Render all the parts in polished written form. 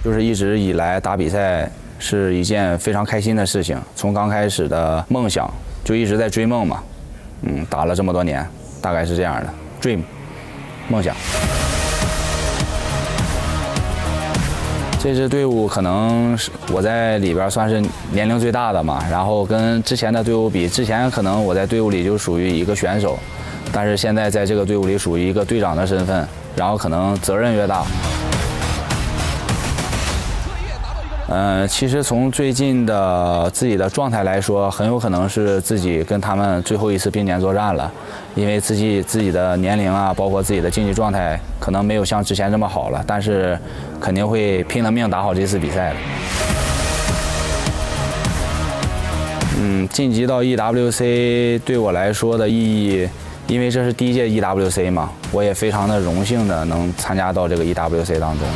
就是一直以来打比赛是一件非常开心的事情，从刚开始的梦想就一直在追梦嘛，打了这么多年，大概是这样的 ，dream， 梦想。这支队伍可能是我在里边算是年龄最大的嘛，然后跟之前的队伍比，之前可能我在队伍里就属于一个选手，但是现在在这个队伍里属于一个队长的身份，然后可能责任越大。其实从最近的自己的状态来说，很有可能是自己跟他们最后一次并肩作战了，因为自己的年龄啊，包括自己的竞技状态，可能没有像之前这么好了，但是肯定会拼了命打好这次比赛的。晋级到 EWC 对我来说的意义，因为这是第一届 EWC 嘛，我也非常的荣幸的能参加到这个 EWC 当中。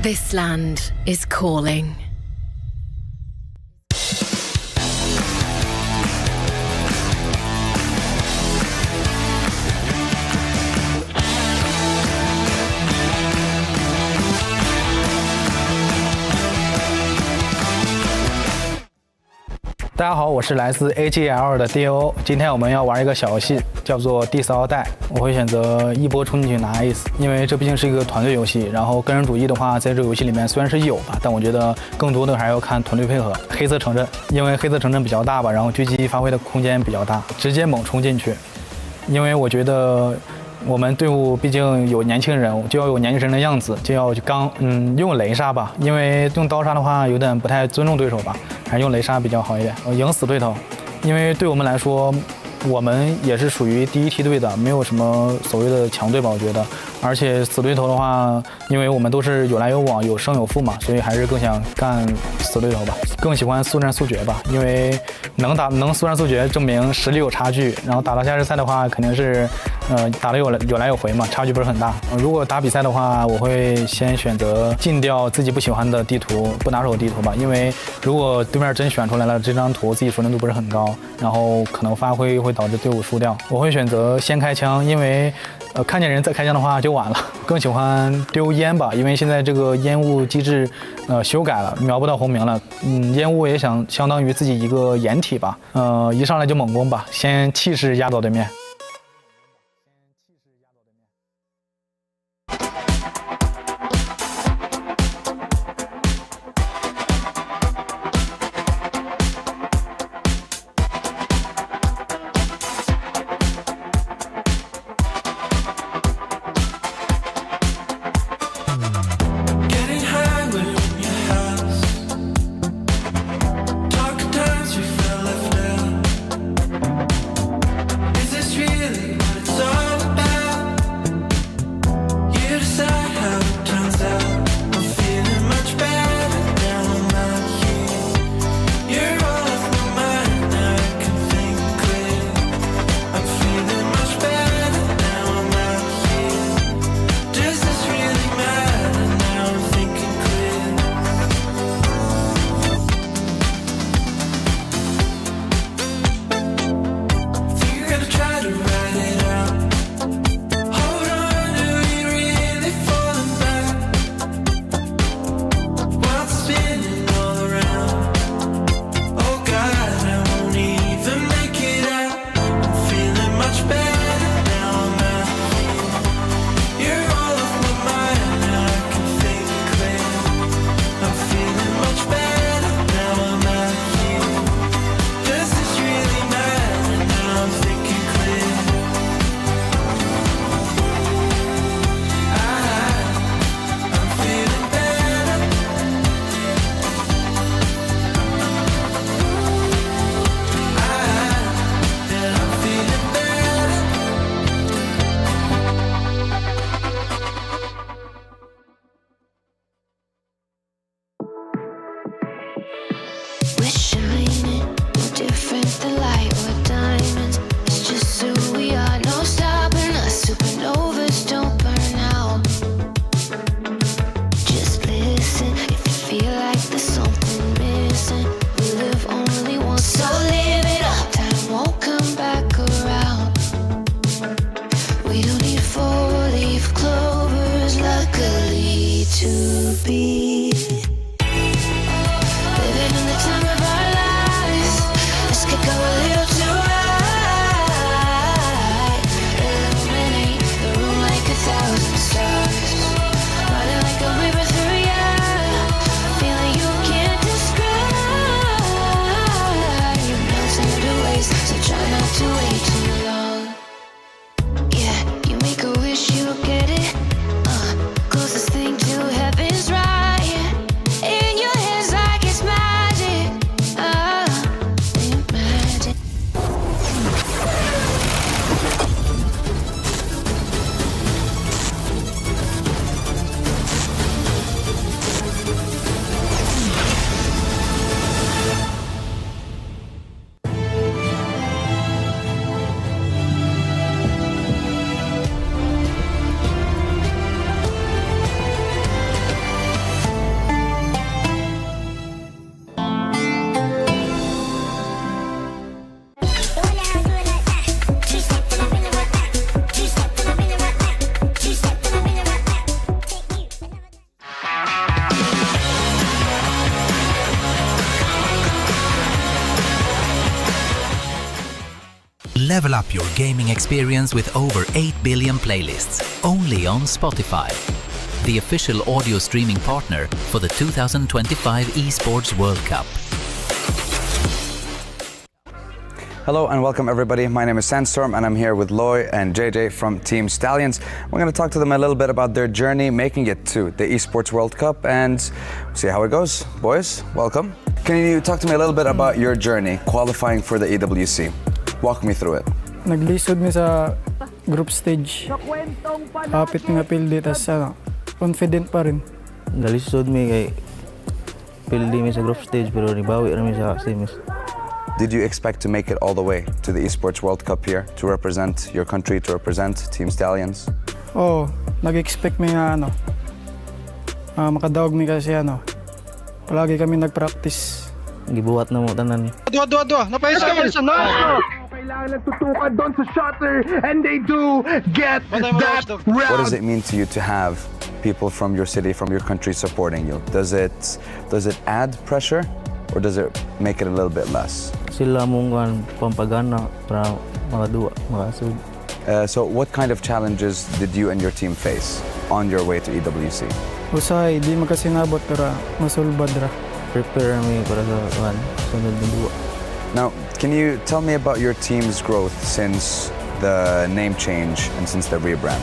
This land is calling. 大家好，我是来自 AGL 的 DO。今天我们要玩一个小游戏，叫做第4号带。我会选择一波冲进去拿 Ace， 因为这毕竟是一个团队游戏。然后个人主义的话，在这个游戏里面虽然是有吧，但我觉得更多的还要看团队配合。黑色城镇，因为黑色城镇比较大吧，然后狙击发挥的空间比较大，直接猛冲进去。因为我觉得我们队伍毕竟有年轻人，就要有年轻人的样子，就要用雷杀吧，因为用刀杀的话有点不太尊重对手吧，还是用雷杀比较好一点，赢死对头。因为对我们来说，我们也是属于第一梯队的，没有什么所谓的强队吧，我觉得。而且死对头的话，因为我们都是有来有往，有胜有负嘛，所以还是更想干死对头吧，更喜欢速战速决吧，因为能速战速决，证明实力有差距。然后打到下日赛的话，肯定是打得有来有回嘛，差距不是很大。如果打比赛的话，我会先选择禁掉自己不喜欢的地图，不拿手地图吧，因为如果对面真选出来了这张图，自己熟练度不是很高，然后可能发挥会导致队伍输掉。我会选择先开枪，因为看见人再开枪的话就晚了。更喜欢丢烟吧，因为现在这个烟雾机制修改了，瞄不到红名了。烟雾也相当于自己一个掩体吧。一上来就猛攻吧，先气势压倒对面。Level up your gaming experience with over 8 billion playlists, only on Spotify, the official audio streaming partner for the 2025 Esports World Cup. Hello and welcome everybody. My name is Sandstorm and I'm here with Loy and JJ from Team Stallions. We're going to talk to them a little bit about their journey making it to the Esports World Cup and see how it goes. Boys, welcome. Can you talk to me a little bit about your journey qualifying for the EWC? Walk me through it. Naglisod mi sa group stage. Kapit nga pildi, tas confident pa rin. Nalisod mi kay pildi mi sa group stage pero nibawi ra mi sa semis. Did you expect to make it all the way to the Esports World Cup here to represent your country, to represent Team Stallions? Oo, nag-expect mi nga makadaog mi kasi palagi kami nag-practice. Gibuhat na mo tanan. Dua. Napaisa ka sa Kailangan nagtutukan doon sa shutter and they do get that round. What does it mean to you to have people from your city, from your country supporting you? Does it add pressure or does it make it a little bit less? Sila mong pampagana para makadua, makasud. So what kind of challenges did you and your team face on your way to EWC? Usay, di makasinabot pero masulbad ra. Prepare mi para sa sunod na dua. Now, can you tell me about your team's growth since the name change and since the rebrand?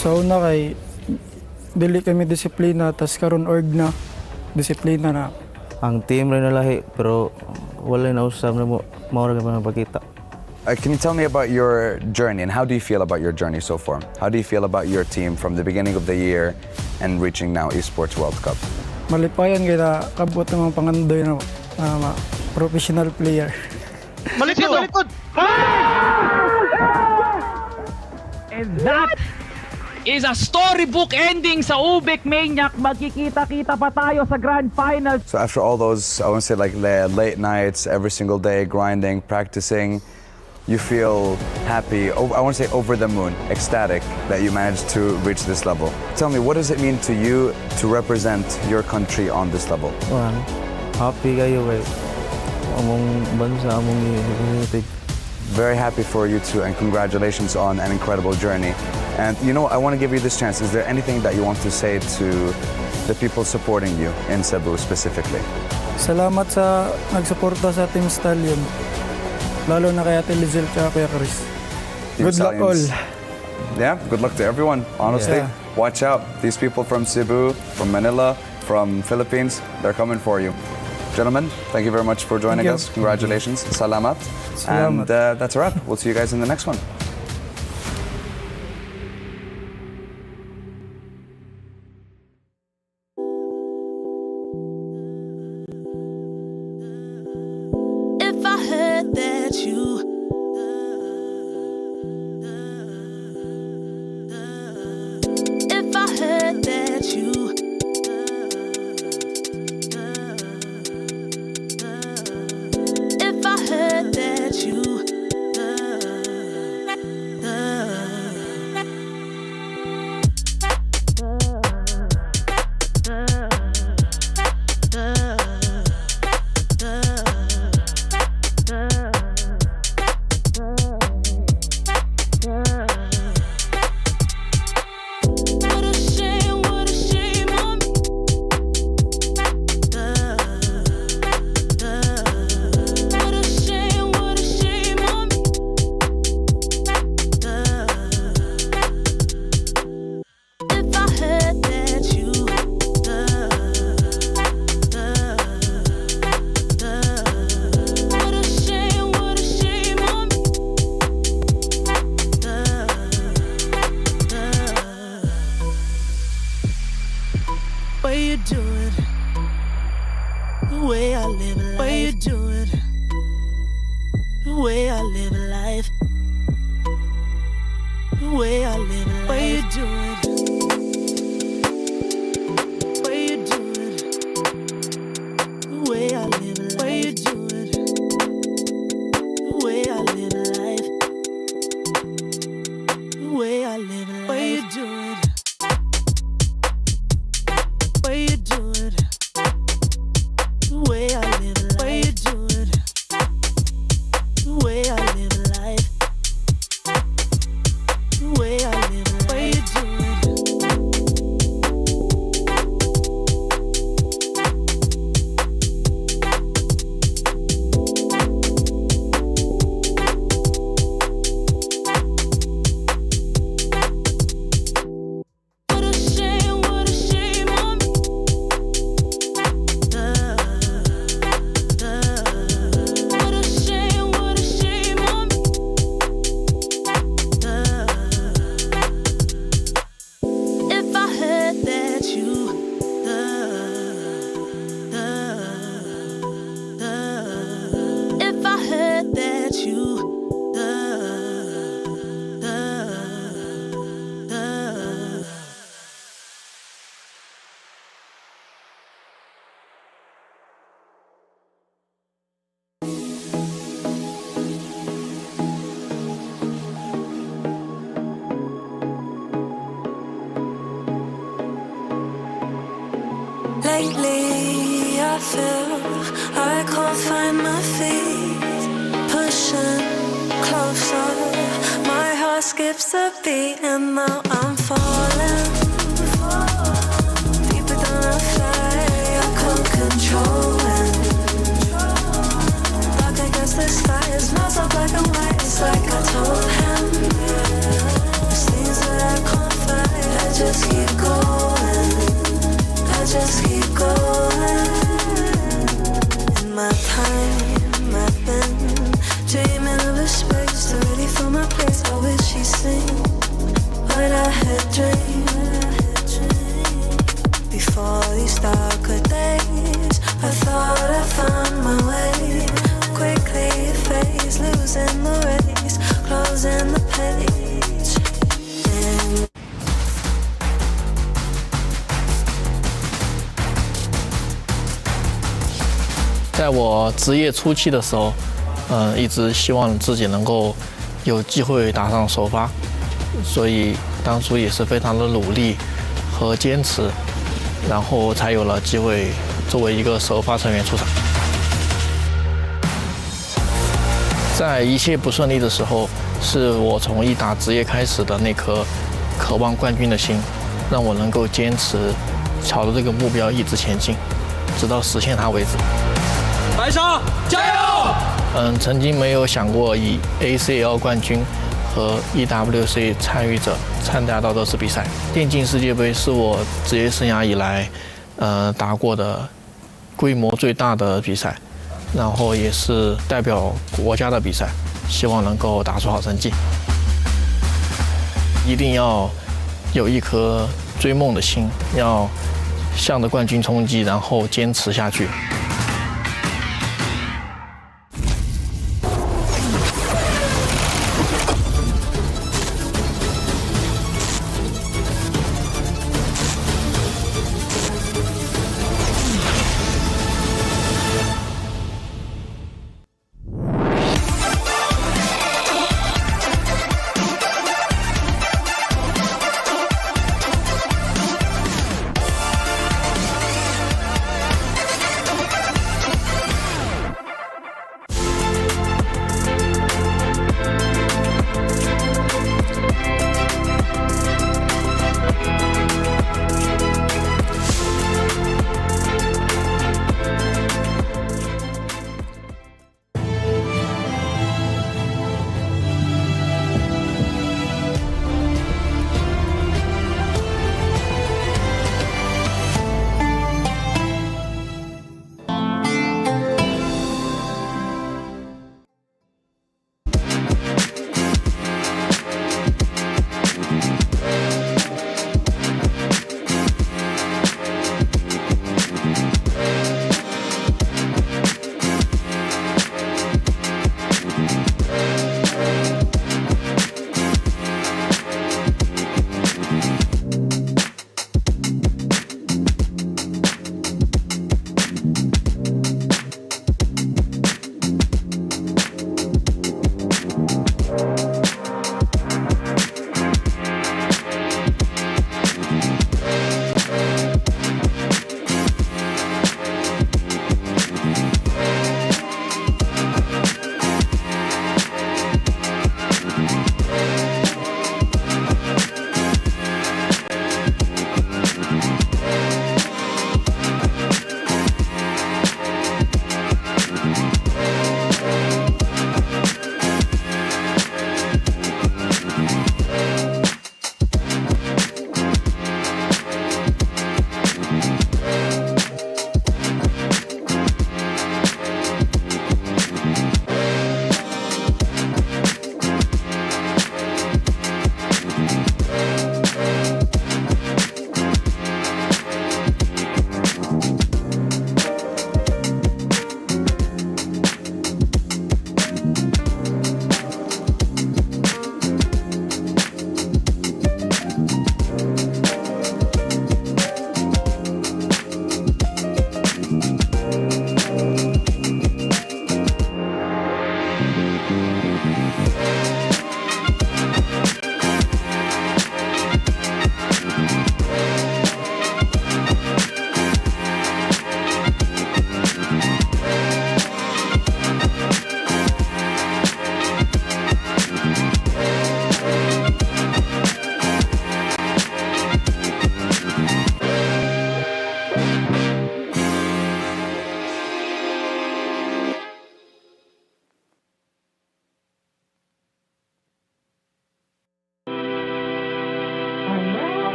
So una kay dili kami disiplina, tas karon org na disiplina na. Ang team rin nalahi pero wala na usab na mo maura ka magpakita. Can you tell me about your journey and how do you feel about your journey so far? How do you feel about your team from the beginning of the year and reaching now Esports World Cup? Malipayan kay kabot ng mga pangandoy na professional player. Malikod! And that is a storybook ending sa Ubik Maniac. Magkikita-kita pa tayo sa Grand Final. So after all those, I want to say like late nights, every single day, grinding, practicing, you feel happy, I want to say over the moon, ecstatic that you managed to reach this level. Tell me, what does it mean to you to represent your country on this level? Happy kayo kay among bansa, among representative. Very happy for you too and congratulations on an incredible journey. And you know, I want to give you this chance. Is there anything that you want to say to the people supporting you in Cebu specifically? Salamat sa nagsuporta sa Team Stallion. Lalo na kay Ate Lizel at Kuya Chris. Good luck all. Yeah, good luck to everyone, honestly. Yeah. Watch out. These people from Cebu, from Manila, from Philippines, they're coming for you. Gentlemen, thank you very much for joining us. Congratulations. Salamat. And that's a wrap. We'll see you guys in the next one. If I heard that you way I live life. Lately, I feel I can't find my feet. Pushing closer, my heart skips a beat, and now I'm falling deeper than I fly. I can't control it. Dark against the sky, it's not so black and white. It's like I told him. There's things that I can't fight. I just keep going. I just keep going. In my time, I've been dreaming of a space to really fill my place. I wish she'd sing what I had dreamed. Before these darker days, I thought I found my way. Quickly it fades, losing the race, closing the page. And在我职业初期的时候，一直希望自己能够有机会打上首发，所以当初也是非常的努力和坚持，然后才有了机会作为一个首发成员出场。在一切不顺利的时候，是我从一打职业开始的那颗渴望冠军的心，让我能够坚持朝着这个目标一直前进，直到实现它为止。白沙，加油！曾经没有想过以 ACL 冠军和 EWC 参加到这次比赛。电竞世界杯是我职业生涯以来，打过的规模最大的比赛，然后也是代表国家的比赛，希望能够打出好成绩。一定要有一颗追梦的心，要向着冠军冲击，然后坚持下去。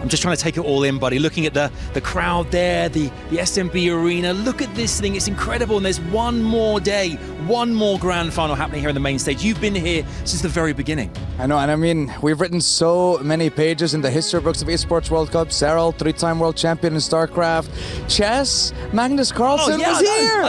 I'm just trying to take it all in, buddy. Looking at the crowd there, the SMB arena. Look at this thing. It's incredible. And there's one more day, one more grand final happening here on the main stage. You've been here since the very beginning. I know, and I mean, we've written so many pages in the history books of Esports World Cup. Cyril, 3-time world champion in StarCraft. Chess, Magnus Carlsen was here!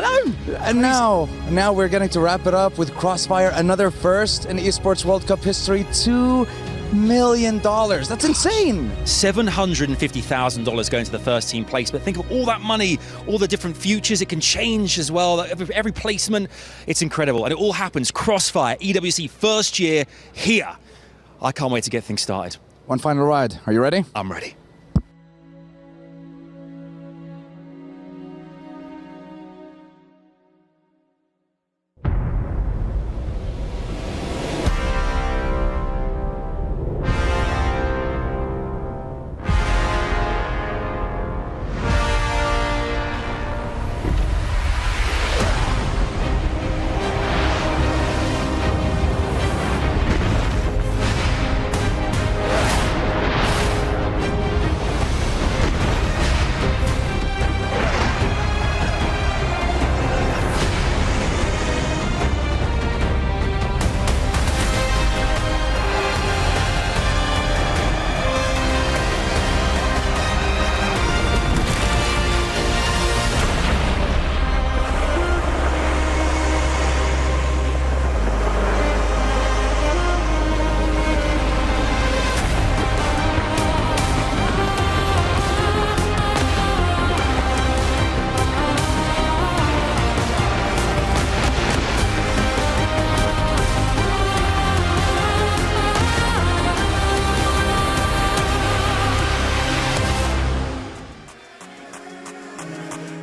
I know. And now we're getting to wrap it up with Crossfire, another first in Esports World Cup history, $2 million. That's insane. $750,000 going to the first team place. But think of all that money, all the different futures. It can change as well. Every placement, it's incredible. And it all happens. Crossfire, EWC, first year here. I can't wait to get things started. One final ride. Are you ready? I'm ready.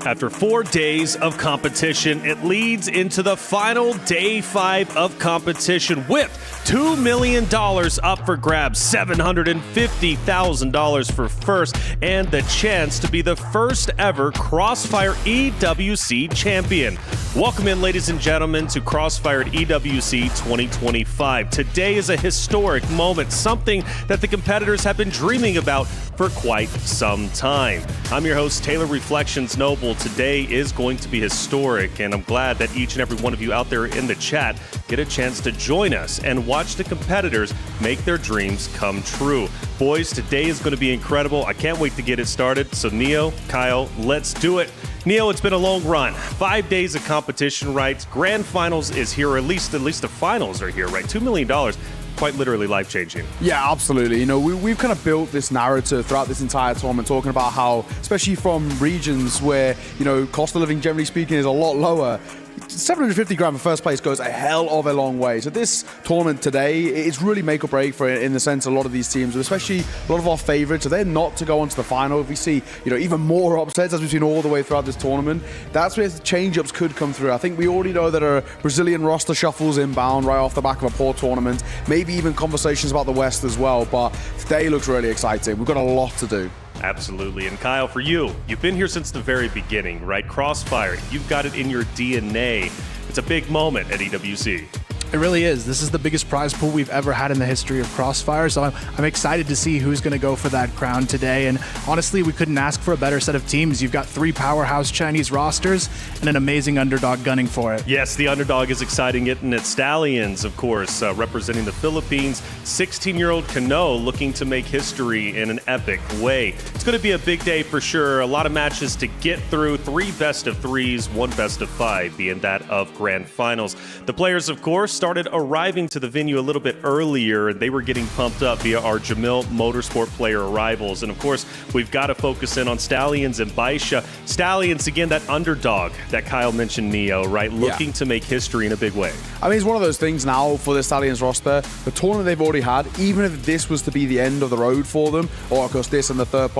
After 4 days of competition, it leads into the final day 5 of competition with $2 million up for grabs, $750,000 for first, and the chance to be the first ever Crossfire EWC champion. Welcome in, ladies and gentlemen, to Crossfire EWC 2025. Today is a historic moment, something that the competitors have been dreaming about for quite some time. I'm your host, Taylor Reflections Noble. Today is going to be historic, and I'm glad that each and every one of you out there in the chat get a chance to join us and watch the competitors make their dreams come true. Boys, today is going to be incredible. I can't wait to get it started. So Neo, Kyle, let's do it. Neo, it's been a long run. 5 days of competition, right? Grand finals is here, or at least the finals are here, right? $2 million. Quite literally life-changing. Yeah, absolutely. You know, we've kind of built this narrative throughout this entire tournament, talking about how, especially from regions where, you know, cost of living, generally speaking, is a lot lower, 750 grand for first place goes a hell of a long way. So this tournament today, it's really make or break for it, in the sense a lot of these teams, especially a lot of our favorites, so they're not to go on to the final. If we see, you know, even more upsets as we've seen all the way throughout this tournament, that's where the change-ups could come through. I think we already know that a Brazilian roster shuffles inbound right off the back of a poor tournament, maybe even conversations about the West as well, but today looks really exciting. We've got a lot to do. Absolutely. And Kyle, for you've been here since the very beginning, right? Crossfire, you've got it in your DNA. It's a big moment at EWC. It really is. This is the biggest prize pool we've ever had in the history of Crossfire, so I'm excited to see who's going to go for that crown today. And honestly, we couldn't ask for a better set of teams. You've got 3 powerhouse Chinese rosters and an amazing underdog gunning for it. Yes, the underdog is exciting, and it's Stallions, of course, representing the Philippines. 16-year-old Kano looking to make history in an epic way. It's going to be a big day for sure. A lot of matches to get through. 3 best of 3s, 1 best of 5 being that of grand finals. The players, of course, started arriving to the venue a little bit earlier. They were getting pumped up via our Jamil Motorsport player arrivals. And of course, we've got to focus in on Stallions and Baisha. Stallions, again, that underdog that Kyle mentioned, Neo, right? Looking to make history in a big way. I mean, it's one of those things now for the Stallions roster. The tournament they've already had, even if this was to be the end of the road for them, or of course this and the third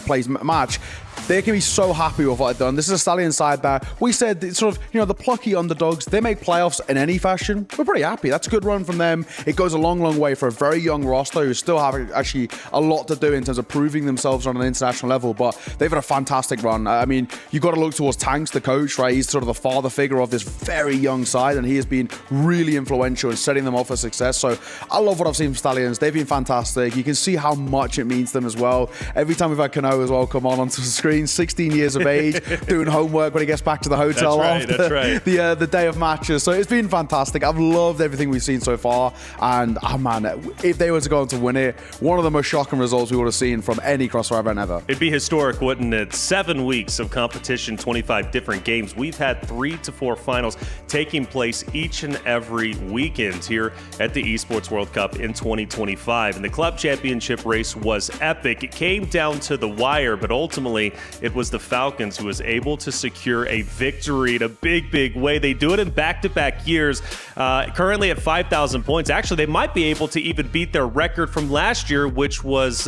place match, they can be so happy with what they've done. This is a Stallion side that we said it's sort of, you know, the plucky underdogs. They make playoffs in any fashion. We're pretty happy. That's a good run from them. It goes a long, long way for a very young roster who still have actually a lot to do in terms of proving themselves on an international level. But they've had a fantastic run. I mean, you got to look towards Tanks, the coach, right? He's sort of the father figure of this very young side, and he has been really influential in setting them up for success. So I love what I've seen from Stallions. They've been fantastic. You can see how much it means to them as well. Every time we've had Kano as well come onto the screen, 16 years of age, doing homework when he gets back to the hotel after the day of matches. So it's been fantastic. I've loved everything we've seen so far. And, oh man, if they were to go on to win it, one of the most shocking results we would have seen from any Crossfire event ever. It'd be historic, wouldn't it? 7 weeks of competition, 25 different games. We've had 3 to 4 finals taking place each and every weekend here at the Esports World Cup in 2025. And the club championship race was epic. It came down to the wire, but ultimately it was the Falcons who was able to secure a victory in a big, big way. They do it in back-to-back years. Currently at 5,000 points. Actually, they might be able to even beat their record from last year, which was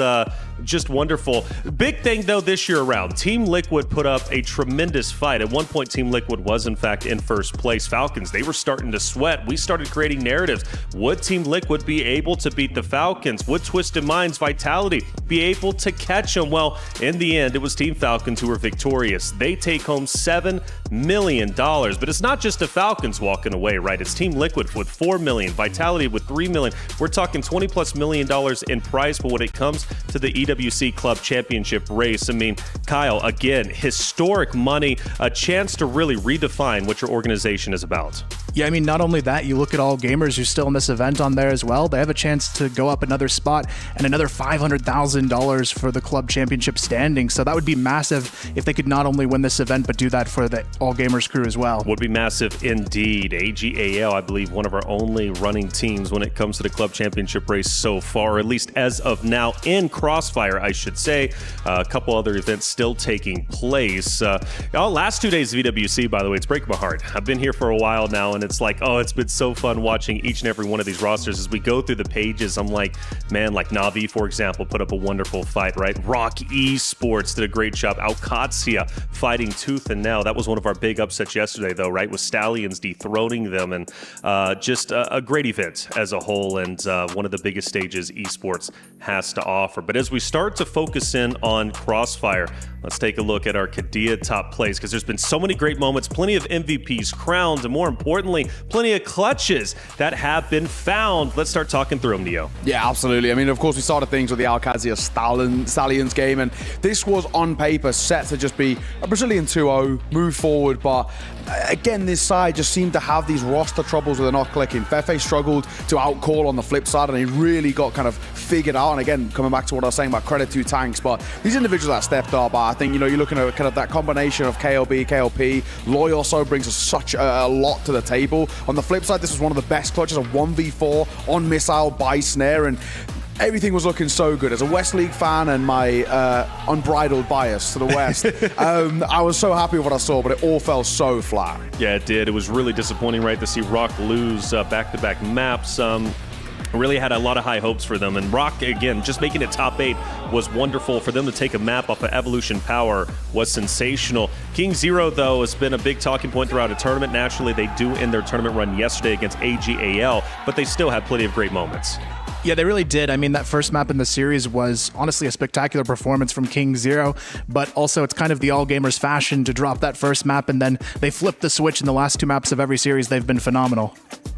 just wonderful. Big thing, though, this year around. Team Liquid put up a tremendous fight. At one point, Team Liquid was, in fact, in first place. Falcons, they were starting to sweat. We started creating narratives. Would Team Liquid be able to beat the Falcons? Would Twisted Minds, Vitality be able to catch them? Well, in the end, it was Team Falcons who were victorious. They take home $7 million. But it's not just the Falcons walking away, right? It's Team Liquid with $4 million, Vitality with $3 million. We're talking $20+ million in prize for when it comes to the EWC Club Championship race. I mean, Kyle, again, historic money, a chance to really redefine what your organization is about. Yeah, I mean, not only that, you look at all gamers who's still in this event on there as well. They have a chance to go up another spot and another $500,000 for the club championship standing. So that would be massive if they could not only win this event, but do that for the all gamers crew as well. Would be massive indeed. AGAL, I believe, one of our only running teams when it comes to the club championship race so far, at least as of now in Crossfire, I should say. A couple other events still taking place. Last 2 days of EWC, by the way, it's breaking my heart. I've been here for a while now, and it's like, oh, it's been so fun watching each and every one of these rosters. As we go through the pages, I'm like, man, like Navi, for example, put up a wonderful fight, right? Rock Esports did a great job. Alcatsia fighting tooth and nail. That was one of our big upsets yesterday, though, right? With Stallions dethroning them, and just a great event as a whole, and one of the biggest stages esports has to offer. But as we start to focus in on Crossfire, let's take a look at our Kadia top plays, because there's been so many great moments, plenty of MVPs crowned, and more importantly, plenty of clutches that have been found. Let's start talking through them, Neo. Yeah, absolutely. I mean, of course, we started things with the Alcazia Stallions game, and this was on paper set to just be a Brazilian 2-0, move forward, but again, this side just seemed to have these roster troubles where they're not clicking. Fefe struggled to outcall on the flip side, and he really got kind of figured out. And again, coming back to what I was saying about credit to Tanks, but these individuals that stepped up, I think, you know, you're looking at kind of that combination of KLB, KLP. Loy also brings us such a lot to the table. On the flip side, this was one of the best clutches, of 1v4 on missile by snare, and everything was looking so good. As a West League fan and my unbridled bias to the West, I was so happy with what I saw, but it all fell so flat. Yeah, it did. It was really disappointing, right, to see Rock lose back-to-back maps. Really had a lot of high hopes for them, and Rock, again, just making it top 8 was wonderful. For them to take a map off of Evolution Power was sensational. King Zero, though, has been a big talking point throughout a tournament. Naturally, they do end their tournament run yesterday against AGAL, but they still had plenty of great moments. Yeah, they really did. I mean, that first map in the series was honestly a spectacular performance from King Zero, but also it's kind of the all gamers fashion to drop that first map, and then they flipped the switch in the last 2 maps of every series. They've been phenomenal.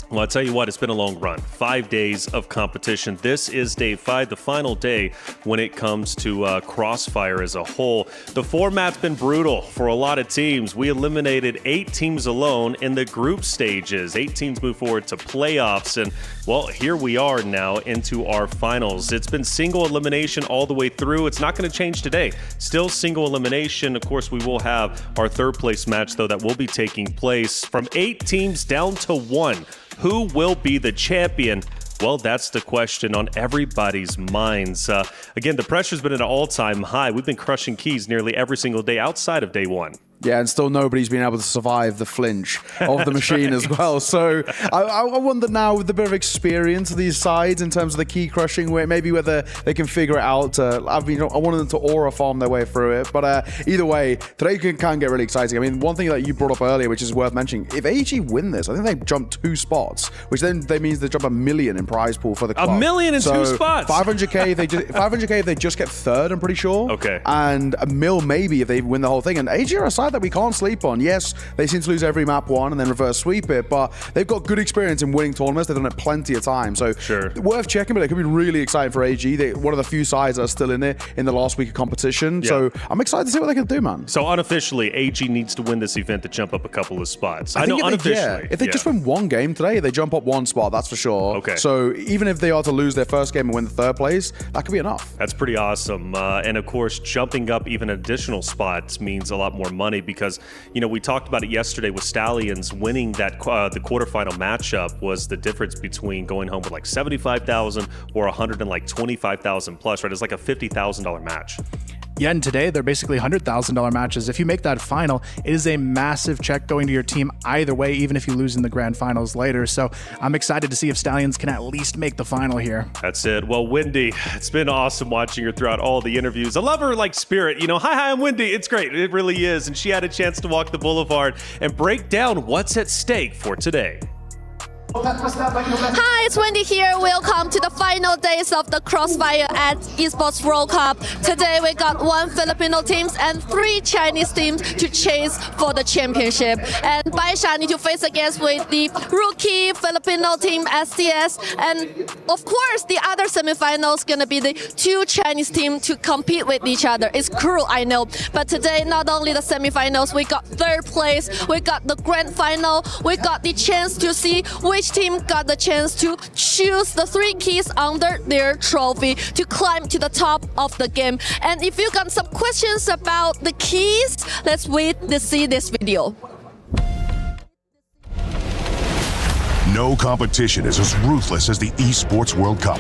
Well, I'll tell you what, it's been a long run. 5 days of competition. This is day 5, the final day when it comes to Crossfire as a whole. The format's been brutal for a lot of teams. We eliminated 8 teams alone in the group stages. 8 teams move forward to playoffs, and, well, here we are now into our finals. It's been single elimination all the way through. It's not going to change today. Still single elimination. Of course, we will have our third place match, though, that will be taking place. From 8 teams down to 1. Who will be the champion? Well, that's the question on everybody's minds. Again, the pressure's been at an all-time high. We've been crushing keys nearly every single day outside of day 1. Yeah, and still nobody's been able to survive the flinch of the machine as well. So I wonder now, with the bit of experience of these sides in terms of the key crushing, whether they can figure it out. I wanted them to aura farm their way through it. But either way, today can get really exciting. I mean, one thing that you brought up earlier, which is worth mentioning, if AG win this, I think they jump 2 spots, which then means they jump $1 million in prize pool for the club. $1 million in 2 spots? 500K if they just get third, I'm pretty sure. Okay. And $1 million maybe if they win the whole thing. And AG are a side that we can't sleep on. Yes, they seem to lose every map 1 and then reverse sweep it, but they've got good experience in winning tournaments. They've done it plenty of times. So worth checking, but it could be really exciting for AG. They're one of the few sides that are still in it in the last week of competition. Yeah. So I'm excited to see what they can do, man. So unofficially, AG needs to win this event to jump up a couple of spots. I know unofficially. If they just win 1 game today, they jump up 1 spot, that's for sure. Okay. So even if they are to lose their first game and win the 3rd place, that could be enough. That's pretty awesome. And of course, jumping up even additional spots means a lot more money because, we talked about it yesterday with Stallions winning that the quarterfinal matchup was the difference between going home with like 75,000 or 125,000 plus, right? It's like a $50,000 match. Yeah, and today they're basically $100,000 matches. If you make that final, it is a massive check going to your team either way, even if you lose in the grand finals later. So I'm excited to see if Stallions can at least make the final here. That's it. Well, Wendy, it's been awesome watching her throughout all the interviews. I love her like spirit. Hi, I'm Wendy. It's great. It really is. And she had a chance to walk the boulevard and break down what's at stake for today. Hi, it's Wendy here. Welcome to the final days of the Crossfire at Esports World Cup. Today we got 1 Filipino team and 3 Chinese teams to chase for the championship. And Baisha need to face against with the rookie Filipino team STS. And of course, the other semifinals gonna be the 2 Chinese teams to compete with each other. It's cruel, I know. But today, not only the semifinals, we got 3rd place, we got the grand final, we got the chance to see which team got the chance to choose the 3 keys under their trophy to climb to the top of the game. And if you got some questions about the keys, let's wait to see this video. No competition is as ruthless as the Esports World Cup.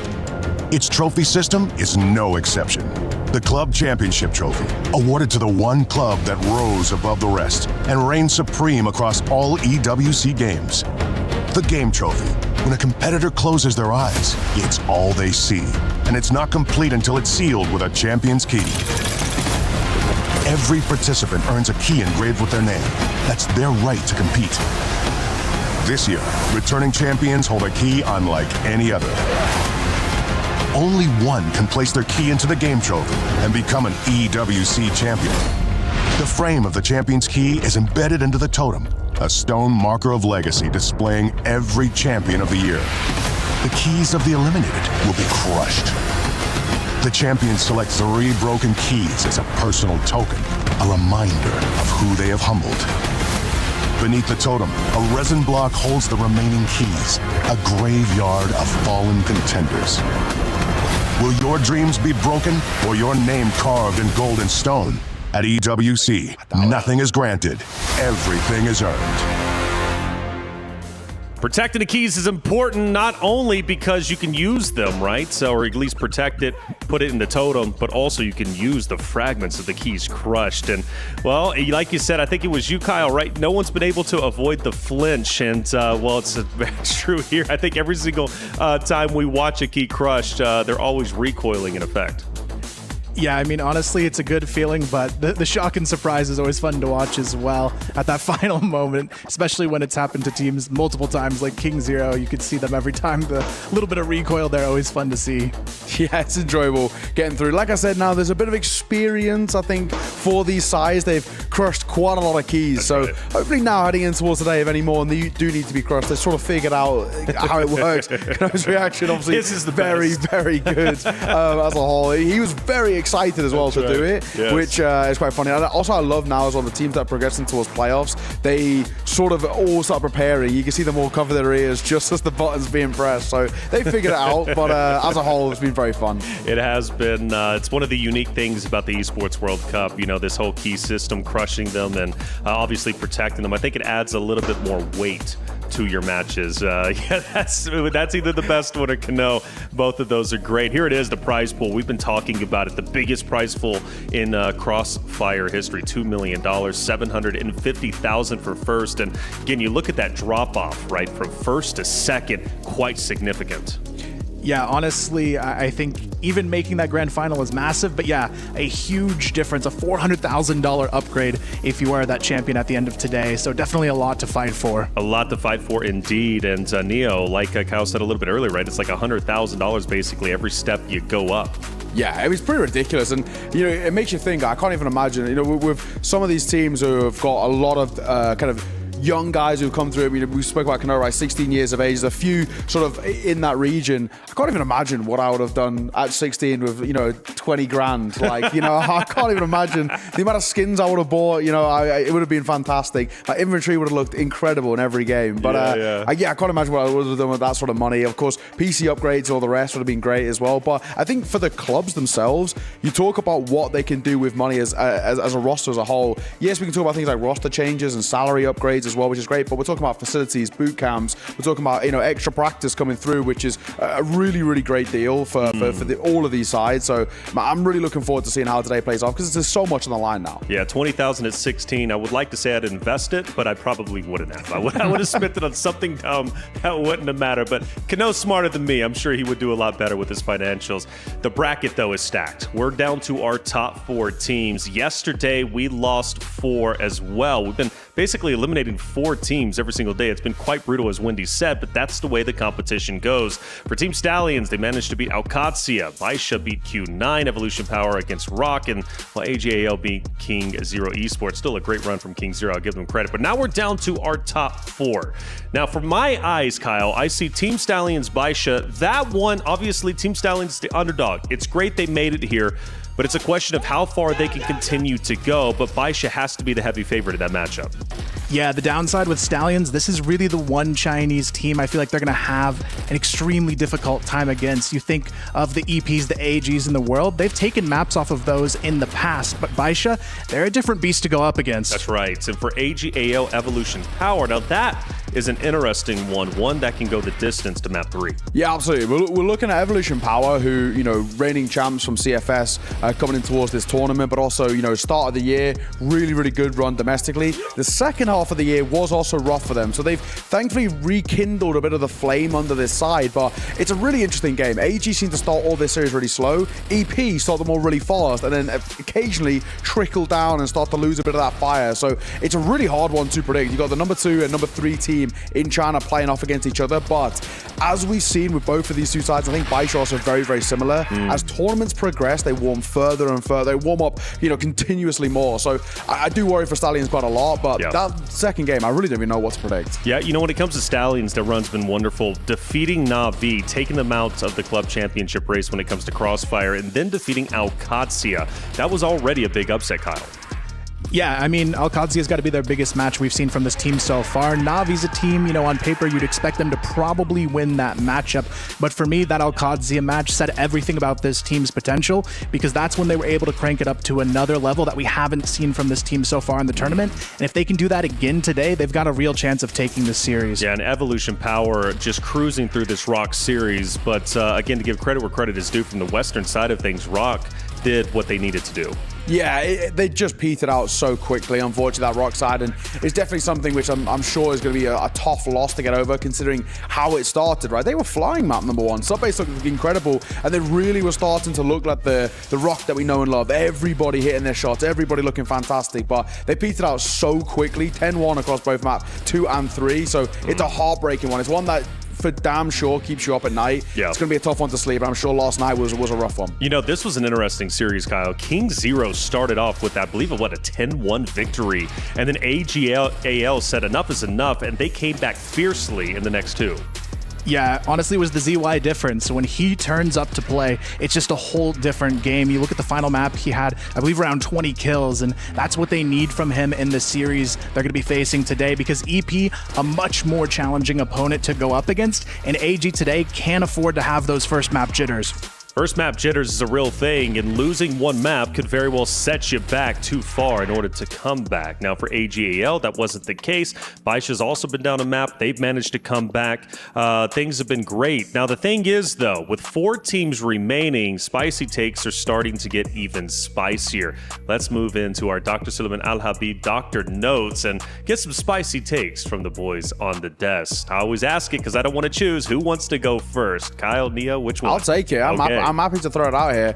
Its trophy system is no exception. The Club Championship Trophy, awarded to the one club that rose above the rest and reigned supreme across all EWC games. The Game Trophy, when a competitor closes their eyes, it's all they see, and it's not complete until it's sealed with a champion's key. Every participant earns a key engraved with their name. That's their right to compete. This year, returning champions hold a key unlike any other. Only one can place their key into the Game Trophy and become an EWC champion. The frame of the champion's key is embedded into the totem, a stone marker of legacy displaying every champion of the year. The keys of the eliminated will be crushed. The champions select 3 broken keys as a personal token, a reminder of who they have humbled. Beneath the totem, a resin block holds the remaining keys, a graveyard of fallen contenders. Will your dreams be broken or your name carved in gold and stone? At EWC, nothing is granted, everything is earned. Protecting the keys is important not only because you can use them, right? So, or at least protect it, put it in the totem, but also you can use the fragments of the keys crushed. And, well, like you said, I think it was you, Kyle, right? No one's been able to avoid the flinch. And, well, it's true here. I think every single time we watch a key crushed, they're always recoiling in effect. Yeah, I mean, honestly, it's a good feeling, but the shock and surprise is always fun to watch as well at that final moment, especially when it's happened to teams multiple times, like King Zero. You could see them every time. The little bit of recoil there, always fun to see. Yeah, it's enjoyable getting through. Like I said, now there's a bit of experience, I think, for these sides. They've crushed quite a lot of keys. So hopefully now heading in towards today, if any more and they do need to be crushed, they've sort of figured out how it works. His reaction, obviously, this is the very, very good as a whole. He was very excited as well to do it, which is quite funny. And also, I love now as well the teams that are progressing towards playoffs, they sort of all start preparing. You can see them all cover their ears just as the button's being pressed. So they figured it out, but as a whole, it's been very fun. It has been. It's one of the unique things about the Esports World Cup, this whole key system crush. crushing them and obviously protecting them. I think it adds a little bit more weight to your matches. Yeah, that's either the best one or Kano. Both of those are great. Here it is, the prize pool. We've been talking about it. The biggest prize pool in Crossfire history, $2 million, $750,000 for first. And again, you look at that drop off, right, from first to second, quite significant. Yeah, honestly, I think even making that grand final is massive, but yeah, a huge difference, a $400,000 upgrade if you are that champion at the end of today. So definitely a lot to fight for. A lot to fight for indeed. And Neo, like Kyle said a little bit earlier, right? It's like $100,000 basically every step you go up. Yeah, it was pretty ridiculous, and you know, it makes you think. I can't even imagine. You know, with some of these teams who have got a lot of kind of young guys who've come through. I mean, we spoke about Kano, right? 16 years of age. There's a few sort of in that region. I can't even imagine what I would have done at 16 with, you know, 20 grand. Like, you know, I can't even imagine the amount of skins I would have bought. You know, it would have been fantastic. My inventory would have looked incredible in every game. But I can't imagine what I would have done with that sort of money. Of course, PC upgrades, all the rest would have been great as well. But I think for the clubs themselves, you talk about what they can do with money as a roster as a whole. Yes, we can talk about things like roster changes and salary upgrades as well, which is great, but we're talking about facilities, boot camps, we're talking about, you know, extra practice coming through, which is a really, really great deal for all of these sides. So I'm really looking forward to seeing how today plays off, because there's so much on the line now. Yeah, 20,000 at 16. I would like to say I'd invest it, but I probably wouldn't have. I would have spent it on something dumb that wouldn't have mattered. But Kano's smarter than me. I'm sure he would do a lot better with his financials. The bracket, though, is stacked. We're down to our top 4 teams. Yesterday, we lost 4 as well. We've been basically eliminating 4 teams every single day. It's been quite brutal, as Wendy said, but that's the way the competition goes. For Team Stallions, they managed to beat Alcatsia. Baisha beat Q9, Evolution Power against Rock, and while AGAL beat King Zero Esports. Still a great run from King Zero, I'll give them credit. But now we're down to our top 4. Now, for my eyes, Kyle, I see Team Stallions, Baisha. That one, obviously, Team Stallions, the underdog. It's great they made it here, but it's a question of how far they can continue to go. But Baisha has to be the heavy favorite in that matchup. Yeah, the downside with Stallions, this is really the one Chinese team I feel like they're going to have an extremely difficult time against. You think of the EPs, the AGs in the world, they've taken maps off of those in the past, but Baisha, they're a different beast to go up against. That's right. And for AGAL Evolution Power, now that is an interesting one that can go the distance to map 3. Yeah, absolutely. We're looking at Evolution Power, who, you know, reigning champs from CFS coming in towards this tournament, but also, you know, start of the year, really, really good run domestically. The second half of the year was also rough for them, so they've thankfully rekindled a bit of the flame under this side, but it's a really interesting game. AG seemed to start all this series really slow. EP started them all really fast, and then occasionally trickle down and start to lose a bit of that fire, so it's a really hard one to predict. You've got the number 2 and number 3 team in China playing off against each other, but as we've seen with both of these two sides, I think Baisha are also very, very similar. As tournaments progress, they warm further and further. They warm up, you know, continuously more. So I do worry for Stallions quite a lot, but that second game, I really don't even know what to predict. Yeah, you know, when it comes to Stallions, their run's been wonderful. Defeating Na'Vi, taking them out of the club championship race when it comes to Crossfire, and then defeating Alcatsia. That was already a big upset, Kyle. Yeah, I mean, Alcazia's got to be their biggest match we've seen from this team so far. Navi's a team, you know, on paper, you'd expect them to probably win that matchup. But for me, that Alcazia match said everything about this team's potential, because that's when they were able to crank it up to another level that we haven't seen from this team so far in the tournament. And if they can do that again today, they've got a real chance of taking this series. Yeah, and Evolution Power just cruising through this Rock series. But again, to give credit where credit is due, from the Western side of things, Rock did what they needed to do. Yeah, they just petered out so quickly, unfortunately, that Rock side, and it's definitely something which I'm sure is going to be a tough loss to get over, considering how it started, right? They were flying map number 1. Subbase looked incredible, and they really were starting to look like the Rock that we know and love. Everybody hitting their shots, everybody looking fantastic, but they petered out so quickly, 10-1 across both map 2 and 3, so it's a heartbreaking one. It's one that for damn sure keeps you up at night. Yeah. It's going to be a tough one to sleep. I'm sure last night was a rough one. You know, this was an interesting series, Kyle. King Zero started off with, I believe, a 10-1 victory. And then AGAL said enough is enough, and they came back fiercely in the next 2. Yeah, honestly, it was the ZY difference. When he turns up to play, it's just a whole different game. You look at the final map, he had, I believe, around 20 kills, and that's what they need from him in the series they're going to be facing today, because EP, a much more challenging opponent to go up against, and AG today can't afford to have those first map jitters. First map jitters is a real thing, and losing one map could very well set you back too far in order to come back. Now for AGAL, that wasn't the case. Baisha's also been down a map. They've managed to come back. Things have been great. Now the thing is, though, with 4 teams remaining, spicy takes are starting to get even spicier. Let's move into our Dr. Suleiman Al-Habib Doctor Notes and get some spicy takes from the boys on the desk. I always ask it because I don't want to choose. Who wants to go first? Kyle, Nia, which one? I'll take it. I'm happy to throw it out here.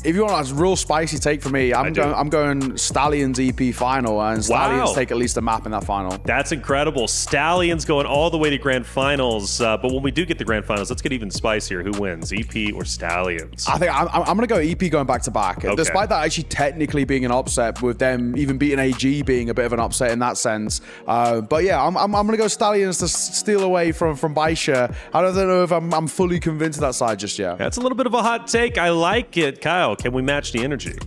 If you want a real spicy take from me, I'm going Stallions EP final, and Stallions take at least a map in that final. That's incredible. Stallions going all the way to grand finals. But when we do get to grand finals, let's get even spicier. Who wins, EP or Stallions? I think I'm going to go EP going back to back. Okay. Despite that actually technically being an upset, with them even beating AG being a bit of an upset in that sense. But yeah, I'm going to go Stallions to steal away from Baisha. I don't know if I'm fully convinced of that side just yet. That's a little bit of a hot take. I like it. Kyle, can we match the energy?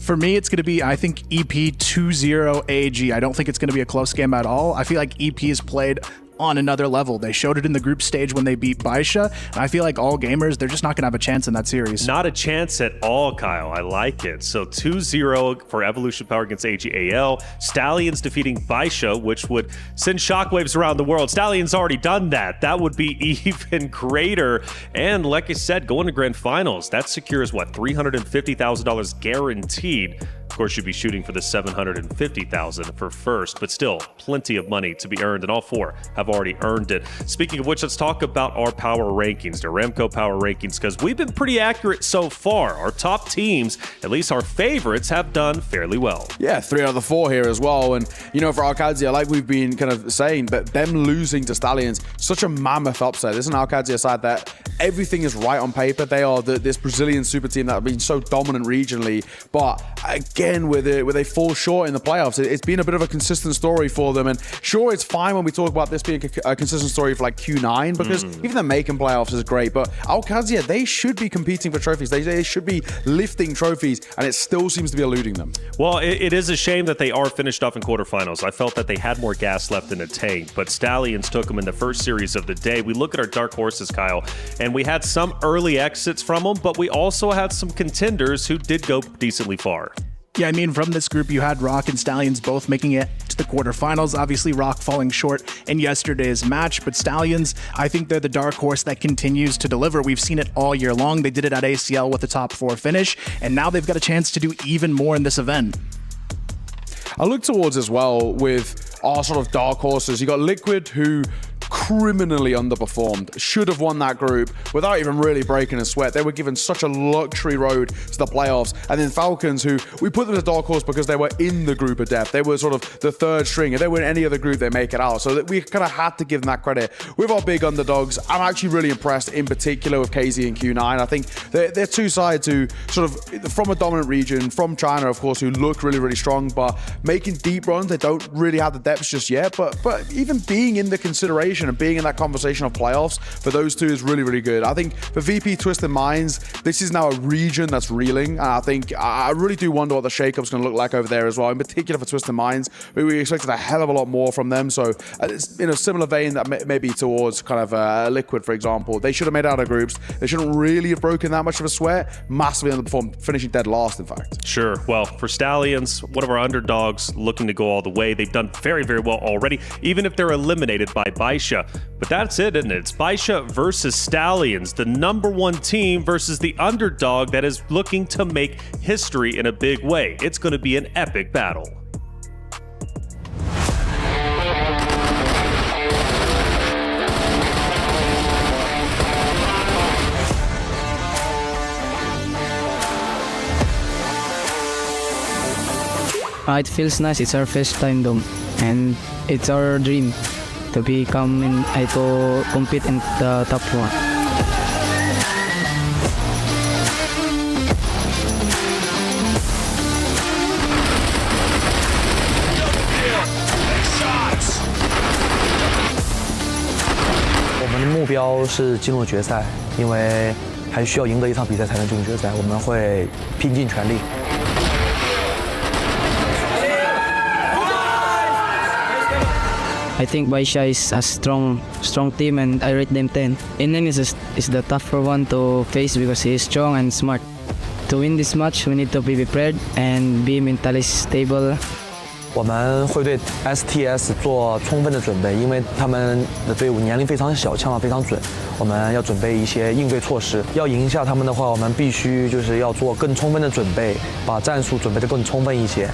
For me, it's going to be, I think, EP 2-0 AG. I don't think it's going to be a close game at all. I feel like EP is played on another level. They showed it in the group stage when they beat Baisha, and I feel like all gamers, they're just not going to have a chance in that series. Not a chance at all, Kyle. I like it. So 2-0 for Evolution Power against AGAL. Stallions defeating Baisha, which would send shockwaves around the world. Stallions already done that. That would be even greater. And like I said, going to grand finals, that secures what, $350,000 guaranteed. Of course, you'd be shooting for the $750,000 for first, but still plenty of money to be earned, and all 4 have already earned it. Speaking of which, let's talk about our power rankings, the Aramco power rankings, because we've been pretty accurate so far. Our top teams, at least our favorites, have done fairly well. Yeah, 3 out of the 4 here as well. And, you know, for Arcadia, like we've been kind of saying, that them losing to Stallions, such a mammoth upset. This is an Arcadia side that everything is right on paper. They are this Brazilian super team that have been so dominant regionally. But again, where they fall short in the playoffs, it's been a bit of a consistent story for them. And sure, it's fine when we talk about this being a consistent story for like Q9, because even the making playoffs is great. But Arcadia, they should be competing for trophies. They should be lifting trophies, and it still seems to be eluding them. Well, it is a shame that they are finished off in quarterfinals. I felt that they had more gas left in the tank, but Stallions took them in the first series of the day. We look at our dark horses, Kyle, and we had some early exits from them, but we also had some contenders who did go decently far. Yeah, I mean, from this group, you had Rock and Stallions both making it to the quarterfinals. Obviously, Rock falling short in yesterday's match, but Stallions, I think they're the dark horse that continues to deliver. We've seen it all year long. They did it at ACL with the top 4 finish, and now they've got a chance to do even more in this event. I look towards as well with our sort of dark horses. You got Liquid, who criminally underperformed, should have won that group without even really breaking a sweat. They were given such a luxury road to the playoffs. And then Falcons, who we put them as a dark horse because they were in the group of death. They were sort of the third string. If they were in any other group, they make it out. So that we kind of had to give them that credit. With our big underdogs, I'm actually really impressed in particular with KZ and Q9. I think they're 2 sides who sort of, from a dominant region, from China, of course, who look really, really strong, but making deep runs, they don't really have the depth just yet. But even being in the consideration and being in that conversation of playoffs for those 2 is really, really good. I think for VP Twisted Minds, this is now a region that's reeling. And I really do wonder what the shakeup's going to look like over there as well, in particular for Twisted Minds. We expected a hell of a lot more from them. So it's in a similar vein that maybe towards kind of Liquid, for example. They should have made it out of groups. They shouldn't really have broken that much of a sweat. Massively underperformed, finishing dead last, in fact. Sure. Well, for Stallions, one of our underdogs looking to go all the way. They've done very, very well already, even if they're eliminated by Baisha. But that's it, isn't it? It's Baisha versus Stallions, the #1 team versus the underdog that is looking to make history in a big way. It's going to be an epic battle. It feels nice. It's our first time though, and it's our dream to to compete in the top 1.我们的目标是进入决赛，因为还需要赢得一场比赛才能进入决赛。我们会拼尽全力。I think Baisha is a strong team, and I rate them 10. In is the tougher one to face because he is strong and smart. To win this match, we need to be prepared and be mentally stable. 我们会对 STS 做充分的准备，因为他们的队伍年龄非常小，枪法非常准。我们要准备一些应对措施。要赢下他们的话，我们必须就是要做更充分的准备，把战术准备得更充分一些。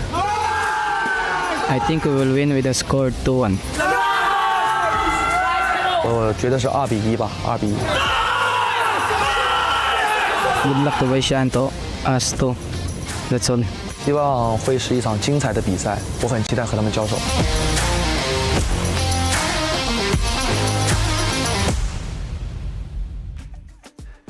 I think we will win with a score 2-1. 我觉得是2比1吧，2比1。Good luck to Baisha and to us too. That's all. 希望会是一场精彩的比赛，我很期待和他们交手。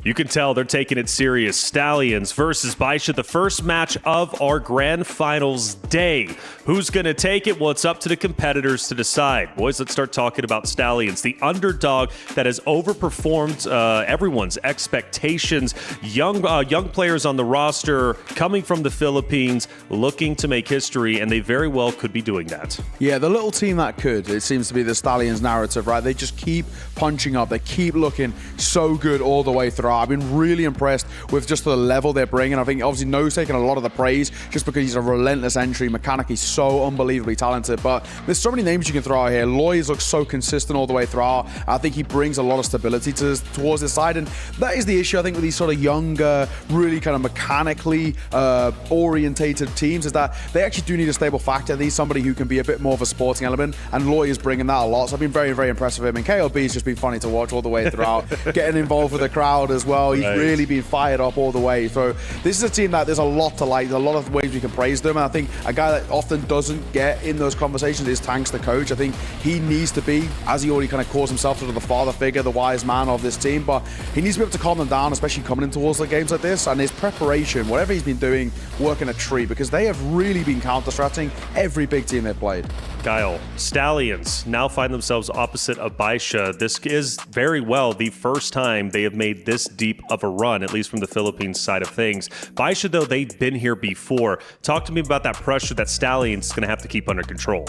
You can tell they're taking it serious. Stallions versus Baisha, the first match of our grand finals day. Who's going to take it? Well, it's up to the competitors to decide. Boys, let's start talking about Stallions, the underdog that has overperformed everyone's expectations. Young players on the roster coming from the Philippines, looking to make history, and they very well could be doing that. Yeah, the little team that could. It seems to be the Stallions narrative, right? They just keep punching up. They keep looking so good all the way through. I've been really impressed with just the level they're bringing. I think obviously No's taking a lot of the praise just because he's a relentless entry. Mechanically so unbelievably talented. But there's so many names you can throw out here. Loy's looks so consistent all the way throughout. I think he brings a lot of stability towards this side. And that is the issue, I think, with these sort of younger, really kind of mechanically orientated teams, is that they actually do need a stable factor. They need somebody who can be a bit more of a sporting element. And Loy is bringing that a lot. So I've been very, very impressed with him. And KLB's just been funny to watch all the way throughout. Getting involved with the crowd as well. He's really been fired up all the way. So this is a team that there's a lot to like. There's a lot of ways we can praise them. And I think a guy that often doesn't get in those conversations is Tanks, the coach. I think he needs to be, as he already kind of calls himself, sort of the father figure, the wise man of this team. But he needs to be able to calm them down, especially coming in towards the games like this. And his preparation, whatever he's been doing, working a treat, because they have really been counter-strategizing every big team they've played. Kyle, Stallions now find themselves opposite of Baisha. This is very well the first time they have made this deep of a run, at least from the Philippines side of things. Baisha, though, they've been here before. Talk to me about that pressure that Stallions is going to have to keep under control.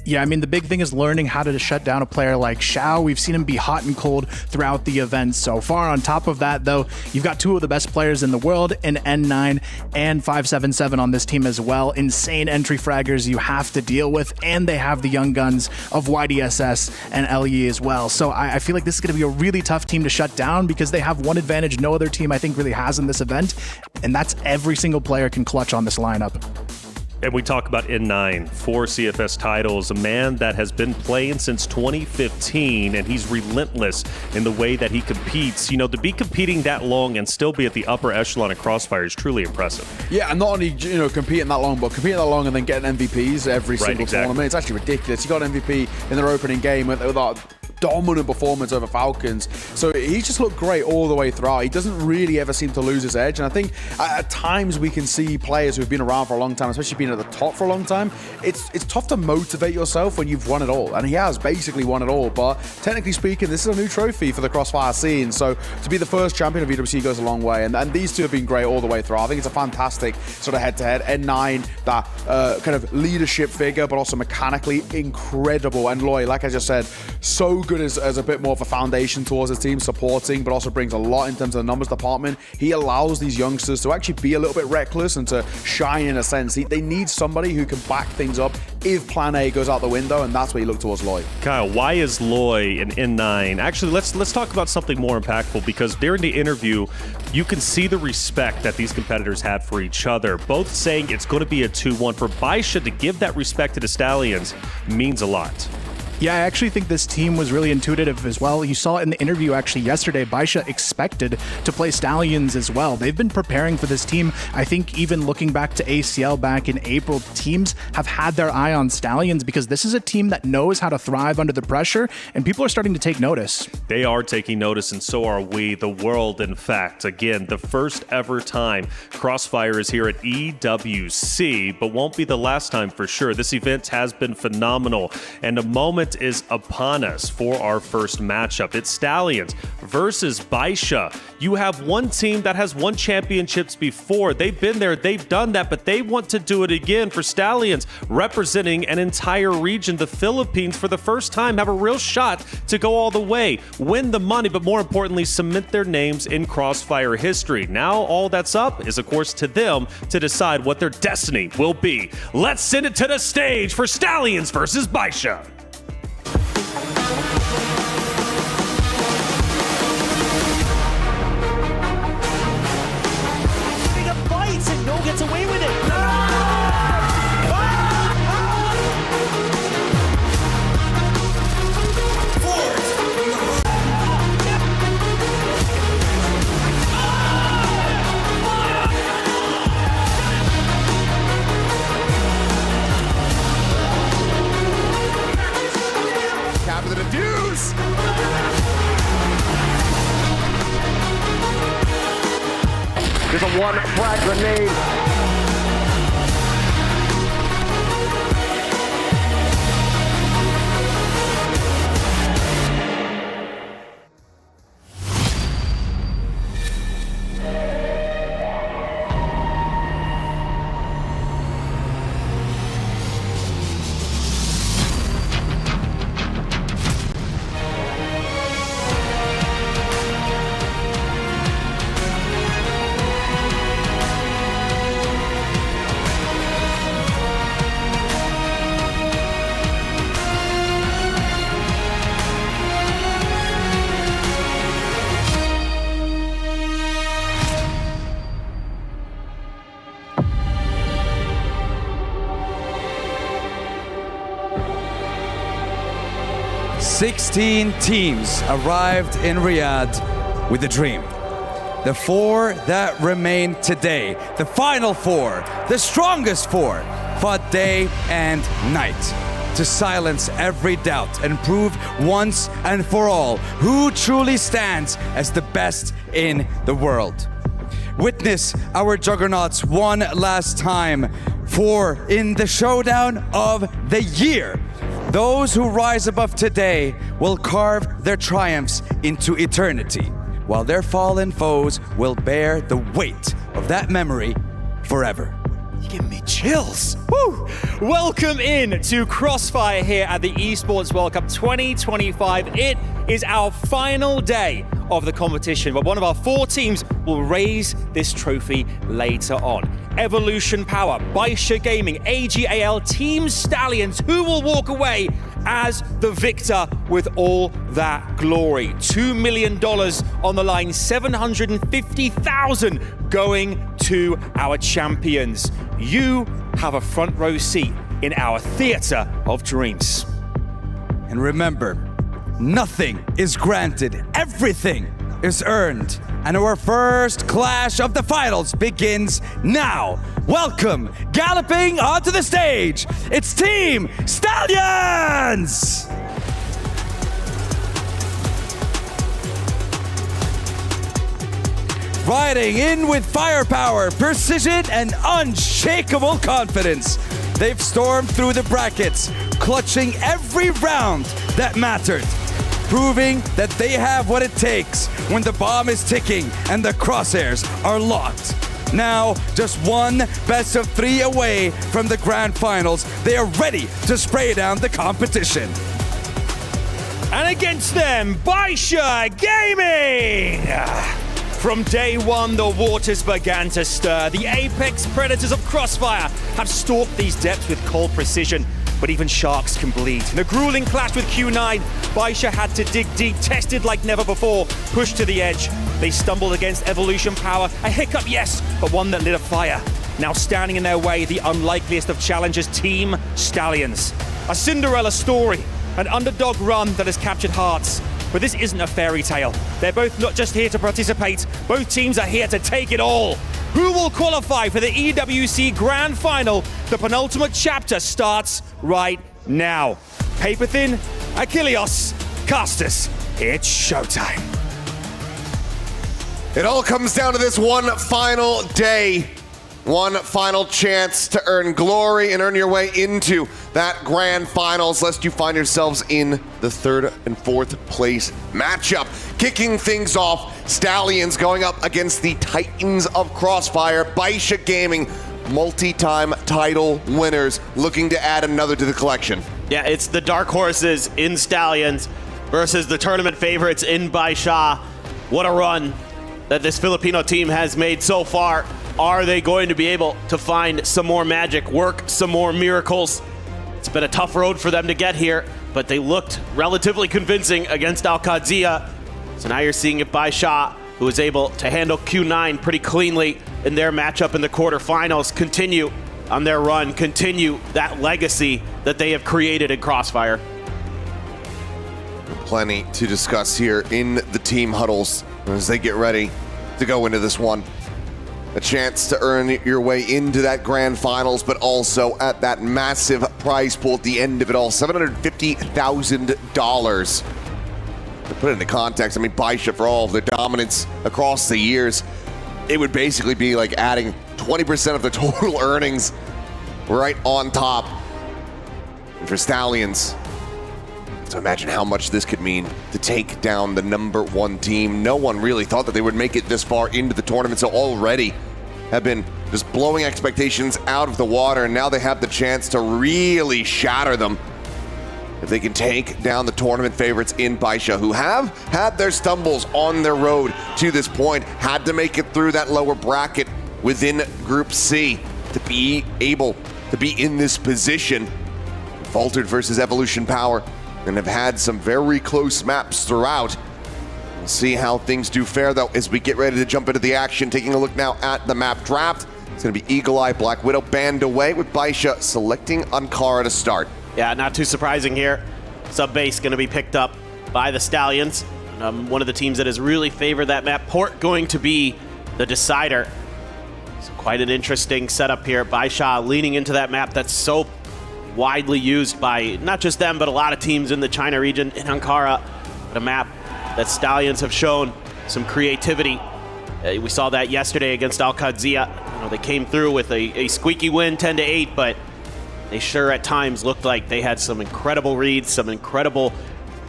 Yeah, I mean, the big thing is learning how to shut down a player like Xiao. We've seen him be hot and cold throughout the event so far. On top of that, though, you've got two of the best players in the world in N9 and 577 on this team as well. Insane entry fraggers you have to deal with, and they have the young guns of YDSS and LE as well. So I feel like this is going to be a really tough team to shut down because they have one advantage no other team I think really has in this event, and that's every single player can clutch on this lineup. And we talk about N9, 4 CFS titles, a man that has been playing since 2015, and he's relentless in the way that he competes. You know, to be competing that long and still be at the upper echelon of Crossfire is truly impressive. Yeah, and not only, you know, competing that long, but competing that long and then getting MVPs every single tournament. It's actually ridiculous. He got an MVP in their opening game with that dominant performance over Falcons. So he's just looked great all the way throughout. He doesn't really ever seem to lose his edge. And I think at times we can see players who've been around for a long time, especially being at the top for a long time, it's tough to motivate yourself when you've won it all. And he has basically won it all. But technically speaking, this is a new trophy for the Crossfire scene. So to be the first champion of EWC goes a long way. And these two have been great all the way through. I think it's a fantastic sort of head-to-head. N9, that kind of leadership figure, but also mechanically incredible. And Loy, like I just said, so good as a bit more of a foundation towards his team, supporting, but also brings a lot in terms of the numbers department. He allows these youngsters to actually be a little bit reckless and to shine in a sense. They need somebody who can back things up if plan A goes out the window, and that's where you look towards Loy. Kyle, why is Loy an N9? Actually, let's talk about something more impactful, because during the interview, you can see the respect that these competitors have for each other, both saying it's going to be a 2-1. For Baisha to give that respect to the Stallions means a lot. Yeah, I actually think this team was really intuitive as well. You saw it in the interview actually yesterday. Baisha expected to play Stallions as well. They've been preparing for this team. I think even looking back to ACL back in April, teams have had their eye on Stallions because this is a team that knows how to thrive under the pressure, and people are starting to take notice. They are taking notice, and so are we, the world, in fact. Again, the first ever time Crossfire is here at EWC, but won't be the last time for sure. This event has been phenomenal, and a moment moment is upon us for our first matchup. It's Stallions versus Baisha. You have one team that has won championships before. They've been there, they've done that, but they want to do it again. For Stallions, representing an entire region, the Philippines, for the first time, have a real shot to go all the way, win the money, but more importantly, cement their names in Crossfire history. Now, all that's up is, of course, to them to decide what their destiny will be. Let's send it to the stage for Stallions versus Baisha. And No gets away with it. Captain of the Deuce. There's a one frag grenade. "16 teams arrived in Riyadh with a dream. The 4 that remain today, the final 4, the strongest 4, fought day and night to silence every doubt and prove once and for all who truly stands as the best in the world. Witness our juggernauts one last time, for in the showdown of the year, those who rise above today will carve their triumphs into eternity, while their fallen foes will bear the weight of that memory forever." You give me chills. Woo! Welcome in to Crossfire here at the Esports World Cup 2025. It is our final day of the competition, but one of our 4 teams will raise this trophy later on. Evolution Power, Baisha Gaming, AGAL, Team Stallions, who will walk away as the victor with all that glory. $2 million on the line, $750,000 going to our champions. You have a front row seat in our theater of dreams. And remember, nothing is granted, everything is earned. And our first clash of the finals begins now. Welcome, galloping onto the stage, it's Team Stallions! Riding in with firepower, precision, and unshakable confidence, they've stormed through the brackets, clutching every round that mattered, proving that they have what it takes when the bomb is ticking and the crosshairs are locked. Now, just one best of 3 away from the grand finals, they are ready to spray down the competition. And against them, Baisha Gaming! From day one, the waters began to stir. The apex predators of Crossfire have stalked these depths with cold precision, but even sharks can bleed. In a grueling clash with Q9, Baisha had to dig deep, tested like never before, pushed to the edge. They stumbled against Evolution Power, a hiccup, yes, but one that lit a fire. Now standing in their way, the unlikeliest of challengers, Team Stallions. A Cinderella story, an underdog run that has captured hearts. But this isn't a fairy tale. They're both not just here to participate, both teams are here to take it all. Who will qualify for the EWC Grand Final? The penultimate chapter starts right now. Paper thin, Achilles, Casters, it's showtime. It all comes down to this one final day. One final chance to earn glory and earn your way into that grand finals, lest you find yourselves in the 3rd and 4th place matchup. Kicking things off, Stallions going up against the Titans of Crossfire, Baisha Gaming, multi-time title winners, looking to add another to the collection. Yeah, it's the dark horses in Stallions versus the tournament favorites in Baisha. What a run that this Filipino team has made so far. Are they going to be able to find some more magic, work some more miracles? It's been a tough road for them to get here, but they looked relatively convincing against Al-Qadsia. So now you're seeing it Baisha, who was able to handle Q9 pretty cleanly in their matchup in the quarterfinals, continue on their run, continue that legacy that they have created in Crossfire. Plenty to discuss here in the team huddles as they get ready to go into this one. A chance to earn your way into that grand finals, but also at that massive prize pool at the end of it all, $750,000. To put it into context, I mean, Baisha, for all of their dominance across the years, it would basically be like adding 20% of the total earnings right on top. And for Stallions, so imagine how much this could mean to take down the #1 team. No one really thought that they would make it this far into the tournament, so already have been just blowing expectations out of the water, and now they have the chance to really shatter them if they can take down the tournament favorites in Baisha, who have had their stumbles on their road to this point, had to make it through that lower bracket within Group C to be able to be in this position. Faltered versus Evolution Power, and have had some very close maps throughout. We'll see how things do fare, though, as we get ready to jump into the action. Taking a look now at the map draft. It's going to be Eagle Eye, Black Widow, banned away, with Baisha selecting Ankara to start. Yeah, not too surprising here. Sub-base going to be picked up by the Stallions. One of the teams that has really favored that map. Port going to be the decider. So quite an interesting setup here. Baisha leaning into that map that's so widely used by not just them, but a lot of teams in the China region, in Ankara. But a map that Stallions have shown some creativity. We saw that yesterday against Al-Qadsia. They came through with a squeaky win, 10-8, but they sure at times looked like they had some incredible reads, some incredible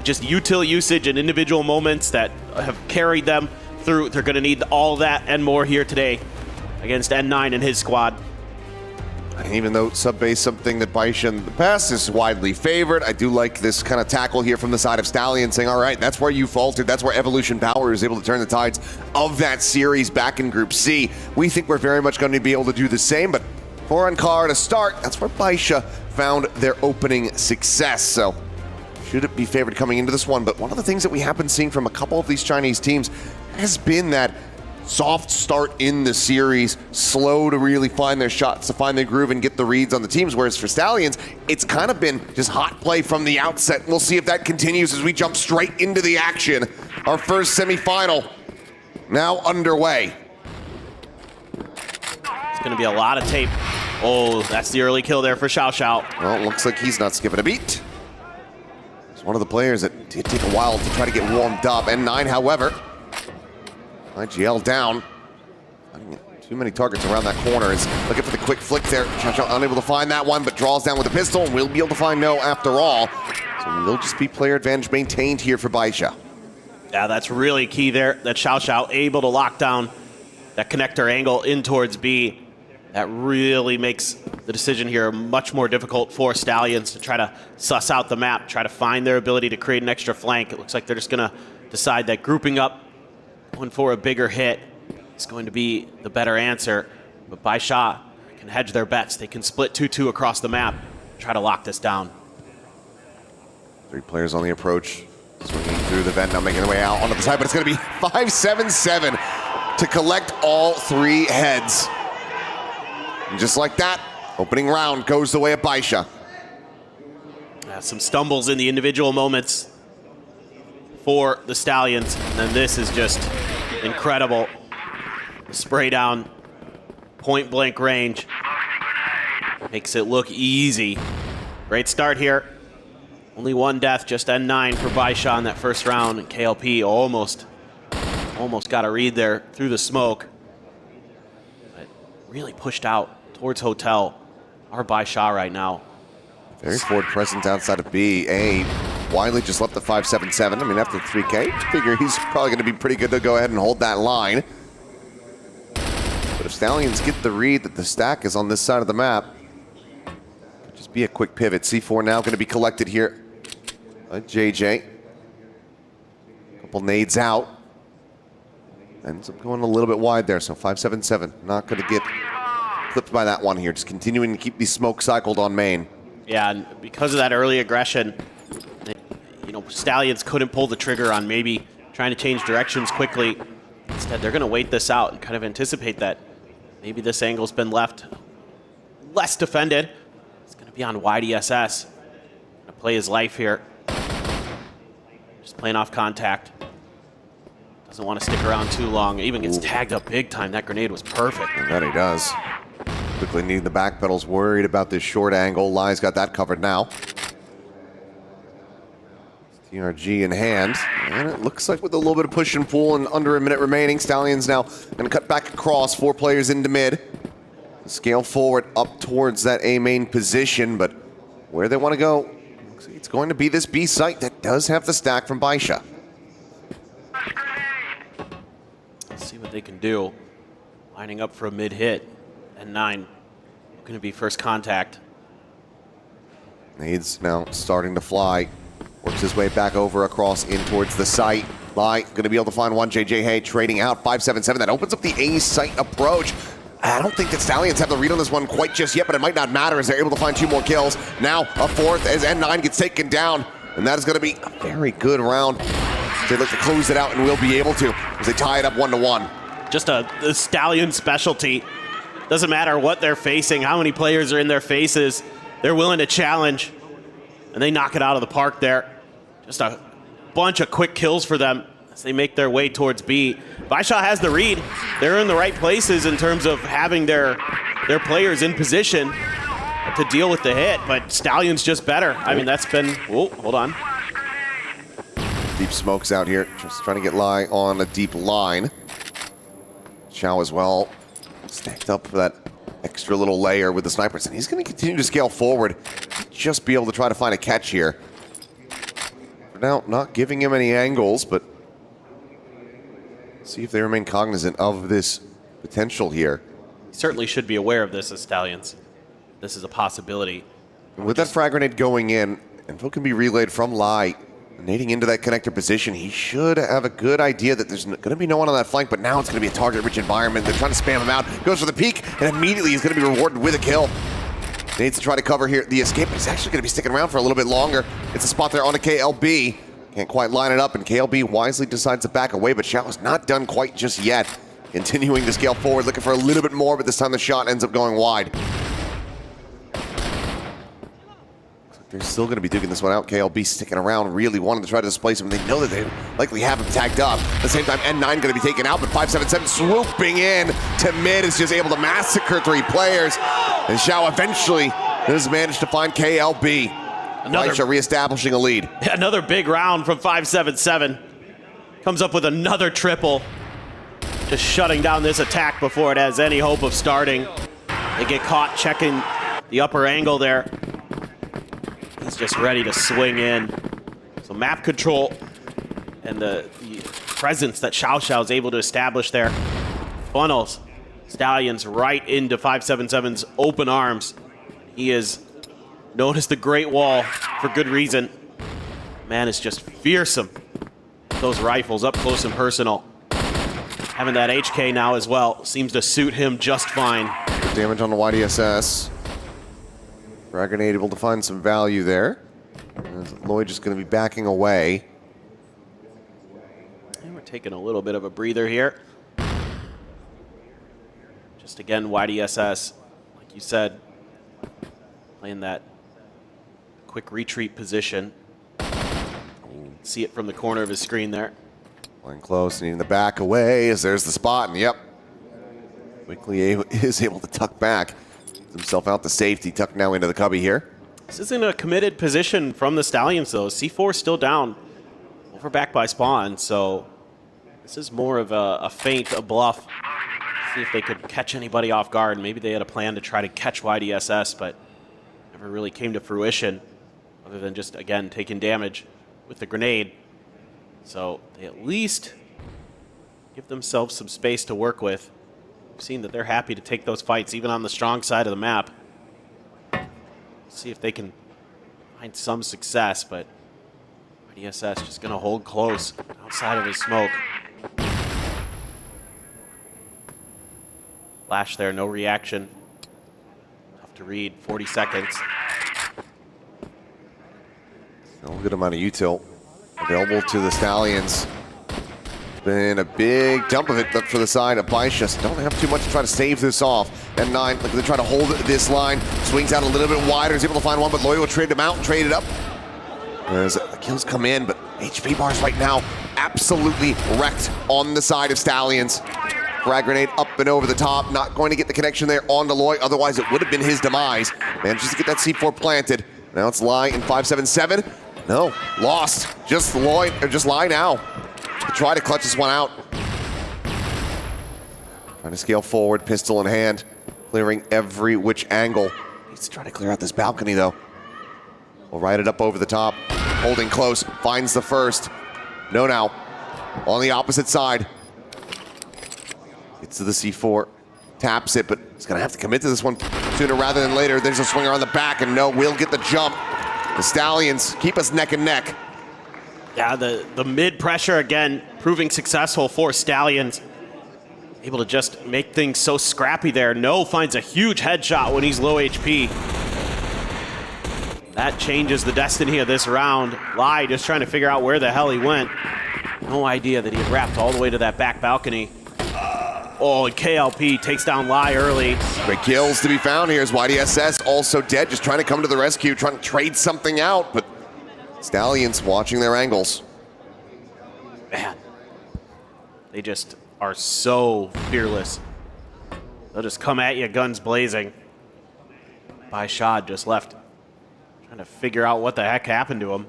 just util usage and individual moments that have carried them through. They're going to need all that and more here today against N9 and his squad. And even though sub-base something that Baisha in the past is widely favored, I do like this kind of tackle here from the side of Stallion, saying, all right, that's where you faltered. That's where Evolution Power is able to turn the tides of that series back in Group C. We think we're very much going to be able to do the same, but for Ankara to start, that's where Baisha found their opening success. So should it be favored coming into this one? But one of the things that we have been seeing from a couple of these Chinese teams has been that soft start in the series, slow to really find their shots, to find their groove and get the reads on the teams, whereas for Stallions, it's kind of been just hot play from the outset. We'll see if that continues as we jump straight into the action. Our first semifinal now underway. It's going to be a lot of tape. Oh, that's the early kill there for Xiao Xiao. Well, it looks like he's not skipping a beat. It's one of the players that did take a while to try to get warmed up. N9, however, IGL down. Too many targets around that corner. Is looking for the quick flick there. Xiao Xiao unable to find that one, but draws down with a pistol and will be able to find no after all. So will just be player advantage maintained here for Baisha. Yeah, that's really key there, that Xiao Xiao able to lock down that connector angle in towards B. That really makes the decision here much more difficult for Stallions to try to suss out the map, try to find their ability to create an extra flank. It looks like they're just going to decide that grouping up, going for a bigger hit, is going to be the better answer. But Baisha can hedge their bets. They can split 2-2 across the map, try to lock this down. 3 players on the approach, swinging through the vent, now making their way out onto the side, but it's going to be 5-7-7 to collect all 3 heads. And just like that, opening round goes the way of Baisha. Some stumbles in the individual moments for the Stallions, and then this is just incredible. Spray down, point blank range. Makes it look easy. Great start here. Only 1 death, just N9 for Baisha in that first round, and KLP almost got a read there through the smoke. But really pushed out towards Hotel or by Shaw right now. Very forward presence outside of B. A widely just left the 5-7-7. I mean, after 3K, figure he's probably going to be pretty good to go ahead and hold that line. But if Stallions get the read that the stack is on this side of the map, could just be a quick pivot. C4 now going to be collected here by JJ. Couple nades out. Ends up going a little bit wide there, so 5-7-7. Not going to get clipped by that one here. Just continuing to keep the smoke cycled on main. Yeah, and because of that early aggression, you know, Stallions couldn't pull the trigger on maybe trying to change directions quickly. Instead, they're going to wait this out and kind of anticipate that maybe this angle's been left less defended. It's going to be on YDSS. Going to play his life here. Just playing off contact. Doesn't want to stick around too long. Even gets tagged up big time. That grenade was perfect. And that he does. Quickly needing the back pedals, worried about this short angle. Lai's got that covered now. TRG in hand. And it looks like with a little bit of push and pull and under a minute remaining, Stallions now going to cut back across. 4 players into mid. Scale forward up towards that A main position, but where they want to go, looks like it's going to be this B site that does have the stack from Baisha. Let's see what they can do. Lining up for a mid hit. And 9 going to be first contact. Nades now starting to fly. Works his way back over across in towards the site. Lai going to be able to find one. JJ Hay trading out 5-7-7. That opens up the A site approach. I don't think that Stallions have the read on this one quite just yet, but it might not matter as they're able to find 2 more kills. Now a 4th as N9 gets taken down. And that is going to be a very good round. They look to close it out and will be able to as they tie it up 1-1. Just a Stallion specialty. Doesn't matter what they're facing, how many players are in their faces. They're willing to challenge, and they knock it out of the park there. Just a bunch of quick kills for them as they make their way towards B. Baisha has the read. They're in the right places in terms of having their players in position to deal with the hit, but Stallion's just better. I mean, that's been... Whoa, hold on. Deep smokes out here, just trying to get Lai on a deep line. Chow as well. Stacked up for that extra little layer with the snipers, and he's going to continue to scale forward. Just be able to try to find a catch here. For now, not giving him any angles, but see if they remain cognizant of this potential here. Certainly should be aware of this as Stallions. This is a possibility. And with that frag grenade going in, info can be relayed from Lai. Nading into that connector position, he should have a good idea that there's going to be no one on that flank, but now it's going to be a target-rich environment. They're trying to spam him out. Goes for the peek, and immediately he's going to be rewarded with a kill. Needs to try to cover here the escape. He's actually going to be sticking around for a little bit longer. It's a spot there on a KLB. Can't quite line it up, and KLB wisely decides to back away, but Shao is not done quite just yet. Continuing to scale forward, looking for a little bit more, but this time the shot ends up going wide. They're still going to be duking this one out. KLB sticking around, really wanting to try to displace him. They know that they likely have him tagged up. At the same time, N9 going to be taken out, but 5-7-7 swooping in to mid is just able to massacre 3 players. And Xiao eventually has managed to find KLB. Baisha reestablishing a lead. Another big round from 5-7-7. Comes up with another triple. Just shutting down this attack before it has any hope of starting. They get caught checking the upper angle there. He's just ready to swing in. So map control and the presence that Xiao Xiao is able to establish there funnels Stallions right into 5-7-7's open arms. He is known as the Great Wall for good reason. Man is just fearsome. Those rifles up close and personal. Having that HK now as well seems to suit him just fine. Good damage on the YDSS. Frag grenade able to find some value there. Lloyd just going to be backing away. And we're taking a little bit of a breather here. Just again, YDSS, like you said, playing that quick retreat position. See it from the corner of his screen there. Playing close, needing the back away as there's the spot, and yep. Quickly is able to tuck back. Himself out to safety, tucked now into the cubby here. This isn't a committed position from the Stallions though. C4 still down, over back by spawn, so this is more of a feint, a bluff See if they could catch anybody off guard. Maybe they had a plan to try to catch YDSS, but never really came to fruition, other than just, again, taking damage with the grenade. So they at least give themselves some space to work with. We've seen that they're happy to take those fights, even on the strong side of the map. See if they can find some success, but YDSS just going to hold close outside of his smoke. Flash there, no reaction. Tough to read, 40 seconds. A good amount of util available to the Stallions. Been a big dump of it for the side of Baisha. Don't have too much to try to save this off. N9, look, they try to hold this line. Swings out a little bit wider, is able to find one, but Loy will trade him out and trade it up. As the kills come in, but HP bars right now absolutely wrecked on the side of Stallions. Frag grenade up and over the top, not going to get the connection there onto Loy, otherwise it would have been his demise. Manages to get that C4 planted. Now it's Lai in 577. No, lost. Just Loy, or just Lai now. To try to clutch this one out. Trying to scale forward, pistol in hand, clearing every which angle. Needs to try to clear out this balcony though. We'll ride it up over the top, holding close, finds the first. No now, on the opposite side. Gets to the C4, taps it, but he's gonna have to commit to this one sooner rather than later. There's a swinger on the back, and no, will get the jump. The Stallions keep us neck and neck. Yeah, the mid pressure again proving successful for Stallions. Able to just make things so scrappy there. No finds a huge headshot when he's low HP. That changes the destiny of this round. Lai just trying to figure out where the hell he went. No idea that he had wrapped all the way to that back balcony. Oh, and KLP takes down Lai early. Great kills to be found here as YDSS also dead, just trying to come to the rescue, trying to trade something out, but Stallions watching their angles. Man, they just are so fearless. They'll just come at you, guns blazing. Baishad just left, trying to figure out what the heck happened to him.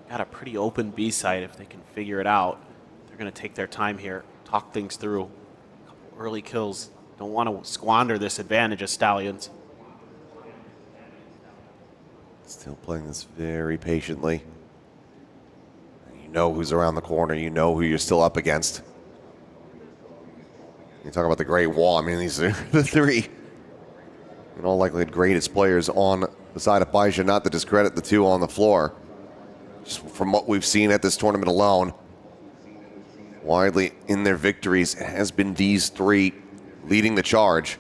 Got a pretty open B site. If they can figure it out, they're going to take their time here, talk things through. A couple early kills. Don't want to squander this advantage of Stallions. Still playing this very patiently. You know who's around the corner. You know who you're still up against. You talk about the Great Wall. I mean, these are the three, in all likelihood, greatest players on the side of Baisha, not to discredit the two on the floor. Just from what we've seen at this tournament alone, widely in their victories, it has been these three leading the charge.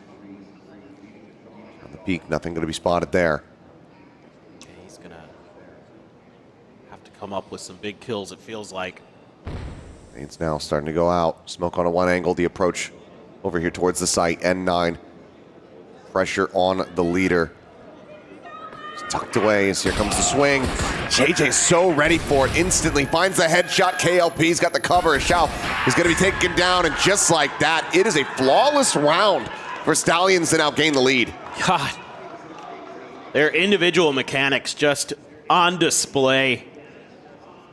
On the peak, nothing going to be spotted there. He's going to have to come up with some big kills, it feels like. It's now starting to go out. Smoke on a one angle, the approach over here towards the site. N9, pressure on the leader. Tucked away as here comes the swing. JJ's so ready for it. Instantly finds the headshot. KLP's got the cover. Xiao is going to be taken down, and just like that, it is a flawless round for Stallions to now gain the lead. God, their individual mechanics just on display.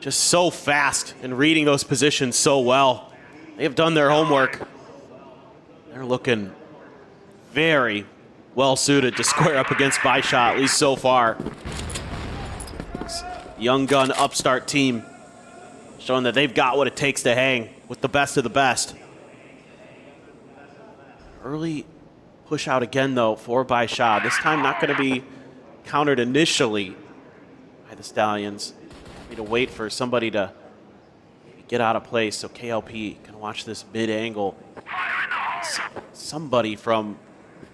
Just so fast and reading those positions so well. They have done their homework. They're looking very well suited to square up against Baisha, at least so far. This young gun upstart team showing that they've got what it takes to hang with the best of the best. Early push out again though for Baisha. This time not going to be countered initially by the Stallions. Need to wait for somebody to get out of place. So KLP can watch this mid angle. Somebody from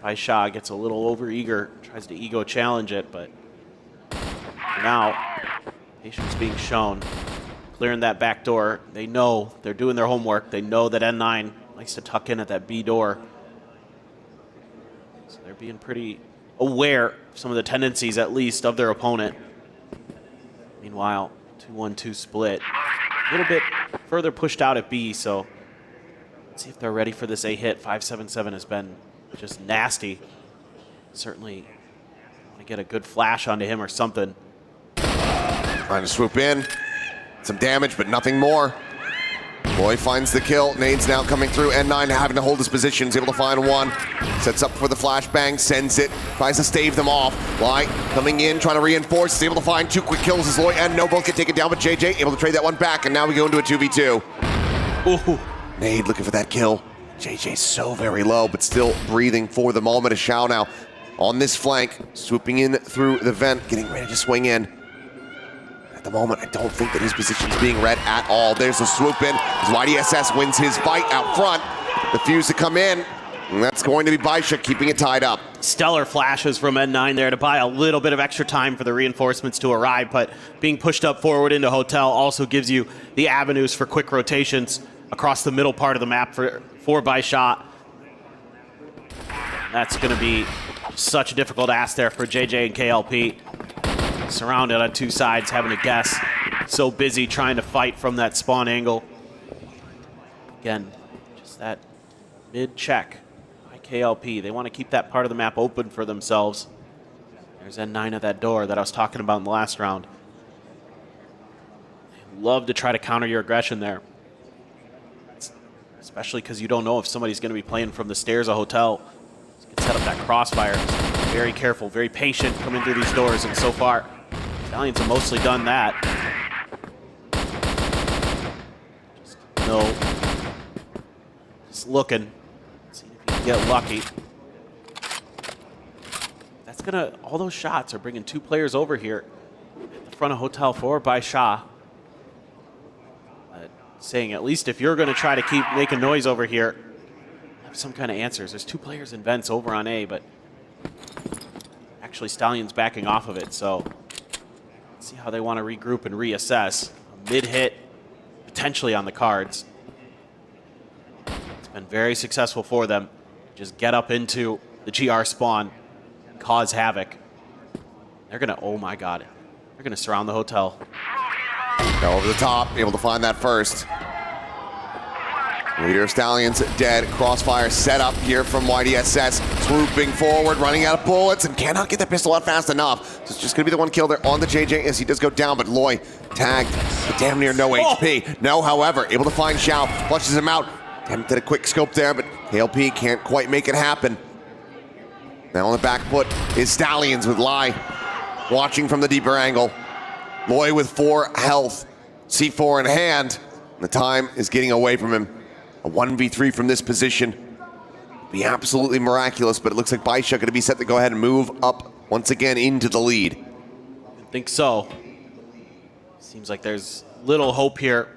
Baisha gets a little overeager, tries to ego challenge it, but for now, patience being shown. Clearing that back door. They know they're doing their homework. They know that N9 likes to tuck in at that B door. So they're being pretty aware of some of the tendencies, at least, of their opponent. Meanwhile, 2-1-2 split. A little bit further pushed out at B, so let's see if they're ready for this A hit. 577 has been just nasty. Certainly want to get a good flash onto him or something. Trying to swoop in. Some damage, but nothing more. Loy finds the kill. Nade's now coming through. N9 having to hold his position. He's able to find one. Sets up for the flashbang. Sends it. Tries to stave them off. Lai coming in, trying to reinforce. He's able to find 2 quick kills as Loy and No both get taken down, but JJ able to trade that one back, and now we go into a 2v2. Ooh. Nade looking for that kill. JJ so very low, but still breathing for the moment. A Shao now on this flank, swooping in through the vent, getting ready to swing in. At the moment, I don't think that his position is being read at all. There's a swoop in as YDSS wins his fight out front. The fuse to come in, and that's going to be Baisha keeping it tied up. Stellar flashes from N9 there to buy a little bit of extra time for the reinforcements to arrive, but being pushed up forward into Hotel also gives you the avenues for quick rotations across the middle part of the map for Baisha. That's going to be such a difficult ask there for JJ and KLP. Surrounded on 2 sides, having to guess. So busy trying to fight from that spawn angle. Again, just that mid-check by KLP. They want to keep that part of the map open for themselves. There's N9 at that door that I was talking about in the last round. They love to try to counter your aggression there. Especially because you don't know if somebody's going to be playing from the stairs of Hotel. You can set up that crossfire. Very careful, very patient coming through these doors, and so far, Stallions have mostly done that. Just looking, see if you can get lucky. That's gonna, all those shots are bringing 2 players over here at the front of Hotel for Baisha. Saying at least if you're going to try to keep making noise over here, have some kind of answers. There's 2 players in vents over on A, but actually Stallions backing off of it, so let's see how they want to regroup and reassess. A mid-hit potentially on the cards. It's been very successful for them. Just get up into the GR spawn, cause havoc. They're going to, oh my god, they're going to surround the Hotel. Go over the top, able to find that first. Leader of Stallions dead. Crossfire set up here from YDSS. Swooping forward, running out of bullets, and cannot get the pistol out fast enough. So it's just going to be the one kill there on the JJ as he does go down, but Loy tagged with damn near no HP. No, however, able to find Shao, flushes him out. Attempted a quick scope there, but KLP can't quite make it happen. Now on the back foot is Stallions with Lai watching from the deeper angle. Loy with 4 health, C4 in hand. The time is getting away from him. A 1v3 from this position. Be absolutely miraculous, but it looks like Baisha going to be set to go ahead and move up once again into the lead. I think so. Seems like there's little hope here.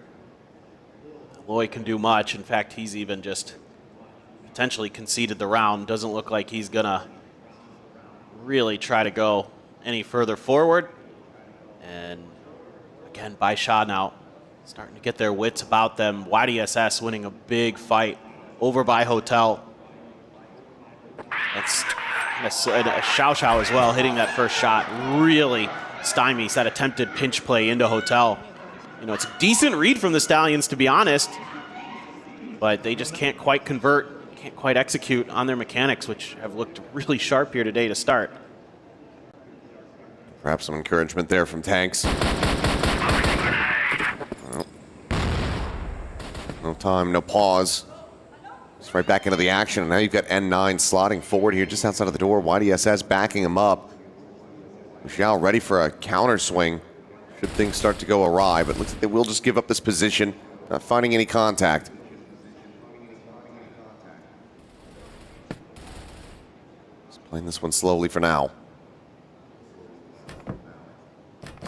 Loy can do much. In fact, he's even just potentially conceded the round. Doesn't look like he's going to really try to go any further forward. And again, Baisha now starting to get their wits about them. YDSS winning a big fight over by Hotel. That's a Shao Shao as well, hitting that first shot. Really stymies that attempted pinch play into Hotel. You know, it's a decent read from the Stallions, to be honest, but they just can't quite convert, can't quite execute on their mechanics, which have looked really sharp here today to start. Perhaps some encouragement there from Tanks. Well, no time, no pause. Just right back into the action. And now you've got N9 slotting forward here just outside of the door. YDSS backing him up. Xiao ready for a counter swing should things start to go awry, but looks like they will just give up this position, not finding any contact. Just playing this one slowly for now.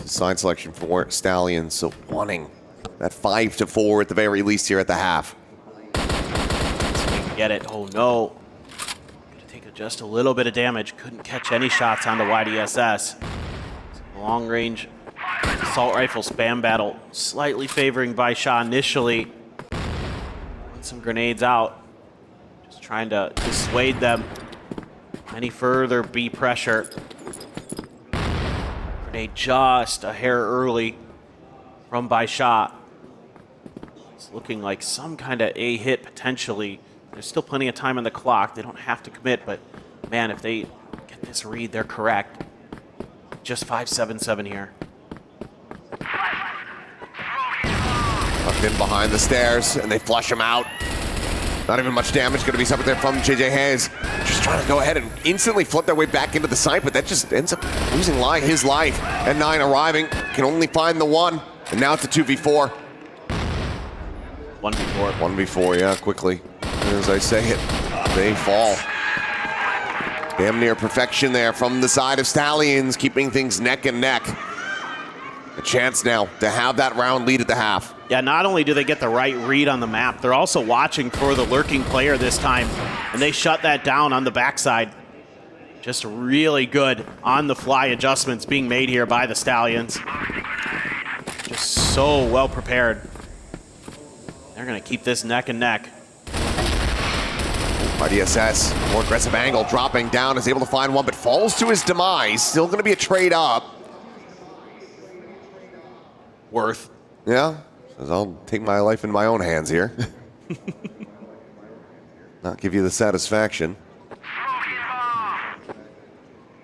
Side selection for Stallions, so wanting that 5-4 at the very least here at the half. Get it. Oh no. Gonna take just a little bit of damage. Couldn't catch any shots onto YDSS. Long range assault rifle spam battle. Slightly favoring Baisha initially. Put some grenades out. Just trying to dissuade them. Any further B pressure. Grenade just a hair early from Baisha. It's looking like some kind of A hit potentially. There's still plenty of time on the clock. They don't have to commit, but man, if they get this read, they're correct. Just 5-7-7 here. Tucked in behind the stairs, and they flush him out. Not even much damage going to be suffered there from JJ Hayes. Just trying to go ahead and instantly flip their way back into the site, but that just ends up losing his life. And 9 arriving, can only find the 1, and now it's a 2v4. 1v4. 1v4, yeah, quickly. As I say it, they fall. Damn near perfection there from the side of Stallions, keeping things neck and neck. A chance now to have that round lead at the half. Yeah, not only do they get the right read on the map, they're also watching for the lurking player this time, and they shut that down on the backside. Just really good on-the-fly adjustments being made here by the Stallions. Just so well prepared. They're going to keep this neck and neck. RDSS, more aggressive angle, dropping down, is able to find one, but falls to his demise. Still going to be a trade up. Worth. Yeah, says I'll take my life in my own hands here. Not give you the satisfaction.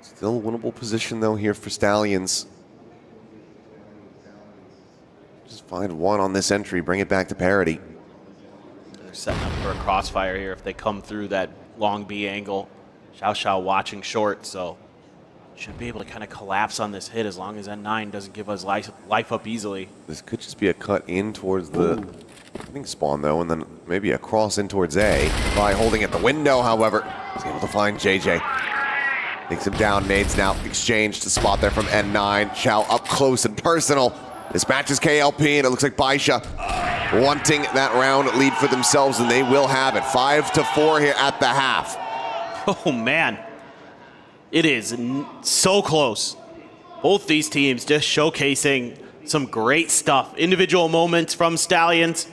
Still winnable position though here for Stallions. Just find one on this entry, bring it back to parity. They're setting up for a crossfire here if they come through that long B angle. Xiao Xiao watching short, so should be able to kind of collapse on this hit as long as N9 doesn't give us life up easily. This could just be a cut in towards the spawn though, and then maybe a cross in towards A. By holding at the window, however, he's able to find JJ. Takes him down, nades now exchanged to spot there from N9. Xiao up close and personal. Dispatches KLP, and it looks like Baisha wanting that round lead for themselves, and they will have it. 5-4 here at the half. Oh man, it is so close. Both these teams just showcasing some great stuff. Individual moments from Stallions,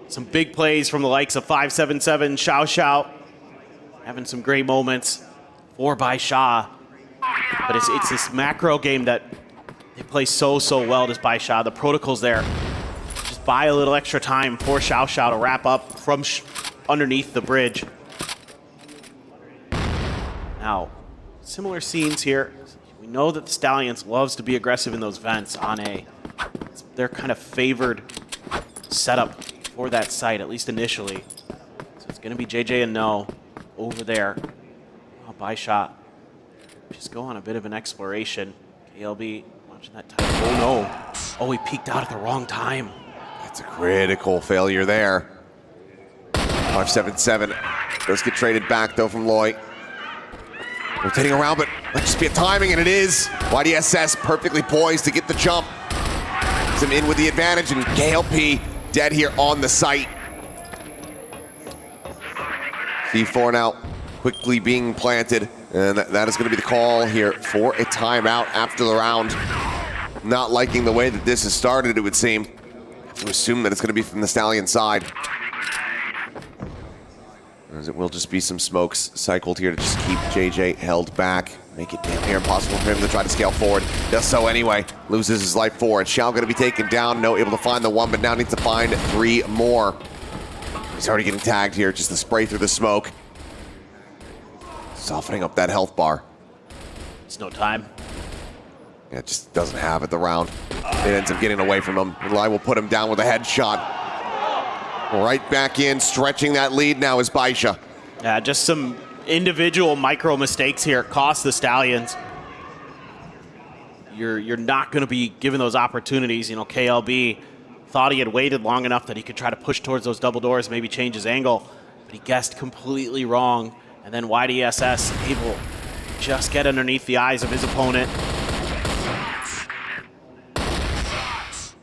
some big plays from the likes of 577, Xiao Xiao, having some great moments for Baisha. But it's this macro game that they play so well, this Baisha. The protocols there, just buy a little extra time for Xiao Xiao to wrap up from underneath the bridge. Now, similar scenes here. We know that the Stallions loves to be aggressive in those vents on A. It's their kind of favored setup for that site, at least initially. So it's going to be JJ and No over there. Oh, Baisha just go on a bit of an exploration. KLB watching that time. Oh no. Oh, he peeked out at the wrong time. That's a critical failure there. 577 does get traded back though from Loy. Rotating around, but might just be a timing, and it is. YDSS perfectly poised to get the jump. Gets him in with the advantage, and KLP dead here on the site. C4 now quickly being planted, and that is going to be the call here for a timeout after the round. Not liking the way that this has started, it would seem. Have to assume that it's going to be from the Stallion side. As it will just be some smokes cycled here to just keep JJ held back. Make it damn near impossible for him to try to scale forward. Does so anyway. Loses his life for it. Xiao going to be taken down. No able to find the one, but now needs to find 3 more. He's already getting tagged here. Just the spray through the smoke. Softening up that health bar. It's no time. Yeah, it just doesn't have it the round. It ends up getting away from him. Eli will put him down with a headshot. Right back in, stretching that lead now is Baisha. Yeah, just some individual micro mistakes here cost the Stallions. You're not going to be given those opportunities. You know, KLB thought he had waited long enough that he could try to push towards those double doors, maybe change his angle, but he guessed completely wrong. And then YDSS able to just get underneath the eyes of his opponent.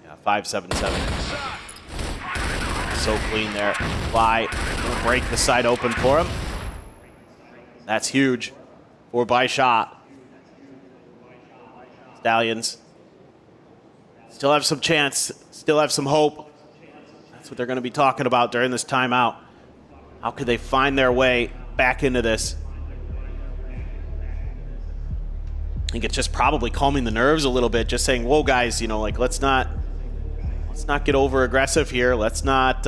Yeah, 577. So clean there. Fly will break the side open for him. That's huge for Baisha. Stallions still have some chance, still have some hope. That's what they're going to be talking about during this timeout. How could they find their way back into this? I think it's just probably calming the nerves a little bit, just saying, whoa guys, you know, like let's not get over aggressive here. Let's not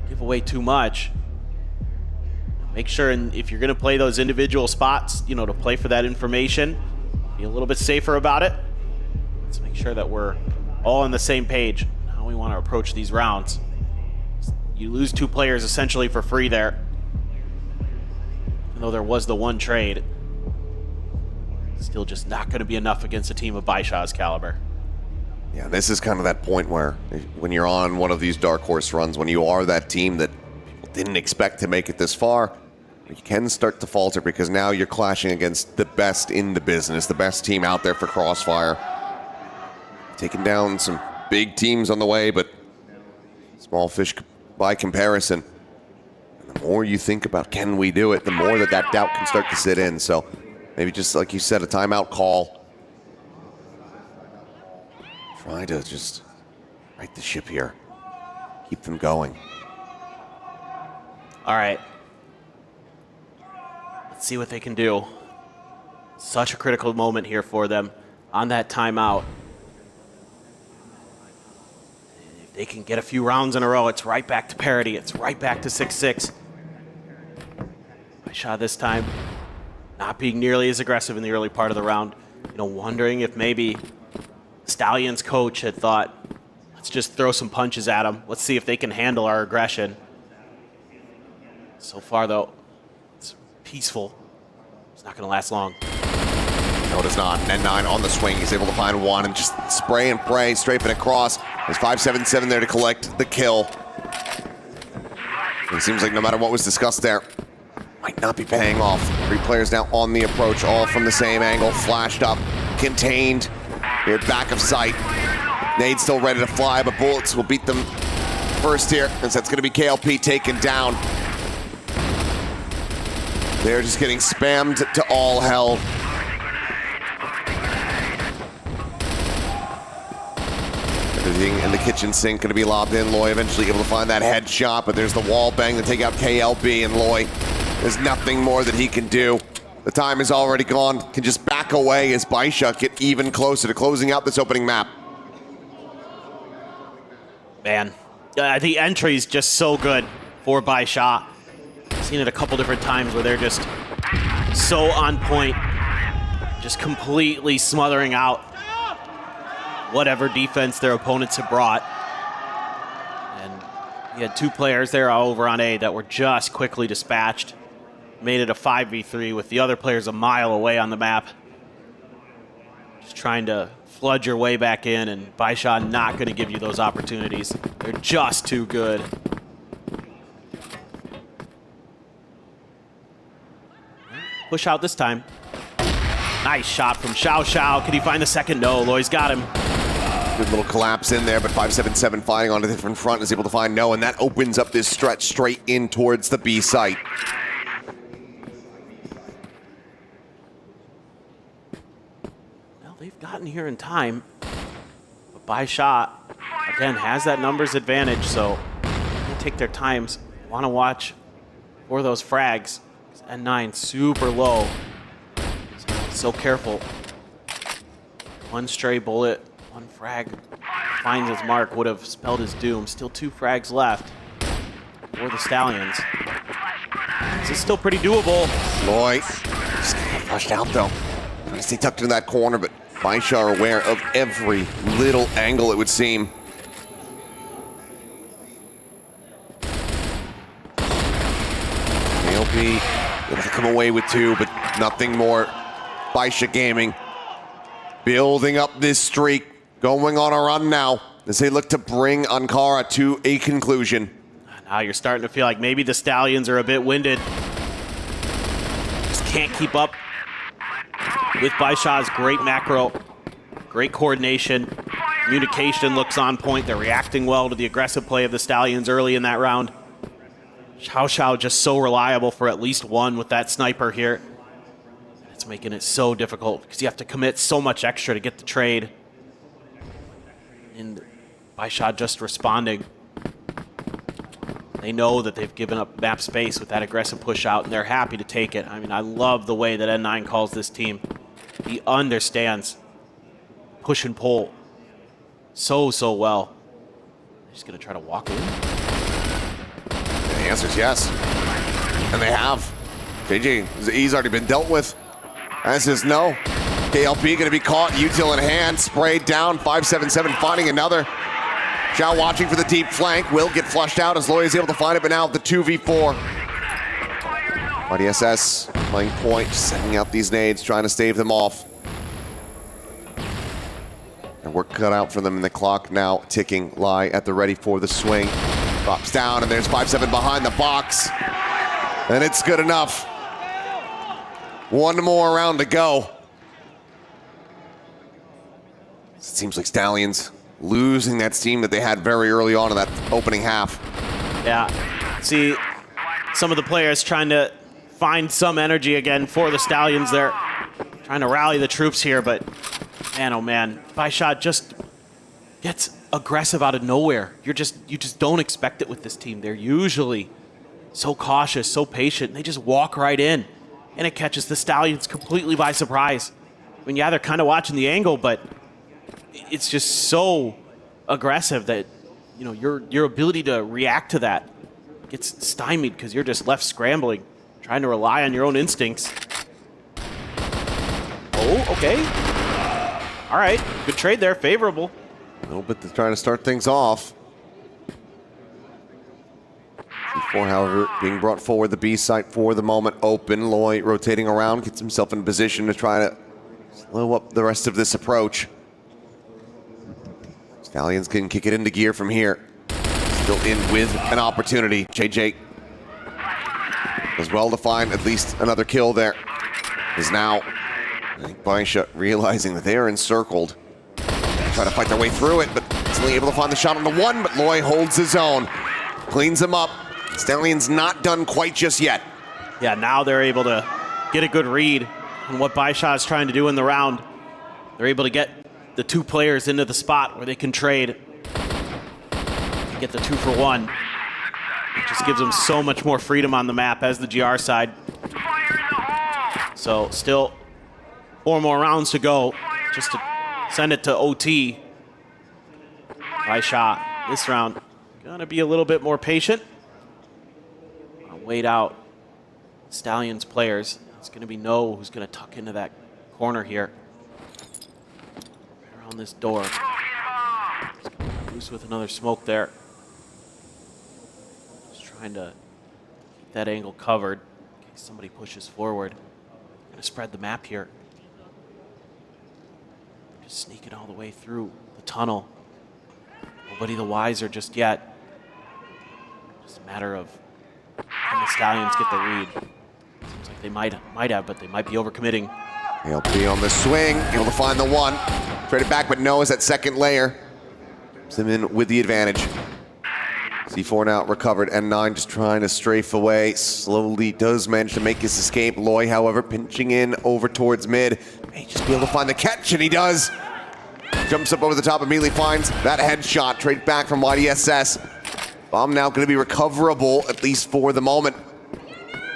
give away too much. Make sure, and if you're going to play those individual spots, you know, to play for that information, be a little bit safer about it. Let's make sure that we're all on the same page. Now we want to approach these rounds. You lose 2 players essentially for free there. Even though there was the one trade, still just not going to be enough against a team of Baishaw's caliber. Yeah, this is kind of that point where when you're on one of these dark horse runs, when you are that team that people didn't expect to make it this far, you can start to falter because now you're clashing against the best in the business, the best team out there for Crossfire. Taking down some big teams on the way, but small fish by comparison. And the more you think about can we do it, the more that doubt can start to sit in. So maybe just like you said, a timeout call. Try to just right the ship here. Keep them going. All right. Let's see what they can do. Such a critical moment here for them on that timeout. If they can get a few rounds in a row, it's right back to parity. It's right back to 6-6. Baisha this time not being nearly as aggressive in the early part of the round. You know, wondering if maybe Stallions coach had thought, let's just throw some punches at them. Let's see if they can handle our aggression. So far, though, it's peaceful. It's not going to last long. No, it is not. N9 on the swing. He's able to find one and just spray and pray, strafing across. There's 577 there to collect the kill. It seems like no matter what was discussed there, might not be paying off. 3 players now on the approach, all from the same angle, flashed up, contained. Here, back of sight. Nade's still ready to fly, but bullets will beat them first here, as that's going to be KLP taken down. They're just getting spammed to all hell. Everything in the kitchen sink going to be lobbed in. Loy eventually able to find that headshot, but there's the wall bang to take out KLB, and Loy, there's nothing more that he can do. The time is already gone. Can just back away as Baisha get even closer to closing out this opening map. Man, the entry is just so good for Baisha. Seen it a couple different times where they're just so on point, just completely smothering out whatever defense their opponents have brought. And you had 2 players there over on A that were just quickly dispatched. Made it a 5v3 with the other players a mile away on the map. Just trying to flood your way back in, and Baisha not going to give you those opportunities. They're just too good. Push out this time. Nice shot from Xiao Xiao. Can he find the second? No, Loy's got him. Good little collapse in there, but 577 fighting on a different front is able to find no, and that opens up this stretch straight in towards the B site. Well, they've gotten here in time, but Baisha, again, has that numbers advantage, so they take their times. Want to watch for those frags. N9 super low, so careful. One stray bullet, one frag finds his mark, would have spelled his doom. Still 2 frags left for the Stallions. This is still pretty doable. Loy just got flushed out though. Trying to stay tucked into that corner, but Baisha are aware of every little angle, it would seem. KLP able to come away with 2, but nothing more. Baisha Gaming building up this streak, going on a run now as they look to bring Ankara to a conclusion. Now you're starting to feel like maybe the Stallions are a bit winded. Just can't keep up with Baisha's great macro, great coordination. Communication looks on point. They're reacting well to the aggressive play of the Stallions early in that round. Xiao Xiao just so reliable for at least one with that sniper here. It's making it so difficult because you have to commit so much extra to get the trade. And Baisha just responding. They know that they've given up map space with that aggressive push out, and they're happy to take it. I mean, I love the way that N9 calls this team. He understands push and pull so well. They're just going to try to walk in. The answer is yes. And they have. JJ's already been dealt with. As is no. KLP going to be caught. Util in hand. Sprayed down. 577 finding another. Zhao watching for the deep flank. Will get flushed out as Loy is able to find it, but now the 2v4. YDSS playing point, sending out these nades, trying to stave them off. And work cut out for them in the clock now ticking. Lie at the ready for the swing. Drops down, and there's 5-7 behind the box. And it's good enough. One more round to go. It seems like Stallions losing that steam that they had very early on in that opening half. Yeah, see some of the players trying to find some energy again for the Stallions. They're trying to rally the troops here, but man, oh man, Baishot just gets aggressive out of nowhere. You just don't expect it with this team. They're usually so cautious, so patient, and they just walk right in, and it catches the Stallions completely by surprise. I mean, yeah, they're kind of watching the angle, but it's just so aggressive that, you know, your ability to react to that gets stymied because you're just left scrambling, trying to rely on your own instincts. Oh, okay. All right, good trade there, favorable. A little bit trying to start things off. C4, however, being brought forward, the B site for the moment open. Loy rotating around, gets himself in position to try to slow up the rest of this approach. Stallions can kick it into gear from here. Still in with an opportunity. JJ does well to find at least another kill there. Is now, I think Baisha realizing that they are encircled. Try to fight their way through it, but is only able to find the shot on the one, but Loy holds his own. Cleans him up. Stallions not done quite just yet. Yeah, now they're able to get a good read on what Baishot is trying to do in the round. They're able to get the two players into the spot where they can trade. Get the 2-for-1. It just gives them so much more freedom on the map as the GR side. So still 4 more rounds to go just to send it to OT. Baishot this round gonna be a little bit more patient. Wait out Stallions players. It's gonna be No who's gonna tuck into that corner here. Around this door. Loose with another smoke there. Just trying to keep that angle covered in case somebody pushes forward. Gonna spread the map here. Just sneaking all the way through the tunnel. Nobody the wiser just yet. Just a matter of can the Stallions get the read. Seems like they might have, but they might be overcommitting. He'll be on the swing, able to find the one. Trade it back, but No is at second layer. Puts him in with the advantage. C4 now recovered, and 9 just trying to strafe away. Slowly does manage to make his escape. Loy, however, pinching in over towards mid. May just be able to find the catch, and he does. Jumps up over the top, immediately finds that headshot. Trade back from YDSS. Bomb now going to be recoverable, at least for the moment.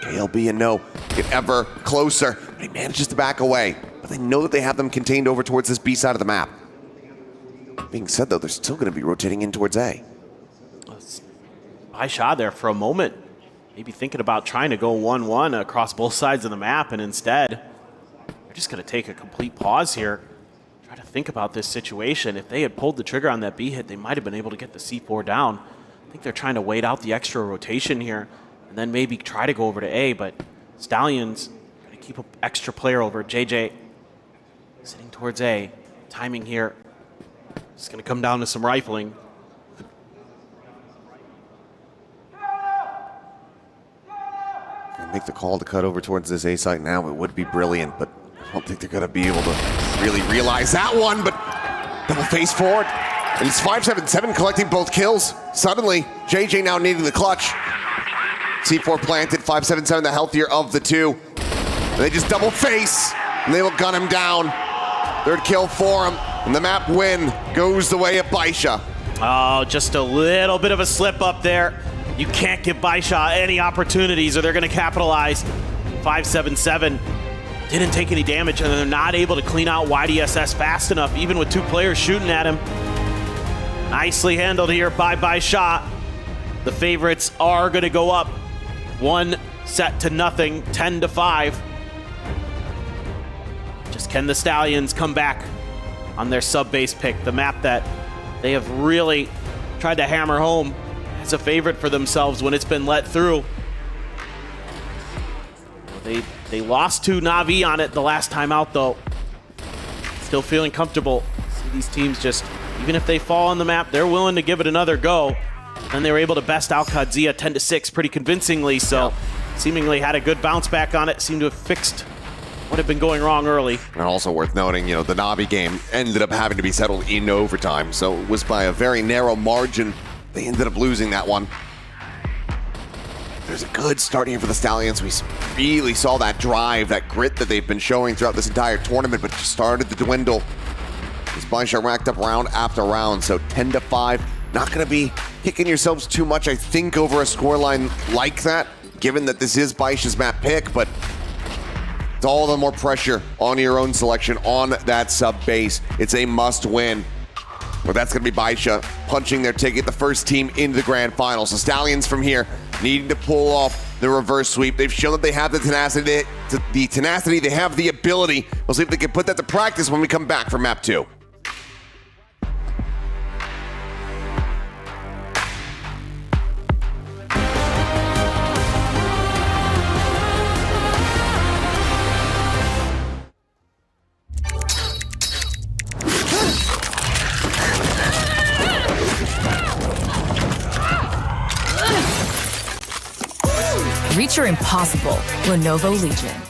KLB and No get ever closer. He manages to back away, but they know that they have them contained over towards this B side of the map. Being said, though, they're still going to be rotating in towards A. Baishot there for a moment. Maybe thinking about trying to go 1-1 across both sides of the map, and instead, they're just going to take a complete pause here. Try to think about this situation. If they had pulled the trigger on that B hit, they might have been able to get the C4 down. I think they're trying to wait out the extra rotation here and then maybe try to go over to A, but Stallions going to keep an extra player over. JJ sitting towards A. Timing here. It's going to come down to some rifling. Make the call to cut over towards this A site now. It would be brilliant, but I don't think they're going to be able to really realize that one, but double face forward. And it's 5-7-7 collecting both kills. Suddenly, JJ now needing the clutch. C4 planted, 5-7-7 the healthier of the two. And they just double face, and they will gun him down. Third kill for him, and the map win goes the way of Baisha. Oh, just a little bit of a slip up there. You can't give Baishot any opportunities or they're going to capitalize. 5-7-7 didn't take any damage, and they're not able to clean out YDSS fast enough, even with 2 players shooting at him. Nicely handled here by Baishot. The favorites are going to go up 1 set to nothing, 10-5. Just can the Stallions come back on their sub-base pick, the map that they have really tried to hammer home as a favorite for themselves when it's been let through. They lost to Na'Vi on it the last time out, though. Still feeling comfortable. See these teams just, even if they fall on the map, they're willing to give it another go. And they were able to best out Kadzia 10-6 pretty convincingly, so seemingly had a good bounce back on it, seemed to have fixed what had been going wrong early. And also worth noting, you know, the Na'Vi game ended up having to be settled in overtime, so it was by a very narrow margin. They ended up losing that one. There's a good start here for the Stallions. We really saw that drive, that grit that they've been showing throughout this entire tournament, but just started to dwindle. This Baisha racked up round after round, so 10-5. Not going to be kicking yourselves too much, I think, over a scoreline like that, given that this is Baisha's map pick, but it's all the more pressure on your own selection on that sub base. It's a must win. But that's going to be Baisha punching their ticket, the first team into the grand final. So Stallions from here needing to pull off the reverse sweep. They've shown that they have the tenacity, they have the ability. We'll see if they can put that to practice when we come back from map 2. Reach your impossible, Lenovo Legion.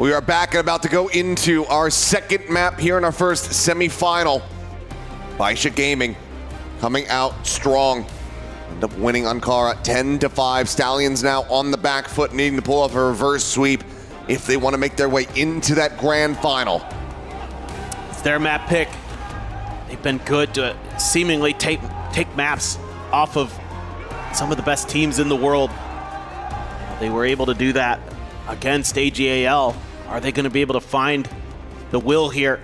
We are back and about to go into our second map here in our first semifinal. Baisha Gaming coming out strong. End up winning Ankara 10-5. Stallions now on the back foot, needing to pull off a reverse sweep if they want to make their way into that grand final. It's their map pick. They've been good to seemingly take maps off of some of the best teams in the world. They were able to do that against AGAL. Are they going to be able to find the will here,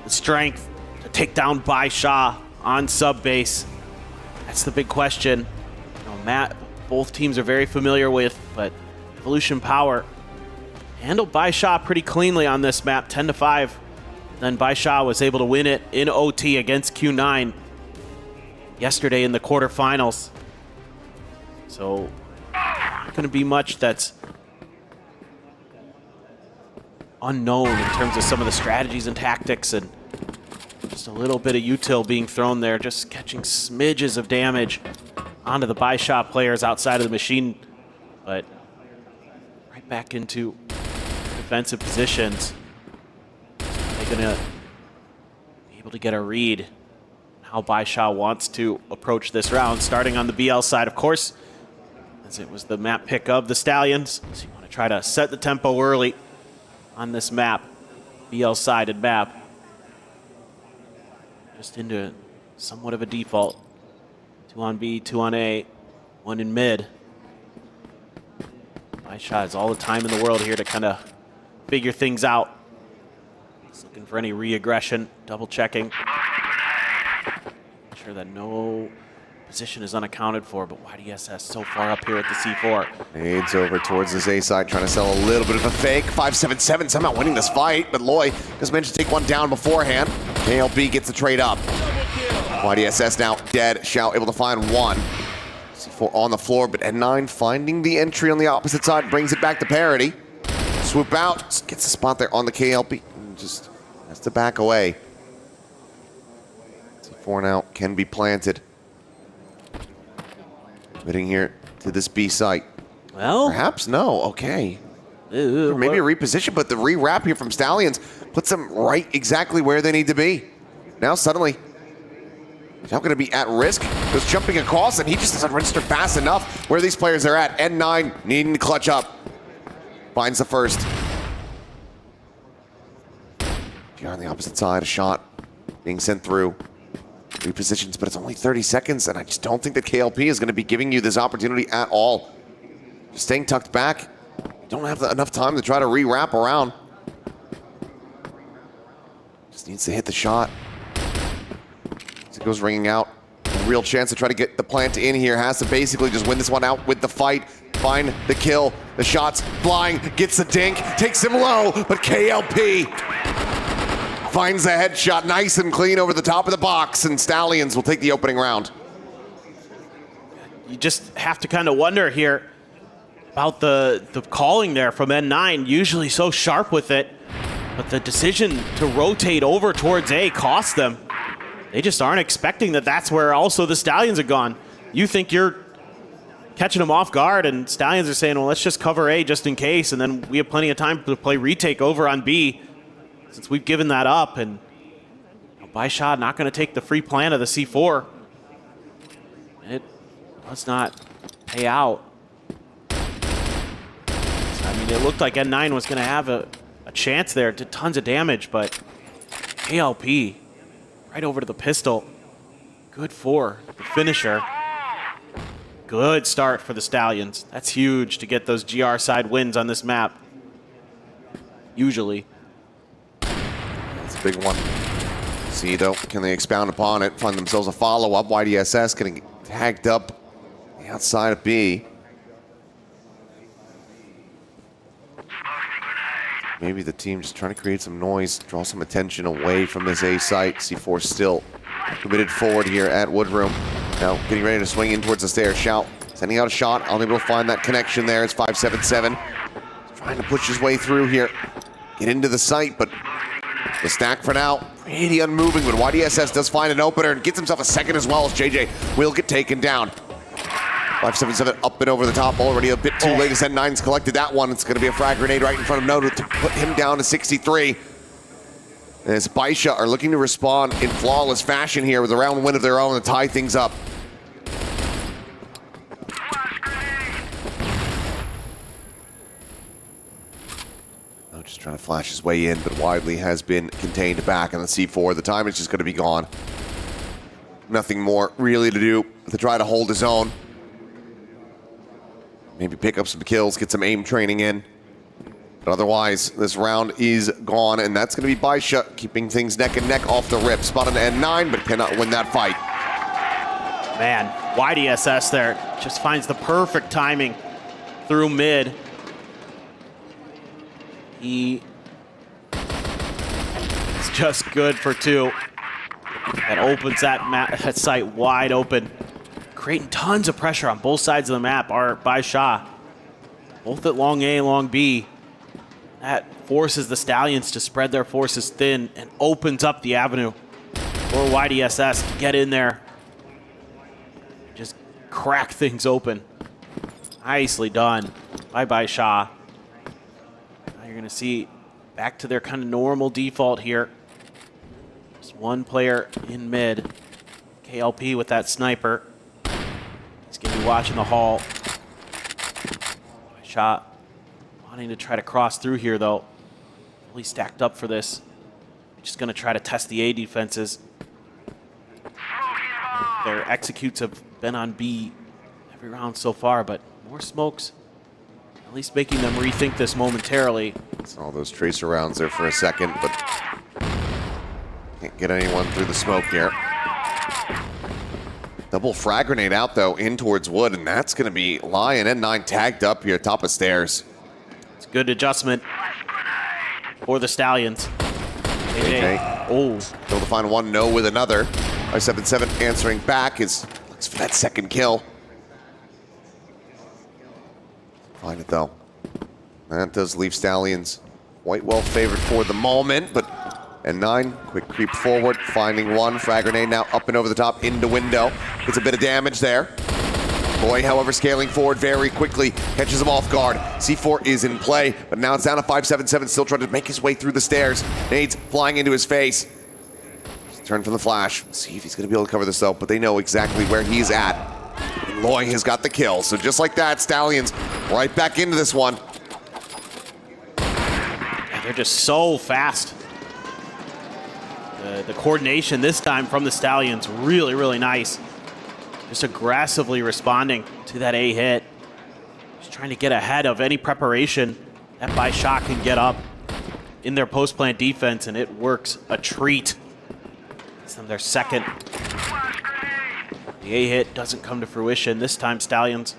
the strength to take down Baisha on sub base? That's the big question. Matt, both teams are very familiar with, but Evolution Power handled Baisha pretty cleanly on this map, 10-5. Then Baisha was able to win it in OT against Q9 yesterday in the quarterfinals. So, not going to be much that's unknown in terms of some of the strategies and tactics, and just a little bit of util being thrown there, just catching smidges of damage onto the Baisha players outside of the machine, but right back into defensive positions. They're going to be able to get a read on how Baisha wants to approach this round, starting on the BL side, of course, as it was the map pick of the Stallions. So you want to try to set the tempo early on this map, BL-sided map. Just into somewhat of a default. 2 on B, 2 on A, 1 in mid. Baisha has all the time in the world here to kind of figure things out. He's looking for any re-aggression, double checking. Make sure that no position is unaccounted for, but YDSS so far up here at the C4. Aids over towards this A side, trying to sell a little bit of a fake. 577 somehow winning this fight, but Loy just managed to take one down beforehand. KLB gets the trade up. YDSS now dead. Shao able to find one. C4 on the floor, but N9 finding the entry on the opposite side, brings it back to parity. Swoop out, gets a spot there on the KLB. Just has to back away. C4 now can be planted. Heading here to this B site. Well, perhaps no. Okay. Maybe a reposition, but the re-wrap here from Stallions puts them right exactly where they need to be. Now suddenly, he's not going to be at risk. Goes jumping across, and he just doesn't register fast enough where these players are at. N9 needing to clutch up. Finds the first. Here on the opposite side, a shot being sent through. Repositions, but it's only 30 seconds, and I just don't think that KLP is going to be giving you this opportunity at all. Just staying tucked back. You don't have enough time to try to re-wrap around. Just needs to hit the shot. As it goes ringing out. A real chance to try to get the plant in here. Has to basically just win this one out with the fight. Find the kill. The shot's flying. Gets the dink. Takes him low, but KLP finds the headshot nice and clean over the top of the box, and Stallions will take the opening round. You just have to kind of wonder here about the calling there from N9, usually so sharp with it, but the decision to rotate over towards A cost them. They just aren't expecting that that's where also the Stallions are gone. You think you're catching them off guard, and Stallions are saying, well, let's just cover A just in case, and then we have plenty of time to play retake over on B. Since we've given that up, and Baisha not going to take the free plan of the C4. And it does not pay out. I mean, it looked like N9 was going to have a chance there, did tons of damage, but KLP right over to the pistol. Good for the finisher. Good start for the Stallions. That's huge to get those GR side wins on this map. Usually. Big one. See though, can they expound upon it? Find themselves a follow-up. YDSS getting tagged up the outside of B. Maybe the team just trying to create some noise, draw some attention away from this A site. C4 still committed forward here at Woodroom. Now getting ready to swing in towards the stairs. Shout sending out a shot, unable to find that connection there. It's 577. Trying to push his way through here, get into the site, but the stack for now, pretty unmoving, but YDSS does find an opener and gets himself a second as well as JJ will get taken down. 577 up and over the top, already a bit too late as N9's collected that one. It's going to be a frag grenade right in front of Noto to put him down to 63. As Baisha are looking to respond in flawless fashion here with a round win of their own and tie things up. No, just trying to flash his way in, but Widely has been contained back on the C4. The time is just going to be gone. Nothing more really to do to try to hold his own. Maybe pick up some kills, get some aim training in. But otherwise, this round is gone, and that's going to be Baisha keeping things neck and neck off the rip. Spotted an N9, but cannot win that fight. Man, YDSS there just finds the perfect timing through mid. He is just good for 2. That opens that site wide open. Creating tons of pressure on both sides of the map are Baisha. Both at long A, long B. That forces the Stallions to spread their forces thin and opens up the avenue for YDSS to get in there. Just crack things open. Nicely done by Baisha. Now you're gonna see back to their kind of normal default here. Just one player in mid. KLP with that sniper. He's gonna be watching the hall. Baisha wanting to try to cross through here though. Really stacked up for this. Just gonna try to test the A defenses. Their executes have been on B every round so far, but more smokes, at least making them rethink this momentarily. Saw those tracer rounds there for a second, but can't get anyone through the smoke here. Double frag grenade out though, in towards wood, and that's gonna be Lion. N9 tagged up here, top of stairs. It's a good adjustment for the Stallions. Okay. Oh. Able to find one, no with another. 577 answering back is looks for that second kill. Find it though. That does leave Stallions quite well favored for the moment, but N9, quick creep forward, finding one. Frag grenade now up and over the top into window. Gets a bit of damage there. Boy, however, scaling forward very quickly, catches him off guard. C4 is in play, but now it's down to 577, still trying to make his way through the stairs. Nades flying into his face. Turn from the flash. See if he's going to be able to cover this though, but they know exactly where he's at. And Loy has got the kill, so just like that, Stallions right back into this one. Yeah, they're just so fast. The coordination this time from the Stallions, really, really nice. Just aggressively responding to that A hit. Just trying to get ahead of any preparation that Baisha can get up in their post-plant defense, and it works a treat. It's them their second. The A hit doesn't come to fruition. This time Stallions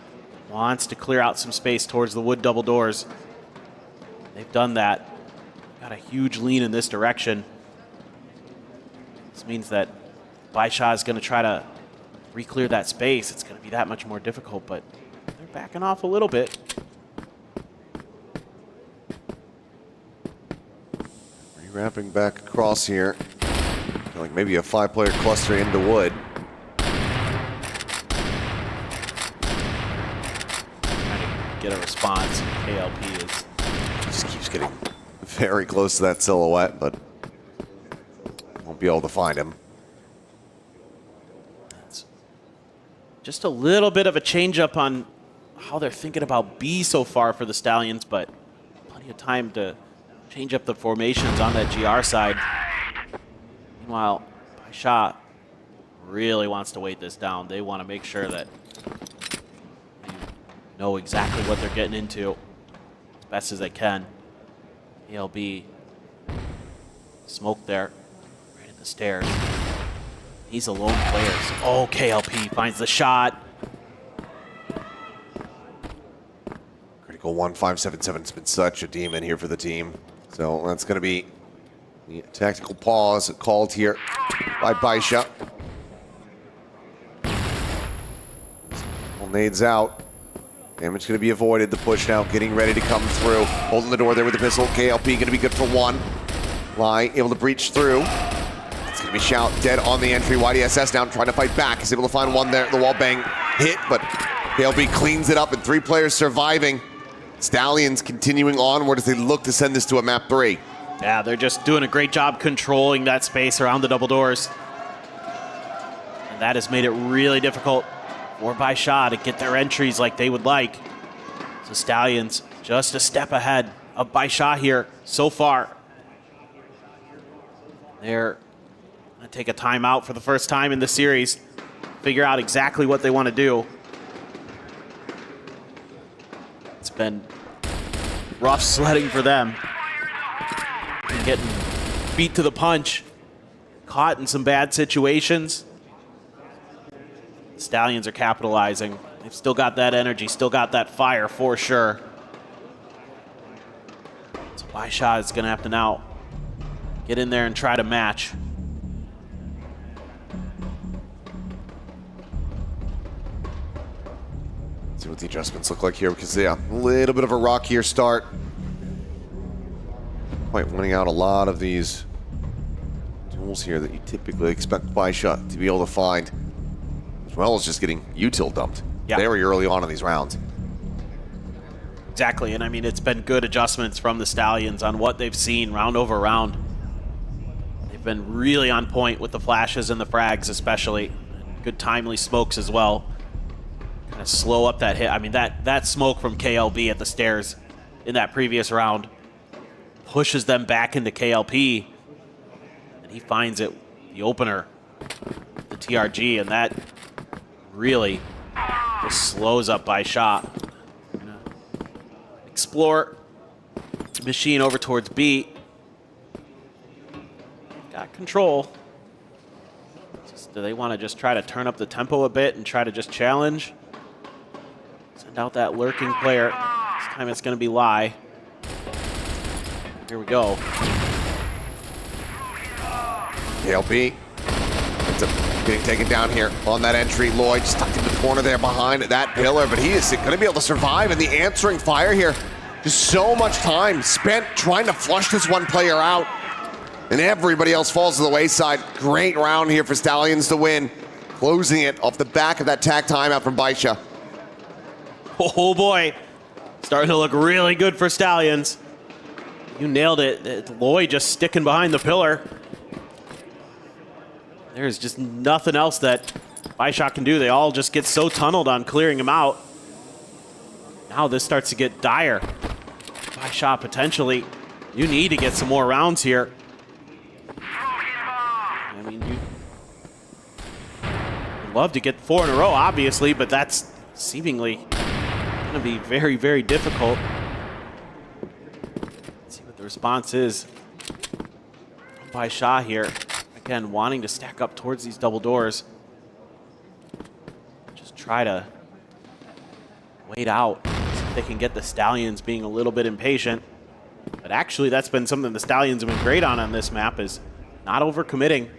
wants to clear out some space towards the wood double doors. They've done that. Got a huge lean in this direction. This means that Baisha is going to try to re-clear that space. It's going to be that much more difficult, but they're backing off a little bit. Rewrapping back across here. Like maybe a 5-player cluster into wood. Trying to get a response. KLP is just keeps getting very close to that silhouette, but won't be able to find him. just a little bit of a change up on how they're thinking about B so far for the Stallions, but plenty of time to change up the formations on that GR side. Meanwhile, Baisha really wants to weight this down. They want to make sure that they know exactly what they're getting into as best as they can. ALB smoke there, right at the stairs. He's a lone player. Oh, KLP finds the shot. Critical 1-5-7-7. It's been such a demon here for the team. So that's going to be the tactical pause called here by Baisha. Nades out. Damage going to be avoided. The push now getting ready to come through. Holding the door there with the pistol. KLP going to be good for one. Lai able to breach through. It's going to be Shout dead on the entry. YDSS now trying to fight back. He's able to find one there. The wall bang hit, but KLB cleans it up and 3 players surviving. Stallions continuing onward as they look to send this to a map 3. Yeah, they're just doing a great job controlling that space around the double doors. And that has made it really difficult for Baisha to get their entries like they would like. So Stallions just a step ahead of Baisha here so far. They're going to take a timeout for the first time in the series, figure out exactly what they want to do. It's been rough sledding for them. And getting beat to the punch, caught in some bad situations. Stallions are capitalizing. They've still got that energy, still got that fire for sure. So Baisha is going to have to now get in there and try to match. See what the adjustments look like here, because yeah, a little bit of a rockier start. Quite winning out a lot of these tools here that you typically expect Baisha to be able to find, as well as just getting util dumped very early on in these rounds. Exactly, and I mean, it's been good adjustments from the Stallions on what they've seen round over round. They've been really on point with the flashes and the frags especially. Good timely smokes as well. Kind of slow up that hit. I mean, that smoke from KLB at the stairs in that previous round pushes them back into KLP, and he finds it, the opener, the TRG, and that really just slows up Baisha. Explore machine over towards B. Got control. Do they want to just try to turn up the tempo a bit and try to just challenge? Send out that lurking player. This time it's going to be Lai. Here we go. KLB ends up getting taken down here on that entry. Lloyd stuck in the corner there behind that pillar, but he is going to be able to survive. And the answering fire here, just so much time spent trying to flush this one player out, and everybody else falls to the wayside. Great round here for Stallions to win, closing it off the back of that tag timeout from Baisha. Oh boy, starting to look really good for Stallions. You nailed it. Lloyd just sticking behind the pillar. There's just nothing else that Baisha can do. They all just get so tunneled on clearing him out. Now this starts to get dire. Baisha potentially, you need to get some more rounds here. I mean, you'd love to get 4 in a row, obviously, but that's seemingly going to be very, very difficult. The response is Baisha here, again, wanting to stack up towards these double doors. Just try to wait out, see if they can get the Stallions being a little bit impatient. But actually, that's been something the Stallions have been great on this map, is not overcommitting,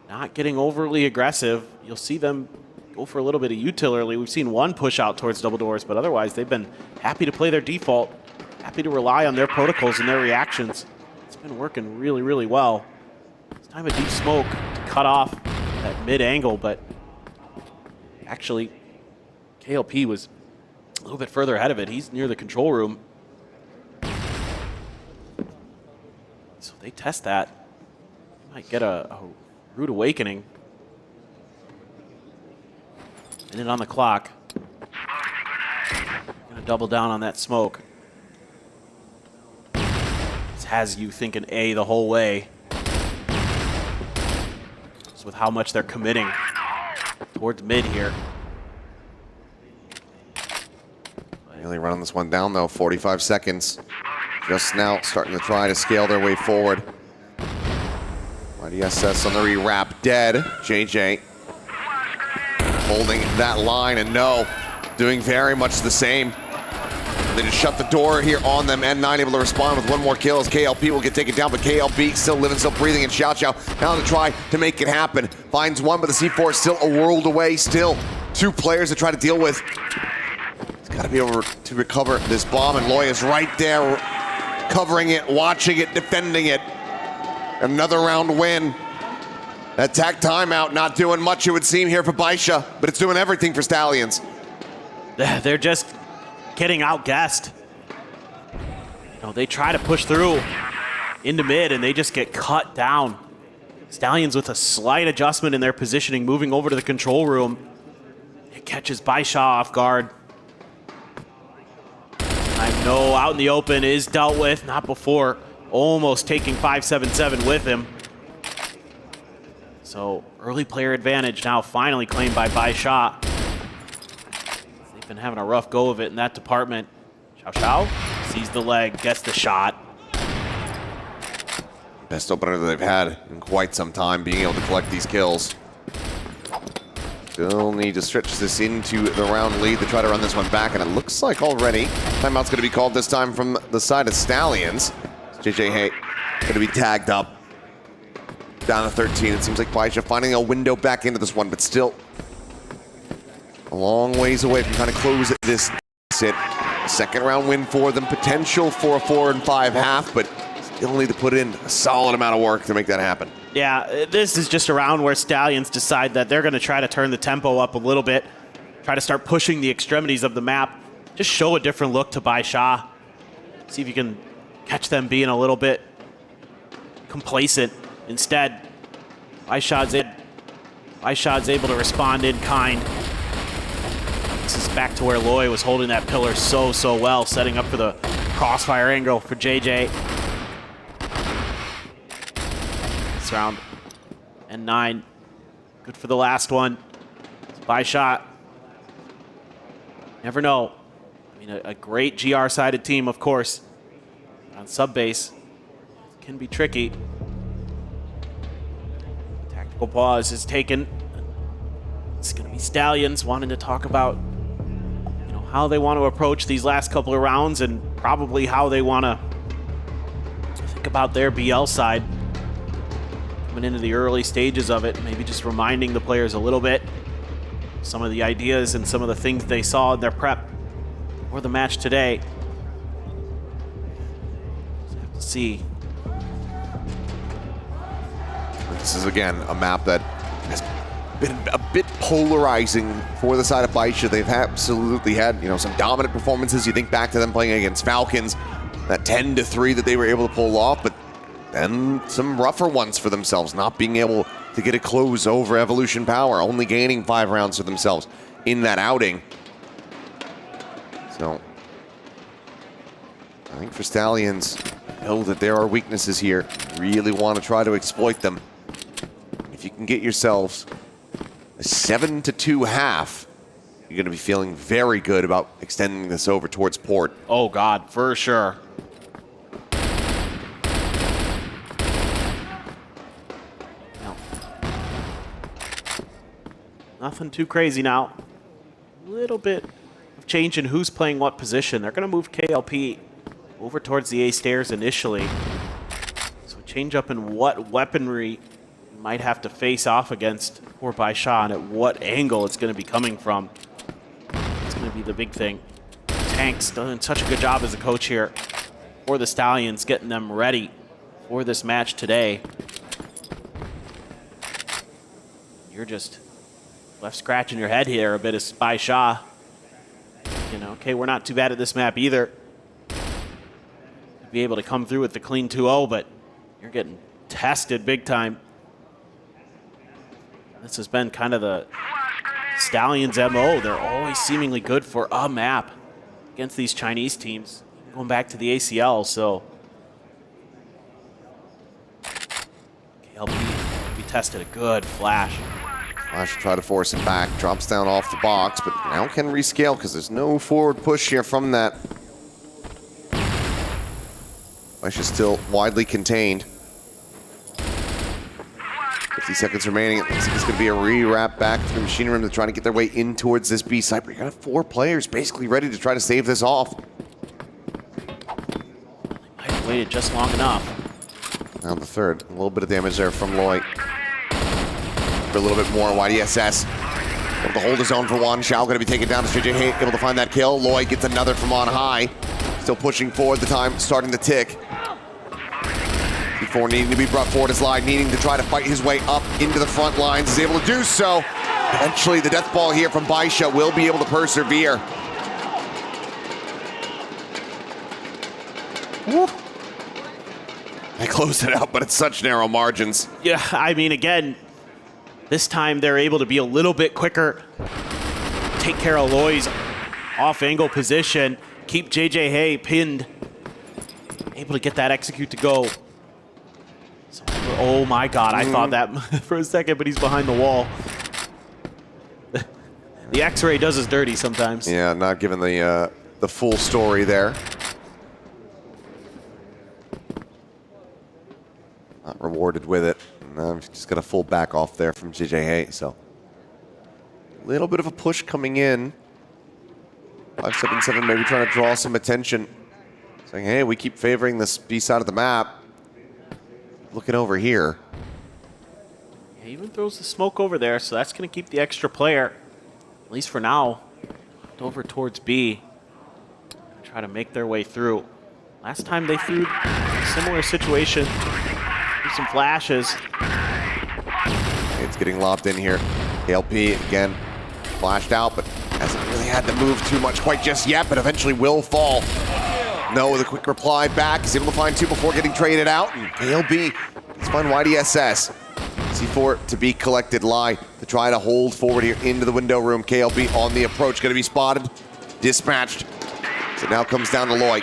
not getting overly aggressive. You'll see them go for a little bit of util early. We've seen one push out towards double doors, but otherwise they've been happy to play their default. Happy to rely on their protocols and their reactions. It's been working really, really well. It's time of deep smoke to cut off that mid angle, but actually KLP was a little bit further ahead of it. He's near the control room. So they test that. Might get a rude awakening. Minute on the clock. Gonna double down on that smoke. Has you thinking A the whole way. Just with how much they're committing towards mid here. Nearly running this one down though, 45 seconds. Just now starting to try to scale their way forward. YDSS on the re-wrap, dead. JJ holding that line, and no, doing very much the same. They just shut the door here on them. N9 able to respond with one more kill as KLP will get taken down, but KLP still living, still breathing, and Xiao Xiao now to try to make it happen. Finds one, but the C4 is still a world away. Still 2 players to try to deal with. He's got to be able to recover this bomb, and Loy is right there covering it, watching it, defending it. Another round win. That tag timeout not doing much, it would seem, here for Baisha, but it's doing everything for Stallions. they're just getting outguessed. You know, they try to push through into mid and they just get cut down. Stallions with a slight adjustment in their positioning, moving over to the control room. It catches Baisha off guard. I know out in the open is dealt with, not before. Almost taking 577 with him. So early player advantage now finally claimed by Baisha. They've been having a rough go of it in that department. Xiao sees the leg, gets the shot. Best opener that they've had in quite some time, being able to collect these kills. Still need to stretch this into the round lead to try to run this one back, and it looks like already timeout's going to be called this time from the side of Stallions. JJ Hay going to be tagged up. Down to 13. It seems like Baisha finding a window back into this one, but still a long ways away from trying to close this sit. Second round win for them. Potential for a 4 and 5 half, but still need to put in a solid amount of work to make that happen. Yeah, this is just a round where Stallions decide that they're going to try to turn the tempo up a little bit, try to start pushing the extremities of the map, just show a different look to Baisha. See if you can catch them being a little bit complacent. Instead, Baisha's able to respond in kind. This is back to where Loy was holding that pillar so well, setting up for the crossfire angle for JJ. This round and 9. Good for the last one. Baisha. Never know. I mean, a great GR-sided team, of course. On sub-base can be tricky. Tactical pause is taken. It's going to be Stallions wanting to talk about, you know, how they want to approach these last couple of rounds and probably how they want to think about their BL side coming into the early stages of it. Maybe just reminding the players a little bit some of the ideas and some of the things they saw in their prep for the match today. See. This is again a map that has been a bit polarizing for the side of Baisha. They've absolutely had, you know, some dominant performances. You think back to them playing against Falcons, that 10-3 that they were able to pull off, but then some rougher ones for themselves, not being able to get a close over Evolution Power, only gaining 5 rounds for themselves in that outing. So I think for Stallions, know that there are weaknesses here. Really want to try to exploit them. If you can get yourselves a 7-2 half, you're going to be feeling very good about extending this over towards port. Oh God, for sure. No. Nothing too crazy now. A little bit of change in who's playing what position. They're going to move KLP over towards the A stairs initially. So change up in what weaponry you might have to face off against poor Baisha and at what angle it's going to be coming from. It's going to be the big thing. Tank's done such a good job as a coach here for the Stallions, getting them ready for this match today. You're just left scratching your head here a bit as Baisha. You know, okay, we're not too bad at this map either. Be able to come through with the clean 2-0, but you're getting tested big time. This has been kind of the Stallions' MO. They're always seemingly good for a map against these Chinese teams, going back to the ACL, so KLP be tested a good flash. Flash try to force him back, drops down off the box, but now can rescale because there's no forward push here from that. Flash is still widely contained. 50 seconds remaining. It looks like it's going to be a re-wrap back to the machine room to try to get their way in towards this B site. But you got 4 players basically ready to try to save this off. Might have waited just long enough. Now the third. A little bit of damage there from Loy. For a little bit more. YDSS able to hold his own for one. Xiao going to be taken down to JJ Hay, able to find that kill. Loy gets another from on high. Still pushing forward, the time starting to tick. Before needing to be brought forward as Live, needing to try to fight his way up into the front lines, is able to do so. Eventually, the death ball here from Baisha will be able to persevere. They closed it out, but it's such narrow margins. Yeah, I mean, again, this time they're able to be a little bit quicker, take care of Loy's off-angle position, keep JJ Hay pinned, able to get that execute to go. So, oh my God, I thought that for a second, but he's behind the wall. The X-ray does us dirty sometimes. Yeah, not given the full story there. Not rewarded with it. Just got a full back off there from JJ Hay. So a little bit of a push coming in. 577 maybe trying to draw some attention. Saying, hey, we keep favoring this B side of the map. Looking over here. He even throws the smoke over there, so that's going to keep the extra player, at least for now, over towards B. Try to make their way through. Last time they threw a similar situation. Some flashes. It's getting lobbed in here. KLP again flashed out, but hasn't really had to move too much quite just yet, but eventually will fall. No, with a quick reply back. He's able to find two before getting traded out. And KLP, let's find YDSS. C4 to be collected. Lie to try to hold forward here into the window room. KLP on the approach, going to be spotted, dispatched. So now comes down to Loy.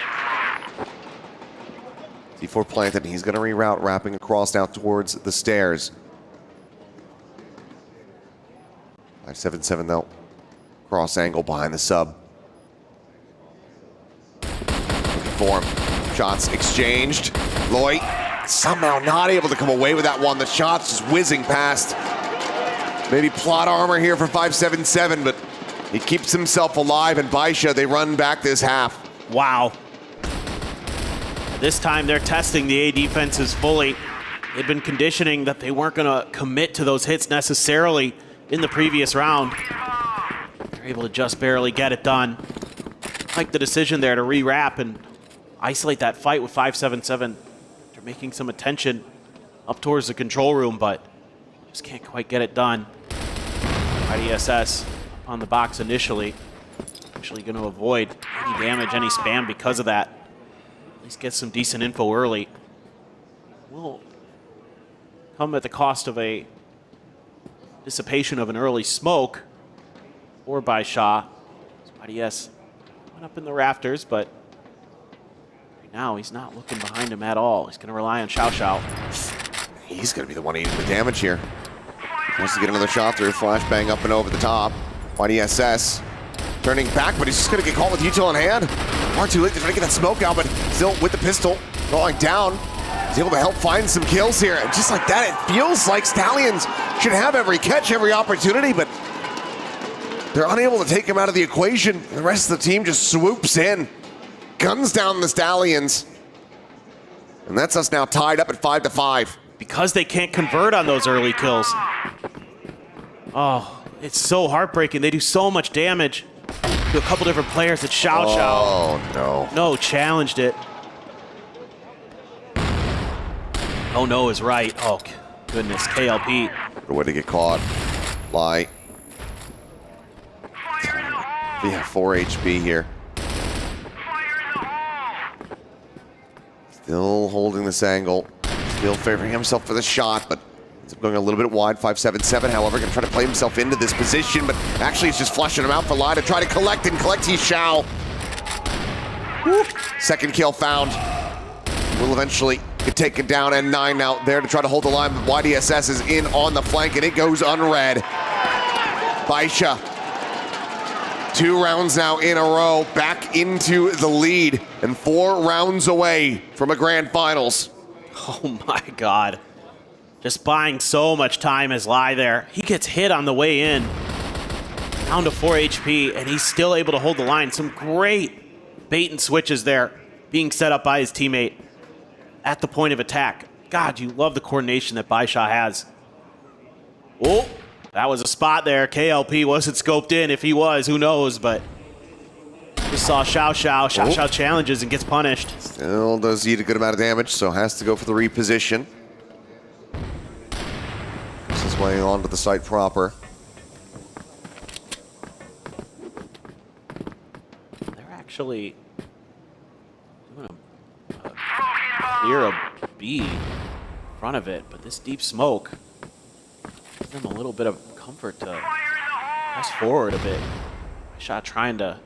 C4 planted, he's going to reroute, wrapping across now towards the stairs. 577 though, cross angle behind the sub. Looking for him, shots exchanged. Loy somehow not able to come away with that one. The shot's just whizzing past. Maybe plot armor here for 577, but he keeps himself alive, and Baisha, they run back this half. Wow. This time they're testing the A defenses fully. They've been conditioning that they weren't going to commit to those hits necessarily in the previous round. They're able to just barely get it done. Like the decision there to rewrap and isolate that fight with 577. They're making some attention up towards the control room, but just can't quite get it done. IDSS on the box initially. Actually going to avoid any damage, any spam because of that. At least get some decent info early. Will come at the cost of a dissipation of an early smoke or by Shaw. YDS went up in the rafters, but right now he's not looking behind him at all. He's going to rely on Xiao Xiao. He's going to be the one eating the damage here. Wants to get another shot through. Flashbang up and over the top. YDSS turning back, but he's just going to get caught with util in hand. Far too late to try to get that smoke out, but still with the pistol, drawing down. He's able to help find some kills here. And just like that, it feels like Stallions should have every catch, every opportunity, but they're unable to take him out of the equation. The rest of the team just swoops in, guns down the Stallions. And that's us now tied up at 5-5. Because they can't convert on those early kills. Oh, it's so heartbreaking. They do so much damage to a couple different players. It's Xiao Xiao. Oh, no. No, challenged it. Oh, no is right. Oh, goodness. KLP. The way to get caught. Lie. Yeah, 4 HP here. Still holding this angle. Still favoring himself for the shot, but ends up going a little bit wide. 577, however, going to try to play himself into this position, but actually it's just flushing him out for Lai to try to collect and collect He Xiao. Second kill found. Will eventually get taken down, and 9 now there to try to hold the line, but YDSS is in on the flank, and it goes unread. Baisha. 2 rounds now in a row, back into the lead, and 4 rounds away from a grand finals. Oh my God. Just buying so much time as Lai there. He gets hit on the way in. Down to 4 HP, and he's still able to hold the line. Some great bait and switches there being set up by his teammate at the point of attack. God, you love the coordination that Baisha has. Oh, that was a spot there. KLP wasn't scoped in. If he was, who knows, but just saw Xiao Xiao. Xiao Xiao challenges and gets punished. Still does eat a good amount of damage, so has to go for the reposition. This is way onto the site proper. They're actually doing a clear a B in front of it, but this deep smoke gives them a little bit of comfort to press forward a bit. Shot trying to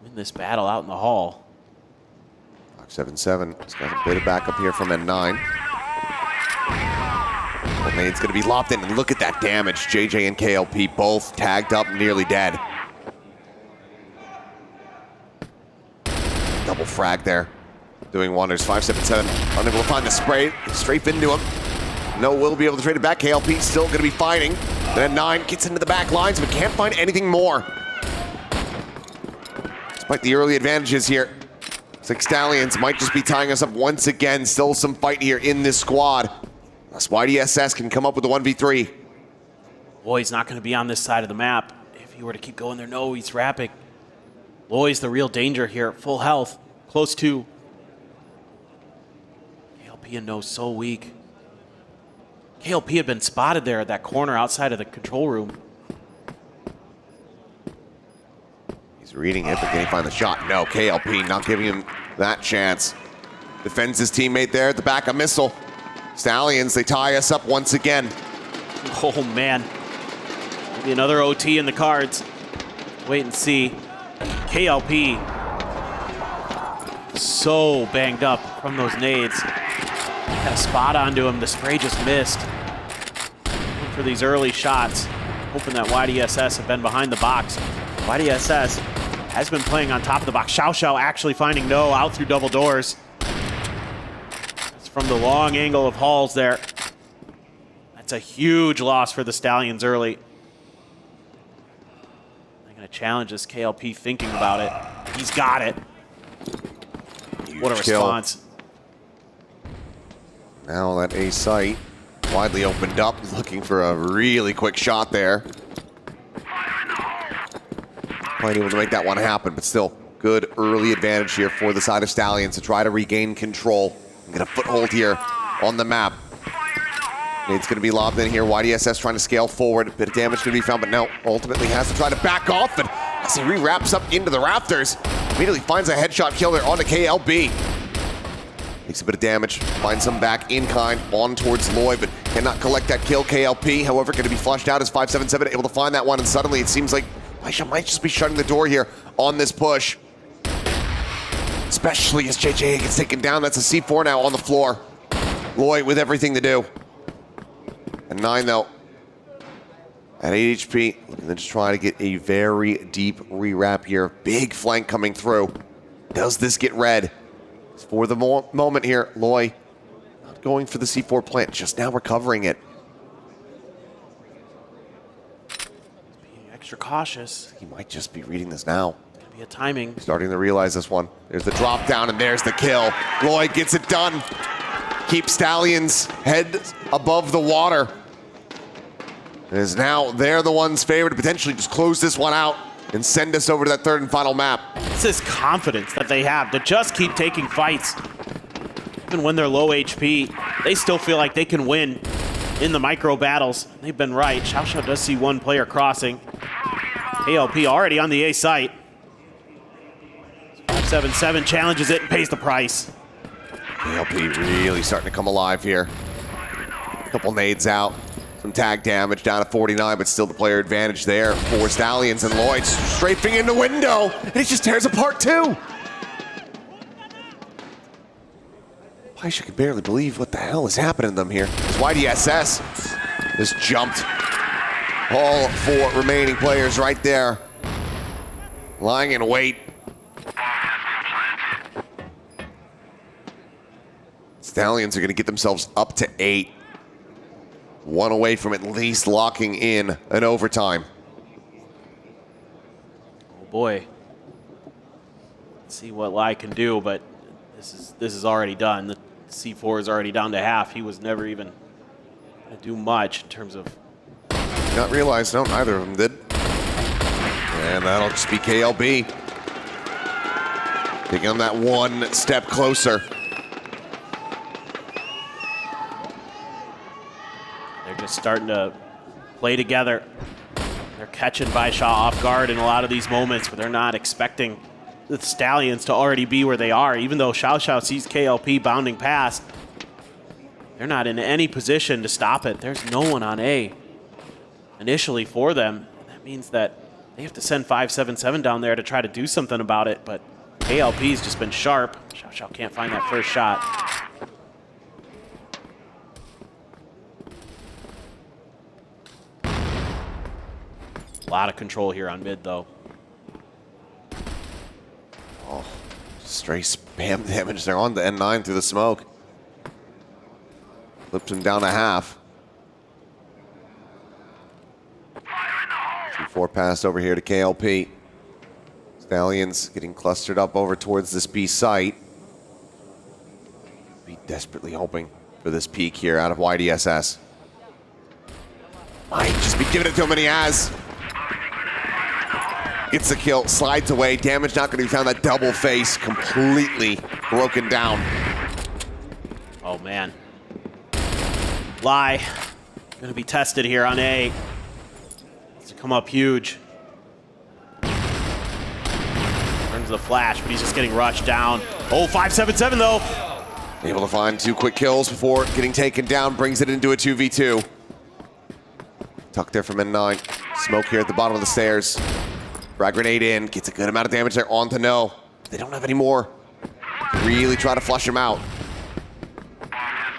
win this battle out in the hall. 577. He's got a bit of backup here from N9. Nade's going to be lopped in, and look at that damage. JJ and KLP both tagged up, nearly dead. Double frag there, doing wonders. 577 unable to find the spray. Strafe into him. No will be able to trade it back. KLP still going to be fighting. Then N9 gets into the back lines, but can't find anything more. Despite the early advantages here, looks like Stallions might just be tying us up once again. Still some fight here in this squad. Unless YDSS can come up with the 1v3. Loy's not going to be on this side of the map. If he were to keep going there, no, he's wrapping. Loy's the real danger here. Full health, close to. KLP and No so weak. KLP had been spotted there at that corner outside of the control room. He's reading it, but can he find the shot? No, KLP not giving him that chance. Defends his teammate there at the back, a missile. Stallions, they tie us up once again. Oh man, maybe another OT in the cards. Wait and see. KLP so banged up from those nades. Got a spot onto him, the spray just missed. Looking for these early shots, hoping that YDSS have been behind the box. YDSS has been playing on top of the box. Xiao actually finding No out through double doors. From the long angle of Halls there. That's a huge loss for the Stallions early. They're going to challenge this KLP thinking about it. He's got it. What a response. Now that A site widely opened up, looking for a really quick shot there. Quite able to make that one happen, but still good early advantage here for the side of Stallions to try to regain control. Get a foothold here on the map. Nade's going to be lobbed in here. YDSS trying to scale forward. A bit of damage going to be found, but no, ultimately has to try to back off. And as he re-wraps up into the rafters, immediately finds a headshot kill there onto KLB. Takes a bit of damage, finds him back in kind on towards Loy, but cannot collect that kill. KLP, however, going to be flushed out as 577 able to find that one, and suddenly it seems like Baisha might just be shutting the door here on this push. Especially as JJ gets taken down. That's a C4 now on the floor. Loy with everything to do. And 9 though, at 8 HP, looking to just try to get a very deep rewrap here. Big flank coming through. Does this get red? For the moment here, Loy not going for the C4 plant, just now recovering it. Being extra cautious. He might just be reading this now. Be a timing. Starting to realize this one. There's the drop down and there's the kill. Loy gets it done. Keep Stallions head above the water. It is now they're the ones favored to potentially just close this one out and send us over to that third and final map. It's this confidence that they have to just keep taking fights. Even when they're low HP, they still feel like they can win in the micro battles. They've been right. Xiao does see one player crossing. KLP already on the A site. 577 challenges it and pays the price. KLP really starting to come alive here. A couple nades out. Some tag damage down to 49, but still the player advantage there for Stallions, and Lloyd strafing in the window, and he just tears apart too. Baisha can barely believe what the hell is happening to them here. As YDSS has jumped. All 4 remaining players right there, lying in wait. Stallions are going to get themselves up to 8. 1 away from at least locking in an overtime. Oh boy. Let's see what Lai can do, but this is already done. The C4 is already down to half. He was never even going to do much in terms of... Not realized, no, neither of them did. And that'll just be KLB. Taking them that one step closer. They're just starting to play together. They're catching Baisha off guard in a lot of these moments, but they're not expecting the Stallions to already be where they are. Even though Xiao Xiao sees KLP bounding past, they're not in any position to stop it. There's no one on A initially for them. That means that they have to send 577 down there to try to do something about it, but KLP's just been sharp. Xiao Xiao can't find that first shot. A lot of control here on mid, though. Oh, straight spam damage there on the N9 through the smoke. Flips him down to half. C4 pass over here to KLP. Stallions getting clustered up over towards this B site. Be desperately hoping for this peek here out of YDSS. Might just be giving it to him, and he has. Gets the kill, slides away. Damage not going to be found. That double face completely broken down. Oh, man. Lie. Going to be tested here on A. Needs to come up huge. Turns the flash, but he's just getting rushed down. Oh, 577 though. Able to find 2 quick kills before getting taken down. Brings it into a 2v2. Tucked there from N9. Smoke here at the bottom of the stairs. Frag grenade in, gets a good amount of damage there on to No. They don't have any more. Really try to flush him out.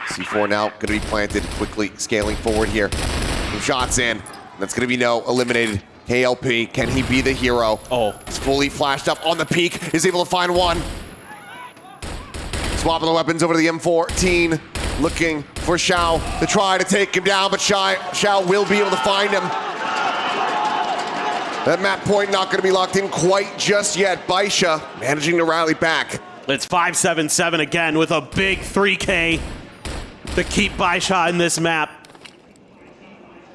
C4 now going to be planted, quickly scaling forward here. Some shots in. That's going to be No, eliminated. KLP, can he be the hero? Oh. He's fully flashed up on the peak, is able to find one. Swapping the weapons over to the M14, looking for Xiao to try to take him down, but Xiao will be able to find him. That map point not going to be locked in quite just yet. Baisha managing to rally back. It's 577 again with a big 3K to keep Baisha in this map.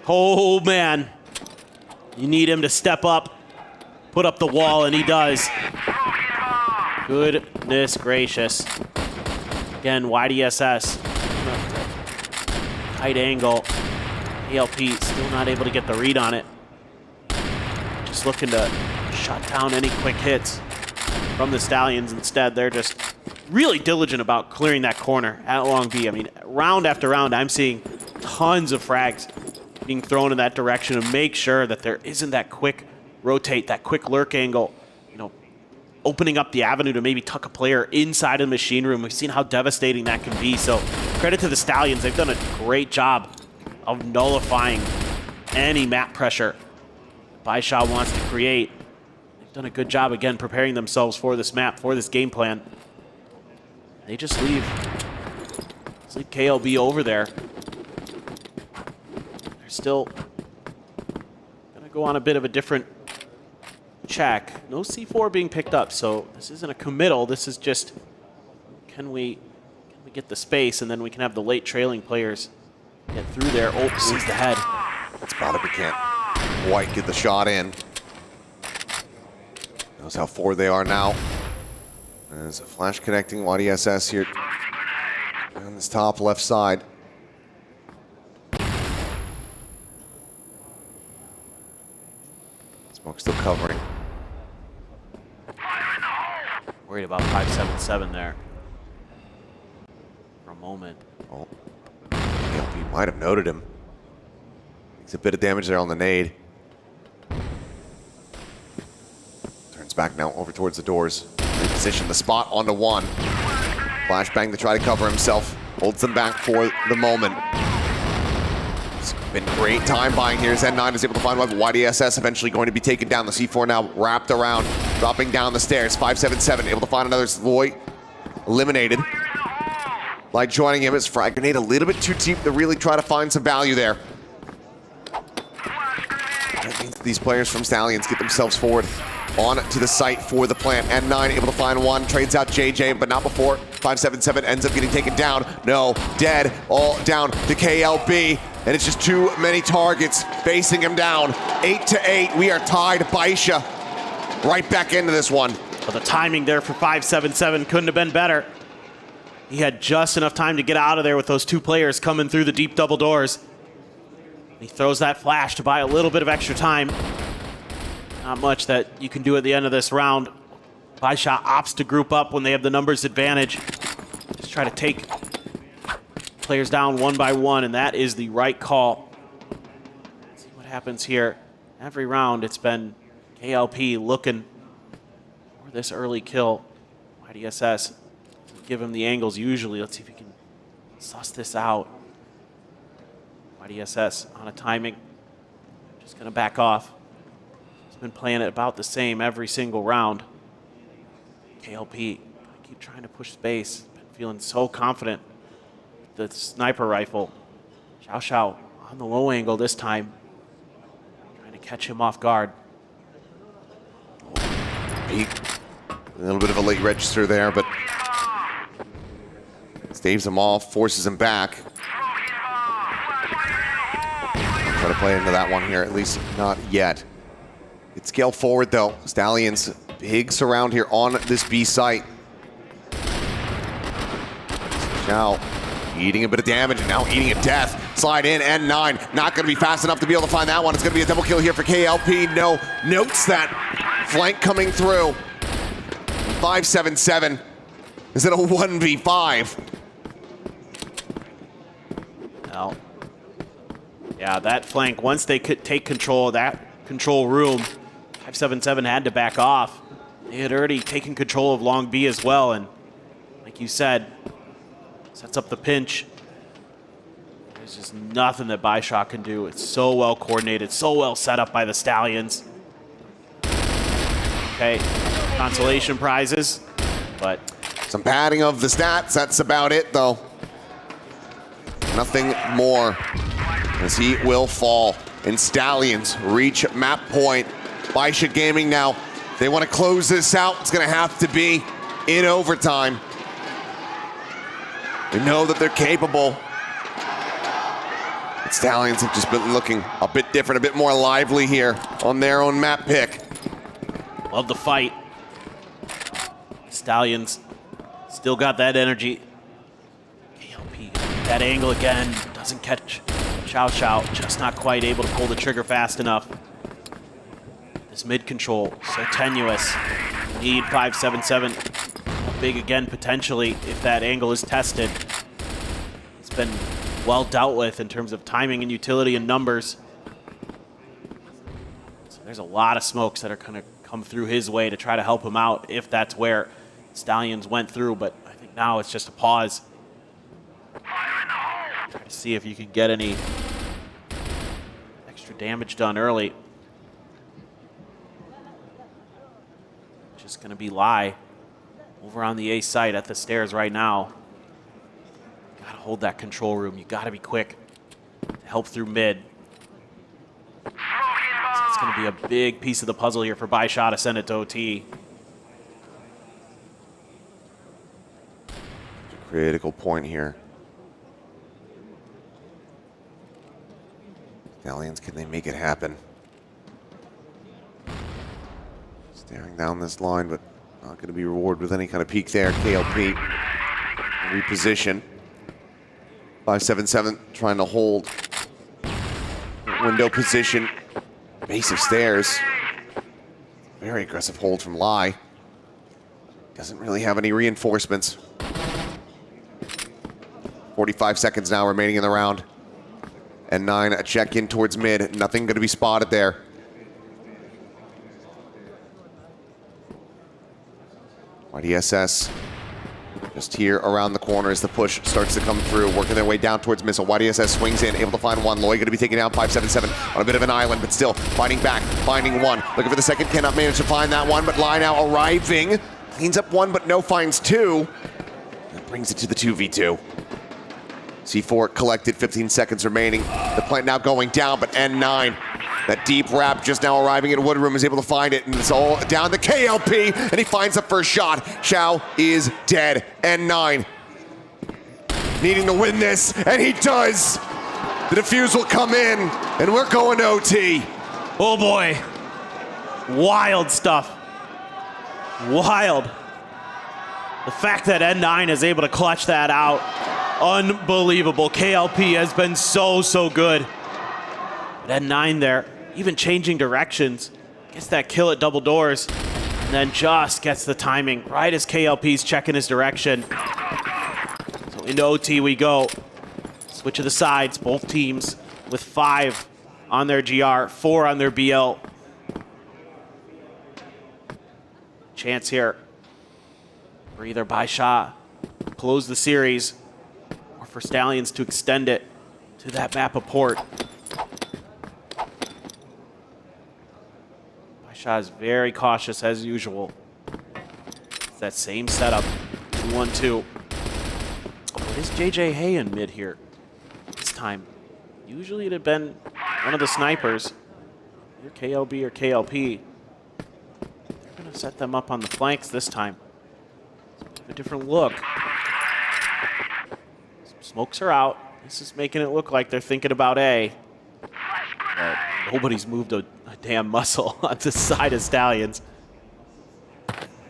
Oh, man. You need him to step up, put up the wall, and he does. Goodness gracious. Again, YDSS. Tight angle. ALP still not able to get the read on it. Just looking to shut down any quick hits from the Stallions. Instead, they're just really diligent about clearing that corner at Long B. I mean, round after round, I'm seeing tons of frags being thrown in that direction to make sure that there isn't that quick rotate, that quick lurk angle, you know, opening up the avenue to maybe tuck a player inside of the machine room. We've seen how devastating that can be. So credit to the Stallions. They've done a great job of nullifying any map pressure Baisha wants to create. They've done a good job, again, preparing themselves for this map, for this game plan. They just leave KLB over there. They're still going to go on a bit of a different check. No C4 being picked up, so this isn't a committal. This is just, can we get the space, and then we can have the late trailing players get through there. Oh, sees the head. That's about it. We can't quite get the shot in. Knows how forward they are now. There's a flash connecting YDSS here on this top left side. Smoke still covering. Worried about 577 there for a moment. Oh, KLP might have noted him. Takes a bit of damage there on the nade. Turns back now over towards the doors. Reposition the spot onto one. Flashbang to try to cover himself. Holds them back for the moment. It's been great time buying here. N9 is able to find one. YDSS eventually going to be taken down. The C4 now wrapped around, dropping down the stairs. 577 able to find another Loy. Eliminated. Like joining him as frag grenade a little bit too deep to really try to find some value there. That means these players from Stallions get themselves forward on to the site for the plant. N9 able to find one, trades out JJ, but not before 577 ends up getting taken down. No, dead, all down to KLB, and it's just too many targets facing him down. 8-8, we are tied. Baisha right back into this one. But the timing there for 577 couldn't have been better. He had just enough time to get out of there with those two players coming through the deep double doors. He throws that flash to buy a little bit of extra time. Not much that you can do at the end of this round. Baisha opts to group up when they have the numbers advantage. Just try to take players down one by one, and that is the right call. Let's see what happens here. Every round it's been KLP looking for this early kill. YDSS give him the angles usually. Let's see if he can suss this out. YDSS on a timing. Just gonna back off. He's been playing it about the same every single round. KLP, keep trying to push space. Been feeling so confident with the sniper rifle. Xiao Xiao on the low angle this time. Trying to catch him off guard. A little bit of a late register there, but staves him off, forces him back. Try to play into that one here, at least not yet. It's scale forward though. Stallions, big surround here on this B site. Now eating a bit of damage and now eating a death. Slide in, N9, not gonna be fast enough to be able to find that one. It's gonna be a double kill here for KLP. No, notes that flank coming through. 577. Is it a 1v5? No. Yeah, that flank, once they could take control of that control room, 577 had to back off. They had already taken control of Long B as well, and like you said, sets up the pinch. There's just nothing that Baisha can do. It's so well coordinated, so well set up by the Stallions. Okay, consolation prizes, but some padding of the stats, that's about it though. Nothing more, as he will fall. And Stallions reach map point. Baisha Gaming now, they want to close this out. It's going to have to be in overtime. They know that they're capable. But Stallions have just been looking a bit different, a bit more lively here on their own map pick. love the fight. Stallions still got that energy. KLP, that angle again, doesn't catch Xiao Xiao, just not quite able to pull the trigger fast enough. This mid control, so tenuous. Need 577, big again potentially if that angle is tested. It's been well dealt with in terms of timing and utility and numbers. So there's a lot of smokes that are gonna come through his way to try to help him out if that's where Stallions went through, but I think now it's just a pause. Try to see if you can get any extra damage done early. Just gonna be Lai over on the A site at the stairs right now. Gotta hold that control room. You gotta be quick to help through mid. So it's gonna be a big piece of the puzzle here for Baisha to send it to OT. Critical point here. Stallions, can they make it happen? Staring down this line, but not going to be rewarded with any kind of peek there. KLP reposition. 577 trying to hold window position. Base of stairs. Very aggressive hold from Lai. Doesn't really have any reinforcements. 45 seconds now remaining in the round. And 9, a check in towards mid. Nothing going to be spotted there. YDSS just here around the corner as the push starts to come through, working their way down towards missile. YDSS swings in, able to find one. Loy going to be taken down, 577 on a bit of an island, but still fighting back, finding one. Looking for the second, cannot manage to find that one, but Lai now arriving. Cleans up one, but no finds two. That brings it to the 2v2. C4 collected, 15 seconds remaining. The plant now going down, but N9, that deep wrap just now arriving in Woodroom, is able to find it, and it's all down to KLP, and he finds the first shot. Xiao is dead. N9 needing to win this, and he does. The defuse will come in, and we're going to OT. Oh boy, wild stuff. Wild. The fact that N9 is able to clutch that out, unbelievable. KLP has been so good. But N9 there, even changing directions, gets that kill at double doors. And then just gets the timing right as KLP's checking his direction. So into OT we go. Switch of the sides, both teams with 5 on their GR, 4 on their BL. Chance here for either Baisha to close the series or for Stallions to extend it to that map of port. Baisha is very cautious as usual. It's that same setup, 2-1-2. What is JJ Hay in mid here this time? Usually it had been one of the snipers, either KLB or KLP. They're going to set them up on the flanks this time. A different look. Some smokes are out. This is making it look like they're thinking about A. But nobody's moved a damn muscle on the side of Stallions.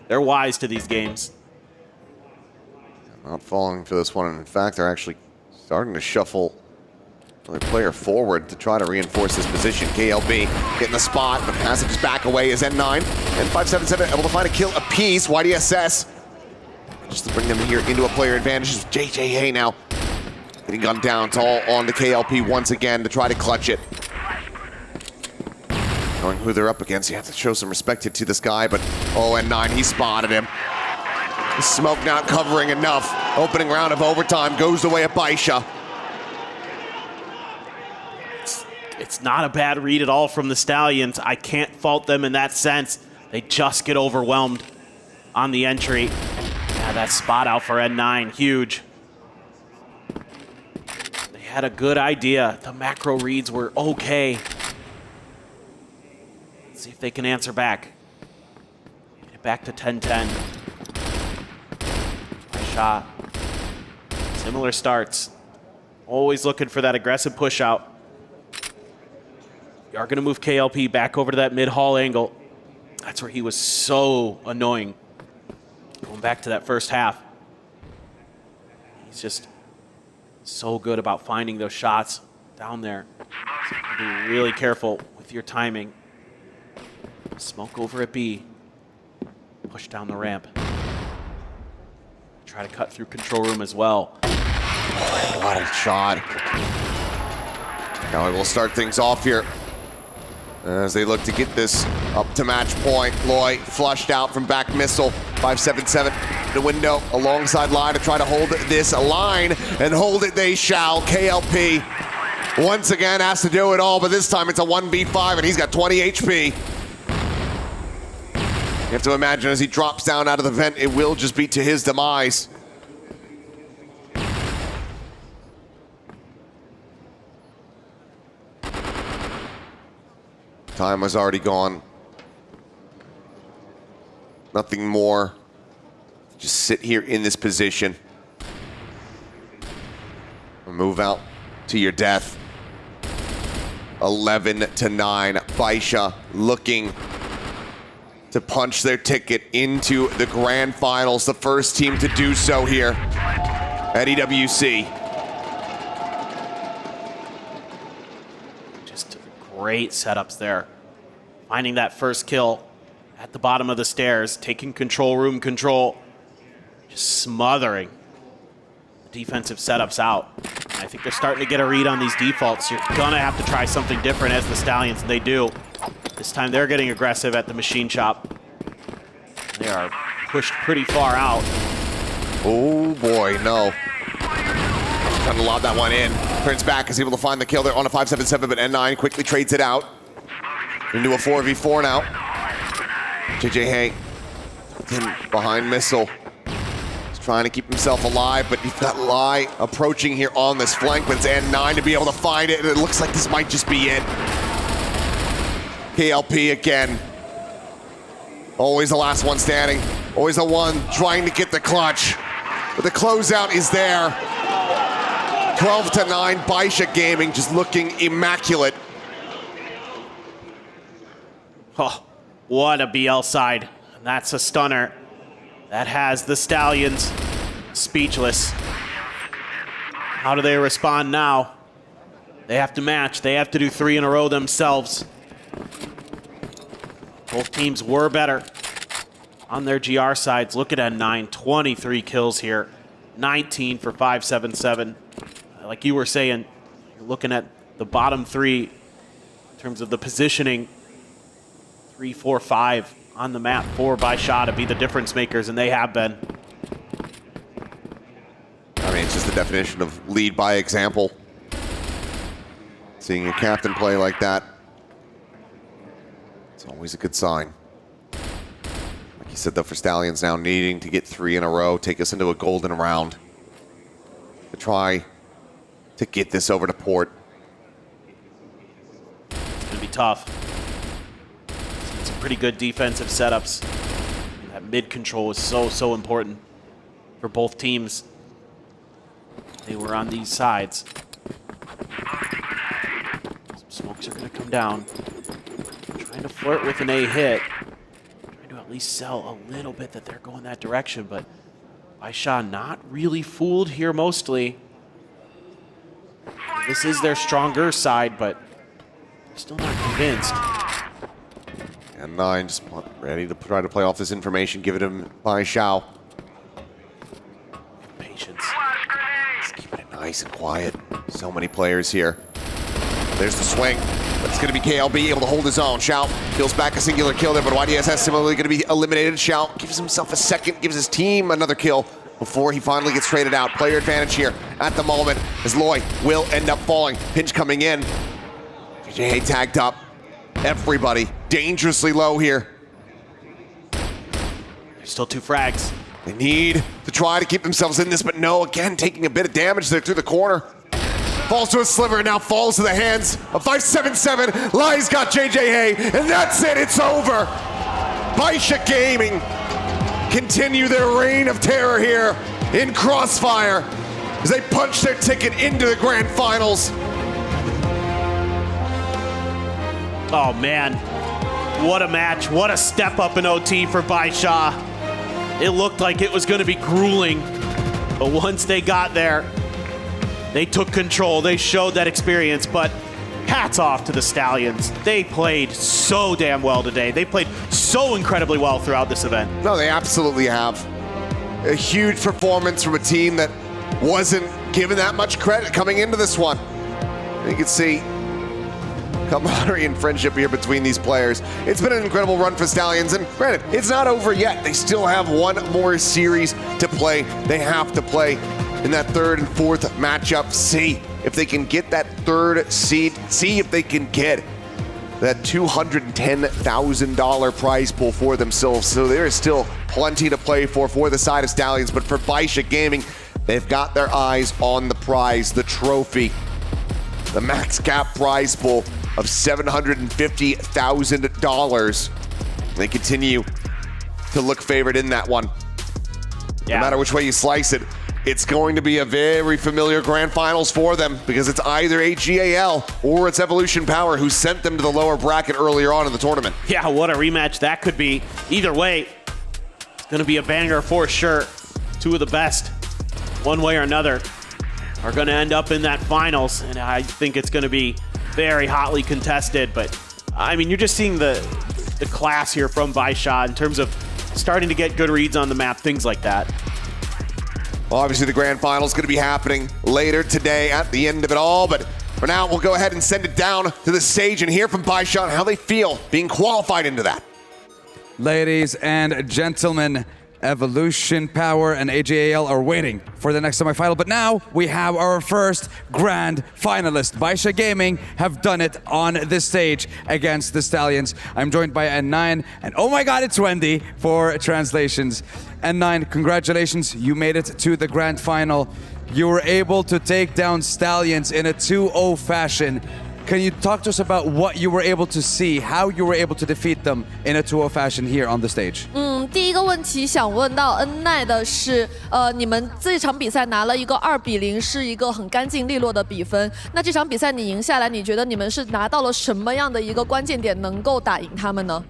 They're wise to these games. Not falling for this one, and in fact, they're actually starting to shuffle another player forward to try to reinforce this position. KLB getting the spot, the passage is back away is N9, and 577 able to find a kill apiece. YDSS just to bring them here into a player advantage. JJ Hay now getting gunned down. It's all on to KLP once again to try to clutch it. Knowing who they're up against, you have to show some respect to this guy, but N9, he spotted him. The smoke not covering enough. Opening round of overtime goes the way of Baisha. It's not a bad read at all from the Stallions. I can't fault them in that sense. They just get overwhelmed on the entry. Yeah, that spot out for N9, huge. They had a good idea. The macro reads were okay. Let's see if they can answer back. Get it back to 10-10. Nice shot. Similar starts. Always looking for that aggressive push out. You are going to move KLP back over to that mid-hall angle. That's where he was so annoying. Going back to that first half. He's just so good about finding those shots down there. So you can be really careful with your timing. Smoke over at B. Push down the ramp. Try to cut through control room as well. Oh, what a shot. Now we'll start things off here as they look to get this up to match point. Loy flushed out from back missile. 577 the window alongside line to try to hold this line, and hold it they shall. KLP once again has to do it all, but this time it's a 1v5 and he's got 20 HP. You have to imagine as he drops down out of the vent, it will just be to his demise. Time was already gone. Nothing more. Just sit here in this position. Move out to your death. 11-9. Baisha looking to punch their ticket into the grand finals. The first team to do so here at EWC. Just great setups there. Finding that first kill at the bottom of the stairs, taking control room control, just smothering the defensive setups out. I think they're starting to get a read on these defaults. You're gonna have to try something different as the Stallions, and they do. This time they're getting aggressive at the machine shop. They are pushed pretty far out. Oh boy, no. Trying to lob that one in. Turns back, is able to find the kill there on a 577, but N9 quickly trades it out. Into a 4v4 now. JJ Hay behind missile. He's trying to keep himself alive, but you've got Lai approaching here on this flank, but it's N9 to be able to find it, and it looks like this might just be it. KLP again. Always the last one standing. Always the one trying to get the clutch. But the closeout is there. 12-9, Baisha Gaming just looking immaculate. Oh, what a BL side. And that's a stunner. That has the Stallions speechless. How do they respond now? They have to match. They have to do 3 in a row themselves. Both teams were better on their GR sides. Look at N9, 23 kills here, 19 for 577. Like you were saying, you're looking at the bottom three in terms of the positioning. 3, 4, 5 on the map for Baisha to be the difference makers, and they have been. I mean, it's just the definition of lead by example. Seeing your captain play like that, it's always a good sign. Like you said, though, for Stallions now needing to get 3 in a row, take us into a golden round to try to get this over to port. It's going to be tough. Some pretty good defensive setups. That mid control is so important for both teams. They were on these sides. Some smokes are going to come down. Trying to flirt with an A hit. Trying to at least sell a little bit that they're going that direction, but Baisha not really fooled here mostly. This is their stronger side, but still not convinced. And 9 just ready to try to play off this information, give it him by Xiao. Patience. Just keeping it nice and quiet. So many players here. There's the swing, but it's going to be KLB able to hold his own. Xiao kills back a singular kill there, but YDSS similarly going to be eliminated. Xiao gives himself a second, gives his team another kill before he finally gets traded out. Player advantage here at the moment as Loy will end up falling. Pinch coming in. JJ tagged up. Everybody dangerously low here. There's still 2 frags. They need to try to keep themselves in this, but no, again, taking a bit of damage there through the corner. Falls to a sliver and now falls to the hands of 577. Lai's got JJ Hay, and that's it, it's over. Baisha Gaming continue their reign of terror here in Crossfire as they punch their ticket into the grand finals. Oh man, what a match, what a step up in OT for Baisha. It looked like it was going to be grueling, but once they got there, they took control, they showed that experience, but hats off to the Stallions. They played so damn well today. They played so incredibly well throughout this event. No, they absolutely have. A huge performance from a team that wasn't given that much credit coming into this one. You can see camaraderie and friendship here between these players. It's been an incredible run for Stallions, and granted, it's not over yet. They still have one more series to play. They have to play in that 3rd and 4th matchup. See if they can get that 3rd seed. See if they can get that $210,000 prize pool for themselves. So there is still plenty to play for the side of Stallions. But for Baisha Gaming, they've got their eyes on the prize, the trophy, the max cap prize pool of $750,000. They continue to look favored in that one. No matter which way you slice it, it's going to be a very familiar grand finals for them because it's either HGAL or it's Evolution Power who sent them to the lower bracket earlier on in the tournament. Yeah, what a rematch that could be. Either way, it's going to be a banger for sure. 2 of the best, one way or another, are going to end up in that finals, and I think it's going to be very hotly contested. But I mean, you're just seeing the class here from Baisha in terms of starting to get good reads on the map, things like that. Well, obviously the grand final is going to be happening later today at the end of it all, but for now we'll go ahead and send it down to the stage and hear from Baisha on how they feel being qualified into that. Ladies and gentlemen, Evolution Power and AJAL are waiting for the next semifinal, but now we have our first grand finalist. Baisha Gaming have done it on this stage against the Stallions. I'm joined by N9, and oh my god, it's Wendy for translations. N9, congratulations, you made it to the grand final. You were able to take down Stallions in a 2-0 fashion. Can you talk to us about what you were able to see, how you were able to defeat them in a 2-0 fashion here on the stage? 第一个问题想问到恩奈的是，你们这场比赛拿了一个2-0，是一个很干净利落的比分。那这场比赛你赢下来，你觉得你们是拿到了什么样的一个关键点，能够打赢他们呢？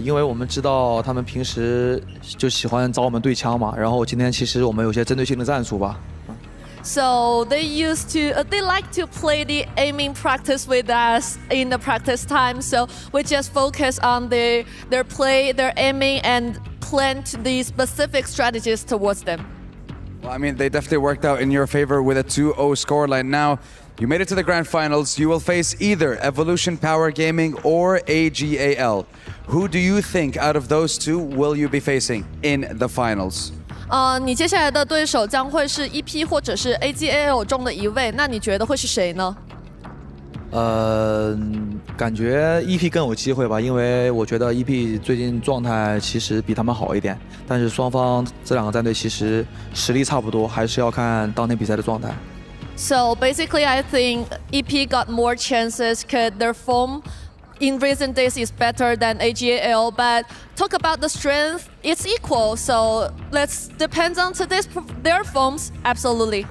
因为我们知道他们平时就喜欢找我们对枪嘛，然后今天其实我们有些针对性的战术吧。So they like to play the aiming practice with us in the practice time. So we just focus on their play, their aiming, and plant the specific strategies towards them. Well, I mean, they definitely worked out in your favor with a 2-0 scoreline. Now, you made it to the grand finals. You will face either Evolution Power Gaming or AGAL. Who do you think out of those two will you be facing in the finals? 你接下来的对手将会是 EP 或者是 AGAL 中的一位，那你觉得会是谁呢？感觉 EP 更有机会吧，因为我觉得 EP 最近状态其实比他们好一点，但是双方这两个战队其实实力差不多，还是要看当天比赛的状态。So basically, I think EP got more chances because their form in recent days is better than AGAL. But talk about the strength, it's equal. So let's depends on their forms. Absolutely.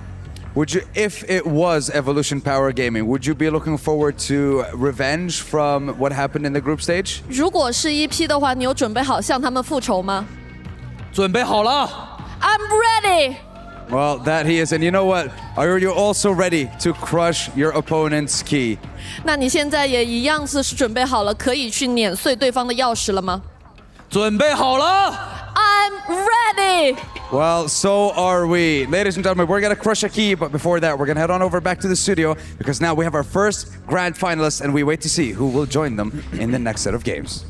Would you, if it was Evolution Power Gaming, would you be looking forward to revenge from what happened in the group stage? 如果是 EP 的话，你有准备好向他们复仇吗？准备好了。I'm ready. Well, that he is. And you know what? Are you also ready to crush your opponent's key? 那你现在也一样是准备好了，可以去碾碎对方的钥匙了吗？准备好了。I'm ready. Well, so are we. Ladies and gentlemen, we're going to crush a key, but before that, we're going to head on over back to the studio because now we have our first grand finalists and we wait to see who will join them in the next set of games.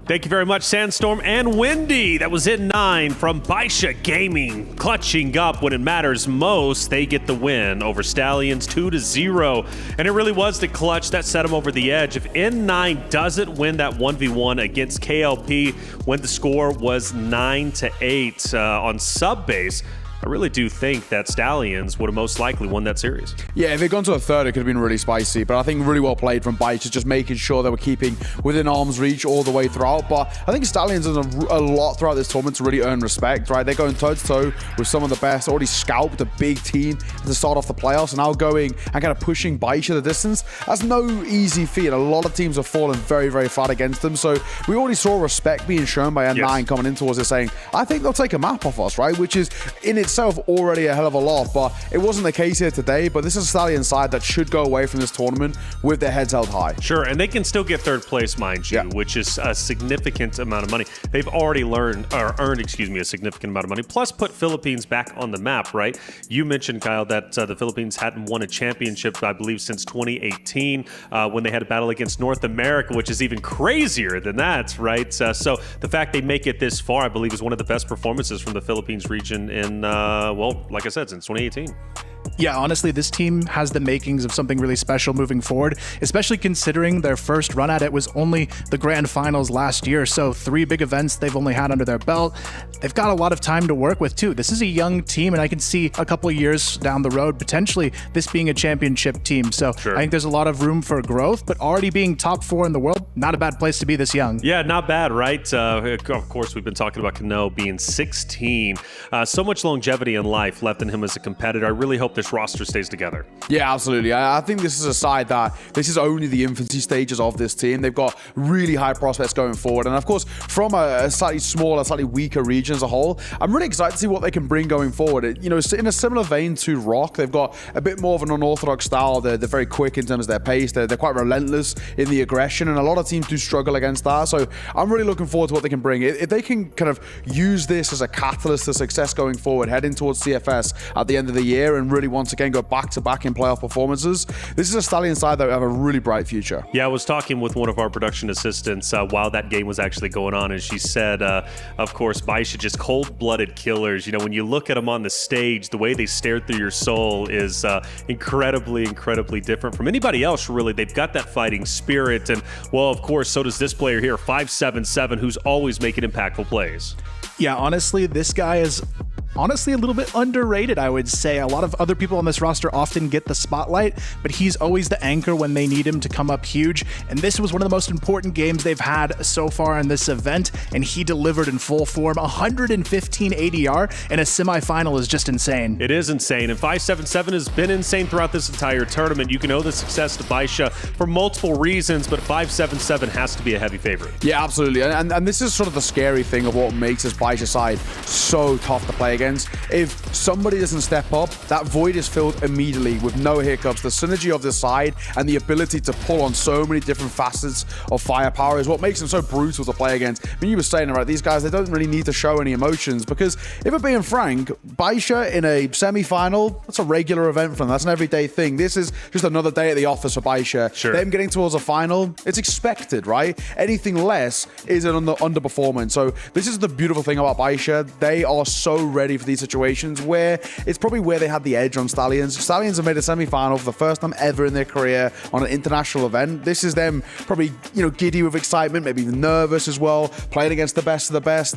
Thank you very much, Sandstorm and Wendy. That was in 9 from Baisha Gaming. Clutching up when it matters most. They get the win over Stallions 2-0. And it really was the clutch that set them over the edge. If N9 doesn't win that 1v1 against KLP when the score was 9-8 on sub base, I really do think that Stallions would have most likely won that series. Yeah, if they'd gone to a third, it could have been really spicy. But I think really well played from Baisha, just making sure they were keeping within arm's reach all the way throughout. But I think Stallions has done a lot throughout this tournament to really earn respect, right? They're going toe-to-toe with some of the best, already scalped a big team to start off the playoffs, and now going and kind of pushing Baisha the distance. That's no easy feat. A lot of teams have fallen very, very flat against them. So we already saw respect being shown by N9 coming in towards us saying, I think they'll take a map off us, right? Which is in itself already a hell of a lot, but it wasn't the case here today. But this is a Stallion side that should go away from this tournament with their heads held high. Sure, and they can still get third place, mind you, which is a significant amount of money. They've already earned a significant amount of money, plus put Philippines back on the map, right? You mentioned, Kyle, that the Philippines hadn't won a championship, I believe, since 2018 when they had a battle against North America, which is even crazier than that, right? So the fact they make it this far, I believe, is one of the best performances from the Philippines region in well, like I said, since 2018. Yeah, honestly, this team has the makings of something really special moving forward, especially considering their first run at it was only the grand finals last year. So 3 big events they've only had under their belt. They've got a lot of time to work with too. This is a young team, and I can see a couple of years down the road, potentially this being a championship team. So I think there's a lot of room for growth, but already being top 4 in the world, not a bad place to be this young. Yeah, not bad, right? Of course, we've been talking about Kano being 16. So much longevity in life left in him as a competitor. I really hope this roster stays together. Yeah, absolutely. I think this is a side that this is only the infancy stages of this team. They've got really high prospects going forward. And of course, from a slightly smaller, slightly weaker region as a whole, I'm really excited to see what they can bring going forward. You know, in a similar vein to Rock, they've got a bit more of an unorthodox style. They're very quick in terms of their pace. They're quite relentless in the aggression, and a lot of teams do struggle against that. So I'm really looking forward to what they can bring. If they can kind of use this as a catalyst to success going forward, heading towards CFS at the end of the year, and really once again go back-to-back in playoff performances, this is a Stallion side that have a really bright future. Yeah, I was talking with one of our production assistants while that game was actually going on, and she said, of course, Baisha just cold-blooded killers. You know, when you look at them on the stage, the way they stare through your soul is incredibly, incredibly different from anybody else, really. They've got that fighting spirit, and, well, of course, so does this player here, 577, who's always making impactful plays. Yeah, honestly, this guy is honestly a little bit underrated, I would say. A lot of other people on this roster often get the spotlight, but he's always the anchor when they need him to come up huge. And this was one of the most important games they've had so far in this event, and he delivered in full form. 115 ADR in a semifinal is just insane. It is insane, and 577 has been insane throughout this entire tournament. You can owe the success to Baisha for multiple reasons, but 577 has to be a heavy favorite. Yeah, absolutely. And this is sort of the scary thing of what makes this Baisha side so tough to play against. against. If somebody doesn't step up, that void is filled immediately with no hiccups. The synergy of this side and the ability to pull on so many different facets of firepower is what makes them so brutal to play against. I mean, you were saying, right, these guys, they don't really need to show any emotions because if we're being frank, Baisha in a semi-final, that's a regular event for them. That's an everyday thing. This is just another day at the office for Baisha. Sure. Them getting towards a final, it's expected, right? Anything less is an underperformance. So this is the beautiful thing about Baisha. They are so ready for these situations where it's probably where they had the edge on Stallions. Stallions have made a semi-final for the first time ever in their career on an international event. This is them probably, giddy with excitement, maybe even nervous as well, playing against the best of the best.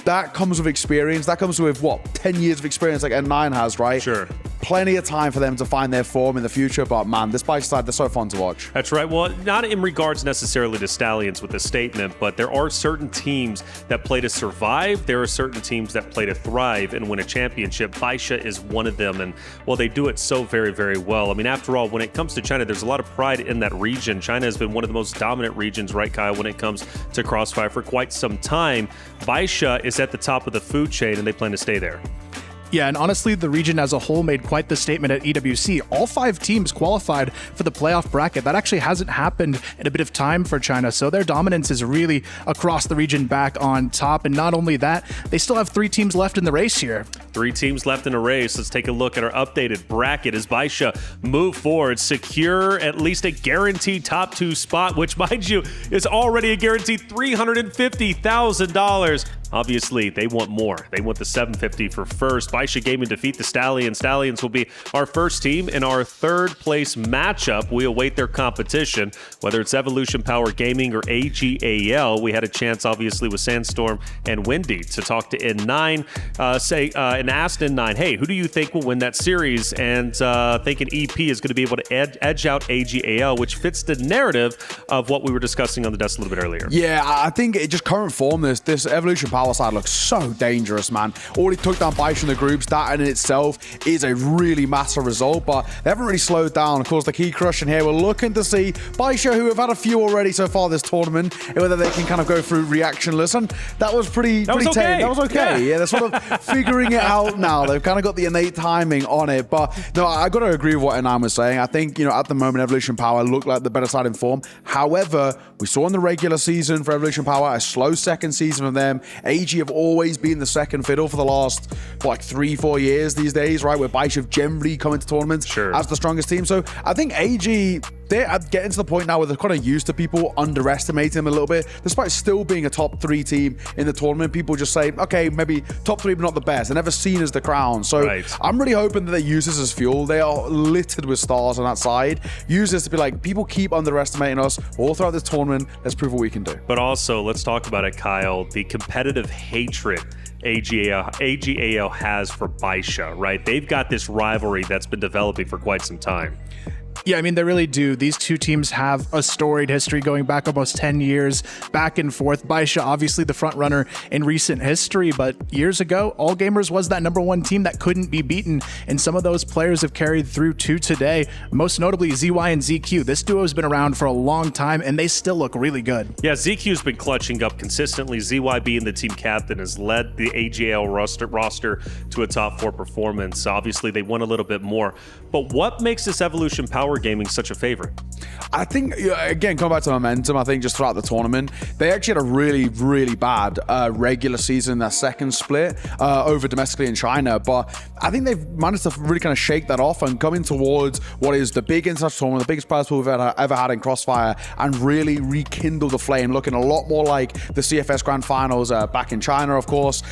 That comes with experience. That comes with, 10 years of experience like N9 has, right? Sure. Plenty of time for them to find their form in the future, but man, this Baisha side, they're so fun to watch. That's right. Well, not in regards necessarily to Stallions with this statement, but there are certain teams that play to survive. There are certain teams that play to thrive and win a championship. Baisha is one of them, and well, they do it so very, very well. I mean, after all, when it comes to China, there's a lot of pride in that region. China has been one of the most dominant regions, right, Kyle, when it comes to Crossfire for quite some time. Baisha is at the top of the food chain, and they plan to stay there. Yeah, and honestly, the region as a whole made quite the statement at EWC. All 5 teams qualified for the playoff bracket. That actually hasn't happened in a bit of time for China, so their dominance is really across the region back on top. And not only that, they still have 3 teams left in the race here. 3 teams left in a race. Let's take a look at our updated bracket as Baisha move forward, secure at least a guaranteed top 2 spot, which, mind you, is already a guaranteed $350,000. Obviously, they want more. They want the $750 for first. Baisha Gaming defeat the Stallions. Stallions will be our first team in our 3rd place matchup. We await their competition, whether it's Evolution Power Gaming or AGAL. We had a chance, obviously, with Sandstorm and Windy to talk to N9, and asked N9, hey, who do you think will win that series? And thinking EP is going to be able to edge out AGAL, which fits the narrative of what we were discussing on the desk a little bit earlier. Yeah, I think it just current form, this Evolution Power side looks so dangerous, man. Already took down Baisha in the groups. That in itself is a really massive result, but they haven't really slowed down. Of course, the key crushing here, we're looking to see Baisha, who have had a few already so far this tournament, whether they can kind of go through reactionless, and that was pretty tame. That was okay. Yeah, they're sort of figuring it out now. They've kind of got the innate timing on it, but no, I got to agree with what Enan was saying. I think, at the moment, Evolution Power looked like the better side in form. However, we saw in the regular season for Evolution Power a slow second season of them. AG have always been the second fiddle for the last 3-4 years these days, right? Where Baisha have generally come into tournaments as the strongest team. So I think AG, they're getting to the point now where they're kind of used to people underestimating them a little bit, despite still being a top 3 team in the tournament. People just say, okay, maybe top 3 but not the best. They're never seen as the crown. So I'm really hoping that they use this as fuel. They are littered with stars on that side. Use this to be like, people keep underestimating us all throughout this tournament. Let's prove what we can do. But also, let's talk about it, Kyle, the competitive hatred AGAL has for Baisha, right? They've got this rivalry that's been developing for quite some time. Yeah, I mean, they really do. These two teams have a storied history going back almost 10 years, back and forth. Baisha, obviously the front runner in recent history, but years ago, All Gamers was that #1 team that couldn't be beaten, and some of those players have carried through to today, most notably ZY and ZQ. This duo has been around for a long time, and they still look really good. Yeah, ZQ's been clutching up consistently. ZY being the team captain has led the AGL roster to a top 4 performance. Obviously, they won a little bit more. But what makes this Evolution Power Gaming such a favorite? I think, again, coming back to momentum, I think just throughout the tournament, they actually had a really, really bad regular season, their second split over domestically in China. But I think they've managed to really kind of shake that off and coming towards what is the big international tournament, the biggest prize pool we've ever had in Crossfire, and really rekindle the flame, looking a lot more like the CFS Grand Finals back in China, of course,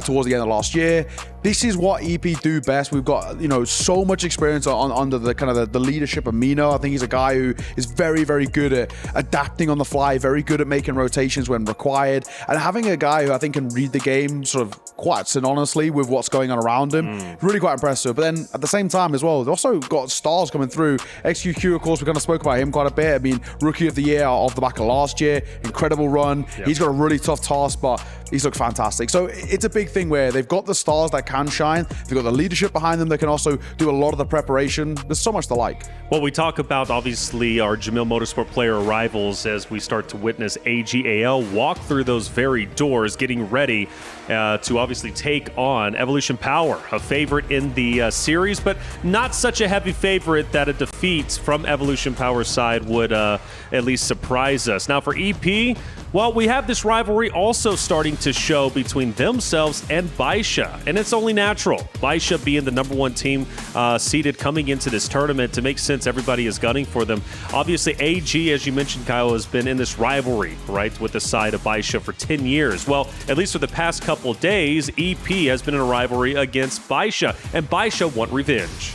towards the end of last year. This is what EP do best. We've got, so much experience under the kind of the leadership of Mino. I think he's a guy who is very, very good at adapting on the fly, very good at making rotations when required, and having a guy who I think can read the game sort of quite synonymously with what's going on around him. Really quite impressive. But then at the same time as well, they've also got stars coming through. XQQ, of course, we kind of spoke about him quite a bit. I mean, Rookie of the Year off the back of last year. Incredible run. Yep. He's got a really tough task, but he's looked fantastic. So it's a big thing where they've got the stars that can shine. They've got the leadership behind them. They can also do a lot of the preparation. There's so much to like. Well, we talk about, obviously, our Jamil Motorsport player arrivals as we start to witness AGAL walk through those very doors, getting ready to obviously take on Evolution Power, a favorite in the series, but not such a heavy favorite that a defeat from Evolution Power's side would at least surprise us. Now for EP, well, we have this rivalry also starting to show between themselves and Baisha, and it's only natural. Baisha being the #1 team seeded coming into this tournament, to make sense, everybody is gunning for them. Obviously, AG, as you mentioned, Kyle, has been in this rivalry, right, with the side of Baisha for 10 years. Well, at least for the past couple days, EP has been in a rivalry against Baisha, and Baisha want revenge.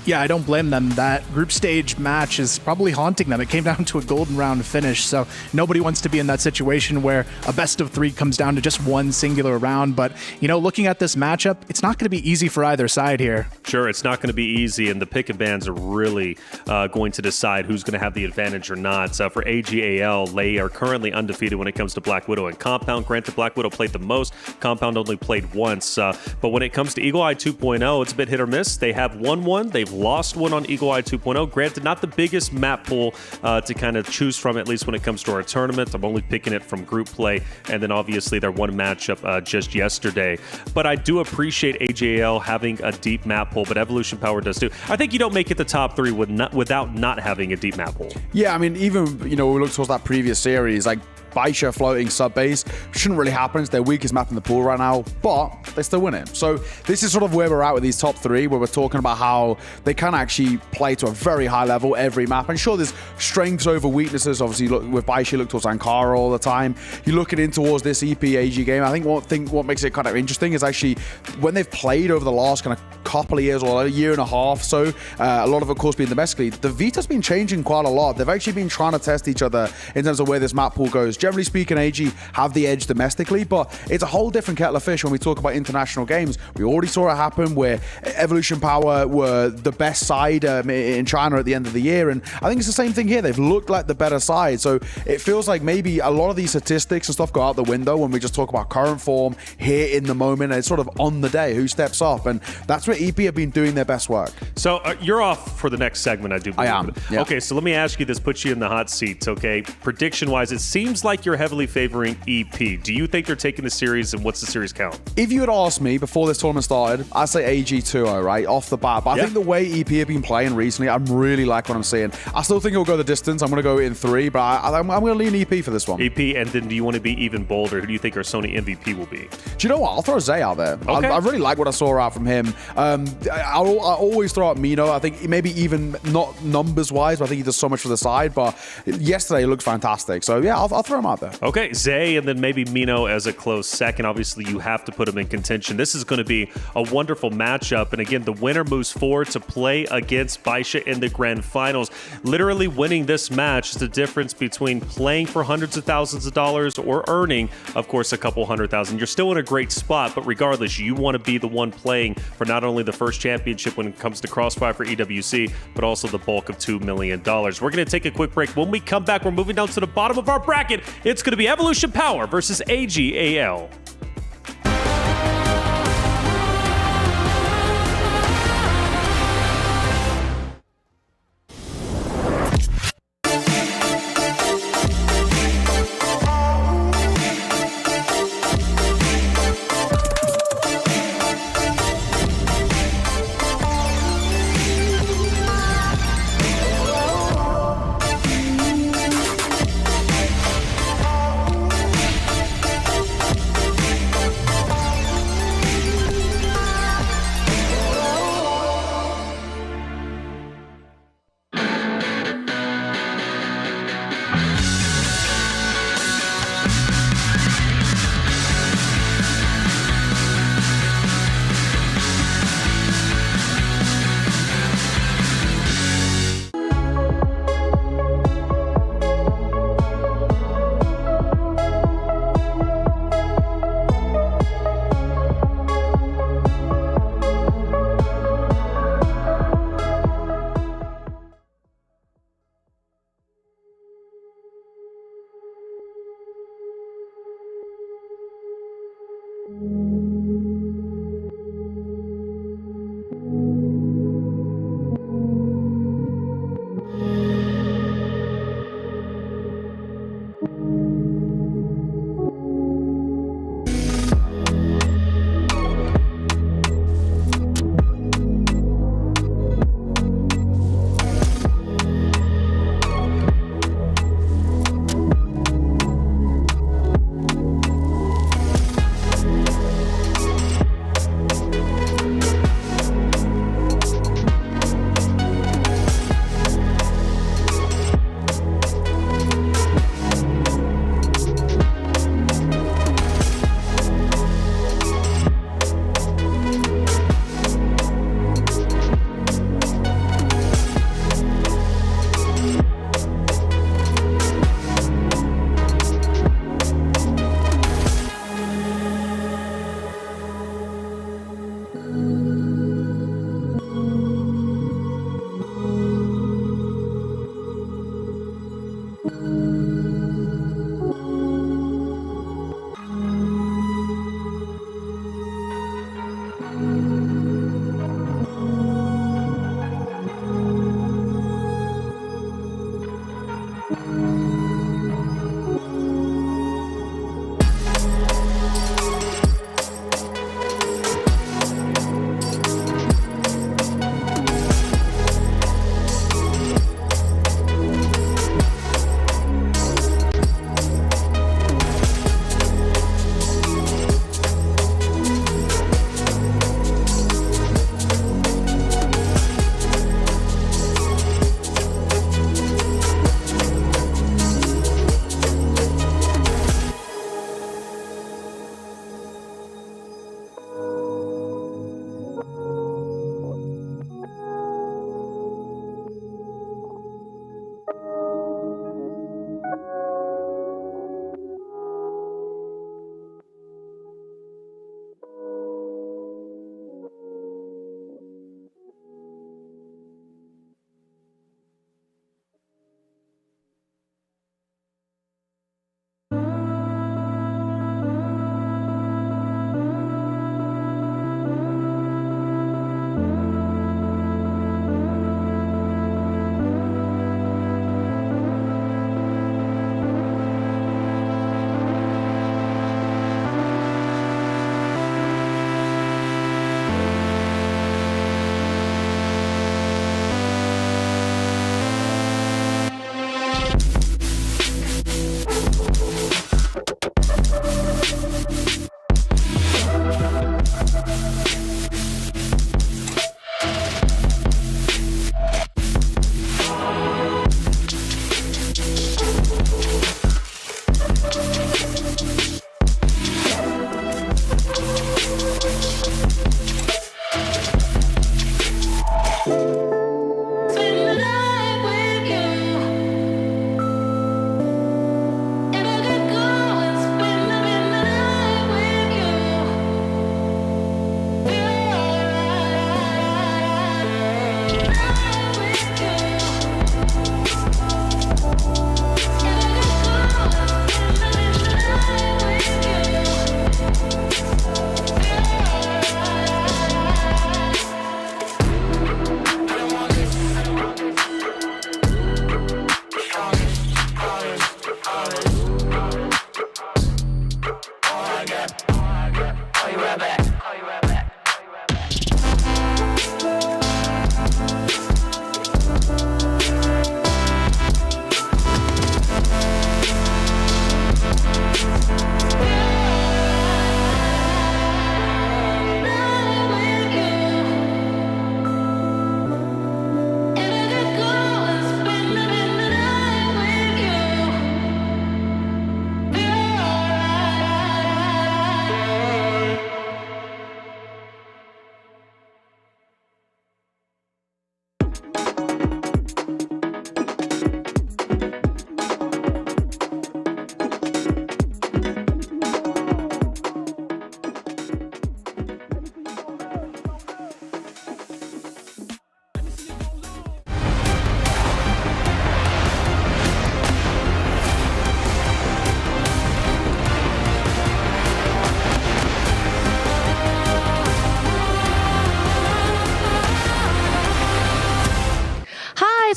Yeah, I don't blame them. That group stage match is probably haunting them. It came down to a golden round finish, so nobody wants to be in that situation where a best of 3 comes down to just one singular round. But, you know, looking at this matchup, it's not going to be easy for either side here. Sure, it's not going to be easy, and the pick and bans are really going to decide who's going to have the advantage or not. For AGAL, they are currently undefeated when it comes to Black Widow and Compound. Granted, Black Widow played the most. Compound only played once. But when it comes to Eagle Eye 2.0, it's a bit hit or miss. They have won one. They've lost one on Eagle Eye 2.0. Granted, not the biggest map pool to kind of choose from, at least when it comes to our tournament. I'm only picking it from group play, and then obviously their one matchup just yesterday. But I do appreciate AJL having a deep map pool, but Evolution Power does too. I think you don't make it the top 3 without not having a deep map pool. Yeah, I mean, even, you know, we look towards that previous series, like Baisha floating sub-base shouldn't really happen. It's their weakest map in the pool right now, but they still win it. So this is sort of where we're at with these top 3, where we're talking about how they can actually play to a very high level every map. And sure, there's strengths over weaknesses. Obviously, look with Baisha, you look towards Ankara all the time. You look in towards this EPAG game. I think what makes it kind of interesting is actually when they've played over the last kind of couple of years or a year and a half. So a lot of, of course, being domestically, the Vita's been changing quite a lot. They've actually been trying to test each other in terms of where this map pool goes. Generally speaking, AG have the edge domestically, but it's a whole different kettle of fish when we talk about international games. We already saw it happen where Evolution Power were the best side in China at the end of the year, and I think it's the same thing here. They've looked like the better side, so it feels like maybe a lot of these statistics and stuff go out the window when we just talk about current form here in the moment, and it's sort of on the day who steps up, and that's where EP have been doing their best work. So you're off for the next segment, I do believe. I am. Yeah. Okay, so let me ask you this, put you in the hot seat, okay? Prediction-wise, it seems like you're heavily favoring EP. Do you think they're taking the series, and what's the series count? If you had asked me before this tournament started, I'd say AG 2-0, right, off the bat. But I think the way EP have been playing recently, I really like what I'm seeing. I still think it'll go the distance. I'm going to go in 3, but I'm going to lean EP for this one. EP, and then do you want to be even bolder? Who do you think our Sony MVP will be? Do you know what? I'll throw Zay out there. Okay. I really like what I saw out from him. I always throw out Mino. I think maybe even not numbers-wise, but I think he does so much for the side. But yesterday he looks fantastic. So, yeah, I'll throw him out there. Okay, Zay, and then maybe Mino as a close second. Obviously, you have to put him in contention. This is going to be a wonderful matchup. And again, the winner moves forward to play against Baisha in the grand finals. Literally winning this match is the difference between playing for hundreds of thousands of dollars or earning, of course, a couple $100,000. You're still in a great spot, but regardless, you want to be the one playing for not only the first championship when it comes to Crossfire for EWC, but also the bulk of $2 million. We're going to take a quick break. When we come back, we're moving down to the bottom of our bracket. It's going to be Evolution Power versus AGAL.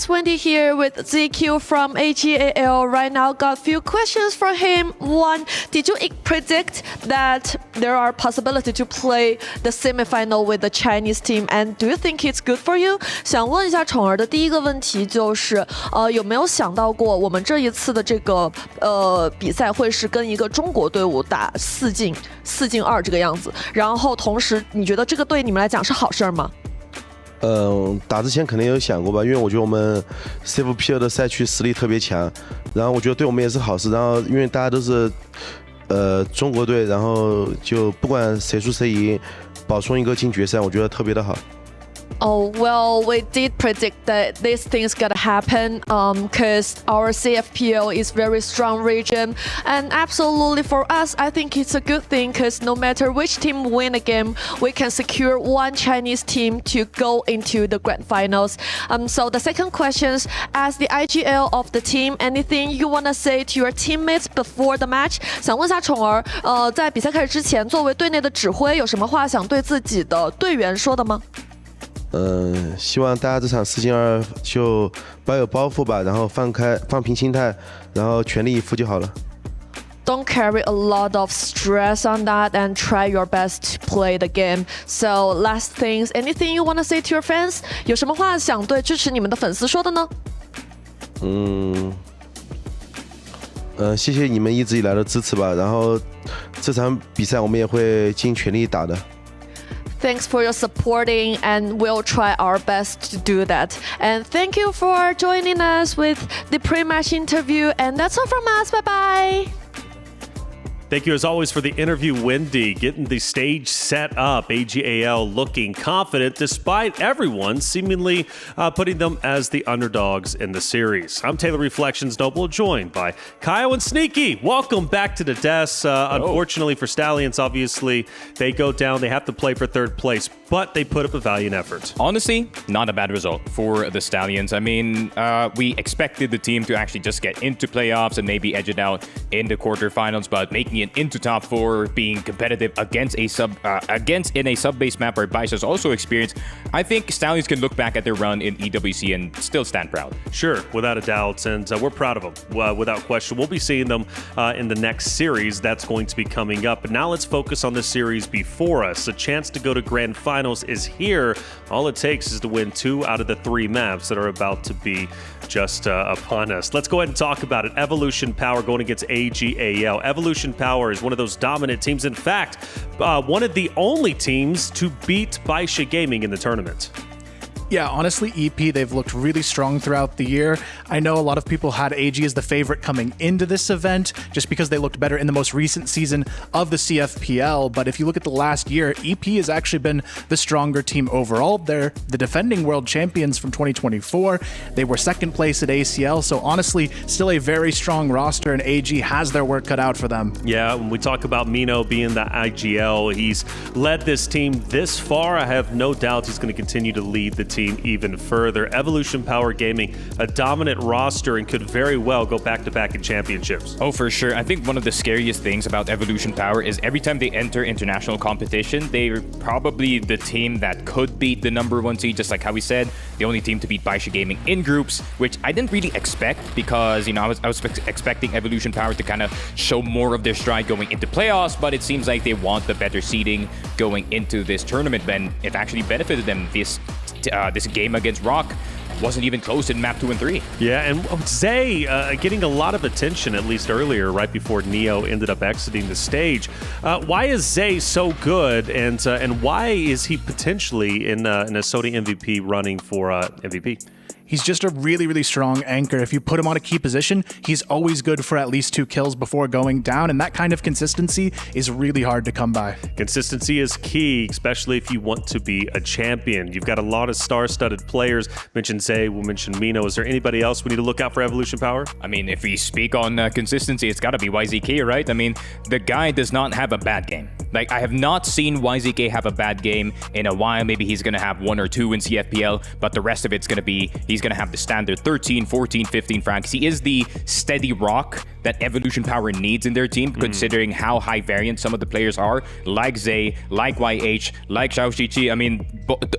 Wendy here with ZQ from AGAL. Right now, got a few questions for him. One, did you predict that there are possibility to play the semifinal with the Chinese team? And do you think it's good for you? 想问一下宠儿的第一个问题就是，有没有想到过我们这一次的这个比赛会是跟一个中国队伍打4进2这个样子？然后同时，你觉得这个对你们来讲是好事吗？打之前肯定有想过吧，因为我觉得我们 CFPL 的赛区实力特别强，然后我觉得对我们也是好事。然后因为大家都是中国队，然后就不管谁输谁赢，保送一个进决赛，我觉得特别的好。Oh, well, we did predict that these things gonna happen because our CFPL is very strong region. And absolutely for us, I think it's a good thing because no matter which team win a game, we can secure one Chinese team to go into the grand finals. So the second question is, as the IGL of the team, anything you wanna say to your teammates before the match? 想问一下宠儿，在比赛开始之前，作为队内的指挥，有什么话想对自己的队员说的吗？希望大家这场4进2就保有包袱吧，然后放平心态，然后全力以赴就好了。Don't carry a lot of stress on that and try your best to play the game. So last things, anything you want to say to your fans? 有什么话想对支持你们的粉丝说的呢？谢谢你们一直以来的支持吧，然后这场比赛我们也会尽全力打的。Thanks for your supporting, and we'll try our best to do that. And thank you for joining us with the pre-match interview. And that's all from us. Bye-bye. Thank you as always for the interview, Wendy. Getting the stage set up. AGAL looking confident despite everyone seemingly putting them as the underdogs in the series. I'm Taylor Reflections Noble, joined by Kyle and Sneaky. Welcome back to the desk. Unfortunately for Stallions, obviously, they go down. They have to play for third place, but they put up a valiant effort. Honestly, not a bad result for the Stallions. I mean, we expected the team to actually just get into playoffs and maybe edge it out in the quarterfinals, but making it into top 4, being competitive against in a sub-based map where Bice has also experienced, I think Stallions can look back at their run in EWC and still stand proud. Sure, without a doubt, and we're proud of them, without question. We'll be seeing them in the next series that's going to be coming up. But now let's focus on the series before us. A chance to go to grand finals is here. All it takes is to win 2 out of the 3 maps that are about to be just upon us. Let's go ahead and talk about it. Evolution Power going against AGAL. Evolution Power is one of those dominant teams. In fact, one of the only teams to beat Baisha Gaming in the tournament. Yeah, honestly, EP, they've looked really strong throughout the year. I know a lot of people had AG as the favorite coming into this event just because they looked better in the most recent season of the CFPL. But if you look at the last year, EP has actually been the stronger team overall. They're the defending world champions from 2024. They were second place at ACL. So honestly, still a very strong roster, and AG has their work cut out for them. Yeah, when we talk about Mino being the IGL, he's led this team this far. I have no doubt he's going to continue to lead the team even further. Evolution Power Gaming, a dominant roster, and could very well go back-to-back in championships. Oh, for sure. I think one of the scariest things about Evolution Power is every time they enter international competition, they're probably the team that could beat the #1 seed, just like how we said, the only team to beat Baisha Gaming in groups, which I didn't really expect because, you know, I was expecting Evolution Power to kind of show more of their stride going into playoffs, but it seems like they want the better seeding going into this tournament, and it actually benefited them. This game against Rock wasn't even close in map 2 and 3. Yeah, and Zay getting a lot of attention, at least earlier, right before Neo ended up exiting the stage. Why is Zay so good, and why is he potentially in a Sony MVP running for MVP? He's just a really, really strong anchor. If you put him on a key position, he's always good for at least 2 kills before going down, and that kind of consistency is really hard to come by. Consistency is key, especially if you want to be a champion. You've got a lot of star-studded players. Mention Zay, we'll mention Mino. Is there anybody else we need to look out for Evolution Power? I mean, if we speak on consistency, it's got to be YZK, right? I mean, the guy does not have a bad game. Like, I have not seen YZK have a bad game in a while. Maybe he's going to have 1 or 2 in CFPL, but the rest of it's going to be, he's going to have the standard 13, 14, 15 frags. He is the steady rock that Evolution Power needs in their team, considering how high variant some of the players are, like Zay, like YH, like Xiao Shiqi. I mean,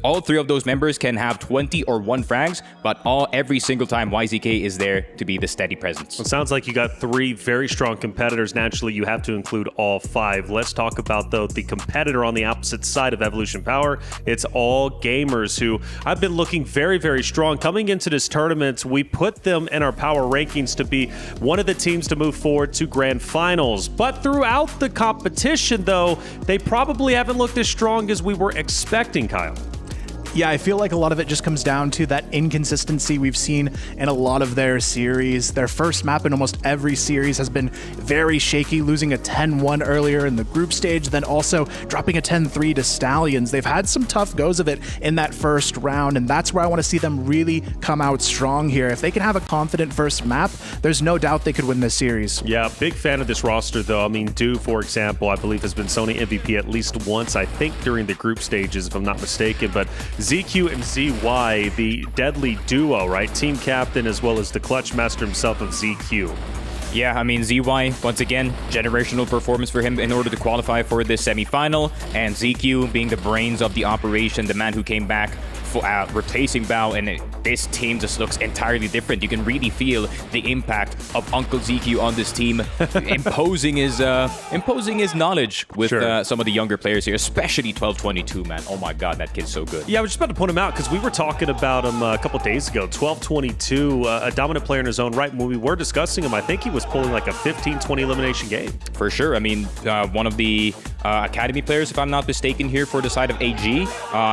all three of those members can have 20 or 1 frags, but every single time YZK is there to be the steady presence. It sounds like you got 3 very strong competitors. Naturally, you have to include all 5. Let's talk about, though, the competitor on the opposite side of Evolution Power. It's all gamers who I've been looking very, very strong. Coming into this tournament, we put them in our power rankings to be one of the teams to move forward to grand finals. But throughout the competition, though, they probably haven't looked as strong as we were expecting, Kyle. Yeah, I feel like a lot of it just comes down to that inconsistency we've seen in a lot of their series. Their first map in almost every series has been very shaky, losing a 10-1 earlier in the group stage, then also dropping a 10-3 to Stallions. They've had some tough goes of it in that first round, and that's where I want to see them really come out strong here. If they can have a confident first map, there's no doubt they could win this series. Yeah, big fan of this roster, though. I mean, Do, for example, I believe has been Sony MVP at least once, I think during the group stages, if I'm not mistaken, but ZQ and ZY, the deadly duo, right? Team captain as well as the clutch master himself of ZQ. Yeah, I mean, ZY, once again, generational performance for him in order to qualify for this semi-final, and ZQ being the brains of the operation, the man who came back for replacing Bao, and this team just looks entirely different. You can really feel the impact of Uncle ZQ on this team, imposing his knowledge with some of the younger players here, especially 1222, man. Oh my God, that kid's so good. Yeah, I was just about to point him out because we were talking about him a couple days ago. 1222, a dominant player in his own right. When we were discussing him, I think he was pulling like a 15-20 elimination game. For sure. I mean, one of the academy players, if I'm not mistaken, here for the side of AG.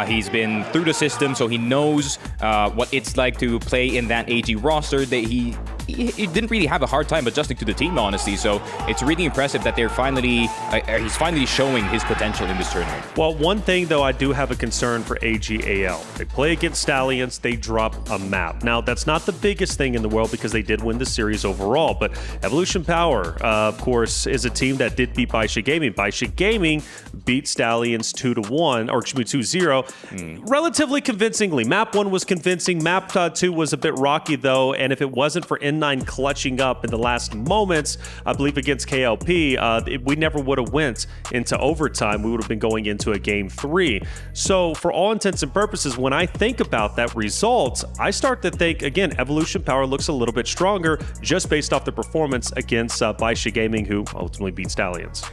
He's been through the system, so he knows what it's like to play in that AG roster. He didn't really have a hard time adjusting to the team, honestly. So it's really impressive that they're he's finally showing his potential in this tournament. Well, one thing, though, I do have a concern for AGAL. They play against Stallions, they drop a map. Now, that's not the biggest thing in the world because they did win the series overall, but Evolution Power, of course, is a team that did beat Baisha Gaming. Baisha Gaming beat Stallions 2-1, or excuse me, 2-0, relatively convincingly. Map 1 was convincing. Map 2 was a bit rocky, though, and if it wasn't for N9 clutching up in the last moments, I believe against KLP, we never would have went into overtime. We would have been going into a game 3. So for all intents and purposes, when I think about that result, I start to think, again, Evolution Power looks a little bit stronger just based off the performance against Baisha Gaming, who ultimately beat Stallions.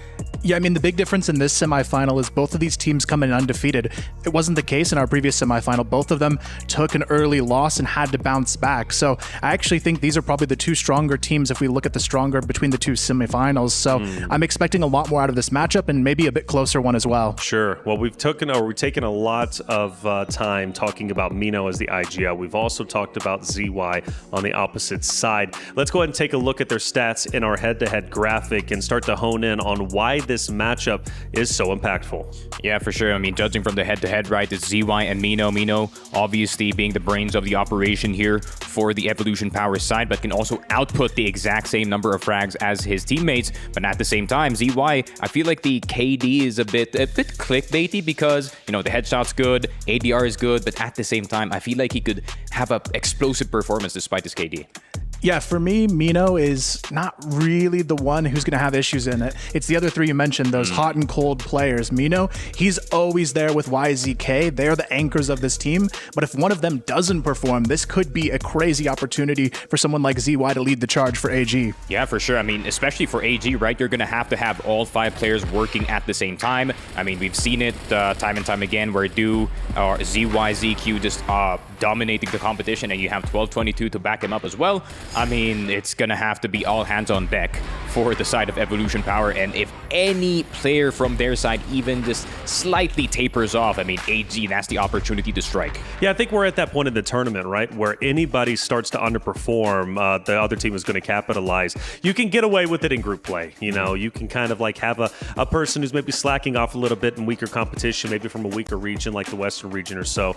Yeah, I mean, the big difference in this semifinal is both of these teams come in undefeated. It wasn't the case in our previous semifinal. Both of them took an early loss and had to bounce back. So I actually think these are probably the 2 stronger teams if we look at the stronger between the 2 semifinals. So I'm expecting a lot more out of this matchup and maybe a bit closer one as well. Sure. Well, we've taken a lot of time talking about Mino as the IGL. We've also talked about ZY on the opposite side. Let's go ahead and take a look at their stats in our head-to-head graphic and start to hone in on why this matchup is so impactful. Yeah, for sure. I mean, judging from the head-to-head, right, it's ZY and Mino. Mino obviously being the brains of the operation here for the Evolution Power side, but can also output the exact same number of frags as his teammates. But at the same time, ZY, I feel like the KD is a bit clickbaity because, you know, the headshot's good, ADR is good, but at the same time, I feel like he could have an explosive performance despite his KD. Yeah, for me, Mino is not really the one who's going to have issues in it. It's the other 3 you mentioned, those hot and cold players. Mino, he's always there with YZK. They're the anchors of this team. But if one of them doesn't perform, this could be a crazy opportunity for someone like ZY to lead the charge for AG. Yeah, for sure. I mean, especially for AG, right? You're going to have all 5 players working at the same time. I mean, we've seen it time and time again where Do or ZY, ZQ just dominating the competition, and you have 1222 to back him up as well. I mean, it's going to have to be all hands on deck for the side of Evolution Power, and if any player from their side even just slightly tapers off, I mean, AG, that's the opportunity to strike. Yeah, I think we're at that point in the tournament, right, where anybody starts to underperform, the other team is going to capitalize. You can get away with it in group play. You know, you can kind of like have a person who's maybe slacking off a little bit in weaker competition, maybe from a weaker region like the Western region or so.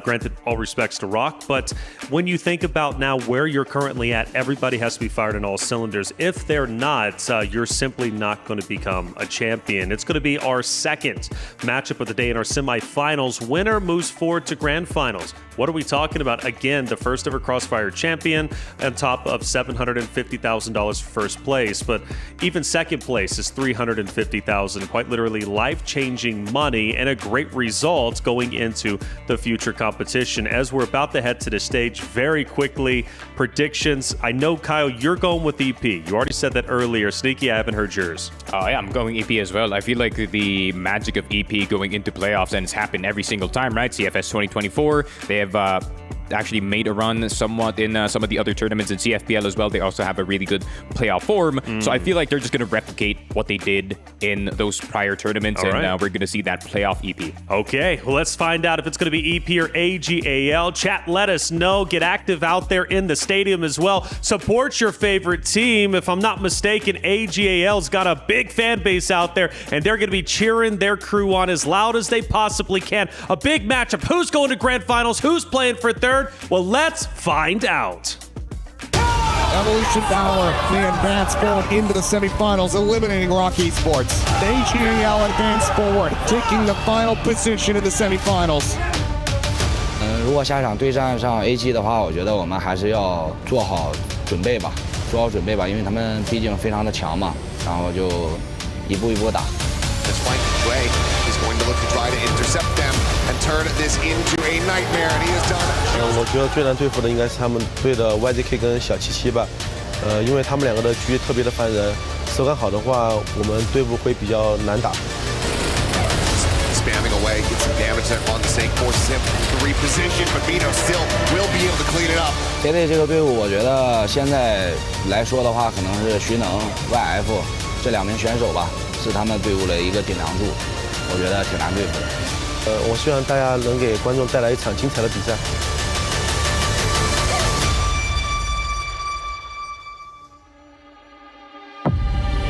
Granted, all respect respects to Rock, but when you think about now where you're currently at, everybody has to be fired on all cylinders. If they're not, you're simply not going to become a champion. It's going to be our second matchup of the day in our semifinals. Winner moves forward to grand finals. What are we talking about? Again, the first ever Crossfire champion on top of $750,000 for first place, but even second place is $350,000, quite literally life-changing money and a great result going into the future competition. As we're about to head to the stage very quickly, predictions. I know, Kyle, you're going with EP. You already said that earlier. Sneaky, I haven't heard yours. Yeah, I'm going EP as well. I feel like the magic of EP going into playoffs, and it's happened every single time, right? CFS 2024, they have actually made a run somewhat in some of the other tournaments in CFPL as well. They also have a really good playoff form. So I feel like they're just going to replicate what they did in those prior tournaments, and we're going to see that playoff EP. Okay, well, let's find out if it's going to be EP or AGAL. Chat, let us know. Get active out there in the stadium as well. Support your favorite team. If I'm not mistaken, AGAL's got a big fan base out there, and they're going to be cheering their crew on as loud as they possibly can. A big matchup. Who's going to grand finals? Who's playing for third? Well, let's find out. Evolution Power, they advance forward into the semifinals, eliminating Rock Esports. AGAL advance forward, taking the final position in the semifinals. 如果下场对战上 AG 的话，我觉得我们还是要做好准备吧，因为他们毕竟非常的强嘛，然后就一步一步打。This flank Ray is going to look to try to intercept them and turn this into a nightmare, and he has done it. 我觉得最难对付的应该是他们队的 YZK 跟小77吧，因为他们两个的局特别的烦人，手感好的话，我们队伍会比较难打。Spamming away, gets some damage there on the Snake, forces him to reposition, but Vito still will be able to clean it up. 铁队这个队伍，我觉得现在来说的话，可能是徐能、YF 这两名选手吧，是他们队伍的一个顶梁柱，我觉得挺难对付的。我希望大家能给观众带来一场精彩的比赛。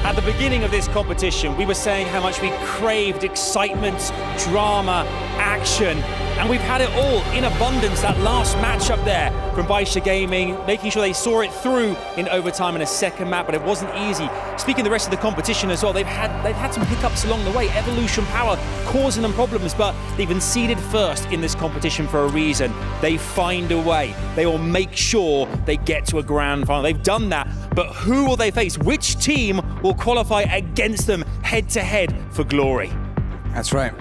At the beginning of this competition, we were saying how much we craved excitement, drama, action, and we've had it all in abundance. That last match up there from Baisha Gaming, making sure they saw it through in overtime in a second map, but it wasn't easy. Speaking of the rest of the competition as well, they've had some hiccups along the way. Evolution Power causing them problems, but they've been seeded first in this competition for a reason. They find a way. They will make sure they get to a grand final. They've done that, but who will they face? Which team will qualify against them head-to-head for glory? That's right.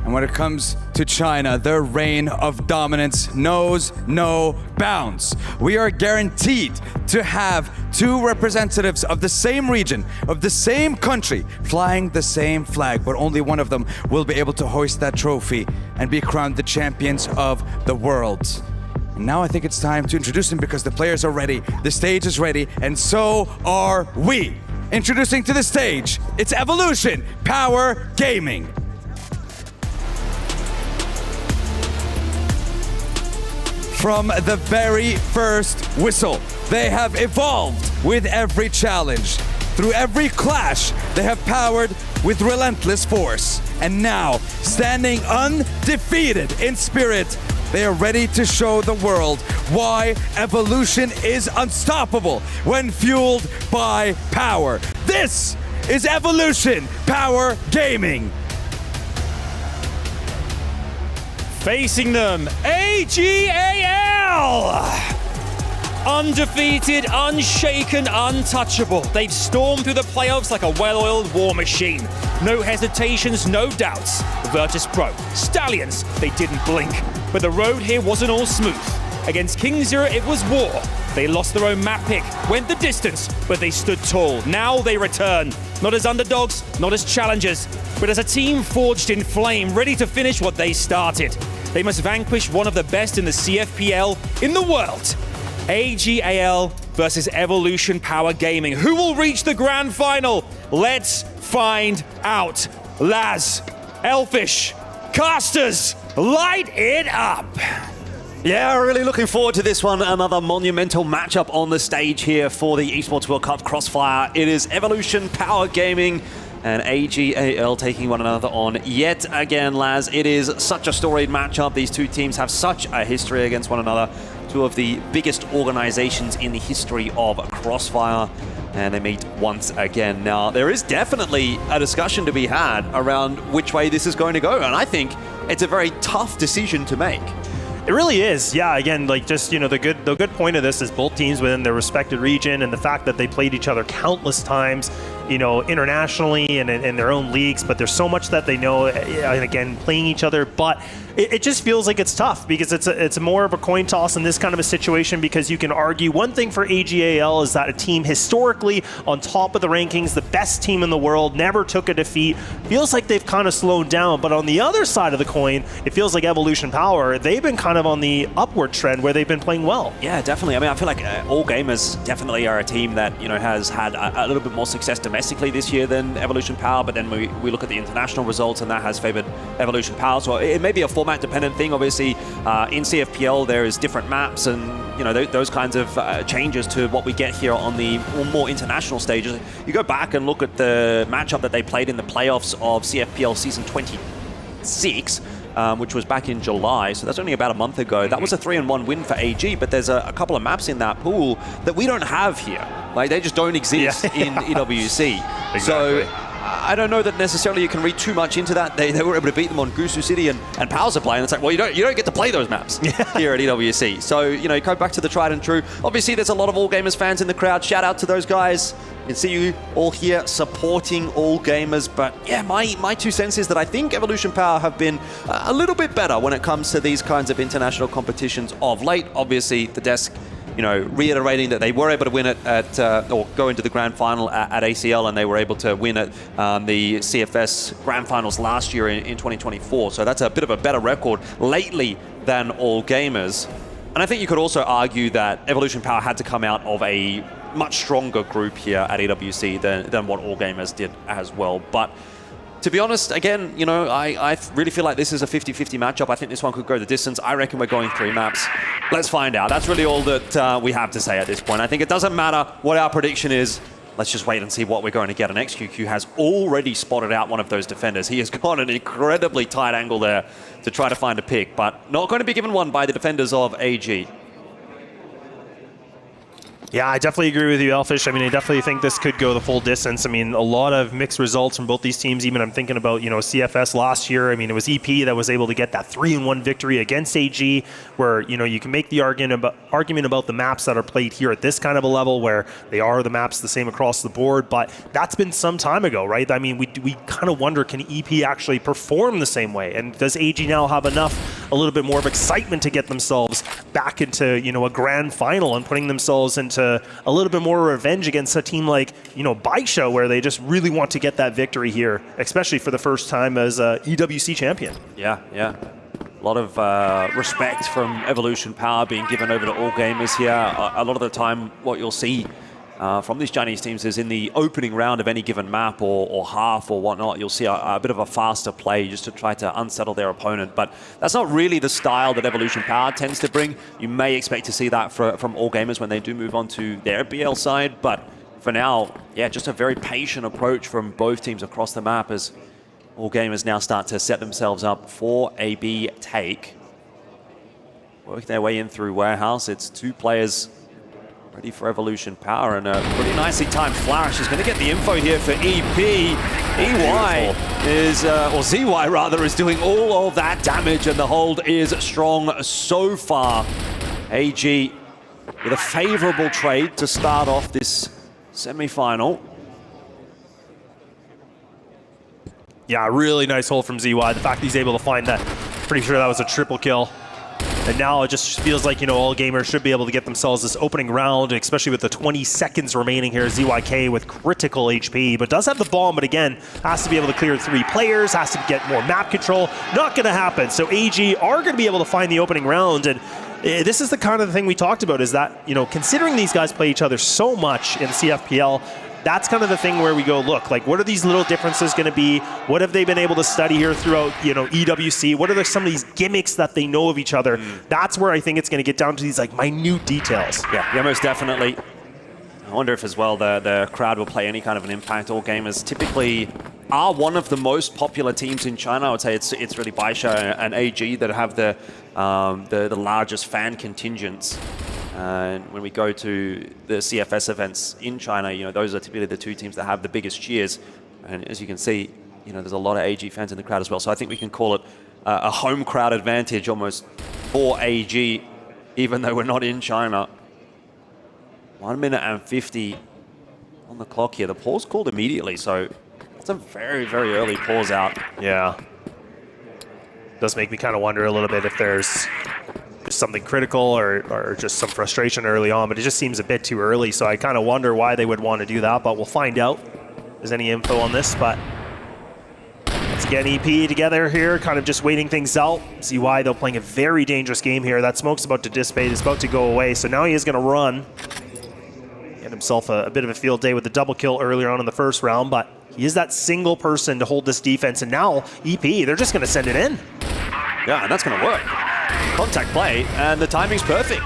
And when it comes to China, their reign of dominance knows no bounds. We are guaranteed to have two representatives of the same region, of the same country, flying the same flag, but only one of them will be able to hoist that trophy and be crowned the champions of the world. And now I think it's time to introduce them because the players are ready, the stage is ready, and so are we. Introducing to the stage, it's Evolution Power Gaming. From the very first whistle, they have evolved with every challenge. Through every clash, they have powered with relentless force. And now, standing undefeated in spirit, they are ready to show the world why Evolution is unstoppable when fueled by power. This is Evolution Power Gaming. Facing them, AGAL! Undefeated, unshaken, untouchable. They've stormed through the playoffs like a well-oiled war machine. No hesitations, no doubts. Virtus Pro, Stallions, they didn't blink. But the road here wasn't all smooth. Against King Zero, it was war. They lost their own map pick, went the distance, but they stood tall. Now they return. Not as underdogs, not as challengers, but as a team forged in flame, ready to finish what they started. They must vanquish one of the best in the CFPL in the world. AGAL versus Evolution Power Gaming. Who will reach the grand final? Let's find out. Laz, Elfish, Casters, light it up. Yeah, really looking forward to this one. Another monumental matchup on the stage here for the Esports World Cup Crossfire. It is Evolution Power Gaming and AGAL taking one another on yet again, Laz. It is such a storied matchup. These two teams have such a history against one another. Two of the biggest organizations in the history of Crossfire, and they meet once again. Now, there is definitely a discussion to be had around which way this is going to go, and I think it's a very tough decision to make. It really is. Yeah, again, like just, the good point of this is both teams within their respected region, and the fact that they played each other countless times, internationally and in their own leagues, but there's so much that they know, and again, playing each other, but it just feels like it's tough because it's more of a coin toss in this kind of a situation, because you can argue one thing for AGAL is that a team historically on top of the rankings, the best team in the world, never took a defeat, feels like they've kind of slowed down, but on the other side of the coin, it feels like Evolution Power, they've been kind of on the upward trend where they've been playing well. Yeah, definitely. I mean, I feel like All Gamers definitely are a team that, has had a little bit more success domestically this year than Evolution Power, but then we look at the international results and that has favored Evolution Power. So it may be a format dependent thing. Obviously, in CFPL, there is different maps and, those kinds of changes to what we get here on the more international stages. You go back and look at the matchup that they played in the playoffs of CFPL Season 26, which was back in July, so that's only about a month ago. That was a 3-1 win for AG, but there's a couple of maps in that pool that we don't have here. Like, they just don't exist in EWC. Exactly. So I don't know that necessarily you can read too much into that. They were able to beat them on Gusu City and Power Supply, and it's like, well, you don't get to play those maps here at EWC. So, you go back to the tried and true. Obviously, there's a lot of All Gamers fans in the crowd. Shout out to those guys. You can see you all here supporting All Gamers, but yeah, my 2 cents is that I think Evolution Power have been a little bit better when it comes to these kinds of international competitions of late. Obviously, the desk, reiterating that they were able to win it or go into the grand final at ACL, and they were able to win at the CFS grand finals last year in 2024. So that's a bit of a better record lately than All Gamers. And I think you could also argue that Evolution Power had to come out of a much stronger group here at EWC than what All Gamers did as well. But to be honest, again, I really feel like this is a 50-50 matchup. I think this one could go the distance. I reckon we're going 3 maps. Let's find out. That's really all that we have to say at this point. I think it doesn't matter what our prediction is. Let's just wait and see what we're going to get. And XQQ has already spotted out one of those defenders. He has got an incredibly tight angle there to try to find a pick, but not going to be given one by the defenders of AG. Yeah, I definitely agree with you, Elfish. I mean, I definitely think this could go the full distance. I mean, a lot of mixed results from both these teams. Even I'm thinking about, CFS last year. I mean, it was EP that was able to get that 3-1 victory against AG, where, you can make the argument about the maps that are played here at this kind of a level, where they are the maps the same across the board. But that's been some time ago, right? I mean, we kind of wonder, can EP actually perform the same way? And does AG now have enough, a little bit more of excitement to get themselves back into, a grand final and putting themselves into a little bit more revenge against a team like, Baisha, where they just really want to get that victory here, especially for the first time as a EWC champion. Yeah. A lot of respect from Evolution Power being given over to All Gamers here. A lot of the time, what you'll see from these Chinese teams is in the opening round of any given map or half or whatnot, you'll see a bit of a faster play just to try to unsettle their opponent. But that's not really the style that Evolution Power tends to bring. You may expect to see that from All Gamers when they do move on to their BL side. But for now, yeah, just a very patient approach from both teams across the map as All Gamers now start to set themselves up for a B take. Work their way in through Warehouse. It's 2 players ready for Evolution Power, and a pretty nicely timed flourish is going to get the info here for EP. EY is, or ZY rather, is doing all of that damage, and the hold is strong so far. AG with a favorable trade to start off this semi-final. Yeah, really nice hold from ZY. The fact that he's able to find that, pretty sure that was a triple kill. And now it just feels like, All Gamers should be able to get themselves this opening round, especially with the 20 seconds remaining here. ZYK with critical HP, but does have the bomb, but again, has to be able to clear 3 players, has to get more map control. Not going to happen. So AG are going to be able to find the opening round, and this is the kind of thing we talked about, is that, considering these guys play each other so much in CFPL, that's kind of the thing where we go, look, like, what are these little differences going to be? What have they been able to study here throughout, EWC? What are some of these gimmicks that they know of each other? That's where I think it's going to get down to these, like, minute details. Yeah, most definitely. I wonder if, as well, the crowd will play any kind of an impact. All Gamers typically are one of the most popular teams in China. I would say it's really Baisha and AG that have the largest fan contingents. And when we go to the CFS events in China, you know, those are typically the two teams that have the biggest cheers. And as you can see, you know, there's a lot of AG fans in the crowd as well. So I think we can call it a home crowd advantage almost for AG, even though we're not in China. 1 minute and 50 on the clock here. The pause called immediately, so it's a very, very early pause out. Yeah. Does make me kind of wonder a little bit if there's something critical or just some frustration early on, but it just seems a bit too early, so I kind of wonder why they would want to do that, but we'll find out if there's any info on this. But let's get EP together here, kind of just waiting things out. See why they're playing a very dangerous game here. That smoke's about to dissipate, it's about to go away, so now he is going to run. Get himself a bit of a field day with the double kill earlier on in the first round, but he is that single person to hold this defense, and now EP, they're just going to send it in. Yeah, and that's going to work. Contact play, and the timing's perfect.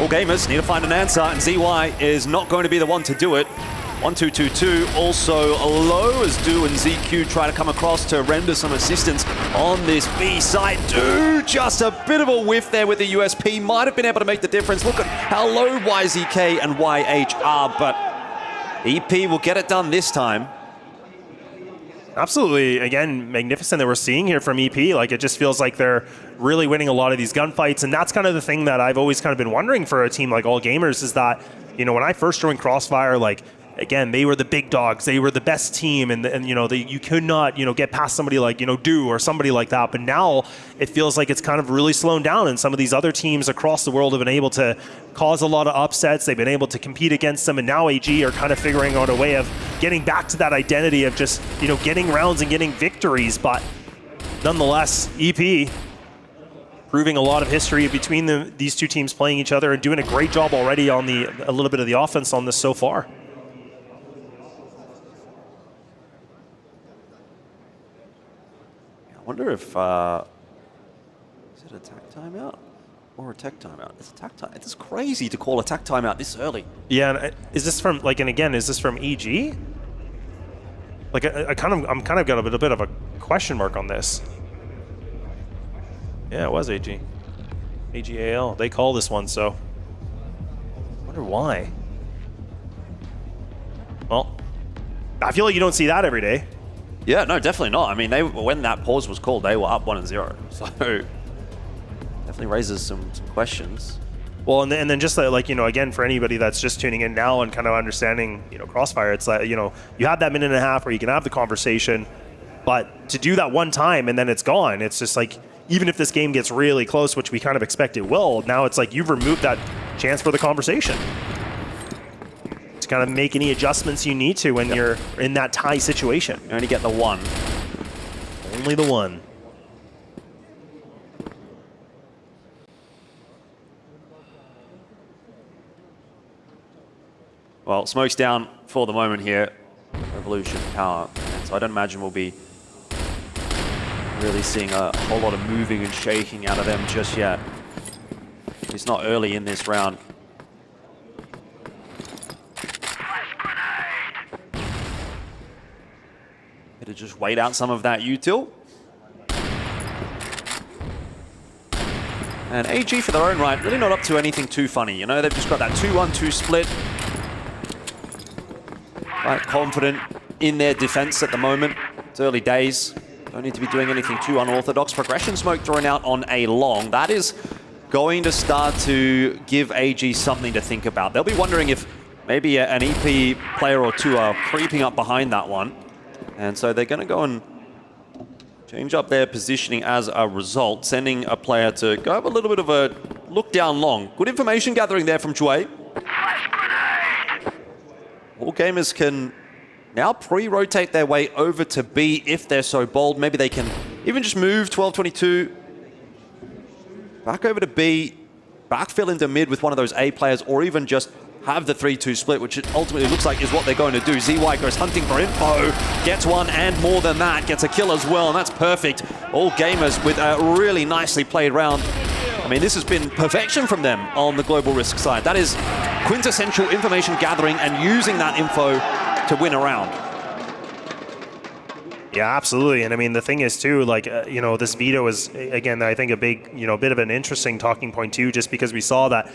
All gamers need to find an answer, and ZY is not going to be the one to do it. 1-2-2-2, also low as Do and ZQ try to come across to render some assistance on this B side. Do just a bit of a whiff there with the USP, might have been able to make the difference. Look at how low YZK and YH are, but EP will get it done this time. Absolutely, again, magnificent that we're seeing here from EP. Like, it just feels like they're really winning a lot of these gunfights, and that's kind of the thing that I've always kind of been wondering for a team like All Gamers is that, you know, when I first joined Crossfire, like, again, they were the big dogs, they were the best team, and you know, you could not, you know, get past somebody like, you know, Do or somebody like that. But now it feels like it's kind of really slowing down, and some of these other teams across the world have been able to cause a lot of upsets. They've been able to compete against them, and now AG are kind of figuring out a way of getting back to that identity of just, you know, getting rounds and getting victories. But nonetheless, EP proving a lot of history between these two teams playing each other and doing a great job already on a little bit of the offense on this so far. I wonder if, is it a tack timeout or a tech timeout? It's a tack timeout. It's crazy to call a tack timeout this early. Yeah, and is this from, like, and again, is this from EG? Like, I'm kind of got a bit of a question mark on this. Yeah, it was AG. AGAL, they call this one, so I wonder why. Well, I feel like you don't see that every day. Yeah, no, definitely not. I mean, when that pause was called, they were up 1-0. So definitely raises some questions. Well, and then just like, you know, again, for anybody that's just tuning in now and kind of understanding, you know, Crossfire, it's like, you know, you have that minute and a half where you can have the conversation, but to do that one time and then it's gone, it's just like, even if this game gets really close, which we kind of expect it will, now it's like you've removed that chance for the conversation. To kind of make any adjustments you need to when you're in that tie situation. You only get the one. Only the one. Well, smoke's down for the moment here. Revolution power. So I don't imagine we'll be really seeing a whole lot of moving and shaking out of them just yet. It's not early in this round. To just wait out some of that util. And AG for their own right, really not up to anything too funny. You know, they've just got that 2-1-2 split. Quite confident in their defense at the moment. It's early days. Don't need to be doing anything too unorthodox. Progression smoke thrown out on a long. That is going to start to give AG something to think about. They'll be wondering if maybe an EP player or two are creeping up behind that one. And so they're going to go and change up their positioning as a result, sending a player to go have a little bit of a look down long. Good information gathering there from Jue. All gamers can now pre-rotate their way over to B if they're so bold. Maybe they can even just move 12-22 back over to B, backfill into mid with one of those A players, or even just have the 3-2 split, which it ultimately looks like is what they're going to do. ZY goes hunting for info, gets one, and more than that, gets a kill as well, and that's perfect. All gamers with a really nicely played round. I mean, this has been perfection from them on the Global Risk side. That is quintessential information gathering and using that info to win a round. Yeah, absolutely. And I mean, the thing is too, like, you know, this veto is, again, I think a big, you know, bit of an interesting talking point too, just because we saw that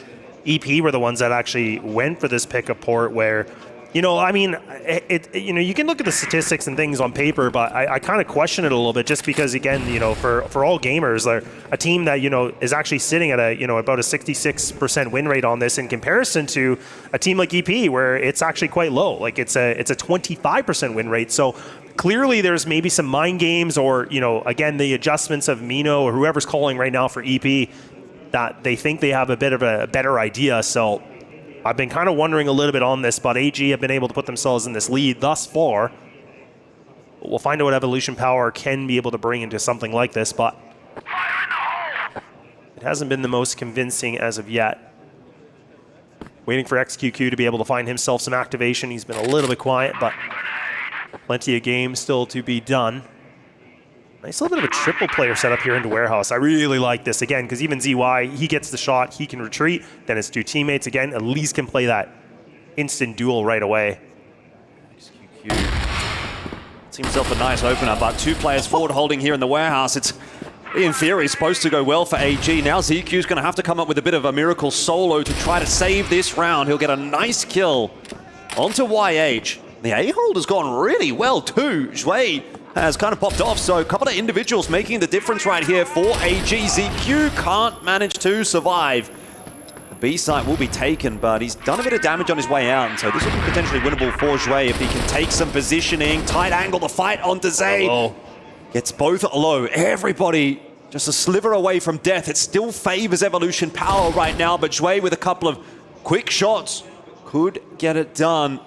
EP were the ones that actually went for this pick of port where, you know, I mean, you know, you can look at the statistics and things on paper, but I kind of question it a little bit just because, again, you know, for all gamers, a team that, you know, is actually sitting at a, you know, about a 66% win rate on this in comparison to a team like EP where it's actually quite low. Like it's a 25% win rate. So clearly there's maybe some mind games or, you know, again, the adjustments of Mino or whoever's calling right now for EP that they think they have a bit of a better idea. So I've been kind of wondering a little bit on this, but AG have been able to put themselves in this lead thus far. We'll find out what Evolution Power can be able to bring into something like this, but it hasn't been the most convincing as of yet. Waiting for XQQ to be able to find himself some activation. He's been a little bit quiet, but plenty of games still to be done. Nice little bit of a triple player setup here into Warehouse. I really like this, again, because even ZY, he gets the shot, he can retreat, then his two teammates, again, at least can play that instant duel right away. XQQ seems himself a nice opener, but two players forward holding here in the Warehouse. It's, in theory, supposed to go well for AG. Now ZQ's going to have to come up with a bit of a miracle solo to try to save this round. He'll get a nice kill onto YH. The A-hold has gone really well too. Zhui has kind of popped off, so a couple of individuals making the difference right here for AG. ZQ can't manage to survive. The B site will be taken, but he's done a bit of damage on his way out, and so this will be potentially winnable for Zhui if he can take some positioning. Tight angle, the fight onto Zay. Oh. Gets both low. Everybody just a sliver away from death. It still favors Evolution Power right now, but Zhui with a couple of quick shots could get it done.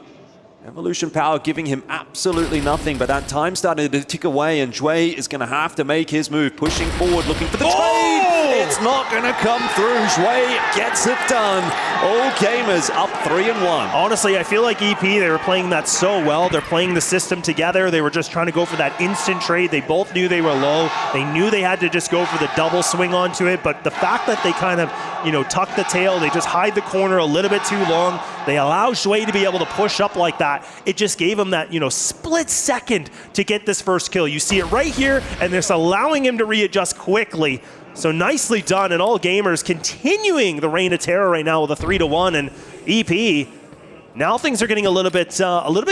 Evolution Power giving him absolutely nothing, but that time started to tick away, and Zhui is going to have to make his move, pushing forward, looking for the trade. It's not going to come through. Zhui gets it done. All gamers up 3-1. Honestly, I feel like EP, they were playing that so well. They're playing the system together. They were just trying to go for that instant trade. They both knew they were low. They knew they had to just go for the double swing onto it, but the fact that they kind of, you know, tuck the tail, they just hide the corner a little bit too long. They allow Zhui to be able to push up like that. It just gave him that, you know, split second to get this first kill. You see it right here, and it's allowing him to readjust quickly. So nicely done, and all gamers continuing the reign of terror right now with a 3-1, and EP. Now things are getting a little bit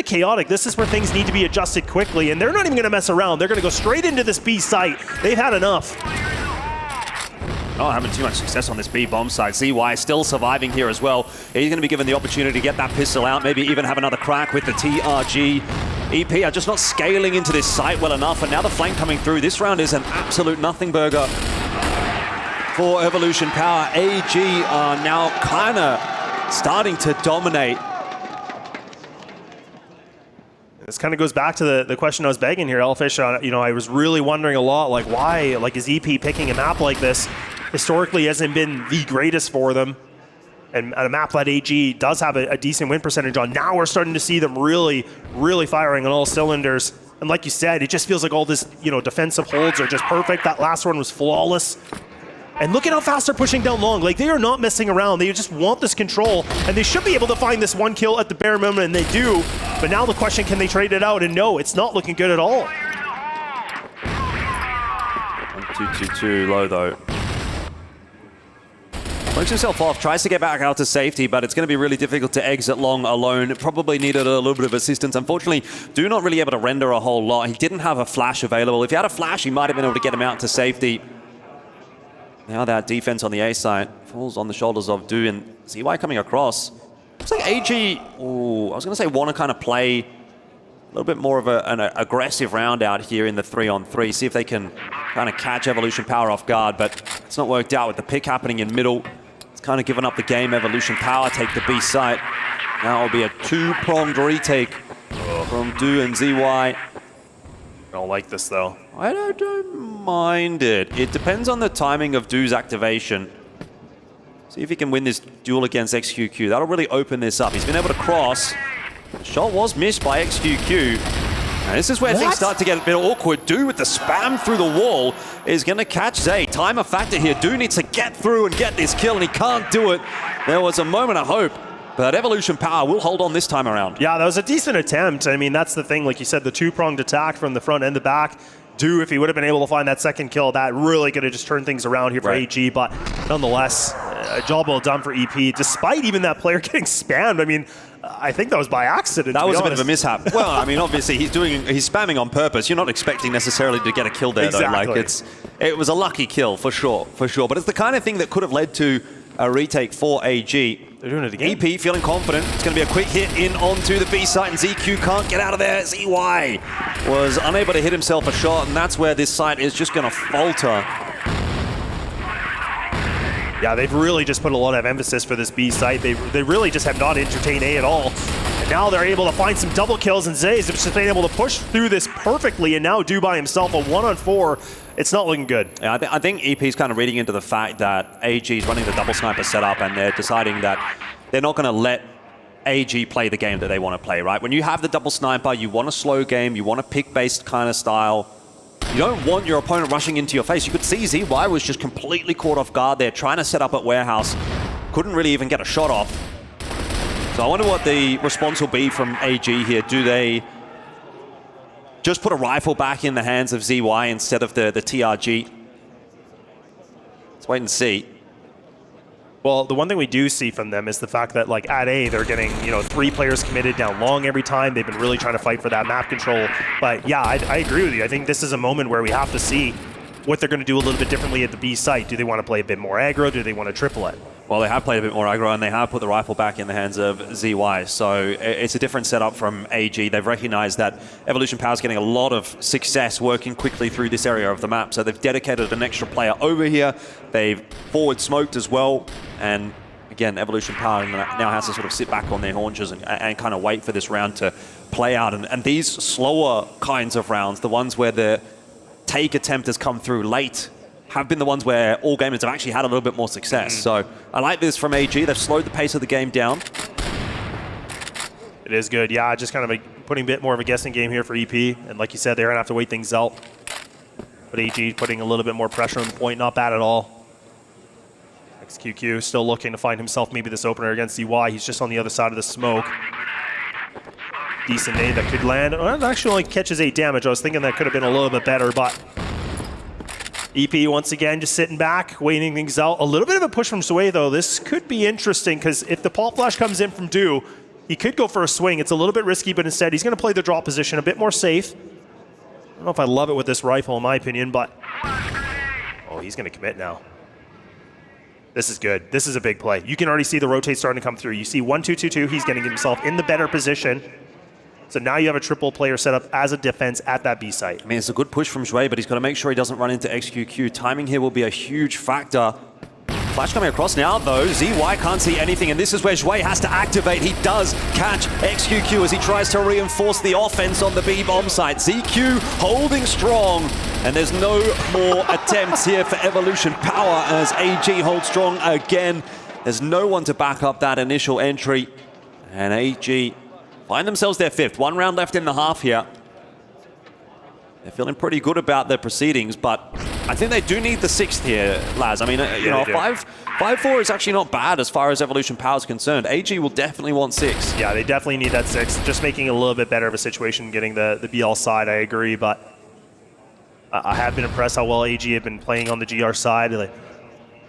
chaotic. This is where things need to be adjusted quickly, and they're not even going to mess around. They're going to go straight into this B site. They've had enough. Not having too much success on this B bomb side. ZY still surviving here as well. He's going to be given the opportunity to get that pistol out, maybe even have another crack with the TRG. EP are just not scaling into this site well enough, and now the flank coming through. This round is an absolute nothing burger for Evolution Power. AG are now kind of starting to dominate. This kind of goes back to the question I was begging here, Elfish. You know, I was really wondering a lot, like, why, like, is EP picking a map like this? Historically hasn't been the greatest for them. And a map that AG does have a decent win percentage on. Now we're starting to see them really, really firing on all cylinders. And like you said, it just feels like all this, you know, defensive holds are just perfect. That last one was flawless. And look at how fast they're pushing down long. Like, they are not messing around. They just want this control, and they should be able to find this one kill at the bare minimum, and they do. But now the question, can they trade it out? And no, it's not looking good at all. 2-2-2 low though. Works himself off, tries to get back out to safety, but it's going to be really difficult to exit long alone. Probably needed a little bit of assistance. Unfortunately, do not really able to render a whole lot. He didn't have a flash available. If he had a flash, he might have been able to get him out to safety. Now that defense on the A side falls on the shoulders of Du, and ZY coming across. Looks like AG, ooh, I was going to say want to kind of play a little bit more of an aggressive round out here in the 3-on-3. See if they can kind of catch Evolution Power off guard, but it's not worked out with the pick happening in middle. It's kind of given up the game. Evolution Power take the B site. Now it'll be a two-pronged retake from Du and ZY. I don't like this though. I don't mind it. It depends on the timing of Du's activation. See if he can win this duel against XQQ. That'll really open this up. He's been able to cross. The shot was missed by XQQ. And this is where things start to get a bit awkward. Du with the spam through the wall is going to catch Zay. Time a factor here. Du needs to get through and get this kill, and he can't do it. There was a moment of hope But Evolution Power will hold on this time around. Yeah, that was a decent attempt. I mean, that's the thing. Like you said, the two-pronged attack from the front and the back. If he would have been able to find that second kill, that really could have just turned things around here for AG. But nonetheless, a job well done for EP, despite even that player getting spammed. I mean, I think that was by accident. That was a bit of a mishap. Well, I mean, obviously he's spamming on purpose. You're not expecting necessarily to get a kill there, exactly. though. Like it was a lucky kill for sure. But it's the kind of thing that could have led to a retake for AG. They're doing it again. EP feeling confident. It's going to be a quick hit in onto the B site, and ZQ can't get out of there. ZY was unable to hit himself a shot, and that's where this site is just going to falter. Yeah, they've really just put a lot of emphasis for this B site. They really just have not entertained A at all. And now they're able to find some double kills, and Zay's just been able to push through this perfectly, and now do by himself a 1-on-4. It's not looking good. Yeah, I think EP's kind of reading into the fact that AG is running the double sniper setup, and they're deciding that they're not going to let AG play the game that they want to play, right? When you have the double sniper, you want a slow game, you want a pick-based kind of style. You don't want your opponent rushing into your face. You could see ZY was just completely caught off guard there, trying to set up at warehouse. Couldn't really even get a shot off. So I wonder what the response will be from AG here. Do they just put a rifle back in the hands of ZY instead of the TRG? Let's wait and see. Well, the one thing we do see from them is the fact that, like, at A, they're getting, 3 players committed down long every time. They've been really trying to fight for that map control. But yeah, I agree with you. I think this is a moment where we have to see what they're going to do a little bit differently at the B site. Do they want to play a bit more aggro? Do they want to triple it? Well, they have played a bit more aggro, and they have put the rifle back in the hands of ZY. So it's a different setup from AG. They've recognized that Evolution Power is getting a lot of success working quickly through this area of the map. So they've dedicated an extra player over here. They've forward smoked as well. And again, Evolution Power now has to sort of sit back on their haunches and kind of wait for this round to play out. And these slower kinds of rounds, the ones where the take attempt has come through late, have been the ones where all gamers have actually had a little bit more success. So I like this from AG. They've slowed the pace of the game down. It is good. Yeah, just kind of putting a bit more of a guessing game here for EP. And like you said, they're going to have to wait things out. But AG putting a little bit more pressure on the point. Not bad at all. XQQ still looking to find himself maybe this opener against ZY. He's just on the other side of the smoke. Decent nade that could land. Well, that actually only catches 8 damage. I was thinking that could have been a little bit better, but EP once again just sitting back, waiting things out. A little bit of a push from Sway though. This could be interesting because if the Paul Flash comes in from Do, he could go for a swing. It's a little bit risky, but instead he's going to play the drop position a bit more safe. I don't know if I love it with this rifle in my opinion, but oh, he's going to commit now. This is good. This is a big play. You can already see the rotate starting to come through. You see 1-2-2-2. He's getting himself in the better position. So now you have a triple player set up as a defense at that B site. I mean, it's a good push from Shui, but he's got to make sure he doesn't run into XQQ. Timing here will be a huge factor. Flash coming across now, though. ZY can't see anything, and this is where Shui has to activate. He does catch XQQ as he tries to reinforce the offense on the B bomb site. ZQ holding strong, and there's no more attempts here for Evolution Power as AG holds strong again. There's no one to back up that initial entry, and AG find themselves their 5th. 1 round left in the half here. They're feeling pretty good about their proceedings, but I think they do need the 6th here, Laz. I mean, you know, 5-4 is actually not bad as far as Evolution Power is concerned. AG will definitely want 6. Yeah, they definitely need that 6. Just making it a little bit better of a situation getting the BL side, I agree, but I have been impressed how well AG have been playing on the GR side. Like,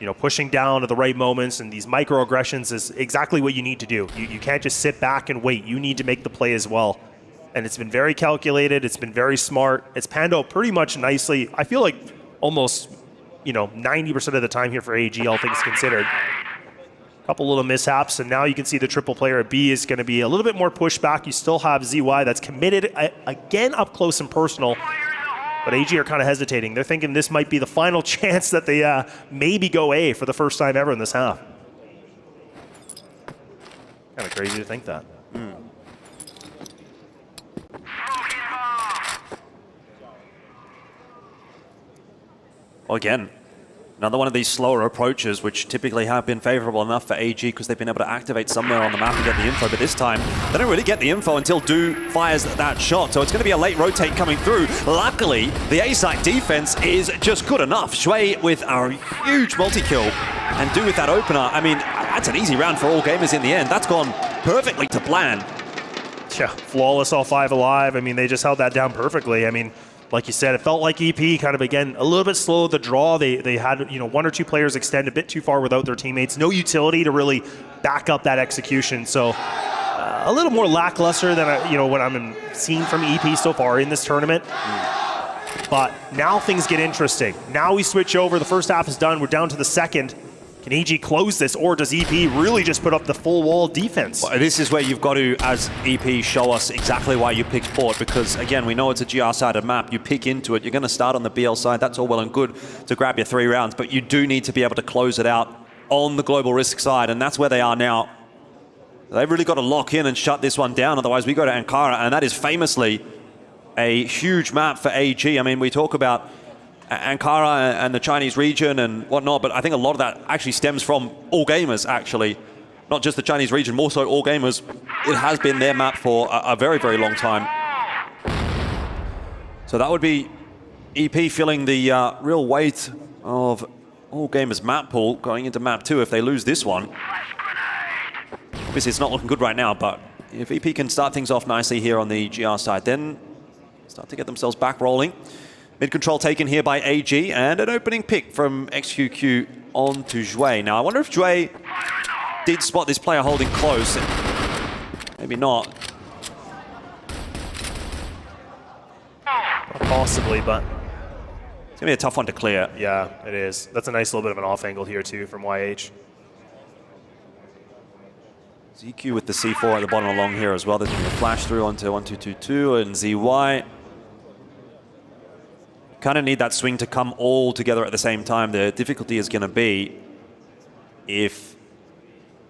you know, pushing down at the right moments, and these microaggressions is exactly what you need to do. You can't just sit back and wait. You need to make the play as well. And it's been very calculated. It's been very smart. It's panned out pretty much nicely. I feel like almost, 90% of the time here for AG, all things considered. A couple little mishaps, and now you can see the triple player at B is going to be a little bit more pushback. You still have ZY that's committed, again, up close and personal. But AG are kind of hesitating. They're thinking this might be the final chance that they maybe go A for the first time ever in this half. Kind of crazy to think that. Well, again, another one of these slower approaches, which typically have been favorable enough for AG because they've been able to activate somewhere on the map and get the info, but this time they don't really get the info until Do fires that shot, so it's going to be a late rotate coming through. Luckily, the A-site defense is just good enough. Shui with a huge multi-kill, and Do with that opener. I mean, That's an easy round for All Gamers in the end. That's gone perfectly to plan. Yeah, flawless, all 5 alive. I mean, they just held that down perfectly. I mean, like you said, it felt like EP kind of, again, a little bit slow the draw. They had, 1 or 2 players extend a bit too far without their teammates. No utility to really back up that execution. So a little more lackluster than, what I'm seeing from EP so far in this tournament. But now things get interesting. Now we switch over. The first half is done. We're down to the second. Can AG close this, or does EP really just put up the full wall defense? Well, this is where you've got to, as EP, show us exactly why you picked Port, because again, we know it's a GR-sided map. You pick into it. You're going to start on the BL side. That's all well and good to grab your 3 rounds, but you do need to be able to close it out on the Global Risk side, and that's where they are now. They've really got to lock in and shut this one down, otherwise we go to Ankara, and that is famously a huge map for AG. I mean, we talk about Ankara and the Chinese region and whatnot, but I think a lot of that actually stems from All Gamers, actually. Not just the Chinese region, more so All Gamers. It has been their map for a very, very long time. So that would be EP feeling the real weight of All Gamers map pool going into map 2 if they lose this one. Obviously, it's not looking good right now, but if EP can start things off nicely here on the GR side, then start to get themselves back rolling. Mid-control taken here by AG, and an opening pick from XQQ on to Zhui. Now, I wonder if Zhui did spot this player holding close. Maybe not. Possibly, but it's gonna be a tough one to clear. Yeah, it is. That's a nice little bit of an off angle here too from YH. ZQ with the C4 at the bottom along here as well. There's gonna be a flash through onto 1222 and ZY. Kind of need that swing to come all together at the same time. The difficulty is going to be if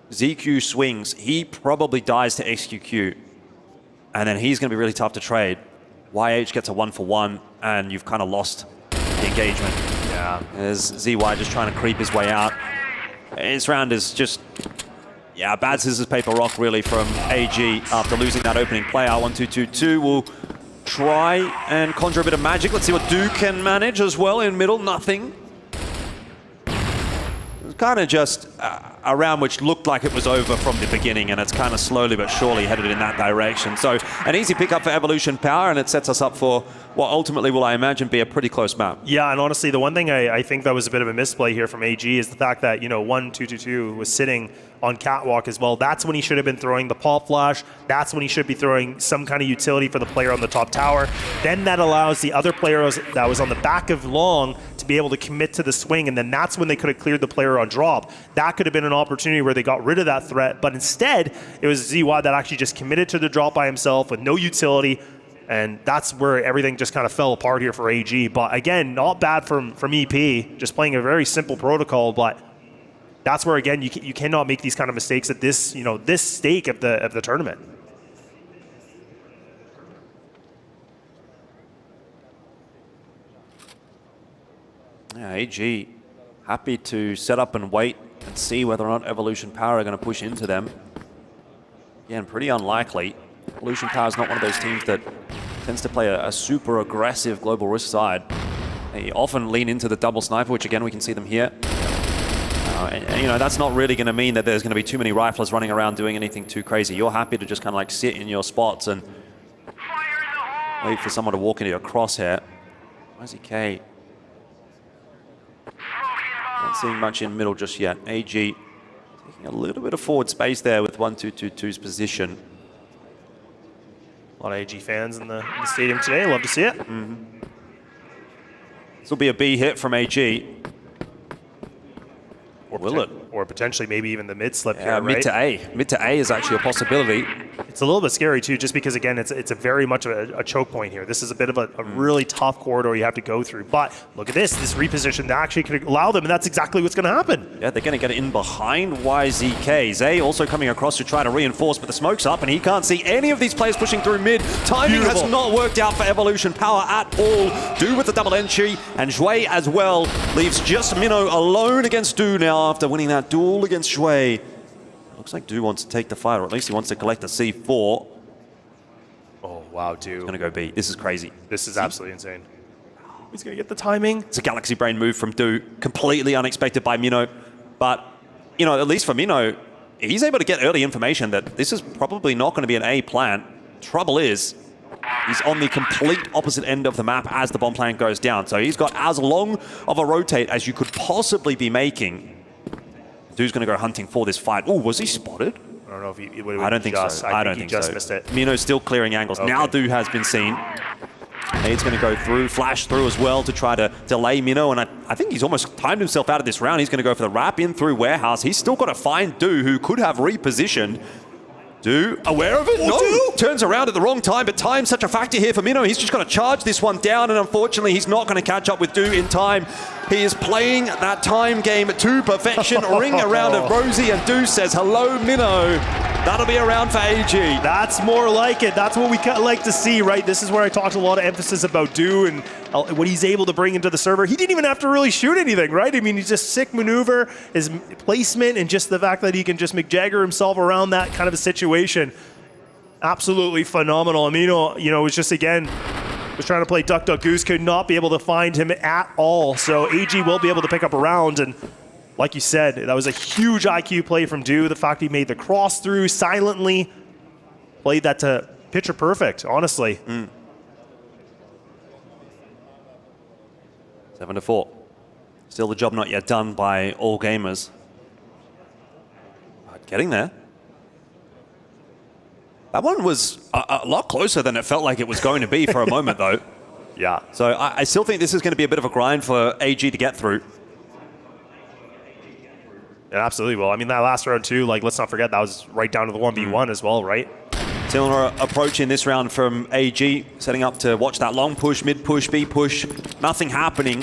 ZQ swings, he probably dies to XQQ, and then he's going to be really tough to trade. YH gets a 1-for-1, and you've kind of lost the engagement. Yeah. As ZY just trying to creep his way out. This round is just, yeah, bad scissors, paper, rock really from AG after losing that opening player. 1222 will try and conjure a bit of magic. Let's see what Du can manage as well in middle. Nothing. It was kind of just a round which looked like it was over from the beginning, and it's kind of slowly but surely headed in that direction. So an easy pickup for Evolution Power, and it sets us up for what ultimately will, I imagine, be a pretty close map. Yeah, and honestly, the one thing I think that was a bit of a misplay here from AG is the fact that, 1222 was sitting on catwalk as well. That's when he should have been throwing the pop flash. That's when he should be throwing some kind of utility for the player on the top tower. Then that allows the other player that was on the back of long to be able to commit to the swing, and then that's when they could have cleared the player on drop. That could have been an opportunity where they got rid of that threat, but instead it was ZY that actually just committed to the drop by himself with no utility, and that's where everything just kind of fell apart here for AG. But again, not bad from EP, just playing a very simple protocol, but that's where, again, you cannot make these kind of mistakes at this, this stake of the tournament. Yeah, AG happy to set up and wait and see whether or not Evolution Power are going to push into them. Again, pretty unlikely. Evolution Power is not one of those teams that tends to play a super aggressive Global Risk side. They often lean into the double sniper, which again, we can see them here. And that's not really going to mean that there's going to be too many riflers running around doing anything too crazy. You're happy to just kind of like sit in your spots and wait for someone to walk into your crosshair. Where's EK? Not seeing much in middle just yet. AG taking a little bit of forward space there with 1222's position. A lot of AG fans in the stadium today. Love to see it. This will be a B hit from AG. Or will it? Or potentially maybe even the mid slip here, right? Mid to A. Mid to A is actually a possibility. It's a little bit scary too, just because again, it's a very much of a choke point here. This is a bit of a really tough corridor you have to go through. But look at this reposition that actually could allow them, and that's exactly what's going to happen. Yeah, they're going to get in behind YZK. Zay also coming across to try to reinforce, but the smoke's up, and he can't see any of these players pushing through mid. Timing has not worked out for Evolution Power at all. Du with the double entry, and Zhui as well leaves just Minnow alone against Du now after winning that duel against Zhui. Looks like Du wants to take the fight, or at least he wants to collect the C4. Oh, wow, Du. He's going to go B. This is crazy. This is absolutely insane. He's going to get the timing. It's a Galaxy Brain move from Du. Completely unexpected by Minnow, but you know, at least for Mino, he's able to get early information that this is probably not going to be an A plant. Trouble is, he's on the complete opposite end of the map as the bomb plant goes down. So he's got as long of a rotate as you could possibly be making. Dude's going to go hunting for this fight. Oh, was he spotted? I don't know if he. I don't think so. I think he just missed it. Mino's still clearing angles. Okay. Now Du has been seen. Nade's going to go through, flash through as well to try to delay Mino, and I think he's almost timed himself out of this round. He's going to go for the wrap in through Warehouse. He's still got to find Du, who could have repositioned. Du, aware of it? No! Turns around at the wrong time, but time's such a factor here for Mino. He's just got to charge this one down, and unfortunately, he's not going to catch up with Du in time. He is playing that time game to perfection. Ring around of Rosie, and Du says, hello, Mino. That'll be a round for AG. That's more like it. That's what we like to see, right? This is where I talked a lot of emphasis about Du and what he's able to bring into the server. He didn't even have to really shoot anything, right? I mean, he's just sick maneuver, his placement, and just the fact that he can just McJagger himself around that kind of a situation. Absolutely phenomenal. I mean, you know, it was just, again, was trying to play Duck Duck Goose, could not be able to find him at all. So AG will be able to pick up a round, and like you said, that was a huge IQ play from Du. The fact he made the cross through silently, played that to picture perfect, honestly. 7-4. Still the job not yet done by all gamers. But getting there. That one was a lot closer than it felt like it was going to be for a moment, though. Yeah. So I still think this is going to be a bit of a grind for AG to get through. It absolutely will. I mean, that last round too, like, let's not forget, that was right down to the 1v1 as well, right? Similar approach in this round from AG, setting up to watch that long push, mid push, B push, nothing happening.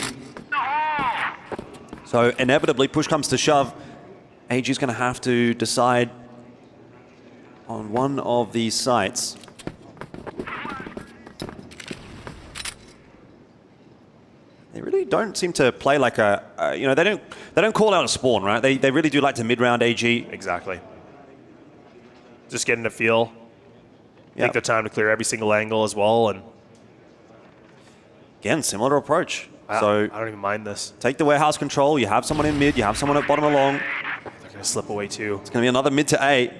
So inevitably, push comes to shove. AG's going to have to decide on one of these sites. They really don't seem to play like a, you know, they don't call out a spawn, right? They really do like to mid-round AG. Exactly. Just getting a feel. Take the time to clear every single angle as well, and again, similar approach. So I don't even mind this. Take the warehouse control. You have someone in mid. You have someone at bottom along. They're gonna slip away too. It's gonna be another mid to A.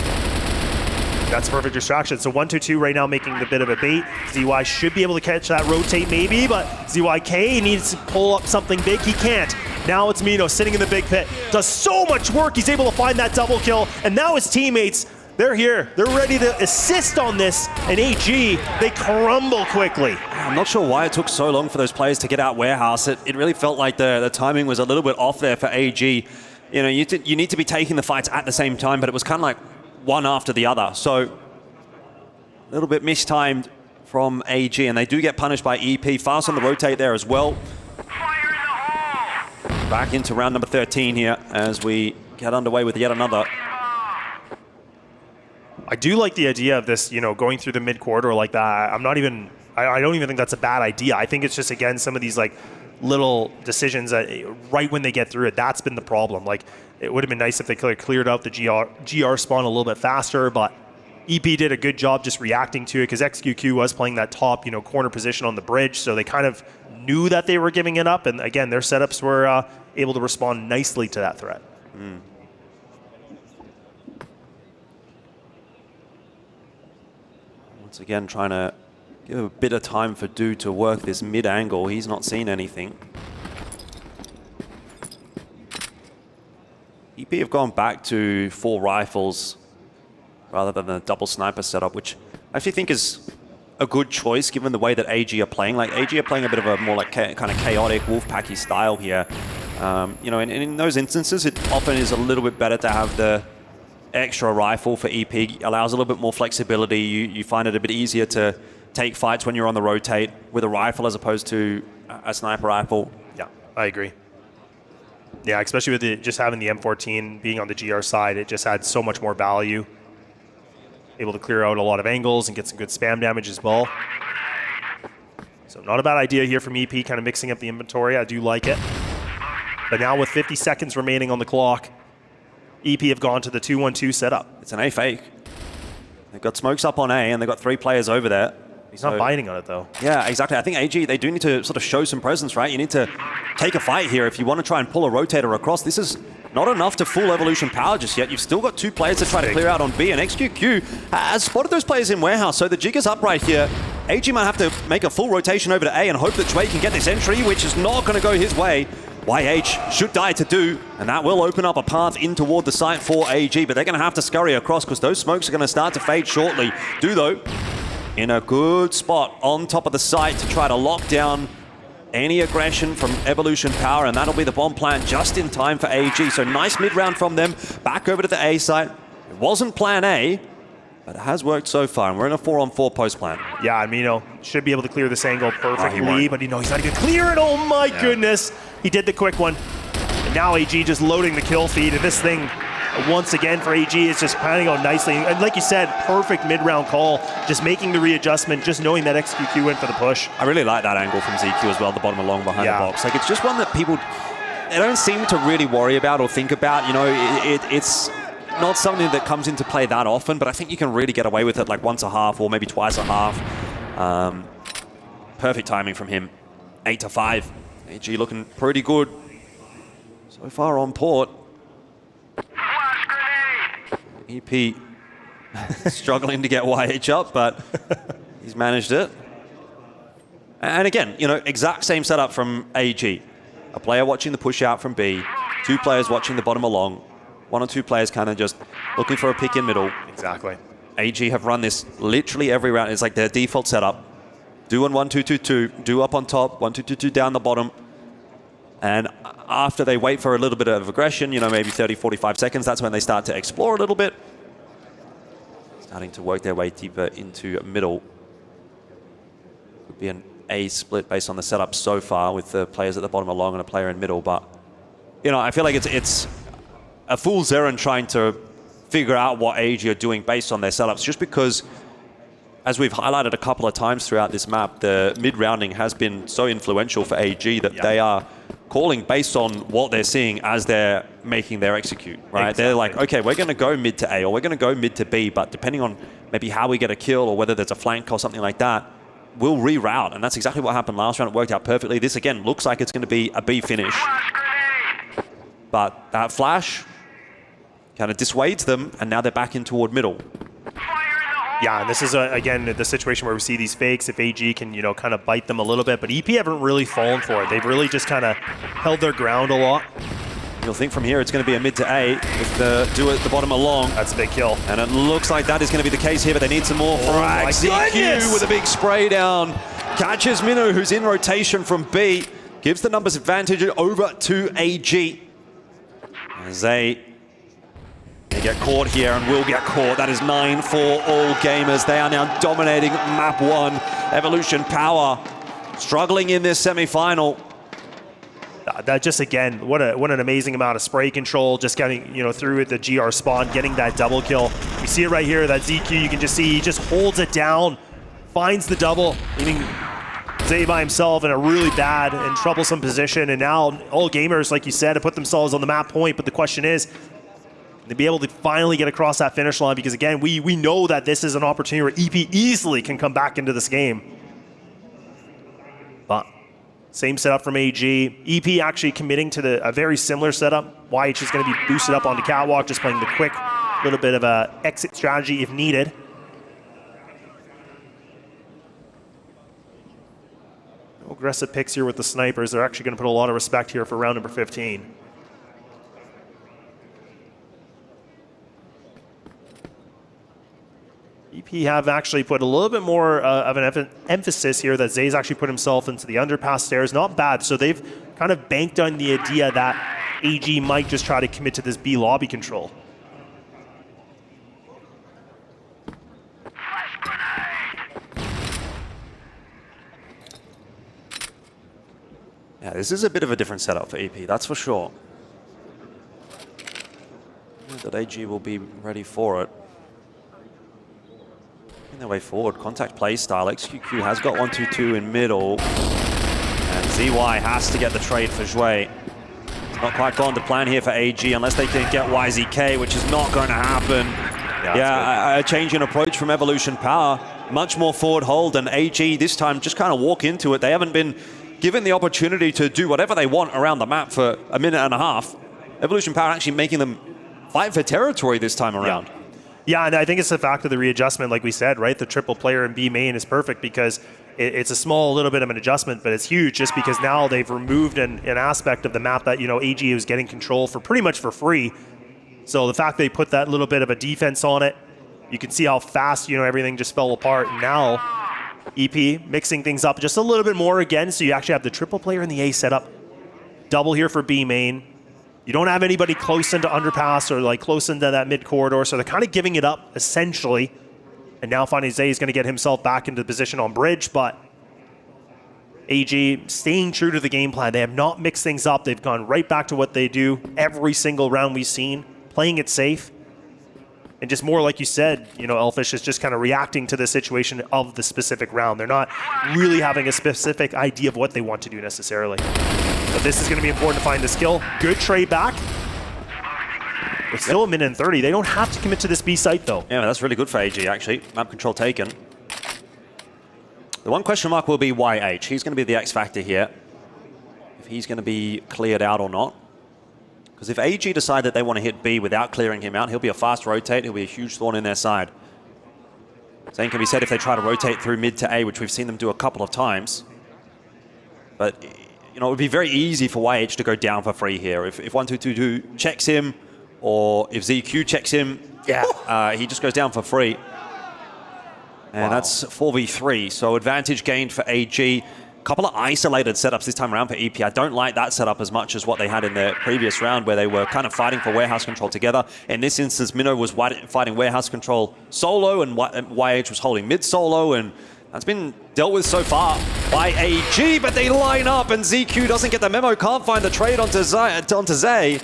That's perfect distraction. So 1-2-2 right now, making the bit of a bait. ZY should be able to catch that rotate maybe, but ZYK needs to pull up something big. He can't. Now it's Mino sitting in the big pit. Does so much work. He's able to find that double kill, and now his teammates, they're here. They're ready to assist on this, and AG, they crumble quickly. I'm not sure why it took so long for those players to get out warehouse. It really felt like the timing was a little bit off there for AG. You know, you need to be taking the fights at the same time, but it was kind of like one after the other. So a little bit mistimed from AG, and they do get punished by EP. Fast on the rotate there as well. Back into round number 13 here as we get underway with yet another. I do like the idea of this, you know, going through the mid-quarter like that. I don't even think that's a bad idea. I think it's just, again, some of these like little decisions that right when they get through it, that's been the problem. Like, it would have been nice if they could have cleared out the GR spawn a little bit faster, but EP did a good job just reacting to it because XQQ was playing that top, you know, corner position on the bridge, so they kind of knew that they were giving it up, and again, their setups were able to respond nicely to that threat. Once again, trying to give a bit of time for Du to work this mid angle. He's not seen anything. EP have gone back to 4 rifles rather than the double sniper setup, which I actually think is a good choice given the way that AG are playing. Like, AG are playing a bit of a more like kind of chaotic Wolfpacky style here. You know, and in those instances, it often is a little bit better to have the extra rifle for EP. Allows a little bit more flexibility. You find it a bit easier to take fights when you're on the rotate with a rifle as opposed to a sniper rifle. Yeah, I agree. Yeah, especially with just having the M14 being on the GR side, it just had so much more value. Able to clear out a lot of angles and get some good spam damage as well. So not a bad idea here from EP, kind of mixing up the inventory. I do like it. But now with 50 seconds remaining on the clock, EP have gone to the 2-1-2 setup. It's an A fake. They've got smokes up on A, and they've got 3 players over there. He's not biting on it, though. Yeah, exactly. I think AG, they do need to sort of show some presence, right? You need to take a fight here if you want to try and pull a rotator across. This is not enough to fool Evolution Power just yet. You've still got 2 players to try to clear out on B, and XQQ has spotted those players in Warehouse, so the jig is up right here. AG might have to make a full rotation over to A and hope that Shui can get this entry, which is not going to go his way. YH should die to do, and that will open up a path in toward the site for AG, but they're going to have to scurry across because those smokes are going to start to fade shortly. Do, though, in a good spot on top of the site to try to lock down any aggression from Evolution Power, and that'll be the bomb plant just in time for AG. So nice mid-round from them, back over to the A site. It wasn't plan A, but it has worked so far, and we're in a 4-on-4 post plan. Yeah, I mean, should be able to clear this angle perfectly, but he's not going to clear it. Oh my goodness. He did the quick one. And now AG just loading the kill feed, and this thing, once again for AG, is just panning out nicely. And like you said, perfect mid-round call, just making the readjustment, just knowing that XQQ went for the push. I really like that angle from ZQ as well, the bottom along behind the box. Like, it's just one that people, they don't seem to really worry about or think about. You know, it's not something that comes into play that often, but I think you can really get away with it like once a half or maybe twice a half. Perfect timing from him. 8-5. AG looking pretty good so far on port. EP struggling to get YH up, but he's managed it. And again, you know, exact same setup from AG. A player watching the push out from B, 2 players watching the bottom along, 1 or 2 players kind of just looking for a pick in middle. Exactly. AG have run this literally every round. It's like their default setup. Do on 1-2-2-2, do up on top, 1-2-2-2 down the bottom. And after they wait for a little bit of aggression, you know, maybe 30, 45 seconds, that's when they start to explore a little bit. Starting to work their way deeper into middle. Could be an A split based on the setup so far with the players at the bottom along and a player in middle. But, you know, I feel like it's a fool's errand trying to figure out what AG are doing based on their setups, just because, as we've highlighted a couple of times throughout this map, the mid-rounding has been so influential for AG that they are calling based on what they're seeing as they're making their execute, right? Exactly. They're like, okay, we're going to go mid to A or we're going to go mid to B, but depending on maybe how we get a kill or whether there's a flank or something like that, we'll reroute. And that's exactly what happened last round. It worked out perfectly. This, again, looks like it's going to be a B finish. But that flash kind of dissuades them, and now they're back in toward middle. Yeah, and this is, again, the situation where we see these fakes. If AG can, you know, kind of bite them a little bit, but EP haven't really fallen for it. They've really just kind of held their ground a lot. You'll think from here it's going to be a mid to A with the duo at the bottom along. That's a big kill. And it looks like that is going to be the case here, but they need some more frags. ZQ with a big spray down. Catches Minu, who's in rotation from B. Gives the numbers advantage over to AG. As they get caught here and will get caught. That is 9 for all gamers. They are now dominating map 1. Evolution Power struggling in this semi-final. That just, again, what an amazing amount of spray control, just getting, you know, through the GR spawn, getting that double kill. We see it right here, that ZQ, you can just see he just holds it down, finds the double, leaving Zay by himself in a really bad and troublesome position. And now all gamers, like you said, have put themselves on the map point, but the question is, to be able to finally get across that finish line, because again, we know that this is an opportunity where EP easily can come back into this game. But same setup from AG. EP actually committing to a very similar setup. YH is going to be boosted up onto catwalk, just playing the quick little bit of a exit strategy if needed. No aggressive picks here with the snipers. They're actually going to put a lot of respect here for round number 15. EP have actually put a little bit more of an emphasis here that Zay's actually put himself into the underpass stairs. Not bad. So they've kind of banked on the idea that AG might just try to commit to this B lobby control. Yeah, this is a bit of a different setup for EP, that's for sure. That AG will be ready for it. Their way forward, contact play style. XQQ has got 1-2-2 in middle, and ZY has to get the trade for Zhui. It's not quite gone to plan here for AG unless they can get YZK, which is not going to happen. Yeah, a change in approach from Evolution Power. Much more forward hold, and AG this time just kind of walk into it. They haven't been given the opportunity to do whatever they want around the map for a minute and a half. Evolution Power actually making them fight for territory this time around. Yeah, and I think it's the fact of the readjustment, like we said, right? The triple player in B main is perfect because it's a small little bit of an adjustment, but it's huge just because now they've removed an aspect of the map that, AG was getting control for pretty much for free. So the fact they put that little bit of a defense on it, you can see how fast, everything just fell apart. Now, EP mixing things up just a little bit more again, so you actually have the triple player in the A setup. Double here for B main. You don't have anybody close into underpass or like close into that mid corridor, so they're kind of giving it up essentially. And now Finding Zay is going to get himself back into position on bridge, but AG staying true to the game plan. They have not mixed things up. They've gone right back to what they do every single round we've seen, playing it safe. And just more like you said, Elfish is just kind of reacting to the situation of the specific round. They're not really having a specific idea of what they want to do necessarily. But this is going to be important to find the skill. Good trade back. It's still 1 minute and 30. They don't have to commit to this B site, though. Yeah, that's really good for AG, actually. Map control taken. The one question mark will be YH. He's going to be the X factor here. If he's going to be cleared out or not. Because if AG decide that they want to hit B without clearing him out, he'll be a fast rotate. He'll be a huge thorn in their side. Same can be said if they try to rotate through mid to A, which we've seen them do a couple of times. But, it would be very easy for YH to go down for free here. If 1222 checks him, or if ZQ checks him, he just goes down for free. And that's 4v3, so advantage gained for AG. Couple of isolated setups this time around for EP. I don't like that setup as much as what they had in the previous round where they were kind of fighting for warehouse control together. In this instance, Minnow was fighting warehouse control solo and YH was holding mid solo, and that's been dealt with so far by AG, but they line up and ZQ doesn't get the memo, can't find the trade onto Zay.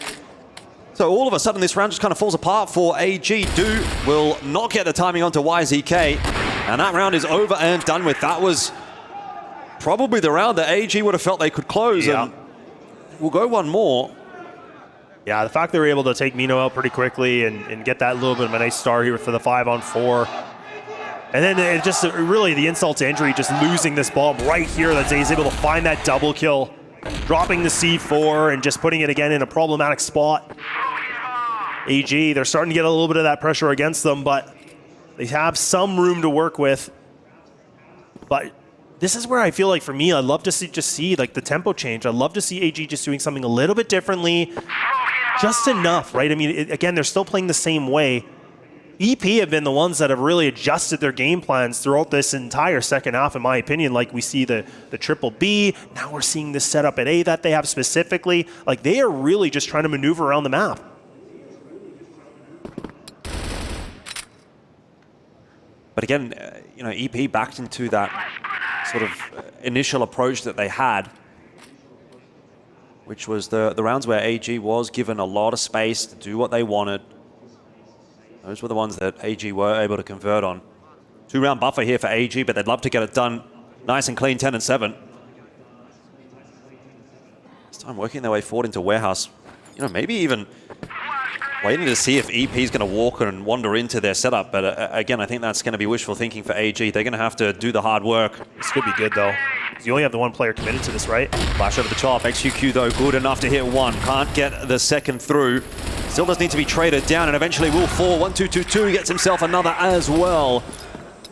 So all of a sudden this round just kind of falls apart for AG. Do will not get the timing onto YZK, and that round is over and done with. That was probably the round that AG would have felt they could close, and we'll go one more. Yeah, the fact they were able to take Mino out pretty quickly and get that little bit of a nice start here for the 5-on-4. And then it just really the insult to injury, just losing this bomb right here that Zay's able to find that double kill, dropping the C4 and just putting it again in a problematic spot. AG, they're starting to get a little bit of that pressure against them, but they have some room to work with. But this is where I feel like, for me, I'd love to see like the tempo change. I'd love to see AG just doing something a little bit differently, just enough, right? I mean, again, they're still playing the same way. EP have been the ones that have really adjusted their game plans throughout this entire second half, in my opinion. Like, we see the triple B, now we're seeing this setup at A that they have specifically. Like, they are really just trying to maneuver around the map. But again, EP backed into that sort of initial approach that they had, which was the rounds where AG was given a lot of space to do what they wanted. Those were the ones that AG were able to convert on. 2-round buffer here for AG, but they'd love to get it done nice and clean, 10-7. This time working their way forward into warehouse. Maybe even waiting to see if EP is going to walk and wander into their setup. But again, I think that's going to be wishful thinking for AG. They're going to have to do the hard work. This could be good, though. You only have the one player committed to this, right? Flash over the top. XQQ, though, good enough to hit one. Can't get the second through. Still does need to be traded down, and eventually will fall. 1-2-2-2 gets himself another as well.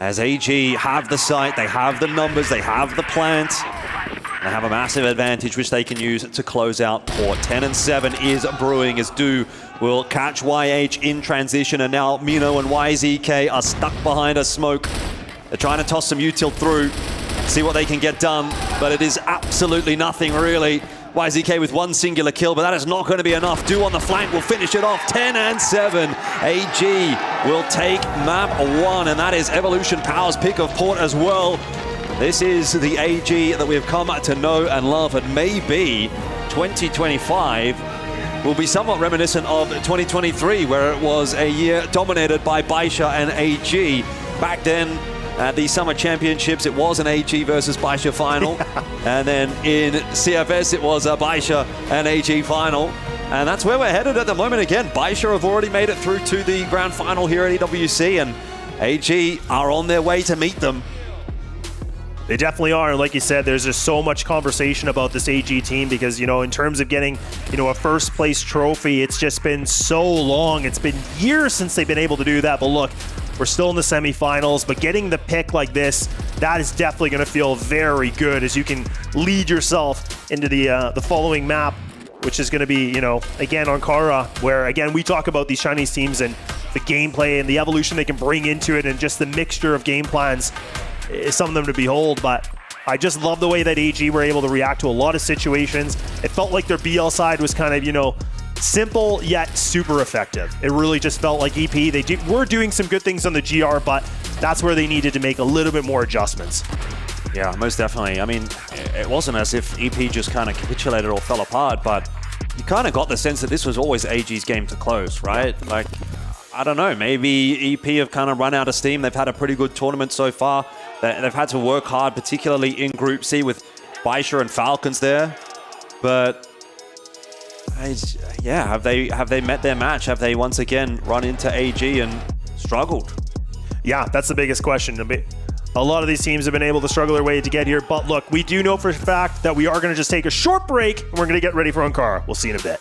As AG have the site, they have the numbers, they have the plant. They have a massive advantage which they can use to close out port. 10-7 is brewing as Do will catch YH in transition, and now Mino and YZK are stuck behind a smoke. They're trying to toss some util through, see what they can get done, but it is absolutely nothing really. YZK with one singular kill, but that is not going to be enough. Do on the flank will finish it off. 10-7. AG will take map 1, and that is Evolution Power's pick of port as well. This is the AG that we have come to know and love, and maybe 2025 will be somewhat reminiscent of 2023, where it was a year dominated by Baisha and AG. Back then, at the Summer Championships, it was an AG versus Baisha final. And then in CFS, it was a Baisha and AG final. And that's where we're headed at the moment again. Baisha have already made it through to the grand final here at EWC, and AG are on their way to meet them. They definitely are. And like you said, there's just so much conversation about this AG team because, you know, in terms of getting, you know, a first place trophy, it's just been so long. It's been years since they've been able to do that. But look, we're still in the semifinals, but getting the pick like this, that is definitely going to feel very good as you can lead yourself into the following map, which is going to be, you know, again, Ankara, where, again, we talk about these Chinese teams and the gameplay and the evolution they can bring into it and just the mixture of game plans is something to behold. But I just love the way that AG were able to react to a lot of situations. It felt like their BL side was kind of, you know, simple yet super effective. It really just felt like EP, were doing some good things on the GR, but that's where they needed to make a little bit more adjustments. Yeah, most definitely. I mean, it wasn't as if EP just kind of capitulated or fell apart, but you kind of got the sense that this was always AG's game to close, right? Like, I don't know, maybe EP have kind of run out of steam. They've had a pretty good tournament so far. They've had to work hard, particularly in Group C with Baisha and Falcons there. But yeah, have they met their match? Have they once again run into AG and struggled? Yeah, that's the biggest question. A lot of these teams have been able to struggle their way to get here. But look, we do know for a fact that we are going to just take a short break and we're going to get ready for Ankara. We'll see you in a bit.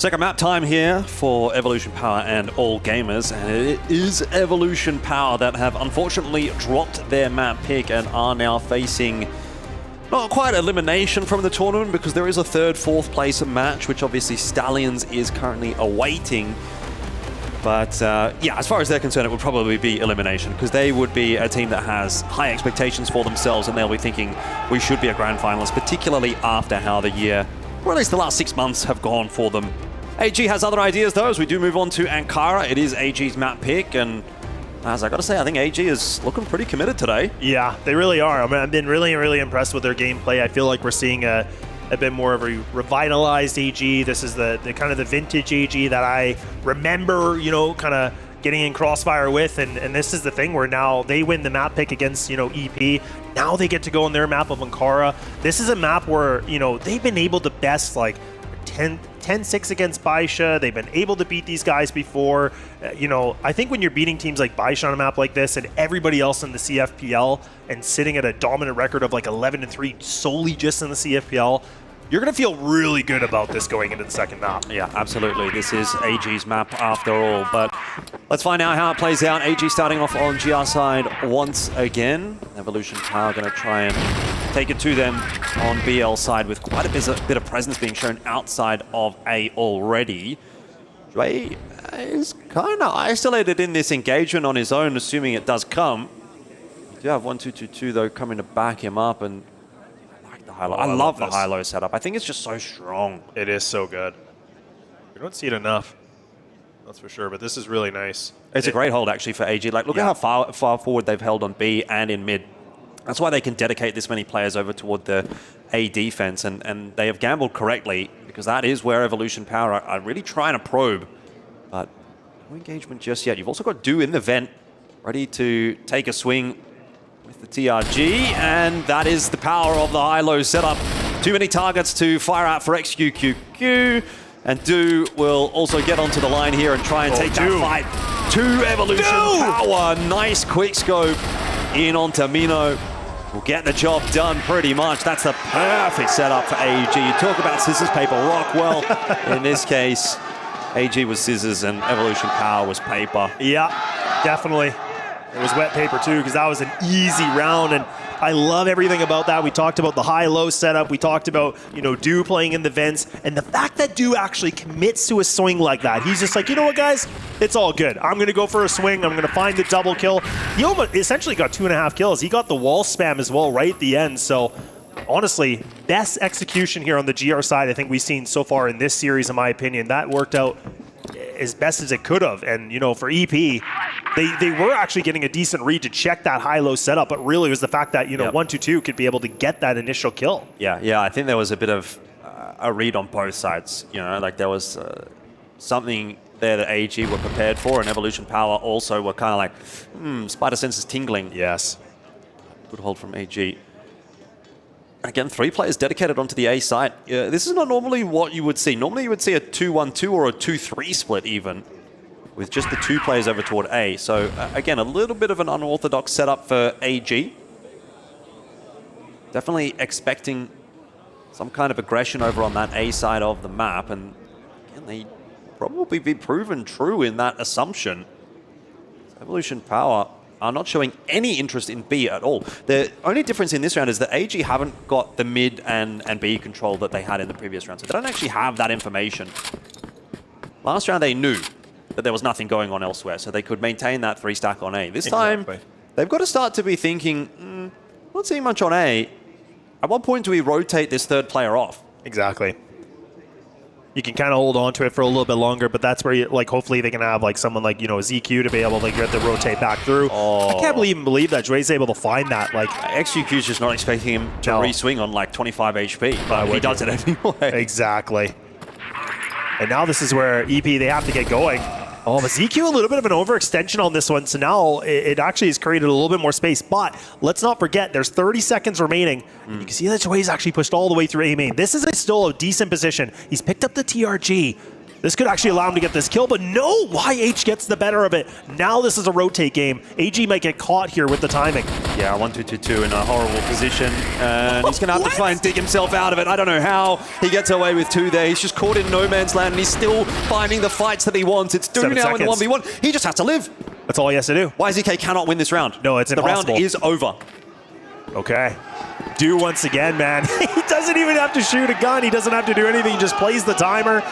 Second map time here for Evolution Power and all gamers, and it is Evolution Power that have unfortunately dropped their map pick and are now facing not quite elimination from the tournament, because there is a third, fourth place match, which obviously Stallions is currently awaiting. But yeah, as far as they're concerned, it would probably be elimination, because they would be a team that has high expectations for themselves, and they'll be thinking we should be a grand finalist, particularly after how the year, or at least the last 6 months, have gone for them. AG has other ideas though, as we do move on to Ankara. It is AG's map pick, and as I gotta say, I think AG is looking pretty committed today. Yeah, they really are. I mean, I've been really, really impressed with their gameplay. I feel like we're seeing a bit more of a revitalized AG. This is the kind of the vintage AG that I remember, you know, kind of getting in Crossfire with, and this is the thing where now they win the map pick against, you know, EP. Now they get to go on their map of Ankara. This is a map where, you know, they've been able to best like 10-6 against Baisha. They've been able to beat these guys before. You know, I think when you're beating teams like Baisha on a map like this and everybody else in the CFPL and sitting at a dominant record of like 11-3 solely just in the CFPL, you're going to feel really good about this going into the second map. Yeah, absolutely. This is AG's map after all, but let's find out how it plays out. AG starting off on GR side once again. Evolution Power going to try and take it to them on BL side with quite a bit of presence being shown outside of A already. Dre is kind of isolated in this engagement on his own, assuming it does come. You do have 1-2-2-2 though coming to back him up, and I love the high-low setup. I think it's just so strong. It is so good. You don't see it enough, that's for sure, but this is really nice. It's a great hold, actually, for AG. Like, look at how far forward they've held on B and in mid. That's why they can dedicate this many players over toward the A defense, and they have gambled correctly, because that is where Evolution Power are really trying to probe. But no engagement just yet. You've also got Do in the vent, ready to take a swing with the TRG, and that is the power of the high-low setup. Too many targets to fire out for XQQQ, and Do will also get onto the line here and try and take that fight to Evolution Power. Nice quick scope in onto Mino. Will get the job done pretty much. That's the perfect setup for AG. You talk about scissors, paper, rock. Well, in this case, AG was scissors and Evolution Power was paper. Yeah, definitely. It was wet paper too, because that was an easy round, and I love everything about that. We talked about the high-low setup. We talked about, you know, Do playing in the vents, and the fact that Do actually commits to a swing like that. He's just like, you know what, guys? It's all good. I'm going to go for a swing. I'm going to find the double kill. He almost essentially got 2.5 kills. He got the wall spam as well right at the end. So honestly, best execution here on the GR side I think we've seen so far in this series, in my opinion. That worked out as best as it could have. And, you know, for EP, they were actually getting a decent read to check that high-low setup, but really it was the fact that, you know, 1-2-2 could be able to get that initial kill. Yeah, I think there was a bit of a read on both sides. You know, like there was something there that AG were prepared for, and Evolution Power also were kind of like, spider senses tingling. Yes. Good hold from AG. Again, 3 players dedicated onto the A site. This is not normally what you would see. Normally you would see a 2-1-2 or a 2-3 split even, with just the 2 players over toward A. So again, a little bit of an unorthodox setup for AG. Definitely expecting some kind of aggression over on that A side of the map, and again, they probably be proven true in that assumption. Evolution Power are not showing any interest in B at all. The only difference in this round is that AG haven't got the mid and B control that they had in the previous round, so they don't actually have that information. Last round they knew that there was nothing going on elsewhere, so they could maintain that 3-stack on A. This time, they've got to start to be thinking, not seeing much on A. At what point do we rotate this third player off? Exactly. You can kind of hold on to it for a little bit longer, but that's where, hopefully they can have, someone like, ZQ to be able to get the rotate back through. I can't even believe that Dre's able to find that. XQQ's just not expecting him to re-swing on, 25 HP, but he does it anyway. Exactly. And now this is where EP, they have to get going. Oh, but ZQ a little bit of an overextension on this one, so now it actually has created a little bit more space. But let's not forget, there's 30 seconds remaining. You can see that Joey's actually pushed all the way through A main. This is still a decent position. He's picked up the TRG. This could actually allow him to get this kill, but no, YH gets the better of it. Now this is a rotate game. AG might get caught here with the timing. Yeah, 1-2-2-2 in a horrible position. And he's going to have to try and dig himself out of it. I don't know how he gets away with 2 there. He's just caught in no man's land, and he's still finding the fights that he wants. It's 2 now in the 1v1. He just has to live. That's all he has to do. YZK cannot win this round. No, it's impossible. The round is over. Okay. Do once again, man. He doesn't even have to shoot a gun. He doesn't have to do anything. He just plays the timer.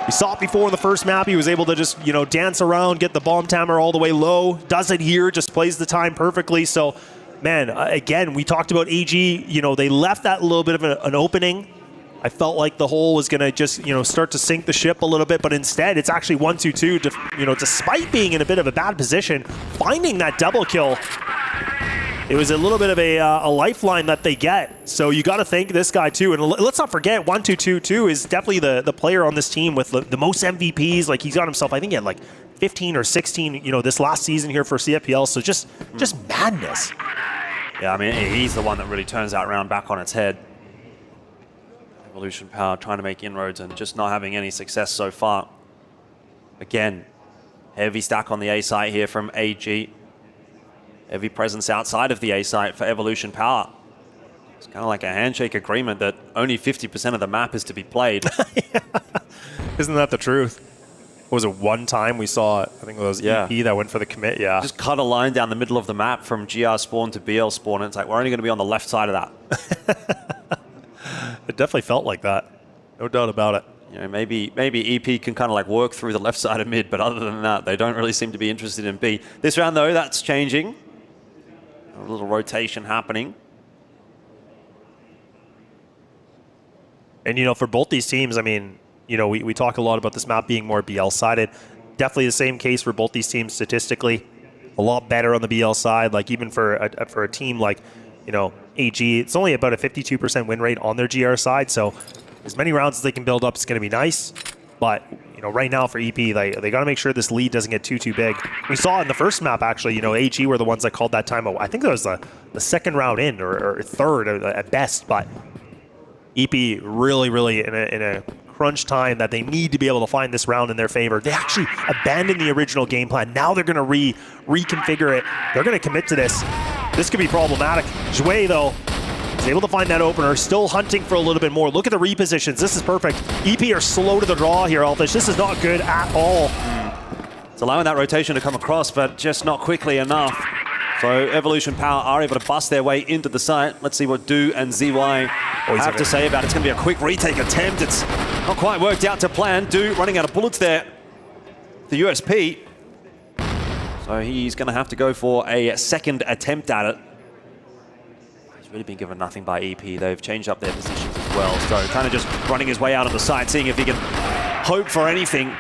We saw it before in the first map. He was able to just, dance around, get the bomb timer all the way low. Does it here, just plays the time perfectly. So, man, again, we talked about AG. They left that little bit of an opening. I felt like the hole was going to just, start to sink the ship a little bit, but instead it's actually 1-2-2. Despite being in a bit of a bad position, finding that double kill. It was a little bit of a lifeline that they get. So you got to thank this guy too. And let's not forget, 1-2-2-2 is definitely the player on this team with the most MVPs. Like, he's got himself, I think he had like 15 or 16, this last season here for CFPL. So just madness. Yeah, I mean, he's the one that really turns that round back on its head. Evolution Power trying to make inroads and just not having any success so far. Again, heavy stack on the A site here from AG. Heavy presence outside of the A site for Evolution Power. It's kind of like a handshake agreement that only 50% of the map is to be played. Isn't that the truth? What was it, one time we saw, I think it was EP that went for the commit, yeah. Just cut a line down the middle of the map from GR spawn to BL spawn, and it's like, we're only going to be on the left side of that. It definitely felt like that. No doubt about it. Maybe EP can kind of like work through the left side of mid, but other than that, they don't really seem to be interested in B. This round, though, that's changing. A little rotation happening. And, for both these teams, I mean, we talk a lot about this map being more BL-sided. Definitely the same case for both these teams statistically. A lot better on the BL side. Like, even for a team like, AG, it's only about a 52% win rate on their GR side. So as many rounds as they can build up, it's going to be nice. But, right now for EP, they got to make sure this lead doesn't get too big. We saw it in the first map, actually. AG were the ones that called that time. I think that was the second round in or third at best. But EP really in a crunch time that they need to be able to find this round in their favor. They actually abandoned the original game plan. Now they're going to reconfigure it. They're going to commit to this. This could be problematic. Jue, though, is able to find that opener, still hunting for a little bit more. Look at the repositions. This is perfect. EP are slow to the draw here, Alfish. This is not good at all. It's allowing that rotation to come across, but just not quickly enough. So Evolution Power are able to bust their way into the site. Let's see what Do and ZY have to say about it. It's going to be a quick retake attempt. It's not quite worked out to plan. Do running out of bullets there. The USP. So he's going to have to go for a second attempt at it. Really been given nothing by EP. They've changed up their positions as well. So kind of just running his way out of the side, seeing if he can hope for anything.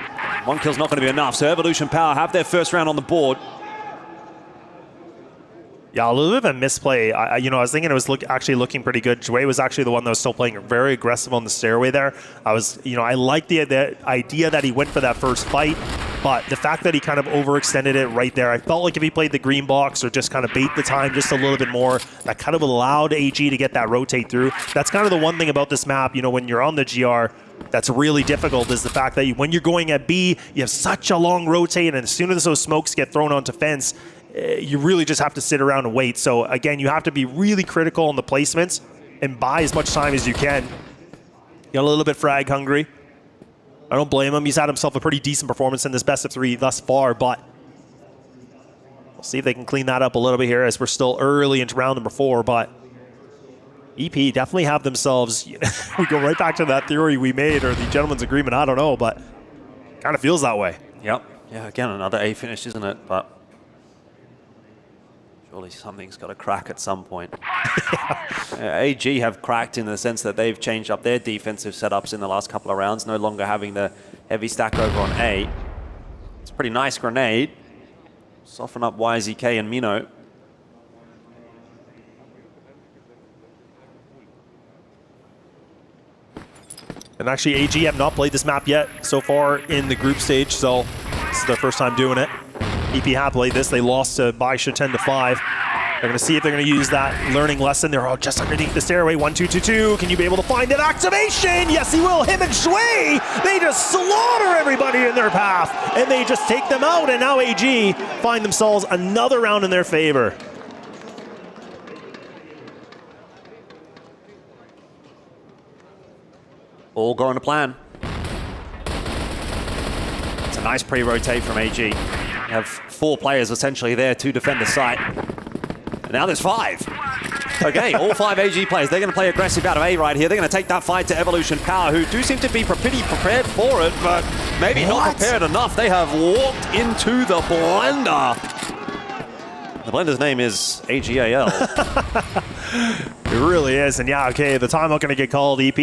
One kill's not going to be enough. So Evolution Power have their first round on the board. Yeah, a little bit of a misplay. I was thinking it was actually looking pretty good. Jue was actually the one that was still playing very aggressive on the stairway there. I liked the idea that he went for that first fight, but the fact that he kind of overextended it right there, I felt like if he played the green box or just kind of bait the time just a little bit more, that kind of allowed AG to get that rotate through. That's kind of the one thing about this map, when you're on the GR, that's really difficult, is the fact that when you're going at B, you have such a long rotate, and as soon as those smokes get thrown onto fence, you really just have to sit around and wait. So again, you have to be really critical on the placements and buy as much time as you can. Got a little bit frag hungry. I don't blame him. He's had himself a pretty decent performance in this best of 3 thus far, but we'll see if they can clean that up a little bit here as we're still early into round number 4. But EP definitely have themselves, we go right back to that theory we made, or the gentleman's agreement, I don't know, but kind of feels that way. Yep. Yeah, again, another A finish, isn't it? But surely something's got to crack at some point. AG have cracked in the sense that they've changed up their defensive setups in the last couple of rounds, no longer having the heavy stack over on A. It's a pretty nice grenade. Soften up YZK and Mino. And actually, AG have not played this map yet so far in the group stage, so this is their first time doing it. EP have played this. They lost to Baisha 10-5. They're going to see if they're going to use that learning lesson. They're all just underneath the stairway. 1, 2, 2, 2. Can you be able to find that activation? Yes, he will. Him and Shui, they just slaughter everybody in their path, and they just take them out. And now AG find themselves another round in their favor. All going to plan. It's a nice pre-rotate from AG. You have 4 players essentially there to defend the site. And now there's 5. Okay, all 5 AG players. They're going to play aggressive out of A right here. They're going to take that fight to Evolution Power, who do seem to be pretty prepared for it, but maybe not prepared enough. They have walked into the blender. The blender's name is AGAL. It really is. And yeah, okay, the timeout going to get called. EP,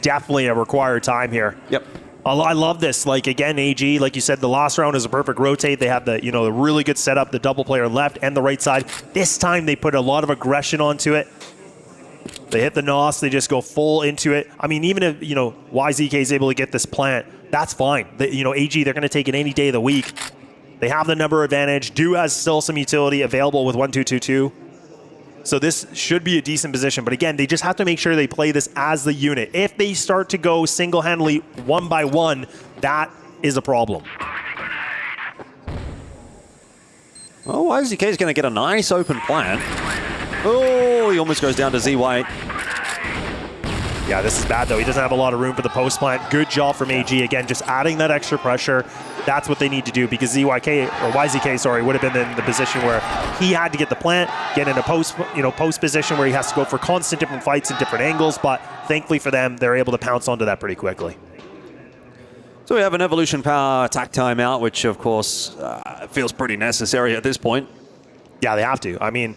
definitely a required time here. Yep. I love this. Like, again, AG, like you said, the last round is a perfect rotate. They have the, you know, the really good setup, the double player left and the right side. This time they put a lot of aggression onto it. They hit the NOS. They just go full into it. I mean, even if, you know, YZK is able to get this plant, that's fine. You know, AG, they're going to take it any day of the week. They have the number advantage. Do has still some utility available with 1, 2, 2, 2. So this should be a decent position. But again, they just have to make sure they play this as the unit. If they start to go single-handedly 1 by 1, that is a problem. Oh, YZK is going to get a nice open plan. Oh, he almost goes down to ZY. Yeah, this is bad, though. He doesn't have a lot of room for the post plant. Good job from AG. Again, just adding that extra pressure. That's what they need to do, because YZK, sorry, would have been in the position where he had to get the plant, get in a post position where he has to go for constant different fights and different angles. But thankfully for them, they're able to pounce onto that pretty quickly. So we have an Evolution Power attack timeout, which of course feels pretty necessary at this point. Yeah, they have to. I mean,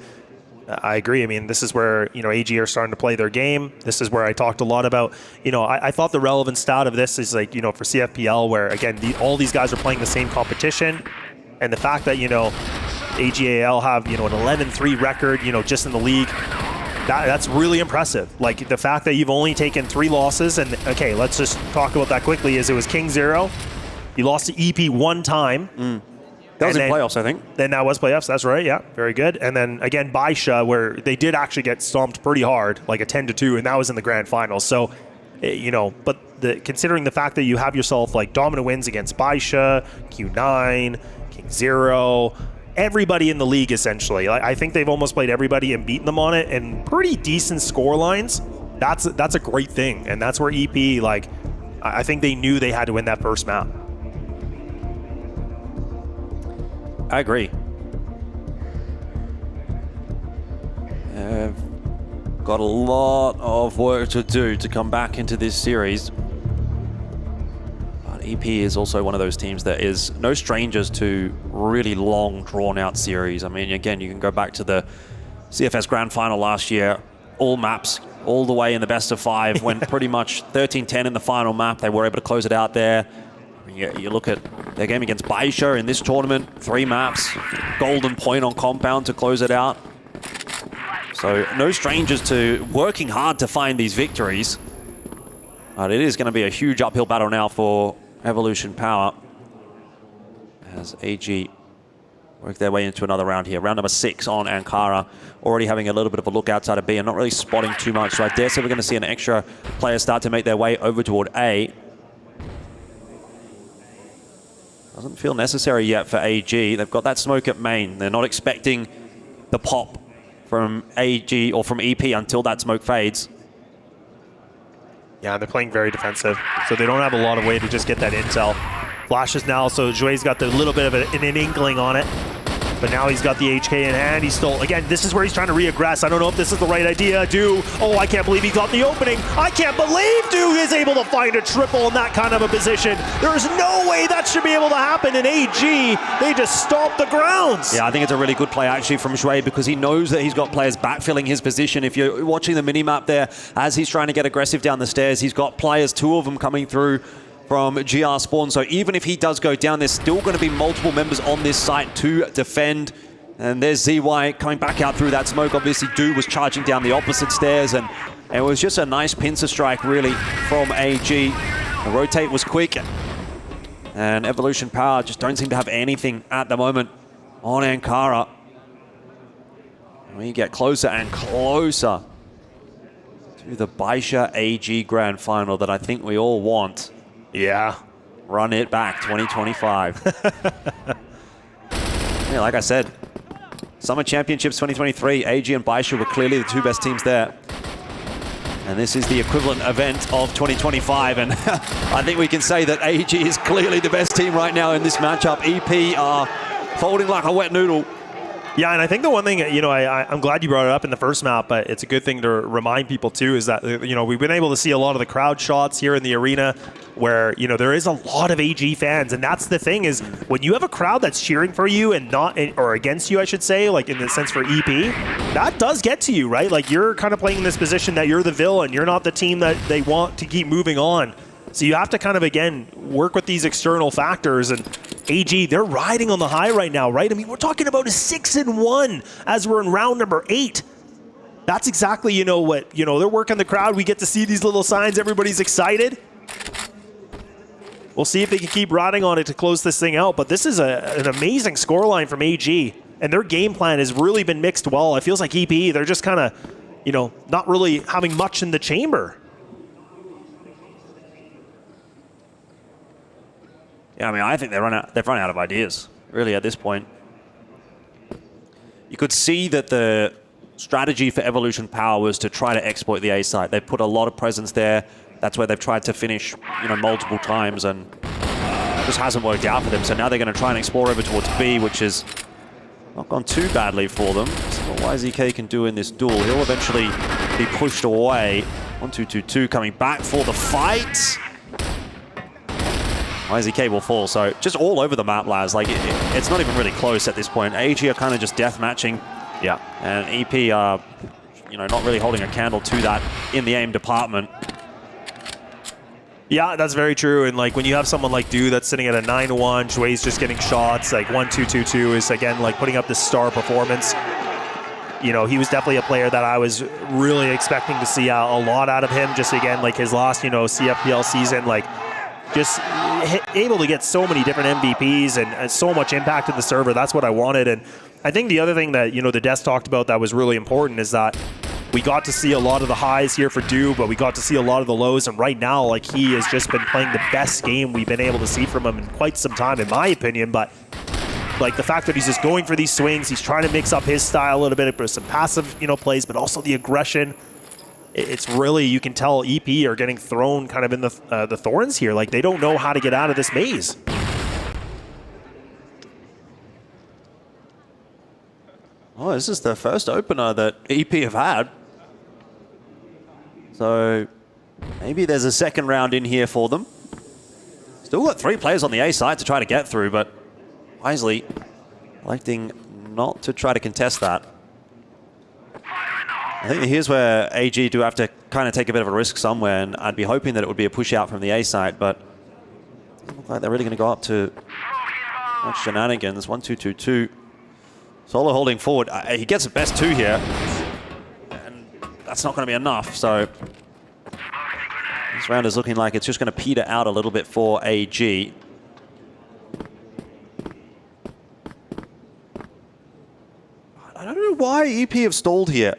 I agree. I mean, this is where, you know, AG are starting to play their game. This is where I talked a lot about, you know, I thought the relevant stat of this is like, you know, for CFPL, where again, all these guys are playing the same competition. And the fact that, you know, AGAL have, you know, an 11-3 record, you know, just in the league, that's really impressive. Like the fact that you've only taken 3 losses, and okay, let's just talk about that quickly, is it was King 0. You lost to EP 1 time. That was in playoffs, I think. Then that was playoffs, that's right, yeah, very good. And then again, Baisha, where they did actually get stomped pretty hard, like a 10-2, and that was in the grand finals. So, you know, but considering the fact that you have yourself like dominant wins against Baisha, Q9, King 0, everybody in the league essentially. I think they've almost played everybody and beaten them on it, and pretty decent score lines. That's a great thing, and that's where EP, like, I think they knew they had to win that first map. I agree. Got a lot of work to do to come back into this series. But EP is also one of those teams that is no strangers to really long, drawn-out series. I mean, again, you can go back to the CFS Grand Final last year. All maps, all the way in the best of 5, went pretty much 13-10 in the final map. They were able to close it out there. You look at their game against Baisha in this tournament, 3 maps, golden point on compound to close it out. So no strangers to working hard to find these victories. But it is going to be a huge uphill battle now for Evolution Power, as AG work their way into another round here. Round number 6 on Ankara. Already having a little bit of a look outside of B and not really spotting too much. So I dare say we're going to see an extra player start to make their way over toward A. Doesn't feel necessary yet for AG. They've got that smoke at main. They're not expecting the pop from AG or from EP until that smoke fades. Yeah, they're playing very defensive, so they don't have a lot of way to just get that intel. Flashes now, so Jouet's got the little bit of an inkling on it. But now he's got the HK in hand. He's still, again, this is where he's trying to re-aggress. I don't know if this is the right idea. Oh, I can't believe he got the opening. I can't believe Du is able to find a triple in that kind of a position. There's no way that should be able to happen in AG. They just stomped the grounds. Yeah, I think it's a really good play actually from Jouet, because he knows that he's got players backfilling his position. If you're watching the mini-map there, as he's trying to get aggressive down the stairs, he's got players, 2 of them coming through from GR Spawn. So even if he does go down, there's still going to be multiple members on this site to defend. And there's ZY coming back out through that smoke. Obviously, Du was charging down the opposite stairs, and it was just a nice pincer strike, really, from AG. The rotate was quick, and Evolution Power just don't seem to have anything at the moment on Ankara. We get closer and closer to the Baisha AG Grand Final that I think we all want. Yeah. Run it back, 2025. Yeah, like I said, Summer Championships 2023, AG and Baisha were clearly the two best teams there. And this is the equivalent event of 2025. And I think we can say that AG is clearly the best team right now in this matchup. EP are folding like a wet noodle. Yeah, and I think the one thing, you know, I'm glad you brought it up in the first map, but it's a good thing to remind people too, is that, you know, we've been able to see a lot of the crowd shots here in the arena where, you know, there is a lot of AG fans. And that's the thing, is when you have a crowd that's cheering for you and not, or against you, I should say, like in the sense for EP, that does get to you, right? Like you're kind of playing in this position that you're the villain. You're not the team that they want to keep moving on. So you have to kind of, again, work with these external factors. And AG, they're riding on the high right now, right? I mean, we're talking about a 6-1 as we're in round number 8. That's exactly, you know, what, you know, they're working the crowd. We get to see these little signs. Everybody's excited. We'll see if they can keep riding on it to close this thing out. But this is an amazing scoreline from AG. And their game plan has really been mixed well. It feels like EP, they're just kind of, you know, not really having much in the chamber. Yeah, I mean, I think they've run out of ideas, really, at this point. You could see that the strategy for Evolution Power was to try to exploit the A site. They put a lot of presence there. That's where they've tried to finish, you know, multiple times, and it just hasn't worked out for them. So now they're going to try and explore over towards B, which is not gone too badly for them. See what YZK can do in this duel. He'll eventually be pushed away. 1-2-2-2 coming back for the fight. YZK will fall, so just all over the map, Laz. Like, it's not even really close at this point. AG are kind of just death matching. Yeah. And EP are, you know, not really holding a candle to that in the aim department. Yeah, that's very true. And like when you have someone like Du that's sitting at a 9-1, Shui's just getting shots, like 1-2-2-2 is again like putting up this star performance. You know, he was definitely a player that I was really expecting to see a lot out of him. Just again, like his last, you know, CFPL season, like just able to get so many different MVPs and so much impact in the server. That's what I wanted. And I think the other thing that, you know, the desk talked about that was really important is that we got to see a lot of the highs here for Du, but we got to see a lot of the lows. And right now, like, he has just been playing the best game we've been able to see from him in quite some time, in my opinion. But like the fact that he's just going for these swings, he's trying to mix up his style a little bit with some passive, you know, plays, but also the aggression. It's really, you can tell EP are getting thrown kind of in the thorns here. Like, they don't know how to get out of this maze. Oh, this is the first opener that EP have had. So maybe there's a second round in here for them. Still got 3 players on the A side to try to get through, but wisely electing not to try to contest that. I think here's where AG do have to kind of take a bit of a risk somewhere, and I'd be hoping that it would be a push out from the A site, but it doesn't look like they're really going to go up to much shenanigans. 1-2-2-2. Solo holding forward. He gets the best 2 here, and that's not going to be enough. So this round is looking like it's just going to peter out a little bit for AG. I don't know why EP have stalled here.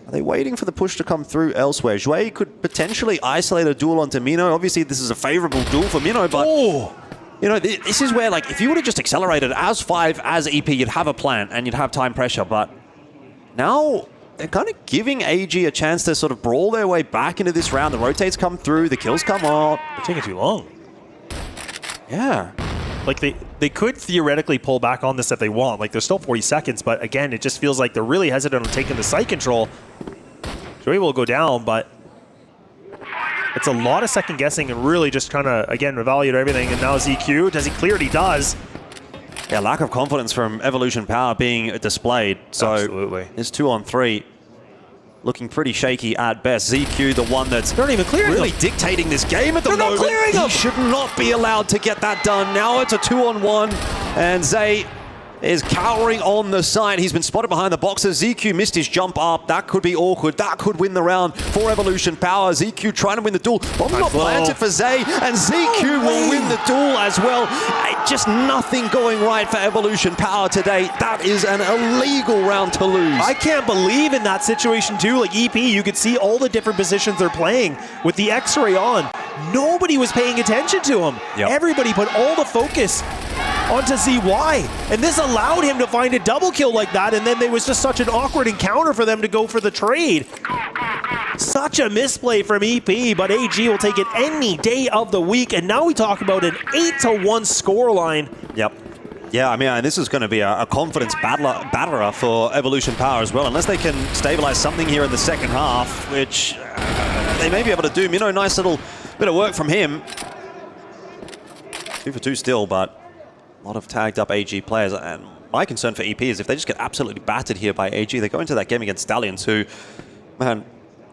Are they waiting for the push to come through elsewhere? Shui could potentially isolate a duel onto Mino. Obviously, this is a favorable duel for Mino, but you know, this is where, like, if you would have just accelerated as 5, as EP, you'd have a plan and you'd have time pressure. But now they're kind of giving AG a chance to sort of brawl their way back into this round. The rotates come through, the kills come out. They're taking too long. Yeah. Like, they could theoretically pull back on this if they want. Like, there's still 40 seconds, but again, it just feels like they're really hesitant on taking the site control. Joey will go down, but it's a lot of second guessing and really just trying to, again, evaluate everything. And now ZQ, does he clear it? He does. Yeah, lack of confidence from Evolution Power being displayed. So absolutely. It's 2 on 3. Looking pretty shaky at best. ZQ, the one that's not even clearing really dictating this game at the moment. Not clearing him. He should not be allowed to get that done. Now it's a 2-on-1, and Zay is cowering on the side. He's been spotted behind the boxes. ZQ missed his jump up. That could be awkward. That could win the round for Evolution Power. ZQ trying to win the duel. Bomb not planted for Zay, and ZQ will win the duel as well. Just nothing going right for Evolution Power today. That is an illegal round to lose. I can't believe in that situation too. Like EP, you could see all the different positions they're playing with the X-ray on. Nobody was paying attention to him. Everybody put all the focus onto ZY, and this allowed him to find a double kill like that, and then there was just such an awkward encounter for them to go for the trade. Such a misplay from EP, but AG will take it any day of the week, and now we talk about an 8-1 scoreline. Yep. Yeah, I mean, this is going to be a confidence batterer for Evolution Power as well, unless they can stabilize something here in the second half, which they may be able to do. Mino, nice little bit of work from him. 2 for 2 still, but a lot of tagged up AG players. And my concern for EP is if they just get absolutely battered here by AG, they go into that game against Stallions, who, man,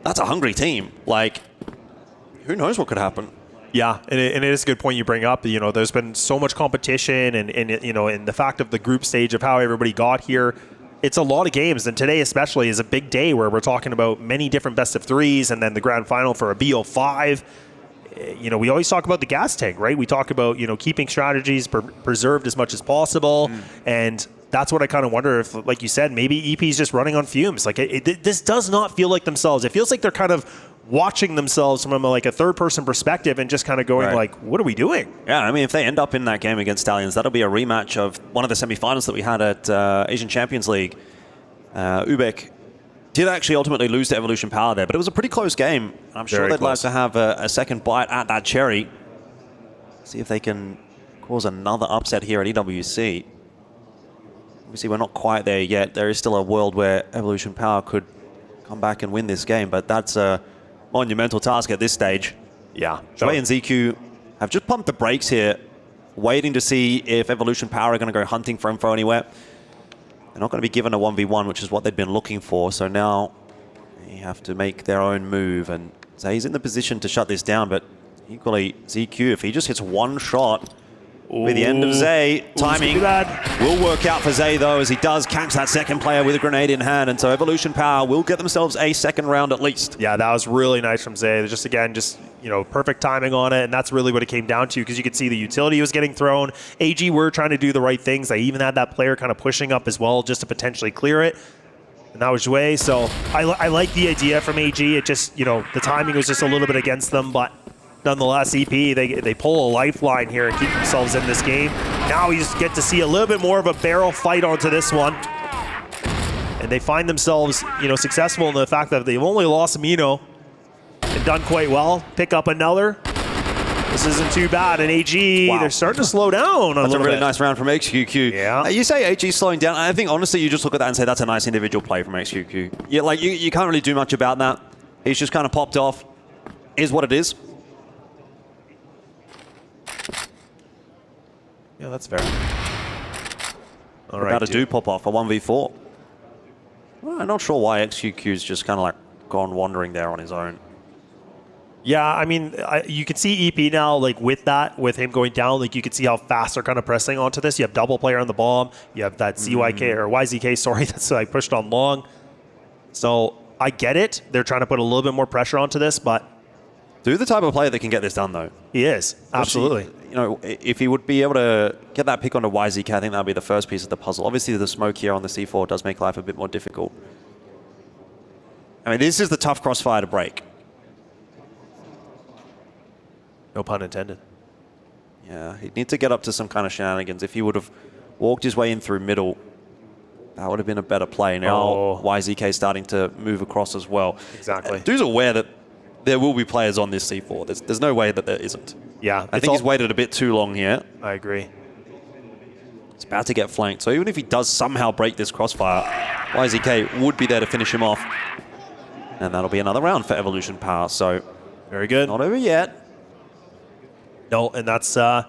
that's a hungry team. Like, who knows what could happen? Yeah, and it is a good point you bring up. You know, there's been so much competition, and you know, in the fact of the group stage of how everybody got here, it's a lot of games, and today especially is a big day where we're talking about many different best of threes, and then the grand final for a BO5. You know, we always talk about the gas tank, right? We talk about, you know, keeping strategies preserved as much as possible, and that's what I kind of wonder if, like you said, maybe EP's just running on fumes. Like, this does not feel like themselves. It feels like they're kind of watching themselves from like a third-person perspective and just kind of going like, what are we doing? Yeah, I mean, if they end up in that game against Stallions, that'll be a rematch of one of the semifinals that we had at Asian Champions League. Ubek did actually ultimately lose to Evolution Power there, but it was a pretty close game. I'm sure they'd like to have a second bite at that cherry. See if they can cause another upset here at EWC. Obviously, we're not quite there yet. There is still a world where Evolution Power could come back and win this game, but that's a monumental task at this stage. Yeah. Shui and ZQ have just pumped the brakes here, waiting to see if Evolution Power are going to go hunting for info anywhere. They're not going to be given a 1v1, which is what they've been looking for, so now they have to make their own move, and Zay's in the position to shut this down, but equally ZQ, if he just hits one shot, with the end of Zay, timing will work out for Zay though, as he does catch that second player with a grenade in hand, and so Evolution Power will get themselves a second round at least. Yeah, that was really nice from Zay. Just again, you know, perfect timing on it, and that's really what it came down to, because you could see the utility was getting thrown. AG were trying to do the right things. They even had that player kind of pushing up as well just to potentially clear it. And that was Zhui. So I like the idea from AG. It just, you know, the timing was just a little bit against them, but nonetheless, EP, they pull a lifeline here and keep themselves in this game. Now you just get to see a little bit more of a barrel fight onto this one. And they find themselves, you know, successful in the fact that they've only lost Mino and done quite well. Pick up another. This isn't too bad. And AG, they're starting to slow down a little bit. That's a really nice round from XQQ. Yeah. You say AG slowing down. I think, honestly, you just look at that and say that's a nice individual play from XQQ. Yeah, like, you can't really do much about that. He's just kind of popped off. Is what it is. Yeah, that's fair. All right, about to do pop off a 1v4. Well, I'm not sure why XQQ's just kind of like gone wandering there on his own. Yeah, I mean, you can see EP now, like with him going down, like you can see how fast they're kind of pressing onto this. You have double player on the bomb. You have that CYK or YZK, sorry, that's like pushed on long. So I get it. They're trying to put a little bit more pressure onto this, but do the type of player that can get this done, though. He is, absolutely. You know, if he would be able to get that pick onto YZK, I think that would be the first piece of the puzzle. Obviously, the smoke here on the C4 does make life a bit more difficult. I mean, this is the tough Crossfire to break. No pun intended. Yeah, he'd need to get up to some kind of shenanigans. If he would have walked his way in through middle, that would have been a better play. Now YZK starting to move across as well. Exactly. Dude's aware that there will be players on this C4. There's no way that there isn't. Yeah. I think he's waited a bit too long here. I agree. He's about to get flanked. So even if he does somehow break this Crossfire, YZK would be there to finish him off. And that'll be another round for Evolution Power. So very good. Not over yet. No, and that's EP.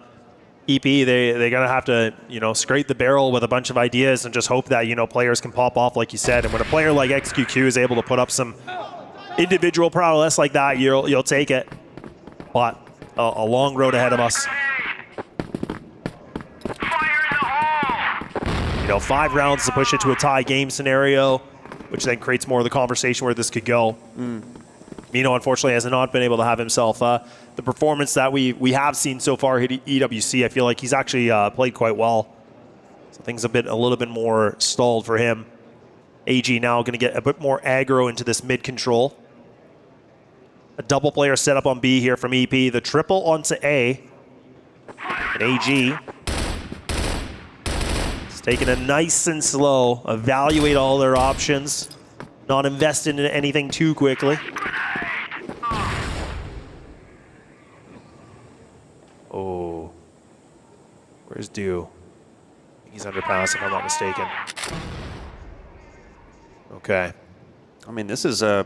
They're gonna have to, you know, scrape the barrel with a bunch of ideas and just hope that, you know, players can pop off like you said. And when a player like XQQ is able to put up some individual prowess like that, you'll take it. But a long road ahead of us. You know, 5 rounds to push it to a tie game scenario, which then creates more of the conversation where this could go. Mino, unfortunately, has not been able to have himself the performance that we have seen so far at EWC. I feel like he's actually played quite well. So things a little bit more stalled for him. AG now going to get a bit more aggro into this mid control. A double player setup on B here from EP. The triple onto A. And AG is taking it nice and slow. Evaluate all their options. Not invest in anything too quickly. Oh. Where's Dew? He's underpass if I'm not mistaken. Okay. I mean, this is an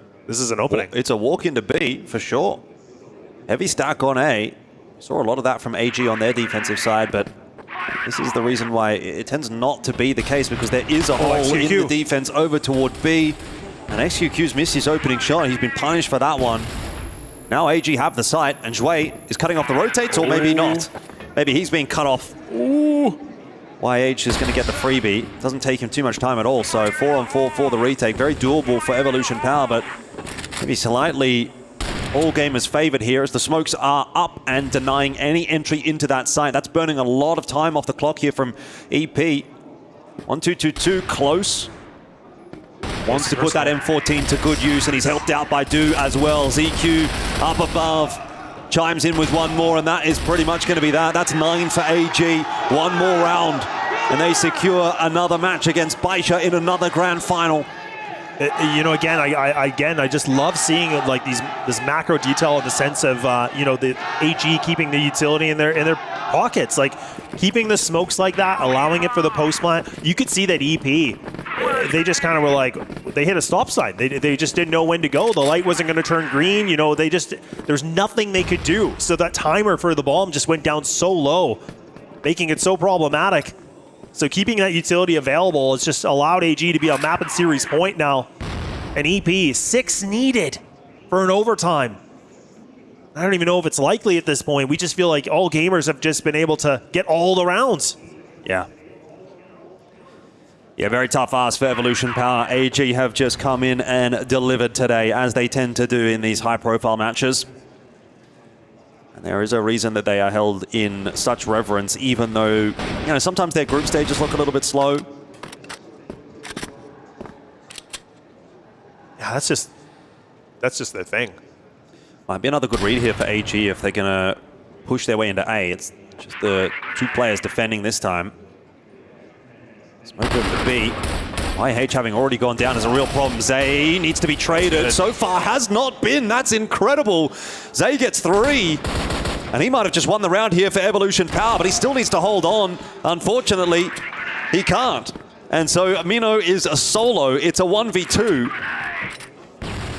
opening. It's a walk into B for sure. Heavy stack on A. Saw a lot of that from AG on their defensive side, but this is the reason why it tends not to be the case, because there is a hole in the defense over toward B. And XQQ's missed his opening shot. He's been punished for that one. Now AG have the sight, and Zhui is cutting off the rotates, or maybe not. Maybe he's being cut off. YH is going to get the freebie. Doesn't take him too much time at all, so 4-on-4 for the retake. Very doable for Evolution Power, but maybe slightly all gamers favored here as the smokes are up and denying any entry into that site. That's burning a lot of time off the clock here from EP. 1-2-2-2, close. Wants to put that M14 to good use, and he's helped out by Do as well. ZQ up above, chimes in with one more, and that is pretty much going to be that. That's 9 for AG. One more round, and they secure another match against Baisha in another grand final. You know, again, I just love seeing like this macro detail in the sense of you know, the AG keeping the utility in their pockets, like keeping the smokes like that, allowing it for the post plant. You could see that EP, they just kind of were like, they hit a stop sign. They just didn't know when to go. The light wasn't going to turn green. You know, there's nothing they could do. So that timer for the bomb just went down so low, making it so problematic. So keeping that utility available has just allowed AG to be on map and series point now. And EP, 6 needed for an overtime. I don't even know if it's likely at this point. We just feel like all gamers have just been able to get all the rounds. Yeah. Yeah, very tough ask for Evolution Power. AG have just come in and delivered today, as they tend to do in these high-profile matches. And there is a reason that they are held in such reverence, even though, you know, sometimes their group stages look a little bit slow. Yeah, that's just their thing. Might be another good read here for AG if they're going to push their way into A. It's just the 2 players defending this time. Smoke over to B. YH having already gone down is a real problem. Zay needs to be traded. So far has not been. That's incredible. Zay gets 3. And he might have just won the round here for Evolution Power, but he still needs to hold on. Unfortunately, he can't. And so Mino is a solo. It's a 1v2.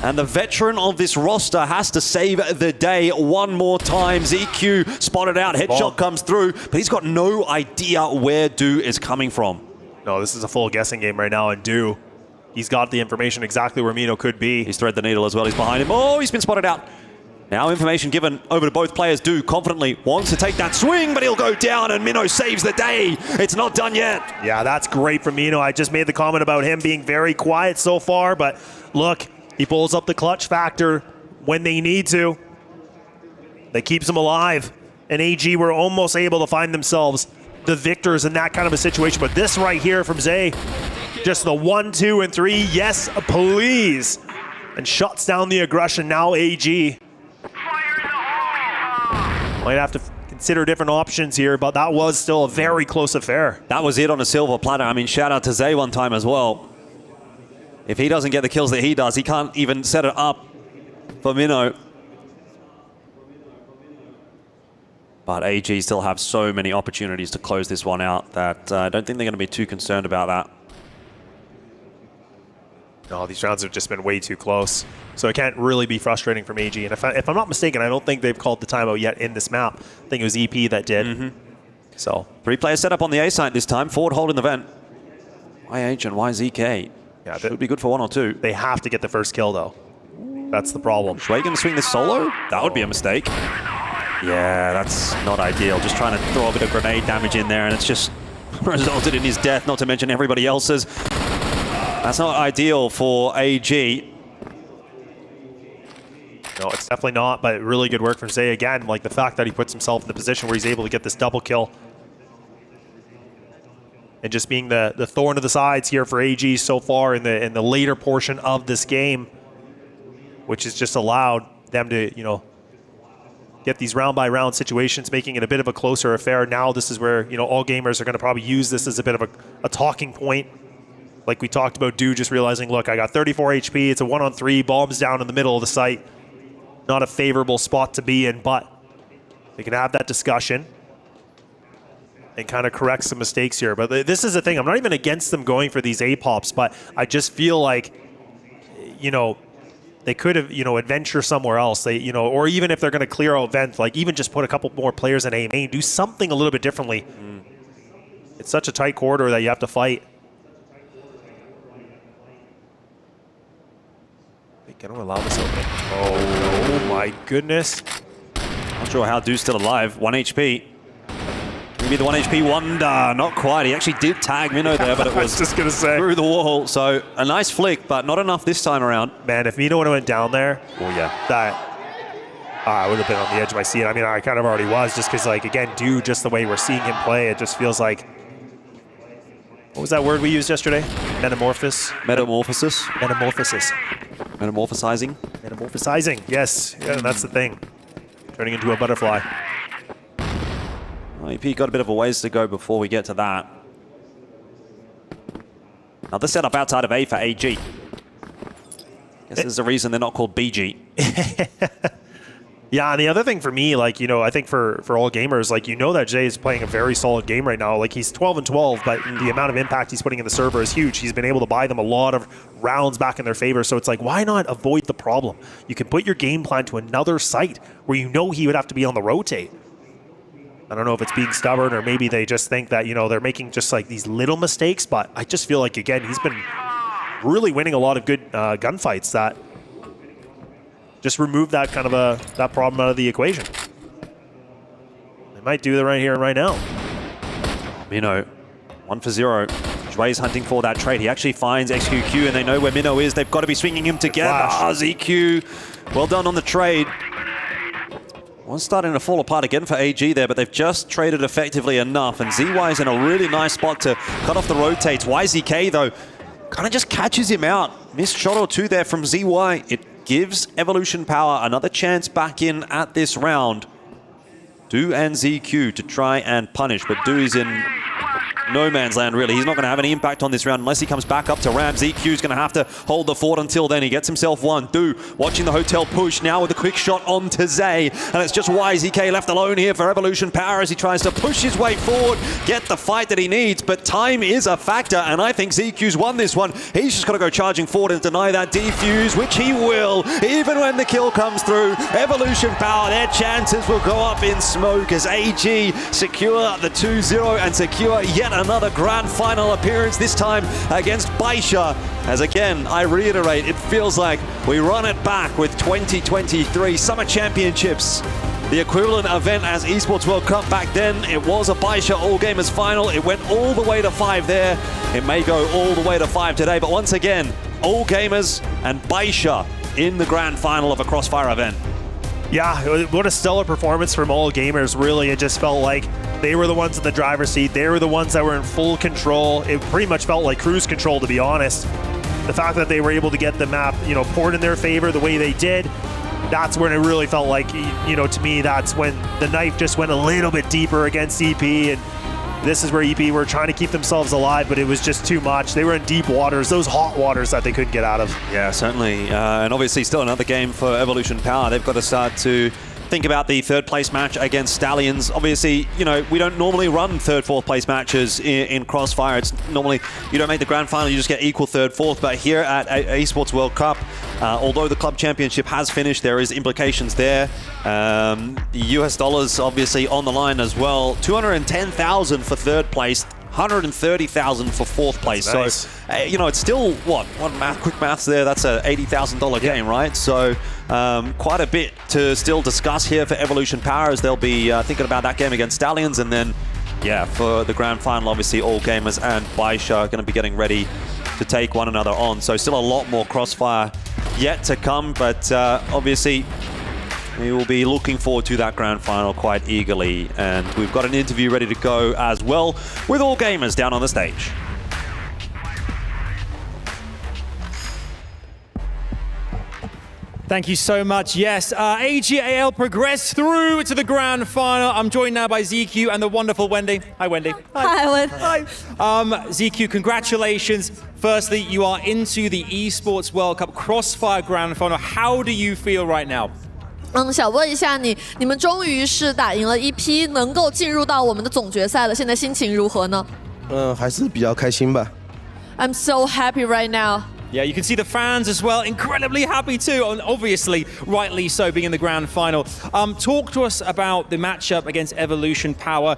And the veteran of this roster has to save the day one more time. ZQ spotted out. Headshot comes through, but he's got no idea where Do is coming from. No, this is a full guessing game right now, and Do, he's got the information exactly where Mino could be. He's thread the needle as well. He's behind him. Oh, he's been spotted out. Now information given over to both players. Do confidently wants to take that swing, but he'll go down, and Mino saves the day. It's not done yet. Yeah, that's great from Mino. I just made the comment about him being very quiet so far, but look, he pulls up the clutch factor when they need to. That keeps them alive. And AG were almost able to find themselves the victors in that kind of a situation. But this right here from Zay, just the 1, 2, and 3. Yes, please. And shuts down the aggression. Now AG might have to consider different options here, but that was still a very close affair. That was it on a silver platter. I mean, shout out to Zay one time as well. If he doesn't get the kills that he does, he can't even set it up for Mino. But AG still have so many opportunities to close this one out that I don't think they're going to be too concerned about that. No, these rounds have just been way too close. So it can't really be frustrating from AG. And if I'm not mistaken, I don't think they've called the timeout yet in this map. I think it was EP that did. So 3-player setup on the A side this time. Forward hold in the vent. YH and YZK. Yeah, should be good for 1 or 2. They have to get the first kill, though. That's the problem. Schway going to swing this solo? That would be a mistake. Yeah, that's not ideal. Just trying to throw a bit of grenade damage in there, and it's just resulted in his death, not to mention everybody else's. That's not ideal for AG. No, it's definitely not, but really good work from Zay again. Like the fact that he puts himself in the position where he's able to get this double kill. And just being the thorn of the sides here for AG so far in the later portion of this game, which has just allowed them to, you know, get these round by round situations, making it a bit of a closer affair. Now this is where, you know, all gamers are going to probably use this as a bit of a talking point. Like we talked about, Do just realizing, look, I got 34 HP, it's a 1-on-3, bombs down in the middle of the site. Not a favorable spot to be in, but they can have that discussion and kind of correct some mistakes here. But this is the thing, I'm not even against them going for these A-pops, but I just feel like, you know, they could have, you know, adventure somewhere else. They, you know, or even if they're going to clear out vent, like even just put a couple more players in A main, do something a little bit differently. It's such a tight corridor that you have to fight. They don't allow this opening. Oh my goodness. Not sure how Do's still alive. 1 HP. Maybe the 1 HP wonder. Not quite. He actually did tag Minnow there, but it was just gonna say through the wall. So a nice flick, but not enough this time around. Man, if Minnow would have went down there, oh yeah, that I would have been on the edge of my seat. I mean, I kind of already was, just because, like, again, Do, just the way we're seeing him play, it just feels like, what was that word we used yesterday? Metamorphosis. Metamorphosis. Metamorphosizing. Metamorphosizing. Yes. Yeah, that's the thing. Turning into a butterfly. Well, EP got a bit of a ways to go before we get to that. Now the setup outside of A for AG. Guess there's a reason they're not called BG. Yeah, and the other thing for me, like, you know, I think for all gamers, like, you know that Jay is playing a very solid game right now. Like, he's 12-12, but the amount of impact he's putting in the server is huge. He's been able to buy them a lot of rounds back in their favor. So it's like, why not avoid the problem? You can put your game plan to another site where you know he would have to be on the rotate. I don't know if it's being stubborn or maybe they just think that, you know, they're making just like these little mistakes, but I just feel like, again, he's been really winning a lot of good gunfights that just remove that kind of that problem out of the equation. They might do that right here and right now. Minnow, 1 for 0. Jue's hunting for that trade. He actually finds XQQ, and they know where Minnow is. They've got to be swinging him together. ZQ, well done on the trade. One's starting to fall apart again for AG there, but they've just traded effectively enough, and ZY is in a really nice spot to cut off the rotates. YZK, though, kind of just catches him out. Missed shot or two there from ZY. It gives Evolution Power another chance back in at this round. Do and ZQ to try and punish, but Do is in no man's land, really. He's not going to have any impact on this round unless he comes back up to Ram. ZQ's going to have to hold the fort until then. He gets himself one. Do watching the hotel push now with a quick shot on to Zay. And it's just YZK left alone here for Evolution Power as he tries to push his way forward, get the fight that he needs. But time is a factor, and I think ZQ's won this one. He's just got to go charging forward and deny that defuse, which he will. Even when the kill comes through, Evolution Power, their chances will go up in smoke as AG secure the 2-0 and secure yet another grand final appearance, this time against Baisha. As again, I reiterate, it feels like we run it back with 2023 Summer Championships. The equivalent event as Esports World Cup back then. It was a Baisha All Gamers final. It went all the way to 5 there. It may go all the way to 5 today, but once again, All Gamers and Baisha in the grand final of a Crossfire event. Yeah, what a stellar performance from all gamers, really. It just felt like they were the ones in the driver's seat. They were the ones that were in full control. It pretty much felt like cruise control, to be honest. The fact that they were able to get the map, you know, poured in their favor the way they did, that's when it really felt like, you know, to me, that's when the knife just went a little bit deeper against EP. And this is where EP were trying to keep themselves alive, but it was just too much. They were in deep waters, those hot waters that they couldn't get out of. Yeah, certainly. And obviously still another game for Evolution Power. They've got to start to think about the third place match against Stallions. Obviously, you know, we don't normally run third, fourth place matches in Crossfire. It's normally, you don't make the grand final, you just get equal third, fourth. But here at Esports World Cup, although the club championship has finished, there is implications there. The US dollars obviously on the line as well. 210,000 for third place. 130,000 for fourth place. Nice. So, you know, it's still, quick maths there, that's a $80,000 game, right? So, quite a bit to still discuss here for Evolution Power as they'll be thinking about that game against Stallions. And then, yeah, for the grand final, obviously, All Gamers and Baisha are going to be getting ready to take one another on. So, still a lot more Crossfire yet to come, but obviously we will be looking forward to that grand final quite eagerly. And we've got an interview ready to go as well with all gamers down on the stage. Thank you so much. Yes, AGAL progressed through to the grand final. I'm joined now by ZQ and the wonderful Wendy. Hi, Wendy. Hi, Wendy. Hi. ZQ, congratulations. Firstly, you are into the Esports World Cup Crossfire grand final. How do you feel right now? 想问一下你，你们终于是打赢了EP，能够进入到我们的总决赛了，现在心情如何呢？还是比较开心吧。I'm so happy right now. Yeah, you can see the fans as well, incredibly happy too, and obviously, rightly so, being in the grand final. Talk to us about the matchup against Evolution Power.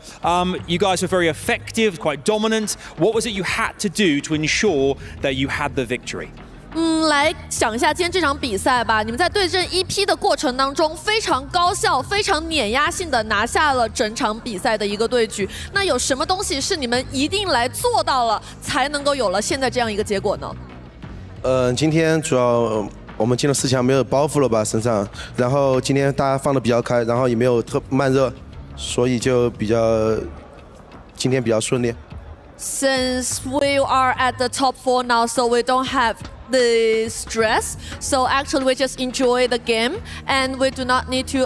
You guys were very effective, quite dominant. What was it you had to do to ensure that you had the victory? 来想一下今天这场比赛吧。你们在对阵EP 的过程当中，非常高效、非常碾压性的拿下了整场比赛的一个对局。那有什么东西是你们一定来做到了，才能够有了现在这样一个结果呢？今天主要我们进了4强，没有包袱了吧身上，然后今天大家放得比较开，然后也没有特慢热，所以就今天比较顺利。Since we are at the top 4 now, so we don't have the stress. So actually we just enjoy the game and we do not need to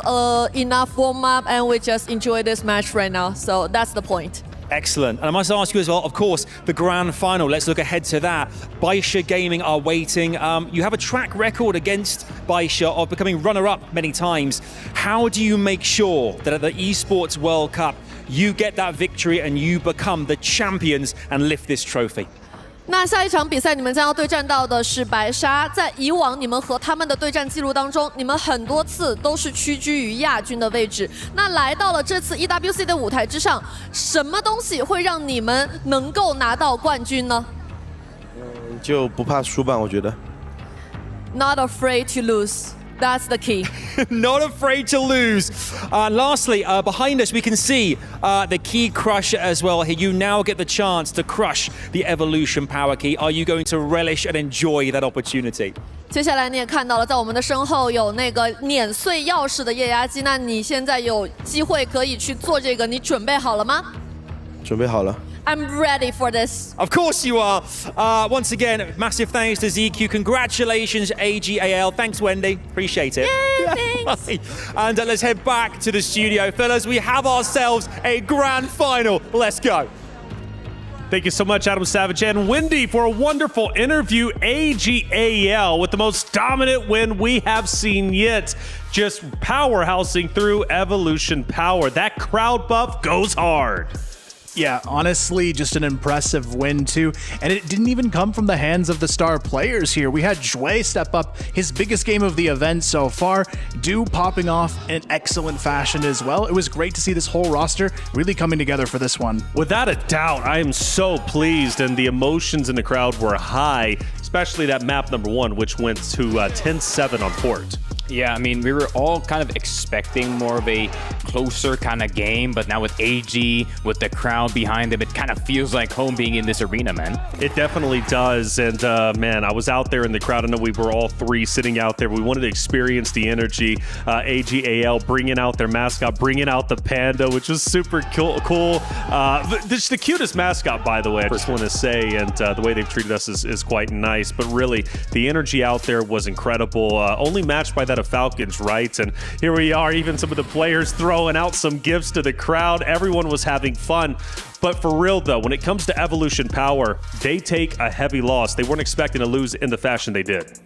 enough warm up and we just enjoy this match right now. So that's the point. Excellent. And I must ask you as well, of course, the grand final. Let's look ahead to that. Baisha Gaming are waiting. You have a track record against Baisha of becoming runner-up many times. How do you make sure that at the Esports World Cup, you get that victory and you become the champions and lift this trophy? 那下一场比赛你们将要对战到的是白沙，在以往你们和他们的对战记录当中，你们很多次都是屈居于亚军的位置。那来到了这次 EWC 的舞台之上，什么东西会让你们能够拿到冠军呢？就不怕输吧，我觉得。Not afraid to lose. That's the key. Not afraid to lose. Lastly, behind us, we can see the key crusher as well. Here, you now get the chance to crush the Evolution Power Key. Are you going to relish and enjoy that opportunity? 接下来你也看到了，在我们的身后有那个碾碎钥匙的液压机。那你现在有机会可以去做这个，你准备好了吗？准备好了。I'm ready for this. Of course you are. Once again, massive thanks to ZQ. Congratulations, AGAL. Thanks, Wendy. Appreciate it. Yay, thanks. And let's head back to the studio. Fellas, we have ourselves a grand final. Let's go. Thank you so much, Adam Savage and Wendy, for a wonderful interview. AGAL with the most dominant win we have seen yet. Just powerhousing through Evolution Power. That crowd buff goes hard. Yeah, honestly, just an impressive win too. And it didn't even come from the hands of the star players here. We had Jue step up, his biggest game of the event so far. Du popping off in excellent fashion as well. It was great to see this whole roster really coming together for this one. Without a doubt, I am so pleased, and the emotions in the crowd were high, especially that map number 1, which went to 10-7 on port. Yeah, I mean, we were all kind of expecting more of a closer kind of game, but now with AG, with the crowd behind them, it kind of feels like home being in this arena, man. It definitely does, and man, I was out there in the crowd. I know we were all 3 sitting out there. We wanted to experience the energy. AGAL bringing out their mascot, bringing out the panda, which was super cool. This the cutest mascot, by the way, I just want to say, and the way they've treated us is quite nice, but really, the energy out there was incredible. Only matched by that of Falcons, right? And here we are, even some of the players throwing out some gifts to the crowd. Everyone was having fun. But for real, though, when it comes to Evolution Power, they take a heavy loss. They weren't expecting to lose in the fashion they did.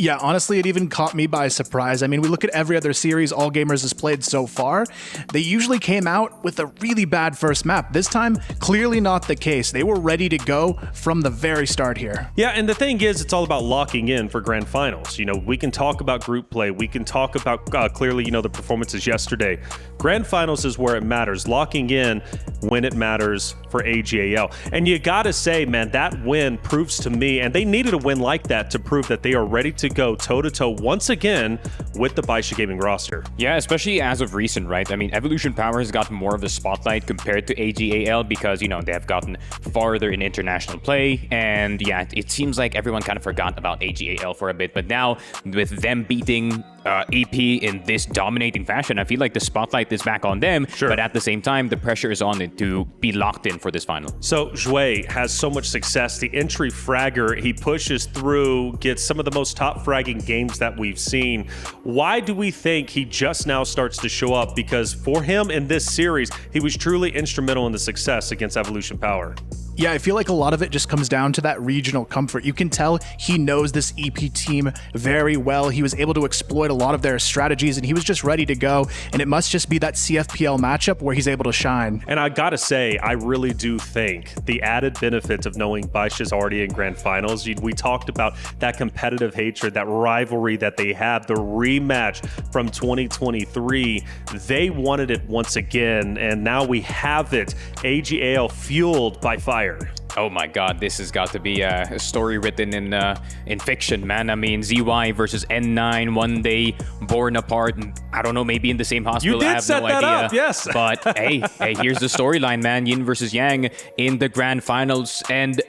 Yeah, honestly, it even caught me by surprise. I mean, we look at every other series All Gamers has played so far. They usually came out with a really bad first map. This time, clearly not the case. They were ready to go from the very start here. Yeah, and the thing is, it's all about locking in for grand finals. You know, we can talk about group play. We can talk about clearly, you know, the performances yesterday. Grand finals is where it matters. Locking in when it matters for AGAL. And you gotta say, man, that win proves to me, and they needed a win like that to prove that they are ready to to go toe-to-toe once again with the Baisha Gaming roster. Yeah, especially as of recent, right? I mean, Evolution Power has gotten more of the spotlight compared to AGAL because, you know, they have gotten farther in international play. And yeah, it seems like everyone kind of forgot about AGAL for a bit. But now, with them beating EP in this dominating fashion, I feel like the spotlight is back on them. Sure. But at the same time, the pressure is on it to be locked in for this final. So Zhui has so much success. The entry fragger, he pushes through, gets some of the most top fragging games that we've seen. Why do we think he just now starts to show up? Because for him in this series, he was truly instrumental in the success against Evolution Power. Yeah, I feel like a lot of it just comes down to that regional comfort. You can tell he knows this EP team very well. He was able to exploit a lot of their strategies, and he was just ready to go. And it must just be that CFPL matchup where he's able to shine. And I gotta say, I really do think the added benefit of knowing Baisha's already in grand finals, we talked about that competitive hatred, that rivalry that they had, the rematch from 2023. They wanted it once again, and now we have it. AGAL fueled by fire. Oh my God, this has got to be a story written in fiction, man. I mean, ZY versus N9, one day born apart. I don't know, maybe in the same hospital. You did I have set no that idea. up, yes. But hey, here's the storyline, man. Yin versus Yang in the grand finals. And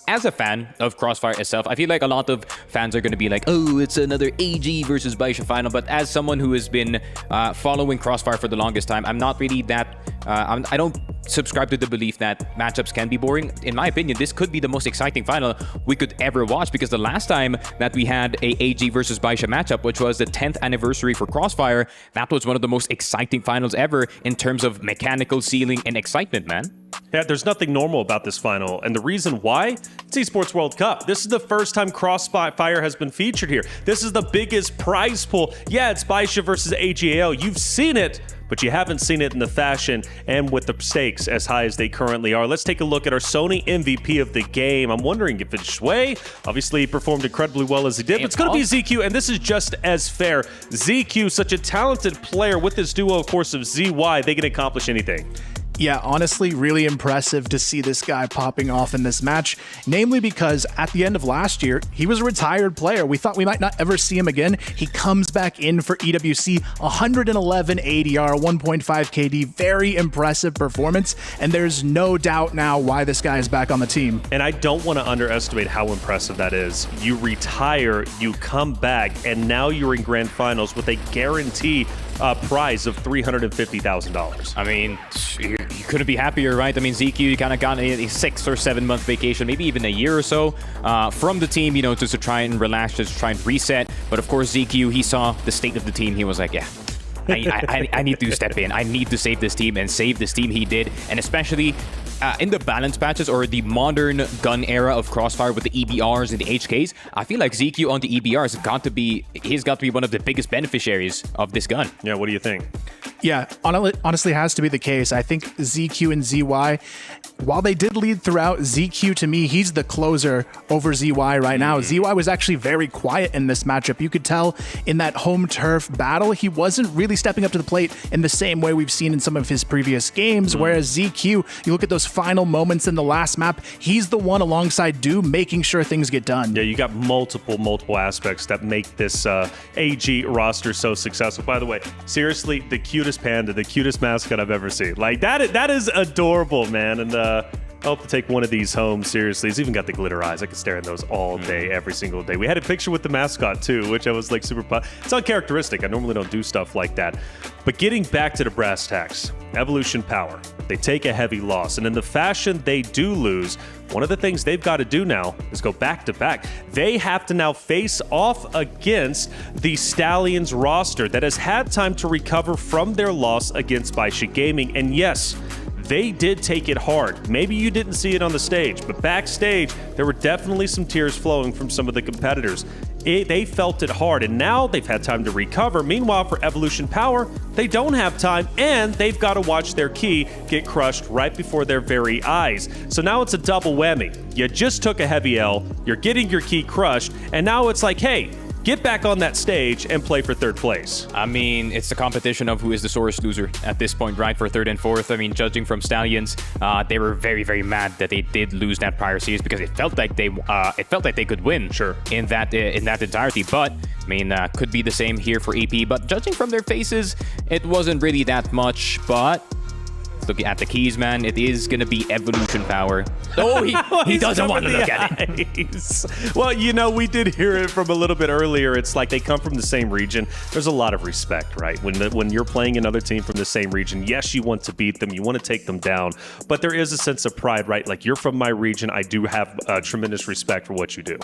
as a fan of Crossfire itself, I feel like a lot of fans are going to be like, oh, it's another AG versus Baisha final. But as someone who has been following Crossfire for the longest time, I'm not really that... I don't subscribe to the belief that matchups can be boring. In my opinion, this could be the most exciting final we could ever watch, because the last time that we had a AG versus Baisha matchup, which was the 10th anniversary for Crossfire, that was one of the most exciting finals ever in terms of mechanical ceiling and excitement, man. Yeah, there's nothing normal about this final, and the reason why? It's Esports World Cup. This is the first time Crossfire has been featured here. This is the biggest prize pool. Yeah, it's Baisha versus AGAL. You've seen it, but you haven't seen it in the fashion and with the stakes as high as they currently are. Let's take a look at our Sony MVP of the game. I'm wondering if it's Zhui. Obviously, he performed incredibly well as he did, but it's going to be ZQ, and this is just as fair. ZQ, such a talented player with this duo, of course, of ZY, they can accomplish anything. Yeah, honestly, really impressive to see this guy popping off in this match, namely because at the end of last year, he was a retired player. We thought we might not ever see him again. He comes back in for EWC, 111 ADR, 1.5 KD, very impressive performance, and there's no doubt now why this guy is back on the team. And I don't want to underestimate how impressive that is. You retire, you come back, and now you're in grand finals with a guarantee prize of $350,000. I mean, you couldn't be happier, right? I mean, ZQ kind of got a 6 or 7 month vacation, maybe even a year or so from the team, you know, just to try and relax, just to try and reset. But of course, ZQ, he saw the state of the team. He was like, yeah, I need to step in. I need to save this team, and save this team he did. And especially in the balance patches or the modern gun era of Crossfire with the EBRs and the HKs, I feel like ZQ on the EBRs he's got to be one of the biggest beneficiaries of this gun. Yeah, what do you think? Yeah, honestly has to be the case. I think ZQ and ZY, while they did lead throughout, ZQ to me, he's the closer over ZY right now. ZY was actually very quiet in this matchup. You could tell in that home turf battle, he wasn't really stepping up to the plate in the same way we've seen in some of his previous games, whereas ZQ, you look at those final moments in the last map, he's the one alongside Do making sure things get done. Yeah, you got multiple aspects that make this AG roster so successful. By the way, seriously, the cutest panda, the cutest mascot I've ever seen. Like, that is adorable, man. And I hope to take one of these home, seriously. It's even got the glitter eyes. I could stare at those all day, every single day. We had a picture with the mascot, too, which I was like super proud. It's uncharacteristic. I normally don't do stuff like that. But getting back to the brass tacks, Evolution Power, they take a heavy loss. And in the fashion they do lose, one of the things they've got to do now is go back-to-back. They have to now face off against the Stallions roster that has had time to recover from their loss against Baisha Gaming. And yes, they did take it hard. Maybe you didn't see it on the stage, but backstage, there were definitely some tears flowing from some of the competitors. They felt it hard, and now they've had time to recover. Meanwhile, for Evolution Power, they don't have time, and they've got to watch their key get crushed right before their very eyes. So now it's a double whammy. You just took a heavy L, you're getting your key crushed, and now it's like, hey, get back on that stage and play for third place. I mean, it's the competition of who is the sorest loser at this point, right? For third and fourth. I mean, judging from Stallions, they were very, very mad that they did lose that prior series because it felt like they could win. Sure. In that entirety. But I mean, could be the same here for EP. But judging from their faces, it wasn't really that much. But looking at the keys, man, it is going to be Evolution Power. Oh, he doesn't want to look at it. Well, you know, we did hear it from a little bit earlier. It's like they come from the same region. There's a lot of respect, right? When you're playing another team from the same region, yes, you want to beat them. You want to take them down. But there is a sense of pride, right? Like, you're from my region. I do have tremendous respect for what you do.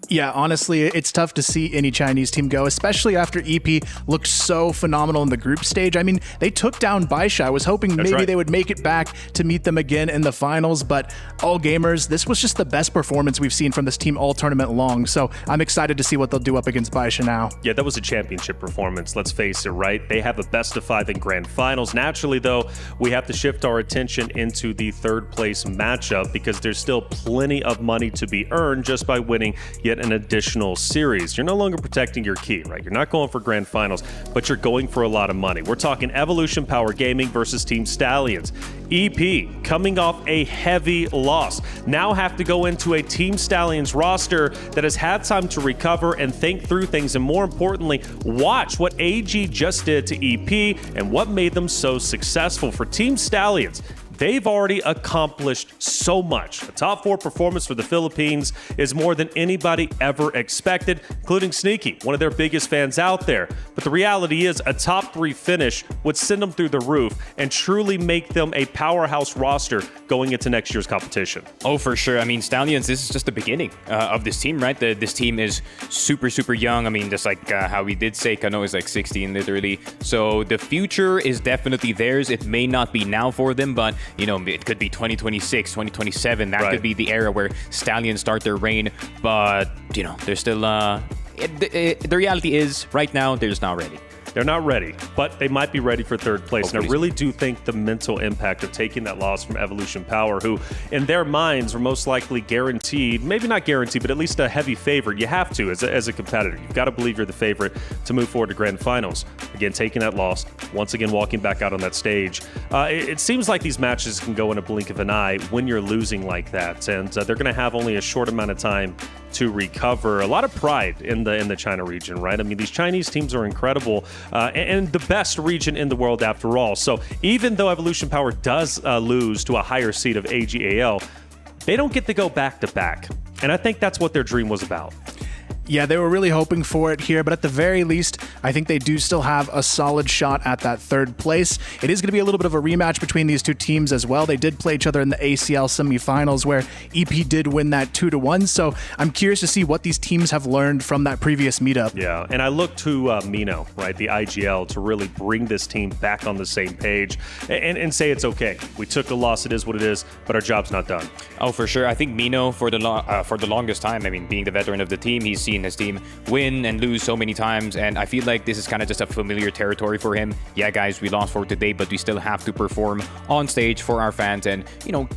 Yeah, honestly, it's tough to see any Chinese team go, especially after EP looked so phenomenal in the group stage. I mean, they took down Baisha. I was hoping maybe they would make it back to meet them again in the finals, but all gamers, this was just the best performance we've seen from this team all tournament long. So I'm excited to see what they'll do up against Baisha now. Yeah, that was a championship performance. Let's face it, right? They have a best of 5 in grand finals. Naturally, though, we have to shift our attention into the third place matchup because there's still plenty of money to be earned just by winning yet an additional series. You're no longer protecting your key, right? You're not going for grand finals, but you're going for a lot of money. We're talking Evolution Power Gaming versus Team Stallions. EP coming off a heavy loss. Now have to go into a Team Stallions roster that has had time to recover and think through things, and more importantly, watch what AG just did to EP and what made them so successful. For Team Stallions, they've already accomplished so much. A top 4 performance for the Philippines is more than anybody ever expected, including Sneaky, one of their biggest fans out there. But the reality is a top 3 finish would send them through the roof and truly make them a powerhouse roster going into next year's competition. Oh, for sure. I mean, Stallions, this is just the beginning of this team, right? This team is super, super young. I mean, just like how we did say, Kano is like 16, literally. So the future is definitely theirs. It may not be now for them, but you know, it could be 2026, 2027. That could be the era where Stallions start their reign. But, you know, they're still... the reality is, right now, they're just not ready. They're not ready, but they might be ready for third place. Hopefully. And I really do think the mental impact of taking that loss from Evolution Power, who in their minds were most likely guaranteed, maybe not guaranteed, but at least a heavy favorite. You have to as a competitor. You've got to believe you're the favorite to move forward to grand finals. Again, taking that loss, once again walking back out on that stage. It seems like these matches can go in a blink of an eye when you're losing like that, and they're going to have only a short amount of time to recover. A lot of pride in the China region, right? I mean, these Chinese teams are incredible and the best region in the world after all. So even though Evolution Power does lose to a higher seed of AGAL, they don't get to go back to back. And I think that's what their dream was about. Yeah, they were really hoping for it here, but at the very least, I think they do still have a solid shot at that third place. It is going to be a little bit of a rematch between these two teams as well. They did play each other in the ACL semifinals where EP did win that 2-1, so I'm curious to see what these teams have learned from that previous meetup. Yeah, and I look to Mino, right, the IGL, to really bring this team back on the same page and say it's okay. We took a loss, it is what it is, but our job's not done. Oh, for sure. I think Mino, for the longest time, I mean, being the veteran of the team, he's seen his team win and lose so many times, and I feel like this is kind of just a familiar territory for him. Yeah, guys, we lost for today, but we still have to perform on stage for our fans and, you know,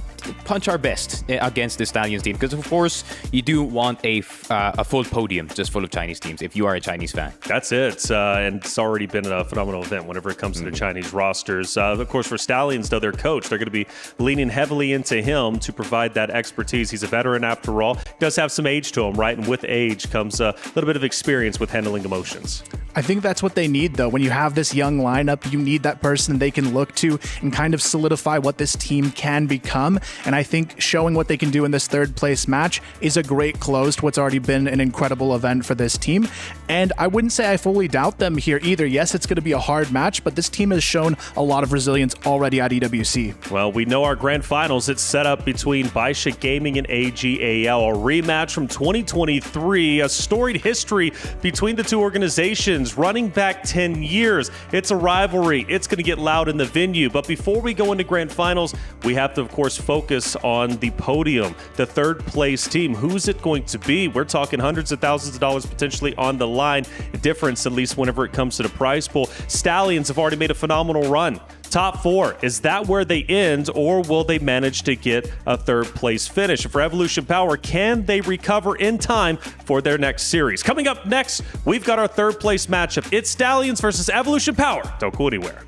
punch our best against the Stallions team, because of course you do want a full podium just full of Chinese teams if you are a Chinese fan. That's it, and it's already been a phenomenal event whenever it comes to the Chinese rosters. Of course, for Stallions, though, their coach, they're going to be leaning heavily into him to provide that expertise. He's a veteran after all. He does have some age to him, right? And with age comes a little bit of experience with handling emotions. I think that's what they need, though. When you have this young lineup, you need that person they can look to and kind of solidify what this team can become. And I think showing what they can do in this third place match is a great close to what's already been an incredible event for this team. And I wouldn't say I fully doubt them here either. Yes, it's going to be a hard match, but this team has shown a lot of resilience already at EWC. Well, we know our grand finals. It's set up between Baisha Gaming and AGAL, a rematch from 2023, a storied history between the two organizations running back 10 years. It's a rivalry. It's going to get loud in the venue. But before we go into grand finals, we have to, of course, focus on the podium, the third place team. Who's it going to be? We're talking hundreds of thousands of dollars potentially on the line. Difference, at least whenever it comes to the prize pool. Stallions have already made a phenomenal run. Top 4, is that where they end, or will they manage to get a third place finish? And for Evolution Power, can they recover in time for their next series? Coming up next, we've got our third place matchup. It's Stallions versus Evolution Power. Don't go anywhere.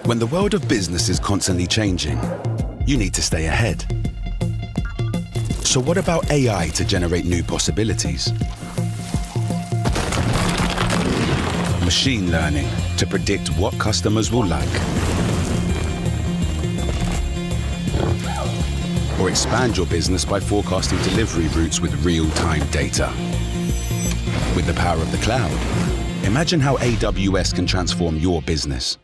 When the world of business is constantly changing, you need to stay ahead. So what about AI to generate new possibilities? Machine learning to predict what customers will like. Or expand your business by forecasting delivery routes with real-time data. With the power of the cloud, imagine how AWS can transform your business.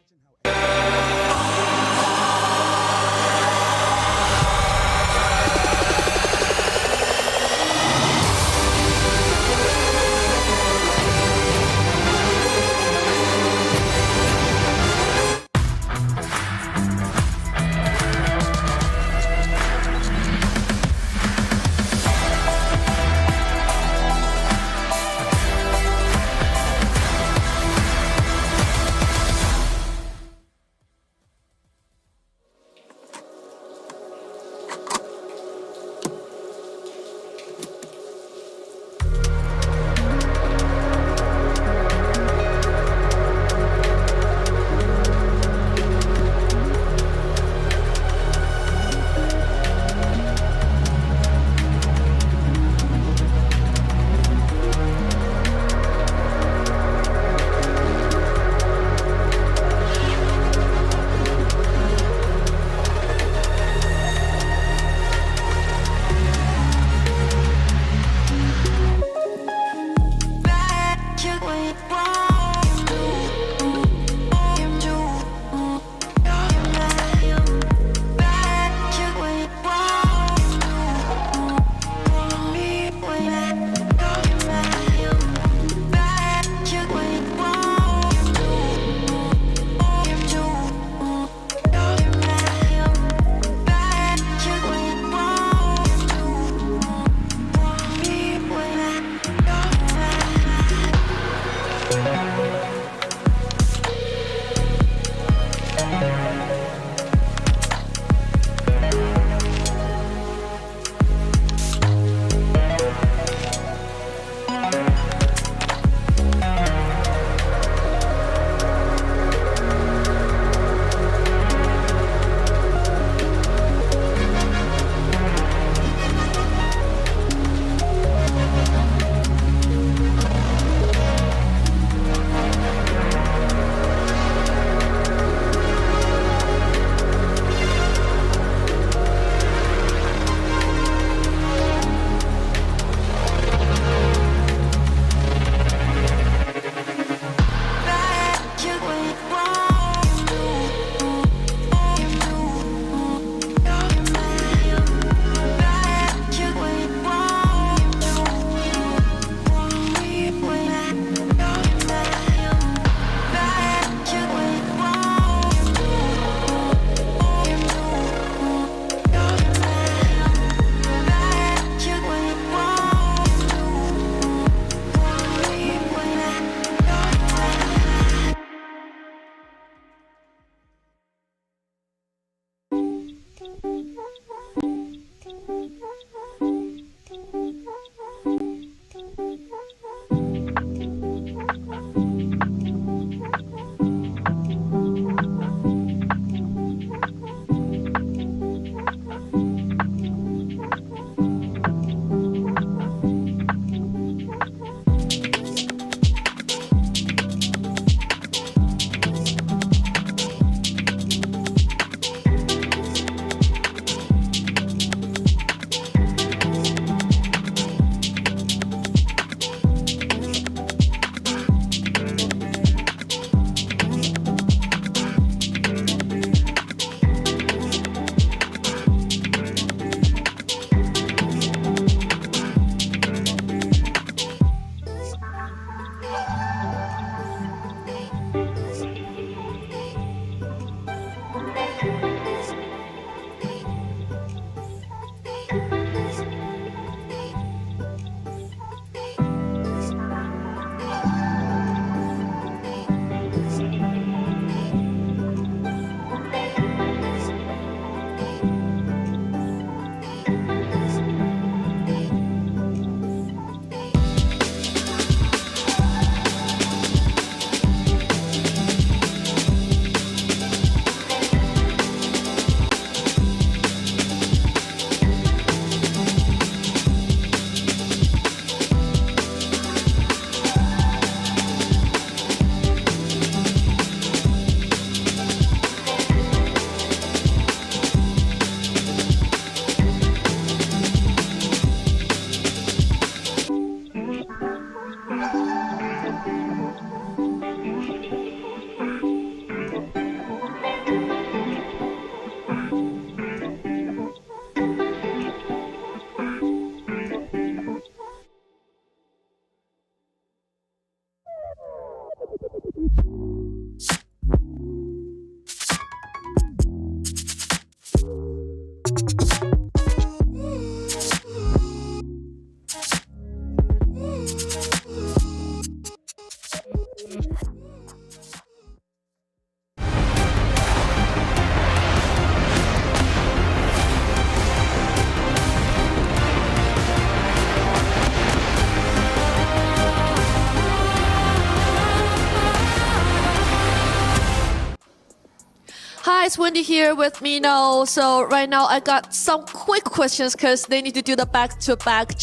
Hi, it's Wendy here with Mino. So right now I got some quick questions because they need to do the back-to-back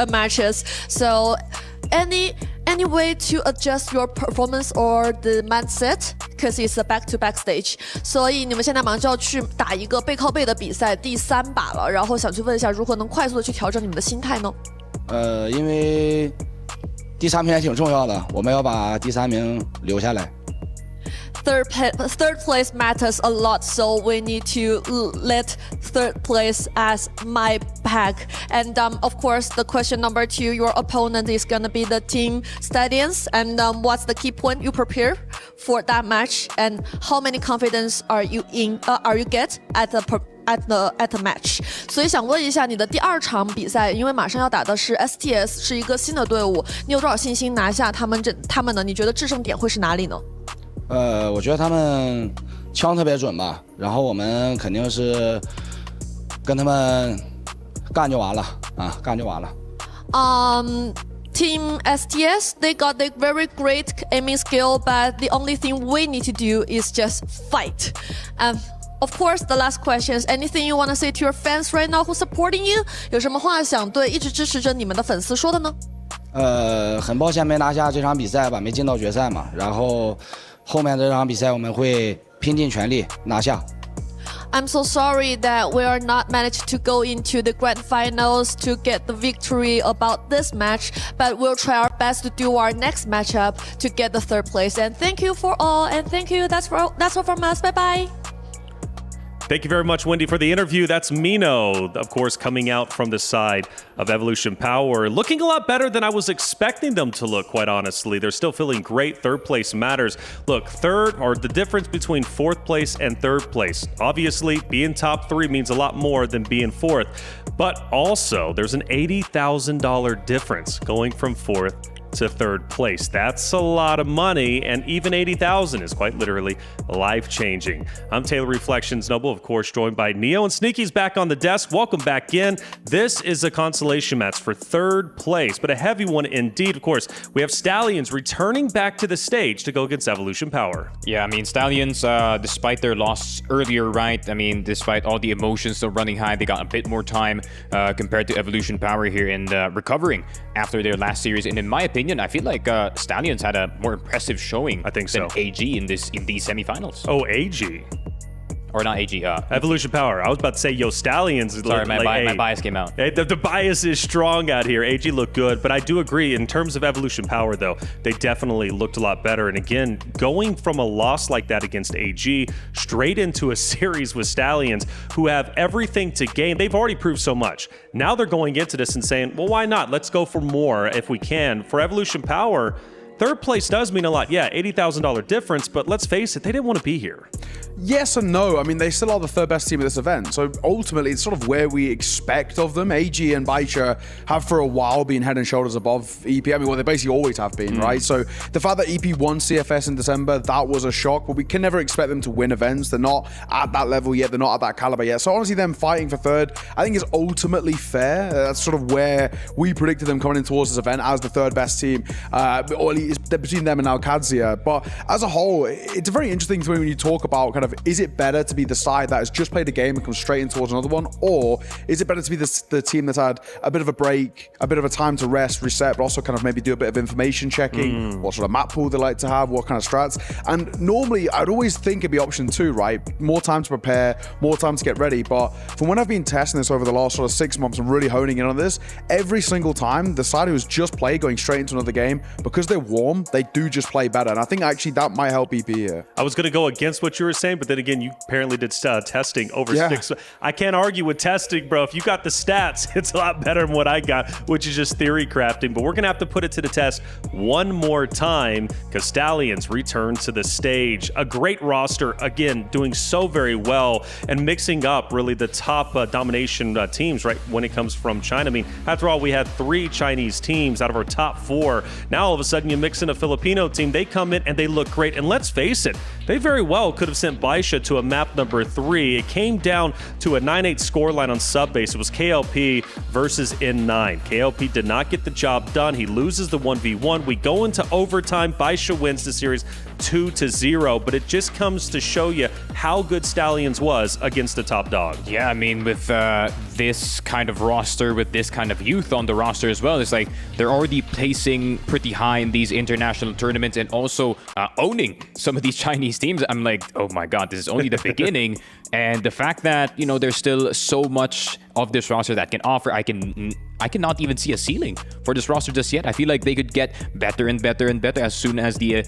matches. So any way to adjust your performance or the mindset? Because it's a back-to-back stage. 所以你们现在马上就要去打一个背靠背的比赛，第3把了。然后想去问一下，如何能快速的去调整你们的心态呢？因为第3名还挺重要的，我们要把第3名留下来。Third place matters a lot, so we need to let third place as my pack. And of course, the question number 2, your opponent is gonna be the Team Stallions. And what's the key point you prepare for that match? And how many confidence are you get at the match? 所以想问一下你的第2场比赛，因为马上要打的是 STS， 是一个新的队伍，你有多少信心拿下他们呢？你觉得制胜点会是哪里呢？我觉得他们枪特别准吧，然后我们肯定是跟他们干就完了啊，干就完了。Team STS, they got the very great aiming skill, but the only thing we need to do is just fight. Of course, the last question is anything you want to say to your fans right now who's supporting you? 有什么话想对一直支持着你们的粉丝说的呢？很抱歉没拿下这场比赛吧，没进到决赛嘛，然后后面这场比赛我们会拼尽全力拿下。I'm so sorry that we are not managed to go into the grand finals to get the victory about this match, but we'll try our best to do our next matchup to get the 3rd place. And thank you for all, and thank you. That's all from us. Bye bye. Thank you very much, Wendy, for the interview. That's Mino, of course, coming out from the side of Evolution Power. Looking a lot better than I was expecting them to look, quite honestly. They're still feeling great. 3rd place matters. Look, 3rd, or the difference between 4th place and 3rd place. Obviously, being top 3 means a lot more than being 4th. But also, there's an $80,000 difference going from 4th to 3rd place. That's a lot of money, and even 80,000 is quite literally life-changing. I'm Taylor Reflections Noble, of course, joined by Neo, and Sneaky's back on the desk. Welcome back in. This is a consolation match for 3rd place, but a heavy one indeed. Of course, we have Stallions returning back to the stage to go against Evolution Power. Yeah, I mean, Stallions, despite their loss earlier, right? I mean, despite all the emotions still running high, they got a bit more time compared to Evolution Power here in recovering after their last series. And in my opinion, I feel like Stallions had a more impressive showing than AG in these semifinals. Oh, AG. Or not AG. Evolution Power. I was about to say, yo, Stallions. Sorry, my bias came out. The bias is strong out here. AG looked good, but I do agree. In terms of Evolution Power, though, they definitely looked a lot better. And again, going from a loss like that against AG straight into a series with Stallions, who have everything to gain. They've already proved so much. Now they're going into this and saying, well, why not? Let's go for more if we can. For Evolution Power, 3rd place does mean a lot. Yeah, $80,000 difference, but let's face it, they didn't want to be here. Yes and no. I mean, they still are the 3rd best team at this event. So ultimately, it's sort of where we expect of them. AG and Baisha have for a while been head and shoulders above EP. I mean, well, they basically always have been, right? So the fact that EP won CFS in December, that was a shock, but we can never expect them to win events. They're not at that level yet. They're not at that caliber yet. So honestly, them fighting for 3rd, I think is ultimately fair. That's sort of where we predicted them coming in towards this event as the 3rd best team, or at least between them and Alcadzia. But as a whole, it's a very interesting thing when you talk about kind kind of, is it better to be the side that has just played a game and come straight in towards another one, or is it better to be the team that's had a bit of a break, a bit of a time to rest, reset, but also kind of maybe do a bit of information checking, what sort of map pool they like to have, what kind of strats. And normally I'd always think it'd be option 2, right? More time to prepare, more time to get ready. But from when I've been testing this over the last sort of 6 months and really honing in on this, every single time the side who has just played going straight into another game, because they're warm, they do just play better. And I think actually that might help EP here. I was going to go against what you were saying, but then again, you apparently did testing over 6. I can't argue with testing, bro. If you got the stats, it's a lot better than what I got, which is just theory crafting. But we're going to have to put it to the test one more time because Stallions return to the stage. A great roster, again, doing so very well and mixing up really the top domination teams, right, when it comes from China. I mean, after all, we had 3 Chinese teams out of our top 4. Now, all of a sudden, you mix in a Filipino team. They come in and they look great. And let's face it, they very well could have sent Baisha to a map number 3. It came down to a 9-8 scoreline on Subbase. It was KLP versus N9. KLP did not get the job done. He loses the 1v1. We go into overtime. Baisha wins the series 2-0, but it just comes to show you how good Stallions was against the top dog. Yeah, I mean, with this kind of roster, with this kind of youth on the roster as well, it's like they're already placing pretty high in these international tournaments and also owning some of these Chinese teams. I'm like, oh my God, this is only the beginning. And the fact that, you know, there's still so much of this roster that can offer, I cannot even see a ceiling for this roster just yet. I feel like they could get better and better and better as soon as the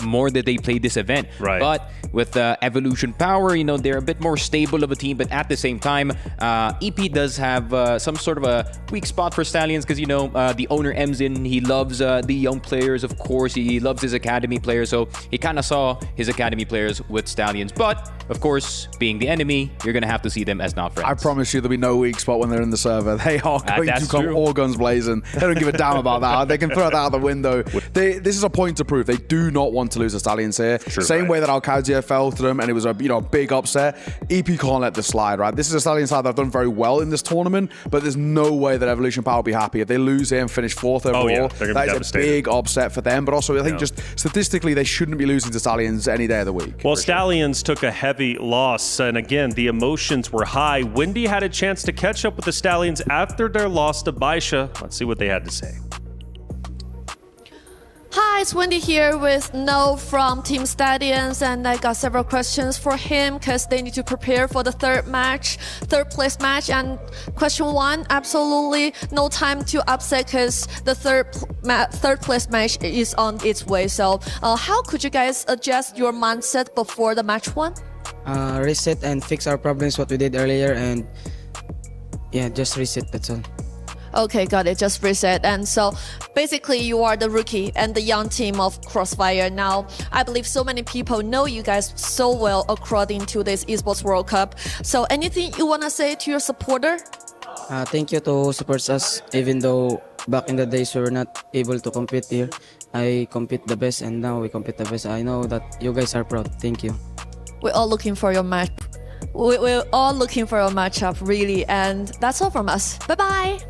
more that they play this event. Right. But with Evolution Power, you know, they're a bit more stable of a team, but at the same time, EP does have some sort of a weak spot for Stallions because, you know, the owner Emzin, he loves the young players, of course. He loves his academy players, so he kind of saw his academy players with Stallions. But, of course, being the enemy, you're going to have to see them as not friends. I promise you there'll be no weak spot when they're in the server. They are going to come all guns blazing. They don't give a damn about that. They can throw that out the window. This is a point to prove. They do not want to lose the Stallions here. Same way that Alcazia fell to them and it was a big upset. EP can't let this slide, right? This is a Stallion side that have done very well in this tournament, but there's no way that Evolution Power will be happy. If they lose here and finish 4th overall, that is a big upset for them. But also, I think just statistically, they shouldn't be losing to Stallions any day of the week. Well, Stallions took a heavy loss, and again, the emotions were high. Wendy had a chance to catch up with the Stallions after their loss to Baisha. Let's see what they had to say. Hi, it's Wendy here with No from Team Stallions, and I got several questions for him because they need to prepare for the third place match. And question 1, absolutely no time to upset because the third place match is on its way. So how could you guys adjust your mindset before the match 1? Reset and fix our problems, what we did earlier, and yeah, just reset, that's all. Okay, got it. Just reset. And so basically you are the rookie and the young team of Crossfire. Now, I believe so many people know you guys so well according to this Esports World Cup. So anything you want to say to your supporter? Thank you to support us, even though back in the days we were not able to compete here. I compete the best and now we compete the best. I know that you guys are proud. Thank you. We're all looking for your match. We're all looking for a matchup, really. And that's all from us. Bye-bye.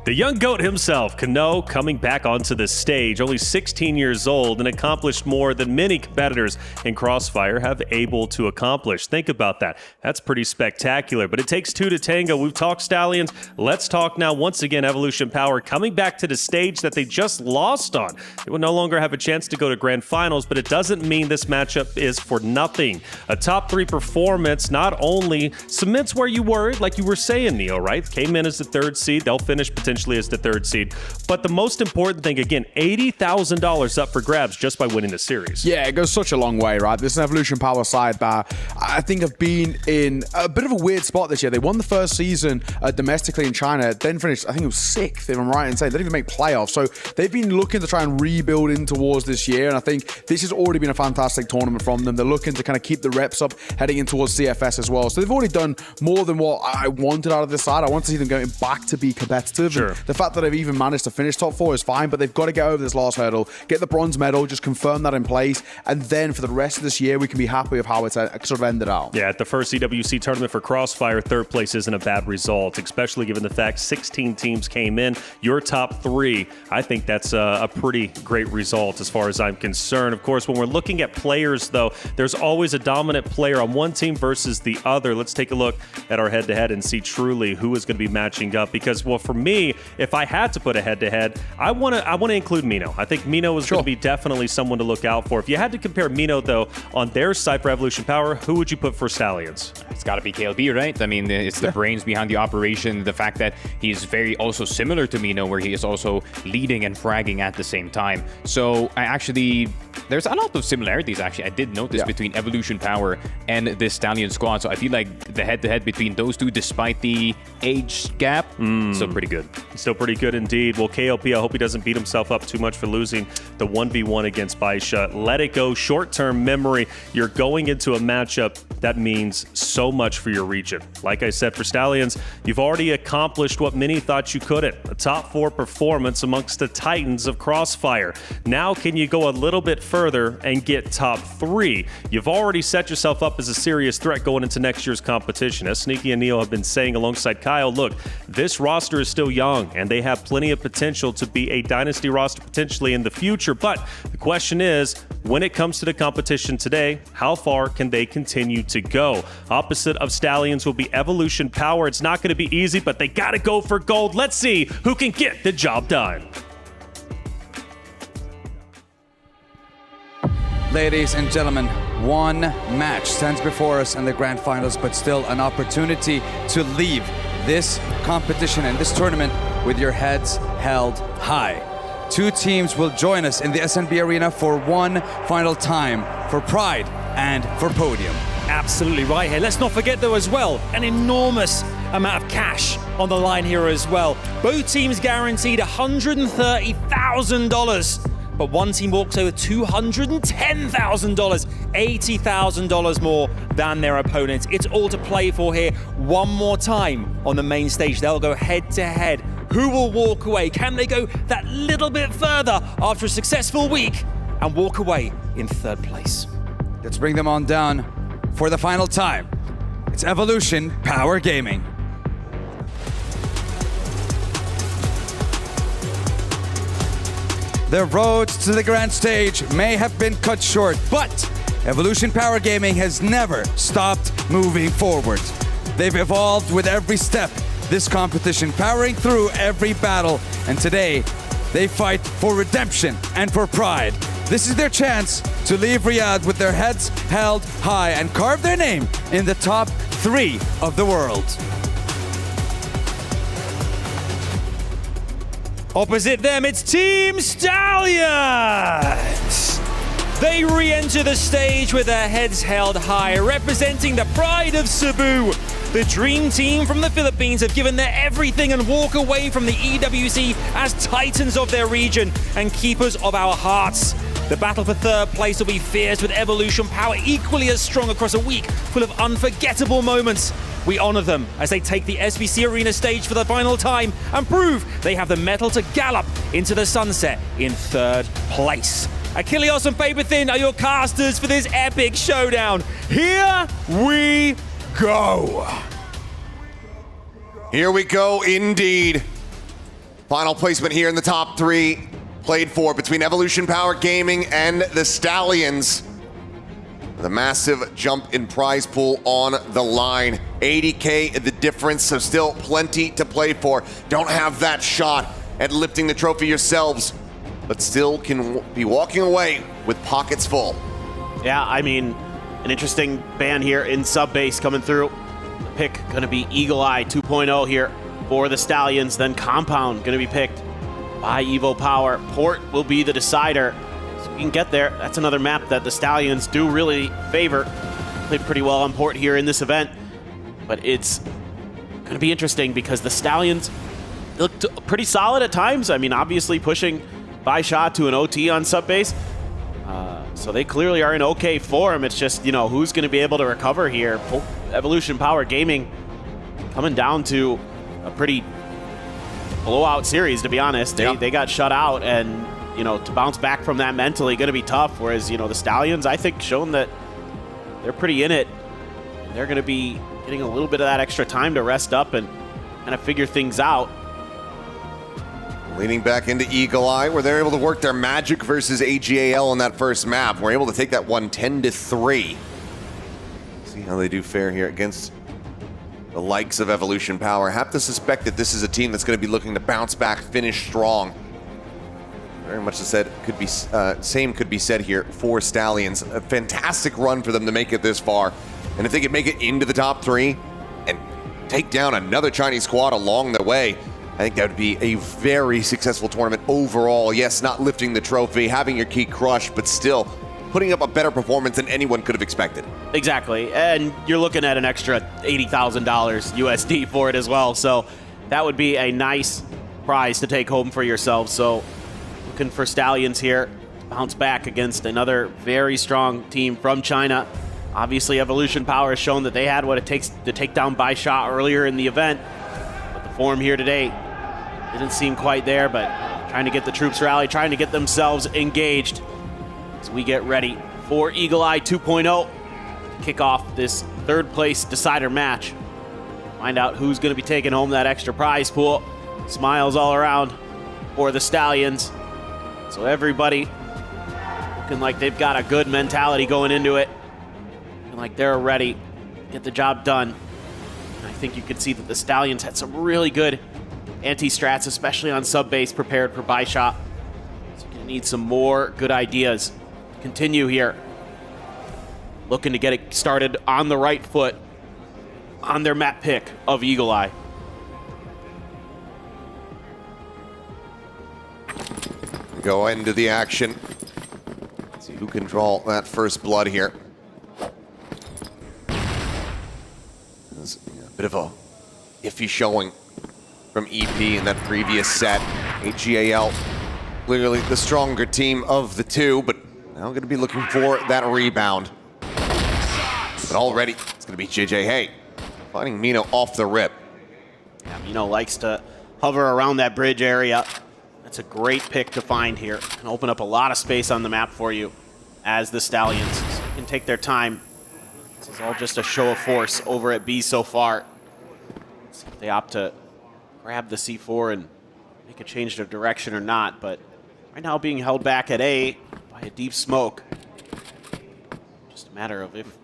The young GOAT himself, Kano, coming back onto the stage, only 16 years old and accomplished more than many competitors in Crossfire have able to accomplish. Think about that. That's pretty spectacular, but it takes 2 to tango. We've talked Stallions. Let's talk now, once again, Evolution Power coming back to the stage that they just lost on. They will no longer have a chance to go to Grand Finals, but it doesn't mean this matchup is for nothing. A top 3 performance not only cements where you were, like you were saying, Neo, right? Came in as the 3rd seed. They'll finish potentially as the 3rd seed. But the most important thing, again, $80,000 up for grabs just by winning the series. Yeah, it goes such a long way, right? This is an Evolution Power side that I think have been in a bit of a weird spot this year. They won the first season domestically in China, then finished, I think it was 6th, if I'm right in saying. They didn't even make playoffs. So they've been looking to try and rebuild in towards this year, and I think this has already been a fantastic tournament from them. They're looking to kind of keep the reps up heading in towards CFS as well. So they've already done more than what I wanted out of this side. I want to see them going back to be competitive Sure. The fact that they've even managed to finish top 4 is fine, but they've got to get over this last hurdle, get the bronze medal, just confirm that in place, and then for the rest of this year, we can be happy with how it's sort of ended out. Yeah, at the first EWC tournament for Crossfire, third place isn't a bad result, especially given the fact 16 teams came in. Your top 3, I think that's a pretty great result as far as I'm concerned. Of course, when we're looking at players, though, there's always a dominant player on one team versus the other. Let's take a look at our head-to-head and see truly who is going to be matching up. Because, well, for me, if I had to put a head-to-head, I want to include Mino. I think Mino is going to be definitely someone to look out for. If you had to compare Mino, though, on their side for Evolution Power, who would you put for Stallions? It's got to be KLB, right? I mean, it's the brains behind the operation. The fact that he's very also similar to Mino, where he is also leading and fragging at the same time. So there's a lot of similarities, actually. I did notice between Evolution Power and this Stallion squad. So I feel like the head-to-head between those two, despite the age gap, still pretty good. Still pretty good indeed. Well, KLP, I hope he doesn't beat himself up too much for losing the 1v1 against Baisha. Let it go. Short-term memory. You're going into a matchup that means so much for your region. Like I said, for Stallions, you've already accomplished what many thought you couldn't. A top 4 performance amongst the Titans of Crossfire. Now, can you go a little bit further and get top 3? You've already set yourself up as a serious threat going into next year's competition. As Sneaky and Neo have been saying alongside Kyle, look, this roster is still young and they have plenty of potential to be a dynasty roster potentially in the future. But the question is, when it comes to the competition today, how far can they continue to go? Opposite of Stallions will be Evolution Power. It's not going to be easy, but they got to go for gold. Let's see who can get the job done. Ladies and gentlemen, one match stands before us in the grand finals, but still an opportunity to leave this competition and this tournament with your heads held high. 2 teams will join us in the SNB Arena for one final time for Pride and for Podium. Absolutely right here. Let's not forget, though, as well, an enormous amount of cash on the line here as well. Both teams guaranteed $130,000. But one team walks over $210,000, $80,000 more than their opponents. It's all to play for here. One more time on the main stage. They'll go head to head. Who will walk away? Can they go that little bit further after a successful week and walk away in 3rd place? Let's bring them on down for the final time. It's Evolution Power Gaming. The road to the grand stage may have been cut short, but Evolution Power Gaming has never stopped moving forward. They've evolved with every step this competition, powering through every battle, and today they fight for redemption and for pride. This is their chance to leave Riyadh with their heads held high and carve their name in the top 3 of the world. Opposite them, it's Team Stallions! They re-enter the stage with their heads held high, representing the pride of Cebu. The dream team from the Philippines have given their everything and walk away from the EWC as titans of their region and keepers of our hearts. The battle for 3rd place will be fierce, with Evolution Power equally as strong across a week full of unforgettable moments. We honor them as they take the SBC Arena stage for the final time and prove they have the mettle to gallop into the sunset in 3rd place. Achilleos and Paperthin are your casters for this epic showdown. Here we go. Here we go indeed. Final placement here in the top 3 played for between Evolution Power Gaming and the Stallions. The massive jump in prize pool on the line. 80K the difference, so still plenty to play for. Don't have that shot at lifting the trophy yourselves, but still can be walking away with pockets full. Yeah, I mean, an interesting ban here in sub-base coming through. The pick gonna be Eagle Eye 2.0 here for the Stallions, then Compound gonna be picked by Evo Power. Port will be the decider. So we can get there. That's another map that the Stallions do really favor. Played pretty well on Port here in this event, but it's gonna be interesting because the Stallions looked pretty solid at times. I mean, obviously pushing Baisha to an OT on sub-base. So they clearly are in okay form. It's just, you know, who's going to be able to recover here. Evolution Power Gaming coming down to a pretty blowout series, to be honest. They got shut out, and to bounce back from that mentally going to be tough. Whereas the Stallions, I think, shown that they're pretty in it. They're going to be getting a little bit of that extra time to rest up and kind of figure things out. Leaning back into Eagle Eye, where they're able to work their magic versus AGAL on that first map. We're able to take that one 10-3. See how they do fare here against the likes of Evolution Power. Have to suspect that this is a team that's going to be looking to bounce back, finish strong. Very much said, same could be said here for Stallions. A fantastic run for them to make it this far. And if they could make it into the top 3 and take down another Chinese squad along the way, I think that would be a very successful tournament overall. Yes, not lifting the trophy, having your key crushed, but still putting up a better performance than anyone could have expected. Exactly, and you're looking at an extra $80,000 USD for it as well, so that would be a nice prize to take home for yourselves. So looking for Stallions here, bounce back against another very strong team from China. Obviously, Evolution Power has shown that they had what it takes to take down Baisha earlier in the event, but the form here today didn't seem quite there, but trying to get the troops rallied, trying to get themselves engaged as we get ready for Eagle Eye 2.0 to kick off this third place decider match. Find out who's going to be taking home that extra prize pool. Smiles all around for the Stallions. So everybody looking like they've got a good mentality going into it, looking like they're ready to get the job done. And I think you could see that the Stallions had some really good anti-strats, especially on sub-base, prepared for Baisha. So you're going to need some more good ideas to continue here. Looking to get it started on the right foot on their map pick of Eagle Eye. Go into the action. Let's see who can draw that first blood here. There's a bit of a iffy showing from EP in that previous set. AGAL, clearly the stronger team of the two, but now going to be looking for that rebound. But already, it's going to be JJ Hay finding Mino off the rip. Yeah, Mino likes to hover around that bridge area. That's a great pick to find here. Can open up a lot of space on the map for you as the Stallions can take their time. This is all just a show of force over at B so far. Let's see if they opt to grab the C4 and make a change of direction or not, but right now being held back at A by a deep smoke. Just a matter of if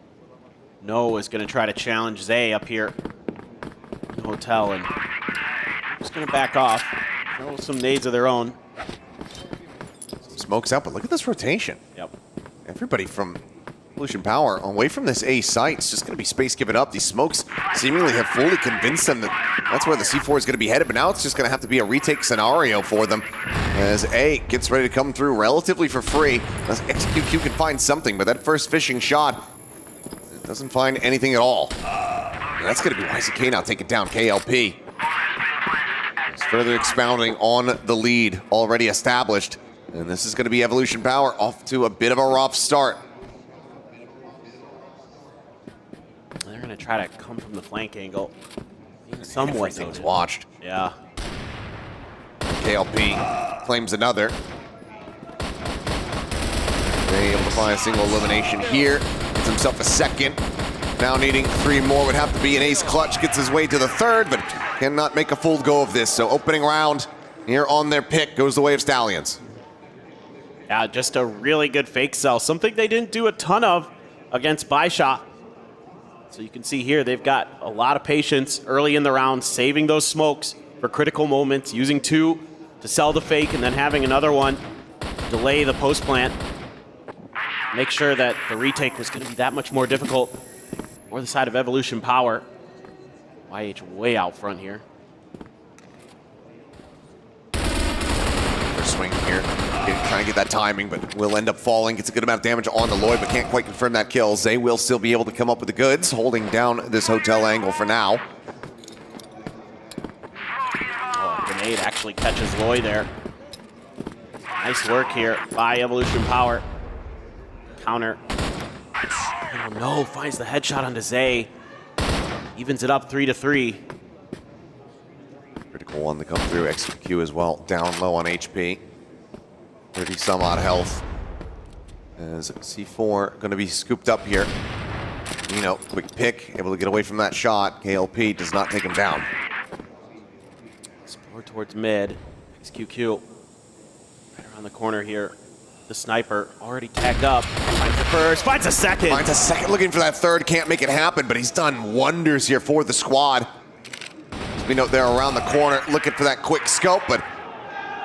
No is going to try to challenge Zay up here in the hotel, and just going to back off. Throw some nades of their own. Some smokes out, but look at this rotation. Yep. Everybody from Evolution Power away from this A site. It's just going to be space given up. These smokes seemingly have fully convinced them that that's where the C4 is going to be headed, but now it's just going to have to be a retake scenario for them as A gets ready to come through relatively for free. As XQQ can find something, but that first fishing shot doesn't find anything at all. And that's going to be YZK now taking down KLP. It's further expounding on the lead already established. And this is going to be Evolution Power off to a bit of a rough start. They're going to try to come from the flank angle. Somewhat Everything's watched. Yeah. KLP claims another. They're able to find a single elimination here. Gets himself a second. Now needing 3 more would have to be an ace clutch. Gets his way to the third, but cannot make a full go of this. So opening round here on their pick goes the way of Stallions. Yeah, just a really good fake sell. Something they didn't do a ton of against Baisha. So you can see here, they've got a lot of patience early in the round, saving those smokes for critical moments, using 2 to sell the fake, and then having another one delay the post plant. Make sure that the retake was going to be that much more difficult for the side of Evolution Power. YH way out front here. First swing here. Trying to get that timing, but will end up falling. Gets a good amount of damage on the Lloyd, but can't quite confirm that kill. Zay will still be able to come up with the goods, holding down this hotel angle for now. Oh, grenade actually catches Lloyd there. Nice work here by Evolution Power. Counter. Oh no, finds the headshot onto Zay. Evens it up 3-3. Critical One to come through, XQ as well, down low on HP. 30 some odd health. As C4 going to be scooped up here. Quick pick, able to get away from that shot. KLP does not take him down. Explore towards mid. XQQ right around the corner here. The sniper already tagged up. Finds the first, finds a second. Finds a second, looking for that third. Can't make it happen, but he's done wonders here for the squad. Mino there around the corner, looking for that quick scope, but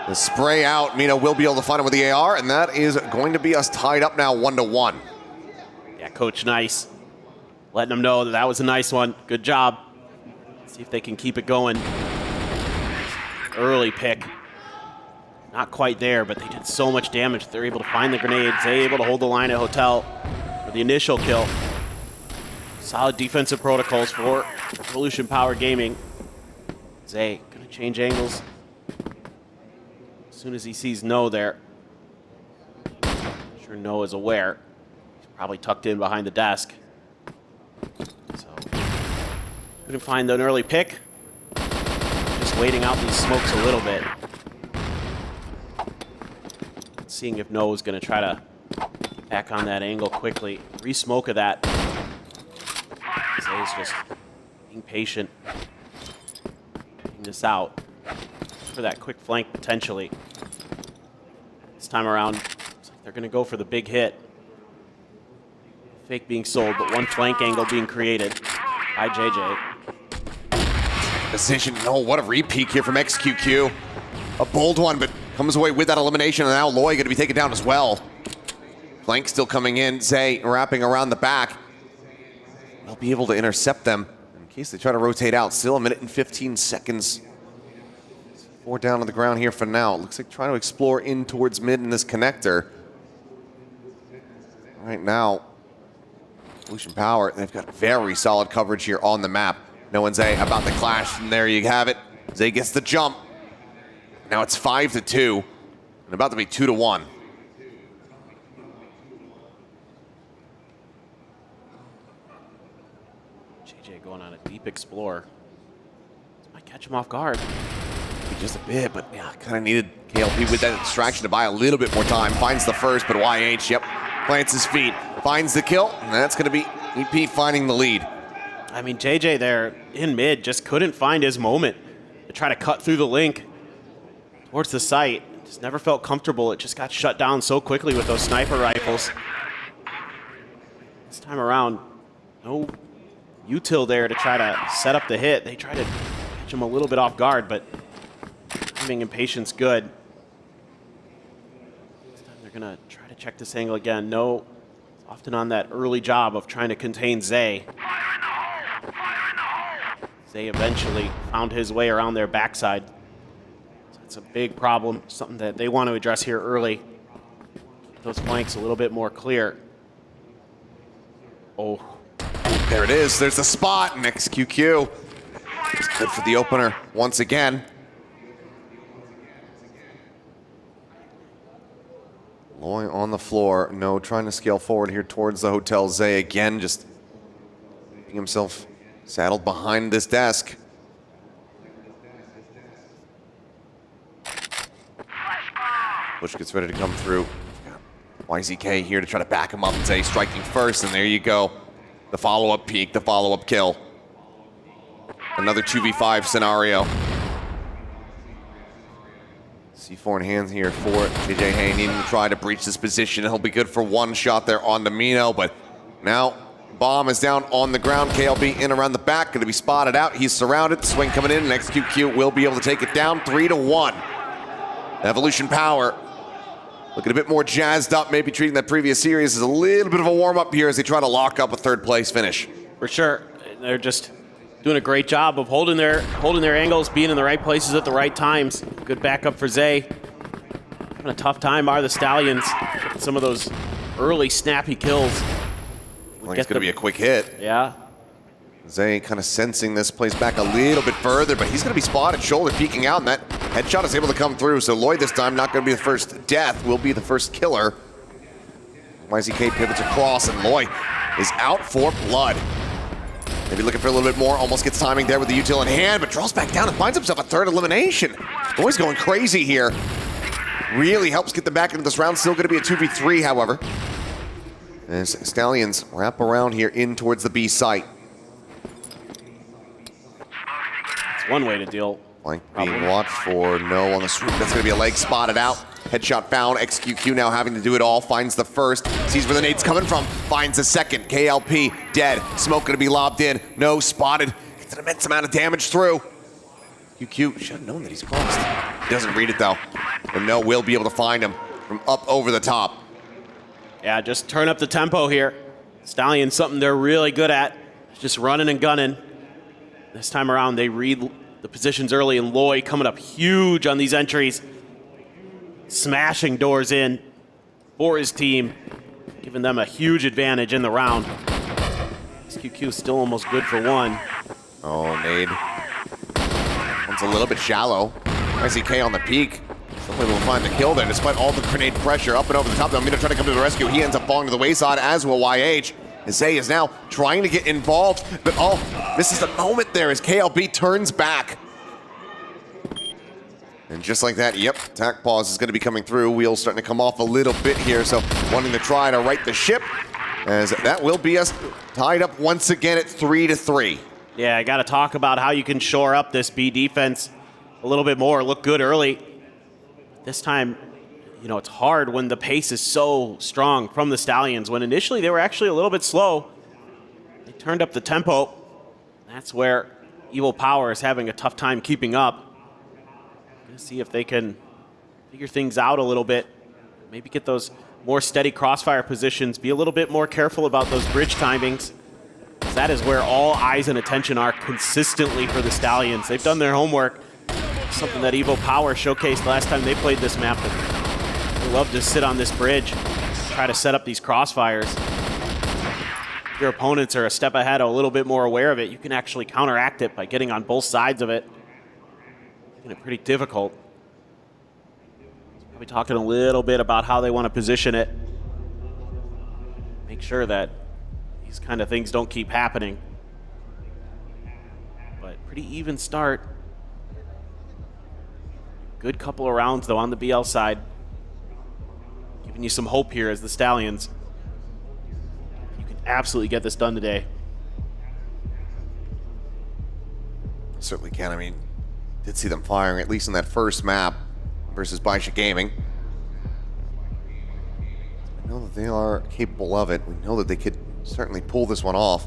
the spray out. Mino will be able to find him with the AR, and that is going to be us tied up now 1-1. Yeah, Coach Nice letting them know that was a nice one. Good job. See if they can keep it going. Early pick. Not quite there, but they did so much damage. They're able to find the grenades. They're able to hold the line at Hotel for the initial kill. Solid defensive protocols for Evolution Power Gaming. Zay gonna change angles as soon as he sees No there. I'm sure No is aware. He's probably tucked in behind the desk. So couldn't find an early pick. Just waiting out these smokes a little bit. Seeing if No is gonna try to back on that angle quickly. Re-smoke of that. Zay's just being patient. This out for that quick flank potentially. This time around, looks like they're going to go for the big hit. Fake being sold, but one flank angle being created by JJ. Decision, no, what a repeat here from XQQ. A bold one, but comes away with that elimination, and now Loy going to be taken down as well. Flank still coming in, Zay wrapping around the back. They'll be able to intercept them in case they try to rotate out. Still 1 minute and 15 seconds. 4 down on the ground here for now. Looks like trying to explore in towards mid in this connector. Right now, Evolution Power, they've got very solid coverage here on the map. No and Zay about the clash, and there you have it. Zay gets the jump. Now it's 5-2, and about to be 2-1. JJ going on a deep explore. This might catch him off guard. Just a bit, but yeah, kind of needed KLP with that distraction to buy a little bit more time. Finds the first, but YH, yep, plants his feet, finds the kill, and that's going to be EP finding the lead. I mean, JJ there in mid just couldn't find his moment to try to cut through the link towards the site. Just never felt comfortable. It just got shut down so quickly with those sniper rifles. This time around, no util there to try to set up the hit. They try to catch him a little bit off guard, but timing and patience good. This time they're gonna try to check this angle again. No, often on that early job of trying to contain Zay. Zay eventually found his way around their backside. So it's a big problem, something that they want to address here early. Keep those flanks a little bit more clear. Oh. There it is, there's the spot, and XQQ. It's good for the opener once again. Loy on the floor, No trying to scale forward here towards the hotel. Zay again, just keeping himself saddled behind this desk. Bush gets ready to come through. YZK here to try to back him up and Zay striking first, and there you go. The follow-up peek, the follow-up kill. Another 2v5 scenario. C4 in hands here for JJ Hay, needing to try to breach this position. He'll be good for one shot there on Mino, but now bomb is down on the ground. KLB in around the back, going to be spotted out. He's surrounded. Swing coming in, and XQQ will be able to take it down 3-1. Evolution Power looking a bit more jazzed up, maybe treating that previous series as a little bit of a warm-up here as they try to lock up a third-place finish. For sure. They're just doing a great job of holding their angles, being in the right places at the right times. Good backup for Zay. Having a tough time are the Stallions. Some of those early snappy kills. I think it's going to be a quick hit. Yeah. Zay kind of sensing this, plays back a little bit further, but he's going to be spotted, shoulder peeking out, and that headshot is able to come through. So Loy this time not going to be the first death, will be the first killer. YZK pivots across, and Loy is out for blood. Maybe looking for a little bit more, almost gets timing there with the util in hand, but draws back down and finds himself a third elimination. Boy's going crazy here. Really helps get them back into this round. Still going to be a 2v3, however. As Stallions wrap around here in towards the B site. It's one way to deal. Flank being watched for no on the swoop. That's going to be a leg spotted out. Headshot found. XQQ now having to do it all. Finds the first. Sees where the nade's coming from. Finds the second. KLP dead. Smoke going to be lobbed in. No, spotted. Gets an immense amount of damage through. QQ should have known that he's crossed. He doesn't read it though. But no, will be able to find him from up over the top. Yeah, just turn up the tempo here. Stallions, something they're really good at. Just running and gunning. This time around, they read the positions early, and Loy coming up huge on these entries. Smashing doors in for his team, giving them a huge advantage in the round. SQQ still almost good for one. Oh, nade. One's a little bit shallow. ICK on the peak. Someone will find the kill there despite all the grenade pressure up and over the top. Amino trying to come to the rescue. He ends up falling to the wayside, as will YH. Zay is now trying to get involved, but oh, this is the moment there as KLB turns back. And just like that, yep, attack pause is going to be coming through. Wheels starting to come off a little bit here, so wanting to try to right the ship, as that will be us tied up once again at 3-3. Yeah, I got to talk about how you can shore up this B defense a little bit more. Look good early. This time, you know, it's hard when the pace is so strong from the Stallions, when initially they were actually a little bit slow. They turned up the tempo. That's where Evil Power is having a tough time keeping up. Gonna see if they can figure things out a little bit. Maybe get those more steady crossfire positions. Be a little bit more careful about those bridge timings. That is where all eyes and attention are consistently for the Stallions. They've done their homework. Something that Evo Power showcased last time they played this map. They love to sit on this bridge, try to set up these crossfires. If your opponents are a step ahead, a little bit more aware of it, you can actually counteract it by getting on both sides of it. Making it pretty difficult. We'll be talking a little bit about how they want to position it. Make sure that these kind of things don't keep happening. But pretty even start. Good couple of rounds, though, on the BL side. Giving you some hope here as the Stallions. You can absolutely get this done today. Certainly can. I mean, did see them firing, at least in that first map versus Baisha Gaming. We know that they are capable of it. We know that they could certainly pull this one off.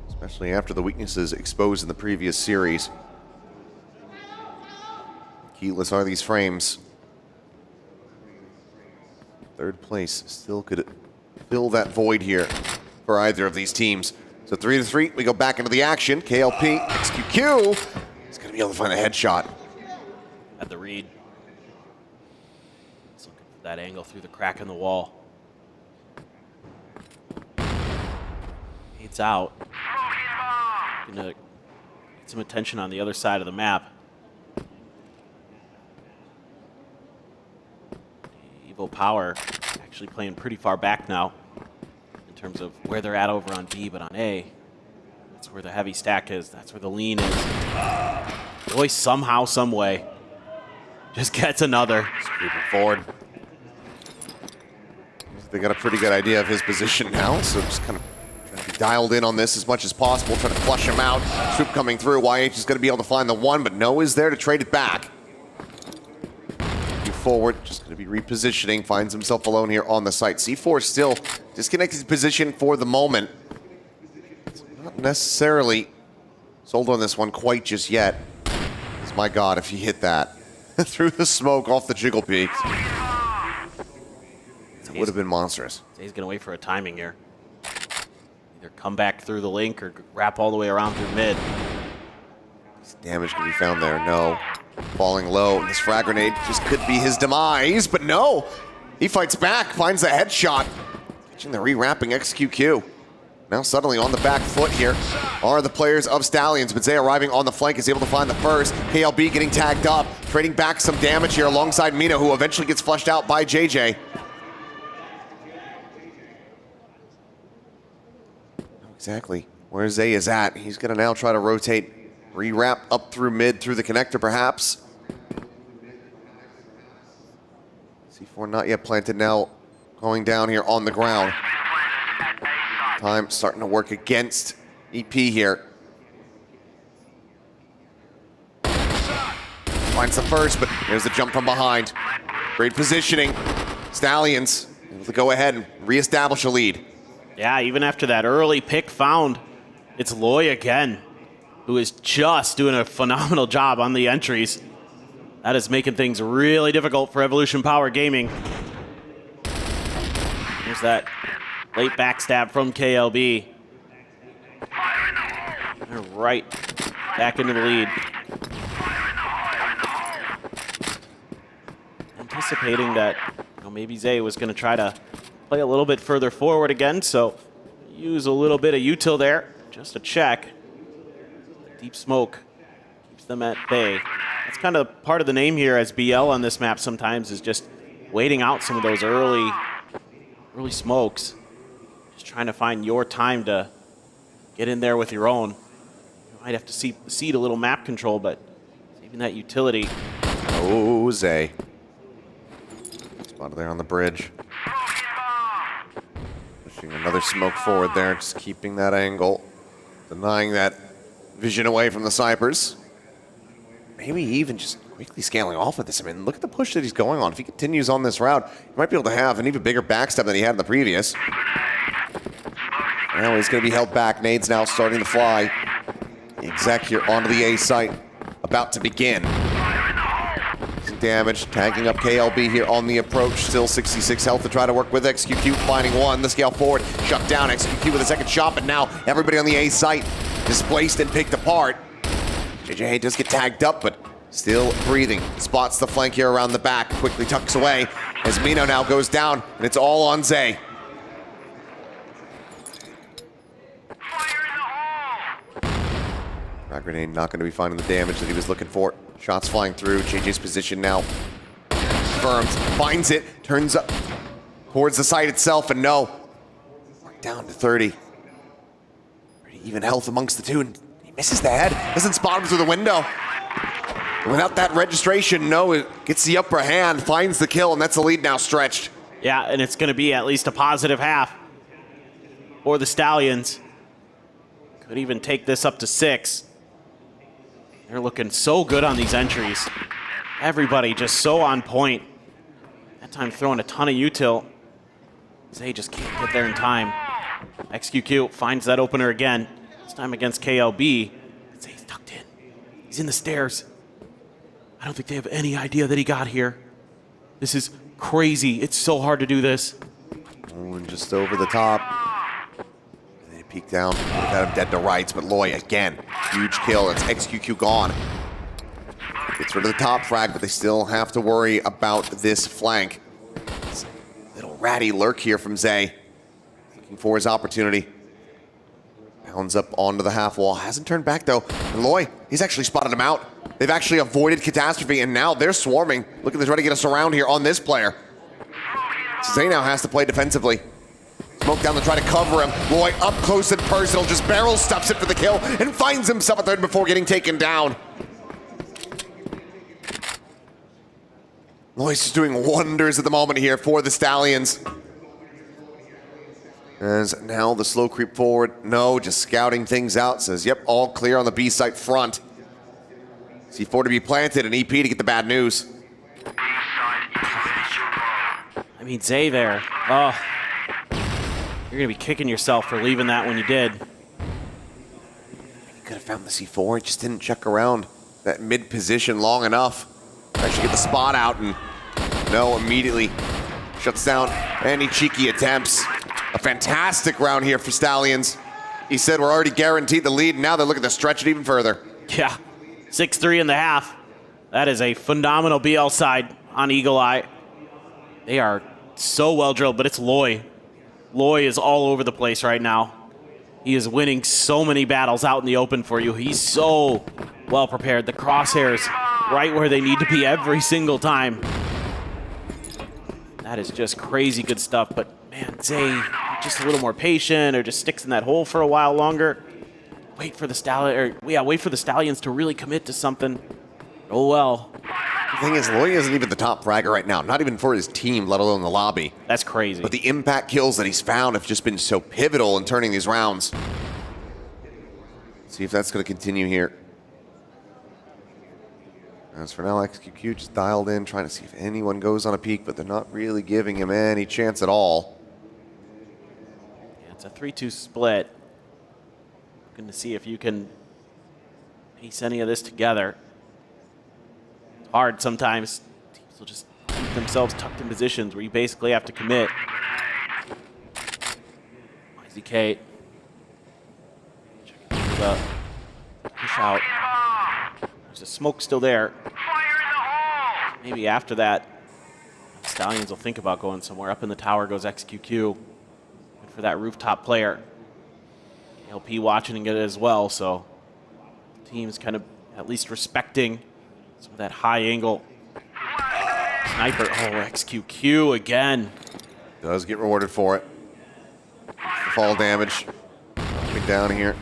Especially after the weaknesses exposed in the previous series. Keyless are these frames. Third place still could fill that void here for either of these teams. So 3-3, we go back into the action. KLP, XQQ is going to be able to find a headshot. At the read. He's looking for that angle through the crack in the wall. It's out. Gonna get some attention on the other side of the map. Evo Power actually playing pretty far back now in terms of where they're at over on B, but on A, that's where the heavy stack is. That's where the lean is. Boy, somehow, some way, just gets another. Moving forward. They got a pretty good idea of his position now, so just kind of trying to be dialed in on this as much as possible, trying to flush him out. Swoop coming through. YH is going to be able to find the one, but No is there to trade it back. Forward, just going to be repositioning, finds himself alone here on the site. C4 still disconnected position for the moment. It's not necessarily sold on this one quite just yet. Because my God, if he hit that through the smoke off the jiggle peaks, it would have been monstrous. He's going to wait for a timing here. Either come back through the link or wrap all the way around through mid. Damage can be found there. No. Falling low. This frag grenade just could be his demise, but no. He fights back, finds the headshot. Catching the re-wrapping XQQ. Now suddenly on the back foot here are the players of Stallions. But Zay arriving on the flank is able to find the first. KLB getting tagged up, trading back some damage here alongside Mina, who eventually gets flushed out by JJ. exactly where Zay is at. He's going to now try to rotate, re-wrap up through mid, through the connector perhaps. C4 not yet planted, now going down here on the ground. Time starting to work against EP here. Finds the first, but there's the jump from behind. Great positioning. Stallions able to go ahead and reestablish a lead. Yeah, even after that early pick found, it's Loy again, who is just doing a phenomenal job on the entries. That is making things really difficult for Evolution Power Gaming. There's that late backstab from KLB. They're right back into the lead. Anticipating that maybe Zay was going to try to play a little bit further forward again, so use a little bit of util there, just a check. Deep smoke keeps them at bay. That's kind of part of the name here as BL on this map sometimes, is just waiting out some of those early smokes. Just trying to find your time to get in there with your own. You might have to cede a little map control, but saving that utility. Oh, Zay. Spotted there on the bridge. Pushing another smoke forward there, just keeping that angle. Denying that vision away from the snipers. Maybe even just quickly scaling off with this. I mean, look at the push that he's going on. If he continues on this route, he might be able to have an even bigger backstab than he had in the previous. Now he's going to be held back. Nades now starting to fly. Exec here onto the A site, about to begin. Some damage, tagging up KLB here on the approach. Still 66 health to try to work with. XQQ finding one. The scale forward, shut down. XQQ with a second shot, but now everybody on the A site displaced and picked apart. JJ does get tagged up, but still breathing. Spots the flank here around the back. Quickly tucks away as Mino now goes down, and it's all on Zay. Frag grenade not going to be finding the damage that he was looking for. Shots flying through. JJ's position now confirmed. Finds it, turns up towards the site itself, and no. Down to 30. Pretty even health amongst the two, and he misses the head. Doesn't spot him through the window. And without that registration, no, it gets the upper hand, finds the kill, and that's the lead now stretched. Yeah, and it's going to be at least a positive half for the Stallions. Could even take this up to 6. They're looking so good on these entries. Everybody just so on point. That time throwing a ton of util. Zay just can't get there in time. XQQ finds that opener again. This time against KLB. Zay's tucked in. He's in the stairs. I don't think they have any idea that he got here. This is crazy. It's so hard to do this. Oh, and just over the top. They peek down. Got him dead to rights, but Loy again. Huge kill. It's XQQ gone. Gets rid of the top frag, but they still have to worry about this flank. Little ratty lurk here from Zay. Looking for his opportunity. Pounds up onto the half wall. Hasn't turned back though. And Loy, he's actually spotted him out. They've actually avoided catastrophe, and now they're swarming. Look at this, trying to get us around here on this player. So Zay now has to play defensively. Smoke down to try to cover him. Loy up close and personal, just barrel stuffs it for the kill and finds himself a third before getting taken down. Loy's just doing wonders at the moment here for the Stallions. As now the slow creep forward. No, just scouting things out. Says, yep, all clear on the B site front. C4 to be planted and EP to get the bad news. I mean, Zay there. Oh, you're going to be kicking yourself for leaving that when you did. He could have found the C4. He just didn't check around that mid position long enough. Actually get the spot out, and no, immediately shuts down any cheeky attempts. A fantastic round here for Stallions. He said we're already guaranteed the lead, and now they're looking to stretch it even further. Yeah, 6-3 in the half. That is a phenomenal BL side on Eagle Eye. They are so well drilled, but it's Loy. Loy is all over the place right now. He is winning so many battles out in the open for you. He's so well prepared. The crosshairs right where they need to be every single time. That is just crazy good stuff, but man, Zay just a little more patient or just sticks in that hole for a while longer. Wait for the Stallions to really commit to something. Oh well. The thing is, Loy isn't even the top fragger right now, not even for his team, let alone the lobby. That's crazy. But the impact kills that he's found have just been so pivotal in turning these rounds. See if that's going to continue here. As for now, XQQ just dialed in, trying to see if anyone goes on a peek, but they're not really giving him any chance at all. Yeah, it's a 3-2 split. Looking to see if you can piece any of this together. It's hard sometimes. Teams will just keep themselves tucked in positions where you basically have to commit. YZK. Checking the push out. There's a smoke still there. Maybe after that, Stallions will think about going somewhere. Up in the tower goes XQQ. Good for that rooftop player. LP watching it as well, so the team's kind of at least respecting some of that high angle. Sniper, oh, XQQ again. Does get rewarded for it. Fall damage. Coming down here.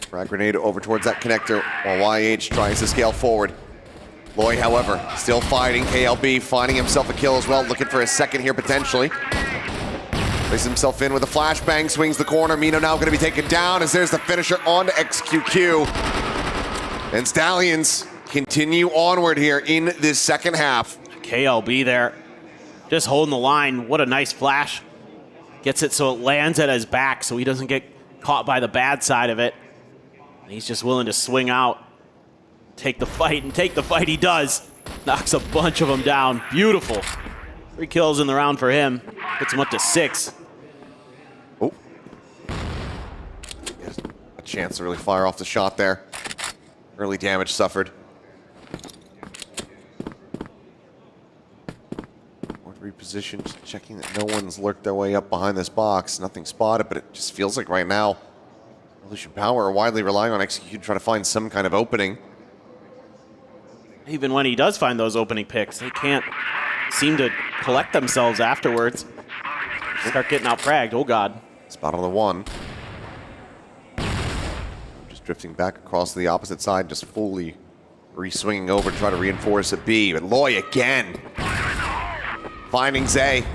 Frag grenade over towards that connector while YH tries to scale forward. Loy, however, still fighting. KLB finding himself a kill as well, looking for a second here potentially. Places himself in with a flashbang, swings the corner. Mino now going to be taken down as there's the finisher on to XQQ. And Stallions continue onward here in this second half. KLB there, just holding the line. What a nice flash. Gets it so it lands at his back so he doesn't get caught by the bad side of it. And he's just willing to swing out, take the fight, and take the fight he does. Knocks a bunch of them down. Beautiful. 3 kills in the round for him. Puts him up to 6. Oh. A chance to really fire off the shot there. Early damage suffered. Repositioned, checking that no one's lurked their way up behind this box. Nothing spotted, but it just feels like right now Evolution Power are widely relying on XQQ to try to find some kind of opening. Even when he does find those opening picks, they can't seem to collect themselves afterwards. Start getting out fragged. Oh God. Spot on the 1. Just drifting back across to the opposite side, just fully re-swinging over to try to reinforce a B. But Loy again. Finding Zay.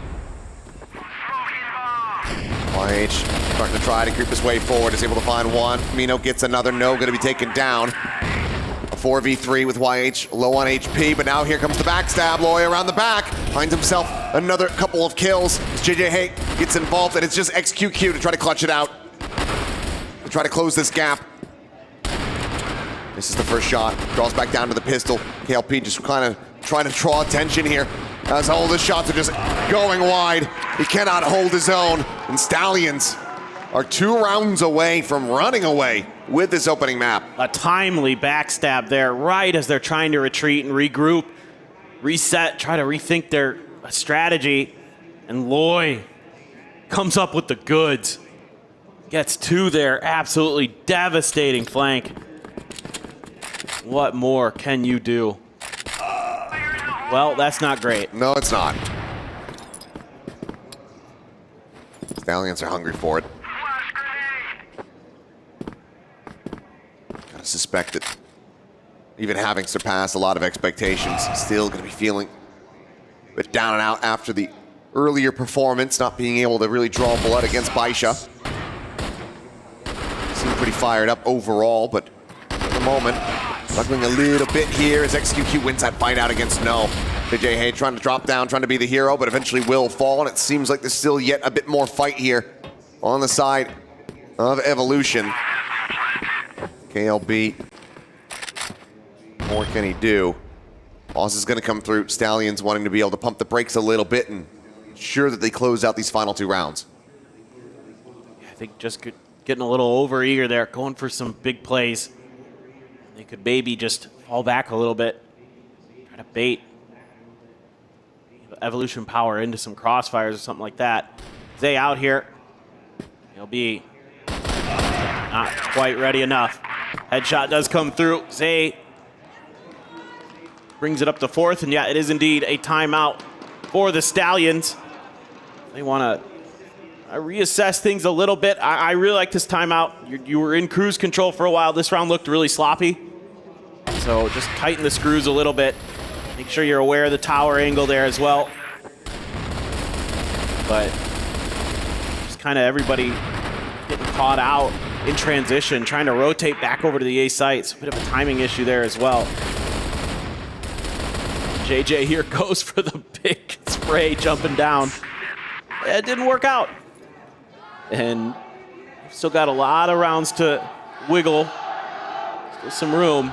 YH starting to try to creep his way forward, is able to find one. Mino gets another, no, going to be taken down. A 4v3 with YH low on HP, but now here comes the backstab. Loy around the back, finds himself another couple of kills. JJ Hate gets involved, and it's just XQQ to try to clutch it out. To try to close this gap. This is the first shot, draws back down to the pistol. KLP just kind of trying to draw attention here. As all the shots are just going wide. He cannot hold his own. And Stallions are 2 rounds away from running away with this opening map. A timely backstab there, right as they're trying to retreat and regroup, reset, try to rethink their strategy. And Loy comes up with the goods. Gets 2 there, absolutely devastating flank. What more can you do? Well, that's not great. No, it's not. Stallions are hungry for it. Gotta suspect that even having surpassed a lot of expectations, still gonna be feeling a bit down and out after the earlier performance, not being able to really draw blood against Baisha. Seemed pretty fired up overall, but at the moment, struggling a little bit here as XQQ wins that fight out against No. JJ Hay trying to drop down, trying to be the hero, but eventually will fall, and it seems like there's still yet a bit more fight here on the side of Evolution. KLB, what more can he do? Boss is gonna come through. Stallions wanting to be able to pump the brakes a little bit and ensure that they close out these final 2 rounds. I think just getting a little over-eager there, going for some big plays. They could maybe just fall back a little bit, try to bait Evolution Power into some crossfires or something like that. Zay out here. He'll be not quite ready enough. Headshot does come through. Zay brings it up to 4th, and yeah, it is indeed a timeout for the Stallions. They want to reassess things a little bit. I really like this timeout. You were in cruise control for a while. This round looked really sloppy. So just tighten the screws a little bit. Make sure you're aware of the tower angle there as well. But just kind of everybody getting caught out in transition, trying to rotate back over to the A sites. A bit of a timing issue there as well. JJ here goes for the big spray, jumping down. It didn't work out. And still got a lot of rounds to wiggle. Still some room.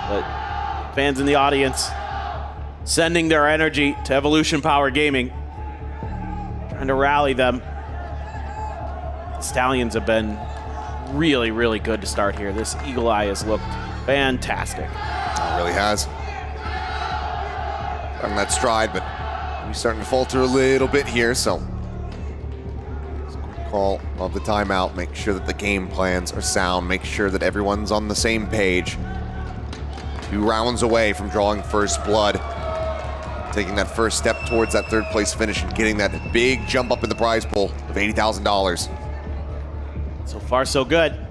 But fans in the audience sending their energy to Evolution Power Gaming, trying to rally them. The Stallions have been really, really good to start here. This Eagle Eye has looked fantastic. It really has. On that stride, but we're starting to falter a little bit here, so call of the timeout. Make sure that the game plans are sound. Make sure that everyone's on the same page. 2 rounds away from drawing first blood. Taking that first step towards that 3rd place finish and getting that big jump up in the prize pool of $80,000. So far, so good.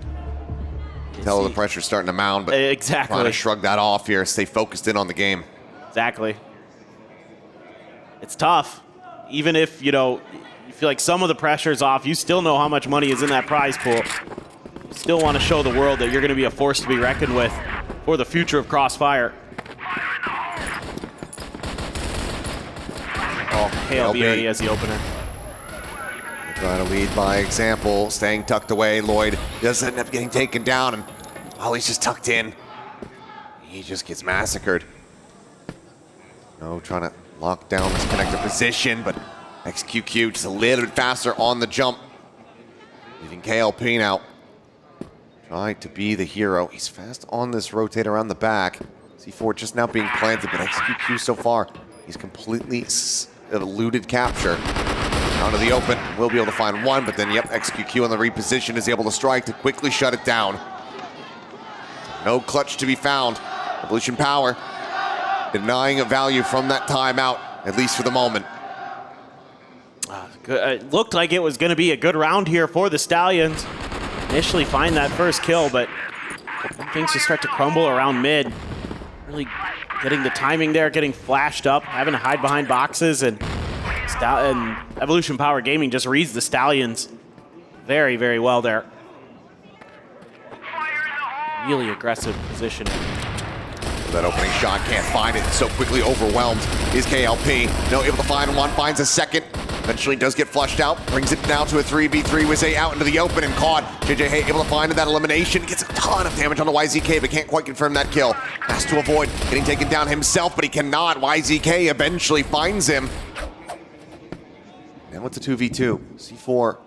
Tell the pressure's starting to mount, but exactly. Trying to shrug that off here. Stay focused in on the game. Exactly. It's tough. Even if, you know, you feel like some of the pressure's off, you still know how much money is in that prize pool. You still want to show the world that you're going to be a force to be reckoned with for the future of Crossfire. Oh, KLB already has the opener. Trying to lead by example, staying tucked away. Lloyd does end up getting taken down, and while he's just tucked in, he just gets massacred. No, trying to lock down this connector position, but XQQ just a little bit faster on the jump. Leaving KLP now. Trying to be the hero. He's fast on this rotate around the back. C4 just now being planted, but XQQ so far, he's completely eluded capture. Out of the open, will be able to find one, but then, yep, XQQ on the reposition is able to strike to quickly shut it down. No clutch to be found. Evolution Power denying a value from that timeout, at least for the moment. It looked like it was going to be a good round here for the Stallions. Initially find that first kill, but things just start to crumble around mid. Really getting the timing there, getting flashed up, having to hide behind boxes, and Evolution Power Gaming just reads the Stallions very, very well there. Really aggressive positioning. That opening shot, can't find it, so quickly overwhelmed is KLP. No, able to find one, finds a second. Eventually does get flushed out, brings it now to a 3v3 with Zay out into the open and caught. JJ Hay able to find that elimination, gets a ton of damage on the YZK, but can't quite confirm that kill. Has to avoid getting taken down himself, but he cannot. YZK eventually finds him. Now it's a 2v2. C4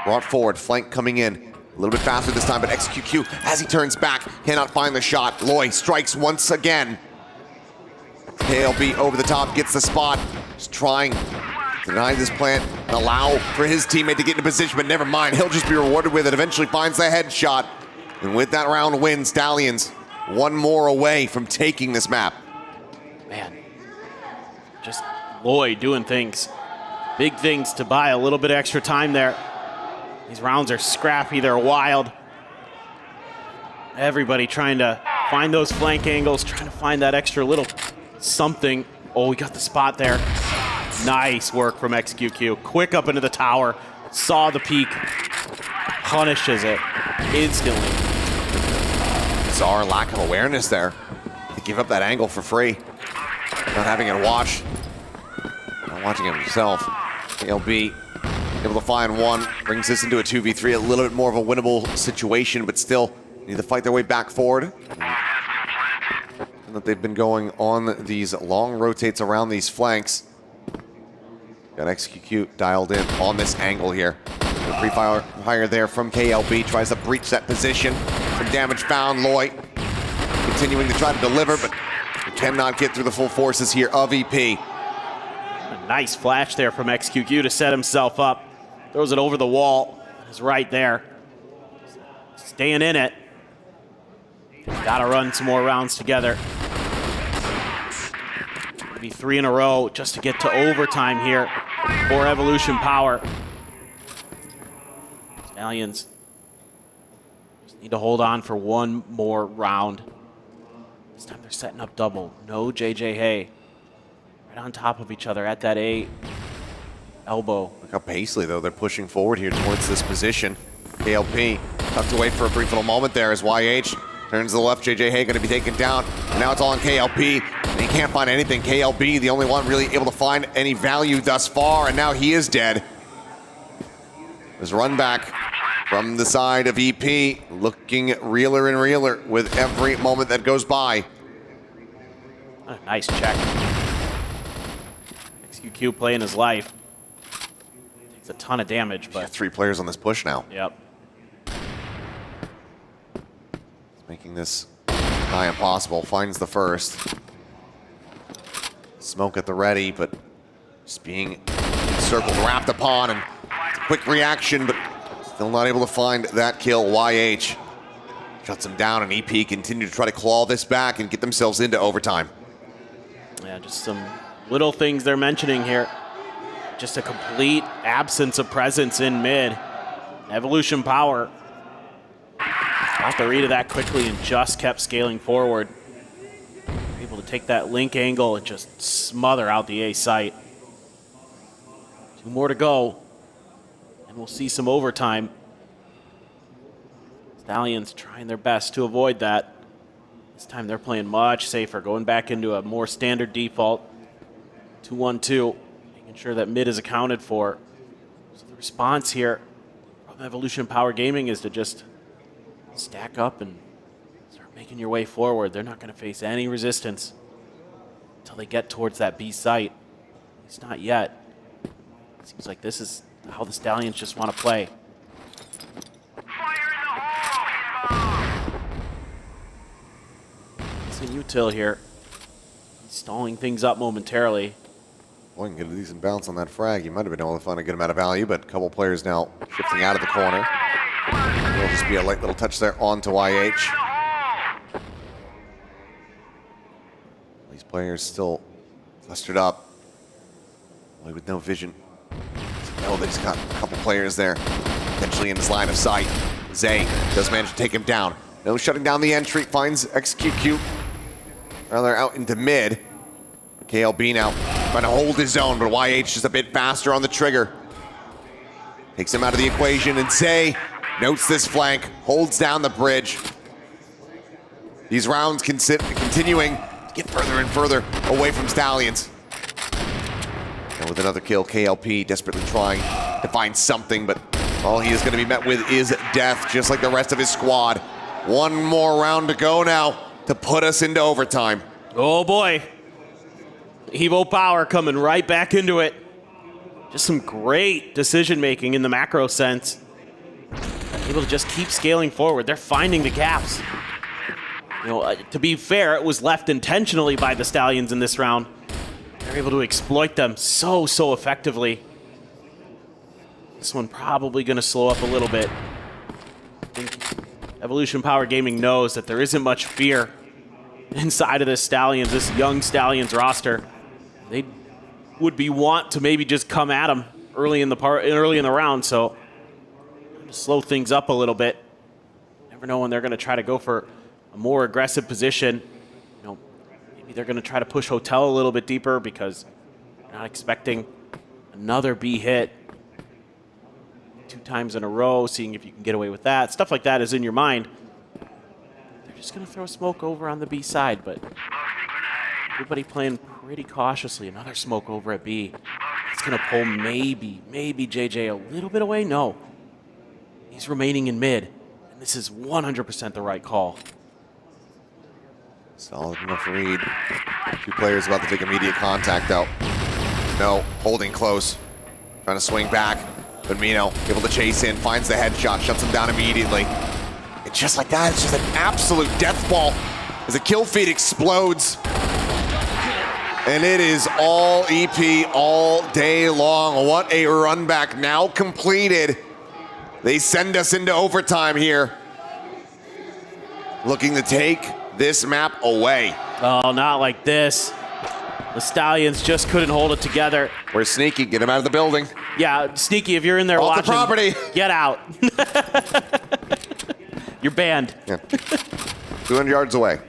brought forward, flank coming in. A little bit faster this time, but XQQ, as he turns back, cannot find the shot. Loy strikes once again. KLB over the top, gets the spot. Just trying to deny this plant and allow for his teammate to get into position, but never mind. He'll just be rewarded with it. Eventually finds the headshot. And with that round win, Stallions one more away from taking this map. Man, just Loy doing things. Big things to buy a little bit of extra time there. These rounds are scrappy, they're wild. Everybody trying to find those flank angles, trying to find that extra little something. Oh, we got the spot there. Nice work from XQQ. Quick up into the tower, saw the peak, punishes it instantly. Bizarre lack of awareness there. To give up that angle for free. Not having it watched. Not watching it himself. KLB able to find one, brings this into a 2v3, a little bit more of a winnable situation, but still need to fight their way back forward. And that they've been going on these long rotates around these flanks. Got XQQ dialed in on this angle here. The pre-fire there from KLB, tries to breach that position. Some damage found, Loy continuing to try to deliver, but cannot get through the full forces here of EP. A nice flash there from XQQ to set himself up. Throws it over the wall. He's right there. Staying in it. Gotta run some more rounds together. Maybe 3 in a row just to get to overtime here. for Evolution Power. Stallions just need to hold on for one more round. This time they're setting up double. No JJ Hay. Right on top of each other at that A elbow. Look how pacely, though, they're pushing forward here towards this position. KLP tucked away for a brief little moment there as YH turns to the left. JJ Hay going to be taken down. And now it's all on KLP. And he can't find anything. KLB, the only one really able to find any value thus far. And now he is dead. There's run back from the side of EP, looking realer and realer with every moment that goes by. A nice check. XQQ playing his life. Takes a ton of damage, but 3 players on this push now. Yep. Making this nigh impossible. Finds the first. Smoke at the ready, but just being circled, wrapped upon, and it's a quick reaction, but still not able to find that kill. YH shuts him down, and EP continue to try to claw this back and get themselves into overtime. Yeah, just some little things they're mentioning here. Just a complete absence of presence in mid. Evolution Power got the read of that quickly and just kept scaling forward. Able to take that link angle and just smother out the A site. 2 more to go, and we'll see some overtime. Stallions trying their best to avoid that. This time they're playing much safer, going back into a more standard default. 2-1-2, making sure that mid is accounted for. So the response here from Evolution Power Gaming is to just stack up and start making your way forward. They're not going to face any resistance until they get towards that B site. At least not yet. Seems like this is how the Stallions just want to play. Seeing Util here. He's stalling things up momentarily. Boy, can get a decent bounce on that frag. You might have been able to find a good amount of value, but a couple players now shifting out of the corner. It'll just be a light little touch there onto YH. These players still flustered up. Boy, with no vision. Oh, they just got a couple players there, potentially in his line of sight. Zay does manage to take him down. No shutting down the entry, finds XQQ. Rather out into mid. KLB now trying to hold his own, but YH just a bit faster on the trigger. Takes him out of the equation, and Zay notes this flank, holds down the bridge. These rounds continuing to get further and further away from Stallions. And with another kill, KLP desperately trying to find something, but all he is going to be met with is death, just like the rest of his squad. One more round to go now to put us into overtime. Oh boy. Evo Power coming right back into it. Just some great decision making in the macro sense. Able to just keep scaling forward. They're finding the gaps. You know, to be fair, it was left intentionally by the Stallions in this round. They're able to exploit them so effectively. This one probably going to slow up a little bit. I think Evolution Power Gaming knows that there isn't much fear inside of this young Stallions roster. They would be want to maybe just come at them early in the round, so just slow things up a little bit. Never know when they're going to try to go for a more aggressive position. You know, maybe they're going to try to push Hotel a little bit deeper because they're not expecting another B hit 2 times in a row, seeing if you can get away with that. Stuff like that is in your mind. They're just going to throw smoke over on the B side, but everybody playing pretty cautiously. Another smoke over at B. It's going to pull maybe JJ a little bit away. No. He's remaining in mid, and this is 100% the right call. Solid enough read. 2 players about to take immediate contact out. No, holding close. Trying to swing back. But Mino able to chase in, finds the headshot, shuts him down immediately. And just like that, it's just an absolute death ball as the kill feed explodes. And it is all EP all day long. What a run back now completed. They send us into overtime here. Looking to take this map away. Oh, not like this. The Stallions just couldn't hold it together. Where's Sneaky? Get him out of the building. Yeah, Sneaky, if you're in there Off watching, the property. Get out. You're banned. Yeah. 200 yards away.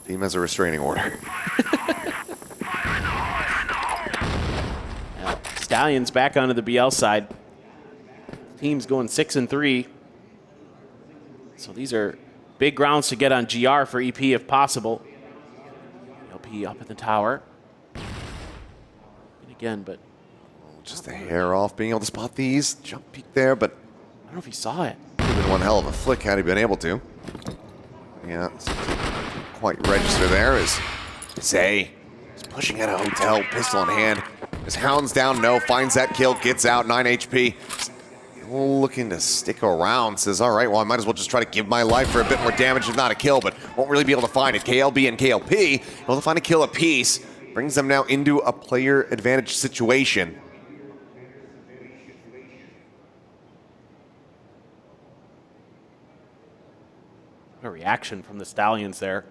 Team has a restraining order. Stallions back onto the BL side. Team's going 6-3. So these are big grounds to get on GR for EP if possible. LP up at the tower. And again, but just a hair off being able to spot these. Jump peek there, but I don't know if he saw it. Would have been one hell of a flick had he been able to. Yeah, didn't quite register there as Zay is pushing at a hotel, pistol in hand. His hound's down, no, finds that kill, gets out, 9 HP. Looking to stick around, says, all right, well, I might as well just try to give my life for a bit more damage, if not a kill, but won't really be able to find it. KLB and KLP able to find a kill apiece. Brings them now into a player advantage situation. What a reaction from the Stallions there.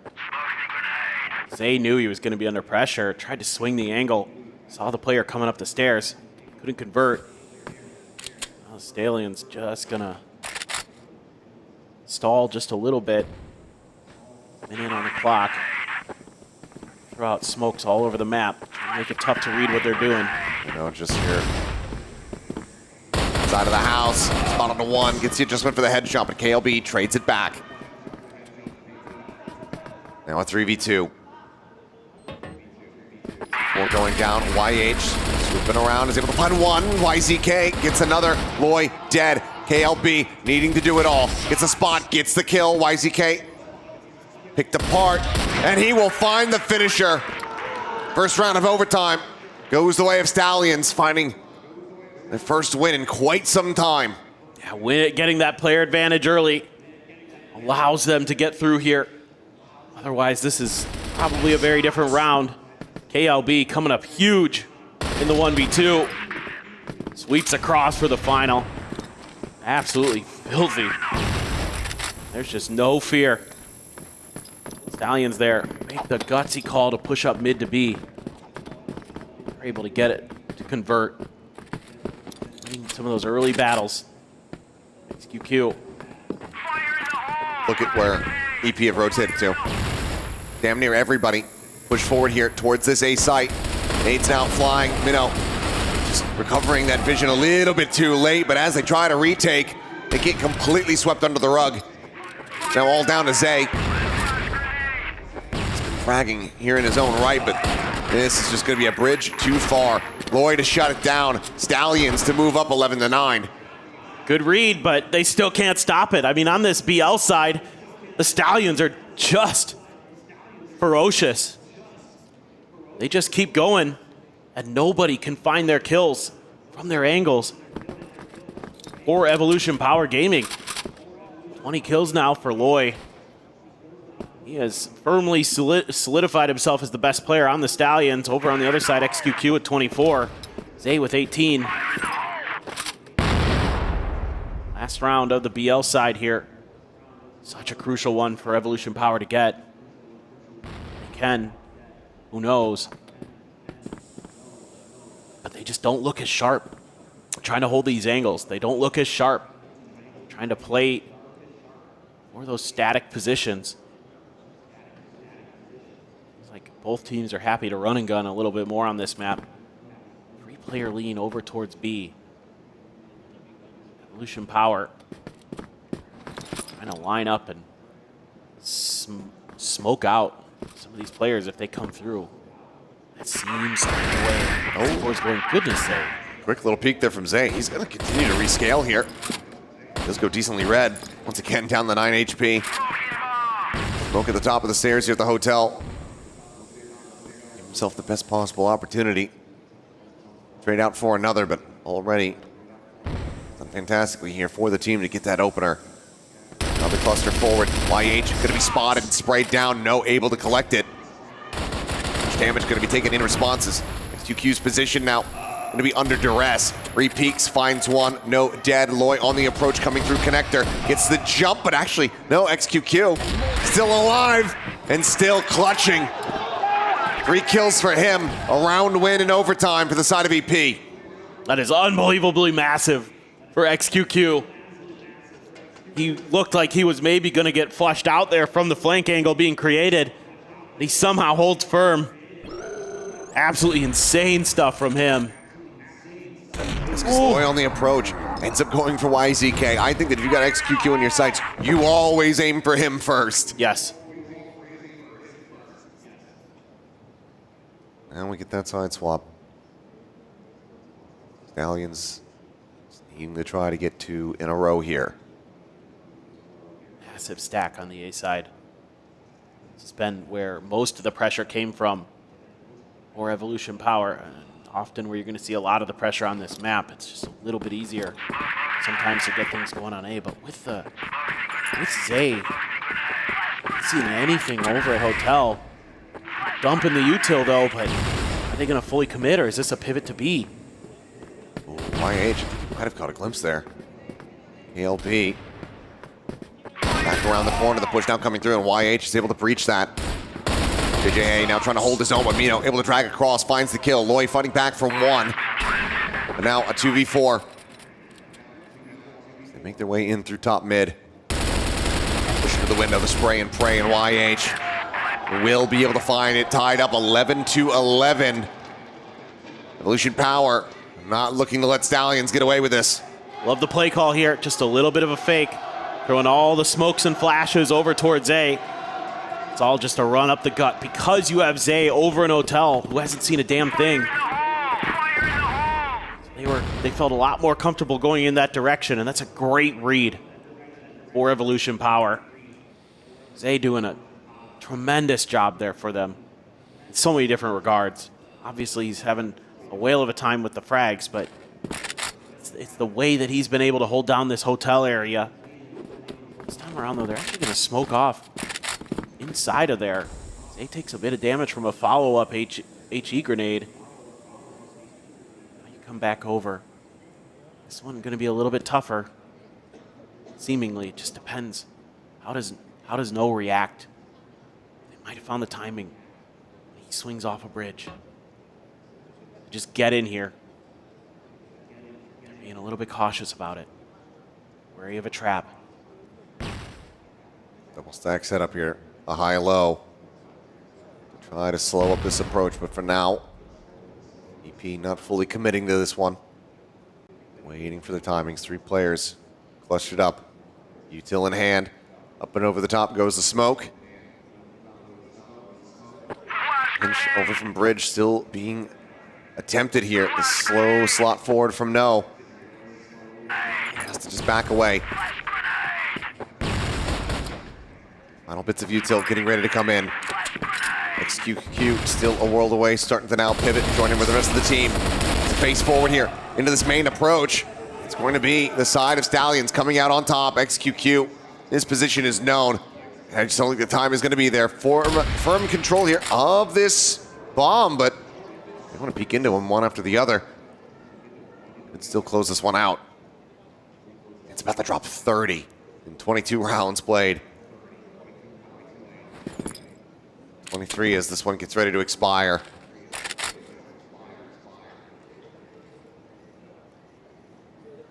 Zay knew he was going to be under pressure, tried to swing the angle, saw the player coming up the stairs, couldn't convert. Now the Stallions just going to stall just a little bit. Minute on the clock. Throw out smokes all over the map. Make it tough to read what they're doing. You know, just here. Side of the house. Spot on the one. Gets the adjustment for the headshot, but KLB trades it back. Now a 3v2. 4 going down. YH swooping around. Is able to find one. YZK gets another. Loy dead. KLB needing to do it all. Gets a spot. Gets the kill. YZK picked apart. And he will find the finisher. First round of overtime goes the way of Stallions, finding their first win in quite some time. Yeah, getting that player advantage early allows them to get through here. Otherwise, this is probably a very different round. KLB coming up huge in the 1v2. Sweeps across for the final. Absolutely filthy. There's just no fear. Stallions there make the gutsy call to push up mid to B. They're able to get it to convert. Winning some of those early battles. XQQ. Look at where EP have rotated to. Damn near everybody push forward here towards this A site. Nade's now flying. Minnow just recovering that vision a little bit too late, but as they try to retake, they get completely swept under the rug. Now all down to Zay. Fragging here in his own right, but this is just going to be a bridge too far. Loy to shut it down. Stallions to move up 11-9. Good read, but they still can't stop it. I mean, on this BL side, the Stallions are just ferocious. They just keep going, and nobody can find their kills from their angles. For Evolution Power Gaming. 20 kills now for Loy. He has firmly solidified himself as the best player on the Stallions. Over on the other side, XQQ at 24. Zay with 18. Last round of the BL side here. Such a crucial one for Evolution Power to get. They can. Who knows? But they just don't look as sharp. Trying to hold these angles. They don't look as sharp. Trying to play more of those static positions. Both teams are happy to run and gun a little bit more on this map. 3-player lean over towards B. Evolution Power trying to line up and smoke out some of these players if they come through. That seems like the way. Oh, Score's going. Goodness sake. Quick little peek there from Zay. He's going to continue to rescale here. Does go decently red. Once again, down the 9 HP. Smoke at the top of the stairs here at the hotel. Himself the best possible opportunity. Trade out for another, but already done fantastically here for the team to get that opener. Another cluster forward. YH going to be spotted and sprayed down. No, able to collect it. Much damage going to be taken in responses. XQQ's position now going to be under duress. Repeaks, finds one. No, dead. Loy on the approach coming through connector. Gets the jump, but actually, no, XQQ still alive. and still clutching. 3 kills for him, a round win in overtime for the side of EP. That is unbelievably massive for XQQ. He looked like he was maybe going to get flushed out there from the flank angle being created. He somehow holds firm. Absolutely insane stuff from him. Loy on the approach, ends up going for YZK. I think that if you got XQQ in your sights, you always aim for him first. Yes. And we get that side swap. Stallions needing to try to get 2 in a row here. Massive stack on the A side. This has been where most of the pressure came from. Or Evolution Power. And often where you're going to see a lot of the pressure on this map. It's just a little bit easier sometimes to get things going on A. But with Zay, not seeing anything over at Hotel. Dumping the util though, but are they going to fully commit or is this a pivot to B? Ooh, YH might have caught a glimpse there. ALP back around the corner, the push now coming through, and YH is able to breach that. JJA now trying to hold his own, but Mino able to drag across, finds the kill. Loy fighting back for 1. But now a 2v4. They make their way in through top mid. Push into the window, the spray and pray, and YH will be able to find it, tied up 11-11. Evolution Power not looking to let Stallions get away with this. Love the play call here, just a little bit of a fake. Throwing all the smokes and flashes over towards Zay. It's all just a run up the gut because you have Zay over an Hotel who hasn't seen a damn thing. They felt a lot more comfortable going in that direction, and that's a great read for Evolution Power. Zay doing a tremendous job there for them in so many different regards. Obviously, he's having a whale of a time with the frags, but it's the way that he's been able to hold down this Hotel area. This time around, though, they're actually going to smoke off inside of there. Zay takes a bit of damage from a follow-up HE grenade. You come back over. This one going to be a little bit tougher. Seemingly, it just depends. How does No react? Might have found the timing. He swings off a bridge. Just get in here. They're being a little bit cautious about it. Wary of a trap. Double stack setup here. A high-low. Try to slow up this approach, but for now, EP not fully committing to this one. Waiting for the timings. 3 players clustered up. Util in hand. Up and over the top goes the smoke. Pinch over from bridge still being attempted here. The slow slot forward from No. Has to just back away. Final bits of util getting ready to come in. XQQ still a world away, starting to now pivot and join in with the rest of the team. To face forward here into this main approach. It's going to be the side of Stallions coming out on top. XQQ, his position is known. I just don't think the time is going to be there. Firm control here of this bomb, but they want to peek into him one after the other. Could still close this one out. It's about to drop 30 in 22 rounds played. 23 as this one gets ready to expire.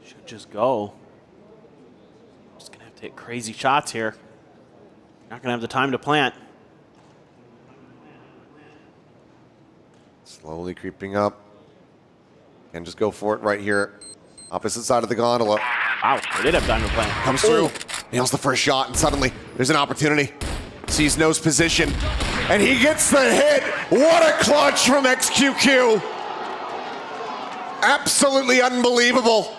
Should just go. Just gonna have to hit crazy shots here. Not gonna have the time to plant. Slowly creeping up. And just go for it right here. Opposite side of the gondola. Wow, they did have time to plant. Comes through. Nails the first shot, and suddenly there's an opportunity. Sees No's position. And he gets the hit. What a clutch from XQQ. Absolutely unbelievable.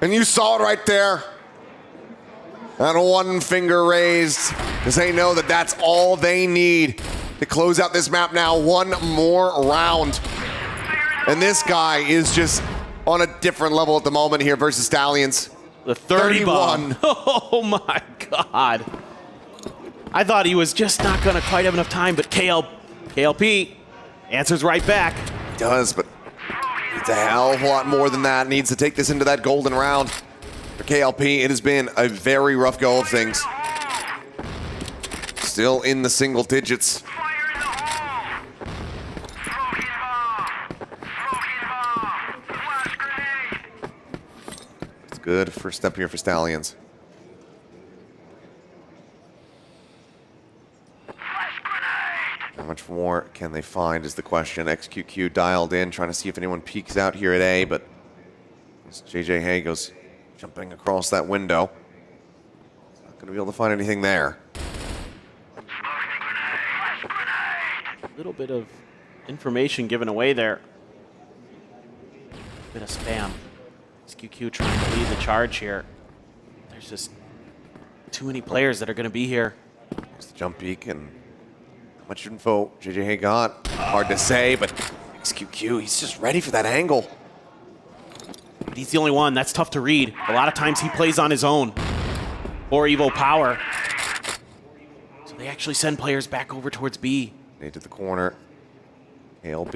And you saw it right there. That one finger raised, because they know that that's all they need to close out this map now. One more round. And this guy is just on a different level at the moment here versus Stallions. The 30 bomb. Oh my God. I thought he was just not gonna quite have enough time, but KLP answers right back. He does, but it's a hell of a lot more than that. Needs to take this into that golden round. For KLP, it has been a very rough go of things. still in the single digits. It's good first step here for Stallions. How much more can they find is the question. XQQ dialed in, trying to see if anyone peeks out here at A, but as JJ Hay goes jumping across that window, not going to be able to find anything there. A little bit of information given away there. Bit of spam. XQQ trying to lead the charge here. There's just too many players that are going to be here. There's the jump peek, and how much info JJ Hay got? Hard to say, but XQQ, he's just ready for that angle. But he's the only one. That's tough to read. A lot of times he plays on his own. Or Evo Power. So they actually send players back over towards B. Nade to the corner. ALB.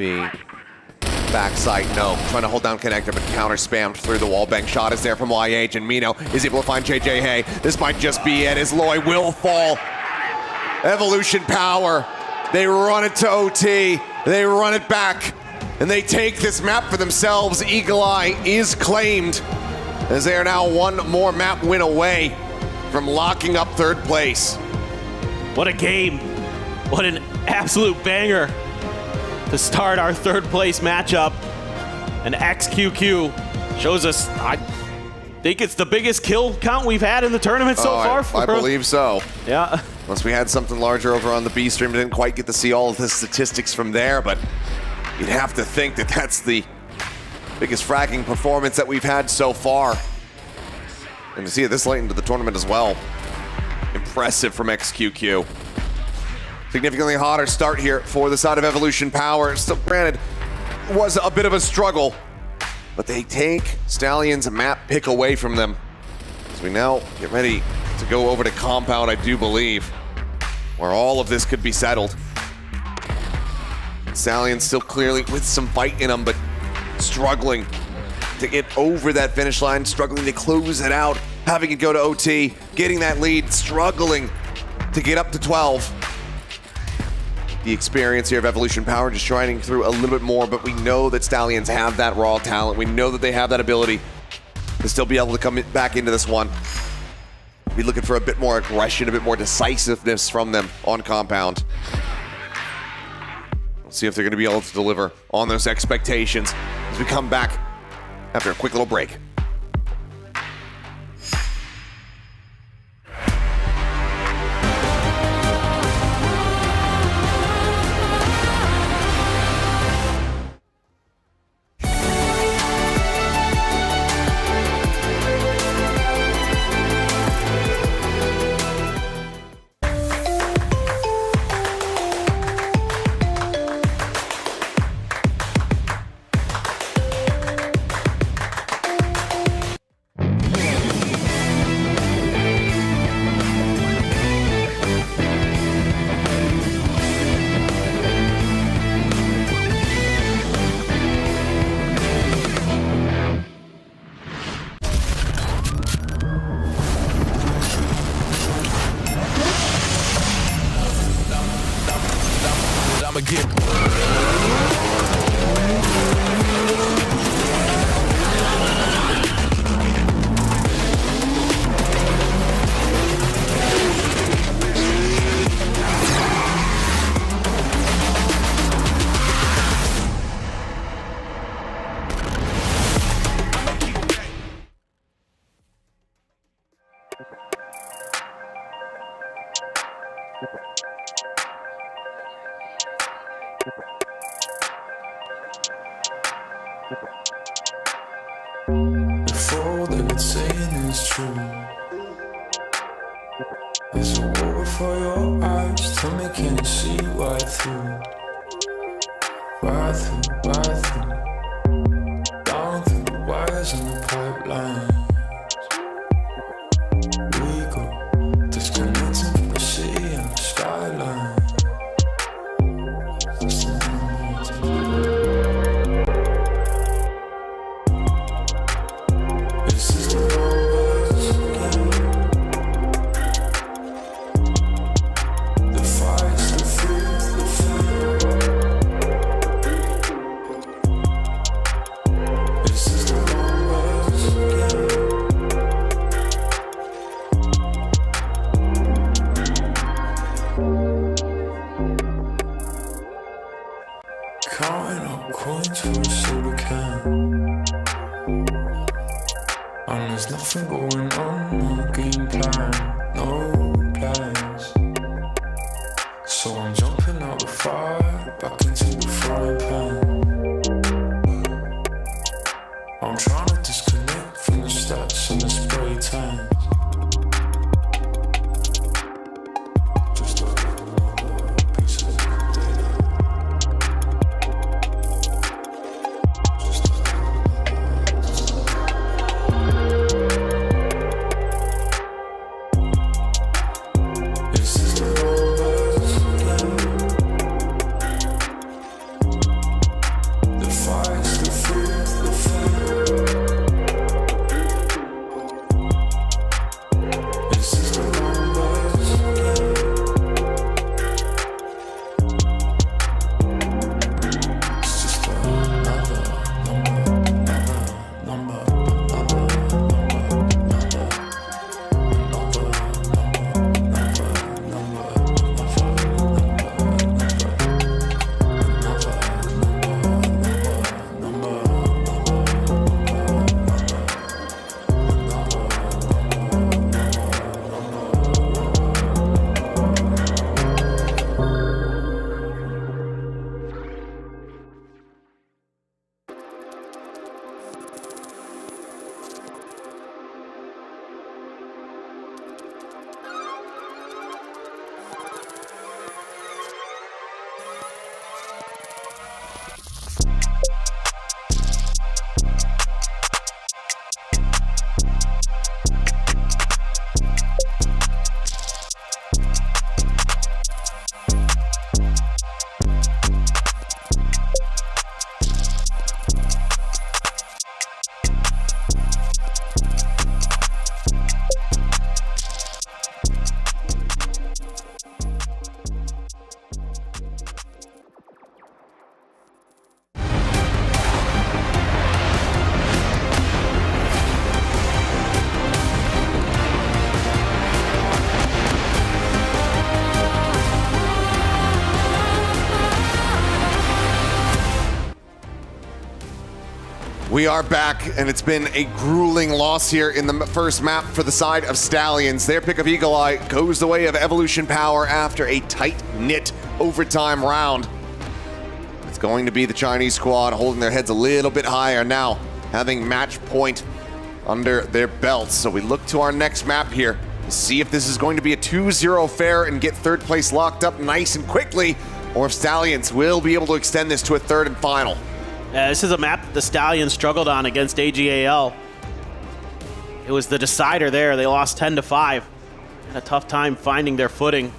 Backside, no. Trying to hold down connector, but counter spammed through the wall. Bank shot is there from YH, and Mino is able to find JJ Hay. This might just be it, as Loy will fall. Evolution Power. They run it to OT. They run it back. And they take this map for themselves. Eagle Eye is claimed, as they are now one more map win away from locking up third place. What a game. What an absolute banger to start our third place matchup. And XQQ shows us, I think it's the biggest kill count we've had in the tournament so far. I believe so. Yeah. Unless we had something larger over on the B stream. Didn't quite get to see all of the statistics from there, but you'd have to think that that's the biggest fragging performance that we've had so far. And to see it this late into the tournament as well. Impressive from XQQ. Significantly hotter start here for the side of Evolution Power. Still, granted, was a bit of a struggle, but they take Stallions' map pick away from them. As we now get ready to go over to Compound, I do believe, where all of this could be settled. Stallions still clearly with some fight in them, but struggling to get over that finish line, struggling to close it out, having it go to OT, getting that lead, struggling to get up to 12. The experience here of Evolution Power just shining through a little bit more, but we know that Stallions have that raw talent. We know that they have that ability to still be able to come back into this one. Be looking for a bit more aggression, a bit more decisiveness from them on Compound. We'll see if they're going to be able to deliver on those expectations as we come back after a quick little break. If all that it's saying is true, there's a war before your eyes. Tell me, can you see right through? Right through, right through. Down through the wires and the pipelines. We go disconnecting from the city and the skyline. The counting up coins for a soda can. And there's nothing going on, no game plan, no plans. So I'm jumping out the fire, back into the frying pan. I'm trying to disconnect from the stats and the spray tan. We are back, and it's been a grueling loss here in the first map for the side of Stallions. Their pick of Eagle Eye goes the way of Evolution Power after a tight-knit overtime round. It's going to be the Chinese squad holding their heads a little bit higher now, having match point under their belts. So we look to our next map here to see if this is going to be a 2-0 fair and get third place locked up nice and quickly, or if Stallions will be able to extend this to a third and final. This is a map that the Stallions struggled on against AGAL. It was the decider there. They lost 10-5. Had a tough time finding their footing.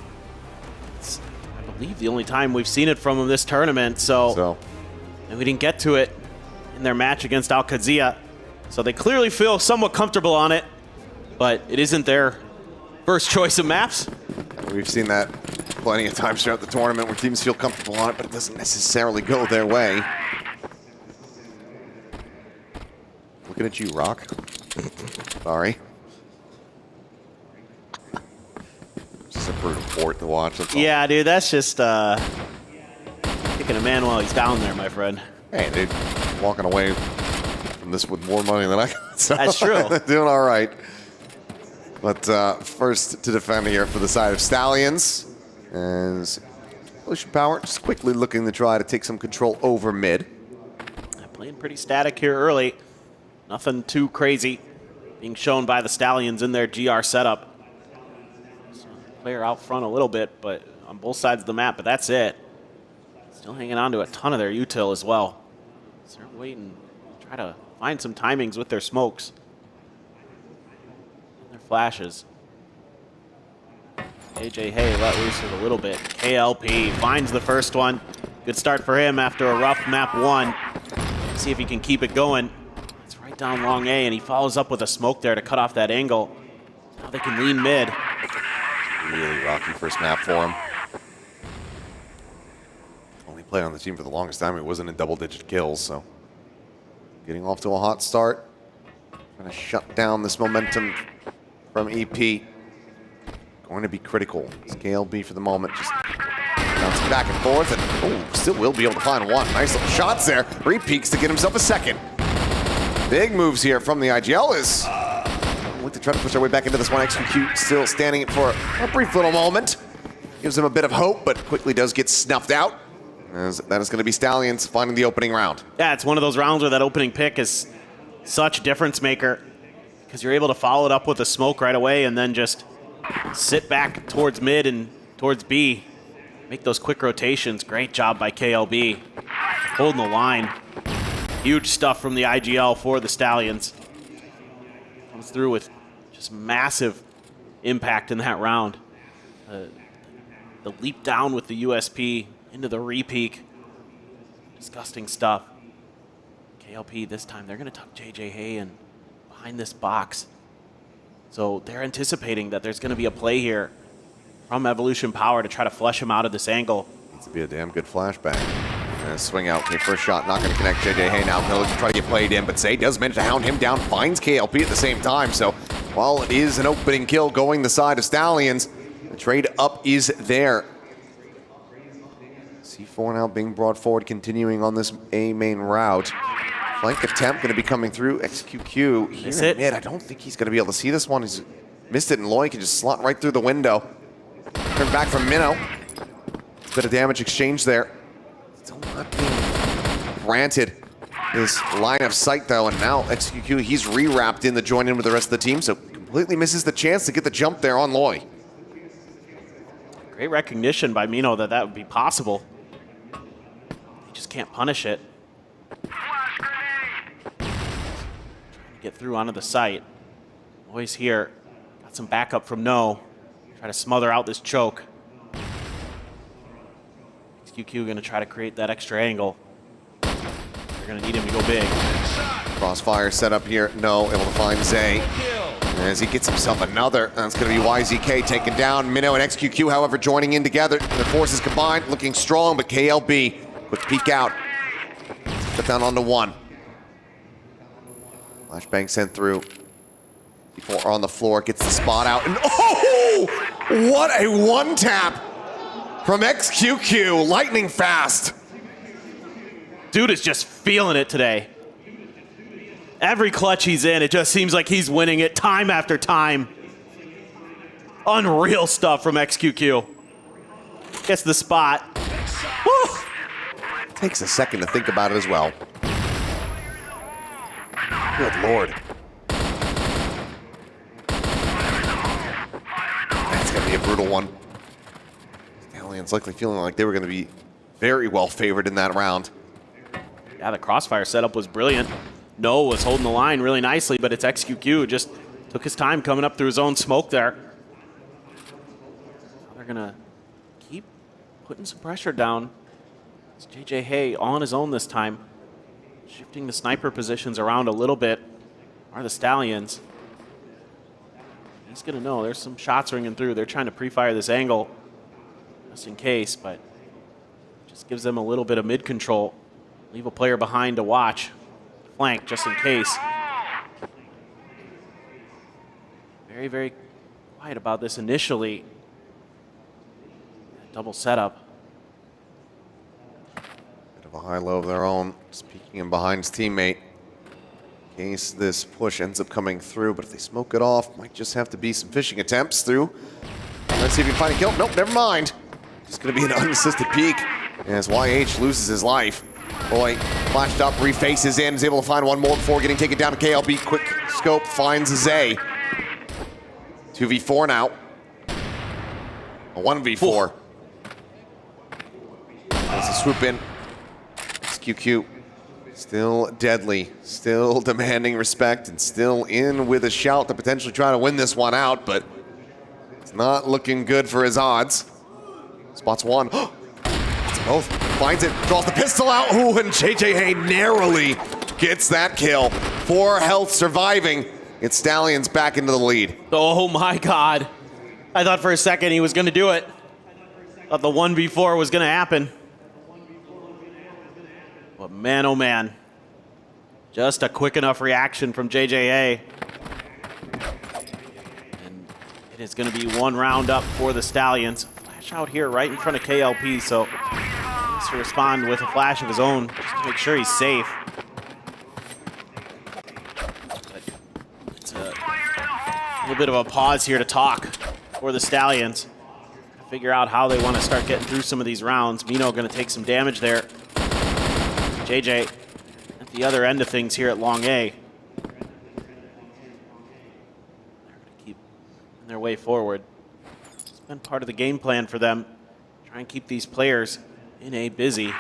It's, I believe, the only time we've seen it from them this tournament. So and we didn't get to it in their match against Al Qadsia. So they clearly feel somewhat comfortable on it, but it isn't their first choice of maps. We've seen that plenty of times throughout the tournament where teams feel comfortable on it, but it doesn't necessarily go their way. Looking at you, Rock. Sorry. Just a brutal port to watch. Yeah, dude, that's just kicking a man while he's down there, my friend. Hey, dude, walking away from this with more money than I got. So that's true. Doing all right. But first to defend here for the side of Stallions is Evolution Power, just quickly looking to try to take some control over mid. Playing pretty static here early. Nothing too crazy being shown by the Stallions in their GR setup. So player out front a little bit, but on both sides of the map, but that's it. Still hanging on to a ton of their util as well. So they're waiting to try to find some timings with their smokes and their flashes. AJ Hay let loose it a little bit. KLP finds the first one. Good start for him after a rough map one. Let's see if he can keep it going. It's right down long A, and he follows up with a smoke there to cut off that angle. Now they can lean mid. Really rocky first map for him. Only played on the team for the longest time. It wasn't in double-digit kills, so getting off to a hot start. Trying to shut down this momentum from EP. Going to be critical. It's KLB for the moment, just bouncing back and forth, and still will be able to find one. Nice little shots there. Repeaks to get himself a second. Big moves here from the IGL is look to try to push their way back into this one. XQQ still standing for a brief little moment. Gives him a bit of hope, but quickly does get snuffed out. As that is going to be Stallions finding the opening round. Yeah, it's one of those rounds where that opening pick is such a difference maker because you're able to follow it up with a smoke right away and then just sit back towards mid and towards B. Make those quick rotations. Great job by KLB. Holding the line. Huge stuff from the IGL for the Stallions. Comes through with just massive impact in that round. The leap down with the USP into the repeak. Disgusting stuff. KLP this time, they're going to tuck JJ Hay in behind this box. So they're anticipating that there's going to be a play here from Evolution Power to try to flush him out of this angle. Needs to be a damn good flashbang. Swing out. Okay, first shot not going to connect JJ Hay now. Going to try to get played in, but Zay does manage to hound him down. Finds KLP at the same time. So while it is an opening kill going the side of Stallions, the trade up is there. C4 now being brought forward, continuing on this A main route. Flank attempt going to be coming through. XQQ here in mid. I don't think he's going to be able to see this one. He's missed it, and Loy can just slot right through the window. Turn back from Minnow. Bit of damage exchange there. Still not being granted this line of sight, though, and now XQQ, he's re-wrapped in to join in with the rest of the team, so completely misses the chance to get the jump there on Loy. Great recognition by Mino that that would be possible. He just can't punish it. Trying to get through onto the site. Loy's here. Got some backup from No. Try to smother out this choke. XQQ going to try to create that extra angle. They're going to need him to go big. Crossfire set up here. No, able to find Zay. As he gets himself another, that's going to be YZK taken down. Minnow and XQQ, however, joining in together. Their forces combined, looking strong, but KLB, quick peek out. Cut down onto one. Flashbang sent through. Before on the floor, gets the spot out. And oh! What a one tap from XQQ, lightning fast. Dude is just feeling it today. Every clutch he's in, it just seems like he's winning it time after time. Unreal stuff from XQQ. Gets the spot. Woo! Takes a second to think about it as well. Good Lord. That's going to be a brutal one. Stallions likely feeling like they were going to be very well favored in that round. Yeah, the Crossfire setup was brilliant. No was holding the line really nicely, but it's XQQ. Just took his time coming up through his own smoke there. They're going to keep putting some pressure down. It's JJ Hay on his own this time. Shifting the sniper positions around a little bit are the Stallions. He's going to know there's some shots ringing through. They're trying to pre-fire this angle just in case, but just gives them a little bit of mid-control. Leave a player behind to watch. Flank just in case. Very, very quiet about this initially. Double setup. Bit of a high-low of their own. Just peeking in behind his teammate. In case this push ends up coming through, but if they smoke it off, might just have to be some fishing attempts through. Let's see if we can find a kill. Nope, never mind. Just going to be an unassisted peek as YH loses his life. Boy, flashed up, refaces in, is able to find one more before getting taken down to KLB. Quick scope finds Zay. 2v4 now. A 1v4. As a swoop in. XQQ still deadly, still demanding respect, and still in with a shout to potentially try to win this one out, but it's not looking good for his odds. Spots one. Both. Finds it, draws the pistol out. Ooh, and JJ Hay narrowly gets that kill. 4 health surviving. It's Stallions back into the lead. Oh my God. I thought for a second he was going to do it. Thought the 1v4 was going to happen. But man, oh man. Just a quick enough reaction from JJA. And it is going to be one round up for the Stallions. flash out here right in front of KLP, so he has to respond with a flash of his own just to make sure he's safe. But it's a little bit of a pause here to talk for the Stallions. Figure out how they want to start getting through some of these rounds. Mino going to take some damage there. JJ at the other end of things here at Long A. They're going to keep their way forward. It's been part of the game plan for them. Try and keep these players in a busy.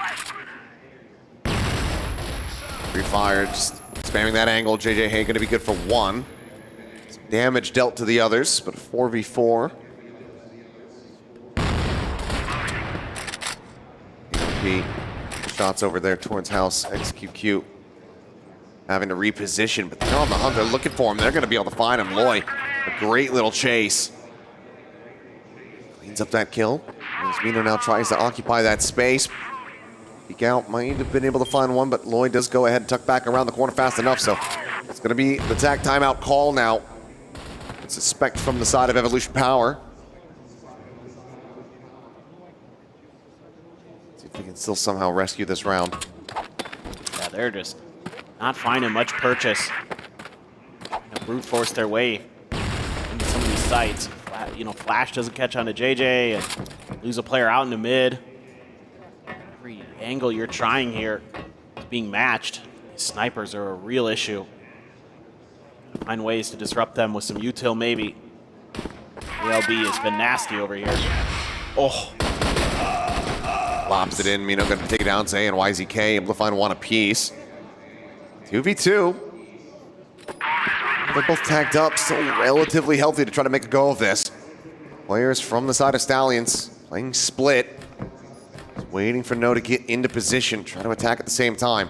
Free fire, just spamming that angle. JJ Hay going to be good for one. Some damage dealt to the others, but a 4v4. Shots over there towards House. XQQ having to reposition, but they're on the hunt. They're looking for him. They're going to be able to find him. Loy, a great little chase. Cleans up that kill. Mino now tries to occupy that space. Peek out, might have been able to find one, but Lloyd does go ahead and tuck back around the corner fast enough, so it's going to be the TAC timeout call now. I suspect from the side of Evolution Power. See if we can still somehow rescue this round. Yeah, they're just not finding much purchase. Trying to brute force their way into some of these sites. You know, Flash doesn't catch on to JJ and lose a player out in the mid. Every angle you're trying here is being matched. These snipers are a real issue. Find ways to disrupt them with some util maybe. ALB has been nasty over here. Oh. Lobs it in. Mino going to take it down. Zay and YZK able to find one apiece. 2v2. They're both tagged up, still relatively healthy to try to make a go of this. Players from the side of Stallions playing split. Just waiting for No to get into position, try to attack at the same time.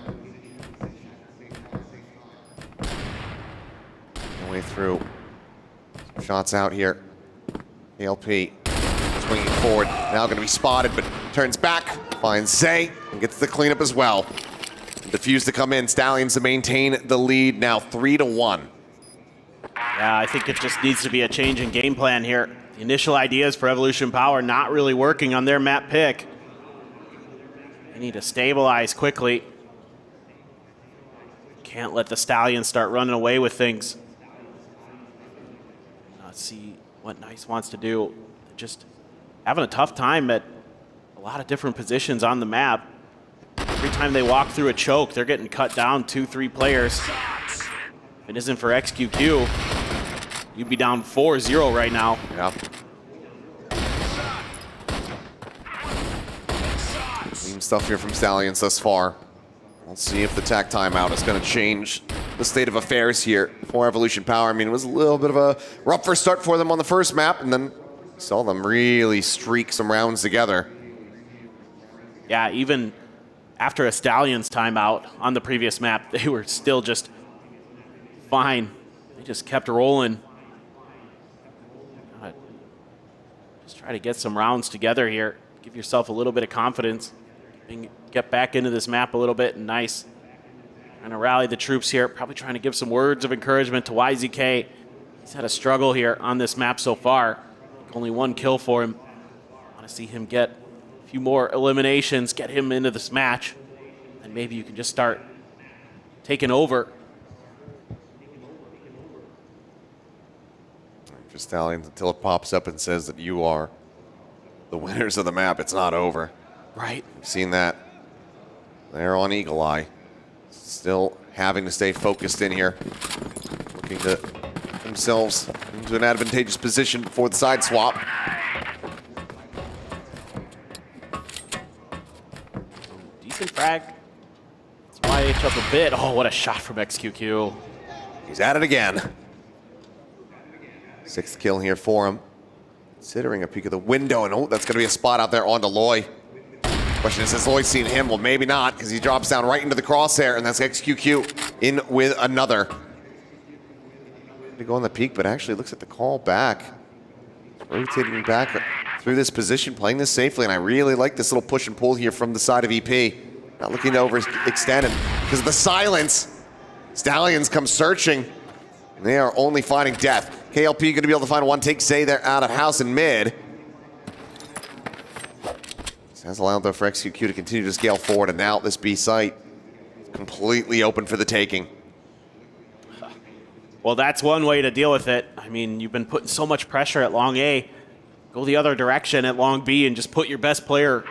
Way through. Some shots out here. ALP swinging forward. Now going to be spotted, but turns back. Finds Zay and gets the cleanup as well. Defuse to come in. Stallions to maintain the lead now 3-1. Yeah, I think it just needs to be a change in game plan here. The initial ideas for Evolution Power not really working on their map pick. They need to stabilize quickly. Can't let the Stallions start running away with things. Let's see what Nice wants to do. They're just having a tough time at a lot of different positions on the map. Every time they walk through a choke, they're getting cut down 2-3 players. If it isn't for XQQ, you'd be down 4-0 right now. Yeah. Clean stuff here from Stallions thus far. We'll see if the TAC timeout is going to change the state of affairs here for Evolution Power. I mean, it was a little bit of a rough first start for them on the first map, and then saw them really streak some rounds together. Yeah, even after a Stallions timeout on the previous map, they were still just fine. They just kept rolling. Just try to get some rounds together here. Give yourself a little bit of confidence. And get back into this map a little bit. And Nice trying to rally the troops here. Probably trying to give some words of encouragement to YZK. He's had a struggle here on this map so far. Only one kill for him. I want to see him get a few more eliminations, get him into this match, and maybe you can just start taking over. For Stallions, until it pops up and says that you are the winners of the map, it's not over. Right. We've seen that. They're on Eagle Eye. Still having to stay focused in here. Looking to get themselves into an advantageous position before the side swap. Decent frag. It's YH up a bit. Oh, what a shot from XQQ. He's at it again. 6th kill here for him. Considering a peek of the window, and oh, that's going to be a spot out there onto Loy. Question is, has Loy seen him? Well, maybe not, because he drops down right into the crosshair, and that's XQQ in with another. To go on the peak, but actually looks at the call back. Rotating back through this position, playing this safely, and I really like this little push and pull here from the side of EP. Not looking to overextend, and because of the silence, Stallions come searching. And they are only finding death. KLP going to be able to find one. Take Zay there out of house and mid. has allowed though for XQQ to continue to scale forward, and now this B site is completely open for the taking. Well, that's one way to deal with it. I mean, you've been putting so much pressure at long A. Go the other direction at long B and just put your best player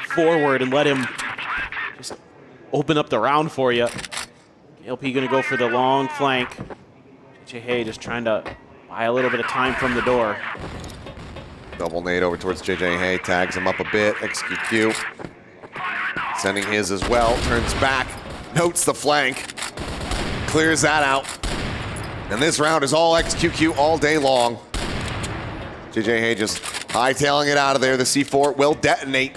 forward and let him just open up the round for you. KLP gonna go for the long flank. JJ Hay just trying to buy a little bit of time from the door. Double nade over towards JJ Hay, tags him up a bit. XQQ sending his as well, turns back, notes the flank, clears that out. And this round is all XQQ all day long. JJ Hay just hightailing it out of there. The C4 will detonate.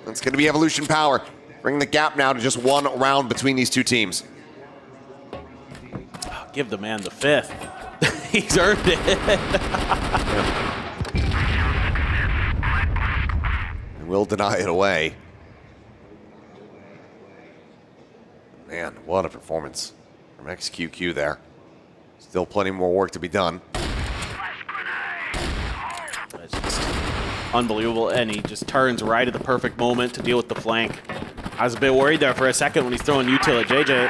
That's going to be Evolution Power. Bring the gap now to just one round between these two teams. Give the man the fifth. He's earned it. Will deny it away. Man, what a performance from XQQ there. Still plenty more work to be done. It's just unbelievable, and he just turns right at the perfect moment to deal with the flank. I was a bit worried there for a second when he's throwing util at JJ.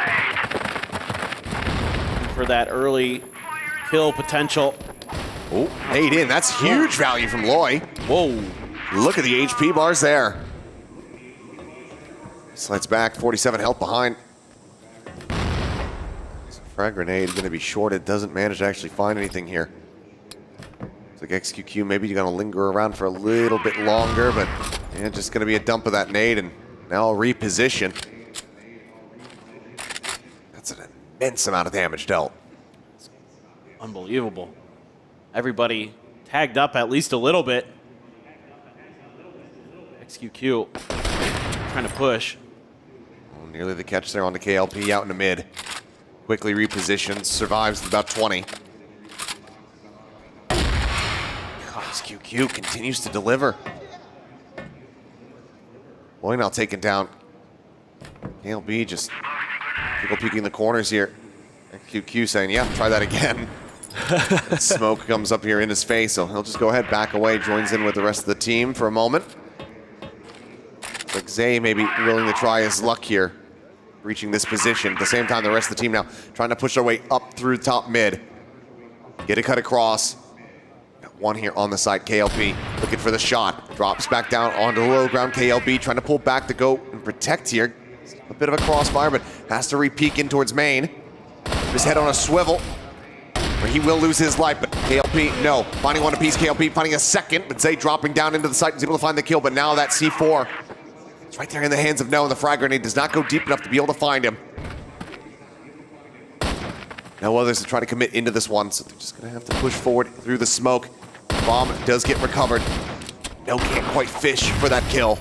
For that early kill potential. Oh, nade in. That's huge value from Loy. Whoa. Look at the HP bars there. Slides back, 47 health behind. Frag grenade going to be shorted. Doesn't manage to actually find anything here. It's like XQQ, maybe you're going to linger around for a little bit longer, but yeah, just going to be a dump of that nade and now a reposition. That's an immense amount of damage dealt. Unbelievable. Everybody tagged up at least a little bit. XQQ trying to push. Oh, nearly the catch there on the KLP out in the mid. Quickly repositions, survives about 20. XQQ continues to deliver. Boy, now taken down. KLB just people peeking the corners here. XQQ saying, yeah, try that again. Smoke comes up here in his face, so he'll just go ahead, back away, joins in with the rest of the team for a moment. It's like Zay maybe willing to try his luck here, reaching this position. At the same time, the rest of the team now trying to push their way up through top mid. Get a cut across. Got one here on the side, KLP looking for the shot. Drops back down onto the low ground. KLB trying to pull back to go and protect here. A bit of a crossfire, but has to re-peek in towards main. His head on a swivel, where he will lose his life, but KLP, no. Finding one apiece, KLP finding a second, but Zay dropping down into the site, is able to find the kill, but now that C4, it's right there in the hands of No, and the frag grenade does not go deep enough to be able to find him. No others to try to commit into this one, so they're just gonna have to push forward through the smoke. Bomb does get recovered. No, can't quite fish for that kill.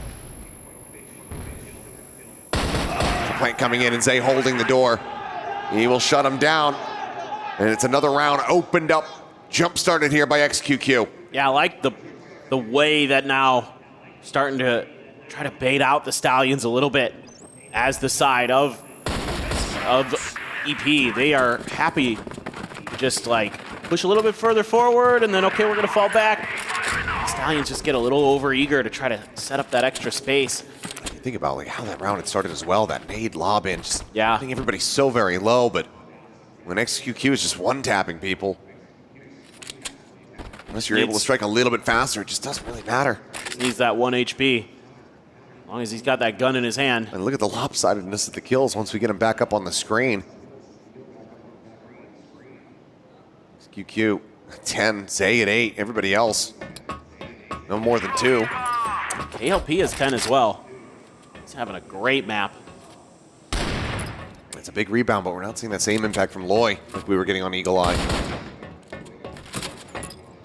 Plant coming in and Zay holding the door. He will shut him down. And it's another round opened up, jump-started here by XQQ. Yeah, I like the way that now starting to try to bait out the Stallions a little bit as the side of EP. They are happy to just like push a little bit further forward and then, okay, we're gonna fall back. Stallions just get a little over-eager to try to set up that extra space. You think about like how that round had started as well, that nade lob in. Just, yeah. I think everybody's so very low, but when XQQ is just one-tapping people, unless you're able to strike a little bit faster, it just doesn't really matter. Just needs that 1 HP. As long as he's got that gun in his hand. And look at the lopsidedness of the kills once we get him back up on the screen. XQQ 10, Zay at 8, everybody else no more than 2. KLP is 10 as well. He's having a great map. It's a big rebound, but we're not seeing that same impact from Loy like we were getting on Eagle Eye.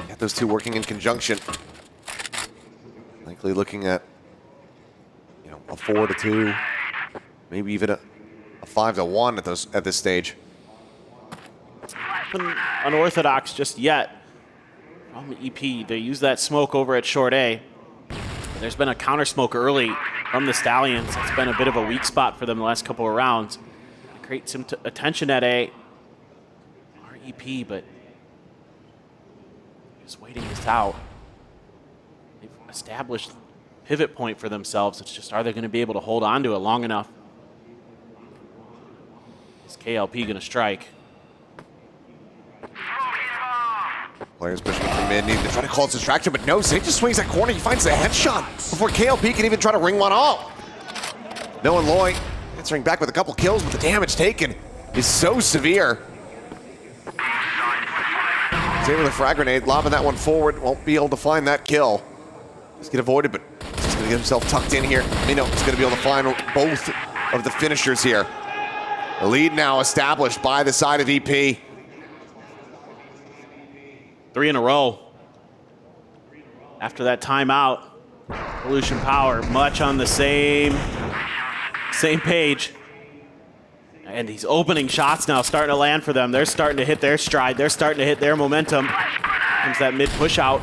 Got those two working in conjunction. Likely looking at, you know, a 4-2, maybe even a 5-1 at this stage. Nothing unorthodox just yet from EP. They use that smoke over at short A. There's been a counter smoke early from the Stallions. It's been a bit of a weak spot for them the last couple of rounds. Create some attention at A. REP, but just waiting this out. They've established pivot point for themselves. It's just, are they going to be able to hold on to it long enough? Is KLP going to strike? Players pushing from mid, needing to try to call its distraction, but no, Zay just swings that corner. He finds the headshot before KLP can even try to ring one off. Noah Loy answering back with a couple kills, but the damage taken is so severe. Zay with a frag grenade, lobbing that one forward. Won't be able to find that kill. Just get avoided, but he's going to get himself tucked in here. Mino is going to be able to find both of the finishers here. The lead now established by the side of EP. 3 in a row. After that timeout, Evolution Power much on the same page. And these opening shots now starting to land for them. They're starting to hit their stride. They're starting to hit their momentum. Comes that mid push out.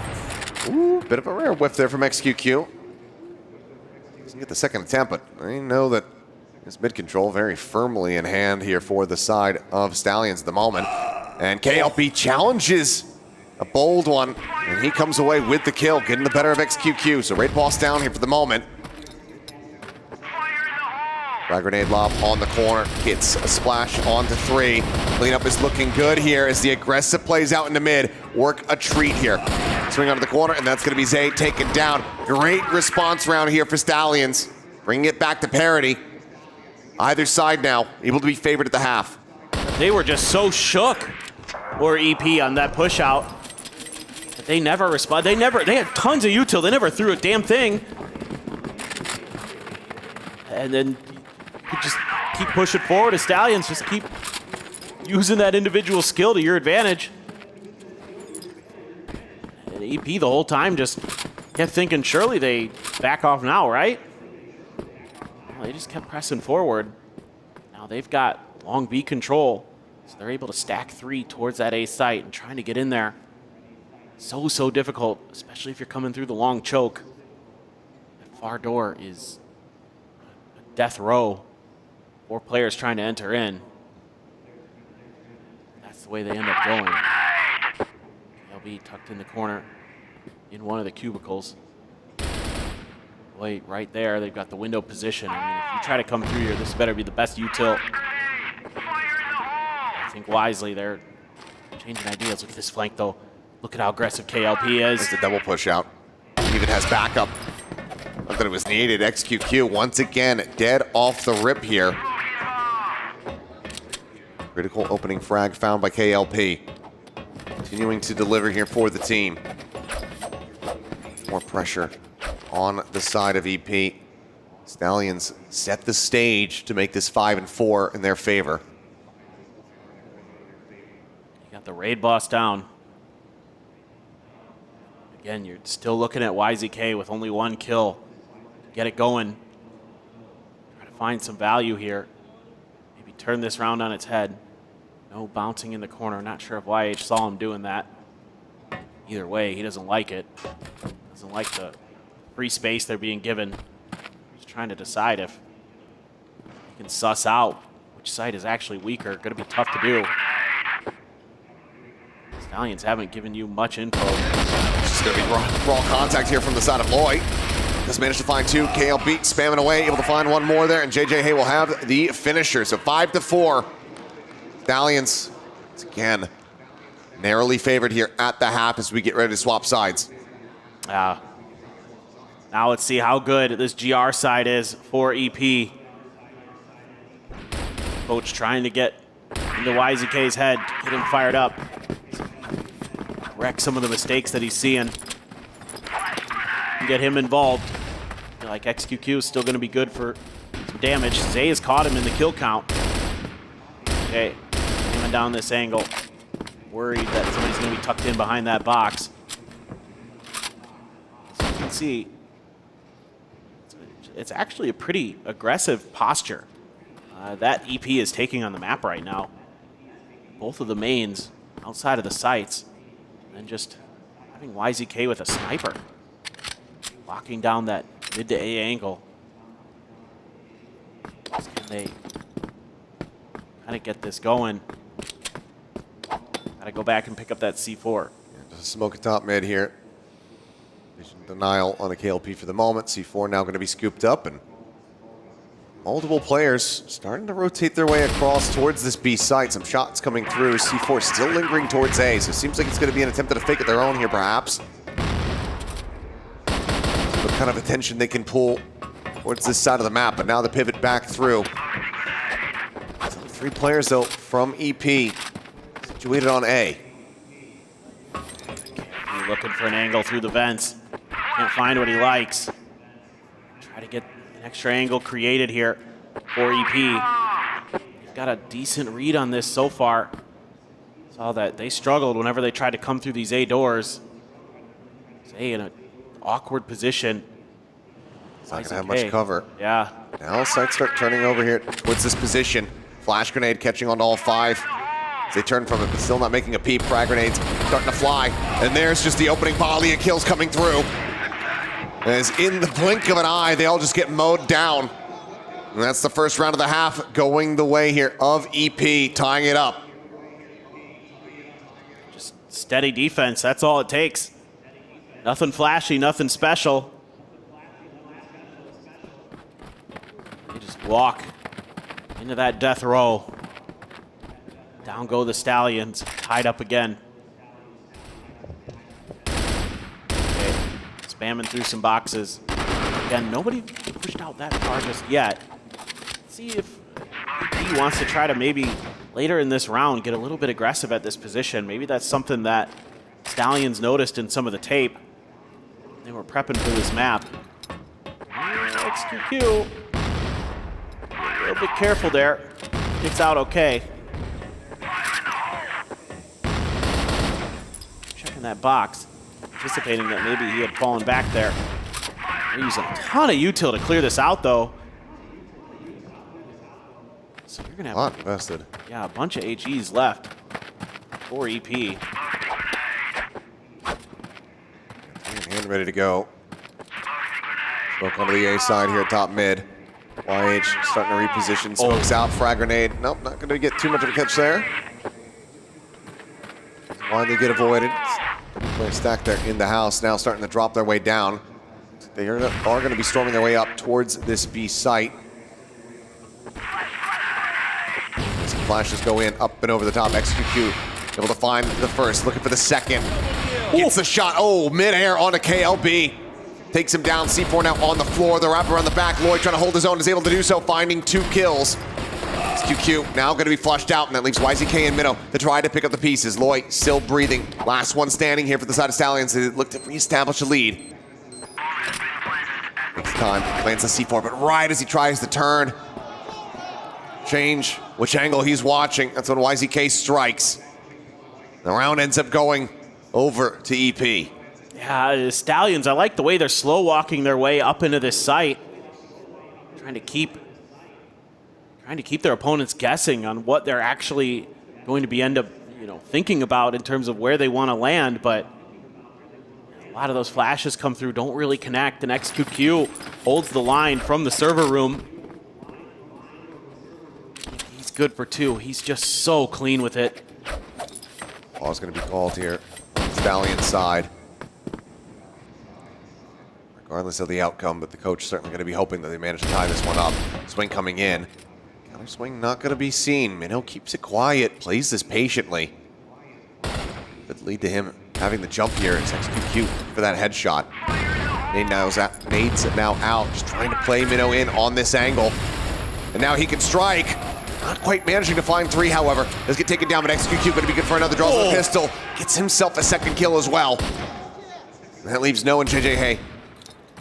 Ooh, bit of a rare whiff there from XQQ. Doesn't get the second attempt, but I know that this mid control very firmly in hand here for the side of Stallions at the moment. And KLP challenges a bold one, and he comes away with the kill, getting the better of XQQ. So Raid Boss down here for the moment. Frag grenade lob on the corner, gets a splash onto 3. Cleanup is looking good here as the aggressive plays out into mid. Work a treat here. Swing onto the corner, and that's going to be Zay taken down. Great response round here for Stallions. Bringing it back to parity. Either side now, able to be favored at the half. They were just so shook, or EP on that push out. They never respond. They had tons of util. They never threw a damn thing. And then you just keep pushing forward as Stallions. Just keep using that individual skill to your advantage. And EP the whole time just kept thinking, surely they back off now, right? Well, they just kept pressing forward. Now they've got long B control, so they're able to stack 3 towards that A site and trying to get in there. So difficult, especially if you're coming through the long choke. That far door is a death row. 4 players trying to enter in. That's the way they end up going. LB tucked in the corner in one of the cubicles. Wait, right there, they've got the window position. I mean, if you try to come through here, this better be the best util. I think wisely, they're changing ideas. Look at this flank, though. Look at how aggressive KLP is. It's a double push out. Even has backup. Not that it was needed. XQQ once again dead off the rip here. Critical opening frag found by KLP. Continuing to deliver here for the team. More pressure on the side of EP. Stallions set the stage to make this 5-4 in their favor. You got the raid boss down. Again, you're still looking at YZK with only 1 kill. Get it going. Try to find some value here. Maybe turn this round on its head. No bouncing in the corner. Not sure if YH saw him doing that. Either way, he doesn't like it. Doesn't like the free space they're being given. Just trying to decide if he can suss out which side is actually weaker. Going to be tough to do. Stallions haven't given you much info. It's going to be raw contact here from the side of Loy. Just managed to find 2. KLP spamming away, able to find 1 more there, and JJ Hay will have the finisher. So 5-4. Stallions, once again, narrowly favored here at the half as we get ready to swap sides. Now let's see how good this GR side is for EP. Coach trying to get into YZK's head, get him fired up. Correct some of the mistakes that he's seeing. Get him involved. I feel like XQQ is still going to be good for some damage. Zay has caught him in the kill count. Okay, coming down this angle. Worried that somebody's going to be tucked in behind that box. As you can see, it's actually a pretty aggressive posture that EP is taking on the map right now. Both of the mains outside of the sites. And just having YZK with a sniper. Locking down that mid to A angle. Can they kind of get this going? Gotta go back and pick up that C4. Just smoke it top mid here. Vision denial on a KLP for the moment. C4 now going to be scooped up, and multiple players starting to rotate their way across towards this B site. Some shots coming through. C4 still lingering towards A, so it seems like it's going to be an attempt at a fake at their own here, perhaps. What kind of attention they can pull towards this side of the map, but now the pivot back through. So 3 players, though, from EP, situated on A. He's looking for an angle through the vents. Can't find what he likes. Try to get an extra angle created here for EP. They've got a decent read on this so far. Saw that they struggled whenever they tried to come through these A doors. It's A in an awkward position. It's not going to have much cover. Yeah. Now sights start turning over here towards this position. Flash grenade catching on all 5. As they turn from it, but still not making a peep. Frag grenades starting to fly. And there's just the opening volley of kills coming through. As in the blink of an eye, they all just get mowed down. And that's the first round of the half going the way here of EP, tying it up. Just steady defense, that's all it takes. Nothing flashy, nothing special. They just walk into that death row. Down go the Stallions, tied up again. Okay, spamming through some boxes. Again, nobody pushed out that far just yet. Let's see if he wants to try to maybe later in this round get a little bit aggressive at this position. Maybe that's something that Stallions noticed in some of the tape. They were prepping for this map. XQQ. A little bit careful there. Gets out okay. Checking that box, anticipating that maybe he had fallen back there. They're using a ton of util to clear this out, though. So you're gonna have a lot invested. Yeah, a bunch of AGs left for EP. And ready to go. Smoke onto the A side here at top mid. YH starting to reposition. Smokes out. Frag grenade. Nope, not going to get too much of a catch there. Why they get avoided. Player stacked there in the house. Now starting to drop their way down. They are going to be storming their way up towards this B site. Some flashes go in, up and over the top. XQQ able to find the first. Looking for the second. Gets the shot. Oh, midair onto KLB. Takes him down. C4 now on the floor. The wrap around the back. Lloyd trying to hold his own. Is able to do so, finding 2 kills. XQQ now going to be flushed out, and that leaves YZK and Minnow to try to pick up the pieces. Lloyd still breathing. Last one standing here for the side of Stallions. They look to reestablish a lead. Takes time. Lands the C4, but right as he tries to turn, change which angle he's watching. That's when YZK strikes. The round ends up going over to EP. Yeah, the Stallions, I like the way they're slow walking their way up into this site. Trying to keep their opponents guessing on what they're actually going to be end up, thinking about in terms of where they want to land, but a lot of those flashes come through, don't really connect, and XQQ holds the line from the server room. He's good for 2. He's just so clean with it. Ball's going to be called here. Stallion side. Regardless of the outcome, but the coach certainly going to be hoping that they manage to tie this one up. Swing coming in. Counter swing not going to be seen. Minnow keeps it quiet, plays this patiently. Could lead to him having the jump here. It's XQQ for that headshot. Nade's now out, just trying to play Minnow in on this angle. And now he can strike. Not quite managing to find 3, however. Does get taken down, but XQQ going to be good for another. Draws with a pistol. Gets himself a second kill as well. And that leaves Noah and JJ Hay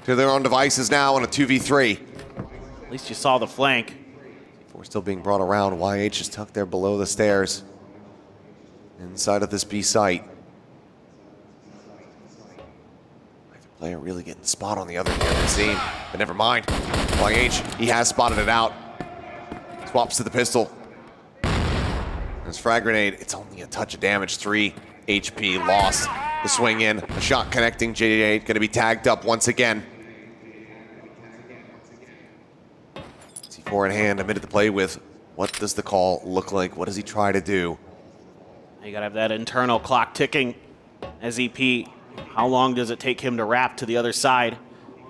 to their own devices now on a 2v3. At least you saw the flank. C4 still being brought around. YH is tucked there below the stairs. Inside of this B site. Either player really getting the spot on the other here, it seems. But never mind. YH, he has spotted it out. Swaps to the pistol. There's frag grenade. It's only a touch of damage. 3 HP lost. The swing in, the shot connecting. JJ going to be tagged up once again. C4 in hand, a minute to play with. What does the call look like? What does he try to do? You gotta have that internal clock ticking as EP How long does it take him to wrap to the other side?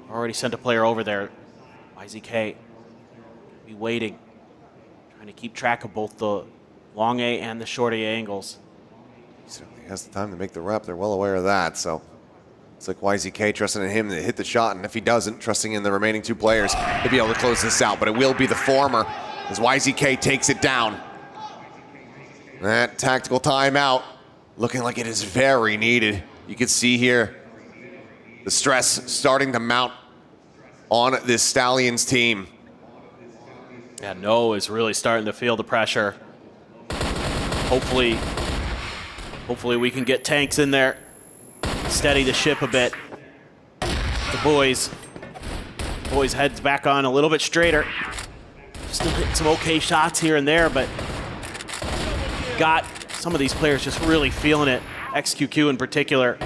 Already sent a player over there. YZK be waiting, trying to keep track of both the long A and the short A angles. He certainly has the time to make the wrap. They're well aware of that, so it's like YZK trusting in him to hit the shot, and if he doesn't, trusting in the remaining two players to be able to close this out. But it will be the former as YZK takes it down. That tactical timeout looking like it is very needed. You can see here the stress starting to mount on this Stallions team. Yeah, No is really starting to feel the pressure. Hopefully we can get tanks in there, steady the ship a bit. The boys heads back on a little bit straighter. Still hitting some okay shots here and there, but got some of these players just really feeling it. XQQ in particular.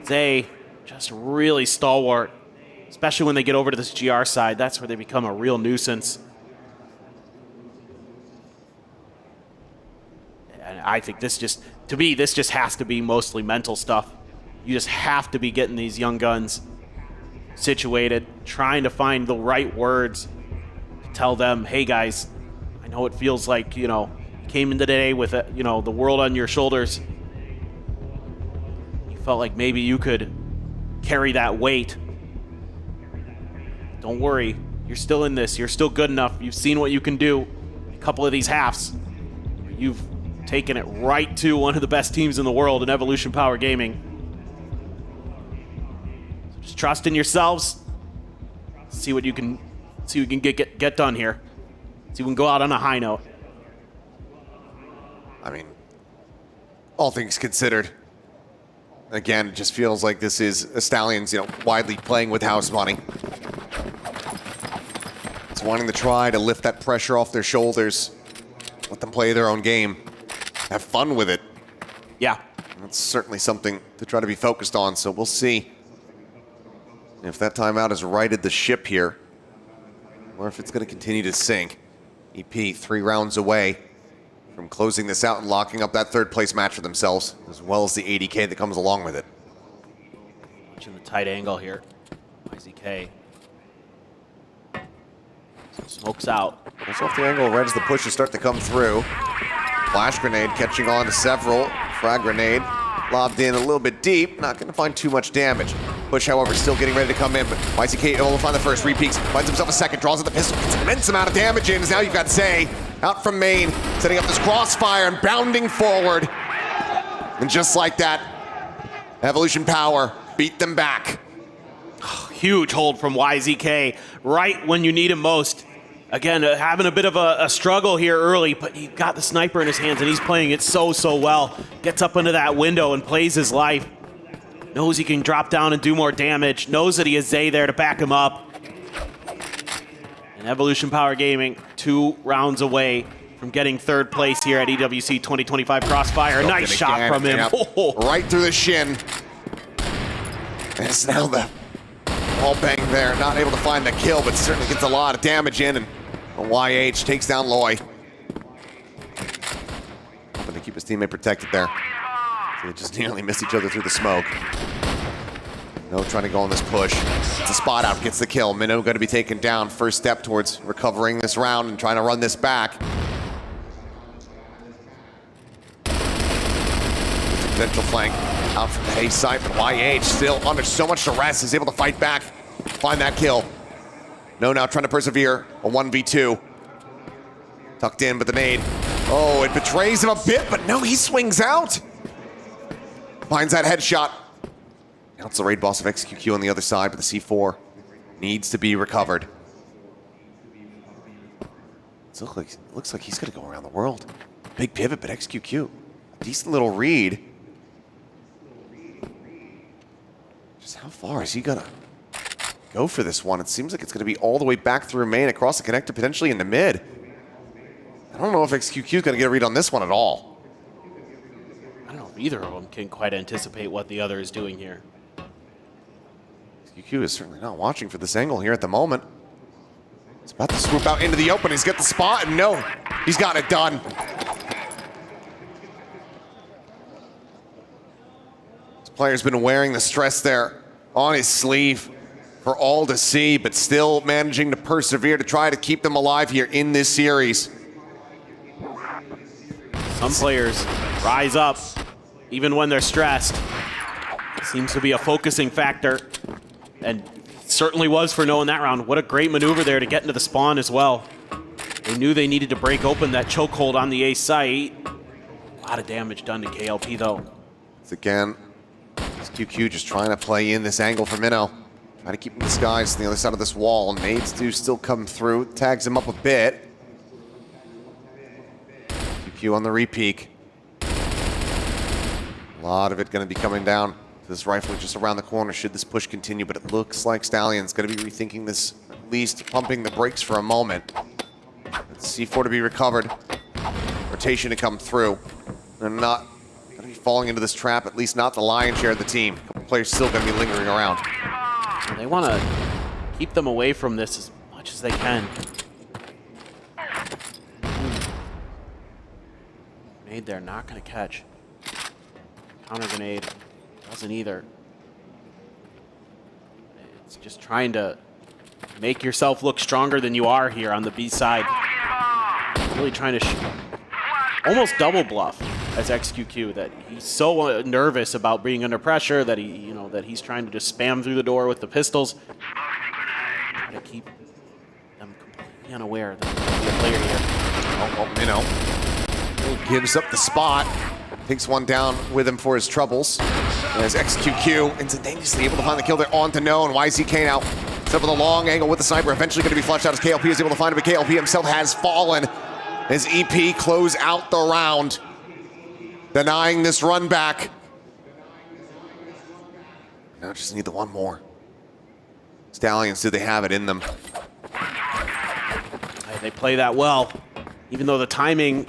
They just really stalwart, especially when they get over to this GR side. That's where they become a real nuisance. And I think this just has to be mostly mental stuff. You just have to be getting these young guns situated, trying to find the right words to tell them, hey guys, I know it feels like, you know, you came in today with, you know, the world on your shoulders. You felt like maybe you could carry that weight. Don't worry, you're still in this. You're still good enough. You've seen what you can do. A couple of these halves, you've taken it right to one of the best teams in the world in Evolution Power Gaming. So just trust in yourselves. See what you can get done here. See if we can go out on a high note. I mean, all things considered, again, it just feels like this is a Stallions, you know, widely playing with house money. It's wanting to try to lift that pressure off their shoulders, let them play their own game, have fun with it. Yeah. That's certainly something to try to be focused on, so we'll see if that timeout has righted the ship here, or if it's going to continue to sink. EP 3 rounds away from closing this out and locking up that third place match for themselves, as well as the 80K that comes along with it. Watching the tight angle here. YZK. Smokes out. Pulls off the angle right as the pushes start to come through. Flash grenade catching on to several. Frag grenade lobbed in a little bit deep. Not going to find too much damage. Push, however, still getting ready to come in, but YZK able to find the first. Repeaks, finds himself a second, draws at the pistol, gets an immense amount of damage in. As now you've got Zay out from main, setting up this crossfire and bounding forward. And just like that, Evolution Power beat them back. Huge hold from YZK right when you need him most. Again, having a bit of a struggle here early, but he got the sniper in his hands and he's playing it so well. Gets up into that window and plays his life. Knows he can drop down and do more damage. Knows that he has Zay there to back him up. And Evolution Power Gaming 2 rounds away from getting third place here at EWC 2025 Crossfire. Nice shot from him. Yep. Oh. Right through the shin. And it's now the wall bang there. Not able to find the kill, but certainly gets a lot of damage in. And YH takes down Loy. Hoping to keep his teammate protected there. So they just nearly missed each other through the smoke. No trying to go on this push. It's a spot out, gets the kill. Minnow going to be taken down. First step towards recovering this round and trying to run this back. Potential flank out from the A side, but YH still under so much duress is able to fight back, find that kill. No, now trying to persevere, a 1v2. Tucked in, but the nade. Oh, it betrays him a bit, but no, he swings out. Finds that headshot. Now it's the raid boss of XQQ on the other side, but the C4 needs to be recovered. It looks like he's gonna go around the world. Big pivot, but XQQ, a decent little read. Just how far is he gonna go for this one? It seems like it's gonna be all the way back through main, across the connector, potentially in the mid. I don't know if XQQ is gonna get a read on this one at all. I don't know if either of them can quite anticipate what the other is doing here. XQQ is certainly not watching for this angle here at the moment. He's about to swoop out into the open. He's got the spot, and no, he's got it done. Player's been wearing the stress there on his sleeve for all to see, but still managing to persevere to try to keep them alive here in this series. Some players rise up even when they're stressed. Seems to be a focusing factor, and certainly was for Noah in that round. What a great maneuver there to get into the spawn as well. They knew they needed to break open that chokehold on the A site. A lot of damage done to KLP though. It's again, QQ just trying to play in this angle for Minnow. Try to keep him disguised on the other side of this wall. Nades do still come through, tags him up a bit. QQ on the repeak. A lot of it going to be coming down to this rifle just around the corner should this push continue, but it looks like Stallion's going to be rethinking this, at least pumping the brakes for a moment. C4 to be recovered. Rotation to come through. They're not going to be falling into this trap, at least not the lion's share of the team. A couple players still going to be lingering around. They want to keep them away from this as much as they can. Grenade there, not going to catch. Counter grenade doesn't either. It's just trying to make yourself look stronger than you are here on the B side. Really trying to almost double bluff as XQQ, that he's so nervous about being under pressure that that he's trying to just spam through the door with the pistols. Try to keep them completely unaware that there's a player here. Gives up the spot. Takes one down with him for his troubles. As XQQ instantaneously able to find the kill there on to No, and YZK now set with a long angle with the sniper. Eventually going to be flushed out as KLP is able to find him, but KLP himself has fallen as EP close out the round, denying this run back. Now just need the one more. Stallions, do they have it in them? They play that well, even though the timing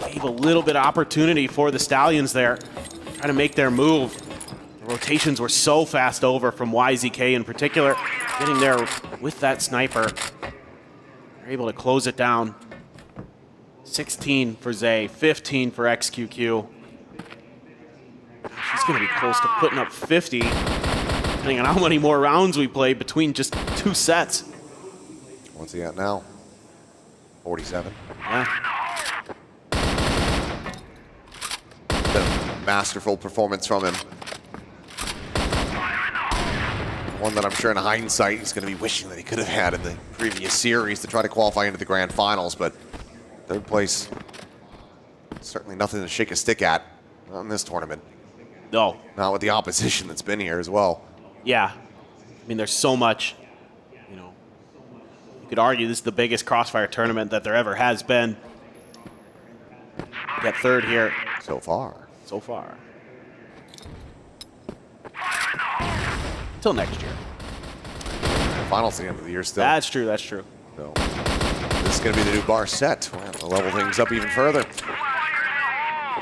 gave a little bit of opportunity for the Stallions there, trying to make their move. The rotations were so fast over from YZK in particular, getting there with that sniper. They're able to close it down. 16 for Zay, 15 for XQQ. She's going to be close to putting up 50, depending on how many more rounds we play between just 2 sets. What's he at now? 47. Yeah. Masterful performance from him. One that I'm sure in hindsight he's going to be wishing that he could have had in the previous series to try to qualify into the grand finals, but third place, certainly nothing to shake a stick at on this tournament. No. Not with the opposition that's been here as well. Yeah. I mean, there's so much, you could argue this is the biggest Crossfire tournament that there ever has been. Get third here. So far. So far. Till next year. Finals at the end of the year still. That's true, that's true. So, this is going to be the new bar set. Well, to level things up even further.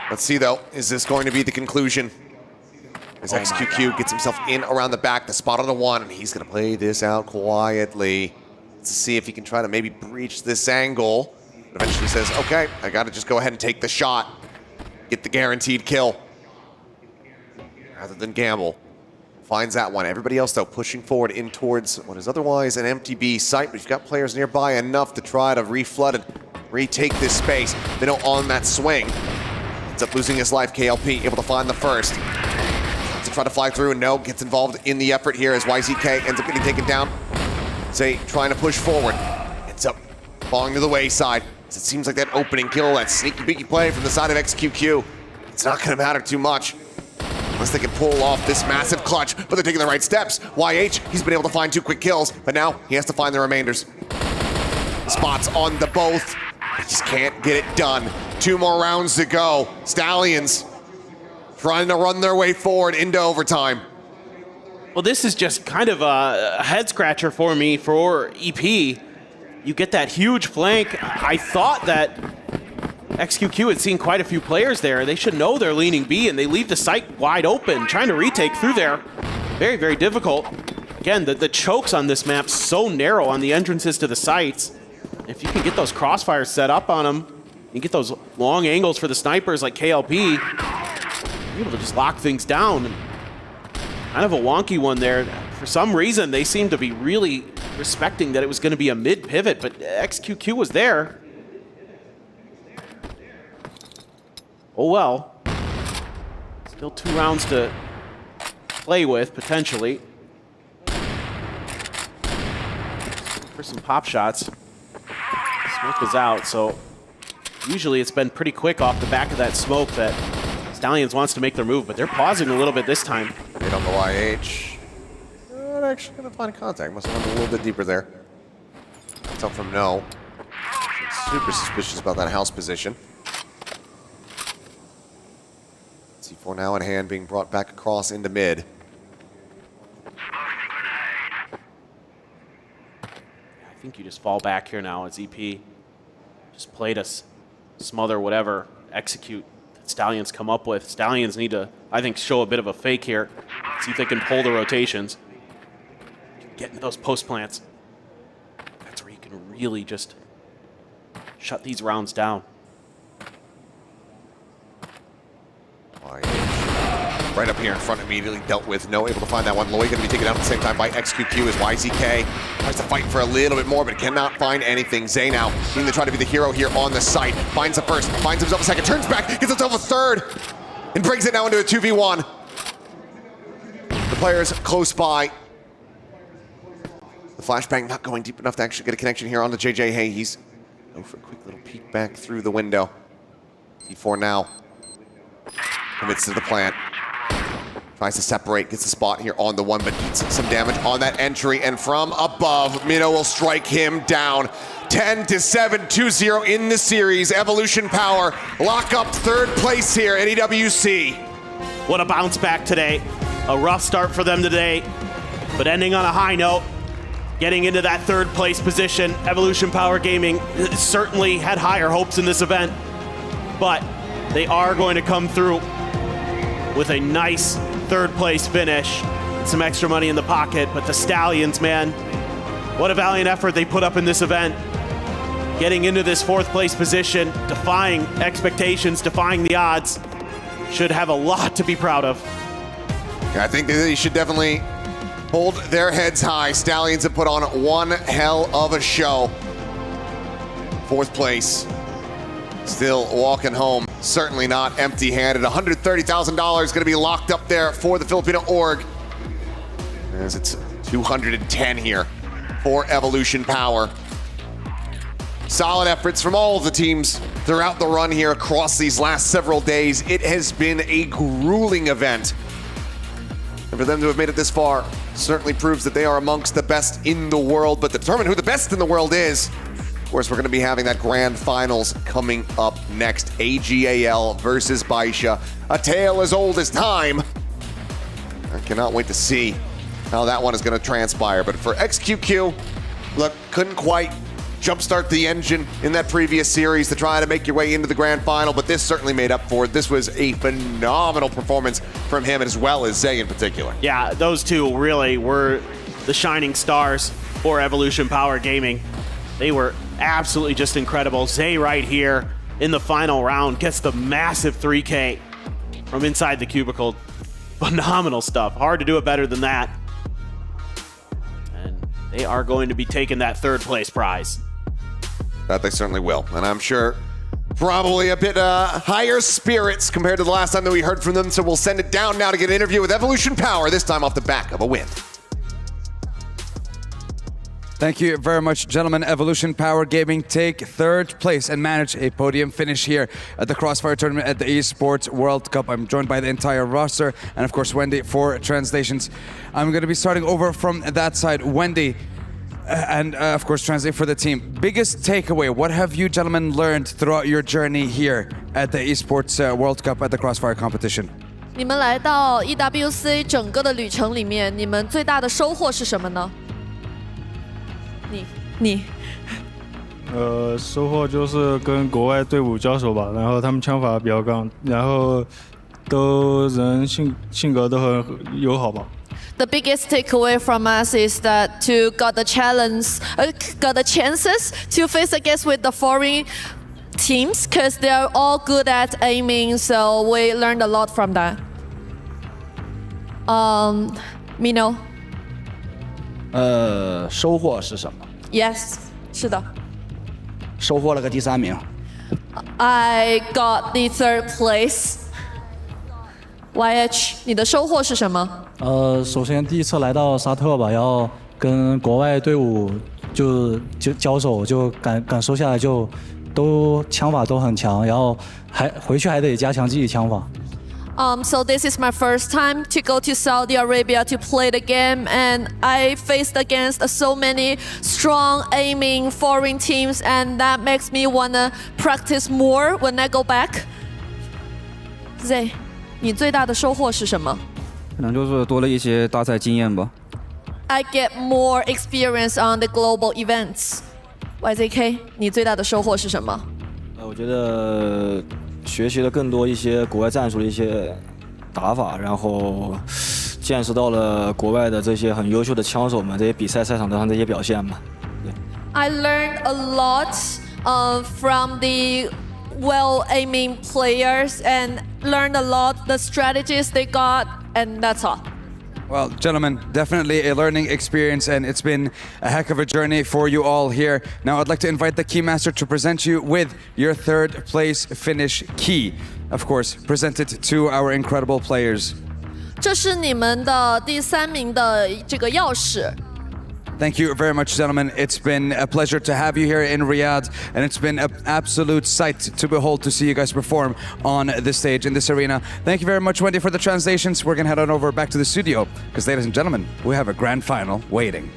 Let's see, though. Is this going to be the conclusion? As XQQ gets himself in around the back, the spot on the one, and he's going to play this out quietly to see if he can try to maybe breach this angle. But eventually says, okay, I got to just go ahead and take the shot. Get the guaranteed kill. Rather than gamble. Finds that one. Everybody else, though, pushing forward in towards what is otherwise an empty B site, but you've got players nearby enough to try to reflood and retake this space. Minnow on that swing. Ends up losing his life. KLP able to find the first. To try to fly through, and No gets involved in the effort here as YZK ends up getting taken down. Zay trying to push forward. Ends up falling to the wayside. It seems like that opening kill, that sneaky beaky play from the side of XQQ, it's not going to matter too much. Unless they can pull off this massive clutch, but they're taking the right steps. YH, he's been able to find 2 quick kills, but now he has to find the remainders. Spots on the both. They just can't get it done. 2 more rounds to go. Stallions trying to run their way forward into overtime. Well, this is just kind of a head scratcher for me for EP. You get that huge flank. I thought that XQQ had seen quite a few players there. They should know they're leaning B, and they leave the site wide open, trying to retake through there. Very, very difficult. Again, the chokes on this map so narrow on the entrances to the sites. If you can get those crossfires set up on them, you get those long angles for the snipers like KLP, you're able to just lock things down. And Kind of a wonky one there. For some reason, they seem to be really respecting that it was going to be a mid-pivot, but XQQ was there. Oh well. Still 2 rounds to play with, potentially. For some pop shots. Smoke is out, so usually it's been pretty quick off the back of that smoke that Stallions wants to make their move, but they're pausing a little bit this time. Hit on the YH. Not actually going to find contact. Must have gone a little bit deeper there. It's up from no. Super suspicious about that house position. C4 now in hand, being brought back across into mid. I think you just fall back here now as EP. Just play to smother whatever execute that Stallions come up with. Stallions need to, I think, show a bit of a fake here. See if they can pull the rotations. Get into those post plants. That's where you can really just shut these rounds down. Right up here in front, immediately dealt with. No, able to find that one. Loy going to be taken out at the same time by XQQ as YZK tries to fight for a little bit more, but cannot find anything. Zay now needing to try to be the hero here on the site. Finds a first, finds himself a second, turns back, gets himself a third, and brings it now into a 2v1. The players close by. The flashbang not going deep enough to actually get a connection here onto JJ Hayes. Go for a quick little peek back through the window. C4 now commits to the plant. Tries to separate, gets the spot here on the one, but eats some damage on that entry. And from above, Minnow will strike him down. 10-7, 2-0 in the series. Evolution Power lock up third place here at EWC. What a bounce back today. A rough start for them today, but ending on a high note. Getting into that third place position. Evolution Power Gaming certainly had higher hopes in this event, but they are going to come through with a nice third place finish. Some extra money in the pocket, but the Stallions, man, what a valiant effort they put up in this event. Getting into this fourth place position, defying expectations, defying the odds. Should have a lot to be proud of. I think they should definitely hold their heads high. Stallions have put on one hell of a show. Fourth place. Still walking home, certainly not empty-handed. $130,000 going to be locked up there for the Filipino org, as it's 210 here for Evolution Power. Solid efforts from all of the teams throughout the run here across these last several days. It has been a grueling event, and for them to have made it this far certainly proves that they are amongst the best in the world. But to determine who the best in the world is, of course, we're going to be having that grand finals coming up next. AGAL versus Baisha. A tale as old as time. I cannot wait to see how that one is going to transpire. But for XQQ, look, couldn't quite jumpstart the engine in that previous series to try to make your way into the grand final, but this certainly made up for it. This was a phenomenal performance from him, as well as Zay in particular. Yeah, those two really were the shining stars for Evolution Power Gaming. They were absolutely just incredible. Zay right here in the final round gets the massive 3K from inside the cubicle. Phenomenal stuff. Hard to do it better than that. And they are going to be taking that third place prize. That they certainly will. And I'm sure probably a bit higher spirits compared to the last time that we heard from them. So we'll send it down now to get an interview with Evolution Power, this time off the back of a win. Thank you very much, gentlemen. Evolution Power Gaming take third place and manage a podium finish here at the Crossfire tournament at the Esports World Cup. I'm joined by the entire roster and, of course, Wendy for translations. I'm going to be starting over from that side. Wendy, and of course, translate for the team. Biggest takeaway, what have you gentlemen learned throughout your journey here at the Esports World Cup at the Crossfire competition? 你们来到 EWC 整个的旅程里面，你们最大的收获是什么呢？你收获就是跟国外队伍交手吧，然后他们枪法比较刚，然后人性格都很友好吧。The biggest takeaway from us is that to got the chances to face against with the foreign teams, because they are all good at aiming. So we learned a lot from that. Mino。收获是什么？ Yes， 是的。收获了个第3名。I got the 3rd place。YH， 你的收获是什么？首先第一次来到沙特吧，然后跟国外队伍就交手，就感受下来就都枪法都很强，然后回去还得加强自己枪法。So this is my first time to go to Saudi Arabia to play the game, and I faced against so many strong aiming foreign teams, and that makes me wanna practice more when I go back. Zay， 你最大的收获是什么？可能就是多了一些大赛经验吧。I get more experience on the global events. YZK， 你最大的收获是什么？我觉得学习了更多一些国外战术的一些打法，然后见识到了国外的这些很优秀的枪手们这些比赛赛场上这些表现吧。I learned a lot from the well-aiming players and learned a lot the strategies they got, and that's all. Well, gentlemen, definitely a learning experience, and it's been a heck of a journey for you all here. Now, I'd like to invite the Keymaster to present you with your 3rd place finish key. Of course, presented to our incredible players. 这是你们的第3名的这个钥匙。Thank you very much, gentlemen. It's been a pleasure to have you here in Riyadh, and it's been an absolute sight to behold to see you guys perform on this stage, in this arena. Thank you very much, Wendy, for the translations. We're going to head on over back to the studio, because, ladies and gentlemen, we have a grand final waiting.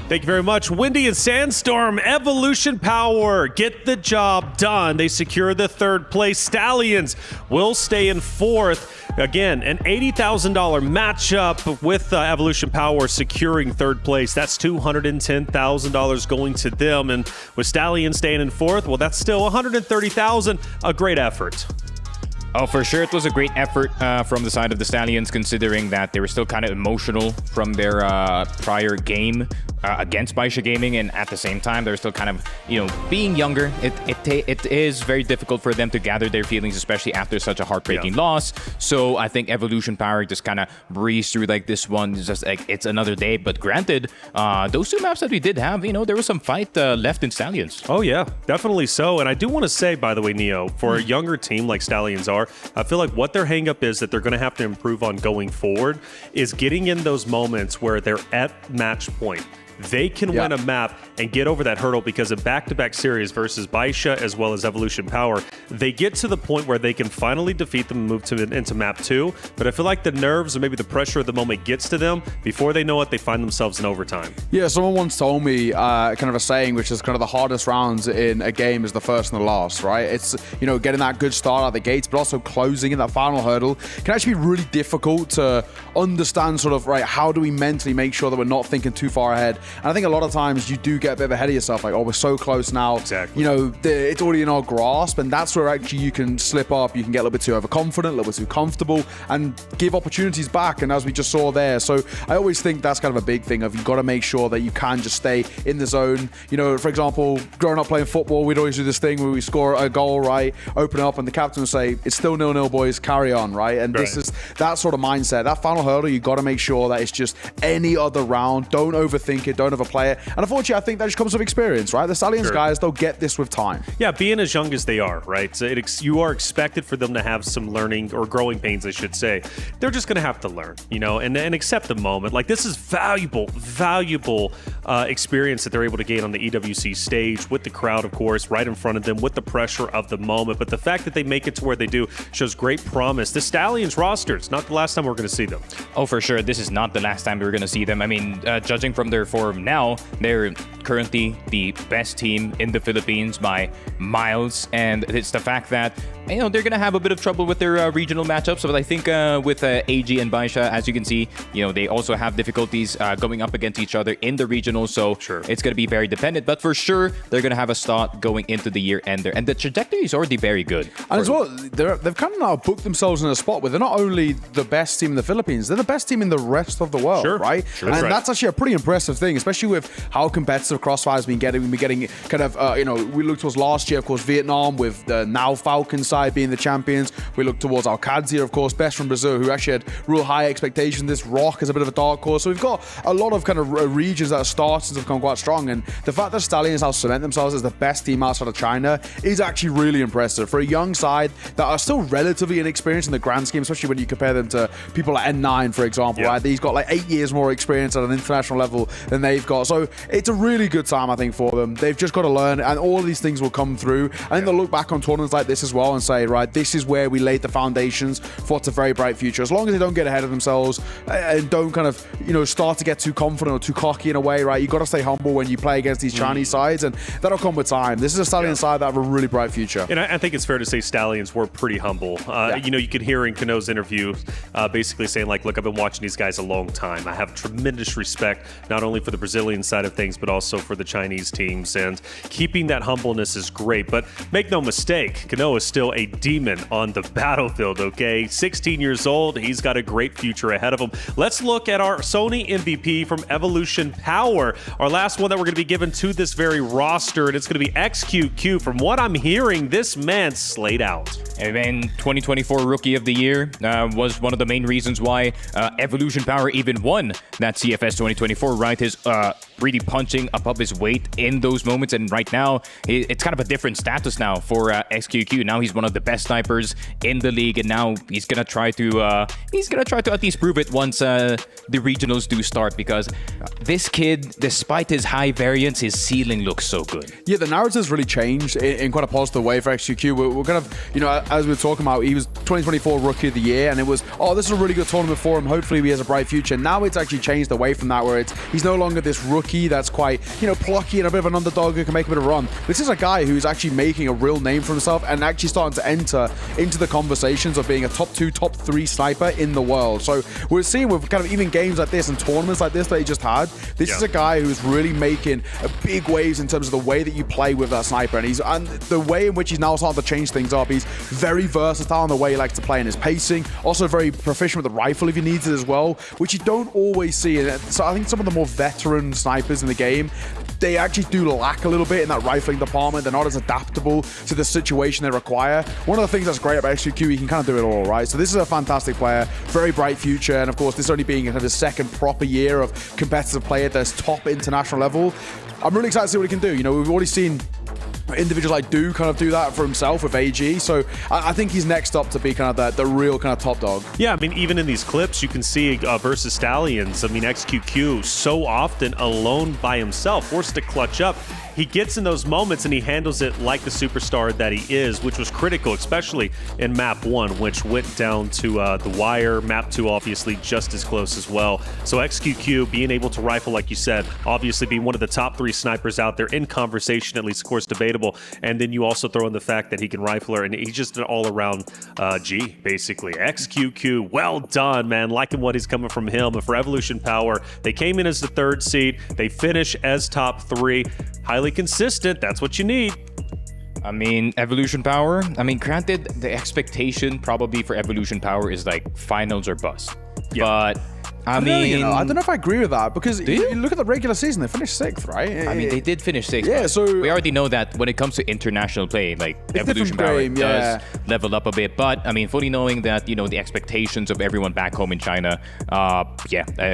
Thank you very much. Windy and Sandstorm, Evolution Power, get the job done. They secure the 3rd place. Stallions will stay in 4th. Again, an $80,000 matchup with Evolution Power securing 3rd place. That's $210,000 going to them. And with Stallions staying in 4th, well, that's still $130,000. A great effort. Oh, for sure, it was a great effort from the side of the Stallions, considering that they were still kind of emotional from their prior game against Baisha Gaming, and at the same time, they're still kind of, being younger. It is very difficult for them to gather their feelings, especially after such a heartbreaking loss. So I think Evolution Power just kind of breezed through like this one. It's just like it's another day. But granted, those 2 maps that we did have, there was some fight left in Stallions. Oh yeah, definitely so. And I do want to say, by the way, Neo, for a younger team like Stallions are, I feel like what their hang-up is that they're going to have to improve on going forward is getting in those moments where they're at match point. They can win a map and get over that hurdle, because in back-to-back series versus Baisha as well as Evolution Power, they get to the point where they can finally defeat them and move into map 2. But I feel like the nerves and maybe the pressure of the moment gets to them. Before they know it, they find themselves in overtime. Yeah, someone once told me kind of a saying, which is kind of the hardest rounds in a game is the first and the last, right? It's, getting that good start out the gates, but also closing in that final hurdle can actually be really difficult to understand sort of, right, how do we mentally make sure that we're not thinking too far ahead? And I think a lot of times you do get a bit ahead of yourself, like, oh, we're so close now. Exactly. It's already in our grasp, and that's where actually you can slip up. You can get a little bit too overconfident, a little bit too comfortable, and give opportunities back. And as we just saw there, so I always think that's kind of a big thing of you've got to make sure that you can just stay in the zone. For example, growing up playing football, we'd always do this thing where we score a goal, right, open up, and the captain would say, it's still 0-0, boys, carry on, right? And this is that sort of mindset. That final hurdle, you've got to make sure that it's just any other round. Don't overthink it, don't overplay it. And unfortunately, I think that just comes with experience, right? The Stallions guys, they'll get this with time. Yeah, being as young as they are, right? So you are expected for them to have some learning or growing pains, I should say. They're just going to have to learn, and accept the moment. Like, this is valuable experience that they're able to gain on the EWC stage with the crowd, of course, right in front of them with the pressure of the moment. But the fact that they make it to where they do shows great promise. The Stallions roster, it's not the last time we're going to see them. Oh, for sure. This is not the last time we're going to see them. I mean, judging from their form now, they're currently the best team in the Philippines by miles, and it's the fact that they're going to have a bit of trouble with their regional matchups. But I think with AG and Baisha, as you can see, they also have difficulties going up against each other in the regionals. So it's going to be very dependent. But for sure, they're going to have a start going into the year ender, and the trajectory is already very good. And as well, they've kind of now booked themselves in a spot where they're not only the best team in the Philippines, they're the best team in the rest of the world, right? And that's actually a pretty impressive thing, especially with how competitive of Crossfire has been getting. We've been getting kind of, we look towards last year, of course, Vietnam with the now Falcon side being the champions. We look towards Alcadzia, of course, best from Brazil, who actually had real high expectations. This Rock is a bit of a dark horse. So we've got a lot of kind of regions that are starting to become quite strong. And the fact that Stallions now cement themselves as the best team outside of China is actually really impressive. For a young side that are still relatively inexperienced in the grand scheme, especially when you compare them to people like N9, for example, right? He's got like 8 years more experience at an international level than they've got. So it's a really good time, I think, for them. They've just got to learn, and all of these things will come through. I think they'll look back on tournaments like this as well and say, right, this is where we laid the foundations for what's a very bright future. As long as they don't get ahead of themselves and don't kind of, start to get too confident or too cocky in a way, right? You've got to stay humble when you play against these Chinese sides, and that'll come with time. This is a Stallion side that have a really bright future. And I think it's fair to say Stallions were pretty humble. You could hear in Kano's interview basically saying, like, look, I've been watching these guys a long time. I have tremendous respect, not only for the Brazilian side of things, but also for the Chinese teams. And keeping that humbleness is great. But make no mistake, Kano is still a demon on the battlefield, okay? 16 years old. He's got a great future ahead of him. Let's look at our Sony MVP from Evolution Power, our last one that we're going to be given to this very roster, and it's going to be XQQ. From what I'm hearing, this man slayed out. And then 2024 Rookie of the Year was one of the main reasons why Evolution Power even won that CFS 2024, right? His really punching above his weight in those moments, and right now it's kind of a different status now for XQQ. Now he's one of the best snipers in the league, and now he's gonna try to at least prove it once the regionals do start, because this kid, despite his high variance, his ceiling looks so good. Yeah, the narrative's really changed in quite a positive way for XQQ. We're kind of, as we were talking about, he was 2024 Rookie of the Year, and it was, this is a really good tournament for him. Hopefully he has a bright future. Now it's actually changed away from that, where he's no longer this rookie that's quite, plucky and a bit of an underdog who can make a bit of a run. This is a guy who's actually making a real name for himself and actually starting to enter into the conversations of being a top 2, top 3 sniper in the world. So we're seeing with kind of even games like this and tournaments like this that he just had, this is a guy who's really making big waves in terms of the way that you play with that sniper, and the way in which he's now starting to change things up. He's very versatile in the way he likes to play in his pacing, also very proficient with the rifle if he needs it as well, which you don't always see. And so I think some of the more veteran snipers in the game, they actually do lack a little bit in that rifling department. They're not as adaptable to the situation they require. One of the things that's great about XQQ, he can kind of do it all, right? So this is a fantastic player, very bright future, and of course this only being kind of his second proper year of competitive play at this top international level. I'm really excited to see what he can do. We've already seen individuals like Do kind of do that for himself with AG, so I think he's next up to be kind of the real kind of top dog. Yeah, I mean, even in these clips, you can see versus Stallions, I mean, XQQ so often alone by himself, forced to clutch up. He gets in those moments and he handles it like the superstar that he is, which was critical, especially in Map 1, which went down to the wire. Map 2, obviously, just as close as well. So XQQ being able to rifle, like you said, obviously being one of the top 3 snipers out there in conversation, at least, of course, debatable. And then you also throw in the fact that he can rifle her, and he's just an all-around G, basically. XQQ, well done, man. Liking what he's coming from him. And for Evolution Power, they came in as the 3rd seed. They finish as top 3. Highly consistent. That's what you need. I mean, Evolution Power, granted, the expectation probably for Evolution Power is like finals or bust. Yeah. But I don't know if I agree with that, because you look at the regular season, they finished 6th, right? I mean, they did finish 6th. Yeah, so we already know that when it comes to international play, like Evolution Power does level up a bit. But I mean, fully knowing that, the expectations of everyone back home in China, I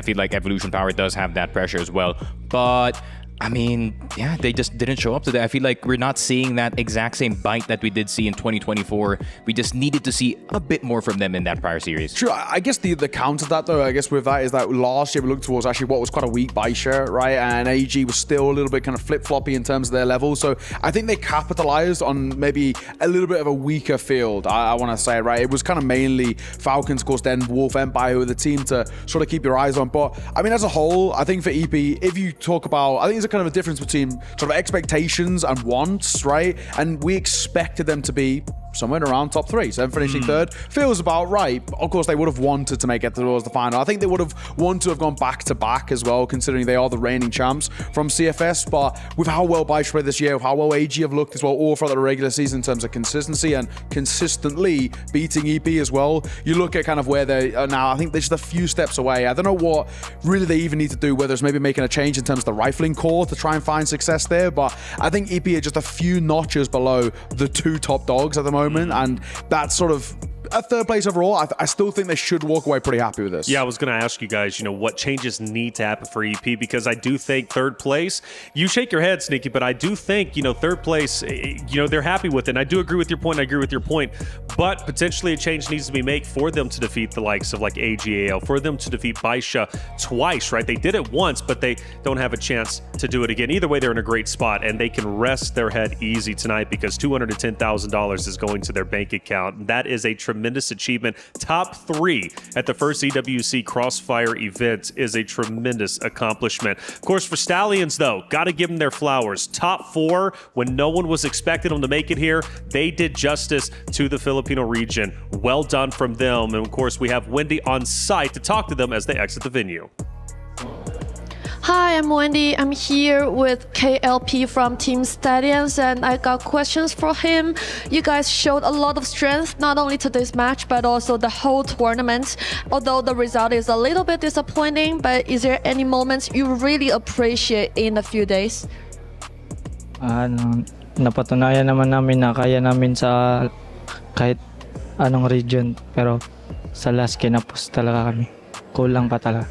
feel like Evolution Power does have that pressure as well. But I mean, yeah, they just didn't show up today. I feel like we're not seeing that exact same bite that we did see in 2024. We just needed to see a bit more from them in that prior series. True. I guess the counter to that, though, I guess with that is that last year we looked towards actually what was quite a weak Baisha, right? And AG was still a little bit kind of flip-floppy in terms of their level. So I think they capitalized on maybe a little bit of a weaker field, I want to say, right? It was kind of mainly Falcons, of course, then Wolf Empire, who were the team to sort of keep your eyes on. But I mean, as a whole, I think for EP, if you talk about, I think there's a kind of a difference between sort of expectations and wants, right? And we expected them to be somewhere around top 3. So them finishing third feels about right. Of course, they would have wanted to make it towards the final. I think they would have wanted to have gone back-to-back as well, considering they are the reigning champs from CFS. But with how well Baisha played this year, with how well AG have looked as well all throughout the regular season in terms of consistency and consistently beating EP as well, you look at kind of where they are now. I think they're just a few steps away. I don't know what really they even need to do, whether it's maybe making a change in terms of the rifling core to try and find success there. But I think EP are just a few notches below the 2 top dogs at the moment, and that's sort of a third place overall. I still think they should walk away pretty happy with this. Yeah, I was going to ask you guys, what changes need to happen for EP, because I do think third place, you shake your head, Sneaky, but I do think, third place, they're happy with it. And I do agree with your point. But potentially a change needs to be made for them to defeat the likes of like AGAL, for them to defeat Baisha twice, right? They did it once, but they don't have a chance to do it again. Either way, they're in a great spot, and they can rest their head easy tonight because $210,000 is going to their bank account. That is a tremendous achievement. Top 3 at the first EWC Crossfire event is a tremendous accomplishment. Of course, for Stallions, though, got to give them their flowers. Top 4, when no one was expecting them to make it here, they did justice to the Filipino region. Well done from them. And of course, we have Wendy on site to talk to them as they exit the venue. Hi, I'm Wendy. I'm here with KLP from Team Stallions, and I got questions for him. You guys showed a lot of strength, not only to this match, but also the whole tournament. Although the result is a little bit disappointing, but is there any moments you really appreciate in a few days? Napatunayan naman namin na kaya namin sa kahit anong region, pero sa last kinapos talaga kami. Kulang pa talaga.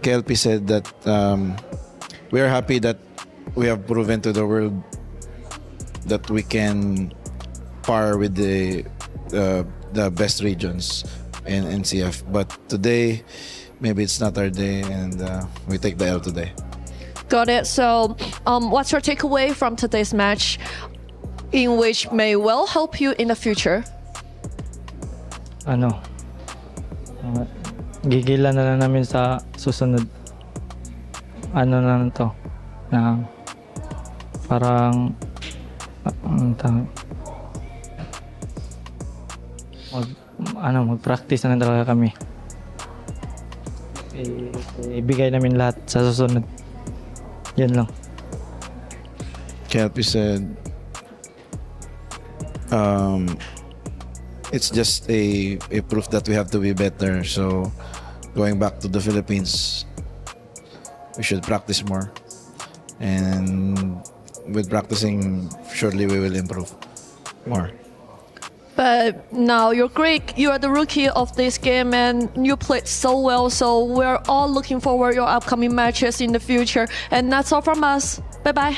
KLP said that we are happy that we have proven to the world that we can par with the best regions in NCF. But today, maybe it's not our day, and we take the L today. Got it. So, what's your takeaway from today's match, in which may well help you in the future? Gigilan na lang namin sa susunod. Na to na parang mag-practice na talaga kami. Ibigay namin lahat sa susunod. Yan lang. KLP said it's just a proof that we have to be better. So going back to the Philippines, we should practice more, and with practicing, surely we will improve more. But now you're great. You are the rookie of this game, and you played so well. So we're all looking forward to your upcoming matches in the future. And that's all from us. Bye-bye.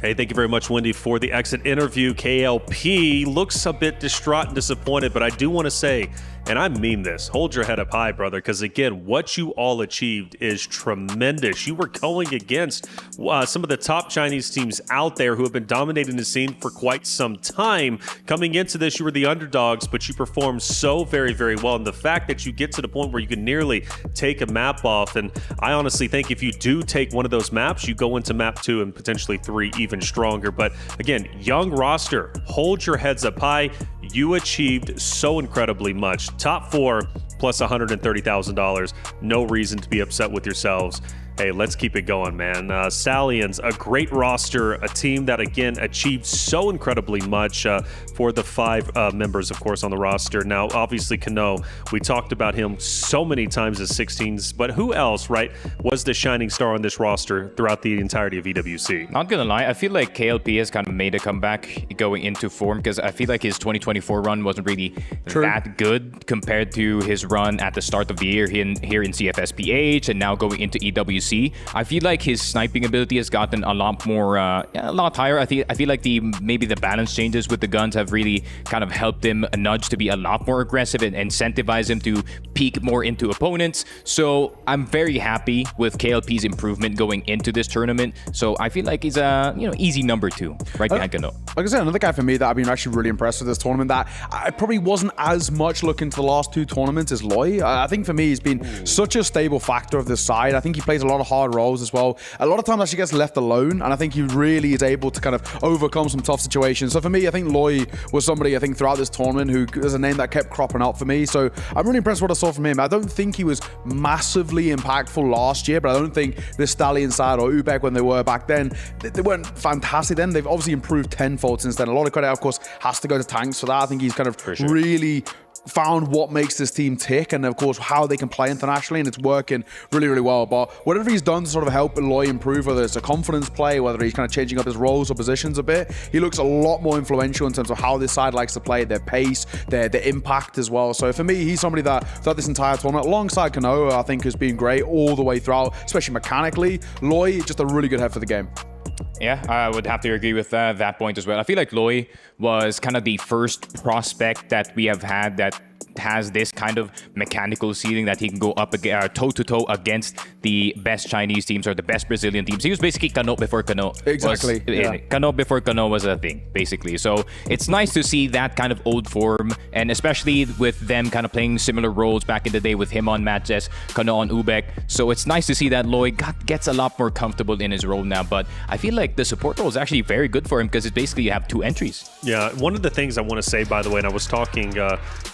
Hey, thank you very much, Wendy, for the exit interview. KLP looks a bit distraught and disappointed, but I do want to say, and I mean this, hold your head up high, brother, because again, what you all achieved is tremendous. You were going against some of the top Chinese teams out there who have been dominating the scene for quite some time. Coming into this, you were the underdogs, but you performed so very, very well. And the fact that you get to the point where you can nearly take a map off, and I honestly think if you do take one of those maps, you go into map 2 and potentially 3 even stronger. But again, young roster, hold your heads up high. You achieved so incredibly much. Top 4 plus $130,000. No reason to be upset with yourselves. Hey, let's keep it going, man. Stallions, a great roster, a team that, again, achieved so incredibly much for the 5 members, of course, on the roster. Now, obviously, Kano, we talked about him so many times as 16s, but who else, right, was the shining star on this roster throughout the entirety of EWC? Not gonna lie, I feel like KLP has kind of made a comeback going into form, because I feel like his 2024 run wasn't really that good compared to his run at the start of the year here in CFSPH and now going into EWC. I feel like his sniping ability has gotten a lot more, a lot higher. I feel like maybe the balance changes with the guns have really kind of helped him a nudge to be a lot more aggressive and incentivize him to peek more into opponents. So I'm very happy with KLP's improvement going into this tournament. So I feel like he's a easy number 2 right behind Kano. Like I said, another guy for me that I've been actually really impressed with this tournament, that I probably wasn't as much looking to the last 2 tournaments as Loy. I think for me he's been such a stable factor of this side. I think he plays a lot of hard rolls as well. A lot of times actually gets left alone, and I think he really is able to kind of overcome some tough situations. So for me, I think Loy was somebody I think throughout this tournament who is a name that kept cropping up for me. So I'm really impressed with what I saw from him. I don't think he was massively impactful last year, but I don't think the Stallion side or Ubek when they were back then, they weren't fantastic then. They've obviously improved tenfold since then. A lot of credit, of course, has to go to Tanks for that. I think he's kind of really found what makes this team tick and of course how they can play internationally, and it's working really, really well. But whatever he's done to sort of help Loy improve, whether it's a confidence play, whether he's kind of changing up his roles or positions a bit, he looks a lot more influential in terms of how this side likes to play, their pace, their impact as well. So for me, he's somebody that throughout this entire tournament, alongside Kanoa, I think has been great all the way throughout, especially mechanically. Loy, just a really good head for the game. Yeah, I would have to agree with that point as well. I feel like Loy was kind of the first prospect that we have had that has this kind of mechanical ceiling that he can go up toe-to-toe against the best Chinese teams or the best Brazilian teams. He was basically Kano before Kano. Exactly. Kano before Kano was a thing, basically. So it's nice to see that kind of old form, and especially with them kind of playing similar roles back in the day with him on matches, Kano on Ubek. So it's nice to see that Loy gets a lot more comfortable in his role now. But I feel like the support role is actually very good for him because it's basically you have two entries. Yeah, one of the things I want to say, by the way, and I was talking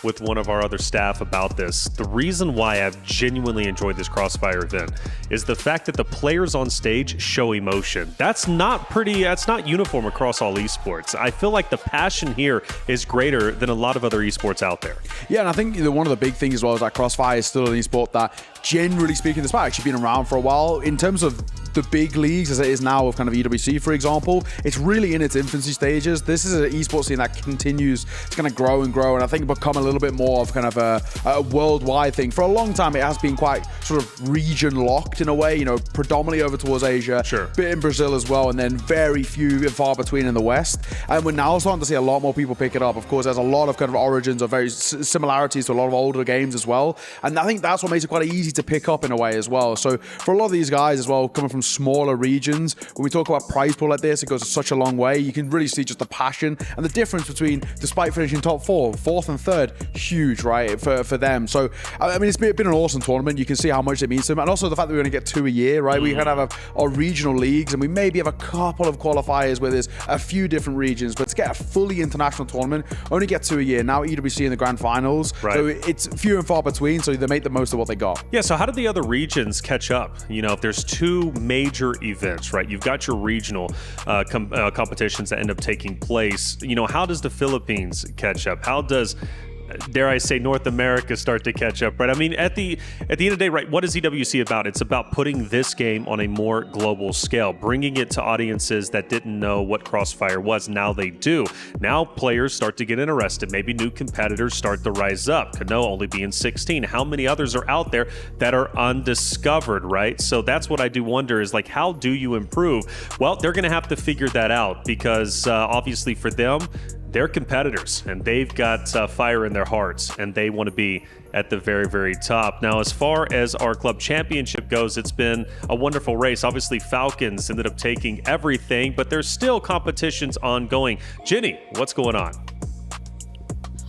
with one of our other staff about this, the reason why I've genuinely enjoyed this Crossfire event is the fact that the players on stage show emotion. That's not uniform across all esports. I feel like the passion here is greater than a lot of other esports out there. Yeah, and I think one of the big things as well is that Crossfire is still an esport that, generally speaking, despite actually being around for a while, in terms of the big leagues as it is now with kind of EWC, for example, it's really in its infancy stages. This is an esports scene that continues to kind of grow and grow, and I think become a little bit more of kind of a worldwide thing. For a long time, it has been quite sort of region locked in a way, you know, predominantly over towards Asia, bit in Brazil as well, and then very few and far between in the West. And we're now starting to see a lot more people pick it up. Of course, there's a lot of kind of origins or very similarities to a lot of older games as well, and I think that's what makes it quite easy to pick up in a way as well. So for a lot of these guys as well, coming from smaller regions, when we talk about prize pool like this, it goes such a long way. You can really see just the passion and the difference between, despite finishing top fourth and third, huge, right, for them. So I mean, it's been an awesome tournament. You can see how much it means to them, and also the fact that we're going to get 2 a year, right? We kind of have our regional leagues, and we maybe have a couple of qualifiers where there's a few different regions, but to get a fully international tournament, only get 2 a year. Now EWC in the grand finals, so it's few and far between, so they make the most of what they got. Yeah, so how did the other regions catch up? You know, if there's 2 major events, right? You've got your regional competitions that end up taking place. You know, how does the Philippines catch up? How does, dare I say, North America start to catch up, right? I mean, at the end of the day, right, what is EWC about? It's about putting this game on a more global scale, bringing it to audiences that didn't know what Crossfire was. Now they do. Now players start to get interested. Maybe new competitors start to rise up. Kano only being 16. How many others are out there that are undiscovered, right? So that's what I do wonder is, like, how do you improve? Well, they're going to have to figure that out because obviously for them, they're competitors and they've got fire in their hearts and they want to be at the very, very top. Now, as far as our club championship goes, it's been a wonderful race. Obviously, Falcons ended up taking everything, but there's still competitions ongoing. Jenny, what's going on?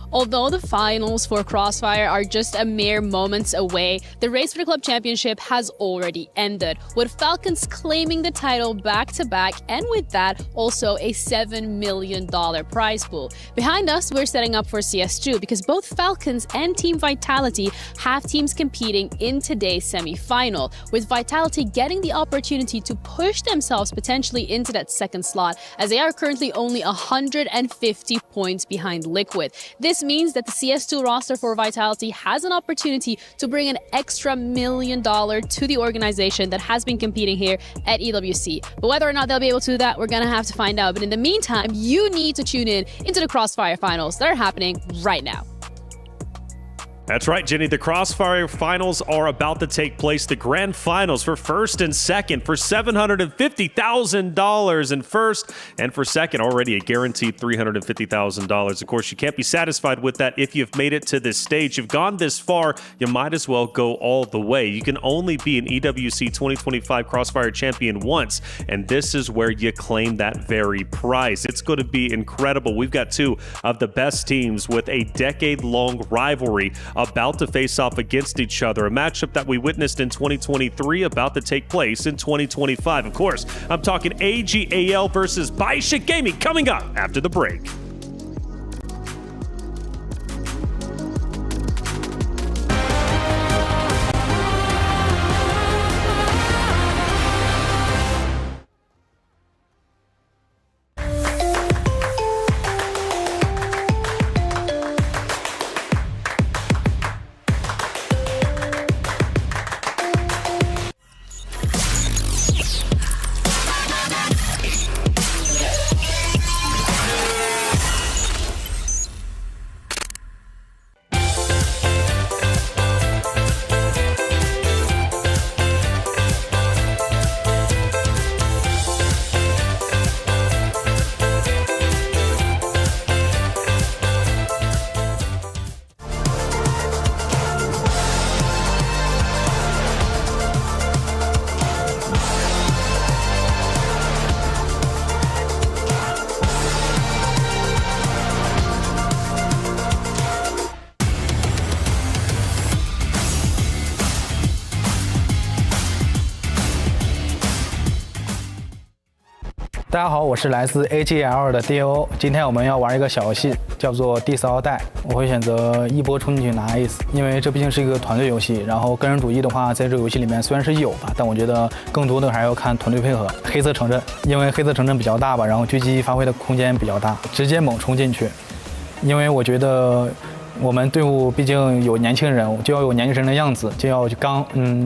Although the finals for Crossfire are just a mere moments away, the race for the club championship has already ended, with Falcons claiming the title back-to-back, and with that, also a $7 million prize pool. Behind us, we're setting up for CS2 because both Falcons and Team Vitality have teams competing in today's semi-final, with Vitality getting the opportunity to push themselves potentially into that second slot, as they are currently only 150 points behind Liquid. This means that the CS2 roster for Vitality has an opportunity to bring an extra $1 million to the organization that has been competing here at EWC. But whether or not they'll be able to do that, we're going to have to find out. But in the meantime, you need to tune in into the Crossfire finals that are happening right now. That's right, Jenny. The Crossfire finals are about to take place. The grand finals for first and second for $750,000 in first, and for second, already a guaranteed $350,000. Of course, you can't be satisfied with that if you've made it to this stage. You've gone this far, you might as well go all the way. You can only be an EWC 2025 Crossfire champion once, and this is where you claim that very prize. It's going to be incredible. We've got 2 of the best teams with a decade-long rivalry about to face off against each other. A matchup that we witnessed in 2023 about to take place in 2025. Of course, I'm talking AGAL versus Baisha Gaming coming up after the break.大家好，我是来自 AGL 的 DO。今天我们要玩一个小游戏，叫做第4号带。我会选择一波冲进去拿 Ace， 因为这毕竟是一个团队游戏。然后个人主义的话，在这个游戏里面虽然是有吧，但我觉得更多的还要看团队配合。黑色城镇，因为黑色城镇比较大吧，然后狙击发挥的空间比较大，直接猛冲进去。因为我觉得我们队伍毕竟有年轻人，就要有年轻人的样子，就要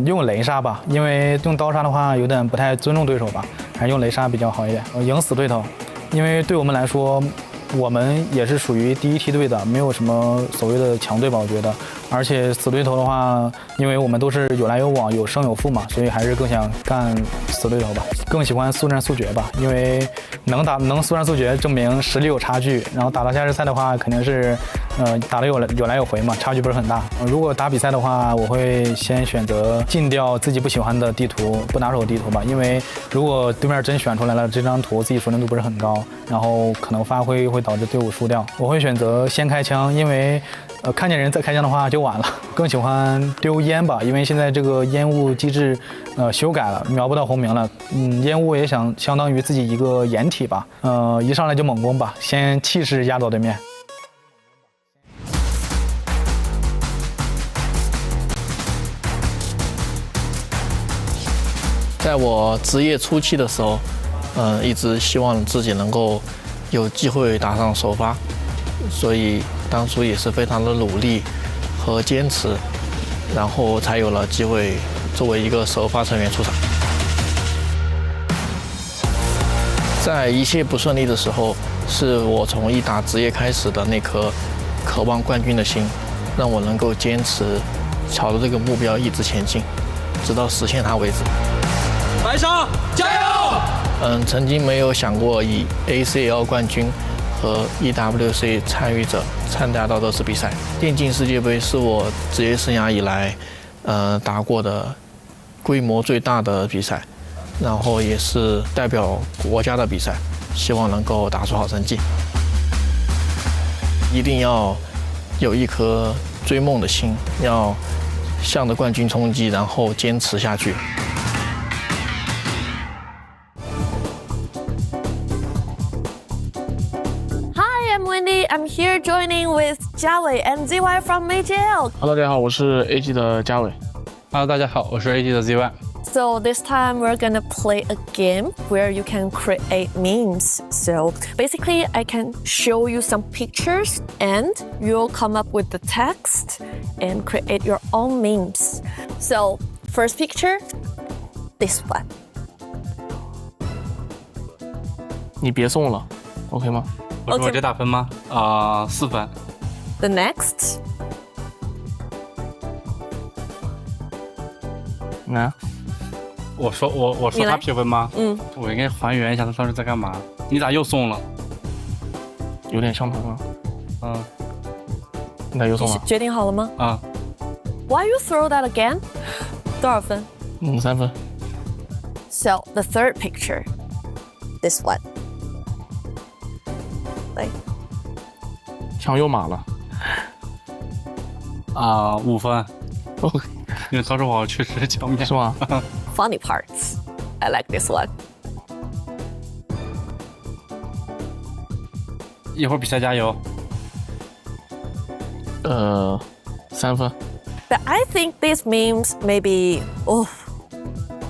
用雷杀吧，因为用刀杀的话有点不太尊重对手吧，还是用雷杀比较好一点，赢死对头。因为对我们来说，我们也是属于第一梯队的，没有什么所谓的强队吧，我觉得。而且死对头的话，因为我们都是有来有往，有胜有负嘛，所以还是更想干死对头吧，更喜欢速战速决吧，因为能速战速决，证明实力有差距。然后打到下日赛的话，肯定是打得有来有回嘛，差距不是很大。如果打比赛的话，我会先选择禁掉自己不喜欢的地图，不拿手地图吧，因为如果对面真选出来了这张图，自己熟练度不是很高，然后可能发挥会导致队伍输掉。我会选择先开枪，因为看见人再开枪的话就晚了。更喜欢丢烟吧，因为现在这个烟雾机制修改了，瞄不到红名了。烟雾也相当于自己一个掩体吧。一上来就猛攻吧，先气势压倒对面。在我职业初期的时候，一直希望自己能够有机会打上首发，所以当初也是非常的努力和坚持，然后才有了机会作为一个首发成员出场。在一切不顺利的时候，是我从一打职业开始的那颗渴望冠军的心，让我能够坚持朝着这个目标一直前进，直到实现它为止。白沙，加油！曾经没有想过以 ACL 冠军和 EWC 参与者参加到这次比赛。电竞世界杯是我职业生涯以来，打过的规模最大的比赛，然后也是代表国家的比赛，希望能够打出好成绩。一定要有一颗追梦的心，要向着冠军冲击，然后坚持下去。I'm here joining with Jiawei and ZY from AGL. Hello， 大家好，我是 AG 的嘉伟。Hello， 大家好，我是 AG 的 ZY。 So this time we're gonna play a game where you can create memes. So basically I can show you some pictures and you'll come up with the text and create your own memes. So first picture, this one. 你别送了 ，OK 吗？我说我这打分吗？4分。The next. 那我说他评分吗？我应该还原一下他当时在干嘛。你咋又送了？有点上头啊。你咋又送了？决定好了吗？啊。Why you throw that again? 多少分？3分。So the third picture, this one. 枪又码了。5分。因为曹志华确实强面。是吗？ Funny parts. I like this one. 一会儿比赛加油。3分。 But I think these memes maybe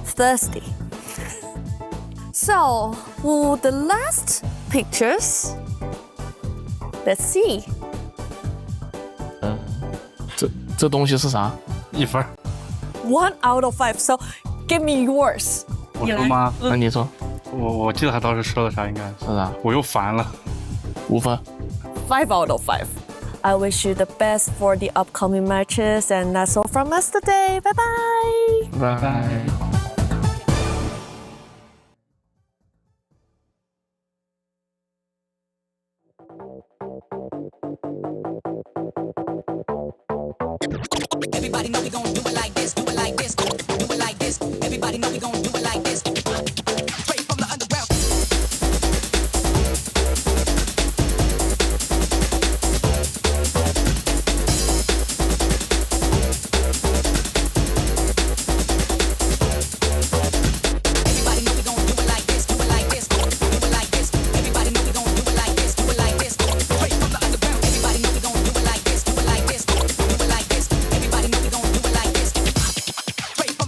thirsty. So, the last pictures. Let's see. 这东西是啥？1分。 1 out of 5. So, give me yours. 我说吗？那你说。我记得他当时说的啥，应该是啥？我又烦了。5分。 5 out of 5. I wish you the best for the upcoming matches, and that's all from us today. Bye bye. Bye. Everybody know we gon' do it like this, do it like this, do it like this. Everybody know we gon' do it like this. Straight from the underground. Everybody know we gon' do it like this, do it like this, do it like this. Everybody know we gon' do it like this, do it like this. Straight from the underground. Everybody know we gon' do it like this, do it like this, do it like this. Everybody know we gon' do it like this. Straight from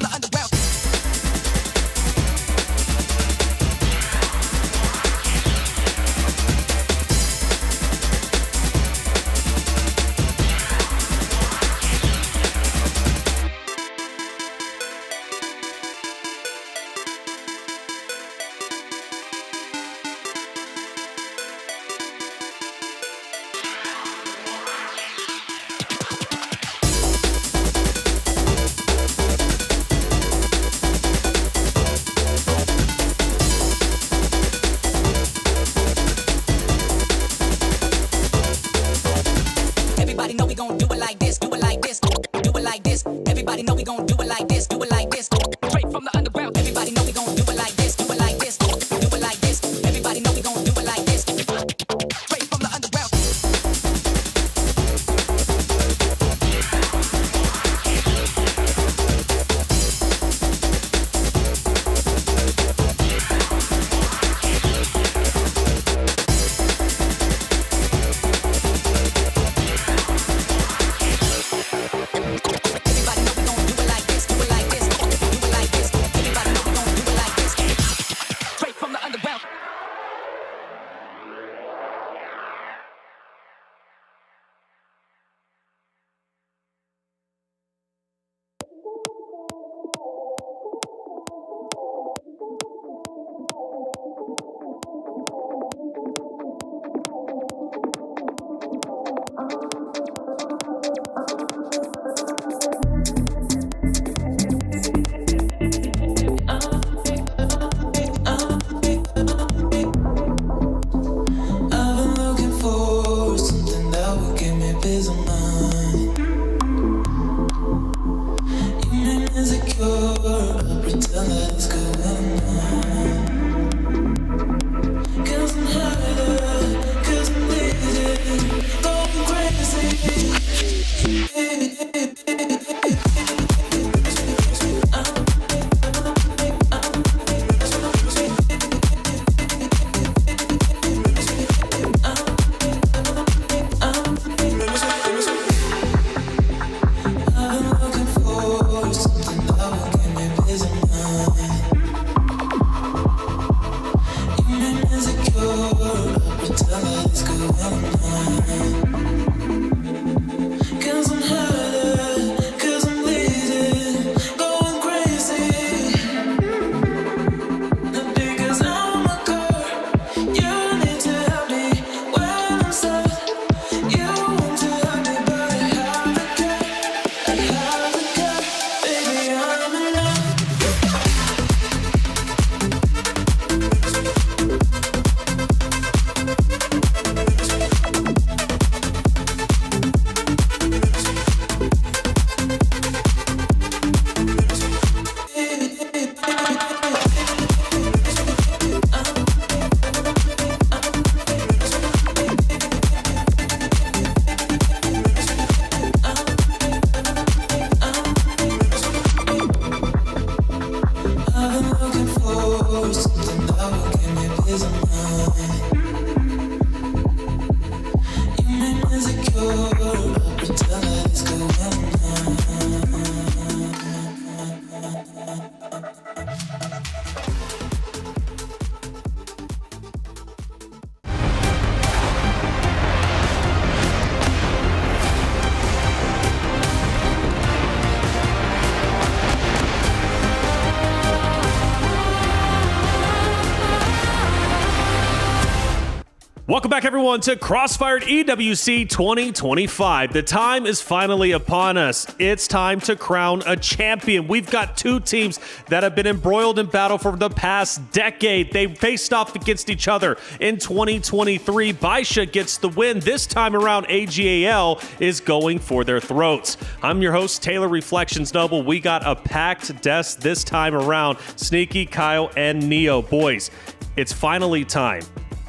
Welcome back, everyone, to Crossfire EWC 2025. The time is finally upon us. It's time to crown a champion. We've got two teams that have been embroiled in battle for the past decade. They faced off against each other in 2023. Baisha gets the win. This time around, AGAL is going for their throats. I'm your host, Taylor Reflections Noble. We got a packed desk this time around. Sneaky, Kyle, and Neo. Boys, it's finally time.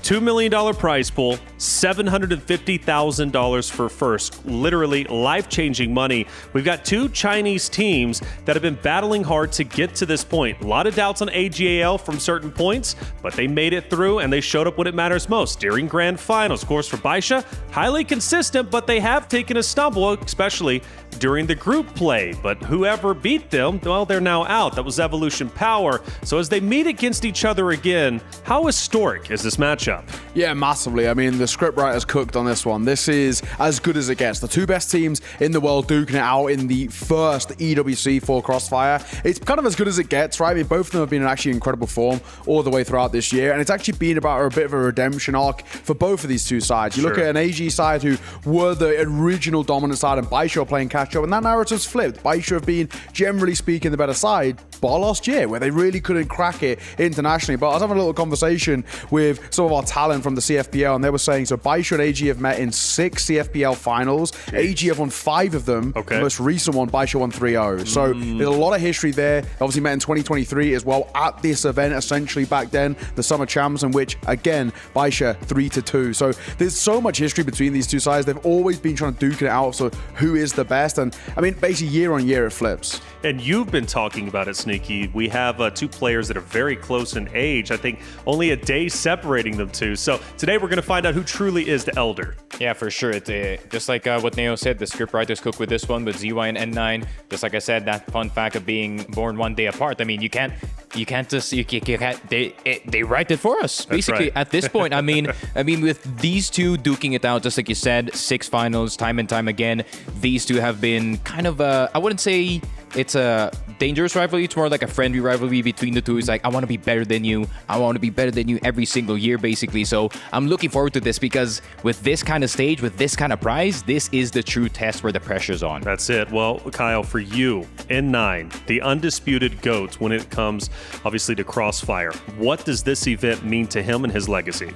$2 million prize pool, $750,000 for first. Literally life-changing money. We've got two Chinese teams that have been battling hard to get to this point. A lot of doubts on AGAL from certain points, but they made it through and they showed up when it matters most during grand finals. Of course, for Baisha, highly consistent, but they have taken a stumble, especially during the group play. But whoever beat them, well, they're now out. That was Evolution Power. So as they meet against each other again, how historic is this matchup? Yeah, massively. I mean, the scriptwriters cooked on this one. This is as good as it gets. The two best teams in the world duking it out in the first EWC for Crossfire. It's kind of as good as it gets, right? I mean, both of them have been in actually incredible form all the way throughout this year, and it's actually been about a bit of a redemption arc for both of these two sides. You look at an AG side who were the original dominant side, and Baisha are playing catch up, and that narrative's flipped. Baisha have been, generally speaking, the better side, bar last year, where they really couldn't crack it internationally. But I was having a little conversation with some of our talent from the CFPL, and they were saying, so Baisha and AG have met in 6 CFPL finals. AG have won 5 of them. The most recent one, Baisha won 3-0. So there's a lot of history there. Obviously met in 2023 as well at this event, essentially back then, the Summer Champs, in which, again, Baisha 3-2. So there's so much history between these two sides. They've always been trying to duke it out, so who is the best? And I mean, basically year on year it flips. And you've been talking about it, Sneaky. We have two players that are very close in age. I think only a day separating them two. So today we're going to find out who truly is the elder. Yeah, for sure. It's just like what Neo said, the scriptwriters cook with this one with ZY and N9. Just like I said, that fun fact of being born one day apart. I mean, you can't they write it for us. Basically, at this point, I mean, with these two duking it out, just like you said, 6 finals, time and time again, these two have been kind of I wouldn't say it's a dangerous rivalry. It's more like a friendly rivalry between the two. It's like, I want to be better than you. I want to be better than you every single year, basically. So I'm looking forward to this because with this kind of stage, with this kind of prize, this is the true test where the pressure's on. That's it. Well, Kyle, for you, N9, the undisputed GOAT when it comes, obviously, to Crossfire, what does this event mean to him and his legacy?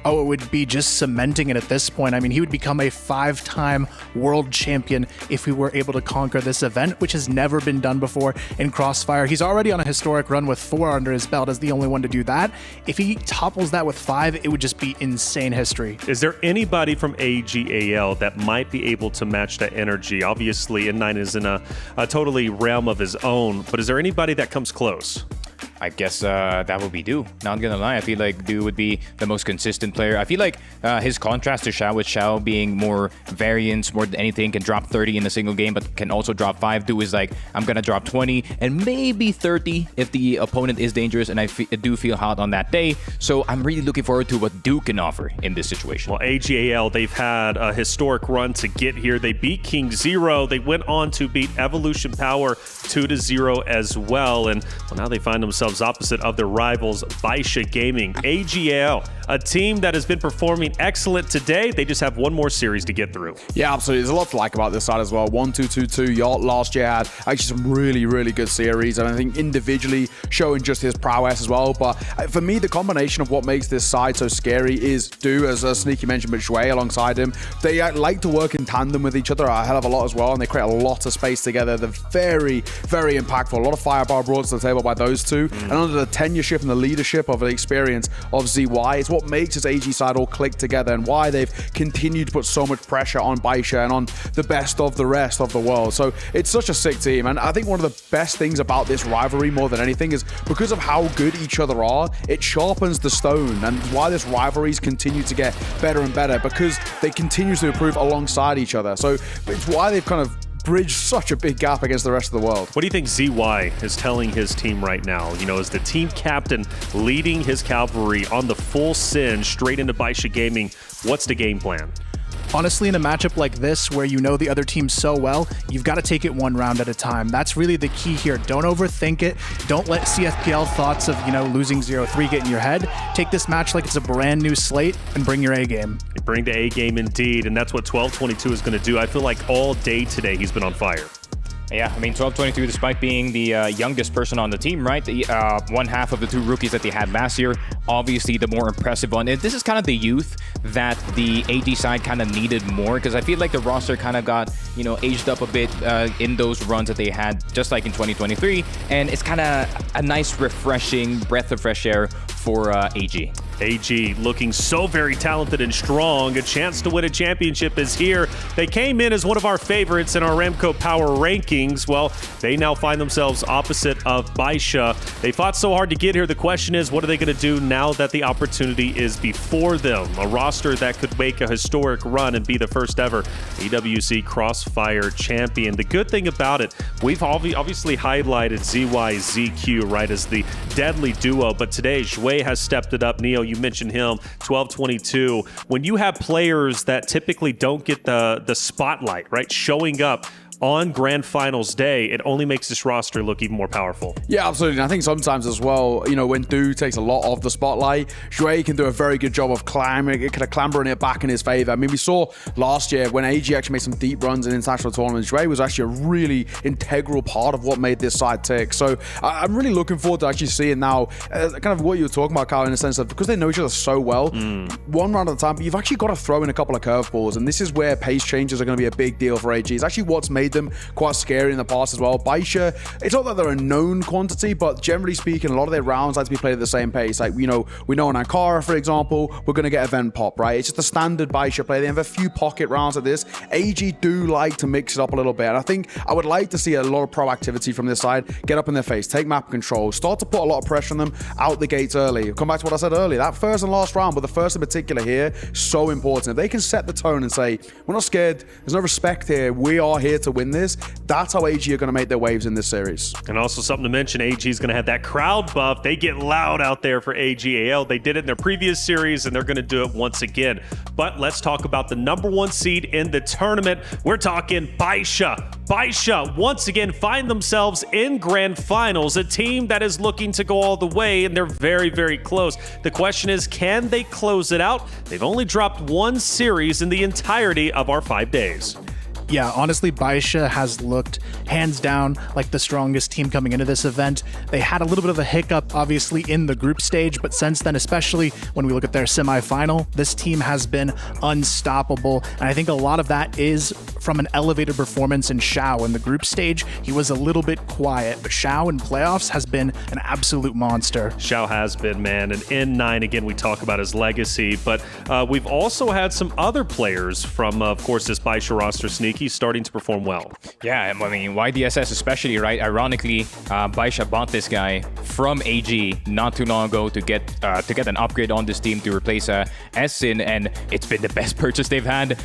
Oh, it would be just cementing it at this point. I mean, he would become a 5-time world champion if we were able to conquer this event, which has never been done before in Crossfire. He's already on a historic run with 4 under his belt as the only one to do that. If he topples that with 5, it would just be insane history. Is there anybody from AGAL that might be able to match that energy? Obviously, N9 is in a totally realm of his own, but is there anybody that comes close? I guess that would be Du. Not gonna lie, I feel like Du would be the most consistent player. I feel like his contrast to Xiao, with Xiao being more variance, more than anything, can drop 30 in a single game, but can also drop 5. Du is like, I'm gonna drop 20 and maybe 30 if the opponent is dangerous, and I do feel hot on that day. So I'm really looking forward to what Du can offer in this situation. Well, AGAL, they've had a historic run to get here. They beat King Zero. They went on to beat Evolution Power 2-0 as well, and well, now they find themselves opposite of their rivals, Baisha Gaming. AGAL, a team that has been performing excellent today. They just have one more series to get through. Yeah, absolutely. There's a lot to like about this side as well. 1-2-2-2. Yacht last year had actually some really, really good series, and I think individually showing just his prowess as well. But for me, the combination of what makes this side so scary is Du, as Sneaky mentioned, but Shui alongside him. They like to work in tandem with each other a hell of a lot as well, and they create a lot of space together. They're very, very impactful. A lot of firepower brought to the table by those two. And under the tenureship and the leadership of the experience of ZY, it's what makes this AG side all click together and why they've continued to put so much pressure on Baisha and on the best of the rest of the world. So it's such a sick team. And I think one of the best things about this rivalry more than anything is because of how good each other are, it sharpens the stone, and why this rivalries continue to get better and better because they continue to improve alongside each other. So it's why they've kind of bridge such a big gap against the rest of the world. What do you think ZY is telling his team right now? You know, as the team captain leading his cavalry on the full send straight into Baisha Gaming, what's the game plan? Honestly, in a matchup like this, where you know the other team so well, you've got to take it one round at a time. That's really the key here. Don't overthink it. Don't let CFPL thoughts of, losing 0-3 get in your head. Take this match like it's a brand new slate and bring your A game. Bring the A game indeed, and that's what 1222 is going to do. I feel like all day today he's been on fire. Yeah, I mean, 1222, despite being the youngest person on the team, right? The one half of the 2 rookies that they had last year, obviously the more impressive one. And this is kind of the youth that the AG side kind of needed more, because I feel like the roster kind of got, aged up a bit in those runs that they had, just like in 2023. And it's kind of a nice, refreshing breath of fresh air for AG. AG looking so very talented and strong. A chance to win a championship is here. They came in as one of our favorites in our Ramco Power rankings. Well, they now find themselves opposite of Baisha. They fought so hard to get here. The question is, what are they going to do now that the opportunity is before them? A roster that could make a historic run and be the first ever EWC Crossfire champion. The good thing about it, we've obviously highlighted ZY-ZQ, right, as the deadly duo, but today Zhui has stepped it up. Neo, you mentioned him, 1222. When you have players that typically don't get the spotlight, right, showing up on Grand Finals day, it only makes this roster look even more powerful. Yeah, absolutely. And I think sometimes as well, when Du takes a lot of the spotlight, Zhui can do a very good job of clambering it back in his favor. I mean, we saw last year when AG actually made some deep runs in international tournaments, Zhui was actually a really integral part of what made this side tick. So I'm really looking forward to actually seeing now kind of what you were talking about, Kyle, in the sense of because they know each other so well, one round at a time, but you've actually got to throw in a couple of curveballs. And this is where pace changes are going to be a big deal for AG. It's actually what's made them quite scary in the past as well. Baisha, it's not that they're a known quantity, but generally speaking, a lot of their rounds like to be played at the same pace. Like, we know on Ankara, for example, we're going to get event pop, right? It's just a standard Baisha play. They have a few pocket rounds of this. AG do like to mix it up a little bit. And I think I would like to see a lot of proactivity from this side. Get up in their face, take map control, start to put a lot of pressure on them out the gates early. Come back to what I said earlier. That first and last round, but the first in particular here, so important. If they can set the tone and say, we're not scared, there's no respect here, we are here to win this, that's how AG are going to make their waves in this series. And also something to mention, AG is going to have that crowd buff. They get loud out there for AGAL. They did it in their previous series, and they're going to do it once again. But let's talk about the number 1 seed in the tournament. We're talking Baisha. Baisha, once again, find themselves in Grand Finals, a team that is looking to go all the way, and they're very, very close. The question is, can they close it out? They've only dropped 1 series in the entirety of our 5 days. Yeah, honestly, Baisha has looked hands down like the strongest team coming into this event. They had a little bit of a hiccup, obviously, in the group stage, but since then, especially when we look at their semifinal, this team has been unstoppable. And I think a lot of that is from an elevated performance in Xiao. In the group stage, he was a little bit quiet, but Xiao in playoffs has been an absolute monster. Xiao has been, man. And N9, again, we talk about his legacy, but we've also had some other players from, of course, this Baisha roster, Sneaky, starting to perform well. Yeah, I mean, YDSS especially, right? Ironically, Baisha bought this guy from AG not too long ago to get an upgrade on this team to replace Essin, and it's been the best purchase they've had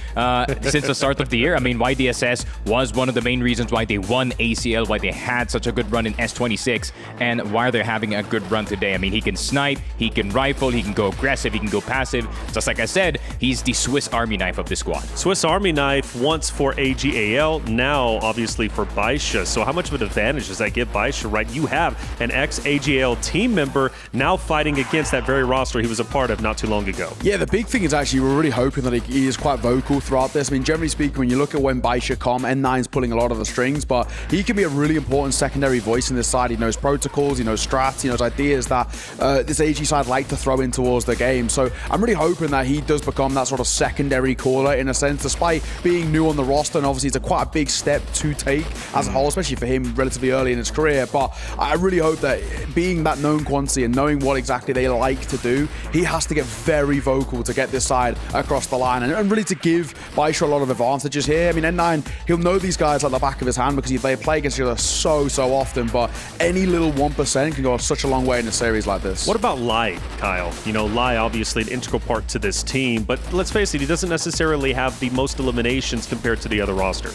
since the start of the year. I mean, YDSS was one of the main reasons why they won ACL, why they had such a good run in S26, and why they're having a good run today. I mean, he can snipe, he can rifle, he can go aggressive, he can go passive. Just like I said, he's the Swiss Army knife of this squad. Swiss Army knife once for AGAL, now obviously for Baisha. So how much of an advantage does that give Baisha, right? You have an ex-AGAL team member now fighting against that very roster he was a part of not too long ago. Yeah, the big thing is actually we're really hoping that he is quite vocal throughout this. I mean, generally speaking, when you look at when Baisha come, N9's pulling a lot of the strings, but he can be a really important secondary voice in this side. He knows protocols, he knows strats, he knows ideas that this AG side like to throw in towards the game. So I'm really hoping that he does become that sort of secondary caller in a sense, despite being new on the roster, and obviously it's a quite a big step to take as a whole, especially for him relatively early in his career. But I really hope that being that known quantity and knowing what exactly they like to do, he has to get very vocal to get this side across the line and really to give Baisha a lot of advantages here. I mean, N9, he'll know these guys like the back of his hand because they play against each other so often, but any little 1% can go such a long way in a series like this. What about Lai, Kyle? You know, Lai obviously an integral part to this team, but let's face it, he doesn't necessarily have the most eliminations compared to the other roster.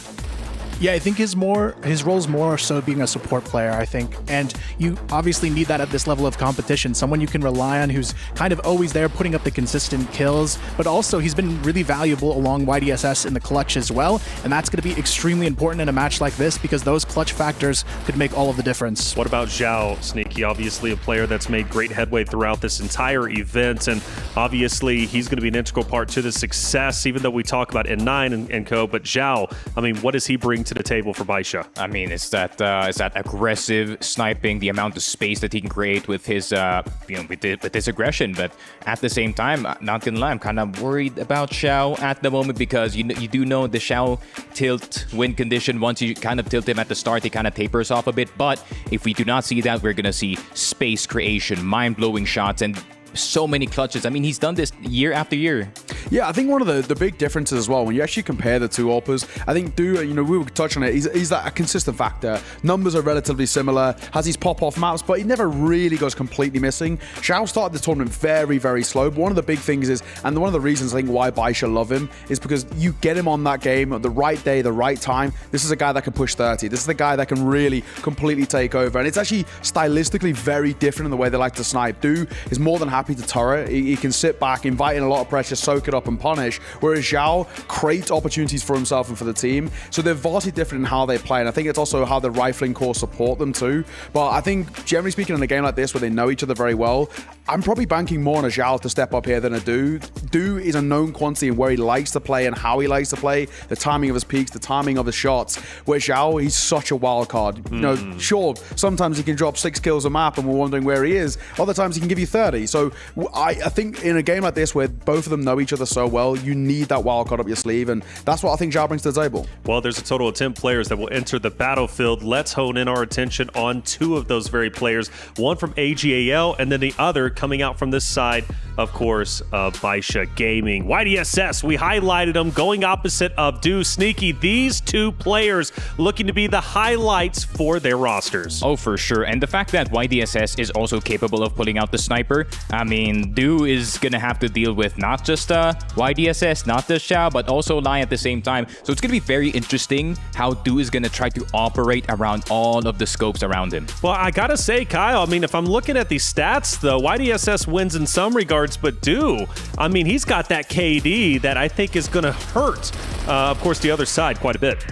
Yeah, I think his role's more so being a support player, I think. And you obviously need that at this level of competition. Someone you can rely on who's kind of always there putting up the consistent kills, but also he's been really valuable along YDSS in the clutch as well. And that's going to be extremely important in a match like this because those clutch factors could make all of the difference. What about Zhao, Sneaky? Obviously a player that's made great headway throughout this entire event, and obviously he's going to be an integral part to the success, even though we talk about N9 and co. But Zhao, I mean, what does he bring to the table for Baisha? I mean, it's that aggressive sniping, the amount of space that he can create with his with his aggression. But at the same time, not gonna lie, I'm kind of worried about Xiao at the moment because you do know the Xiao tilt win condition. Once you kind of tilt him at the start, he kind of tapers off a bit. But if we do not see that, we're gonna see space creation, mind-blowing shots, and so many clutches. I mean, he's done this year after year. Yeah, I think one of the big differences as well, when you actually compare the two Oppas, I think we were touching on it, he's that a consistent factor. Numbers are relatively similar, has these pop-off maps, but he never really goes completely missing. Xiao started the tournament very, very slow, but one of the big things is, and one of the reasons I think why Baisha love him, is because you get him on that game at the right day, the right time. This is a guy that can push 30. This is the guy that can really completely take over, and it's actually stylistically very different in the way they like to snipe. Do is more than happy to turret. He can sit back, invite in a lot of pressure, soak it up and punish, whereas Zhao creates opportunities for himself and for the team. So they're vastly different in how they play, and I think it's also how the rifling core support them too. But I think, generally speaking, in a game like this where they know each other very well, I'm probably banking more on a Zhao to step up here than a Do. Do is a known quantity in where he likes to play and how he likes to play, the timing of his peaks, the timing of his shots, where Zhao, he's such a wild card. You know, sure, sometimes he can drop 6 kills a map and we're wondering where he is. Other times he can give you 30. So I think in a game like this where both of them know each other so well, you need that wild card up your sleeve, and that's what I think Zhao brings to the table. Well, there's a total of 10 players that will enter the battlefield. Let's hone in our attention on 2 of those very players, one from AGAL and then the other coming out from this side, of course, Baisha Gaming. YDSS, we highlighted them going opposite of Do. Sneaky, these 2 players looking to be the highlights for their rosters. Oh, for sure. And the fact that YDSS is also capable of pulling out the sniper, I mean, Do is going to have to deal with not just YDSS, not just Xiao, but also Lai at the same time. So it's going to be very interesting how Do is going to try to operate around all of the scopes around him. Well, I got to say, Kyle, I mean, if I'm looking at these stats, though, YDSS wins in some regards, but Do, I mean, he's got that KD that I think is going to hurt, of course, the other side quite a bit.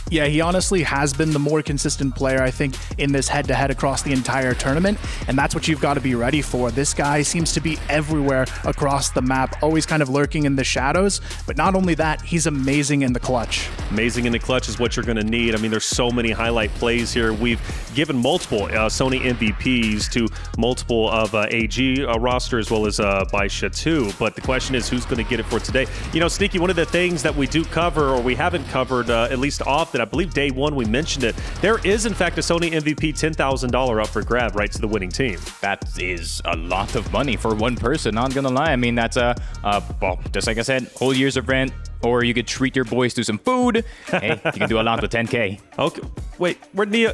Yeah, he honestly has been the more consistent player, I think, in this head-to-head across the entire tournament, and that's what you've got to be ready for. This guy seems to be everywhere across the map, always kind of lurking in the shadows, but not only that, he's amazing in the clutch. Amazing in the clutch is what you're going to need. I mean, there's so many highlight plays here. We've given multiple Sony MVPs to multiple of AG roster as well as Baisha too, but the question is who's going to get it for today. You know, Sneaky, one of the things that we do cover, or we haven't covered at least often, I believe day one we mentioned it, there is in fact a Sony MVP $10,000 up for grab right to the winning team. That is a lot of money for one person, not gonna lie. I mean, that's well, just like I said, whole years of rent, or you could treat your boys to some food. Hey, you can do a lot with 10K. Okay, wait, where'd Neo?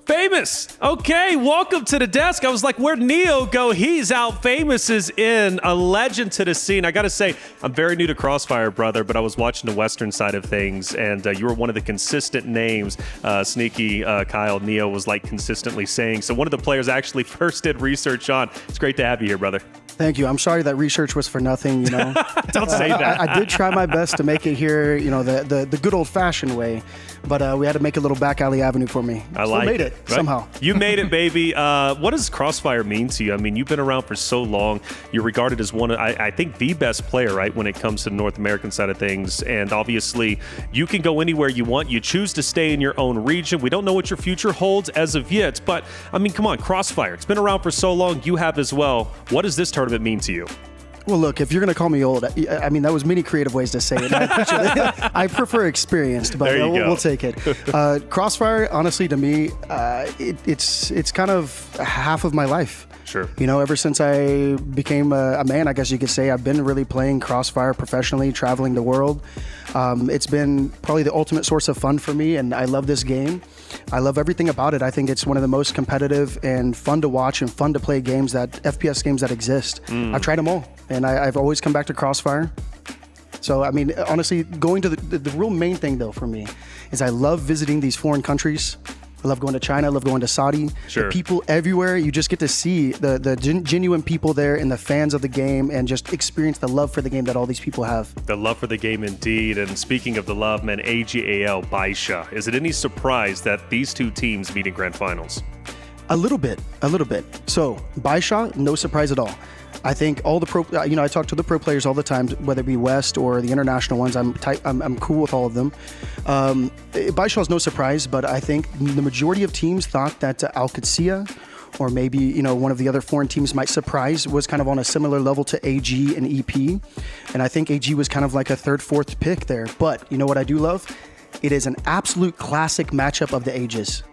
Famous. Okay, welcome to the desk. I was like, where'd Neo go? He's out. Famous is in, a legend to the scene. I gotta say, I'm very new to Crossfire, brother, but I was watching the Western side of things, and you were one of the consistent names Sneaky, Kyle, Neo was like consistently saying. So one of the players I actually first did research on. It's great to have you here, brother. Thank you. I'm sorry that research was for nothing, you know. Don't say that. I did try my best to make it here, you know, the good old-fashioned way, but we had to make a little back alley avenue for me. I like made it right? somehow. You made it, baby. What does Crossfire mean to you? I mean, you've been around for so long. You're regarded as one of, I think, the best player, right, when it comes to the North American side of things. And obviously, you can go anywhere you want. You choose to stay in your own region. We don't know what your future holds as of yet. But, I mean, come on, Crossfire. It's been around for so long. You have as well. What does this tournament mean to you? Well, look, if you're going to call me old, I mean, that was many creative ways to say it. I prefer experienced, but we'll take it. Crossfire, honestly, to me, it's kind of half of my life. Sure. You know, ever since I became a man, I guess you could say, I've been really playing Crossfire professionally, traveling the world. It's been probably the ultimate source of fun for me, and I love this game. I love everything about it. I think it's one of the most competitive and fun to watch and fun to play games, that FPS games that exist. I've tried them all, and I've always come back to Crossfire. So, I mean, honestly, going to the real main thing, though, for me is I love visiting these foreign countries. I love going to China. I love going to Saudi. Sure. The people everywhere, you just get to see the genuine people there and the fans of the game and just experience the love for the game that all these people have. The love for the game indeed. And speaking of the love, man, AGAL, Baisha. Is it any surprise that these two teams meet in grand finals? A little bit. So, Baisha, no surprise at all. I think all the pro, I talk to the pro players all the time, whether it be West or the international ones. I'm cool with all of them. Baisha is no surprise, but I think the majority of teams thought that Al Qudsiya or maybe one of the other foreign teams might surprise was kind of on a similar level to AG and EP, and I think AG was kind of like a third, fourth pick there. But you know what I do love? It is an absolute classic matchup of the ages.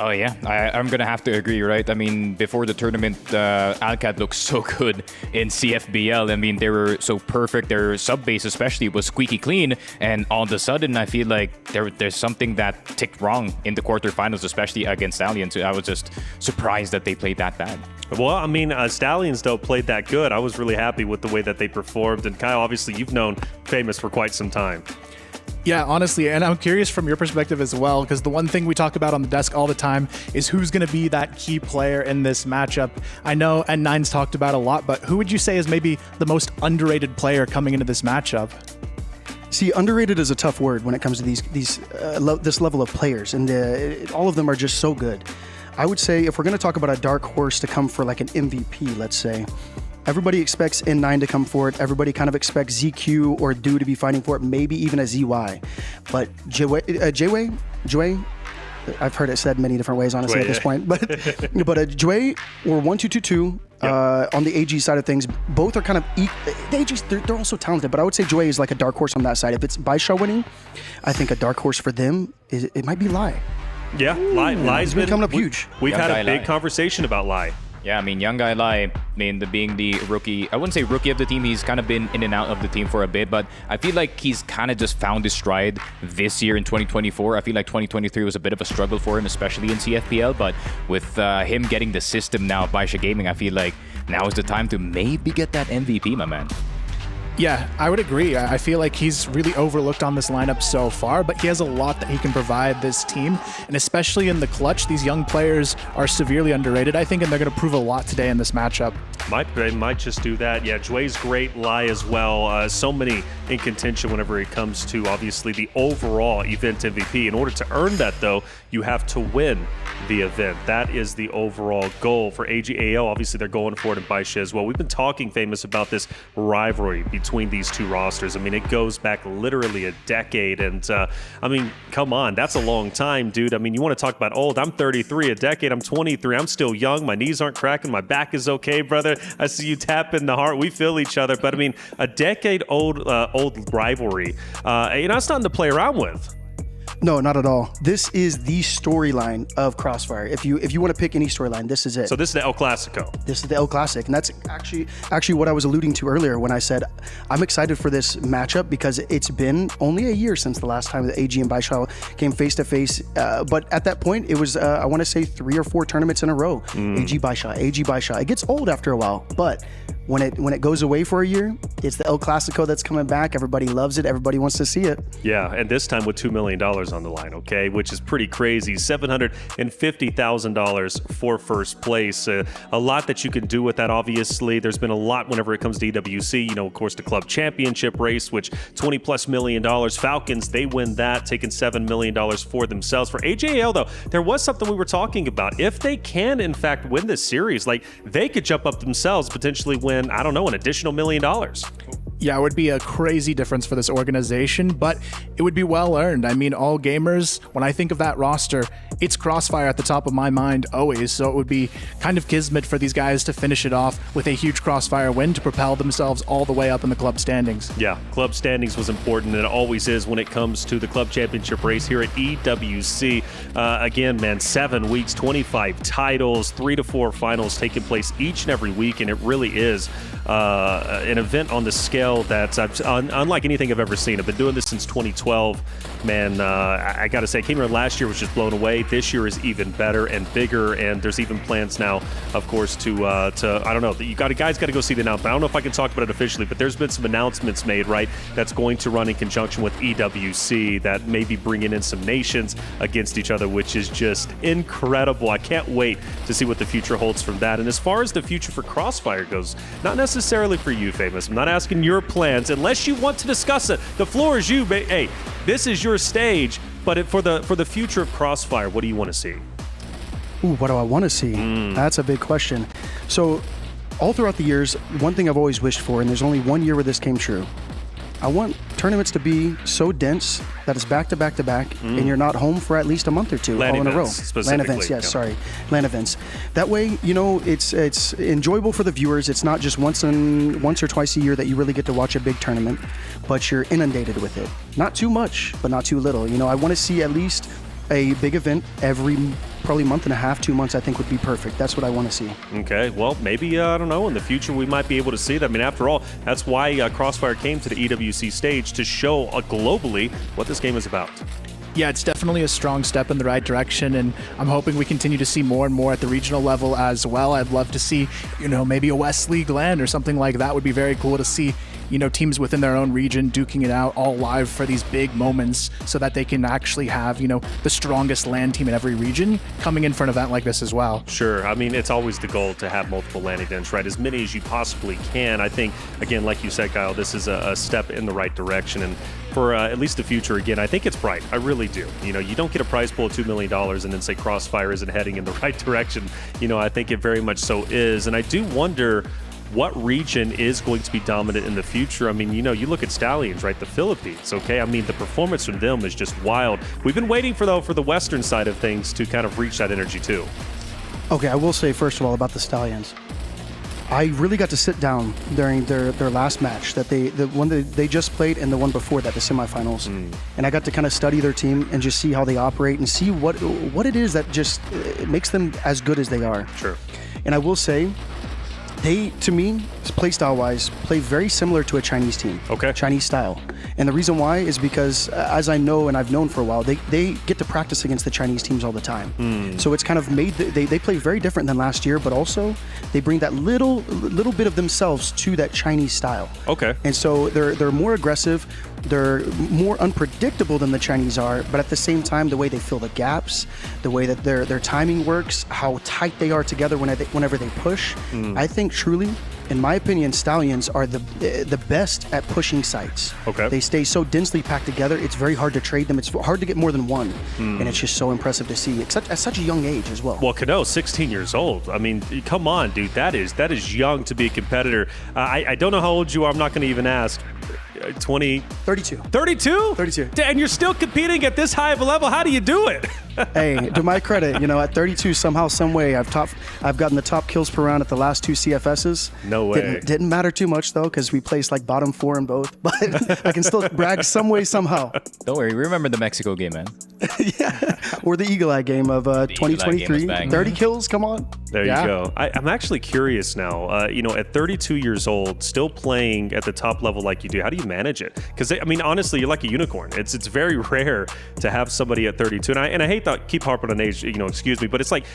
Oh yeah, I'm gonna have to agree, right? I mean, before the tournament, Alcat looked so good in CFBL. I mean, they were so perfect. Their sub base especially was squeaky clean, and all of a sudden, I feel like there's something that ticked wrong in the quarterfinals, especially against Stallions. I was just surprised that they played that bad. Well, I mean, Stallions, though, played that good. I was really happy with the way that they performed. And Kyle, obviously, you've known Famous for quite some time. Yeah, honestly, and I'm curious from your perspective as well, because the one thing we talk about on the desk all the time is who's going to be that key player in this matchup. I know N9's talked about a lot, but who would you say is maybe the most underrated player coming into this matchup? See, underrated is a tough word when it comes to this level of players, and all of them are just so good. I would say if we're going to talk about a dark horse to come for like an MVP, let's say, everybody expects N9 to come for it. Everybody kind of expects ZQ or Do to be fighting for it, maybe even a ZY. But Jway, I've heard it said many different ways, honestly, at this point. But Jway or 1222 on the AG side of things, both are kind of they're also talented. But I would say Jway is like a dark horse on that side. If it's Baisha winning, I think a dark horse for them it might be Lai. Yeah, Lai's been coming up huge. We've had a big conversation about Lai. Yeah, I mean, young guy Lai, being the rookie, I wouldn't say rookie of the team. He's kind of been in and out of the team for a bit, but I feel like he's kind of just found his stride this year in 2024. I feel like 2023 was a bit of a struggle for him, especially in CFPL, but with him getting the system now of Baisha Gaming, I feel like now is the time to maybe get that MVP, my man. Yeah, I would agree. I feel like he's really overlooked on this lineup so far, but he has a lot that he can provide this team, and especially in the clutch, these young players are severely underrated, I think, and they're going to prove a lot today in this matchup. Might just do that. Yeah, Jway's great, Lai as well. So many in contention whenever it comes to, obviously, the overall event MVP. In order to earn that, though, you have to win the event. That is the overall goal for AGAO. Obviously, they're going for it in Baisha as well. We've been talking, Famous, about this rivalry between these two rosters. I mean, it goes back literally a decade. And, I mean, come on. That's a long time, dude. I mean, you want to talk about old. I'm 33, a decade. I'm 23. I'm still young. My knees aren't cracking. My back is okay, brother. I see you tapping the heart. We feel each other. But, I mean, a decade-old rivalry, it's nothing to play around with. No, not at all. This is the storyline of Crossfire. If you want to pick any storyline, this is it. So this is the El Clasico. This is the El Clasic, and that's actually what I was alluding to earlier when I said I'm excited for this matchup because it's been only a year since the last time the AG and Baisha came face to face. But at that point, it was I want to say 3 or 4 tournaments in a row. AG Baisha. It gets old after a while, but when it goes away for a year, it's the El Clasico that's coming back. Everybody loves it. Everybody wants to see it. Yeah, and this time with $2 million on the line, okay, which is pretty crazy. $750,000 for first place. A lot that you can do with that, obviously. There's been a lot whenever it comes to EWC. Of course, the club championship race, which $20+ million. Falcons, they win that, taking $7 million for themselves. For AJL, though, there was something we were talking about. If they can, in fact, win this series, like, they could jump up themselves, potentially win, I don't know, an additional $1 million. Yeah, it would be a crazy difference for this organization, but it would be well earned. I mean, all gamers, when I think of that roster, it's Crossfire at the top of my mind always, so it would be kind of kismet for these guys to finish it off with a huge Crossfire win to propel themselves all the way up in the club standings. Yeah, club standings was important, and it always is when it comes to the club championship race here at EWC. Again, man, 7 weeks, 25 titles, 3 to 4 finals taking place each and every week, and it really is an event on the scale style that unlike anything I've ever seen. I've been doing this since 2012. Man, I got to say, came here last year, was just blown away. This year is even better and bigger, and there's even plans now, of course, to I don't know. Guys got to go see the announcement. I don't know if I can talk about it officially, but there's been some announcements made, right? That's going to run in conjunction with EWC that may be bringing in some nations against each other, which is just incredible. I can't wait to see what the future holds from that. And as far as the future for Crossfire goes, not necessarily for you, Famous. I'm not asking your plans unless you want to discuss it. The floor is you. Hey, this is your stage. But for the future of Crossfire, what do you want to see? Ooh, what do I want to see? That's a big question. So all throughout the years, one thing I've always wished for, and there's only 1 year where this came true, I want tournaments to be so dense that it's back to back to back, and you're not home for at least a month or two all in a row. LAN events, yes, sorry, LAN events. That way, it's enjoyable for the viewers. It's not just once or twice a year that you really get to watch a big tournament, but you're inundated with it. Not too much, but not too little. I want to see at least a big event every probably month and a half, 2 months, I think would be perfect. That's what I want to see. Okay, well, maybe, I don't know, in the future we might be able to see that. I mean, after all, that's why Crossfire came to the EWC stage, to show globally what this game is about. Yeah, it's definitely a strong step in the right direction, and I'm hoping we continue to see more and more at the regional level as well. I'd love to see, maybe a West League LAN or something like that would be very cool to see. Teams within their own region duking it out all live for these big moments so that they can actually have, the strongest LAN team in every region coming in for an event like this as well. Sure. I mean, it's always the goal to have multiple LAN events, right? As many as you possibly can. I think, again, like you said, Kyle, this is a step in the right direction. And for at least the future, again, I think it's bright. I really do. You don't get a prize pool of $2 million and then say Crossfire isn't heading in the right direction. I think it very much so is. And I do wonder what region is going to be dominant in the future. I mean, you look at Stallions, right? The Philippines, okay? I mean, the performance from them is just wild. We've been waiting for the Western side of things to kind of reach that energy too. Okay, I will say, first of all, about the Stallions. I really got to sit down during their last match, the one that they just played and the one before that, the semifinals. And I got to kind of study their team and just see how they operate and see what it is that just makes them as good as they are. Sure. And I will say, they, to me, play style-wise, play very similar to a Chinese team. Okay. Chinese style. And the reason why is because, as I know and I've known for a while, they get to practice against the Chinese teams all the time. So it's kind of made, they play very different than last year, but also they bring that little bit of themselves to that Chinese style. Okay. And so they're more aggressive, they're more unpredictable than the Chinese are, but at the same time, the way they fill the gaps, the way that their timing works, how tight they are together whenever they push, I think truly, in my opinion, Stallions are the best at pushing sites. Okay. They stay so densely packed together, it's very hard to trade them. It's hard to get more than one. And it's just so impressive to see at such a young age as well. Well, Cano, 16 years old. I mean, come on, dude. That is young to be a competitor. I don't know how old you are. I'm not going to even ask. 32. 32? And you're still competing at this high of a level. How do you do it? Hey, to my credit, at 32, somehow, some way, I've gotten the top kills per round at the last 2 CFSs. No way. Didn't matter too much though, because we placed like bottom 4 in both. But I can still brag some way, somehow. Don't worry, we remember the Mexico game, man. Yeah, or the Eagle Eye game of 2023. 30 kills, come on. There you go. I'm actually curious now. At 32 years old, still playing at the top level like you do, how do you manage it? Because I mean, honestly, you're like a unicorn. It's very rare to have somebody at 32, and I hate to keep harping on age. Excuse me, but it's like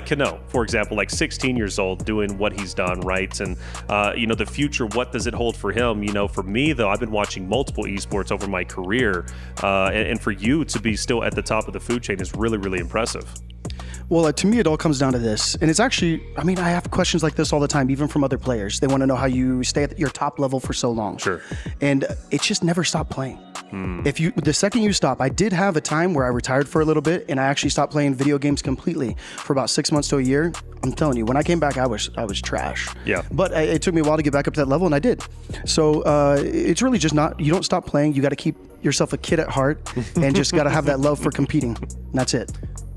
Cano, for example, like 16 years old, doing what he's done, right? And the future, what does it hold for him? For me though, I've been watching multiple esports over my career, and for you to be still at the top of the food chain is really, really impressive. Well, to me, it all comes down to this. And it's actually, I mean, I have questions like this all the time, even from other players. They want to know how you stay at your top level for so long. Sure. And it's just never stop playing. The second you stop, I did have a time where I retired for a little bit and I actually stopped playing video games completely for about 6 months to a year. I'm telling you, when I came back, I was trash. Yeah. But it took me a while to get back up to that level, and I did. So it's really just you don't stop playing. You got to keep yourself a kid at heart and just got to have that love for competing. And that's it.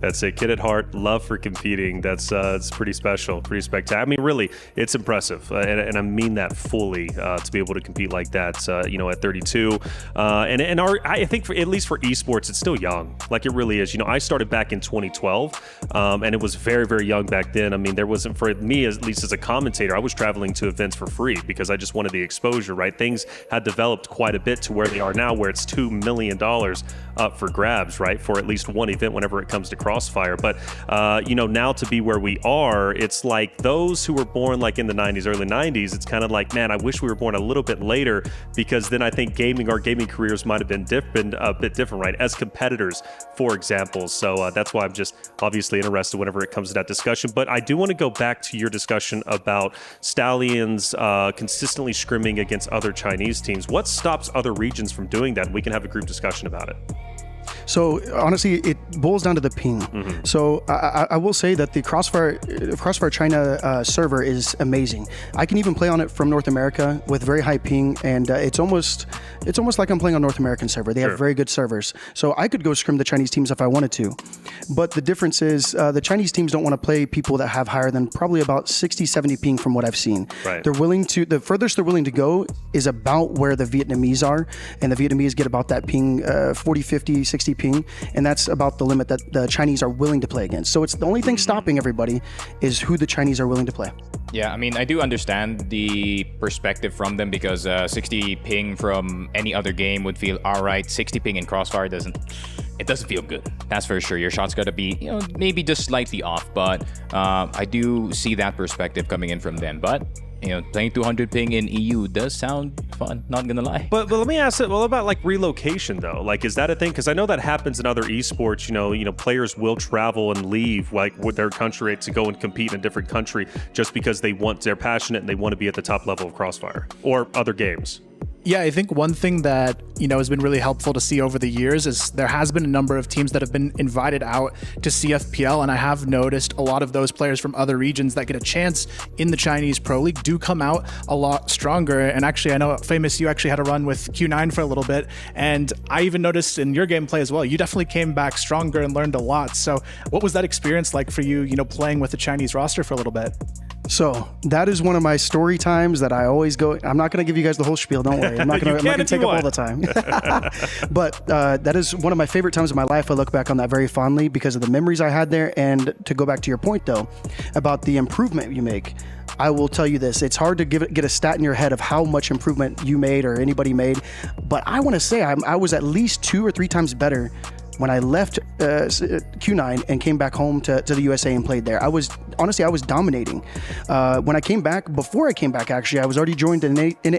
That's it. Kid at heart, love for competing. That's it's pretty special, pretty spectacular. I mean, really, it's impressive, and I mean that fully to be able to compete like that. At 32, I think at least for esports, it's still young. Like it really is. I started back in 2012, and it was very, very young back then. I mean, there wasn't, for me, at least as a commentator, I was traveling to events for free because I just wanted the exposure. Right? Things had developed quite a bit to where they are now, where it's $2 million up for grabs, right, for at least one event whenever it comes to Crossfire. But now to be where we are, it's like those who were born like in the 90s, early 90s, it's kind of like, man, I wish we were born a little bit later, because then I think our gaming careers might have been a bit different, right, as competitors, for example. So that's why I'm just obviously interested whenever it comes to that discussion. But I do want to go back to your discussion about Stallions consistently scrimming against other Chinese teams. What stops other regions from doing that? We can have a group discussion about it. So honestly, it boils down to the ping. So I will say that the Crossfire China server is amazing. I can even play on it from North America with very high ping, and it's almost like I'm playing on North American server. They have very good servers, so I could go scrim the Chinese teams if I wanted to. But the difference is the Chinese teams don't want to play people that have higher than probably about 60, 70 ping from what I've seen. Right. The furthest they're willing to go is about where the Vietnamese are, and the Vietnamese get about that ping 40, 50, 60 ping, and that's about the limit that the Chinese are willing to play against. So it's the only thing stopping everybody is who the Chinese are willing to play. Yeah, I mean, I do understand the perspective from them, because 60 ping from any other game would feel all right. 60 ping in Crossfire doesn't feel good. That's for sure. Your shot's got to be, maybe just slightly off, but I do see that perspective coming in from them. But playing 200 ping in EU does sound fun, not gonna lie. But let me ask it, well, about like relocation though? Like, is that a thing? Because I know that happens in other esports. Players will travel and leave like with their country to go and compete in a different country just because they're passionate and they want to be at the top level of Crossfire or other games. Yeah, I think one thing that, has been really helpful to see over the years is there has been a number of teams that have been invited out to CFPL, and I have noticed a lot of those players from other regions that get a chance in the Chinese Pro League do come out a lot stronger. And actually, I know, Famous, you actually had a run with Q9 for a little bit, and I even noticed in your gameplay as well, you definitely came back stronger and learned a lot. So what was that experience like for you, playing with the Chinese roster for a little bit? So that is one of my story times that I always go. I'm not going to give you guys the whole spiel. Don't worry. I'm not going to take up all the time. But that is one of my favorite times of my life. I look back on that very fondly because of the memories I had there. And to go back to your point, though, about the improvement you make, I will tell you this. It's hard to get a stat in your head of how much improvement you made or anybody made. But I want to say I was at least 2 or 3 times better when I left Q9 and came back home to the USA and played there. I was dominating. When I came back, before I came back, actually, I was already joined in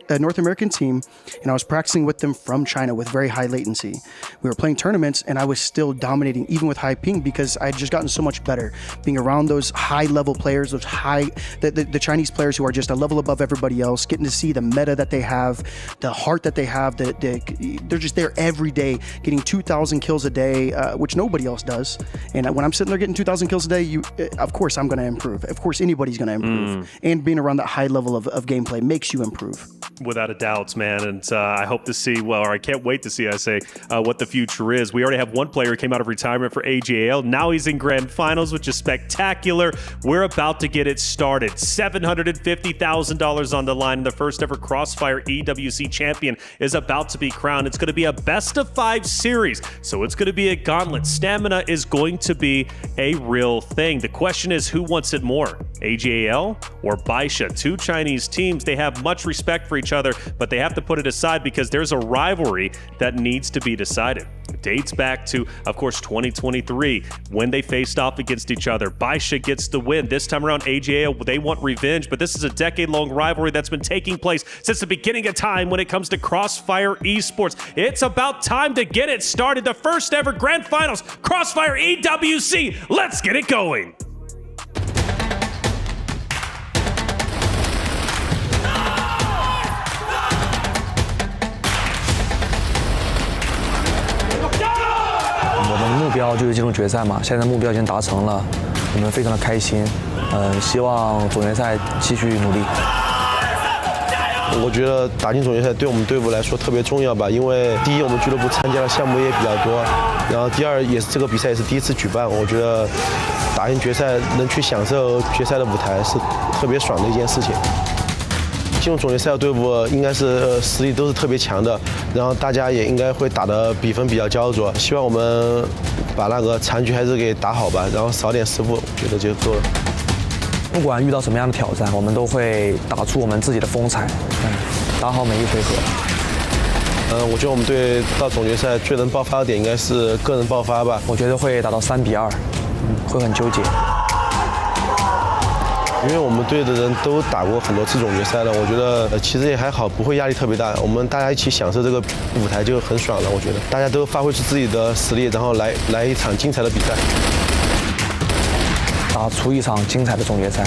a North American team, and I was practicing with them from China with very high latency. We were playing tournaments, and I was still dominating, even with high ping, because I had just gotten so much better being around those high-level players, the Chinese players who are just a level above everybody else, getting to see the meta that they have, the heart that they have. They're just there every day, getting 2,000 kills a day, which nobody else does. And when I'm sitting there getting 2,000 kills a day, of course I'm going to improve. Of course anybody's going to improve. And being around that high level of gameplay makes you improve. Without a doubt, man. And I hope to see, or I can't wait to see, what the future is. We already have one player who came out of retirement for AJL. Now he's in grand finals, which is spectacular. We're about to get it started. $750,000 on the line. The first ever Crossfire EWC champion is about to be crowned. It's going to be a best of 5 series. So it's going to be a gauntlet. Stamina is going to be a real thing. The question is, who wants it more? AJL or Baisha? 2 Chinese teams. They have much respect for each other, but they have to put it aside because there's a rivalry that needs to be decided. It dates back to, of course, 2023 when they faced off against each other. Baisha gets the win. This time around, AJL, they want revenge, but this is a decade-long rivalry that's been taking place since the beginning of time when it comes to Crossfire esports. It's about time to get it started. The first ever grand finals, Crossfire EWC. Let's get it going.我们的目标就是进入决赛嘛，现在目标已经达成了，我们非常的开心，希望总决赛继续努力。我觉得打进总决赛对我们队伍来说特别重要吧，因为第一我们俱乐部参加的项目也比较多，然后第二也是这个比赛也是第一次举办，我觉得打进决赛能去享受决赛的舞台是特别爽的一件事情。进入总决赛的队伍应该是实力都是特别强的，然后大家也应该会打得比分比较焦灼，希望我们把那个残局还是给打好吧，然后少点失误，我觉得就够了。不管遇到什么样的挑战，我们都会打出我们自己的风采，打好每一回合。我觉得我们队到总决赛最能爆发的点应该是个人爆发吧。我觉得会打到3比2，会很纠结。因为我们队的人都打过很多次总决赛了，我觉得其实也还好，不会压力特别大。我们大家一起享受这个舞台就很爽了。我觉得大家都发挥出自己的实力，然后来一场精彩的比赛，打出一场精彩的总决赛。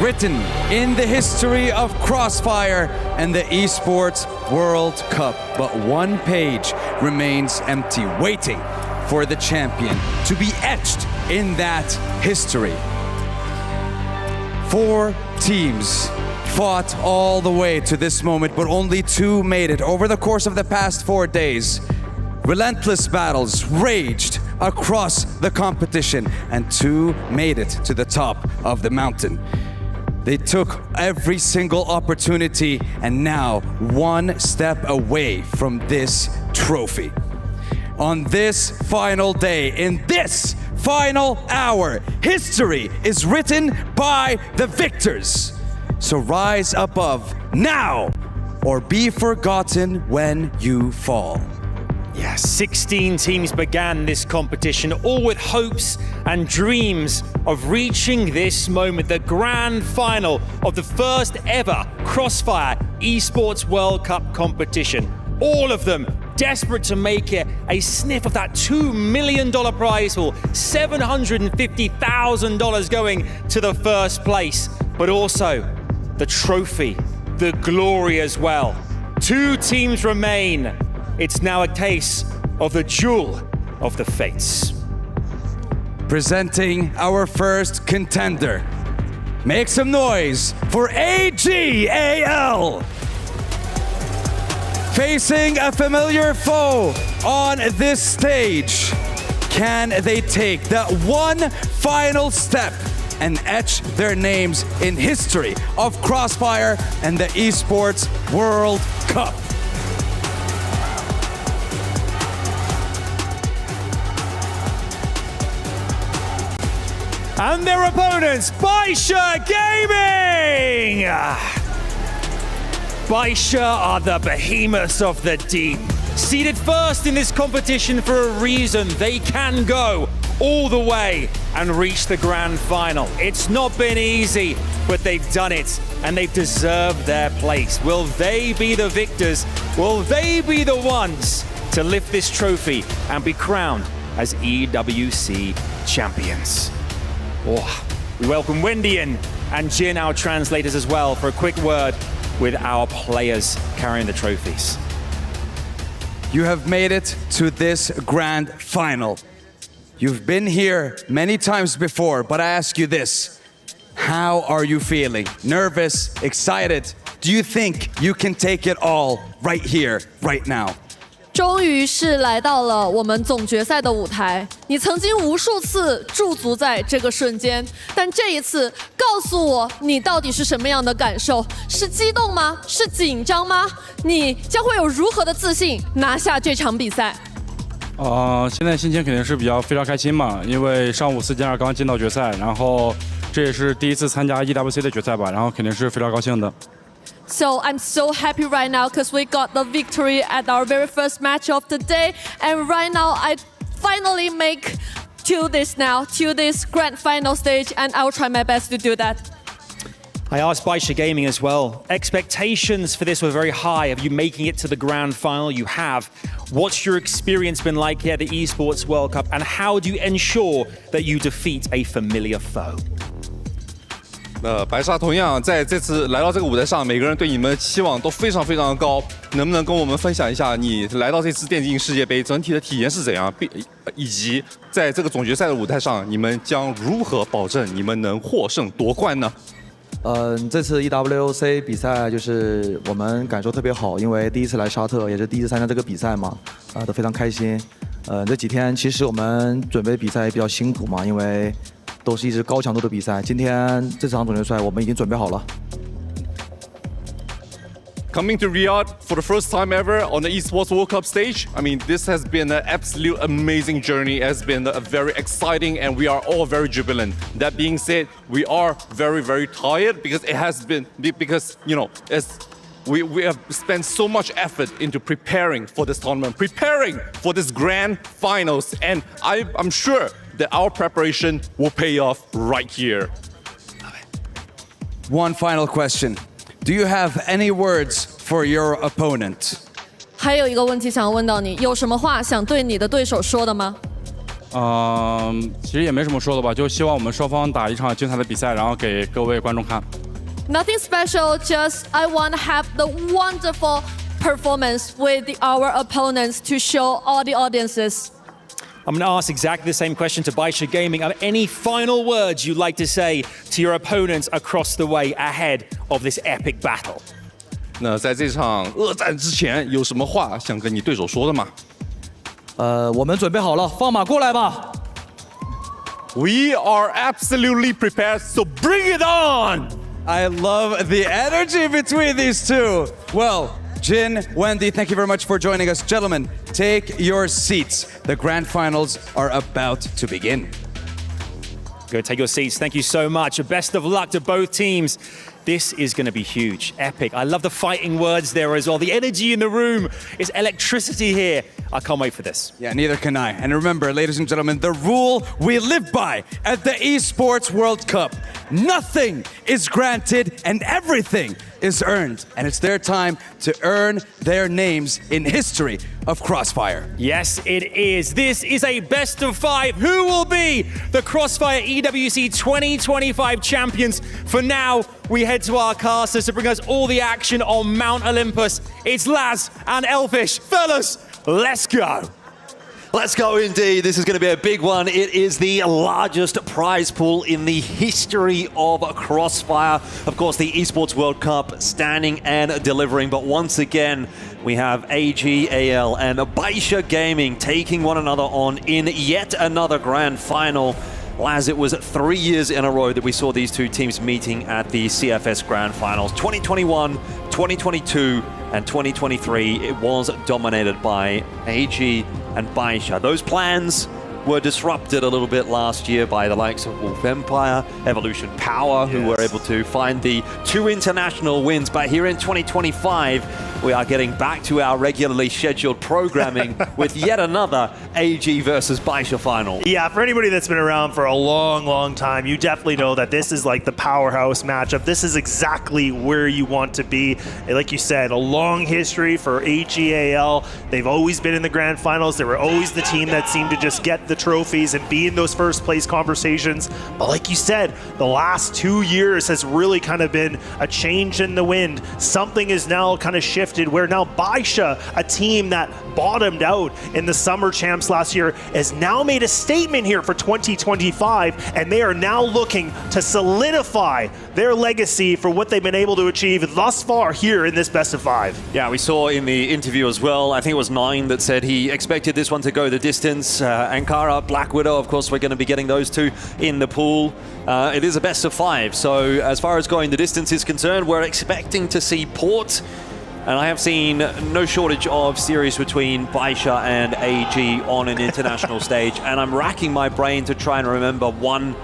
Written in the history of Crossfire and the Esports World Cup. But one page remains empty, waiting for the champion to be etched in that history. 4 teams fought all the way to this moment, but only 2 made it. Over the course of the past 4 days, relentless battles raged across the competition, and 2 made it to the top of the mountain. They took every single opportunity and now 1 step away from this trophy. On this final day, in this final hour, history is written by the victors. So rise above now or be forgotten when you fall. Yeah, 16 teams began this competition, all with hopes and dreams of reaching this moment, the grand final of the first ever Crossfire Esports World Cup competition. All of them desperate to make it a sniff of that $2 million prize pool, $750,000 going to the first place, but also the trophy, the glory as well. 2 teams remain. It's now a case of the duel of the fates. Presenting our first contender. Make some noise for AGAL. Facing a familiar foe on this stage. Can they take that one final step and etch their names in history of Crossfire and the Esports World Cup? And their opponents, Baisha Gaming! Baisha are the behemoths of the deep. Seated first in this competition for a reason. They can go all the way and reach the grand final. It's not been easy, but they've done it and they've deserved their place. Will they be the victors? Will they be the ones to lift this trophy and be crowned as EWC champions? Oh, we welcome Wendy and Jin, our translators, as well, for a quick word with our players carrying the trophies. You have made it to this grand final. You've been here many times before, but I ask you this. How are you feeling? Nervous? Excited? Do you think you can take it all right here, right now? 终于是来到了我们总决赛的舞台，你曾经无数次驻足在这个瞬间，但这一次，告诉我你到底是什么样的感受？是激动吗？是紧张吗？你将会有如何的自信拿下这场比赛？现在心情肯定是非常开心嘛，因为上午4进2刚进到决赛，然后这也是第一次参加 EWC 的决赛吧，然后肯定是非常高兴的。So I'm so happy right now because we got the victory at our very first match of the day. And right now I finally make to this grand final stage, and I'll try my best to do that. I asked Baisha Gaming as well. Expectations for this were very high. Of you making it to the grand final? You have. What's your experience been like here at the Esports World Cup, and how do you ensure that you defeat a familiar foe? 白沙同样在这次来到这个舞台上，每个人对你们期望都非常非常的高。能不能跟我们分享一下你来到这次电竞世界杯整体的体验是怎样，以及在这个总决赛的舞台上，你们将如何保证你们能获胜夺冠呢？这次 EWC 比赛就是我们感受特别好，因为第一次来沙特，也是第一次参加这个比赛嘛，都非常开心。这几天其实我们准备比赛也比较辛苦嘛，因为都是一支高强度的比赛。今天这场总决赛我们已经准备好了。Coming to Riyadh for the first time ever on the Esports World Cup stage, I mean, this has been an absolute amazing journey. It has been very exciting, and we are all very jubilant. That being said, we are very, very tired because it has been, because, you know, we have spent so much effort into preparing for this tournament, preparing for this grand finals, and I'm sure that our preparation will pay off right here. One final question. Do you have any words for your opponent? 还有一个问题想要问到你，有什么话想对你的对手说的吗？其实也没什么说的吧，就希望我们双方打一场精彩的比赛，然后给各位观众看。Nothing special, just I want to have the wonderful performance with our opponents to show all the audiences. I'm going to ask exactly the same question to Baisha Gaming. Any final words you'd like to say to your opponents across the way ahead of this epic battle? 那在这场恶战之前，有什么话想跟你对手说的吗？我们准备好了，放马过来吧。We are absolutely prepared, so bring it on! I love the energy between these two. Well, Jin, Wendy, thank you very much for joining us. Gentlemen, take your seats. The grand finals are about to begin. Go take your seats. Thank you so much. Best of luck to both teams. This is going to be huge, epic. I love the fighting words there as well. The energy in the room is electricity here. I can't wait for this. Yeah, neither can I. And remember, ladies and gentlemen, the rule we live by at the Esports World Cup. Nothing is granted and everything is earned. And it's their time to earn their names in history of Crossfire. Yes, it is. This is a best of 5. Who will be the Crossfire EWC 2025 champions? For now, we head to our casters to bring us all the action on Mount Olympus. It's Laz and Elfish. Fellas, let's go. Let's go indeed. This is going to be a big one. It is the largest prize pool in the history of Crossfire. Of course, the Esports World Cup standing and delivering. But once again, we have AG, AL, and Baisha Gaming taking one another on in yet another grand final. Laz, it was 3 years in a row that we saw these two teams meeting at the CFS Grand Finals. 2021, 2022, and 2023, it was dominated by AG and Baisha. Those plans were disrupted a little bit last year by the likes of Wolf Empire, Evolution Power, who were able to find the 2 international wins. But here in 2025, we are getting back to our regularly scheduled programming with yet another AG versus Baisha final. Yeah, for anybody that's been around for a long, long time, you definitely know that this is like the powerhouse matchup. This is exactly where you want to be. Like you said, a long history for AGAL. They've always been in the grand finals. They were always the team that seemed to just get the trophies and be in those first place conversations. But like you said, the last 2 years has really kind of been a change in the wind. Something is now kind of shifted where now Baisha, a team that bottomed out in the summer champs last year, has now made a statement here for 2025, and they are now looking to solidify their legacy for what they've been able to achieve thus far here in this best of 5. Yeah, we saw in the interview as well, I think it was 9 that said he expected this one to go the distance. Ankara, Black Widow, of course, we're going to be getting those 2 in the pool. It is a best of 5, so as far as going the distance is concerned, we're expecting to see Port. And I have seen no shortage of series between Baisha and AG on an international stage. And I'm racking my brain to try and remember one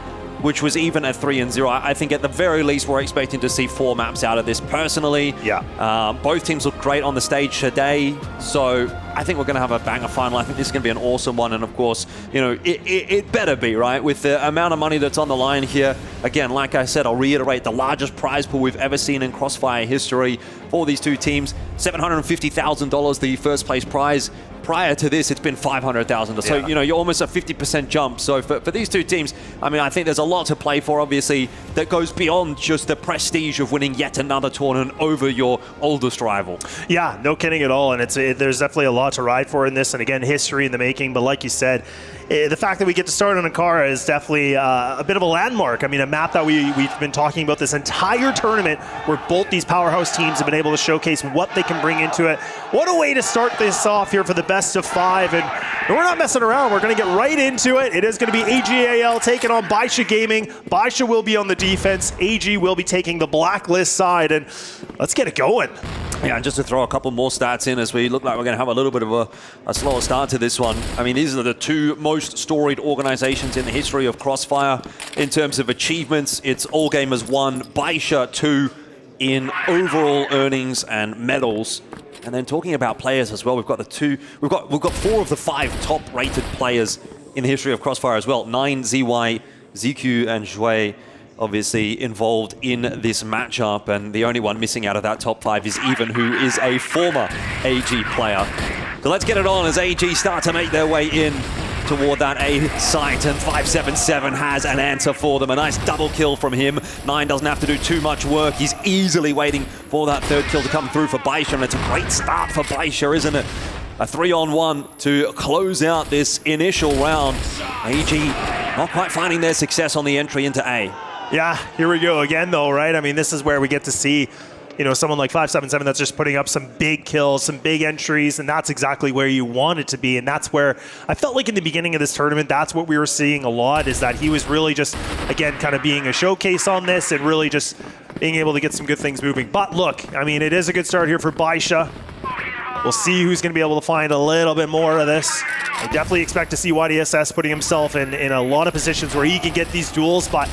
which was even a 3-0. I think at the very least we're expecting to see 4 maps out of this personally. Yeah. Both teams look great on the stage today. So I think we're going to have a banger final. I think this is going to be an awesome one. And of course, you know, it better be, right? With the amount of money that's on the line here. Again, like I said, I'll reiterate, the largest prize pool we've ever seen in Crossfire history for these 2 teams. $750,000, the first place prize. Prior to this, it's been $500,000. So, you know, you're almost a 50% jump. So for these 2 teams, I mean, I think there's a lot to play for, obviously, that goes beyond just the prestige of winning yet another tournament over your oldest rival. Yeah, no kidding at all. And there's definitely a lot to ride for in this. And again, history in the making. But like you said, the fact that we get to start on Ankara is definitely a bit of a landmark. I mean, a map that we've been talking about this entire tournament, where both these powerhouse teams have been able to showcase what they can bring into it. What a way to start this off here for the best of 5. And we're not messing around. We're going to get right into it. It is going to be AGAL taking on Baisha Gaming. Baisha will be on the defense. AG will be taking the blacklist side. And let's get it going. Yeah, and just to throw a couple more stats in as we look like we're going to have a little bit of a slower start to this one. I mean, these are the 2 most storied organizations in the history of Crossfire. In terms of achievements, it's All Gamers 1, Baisha 2 in overall earnings and medals. And then talking about players as well, we've got 4 of the 5 top-rated players in the history of Crossfire as well. 9 ZY, ZQ, and Zhui obviously involved in this matchup, and the only one missing out of that top 5 is Even, who is a former AG player. So let's get it on as AG start to make their way in toward that A site, and 577 has an answer for them. A nice double kill from him. 9 doesn't have to do too much work. He's easily waiting for that 3rd kill to come through for Baisha, and it's a great start for Baisha, isn't it? A 3-on-1 to close out this initial round. AG not quite finding their success on the entry into A. Yeah, here we go again though, right? I mean, this is where we get to see, you know, someone like 577 that's just putting up some big kills, some big entries, and that's exactly where you want it to be. And that's where I felt like in the beginning of this tournament, that's what we were seeing a lot, is that he was really just, again, kind of being a showcase on this and really just being able to get some good things moving. But look, I mean, it is a good start here for Baisha. We'll see who's going to be able to find a little bit more of this. I definitely expect to see YDSS putting himself in a lot of positions where he can get these duels, but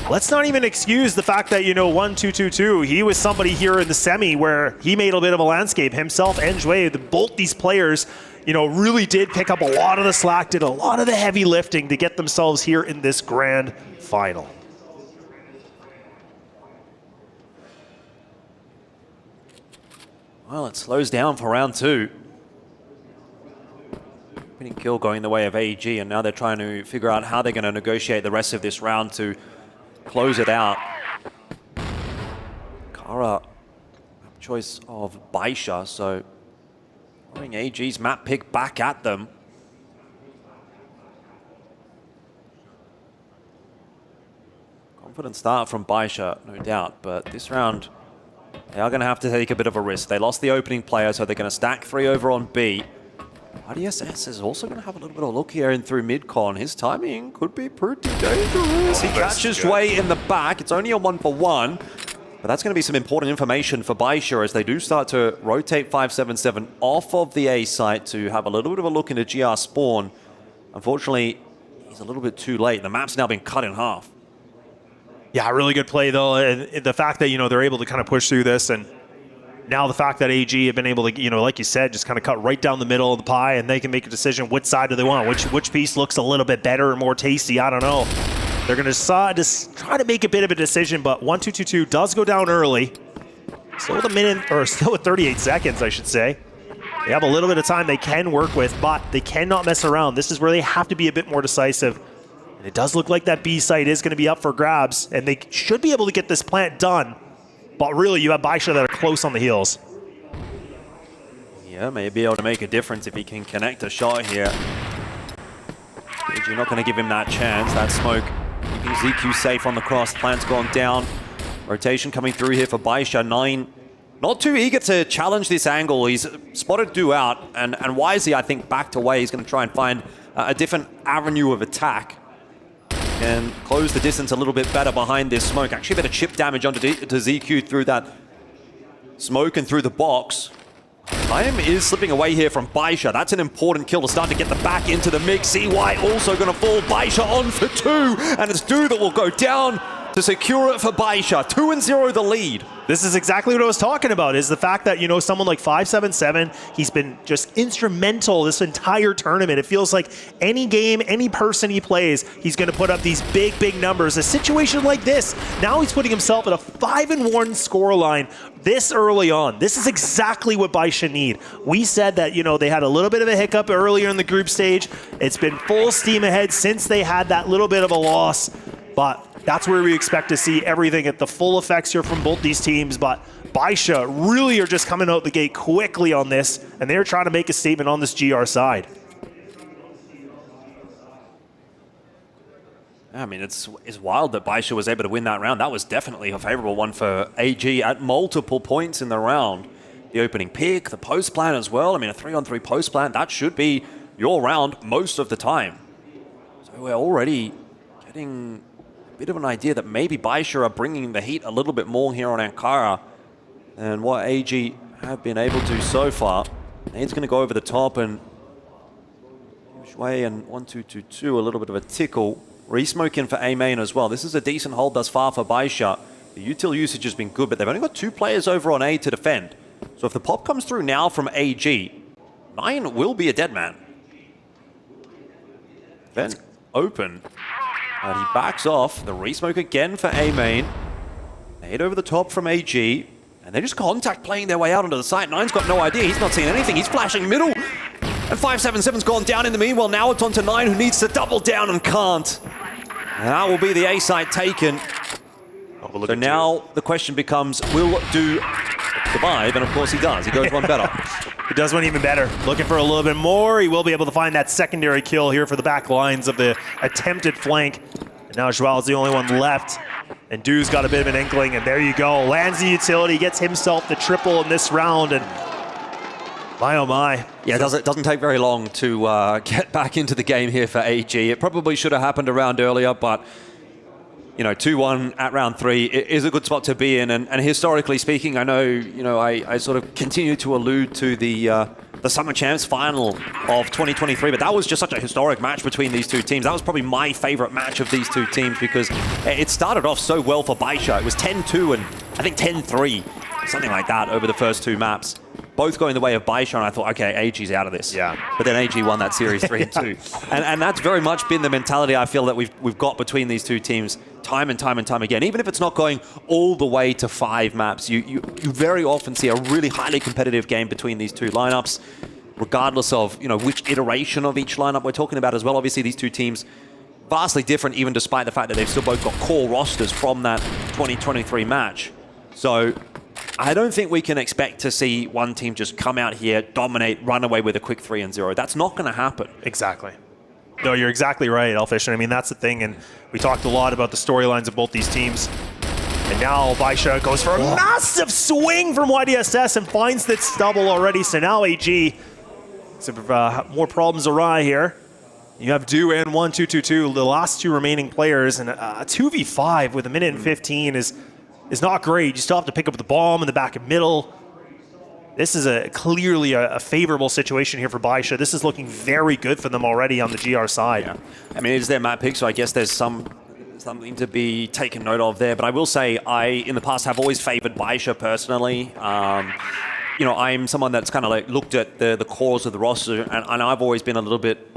let's not even excuse the fact that, you know, 1-2-2-2, he was somebody here in the semi where he made a bit of a landscape. Himself and Zhui, both these players, you know, really did pick up a lot of the slack, did a lot of the heavy lifting to get themselves here in this grand final. Well, it slows down for round 2. Winning kill going the way of AG, and now they're trying to figure out how they're going to negotiate the rest of this round to close it out. Kara, choice of Baisha, so throwing AG's map pick back at them. Confident start from Baisha, no doubt, but this round they are going to have to take a bit of a risk. They lost the opening player, so they're going to stack 3 over on B. RDSS is also going to have a little bit of a look here in through mid-con. His timing could be pretty dangerous. He catches Zhui in the back. It's only a 1-for-1, but that's going to be some important information for Baisha as they do start to rotate 577 off of the A site to have a little bit of a look into GR spawn. Unfortunately, he's a little bit too late. The map's now been cut in half. Yeah, really good play, though. And the fact that, they're able to kind of push through this, and now the fact that AG have been able to, like you said, just kind of cut right down the middle of the pie, and they can make a decision which side do they want, which piece looks a little bit better or more tasty. I don't know. They're going to decide to try to make a bit of a decision, but 1-2-2-2 does go down early. Still with a minute, or still with 38 seconds, I should say. They have a little bit of time they can work with, but they cannot mess around. This is where they have to be a bit more decisive. And it does look like that B site is going to be up for grabs, and they should be able to get this plant done. But really, you have Baisha that are close on the heels. Yeah, may be able to make a difference if he can connect a shot here. You're not going to give him that chance. That smoke keeping ZQ safe on the cross. Plant's gone down. Rotation coming through here for Baisha. 9 not too eager to challenge this angle. He's spotted Du out, and wisely, I think, backed away. He's going to try and find a different avenue of attack and close the distance a little bit better behind this smoke. Actually, a bit of chip damage onto to ZQ through that smoke and through the box. Time is slipping away here from Baisha. That's an important kill to start to get the back into the mix. CY also going to fall. Baisha on for 2, and it's Du that will go down to secure it for Baisha. 2-0 the lead. This is exactly what I was talking about, is the fact that, someone like 577, he's been just instrumental this entire tournament. It feels like any game, any person he plays, he's going to put up these big, big numbers. A situation like this, now he's putting himself at a 5-1 scoreline this early on. This is exactly what Baisha need. We said that, they had a little bit of a hiccup earlier in the group stage. It's been full steam ahead since they had that little bit of a loss, but that's where we expect to see everything at the full effects here from both these teams. But Baisha really are just coming out the gate quickly on this, and they're trying to make a statement on this GR side. I mean, it's wild that Baisha was able to win that round. That was definitely a favorable one for AG at multiple points in the round. The opening pick, the post plan as well. I mean, a 3-on-3 post plan, that should be your round most of the time. So we're already getting bit of an idea that maybe Baisha are bringing the heat a little bit more here on Ankara than what AG have been able to so far. Nade's going to go over the top, and Shui and 1-2-2-2, a little bit of a tickle. Re-smoke in for A main as well. This is a decent hold thus far for Baisha. The util usage has been good, but they've only got 2 players over on A to defend. So if the pop comes through now from AG, 9 will be a dead man. Then open. And he backs off. The re-smoke again for A main. Nade over the top from AG. And they just contact playing their way out onto the site. 9's got no idea. He's not seeing anything. He's flashing middle. And 577's gone down in the meanwhile. Now it's on to 9, who needs to double down and can't. And that will be the A site taken. So now the question becomes, will Du survive? And of course he does. He goes one better. He does one even better. Looking for a little bit more. He will be able to find that secondary kill here for the back lines of the attempted flank. And now Joao is the only one left. And Du's got a bit of an inkling, and there you go. Lands the utility, gets himself the triple in this round, and my oh my. Yeah, it doesn't take very long to get back into the game here for AG. It probably should have happened a round earlier, but 2-1 at round 3 is a good spot to be in. And historically speaking, I know, I sort of continue to allude to the Summer Champs final of 2023, but that was just such a historic match between these two teams. That was probably my favorite match of these two teams because it started off so well for Baisha. It was 10-2 and I think 10-3, something like that over the first 2 maps. Both going the way of Baisha, and I thought, okay, AG's out of this. Yeah. But then AG won that series 3-2. And that's very much been the mentality I feel that we've got between these two teams time and time and time again. Even if it's not going all the way to 5 maps, you very often see a really highly competitive game between these two lineups, regardless of which iteration of each lineup we're talking about as well. Obviously, these two teams vastly different, even despite the fact that they've still both got core rosters from that 2023 match. So I don't think we can expect to see one team just come out here, dominate, run away with a quick 3-0. That's not going to happen. Exactly. No, you're exactly right, Elfish. And I mean, that's the thing. And we talked a lot about the storylines of both these teams. And now Baisha goes for a massive swing from YDSS and finds that stubble already. So now AG, more problems awry here. You have Du and 1-2-2-2, the last 2 remaining players. And a 2v5 with 1:15 is not great. You still have to pick up the bomb in the back and middle. this is clearly a favorable situation here for Baisha. This is looking very good for them already on the GR side. Yeah. I mean, it is their map pick, so I guess there's something to be taken note of there. But I will say, I, in the past, have always favored Baisha personally. You know, I'm someone that's kind of like looked at the cores of the roster, and I've always been a little bit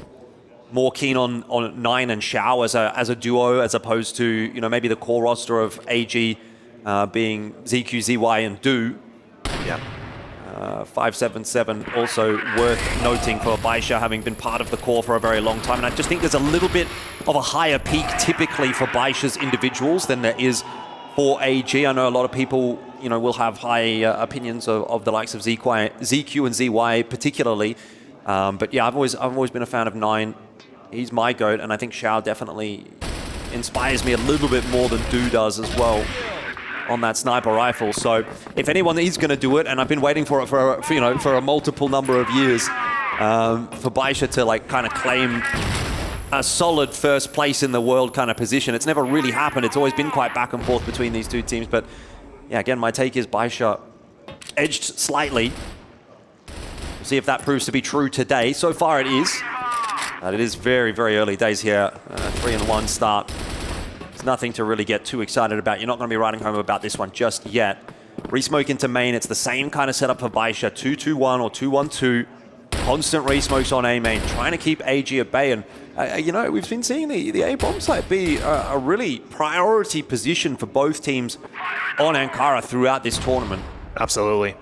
more keen on Nine and Xiao as a duo, as opposed to, you know, maybe the core roster of AG being ZQ, ZY, and Do. Yeah. 577 also worth noting for Baisha, having been part of the core for a very long time. And I just think there's a little bit of a higher peak typically for Baisha's individuals than there is for AG. I know a lot of people, you know, will have high opinions of the likes of ZQ and ZY particularly. But yeah, I've always been a fan of Nine. He's my GOAT, and I think Xiao definitely inspires me a little bit more than Do does as well on that sniper rifle. So if anyone is going to do it, and I've been waiting for it for a multiple number of years, for Baisha to like kind of claim a solid first place in the world kind of position. It's never really happened. It's always been quite back and forth between these two teams. But yeah, again, my take is Baisha edged slightly. We'll see if that proves to be true today. So far it is. But it is very, very early days here. 3-1 start. There's nothing to really get too excited about. You're not going to be writing home about this one just yet. Resmoke into main. It's the same kind of setup for Baisha. 2-2-1 or 2-1-2. Constant resmokes on A main, trying to keep AG at bay. And, you know, we've been seeing the A bomb site be a really priority position for both teams on Ankara throughout this tournament. Absolutely.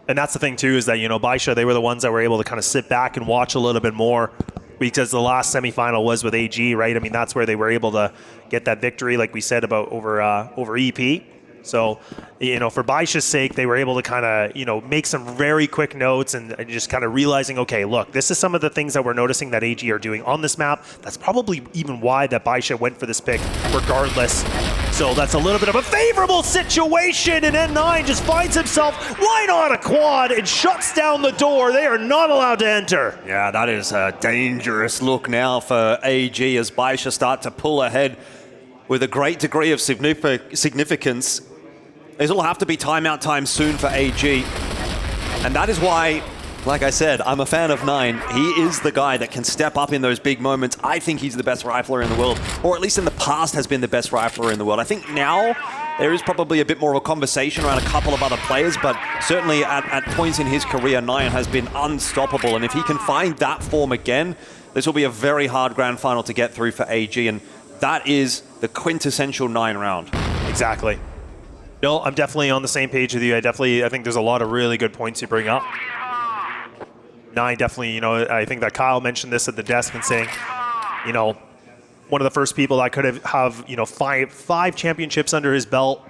And that's the thing, too, is that, you know, Baisha, they were the ones that were able to kind of sit back and watch a little bit more, because the last semifinal was with AG, right? I mean, that's where they were able to get that victory, like we said, about over EP. So, you know, for Baisha's sake, they were able to kind of, you know, make some very quick notes and just kind of realizing, okay, look, this is some of the things that we're noticing that AG are doing on this map. That's probably even why that Baisha went for this pick regardless. So that's a little bit of a favorable situation, and N9 just finds himself, why not a quad, and shuts down the door. They are not allowed to enter. Yeah, that is a dangerous look now for AG as Baisha start to pull ahead with a great degree of significance. This will have to be timeout time soon for AG. And that is why, like I said, I'm a fan of Nine. He is the guy that can step up in those big moments. I think he's the best rifler in the world, or at least in the past has been the best rifler in the world. I think now there is probably a bit more of a conversation around a couple of other players, but certainly at points in his career, Nine has been unstoppable. And if he can find that form again, this will be a very hard grand final to get through for AG. And that is the quintessential Nine round. Exactly. No, I'm definitely on the same page with you. I think there's a lot of really good points you bring up. Nine definitely, you know, I think that Kyle mentioned this at the desk and saying, you know, one of the first people that could have you know, five championships under his belt,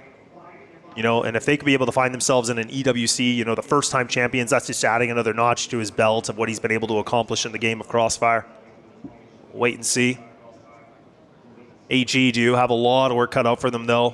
you know, and if they could be able to find themselves in an EWC, you know, the first time champions, that's just adding another notch to his belt of what he's been able to accomplish in the game of Crossfire. Wait and see. AG do have a lot of work cut out for them, though.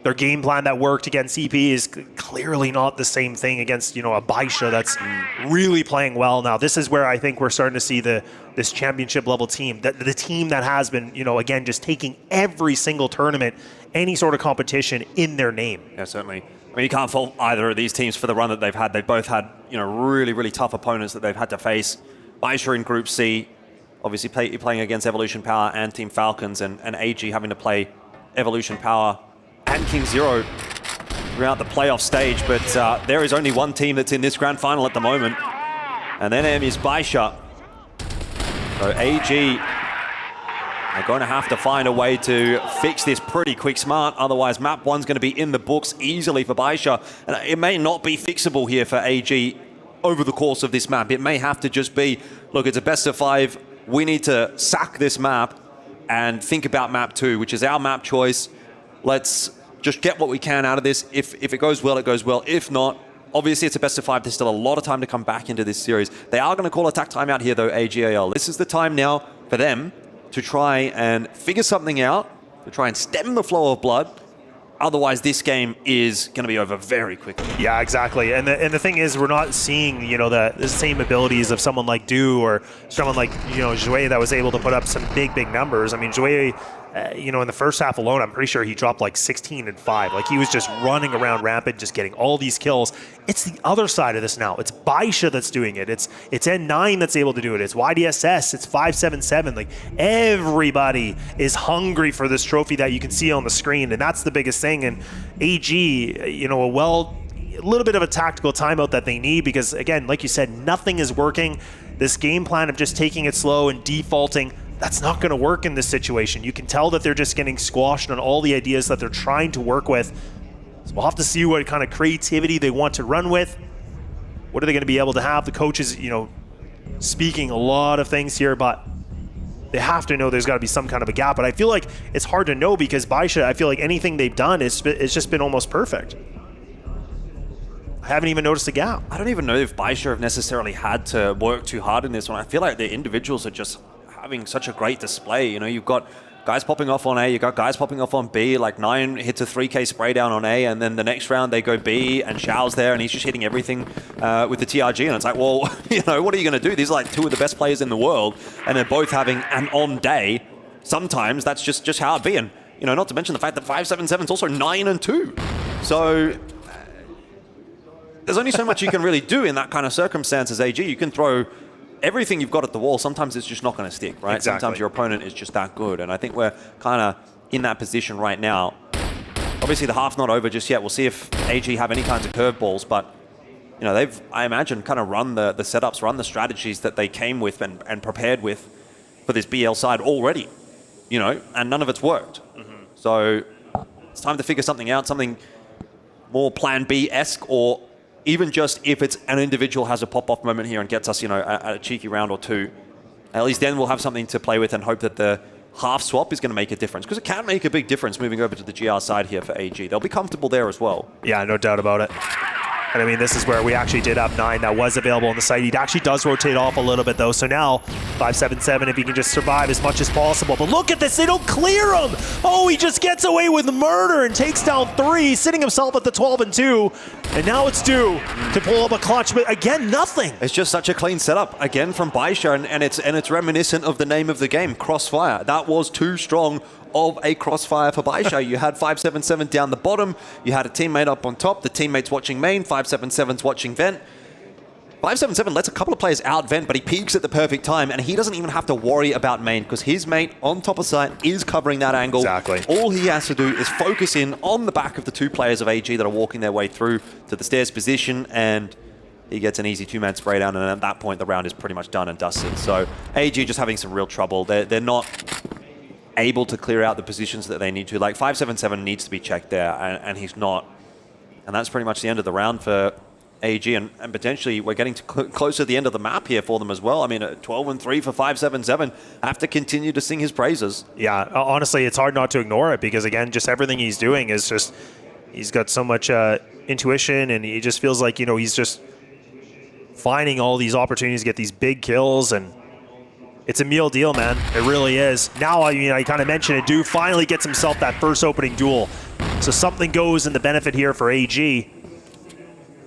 Their game plan that worked against EP is clearly not the same thing against, you know, a Baisha that's really playing well now. This is where I think we're starting to see this championship level team, the team that has been, you know, again, just taking every single tournament, any sort of competition in their name. Yeah, certainly. I mean, you can't fault either of these teams for the run that they've had. They've both had, you know, really, really tough opponents that they've had to face. Baisha in Group C, obviously playing against Evolution Power and Team Falcons, and AG having to play Evolution Power and King Zero throughout the playoff stage. But there is only one team that's in this grand final at the moment, and their name is Baisha. So AG are going to have to find a way to fix this pretty quick smart. Otherwise, map one's going to be in the books easily for Baisha. And it may not be fixable here for AG over the course of this map. It may have to just be, look, it's a best of 5. We need to sack this map and think about map 2, which is our map choice. Let's just get what we can out of this. If it goes well, it goes well. If not, obviously it's a best of 5. There's still a lot of time to come back into this series. They are going to call attack timeout here, though, AGAL. This is the time now for them to try and figure something out, to try and stem the flow of blood. Otherwise, this game is going to be over very quickly. Yeah, exactly. And the thing is, we're not seeing, you know, the same abilities of someone like Du or someone like, you know, Jouet that was able to put up some big numbers. I mean, Jouet, you know, in the first half alone, I'm pretty sure he dropped like 16 and 5. Like he was just running around rampant, just getting all these kills. It's the other side of this now. It's Baisha that's doing it. It's N9 that's able to do it. It's YDSS. It's 577. Like everybody is hungry for this trophy that you can see on the screen, and that's the biggest thing. And AG, you know, a little bit of a tactical timeout that they need because, again, like you said, nothing is working. This game plan of just taking it slow and defaulting, that's not going to work in this situation. You can tell that they're just getting squashed on all the ideas that they're trying to work with. So we'll have to see what kind of creativity they want to run with. What are they going to be able to have? The coach is, you know, speaking a lot of things here, but they have to know there's got to be some kind of a gap. But I feel like it's hard to know because Baisha, I feel like anything they've done it's just been almost perfect. I haven't even noticed a gap. I don't even know if Baisha have necessarily had to work too hard in this one. I feel like the individuals are just having such a great display. You know, you've got guys popping off on A, you've got guys popping off on B, like 9 hits a 3K spray down on A, and then the next round they go B, and Xiao's there, and he's just hitting everything with the TRG, and it's like, well, you know, what are you going to do? These are like 2 of the best players in the world, and they're both having an on day. Sometimes that's just how it be, and, you know, not to mention the fact that 577 is also 9 and 2. So there's only so much you can really do in that kind of circumstances, AG. You can throw everything you've got at the wall. Sometimes it's just not going to stick, right? Exactly. Sometimes your opponent is just that good. And I think we're kind of in that position right now. Obviously, the half's not over just yet. We'll see if AG have any kinds of curveballs. But, you know, they've, I imagine, kind of run the setups, run the strategies that they came with and prepared with for this BL side already, you know, and none of it's worked. So it's time to figure something out, something more plan B-esque, or even just if it's an individual has a pop-off moment here and gets us, you know, a cheeky round or 2, at least then we'll have something to play with and hope that the half swap is going to make a difference. Because it can make a big difference moving over to the GR side here for AG. They'll be comfortable there as well. Yeah, no doubt about it. And I mean, this is where we actually did have 9 that was available on the site. He actually does rotate off a little bit though. So now 577, if he can just survive as much as possible. But look at this, they don't clear him. Oh, he just gets away with murder and takes down 3, sitting himself at the 12 and 2. And now it's due to pull up a clutch, but again, nothing. It's just such a clean setup again from Baisha, and it's reminiscent of the name of the game, Crossfire. That was too strong of a crossfire for Baisha. You had 577 down the bottom, you had a teammate up on top, the teammate's watching main, 577's watching vent. 577 lets a couple of players out vent, but he peeks at the perfect time, and he doesn't even have to worry about main because his mate on top of site is covering that angle. Exactly. All he has to do is focus in on the back of the 2 players of AG that are walking their way through to the stairs position, and he gets an easy 2-man spray down, and at that point the round is pretty much done and dusted. So AG just having some real trouble. They're not able to clear out the positions that they need to. Like 577 needs to be checked there, and he's not. And that's pretty much the end of the round for AG, and potentially we're getting to close to the end of the map here for them as well. I mean, 12 and 3 for 577. Have to continue to sing his praises. Yeah, honestly, it's hard not to ignore it because, again, just everything he's doing is just, he's got so much intuition, and he just feels like, you know, he's just finding all these opportunities to get these big kills, and it's a meal deal, man. It really is. Now, I mean, I kind of mentioned it. Dude finally gets himself that first opening duel. So something goes in the benefit here for AG.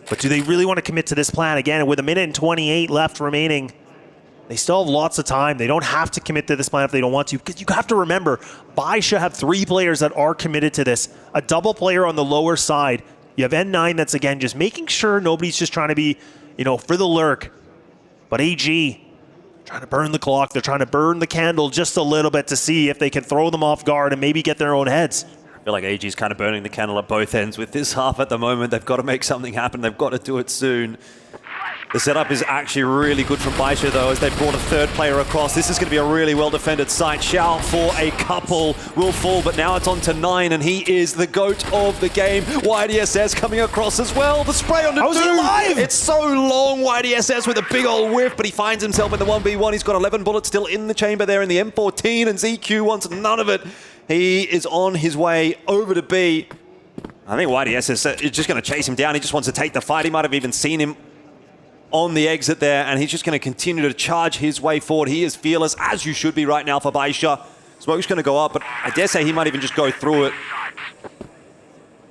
But do they really want to commit to this plan? Again, with 1 minute and 28 left remaining, they still have lots of time. They don't have to commit to this plan if they don't want to. Because you have to remember, Baisha have 3 players that are committed to this. A double player on the lower side. You have N9 that's, again, just making sure nobody's just trying to be, you know, for the lurk. But AG, trying to burn the clock. They're trying to burn the candle just a little bit to see if they can throw them off guard and maybe get their own heads. I feel like AG's kind of burning the candle at both ends with this half at the moment. They've got to make something happen. They've got to do it soon. The setup is actually really good from Baisha, though, as they brought a 3rd player across. This is going to be a really well-defended site. Xiao for a couple will fall, but now it's on to 9, and he is the GOAT of the game. YDSS coming across as well. The spray on the How's he alive? It's so long, YDSS with a big old whiff, but he finds himself in the 1v1. He's got 11 bullets still in the chamber there in the M14, and ZQ wants none of it. He is on his way over to B. I think YDSS is just going to chase him down. He just wants to take the fight. He might have even seen him on the exit there, and he's just going to continue to charge his way forward. He is fearless, as you should be right now for Baisha. Smoke's going to go up, but I dare say he might even just go through it.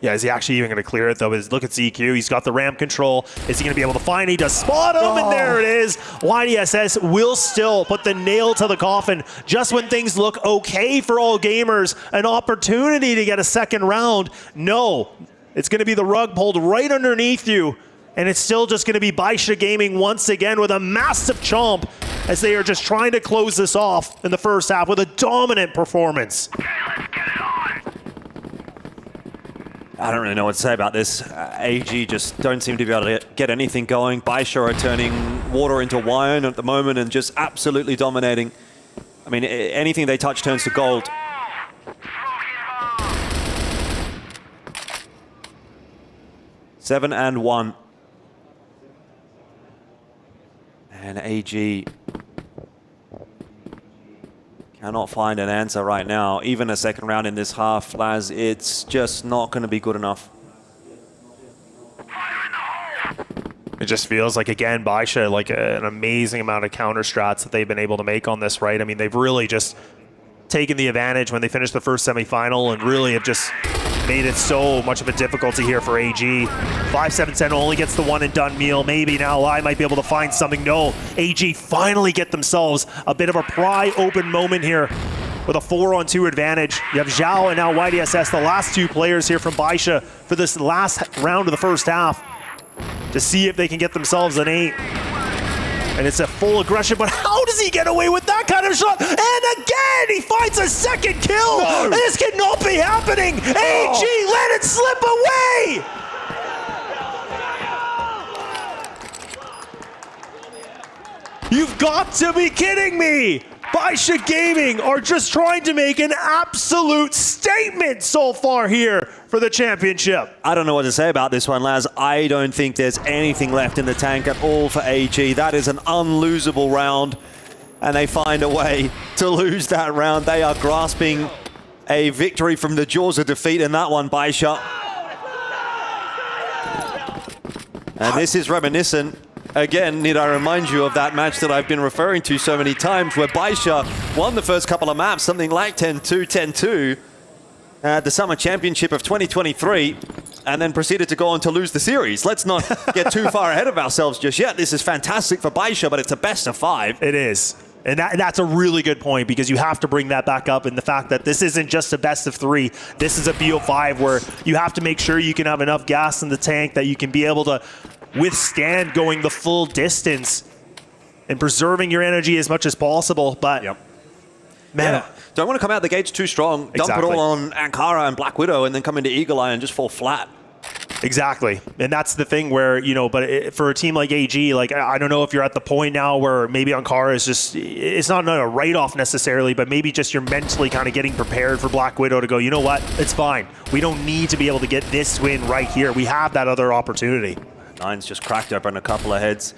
Yeah, is he actually even going to clear it, though? Look at ZQ. He's got the ramp control. Is he going to be able to find it? He does spot him, and there it is. YDSS will still put the nail to the coffin just when things look okay for all gamers. An opportunity to get a second round. No, it's going to be the rug pulled right underneath you, and it's still just going to be Baisha Gaming once again with a massive chomp as they are just trying to close this off in the first half with a dominant performance. I don't really know what to say about this. AG just don't seem to be able to get anything going. Baisha are turning water into wine at the moment and just absolutely dominating. I mean, anything they touch turns to gold. Seven and 1. And AG cannot find an answer right now. Even a second round in this half, Laz, it's just not going to be good enough. It just feels like, again, Baisha, like an amazing amount of counter strats that they've been able to make on this, right? I mean, they've really just taken the advantage when they finished the first semifinal and really have just made it so much of a difficulty here for AG. 5-7-10 only gets the one and done meal. Maybe now Lai might be able to find something. No, AG finally get themselves a bit of a pry open moment here with a 4-on-2 advantage. You have Zhao and now YDSS, the last two players here from Baisha for this last round of the first half to see if they can get themselves an 8. And it's a full aggression, but how does he get away with that kind of shot? And again, he finds a second kill. No. This cannot be happening. AG, let it slip away. You've got to be kidding me. Baisha Gaming are just trying to make an absolute statement so far here for the championship. I don't know what to say about this one, Laz. I don't think there's anything left in the tank at all for AG. That is an unlosable round, and they find a way to lose that round. They are grasping a victory from the jaws of defeat in that one, Baisha. And this is reminiscent. Again, need I remind you of that match that I've been referring to so many times where Baisha won the first couple of maps, something like 10-2, 10-2, at the Summer Championship of 2023, and then proceeded to go on to lose the series. Let's not get too far ahead of ourselves just yet. This is fantastic for Baisha, but it's a best of 5. It is. And that's a really good point because you have to bring that back up in the fact that this isn't just a best of 3. This is a BO5 where you have to make sure you can have enough gas in the tank that you can be able to withstand going the full distance and preserving your energy as much as possible. But man, don't want to come out the gates too strong. Dump it all on Ankara and Black Widow and then come into Eagle Eye and just fall flat. Exactly. And that's the thing where, you know, but for a team like AG, like, I don't know if you're at the point now where maybe Ankara is just, it's not a write-off necessarily, but maybe just you're mentally kind of getting prepared for Black Widow to go, you know what, it's fine. We don't need to be able to get this win right here. We have that other opportunity. Nine's just cracked open a couple of heads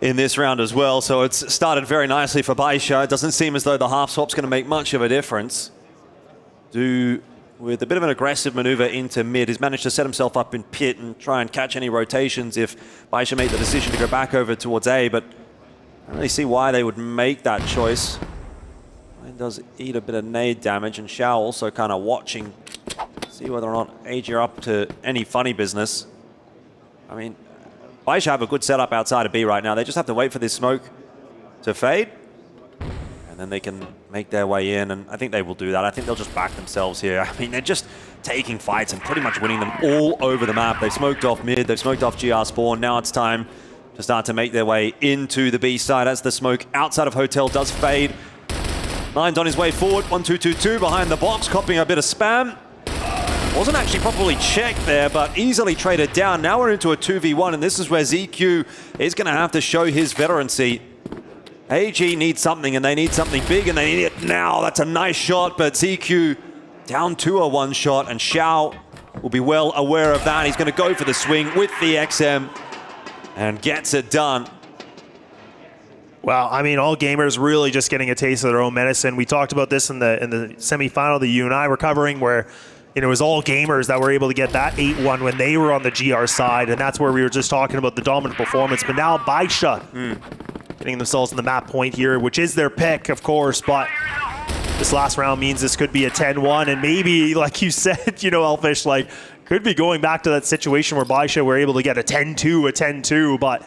in this round as well, so it's started very nicely for Baisha. It doesn't seem as though the half swap's going to make much of a difference. With a bit of an aggressive maneuver into mid, he's managed to set himself up in pit and try and catch any rotations if Baisha made the decision to go back over towards A, but I don't really see why they would make that choice. It does eat a bit of nade damage, and Xiao also kind of watching, see whether or not AG are up to any funny business. I mean, Baisha have a good setup outside of B right now. They just have to wait for this smoke to fade, and then they can make their way in, and I think they will do that. I think they'll just back themselves here. I mean, they're just taking fights and pretty much winning them all over the map. They've smoked off mid, they've smoked off GR spawn. Now it's time to start to make their way into the B side as the smoke outside of Hotel does fade. Nine's on his way forward, 1-2-2-2 behind the box, copying a bit of spam. Wasn't actually properly checked there, but easily traded down. Now we're into a 2v1, and this is where ZQ is going to have to show his veterancy. AG needs something, and they need something big, and they need it now. That's a nice shot, but ZQ down to a one shot, and Xiao will be well aware of that. He's going to go for the swing with the XM and gets it done. Well, I mean, all gamers really just getting a taste of their own medicine. We talked about this in the semifinal that you and I were covering, where it was all gamers that were able to get that 8-1 when they were on the GR side, and that's where we were just talking about the dominant performance. But now Baisha getting themselves in the map point here, which is their pick, of course, but this last round means this could be a 10-1, and maybe, like you said, you know, Elfish, like, could be going back to that situation where Baisha were able to get a 10-2, a 10-2, but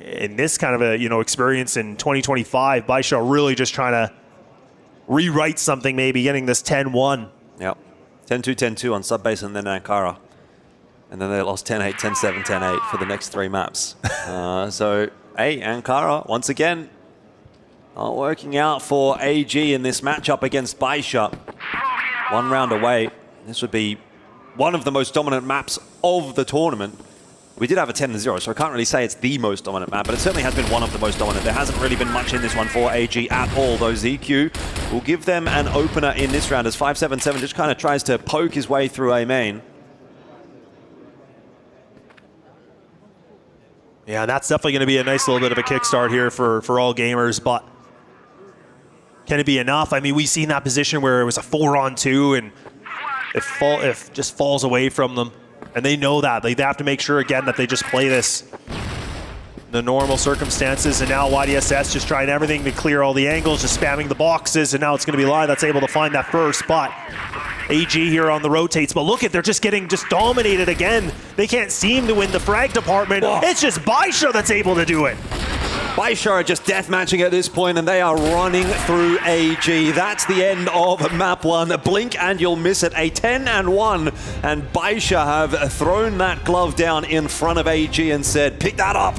in this kind of a experience in 2025, Baisha really just trying to rewrite something, maybe getting this 10-1. Yep, 10-2, 10-2 on Subbase and then Ankara. And then they lost 10-8, 10-7, 10-8 for the next 3 maps. So, hey, Ankara, once again, not working out for AG in this matchup against Baisha. 1 round away. This would be one of the most dominant maps of the tournament. We did have a 10-0, so I can't really say it's the most dominant map, but it certainly has been one of the most dominant. There hasn't really been much in this one for AG at all, though ZQ will give them an opener in this round as 577 just kind of tries to poke his way through A main. Yeah, that's definitely going to be a nice little bit of a kickstart here for all gamers, but can it be enough? I mean, we've seen that position where it was a 4-on-2 and it just falls away from them. And they know that. They have to make sure, again, that they just play this in the normal circumstances. And now YDSS just trying everything to clear all the angles, just spamming the boxes. And now it's going to be Live that's able to find that first spot. AG here on the rotates. But look at, they're just getting dominated again. They can't seem to win the frag department. Whoa. It's just Baisha that's able to do it. Baisha are just deathmatching at this point, and they are running through AG. That's the end of map 1. Blink and you'll miss it. A 10-1, and Baisha have thrown that glove down in front of AG and said, pick that up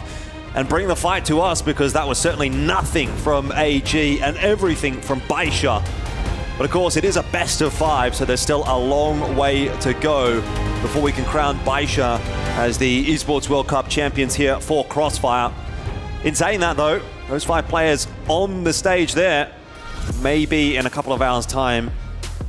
and bring the fight to us, because that was certainly nothing from AG and everything from Baisha. But of course, it is a best of 5, so there's still a long way to go before we can crown Baisha as the Esports World Cup champions here for Crossfire. In saying that, though, those 5 players on the stage there may be, in a couple of hours' time,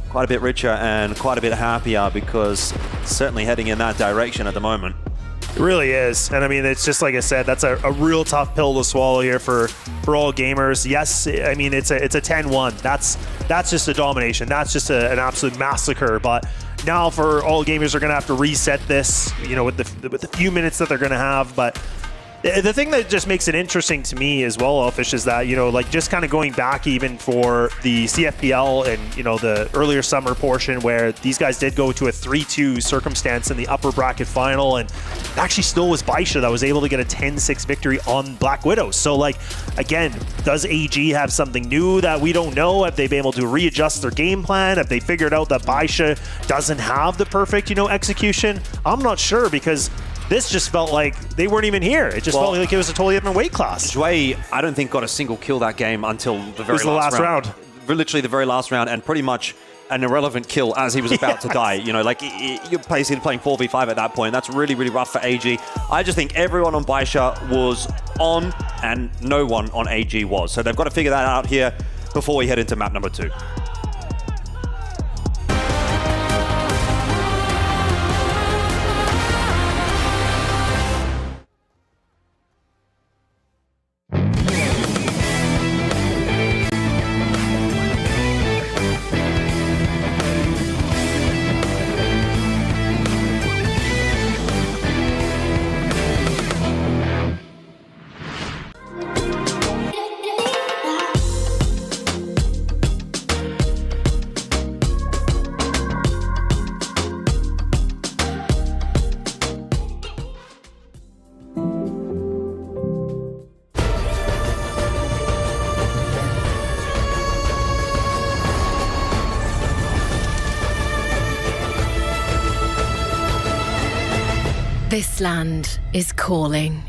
quite a bit richer and quite a bit happier, because it's certainly heading in that direction at the moment. It really is. And I mean, it's just like I said, that's a real tough pill to swallow here for all gamers. Yes, I mean, it's a 10-1. That's just a domination. That's just an absolute massacre. But now for all gamers, are going to have to reset this, with the few minutes that they're going to have. But the thing that just makes it interesting to me as well, Elfish, is that, like just kind of going back even for the CFPL and, the earlier summer portion where these guys did go to a 3-2 circumstance in the upper bracket final, and it actually still was Baisha that was able to get a 10-6 victory on Black Widows. So, like, again, does AG have something new that we don't know? Have they been able to readjust their game plan? Have they figured out that Baisha doesn't have the perfect, execution? I'm not sure, because this just felt like they weren't even here. It just felt like it was a totally different weight class. Jue, I don't think, got a single kill that game until the very last round. Literally the very last round, and pretty much an irrelevant kill as he was about to die. You're basically playing 4v5 at that point. That's really, really rough for AG. I just think everyone on Baisha was on, and no one on AG was. So they've got to figure that out here before we head into map number 2. This land is calling.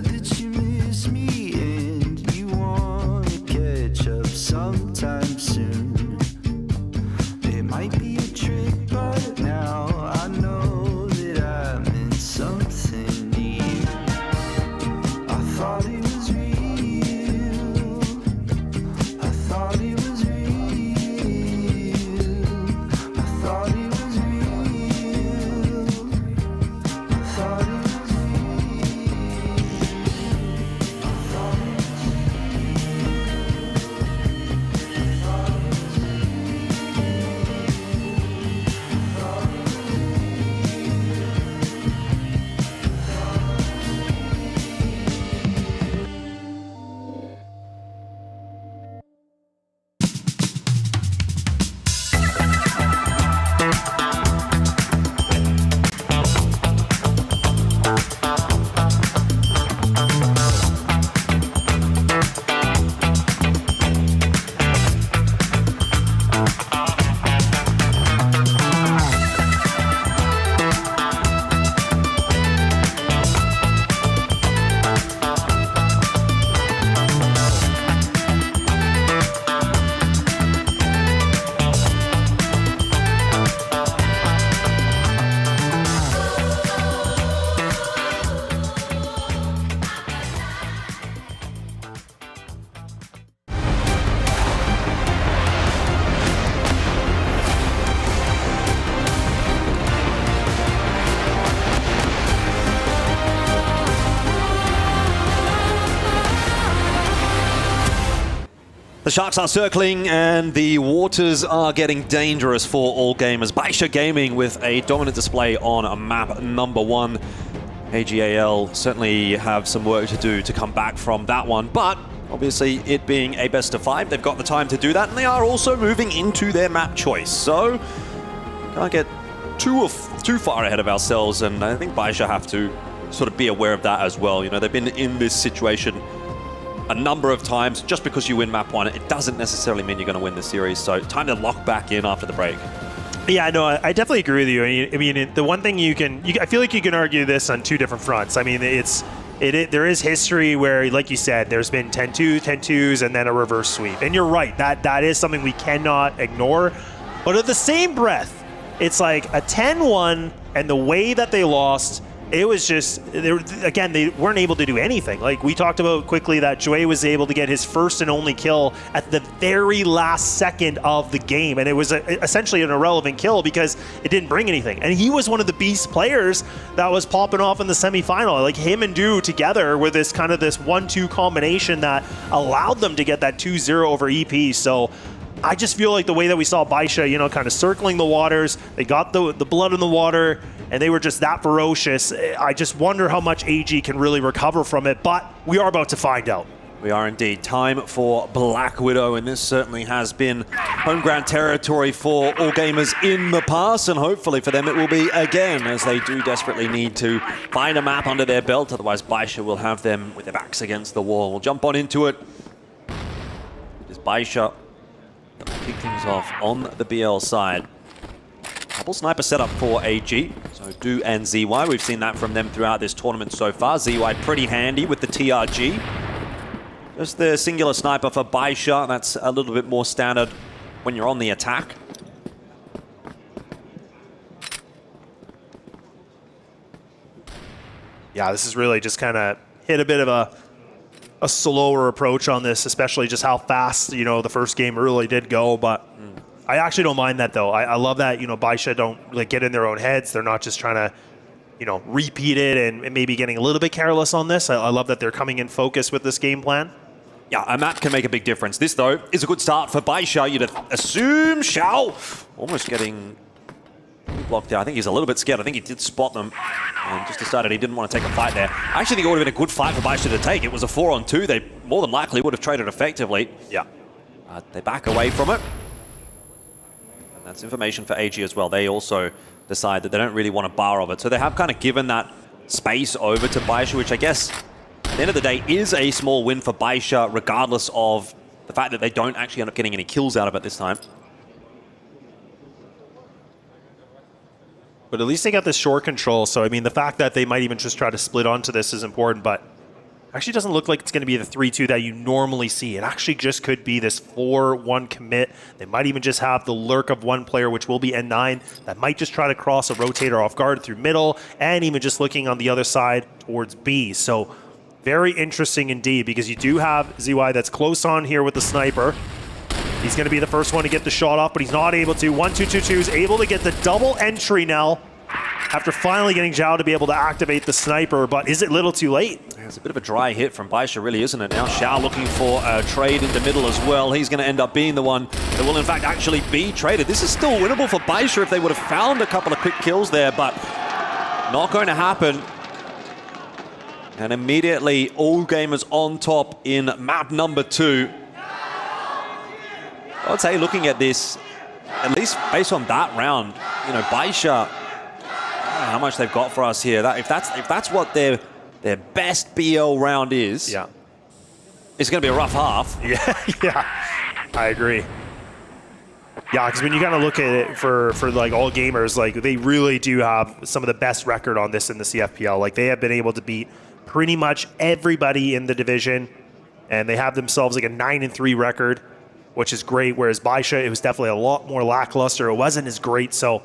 heard that you miss me and you wanna catch up sometime soon. It might be a trick, but now I know that I meant something to you. I thought it was real. I thought it was real. I thought it was real. I thought it was The Sharks are circling and the waters are getting dangerous for all gamers. Baisha Gaming with a dominant display on map number 1. AGAL certainly have some work to do to come back from that one, but obviously it being a best of 5, they've got the time to do that, and they are also moving into their map choice. So can't get too far ahead of ourselves, and I think Baisha have to sort of be aware of that as well. You know, they've been in this situation a number of times. Just because you win map 1, it doesn't necessarily mean you're going to win the series. So time to lock back in after the break. Yeah, no, I definitely agree with you. I mean, the one thing I feel like you can argue this on 2 different fronts. I mean, there is history where, like you said, there's been 10-2, 10-2s, and then a reverse sweep. And you're right, that is something we cannot ignore. But at the same breath, it's like a 10-1, and the way that they lost, it was just, they weren't able to do anything. Like we talked about quickly, that Joey was able to get his first and only kill at the very last second of the game. And it was essentially an irrelevant kill because it didn't bring anything. And he was one of the beast players that was popping off in the semifinal. Like him and Du together with this kind of this 1-2 combination that allowed them to get that 2-0 over EP. So I just feel like the way that we saw Baisha, you know, kind of circling the waters, they got the blood in the water, and they were just that ferocious. I just wonder how much AG can really recover from it, but we are about to find out. We are indeed. Time for Black Widow, and this certainly has been home ground territory for all gamers in the past, and hopefully for them it will be again, as they do desperately need to find a map under their belt. Otherwise Baisha will have them with their backs against the wall. We'll jump on into it. It is Baisha that will kick things off on the BL side. Double sniper setup for AG, so Du and ZY. We've seen that from them throughout this tournament so far. ZY pretty handy with the TRG. Just the singular sniper for Baisha. That's a little bit more standard when you're on the attack. Yeah, this is really just kind of hit a bit of a slower approach on this, especially just how fast, you know, the first game really did go, but I actually don't mind that though. I love that, you know, Baisha don't like get in their own heads. They're not just trying to, you know, repeat it and maybe getting a little bit careless on this. I love that they're coming in focused with this game plan. Yeah, a map can make a big difference. This, though, is a good start for Baisha. You'd assume Xiao almost getting blocked there. I think he's a little bit scared. I think he did spot them and just decided he didn't want to take a fight there. I actually think it would have been a good fight for Baisha to take. It was a 4-on-2. They more than likely would have traded effectively. Yeah. They back away from it. And that's information for AG as well. They also decide that they don't really want a bar of it. So they have kind of given that space over to Baisha, which I guess at the end of the day is a small win for Baisha, regardless of the fact that they don't actually end up getting any kills out of it this time. But at least they got this short control. So, I mean, the fact that they might even just try to split onto this is important. But Actually doesn't look like it's going to be the 3-2 that you normally see. It actually just could be this 4-1 commit. They might even just have the lurk of one player, which will be N9, that might just try to cross a rotator off guard through middle, and even just looking on the other side towards B. So very interesting indeed, because you do have ZY that's close on here with the sniper. He's going to be the first one to get the shot off, but he's not able to. 1-2-2-2 is able to get the double entry now after finally getting Zhao to be able to activate the sniper, but is it a little too late? It's a bit of a dry hit from Baisha, really, isn't it? Now Xiao looking for a trade in the middle as well. He's going to end up being the one that will, in fact, actually be traded. This is still winnable for Baisha if they would have found a couple of quick kills there, but not going to happen. And immediately, all gamers on top in map number 2. I would say, looking at this, at least based on that round, you know, Baisha, how much they've got for us here. If that's what their best BL round is, yeah, it's going to be a rough half. Yeah, I agree. Yeah, because when you kind of look at it for like all gamers, like they really do have some of the best record on this in the CFPL. Like they have been able to beat pretty much everybody in the division, and they have themselves like a 9-3 record, which is great. Whereas Baisha, it was definitely a lot more lackluster. It wasn't as great, so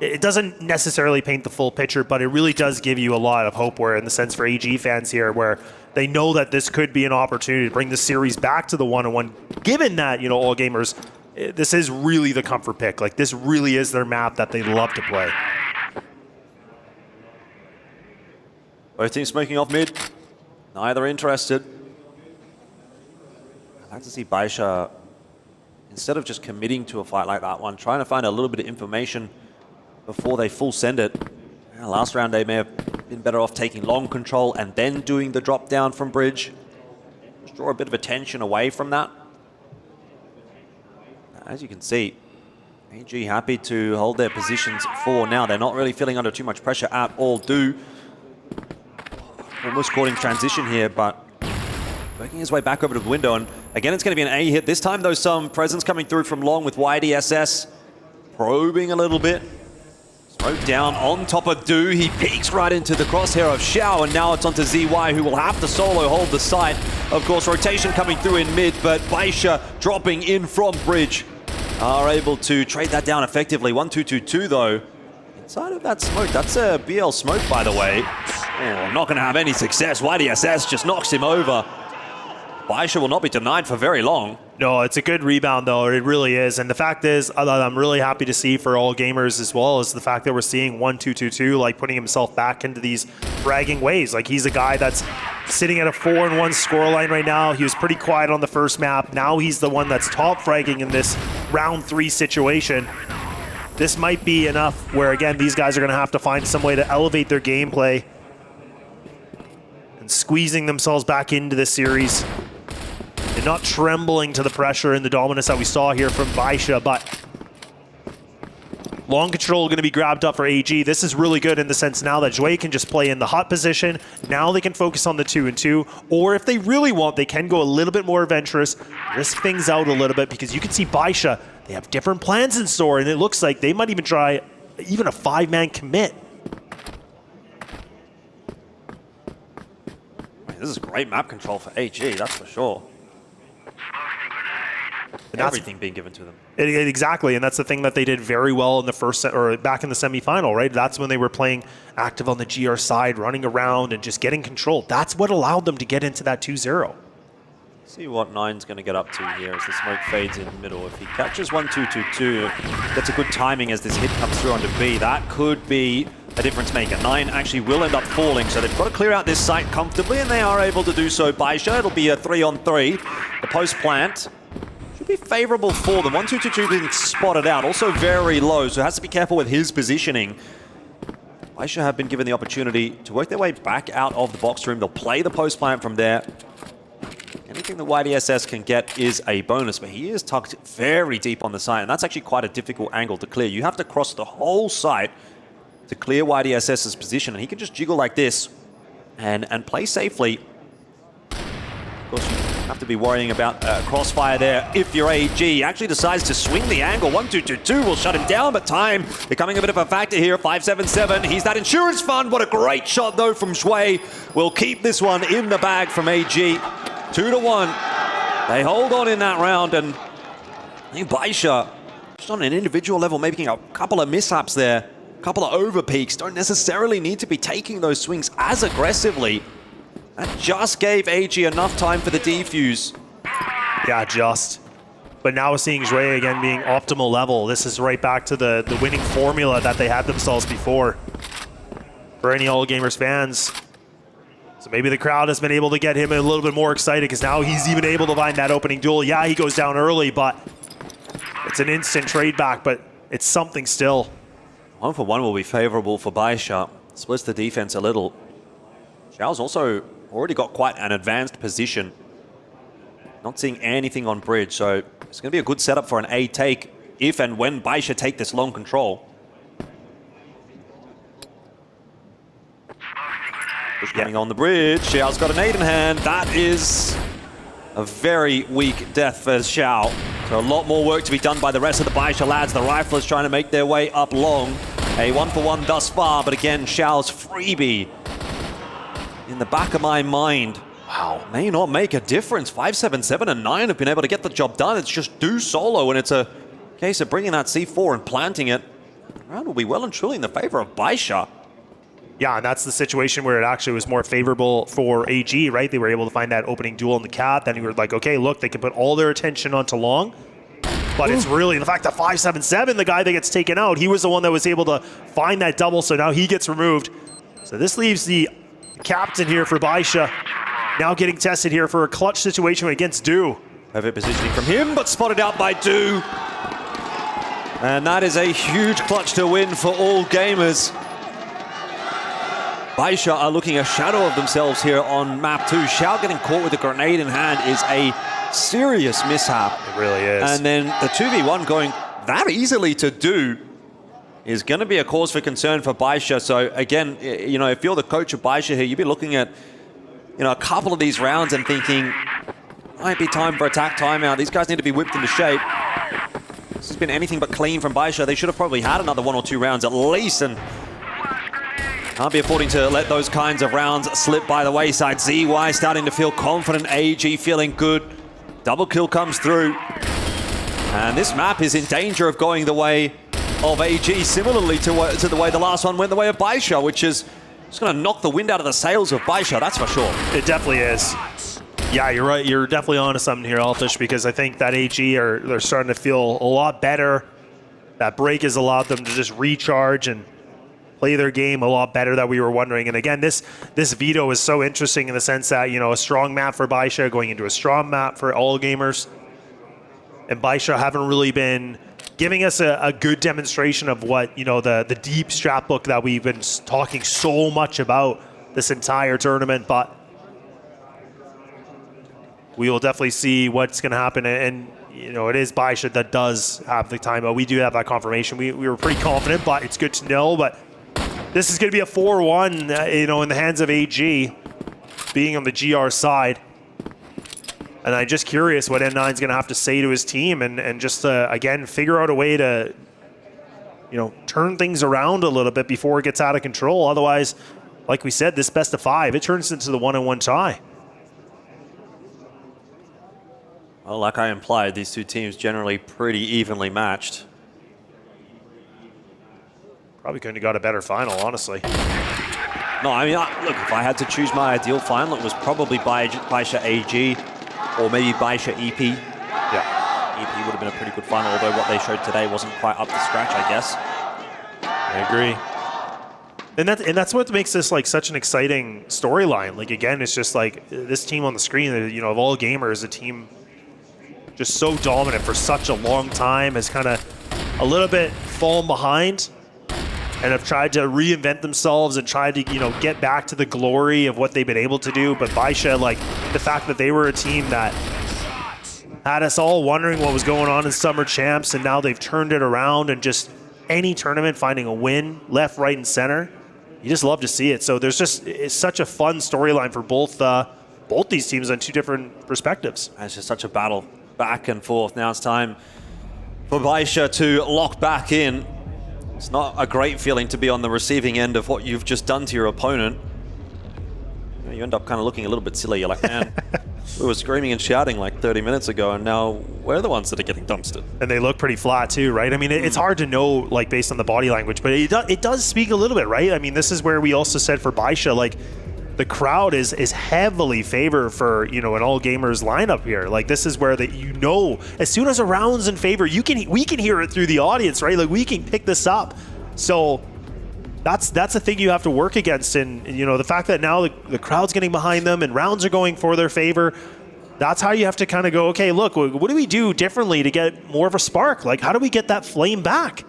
it doesn't necessarily paint the full picture, but it really does give you a lot of hope, where in the sense for AG fans here, where they know that this could be an opportunity to bring the series back to the 1-on-1, given that, you know, all gamers, this is really the comfort pick. Like this really is their map that they love to play. Both teams smoking off mid. Neither interested. I'd like to see Baisha, instead of just committing to a fight like that one, trying to find a little bit of information before they full send it. Last round they may have been better off taking long control and then doing the drop down from bridge. Just draw a bit of attention away from that. As you can see, AG happy to hold their positions for now. They're not really feeling under too much pressure at all. Almost caught in transition here, but working his way back over to the window. And again, it's going to be an A hit. This time, though, some presence coming through from long with YDSS. Probing a little bit. Smoke down on top of Du. He peeks right into the crosshair of Xiao, and now it's onto ZY, who will have to solo hold the site. Of course, rotation coming through in mid, but Baisha dropping in from bridge are able to trade that down effectively. 1-2-2-2, though. Inside of that smoke, that's a BL smoke, by the way. Oh, not going to have any success. YDSS just knocks him over. Baisha will not be denied for very long. No, it's a good rebound, though. It really is. And the fact is, I'm really happy to see for all gamers as well, is the fact that we're seeing 1-2-2-2, like putting himself back into these bragging ways. Like he's a guy that's sitting at a 4-1 scoreline right now. He was pretty quiet on the first map. Now he's the one that's top fragging in this round 3 situation. This might be enough where, again, these guys are going to have to find some way to elevate their gameplay and squeezing themselves back into this series and not trembling to the pressure and the dominance that we saw here from Baisha. But long control going to be grabbed up for AG. This is really good in the sense now that Zhui can just play in the hot position. Now they can focus on the 2-2. Or if they really want, they can go a little bit more adventurous, risk things out a little bit, because you can see Baisha, they have different plans in store, and it looks like they might even try even a 5-man commit. This is great map control for AG, that's for sure. And everything being given to them. Exactly, and that's the thing that they did very well in the first set, or back in the semifinal, right? That's when they were playing active on the GR side, running around and just getting control. That's what allowed them to get into that 2-0. See what Nine's going to get up to here as the smoke fades in the middle. If he catches 1-2-2-2, that's a good timing as this hit comes through onto B. That could be a difference maker. Nine actually will end up falling, so they've got to clear out this site comfortably, and they are able to do so. Baisha, it'll be a 3-on-3. The post plant should be favorable for them. 1-2-2-2 being spotted out, also very low, so has to be careful with his positioning. Baisha have been given the opportunity to work their way back out of the box room. They'll play the post plant from there. Anything that YDSS can get is a bonus, but he is tucked very deep on the site, and that's actually quite a difficult angle to clear. You have to cross the whole site to clear YDSS's position, and he can just jiggle like this and play safely. Of course, have to be worrying about Crossfire there. If you're AG, actually decides to swing the angle. 1-2-2-2 will shut him down, but time becoming a bit of a factor here. 5-7-7, he's that insurance fund. What a great shot though from Shui. Will keep this one in the bag from AG. 2-1. They hold on in that round, and I think Baisha, just on an individual level, making a couple of mishaps there. A couple of over peaks. Don't necessarily need to be taking those swings as aggressively. That just gave AG enough time for the defuse. Yeah, just. But now we're seeing Zhui again being optimal level. This is right back to the winning formula that they had themselves before. For any All Gamers fans. So maybe the crowd has been able to get him a little bit more excited because now he's even able to find that opening duel. Yeah, he goes down early, but it's an instant trade back, but it's something still. 1-for-1 will be favorable for Baisha. Splits the defense a little. Xiao's also already got quite an advanced position. Not seeing anything on bridge, so it's going to be a good setup for an A take if and when Baisha take this long control. Push coming on the bridge. Xiao's got an 8 in hand. That is a very weak death for Xiao. So a lot more work to be done by the rest of the Baisha lads. The riflers trying to make their way up long. A 1-for-1 thus far, but again, Xiao's freebie in the back of my mind. Wow, may not make a difference. 5-7-7 and 9 have been able to get the job done. It's just do solo, and it's a case of bringing that C4 and planting it. The round will be well and truly in the favor of Baisha. Yeah, and that's the situation where it actually was more favorable for AG, right? They were able to find that opening duel in the cat. Then you were like, okay, look, they can put all their attention onto long. But it's really the fact that 5-7-7, the guy that gets taken out, he was the one that was able to find that double, so now he gets removed. So this leaves the captain here for Baisha now getting tested here for a clutch situation against Du. Perfect positioning from him, but spotted out by Du. And that is a huge clutch to win for all gamers. Baisha are looking a shadow of themselves here on map 2. Xiao getting caught with a grenade in hand is a serious mishap. It really is. And then the 2v1 going that easily to Du is going to be a cause for concern for Baisha. So again, you know, if you're the coach of Baisha here, you'd be looking at, you know, a couple of these rounds and thinking, might be time for attack timeout. These guys need to be whipped into shape. This has been anything but clean from Baisha. They should have probably had another 1 or 2 rounds at least, and can't be affording to let those kinds of rounds slip by the wayside. ZY starting to feel confident, AG feeling good. Double kill comes through. And this map is in danger of going the way of AG, similarly to the way the last one went the way of Baisha, which is just going to knock the wind out of the sails of Baisha, that's for sure. It definitely is. Yeah, you're right. You're definitely onto something here, Altish, because I think that AG they're starting to feel a lot better. That break has allowed them to just recharge and play their game a lot better than we were wondering. And again, this veto is so interesting in the sense that, you know, a strong map for Baisha going into a strong map for all gamers. And Baisha haven't really been giving us a good demonstration of what, you know, the deep strat book that we've been talking so much about this entire tournament. But we will definitely see what's going to happen. And, you know, it is Baisha that does have the timeout. We do have that confirmation. We were pretty confident, but it's good to know. But this is going to be a 4-1, you know, in the hands of AG, being on the GR side. And I'm just curious what N9 is going to have to say to his team and just, again, figure out a way to, you know, turn things around a little bit before it gets out of control. Otherwise, like we said, this best of 5, it turns into the 1-1 tie. Well, like I implied, these two teams generally pretty evenly matched. Probably couldn't have got a better final, honestly. No, I mean, look, if I had to choose my ideal final, it was probably Baisha AG or maybe Baisha EP. Yeah. EP would have been a pretty good final, although what they showed today wasn't quite up to scratch, I guess. I agree. And that's what makes this like such an exciting storyline. Like, again, it's just like this team on the screen, you know, of all gamers, a team just so dominant for such a long time has kind of a little bit fallen behind and have tried to reinvent themselves and tried to, you know, get back to the glory of what they've been able to do. But Baisha, like, the fact that they were a team that had us all wondering what was going on in Summer Champs, and now they've turned it around and just any tournament finding a win left, right, and center. You just love to see it. So there's just, it's such a fun storyline for both both these teams on two different perspectives. It's just such a battle back and forth. Now it's time for Baisha to lock back in. It's not a great feeling to be on the receiving end of what you've just done to your opponent. You end up kind of looking a little bit silly. You're like, man, we were screaming and shouting like 30 minutes ago, and now we're the ones that are getting dumpstered. And they look pretty flat too, right? I mean, it's hard to know, like, based on the body language, but it does speak a little bit, right? I mean, this is where we also said for Baisha, like, the crowd is heavily favor for, you know, an all gamers lineup here. Like, this is where as soon as a round's in favor, we can hear it through the audience, right? Like, we can pick this up. So that's the thing you have to work against. And you know, the fact that now the crowd's getting behind them and rounds are going for their favor, that's how you have to kind of go, okay, look, what do we do differently to get more of a spark? Like, how do we get that flame back?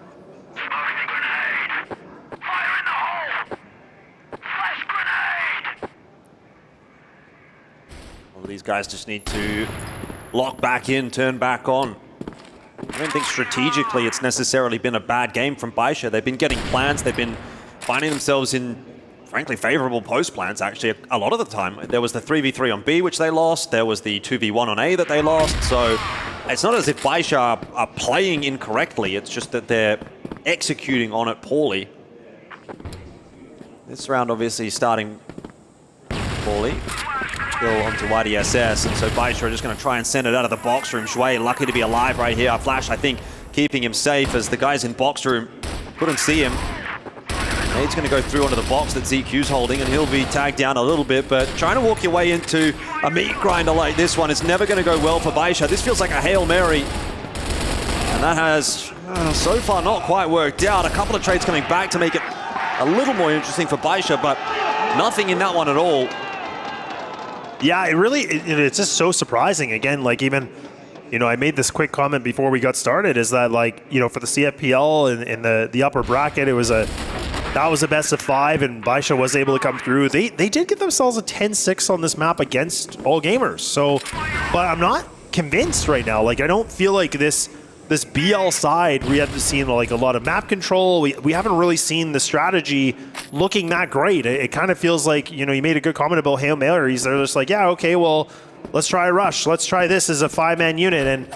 Well, these guys just need to lock back in, turn back on. I don't think strategically it's necessarily been a bad game from Baisha. They've been getting plans. They've been finding themselves in, frankly, favorable post plans, actually, a lot of the time. There was the 3v3 on B, which they lost. There was the 2v1 on A that they lost. So it's not as if Baisha are playing incorrectly. It's just that they're executing on it poorly. This round, obviously, starting poorly. Still onto YDSS, and so Baisha are just going to try and send it out of the box room. Shui lucky to be alive right here. Flash, I think, keeping him safe as the guys in box room couldn't see him. Nade's going to go through onto the box that ZQ's holding, and he'll be tagged down a little bit, but trying to walk your way into a meat grinder like this one is never going to go well for Baisha. This feels like a Hail Mary, and that has so far not quite worked out. A couple of trades coming back to make it a little more interesting for Baisha, but nothing in that one at all. Yeah, it's just so surprising. Again, like, even, you know, I made this quick comment before we got started, is that, like, you know, for the CFPL in the upper bracket, that was a best of 5, and Baisha was able to come through. They did get themselves a 10-6 on this map against all gamers. So, but I'm not convinced right now. Like, I don't feel like this BL side, we haven't seen like a lot of map control. We haven't really seen the strategy looking that great. It kind of feels like, you know, you made a good comment about Hail Marys. They're just like, yeah, okay, well, let's try a rush. Let's try this as a 5-man unit. And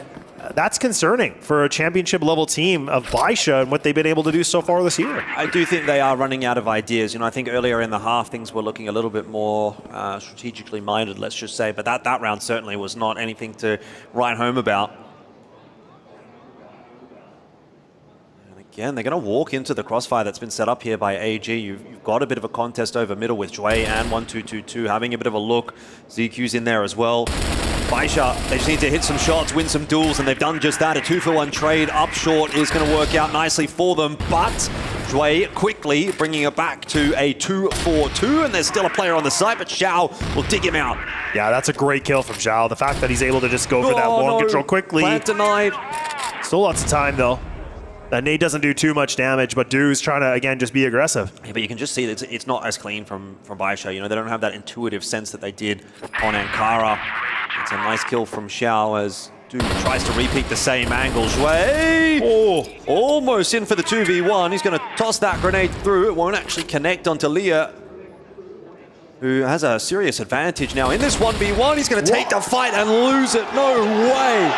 that's concerning for a championship level team of Baisha and what they've been able to do so far this year. I do think they are running out of ideas. You know, I think earlier in the half things were looking a little bit more strategically minded, let's just say. But that round certainly was not anything to write home about. Again, they're going to walk into the crossfire that's been set up here by AG. You've got a bit of a contest over middle with Jue and 1-2-2-2 having a bit of a look. ZQ's in there as well. Baisha, they just need to hit some shots, win some duels, and they've done just that. A 2-for-1 trade up short is going to work out nicely for them, but Jue quickly bringing it back to a 2-4-2, and there's still a player on the site, but Xiao will dig him out. Yeah, that's a great kill from Xiao. The fact that he's able to just go for that long control quickly. Plant denied. Still lots of time, though. Nade doesn't do too much damage, but Du's trying to, again, just be aggressive. Yeah, but you can just see that it's not as clean from Baisha. You know, they don't have that intuitive sense that they did on Ankara. It's a nice kill from Xiao as Du tries to repeat the same angle. Shui almost in for the 2v1. He's going to toss that grenade through. It won't actually connect onto Leah, who has a serious advantage now. In this 1v1, he's going to take the fight and lose it. No way.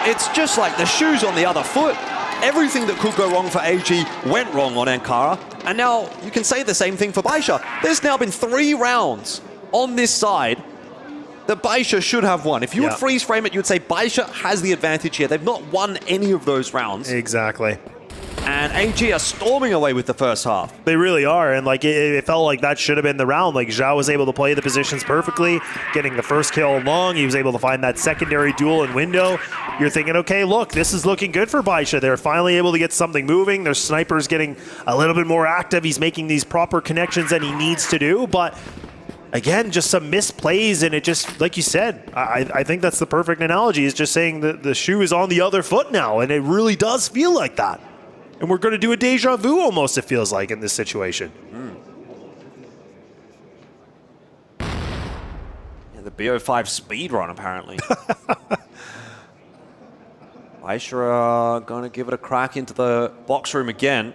It's just like the shoes on the other foot. Everything that could go wrong for AG went wrong on Ankara, and now you can say the same thing for Baisha. There's now been 3 rounds on this side that Baisha should have won. If you would freeze frame it, you would say Baisha has the advantage here. They've not won any of those rounds. Exactly. And AG are storming away with the first half. They really are, and like it felt like that should have been the round. Like Xiao was able to play the positions perfectly, getting the first kill long. He was able to find that secondary duel and window. You're thinking, okay, look, this is looking good for Baisha. They're finally able to get something moving. Their sniper's getting a little bit more active. He's making these proper connections that he needs to do, but again, just some misplays, and it just, like you said, I think that's the perfect analogy, is just saying that the shoe is on the other foot now, and it really does feel like that. And we're going to do a deja vu almost, it feels like, in this situation. Yeah, the BO5 speed run, apparently. Baisha are going to give it a crack into the box room again.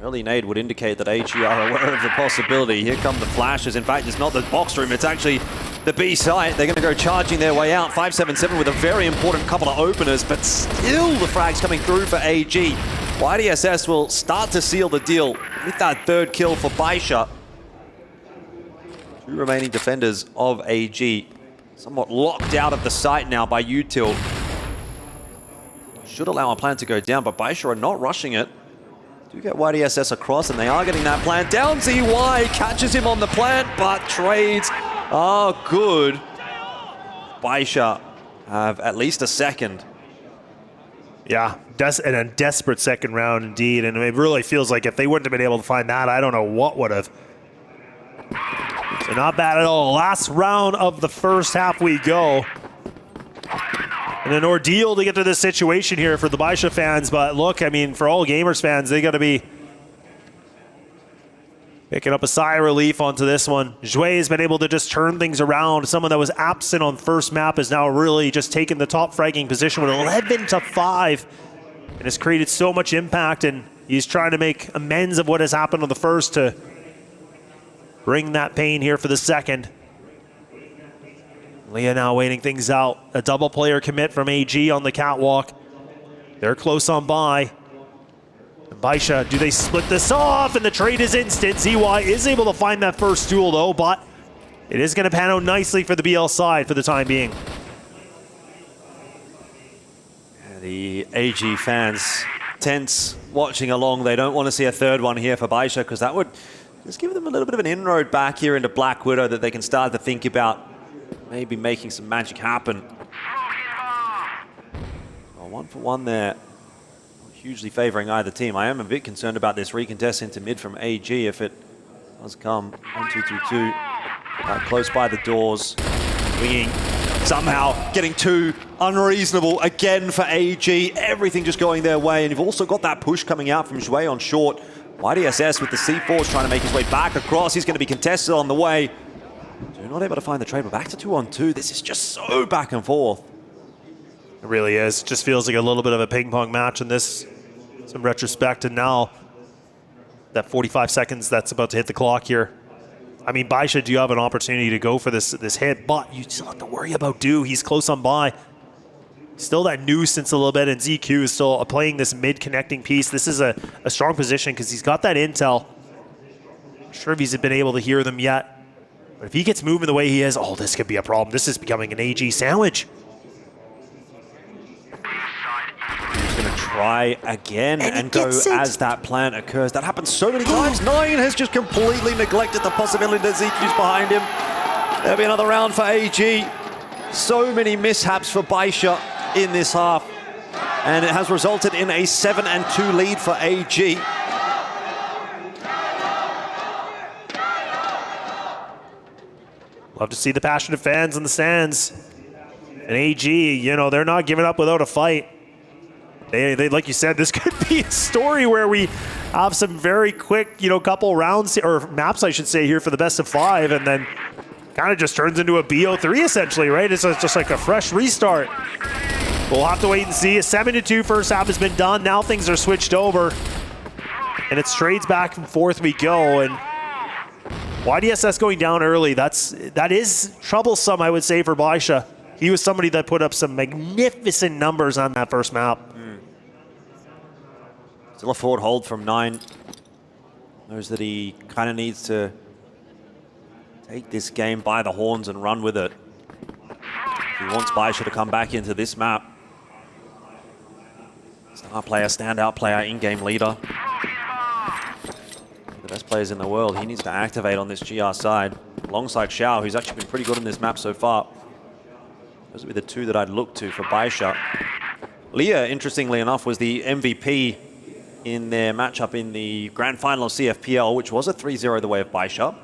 Early nade would indicate that AG are aware of the possibility. Here come the flashes. In fact, it's not the box room, it's actually the B site. They're going to go charging their way out. 577 with a very important couple of openers, but still the frags coming through for AG. YDSS will start to seal the deal with that third kill for Baisha. 2 remaining defenders of AG. Somewhat locked out of the site now by Util. Should allow a plant to go down, but Baisha are not rushing it. Do get YDSS across, and they are getting that plant down. ZY catches him on the plant, but trades are good. Baisha have at least a second. Yeah, and a desperate second round indeed. And it really feels like if they wouldn't have been able to find that, I don't know what would have. So not bad at all. Last round of the first half we go. And an ordeal to get to this situation here for the Baisha fans. But look, I mean, for all Gamers fans, they got to be picking up a sigh of relief onto this one. Zhui has been able to just turn things around. Someone that was absent on first map is now really just taken the top fragging position with 11-5 and has created so much impact, and he's trying to make amends of what has happened on the first to bring that pain here for the second. Leah now waiting things out. A double player commit from AG on the catwalk. They're close on by. And Baisha, do they split this off? And the trade is instant. ZY is able to find that first duel though, but it is going to pan out nicely for the BL side for the time being. The AG fans tense watching along. They don't want to see a third one here for Baisha, because that would just give them a little bit of an inroad back here into Black Widow that they can start to think about maybe making some magic happen. Well, 1 for 1 there. Not hugely favoring either team. I am a bit concerned about this recontest into mid from AG if it does come. 1-2-2-2. Close by the doors. Winging. Somehow getting too unreasonable again for AG. Everything just going their way. And you've also got that push coming out from Zhui on short. YDSS with the C4s trying to make his way back across. He's going to be contested on the way. So not able to find the trade. We're back to 2-on-2. This is just so back and forth. It really is. It just feels like a little bit of a ping pong match in this, some retrospect. And now that 45 seconds that's about to hit the clock here. I mean, Baisha, do you have an opportunity to go for this hit? But you still have to worry about Du. He's close on by. Still that nuisance a little bit, and ZQ is still playing this mid-connecting piece. This is a strong position because he's got that intel. Not sure if he's been able to hear them yet. But if he gets moving the way he is, oh, this could be a problem. This is becoming an AG sandwich. He's going to try again and go as that plan occurs. That happens so many times. Nine has just completely neglected the possibility that ZQ's behind him. There'll be another round for AG. So many mishaps for Baisha in this half. And it has resulted in a 7-2 lead for AG. Love to see the passionate fans in the stands. And AG, you know, they're not giving up without a fight. They like you said, this could be a story where we have some very quick, you know, couple rounds, or maps, I should say, here for the best of 5, and then kind of just turns into a BO3 essentially, right? It's just like a fresh restart. We'll have to wait and see. A 7-2 first half has been done. Now things are switched over. And it's trades back and forth we go. And YDSS going down early, that is troublesome, I would say, for Baisha. He was somebody that put up some magnificent numbers on that first map. Still a forward hold from 9. Knows that he kind of needs to take this game by the horns and run with it. He wants Baisha to come back into this map. Star player, standout player, in-game leader. The best players in the world. He needs to activate on this GR side. Alongside Xiao, who's actually been pretty good in this map so far. Those would be the two that I'd look to for Baisha. Leah, interestingly enough, was the MVP in their matchup in the grand final of CFPL, which was a 3-0 the way of Baisha.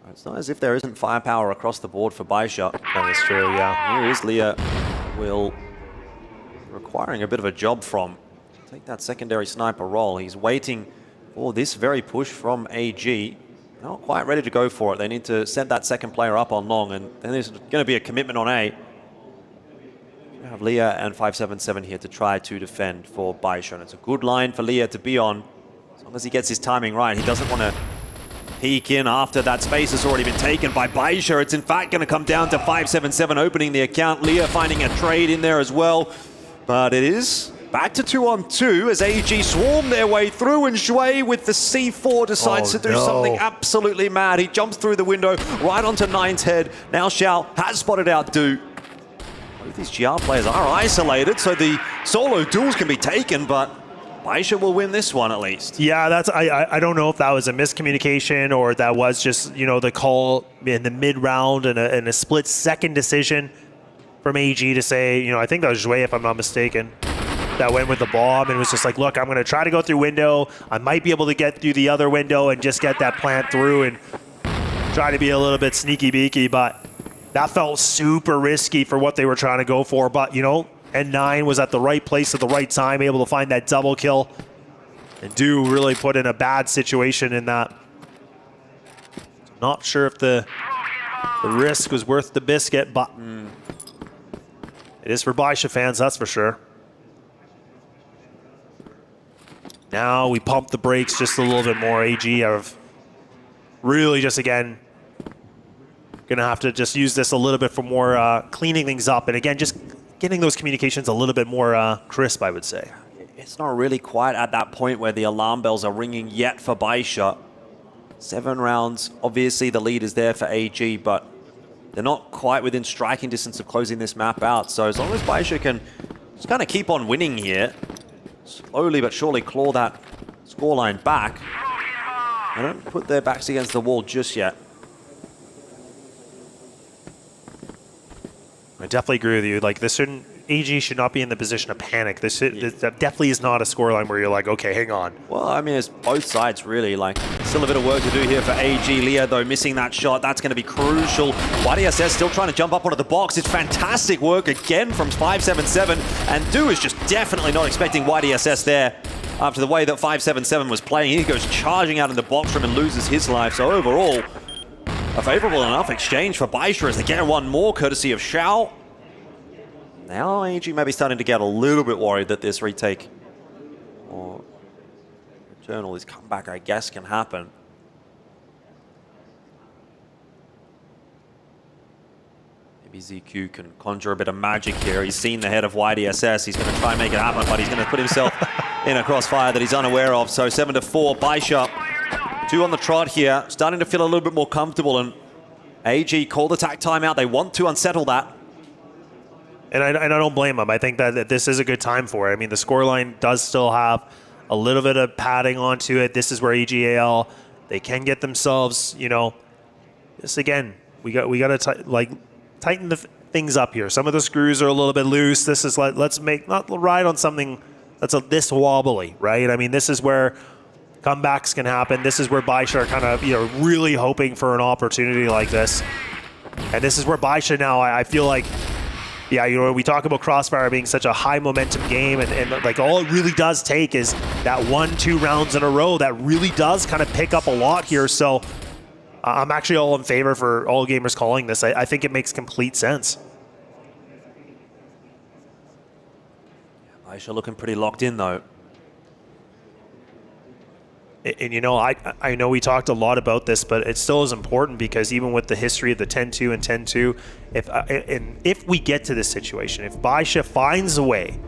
It's not as if there isn't firepower across the board for Baisha. That is true, yeah. Here is Leah, requiring a bit of a job from. Take that secondary sniper role. He's waiting for this very push from AG. Not quite ready to go for it. They need to set that second player up on long, and then there's going to be a commitment on A. have Leah and 577 here to try to defend for Baisha. It's a good line for Leah to be on, as long as he gets his timing right. He doesn't want to peek in after that space has already been taken by Baisha. It's in fact going to come down to 577 opening the account. Leah finding a trade in there as well. But it is back to 2-on-2 as AG swarm their way through, and Shui with the C4 decides to do something absolutely mad. He jumps through the window right onto Nine's head. Now Xiao has spotted out Du. Both these GR players are isolated, so the solo duels can be taken, but Baisha will win this one at least. Yeah, that's I don't know if that was a miscommunication or that was just, you know, the call in the mid-round and a split-second decision from AG to say, you know, I think that was Shui, if I'm not mistaken, that went with the bomb and was just like, look, I'm going to try to go through window. I might be able to get through the other window and just get that plant through and try to be a little bit sneaky beaky, but that felt super risky for what they were trying to go for. But, you know, N9 was at the right place at the right time, able to find that double kill. And Du really put in a bad situation in that. Not sure if the risk was worth the biscuit, but it is for Baisha fans, that's for sure. Now we pump the brakes just a little bit more. AG have really just, again, going to have to just use this a little bit for more cleaning things up. And again, just getting those communications a little bit more crisp, I would say. It's not really quite at that point where the alarm bells are ringing yet for Baisha. 7 rounds, obviously the lead is there for AG, but they're not quite within striking distance of closing this map out. So as long as Baisha can just kind of keep on winning here, slowly but surely claw that scoreline back, they don't put their backs against the wall just yet. I definitely agree with you. Like, this shouldn't, AG should not be in the position of panic. This definitely is not a scoreline where you're like, okay, hang on. Well, I mean, it's both sides really. Like, still a bit of work to do here for AG. Leah, though, missing that shot. That's going to be crucial. YDSS still trying to jump up onto the box. It's fantastic work again from 577. And Du is just definitely not expecting YDSS there. After the way that 577 was playing, he goes charging out in the box room and loses his life. So overall, a favorable enough exchange for Baisha as they get one more, courtesy of Xiao. Now AG may be starting to get a little bit worried that this retake or return or this comeback, I guess, can happen. Maybe ZQ can conjure a bit of magic here. He's seen the head of YDSS. He's going to try and make it happen, but he's going to put himself in a crossfire that he's unaware of. So 7-4, Baisha. 2 on the trot here, starting to feel a little bit more comfortable, and AG called attack timeout. They want to unsettle that. And I don't blame them. I think that this is a good time for it. I mean, the scoreline does still have a little bit of padding onto it. This is where EGAL, they can get themselves, you know, this again, we got to tighten the things up here. Some of the screws are a little bit loose. This is like, let's not ride on something that's this wobbly, right? I mean, this is where comebacks can happen. This is where Baisha are kind of, you know, really hoping for an opportunity like this. And this is where Baisha now, I feel like, yeah, you know, we talk about Crossfire being such a high momentum game, and like all it really does take is that 1-2 rounds in a row that really does kind of pick up a lot here. So I'm actually all in favor for all gamers calling this. I think it makes complete sense. Baisha looking pretty locked in though. And you know, I know we talked a lot about this, but it still is important because even with the history of the 10-2 and 10-2, if we get to this situation, if Baisha finds a way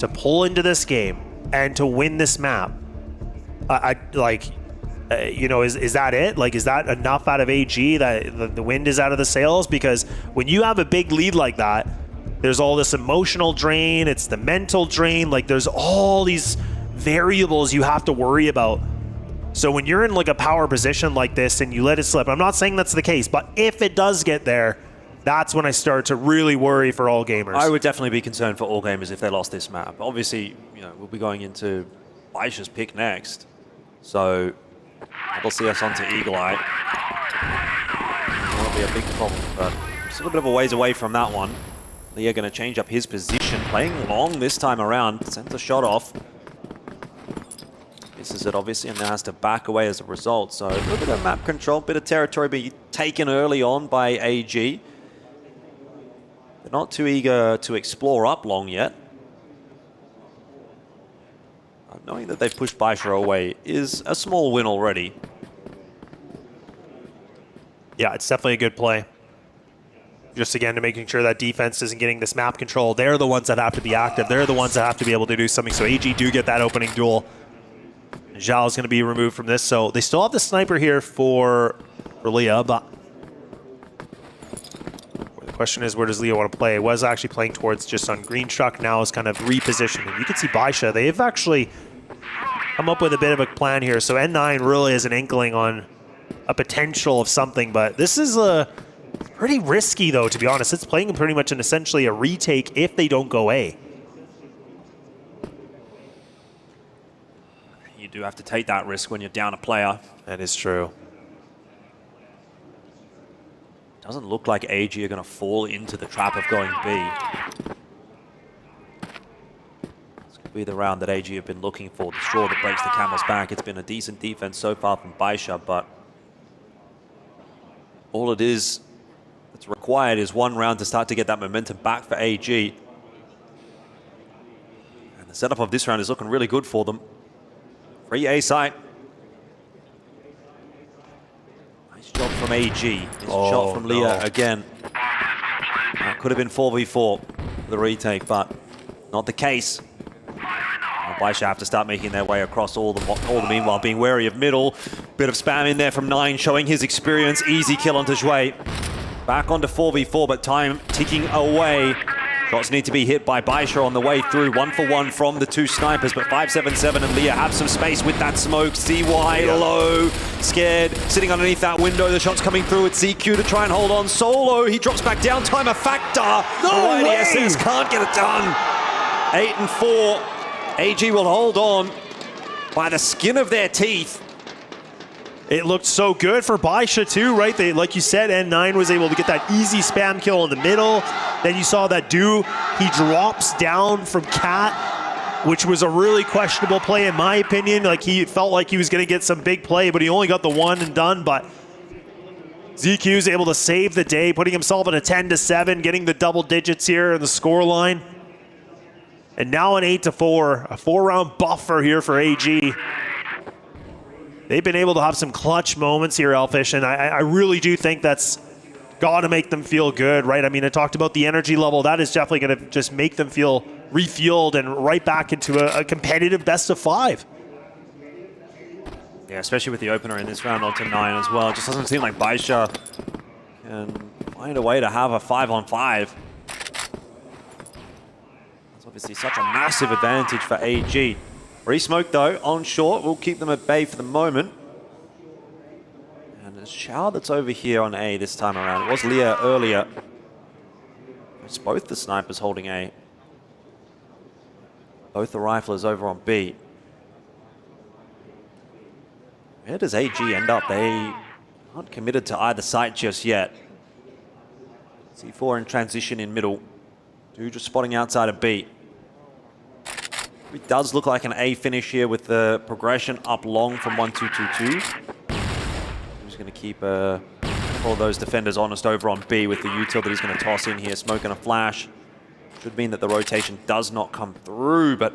to pull into this game and to win this map, you know, is that it? Like, is that enough out of AG that the wind is out of the sails? Because when you have a big lead like that, there's all this emotional drain, it's the mental drain, like there's all these variables you have to worry about. So when you're in like a power position like this and you let it slip, I'm not saying that's the case, but if it does get there, that's when I start to really worry for all gamers. I would definitely be concerned for all gamers if they lost this map. Obviously, you know, we'll be going into Baisha's pick next. So that'll see us onto Eagle Eye. That'll be a big problem, but still a bit of a ways away from that one. Leah going to change up his position, playing long this time around, sends a shot off. Misses it obviously and now has to back away as a result. So a little bit of map control, bit of territory being taken early on by AG. not too eager to explore up long yet. Knowing that they've pushed Baisha away is a small win already. Yeah, it's definitely a good play. Just again to making sure that defense isn't getting this map control. They're the ones that have to be active. They're the ones that have to be able to do something. So AG do get that opening duel. Zhao is going to be removed from this. So they still have the sniper here for Leah, but the question is, where does Leah want to play? Was actually playing towards just on green truck. Now is kind of repositioning. You can see Baisha. They've actually come up with a bit of a plan here. So N9 really is an inkling on a potential of something, but this is a pretty risky, though, to be honest. It's playing pretty much essentially a retake if they don't go A. You do have to take that risk when you're down a player. That is true. Doesn't look like AG are going to fall into the trap of going B. This could be the round that AG have been looking for, the straw that breaks the camel's back. It's been a decent defense so far from Baisha, but all it is that's required is one round to start to get that momentum back for AG. And the setup of this round is looking really good for them. Free A site. Nice job from AG. Nice shot from Leah again. That could have been 4v4 for the retake, but not the case. Baisha have to start making their way across all the meanwhile being wary of middle. Bit of spam in there from 9, showing his experience. Easy kill onto Zhui. Back onto 4v4, but time ticking away. Shots need to be hit by Baisha on the way through. 1-for-1 from the two snipers, but 577 and Leah have some space with that smoke. CY low, scared, sitting underneath that window. The shot's coming through at CQ to try and hold on. Solo, he drops back down. Time a factor. No way! SS can't get it done. 8 and 4. AG will hold on by the skin of their teeth. It looked so good for Baisha too, right? They, like you said, N9 was able to get that easy spam kill in the middle. Then you saw that Do, he drops down from Cat, which was a really questionable play in my opinion. Like he felt like he was gonna get some big play, but he only got the one and done. But ZQ is able to save the day, putting himself at a 10-7, getting the double digits here in the score line. And now an 8-4, a 4-round buffer here for AG. They've been able to have some clutch moments here, Elfish, and I really do think that's got to make them feel good, right? I mean, I talked about the energy level. That is definitely going to just make them feel refueled and right back into a competitive best of 5. Yeah, especially with the opener in this round onto 9 as well. It just doesn't seem like Baisha can find a way to have a 5-on-5. That's obviously such a massive advantage for AG. Re-smoke though, on short, will keep them at bay for the moment. And it's Shao that's over here on A this time around. It was Leah earlier. It's both the snipers holding A. Both the riflers over on B. Where does AG end up? They aren't committed to either site just yet. C4 in transition in middle. 2 just spotting outside of B. It does look like an A finish here with the progression up long from 1-2-2-2. He's going to keep all those defenders honest over on B with the util that he's going to toss in here. Smoke and a flash. Should mean that the rotation does not come through, but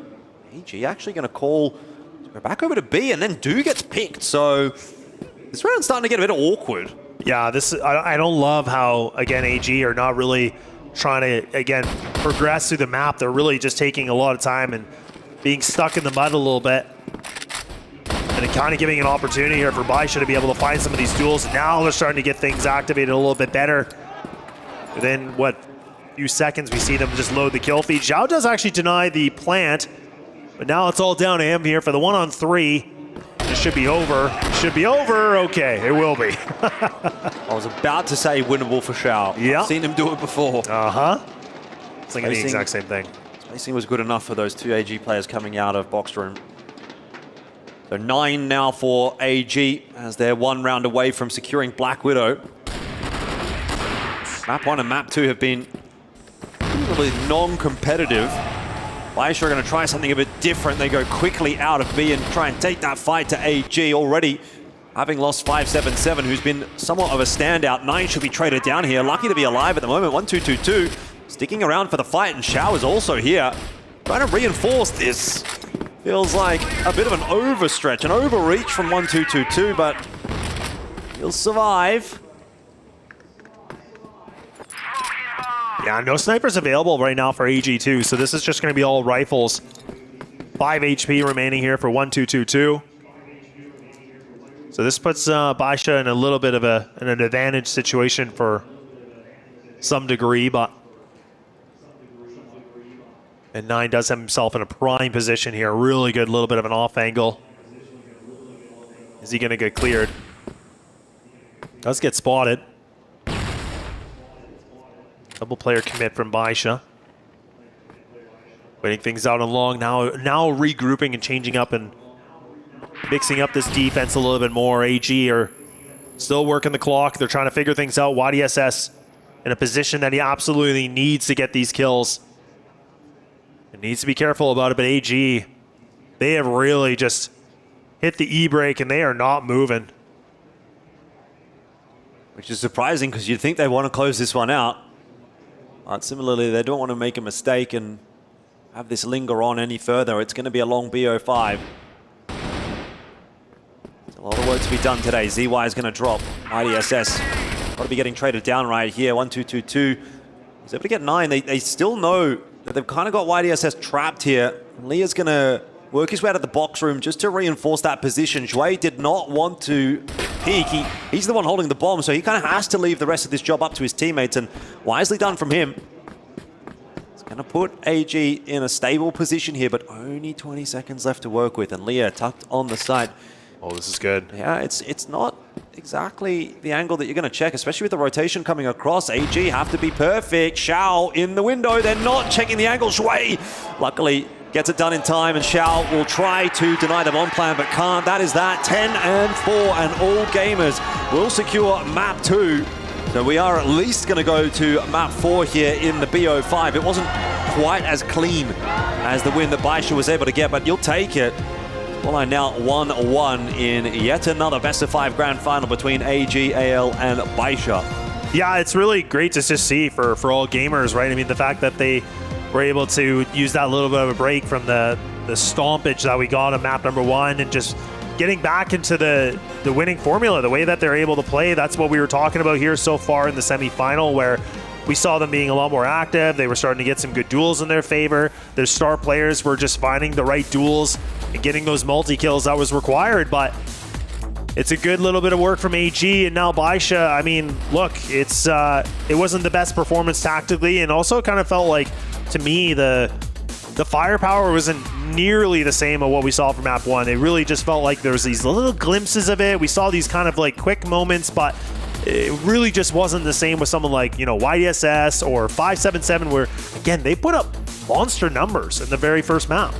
AG actually going to call to go back over to B, and then Do gets picked. So this round's starting to get a bit awkward. Yeah, I don't love how, again, AG are not really trying to, again, progress through the map. They're really just taking a lot of time and being stuck in the mud a little bit. And it kind of giving an opportunity here for Baisha to be able to find some of these duels. Now they're starting to get things activated a little bit better. Within, what, few seconds, we see them just load the kill feed. Zhao does actually deny the plant, but now it's all down to him here for the 1-on-3. This should be over. Should be over. Okay, it will be. I was about to say winnable for Shao. Yeah. I've seen him do it before. Uh-huh. It's like the exact same thing. Spacing was good enough for those 2 AG players coming out of box room. So 9 now for AG as they're 1 round away from securing Black Widow. Map 1 and Map 2 have been really non-competitive. Baisha are going to try something a bit different. They go quickly out of B and try and take that fight to AG already. Having lost 577, who's been somewhat of a standout. 9 should be traded down here. Lucky to be alive at the moment. 1-2-2-2. sticking around for the fight, and Xiao is also here. Trying to reinforce this. Feels like a bit of an overstretch, an overreach from 1-2-2-2, but he'll survive. Yeah, no snipers available right now for AG2, so this is just going to be all rifles. 5 HP remaining here for 1-2-2-2. So this puts Baisha in a little bit of an advantage situation for some degree, but and 9 does have himself in a prime position here. Really good little bit of an off angle. Is he going to get cleared? Does get spotted. Double player commit from Baisha. Waiting things out on long. Now regrouping and changing up and mixing up this defense a little bit more. AG are still working the clock. They're trying to figure things out. YDSS in a position that he absolutely needs to get these kills. It needs to be careful about it, but AG, they have really just hit the E-brake and they are not moving. Which is surprising because you'd think they want to close this one out. But similarly, they don't want to make a mistake and have this linger on any further. It's going to be a long BO5. There's a lot of work to be done today. ZY is going to drop. IDSS got to be getting traded down right here. 1-2-2-2. He's able to get 9. They still know that they've kind of got YDSS trapped here. Leah's going to work his way out of the box room just to reinforce that position. Shui did not want to peek. He's the one holding the bomb, so he kind of has to leave the rest of this job up to his teammates, and wisely done from him. It's going to put AG in a stable position here, but only 20 seconds left to work with, and Leah tucked on the side. Oh, this is good. Yeah, it's not exactly the angle that you're going to check, especially with the rotation coming across. AG have to be perfect. Xiao in the window. They're not checking the angle. Shui, luckily, gets it done in time, and Xiao will try to deny them on plan, but can't. That is that. 10-4, and all gamers will secure map 2. So we are at least going to go to map 4 here in the BO5. It wasn't quite as clean as the win that Baisha was able to get, but you'll take it. Well, I now 1-1 in yet another best-of-5 grand final between AG, AL, and Baisha. Yeah, it's really great to just see for all gamers, right? I mean, the fact that they were able to use that little bit of a break from the stompage that we got on map number 1 and just getting back into the winning formula, the way that they're able to play. That's what we were talking about here so far in the semifinal, where we saw them being a lot more active. They were starting to get some good duels in their favor. Their star players were just finding the right duels and getting those multi-kills that was required. But it's a good little bit of work from AG, and now Baisha. I mean, look, it wasn't the best performance tactically, and also kind of felt like, to me, the firepower wasn't nearly the same of what we saw from map 1. It really just felt like there was these little glimpses of it. We saw these kind of like quick moments, but it really just wasn't the same with someone like, YDSS or 577, where, again, they put up monster numbers in the very first map.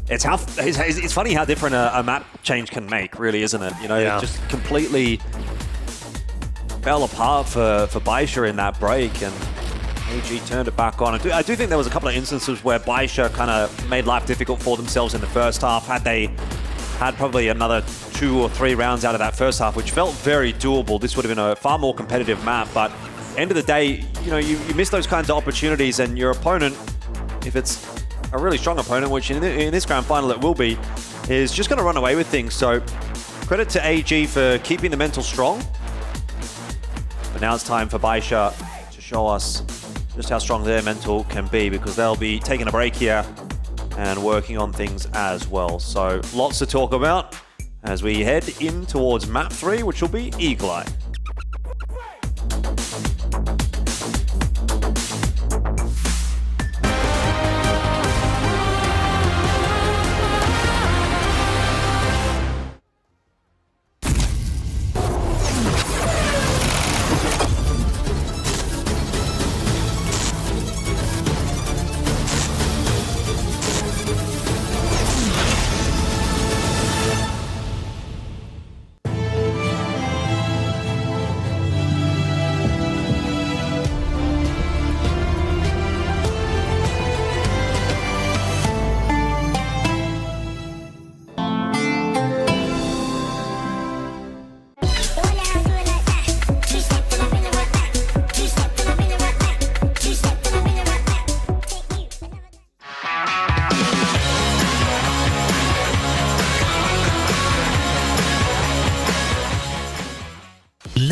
It's funny how different a map change can make, really, isn't it? Yeah. It just completely fell apart for Baisha in that break, and AG turned it back on. I do think there was a couple of instances where Baisha kind of made life difficult for themselves in the first half. Had they had probably another 2 or 3 rounds out of that first half, which felt very doable, this would have been a far more competitive map. But end of the day, you miss those kinds of opportunities, and your opponent, if it's a really strong opponent, which in this grand final it will be, is just going to run away with things. So credit to AG for keeping the mental strong. But now it's time for Baisha to show us just how strong their mental can be, because they'll be taking a break here and working on things as well. So lots to talk about as we head in towards map 3, which will be Eagle Eye.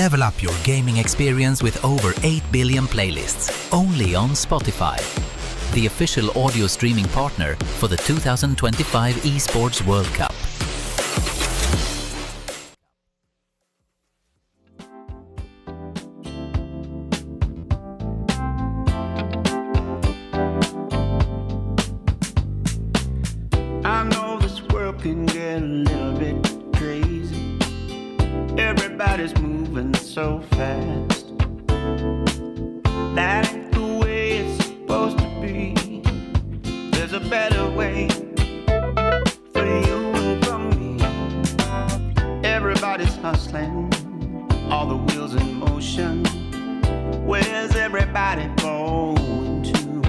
Level up your gaming experience with over 8 billion playlists, only on Spotify, the official audio streaming partner for the 2025 Esports World Cup. I know this world can get a little bit crazy. Everybody's moving so fast. That ain't the way it's supposed to be. There's a better way for you and for me. Everybody's hustling, all the wheels in motion. Where's everybody going to?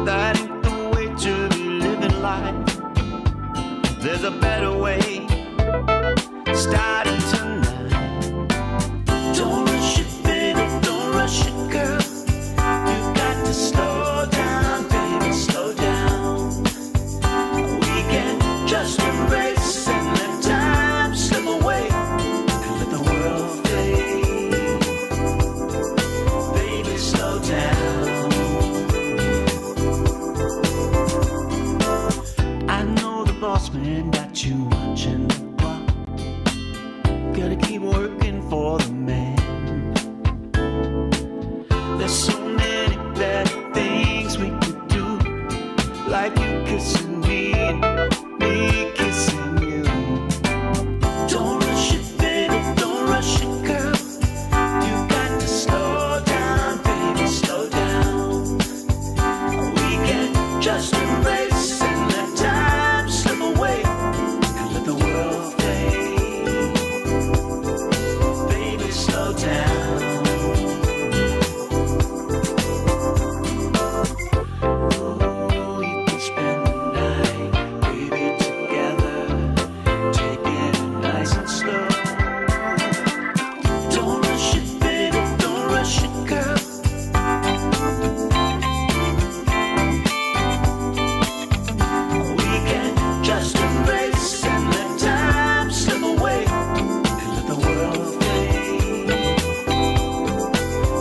That ain't the way to be living life. There's a better way starting tonight. Don't rush it, baby, don't rush it, girl. You got to slow down, baby, slow down. We can just embrace and let time slip away and let the world fade. Baby, slow down. I know the boss man got you watching the clock. Gotta keep working for the man. There's so many better things we could do, like you kissing me and me kissing you. Don't rush it, baby, don't rush it, girl. You got to slow down, baby, slow down. We can just embrace and let time slip away and let the world fade. Baby, slow down. Ooh, we can spend the night, baby, together, taking it nice and slow. Don't rush it, baby, don't rush it, girl. We can just embrace and let time slip away and let the world fade.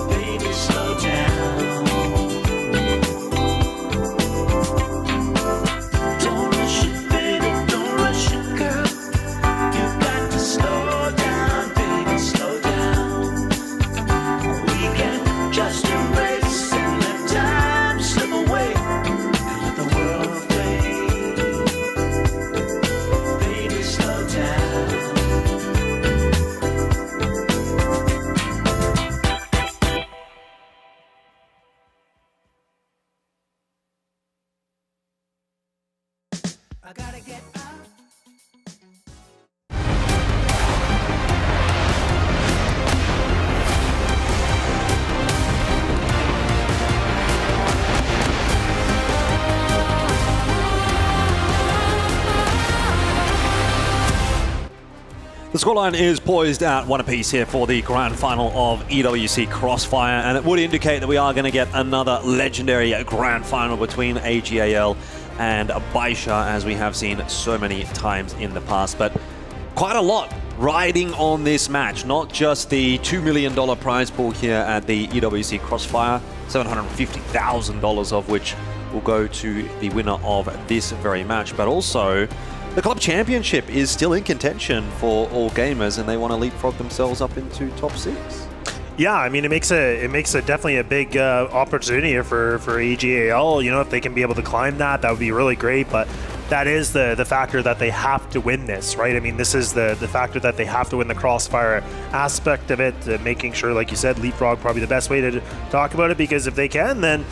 Baby, slow down. Don't rush it, baby, don't rush it, girl. You got to slow down, baby, slow down. We can just embrace and let time slip away and let the world fade. Baby, slow down. I gotta get out. The scoreline is poised at 1 apiece here for the grand final of EWC Crossfire, and it would indicate that we are going to get another legendary grand final between AGAL and Baisha, as we have seen so many times in the past. But quite a lot riding on this match, not just the $2 million prize pool here at the EWC Crossfire, $750,000 of which will go to the winner of this very match, but also the club championship is still in contention for all gamers, and they want to leapfrog themselves up into top 6. Yeah, I mean, it makes a definitely a big opportunity for AGAL. You know, if they can be able to climb that would be really great. But that is the factor that they have to win this, right? I mean, this is the factor that they have to win the Crossfire aspect of it, making sure, like you said, leapfrog probably the best way to talk about it, because if they can, then,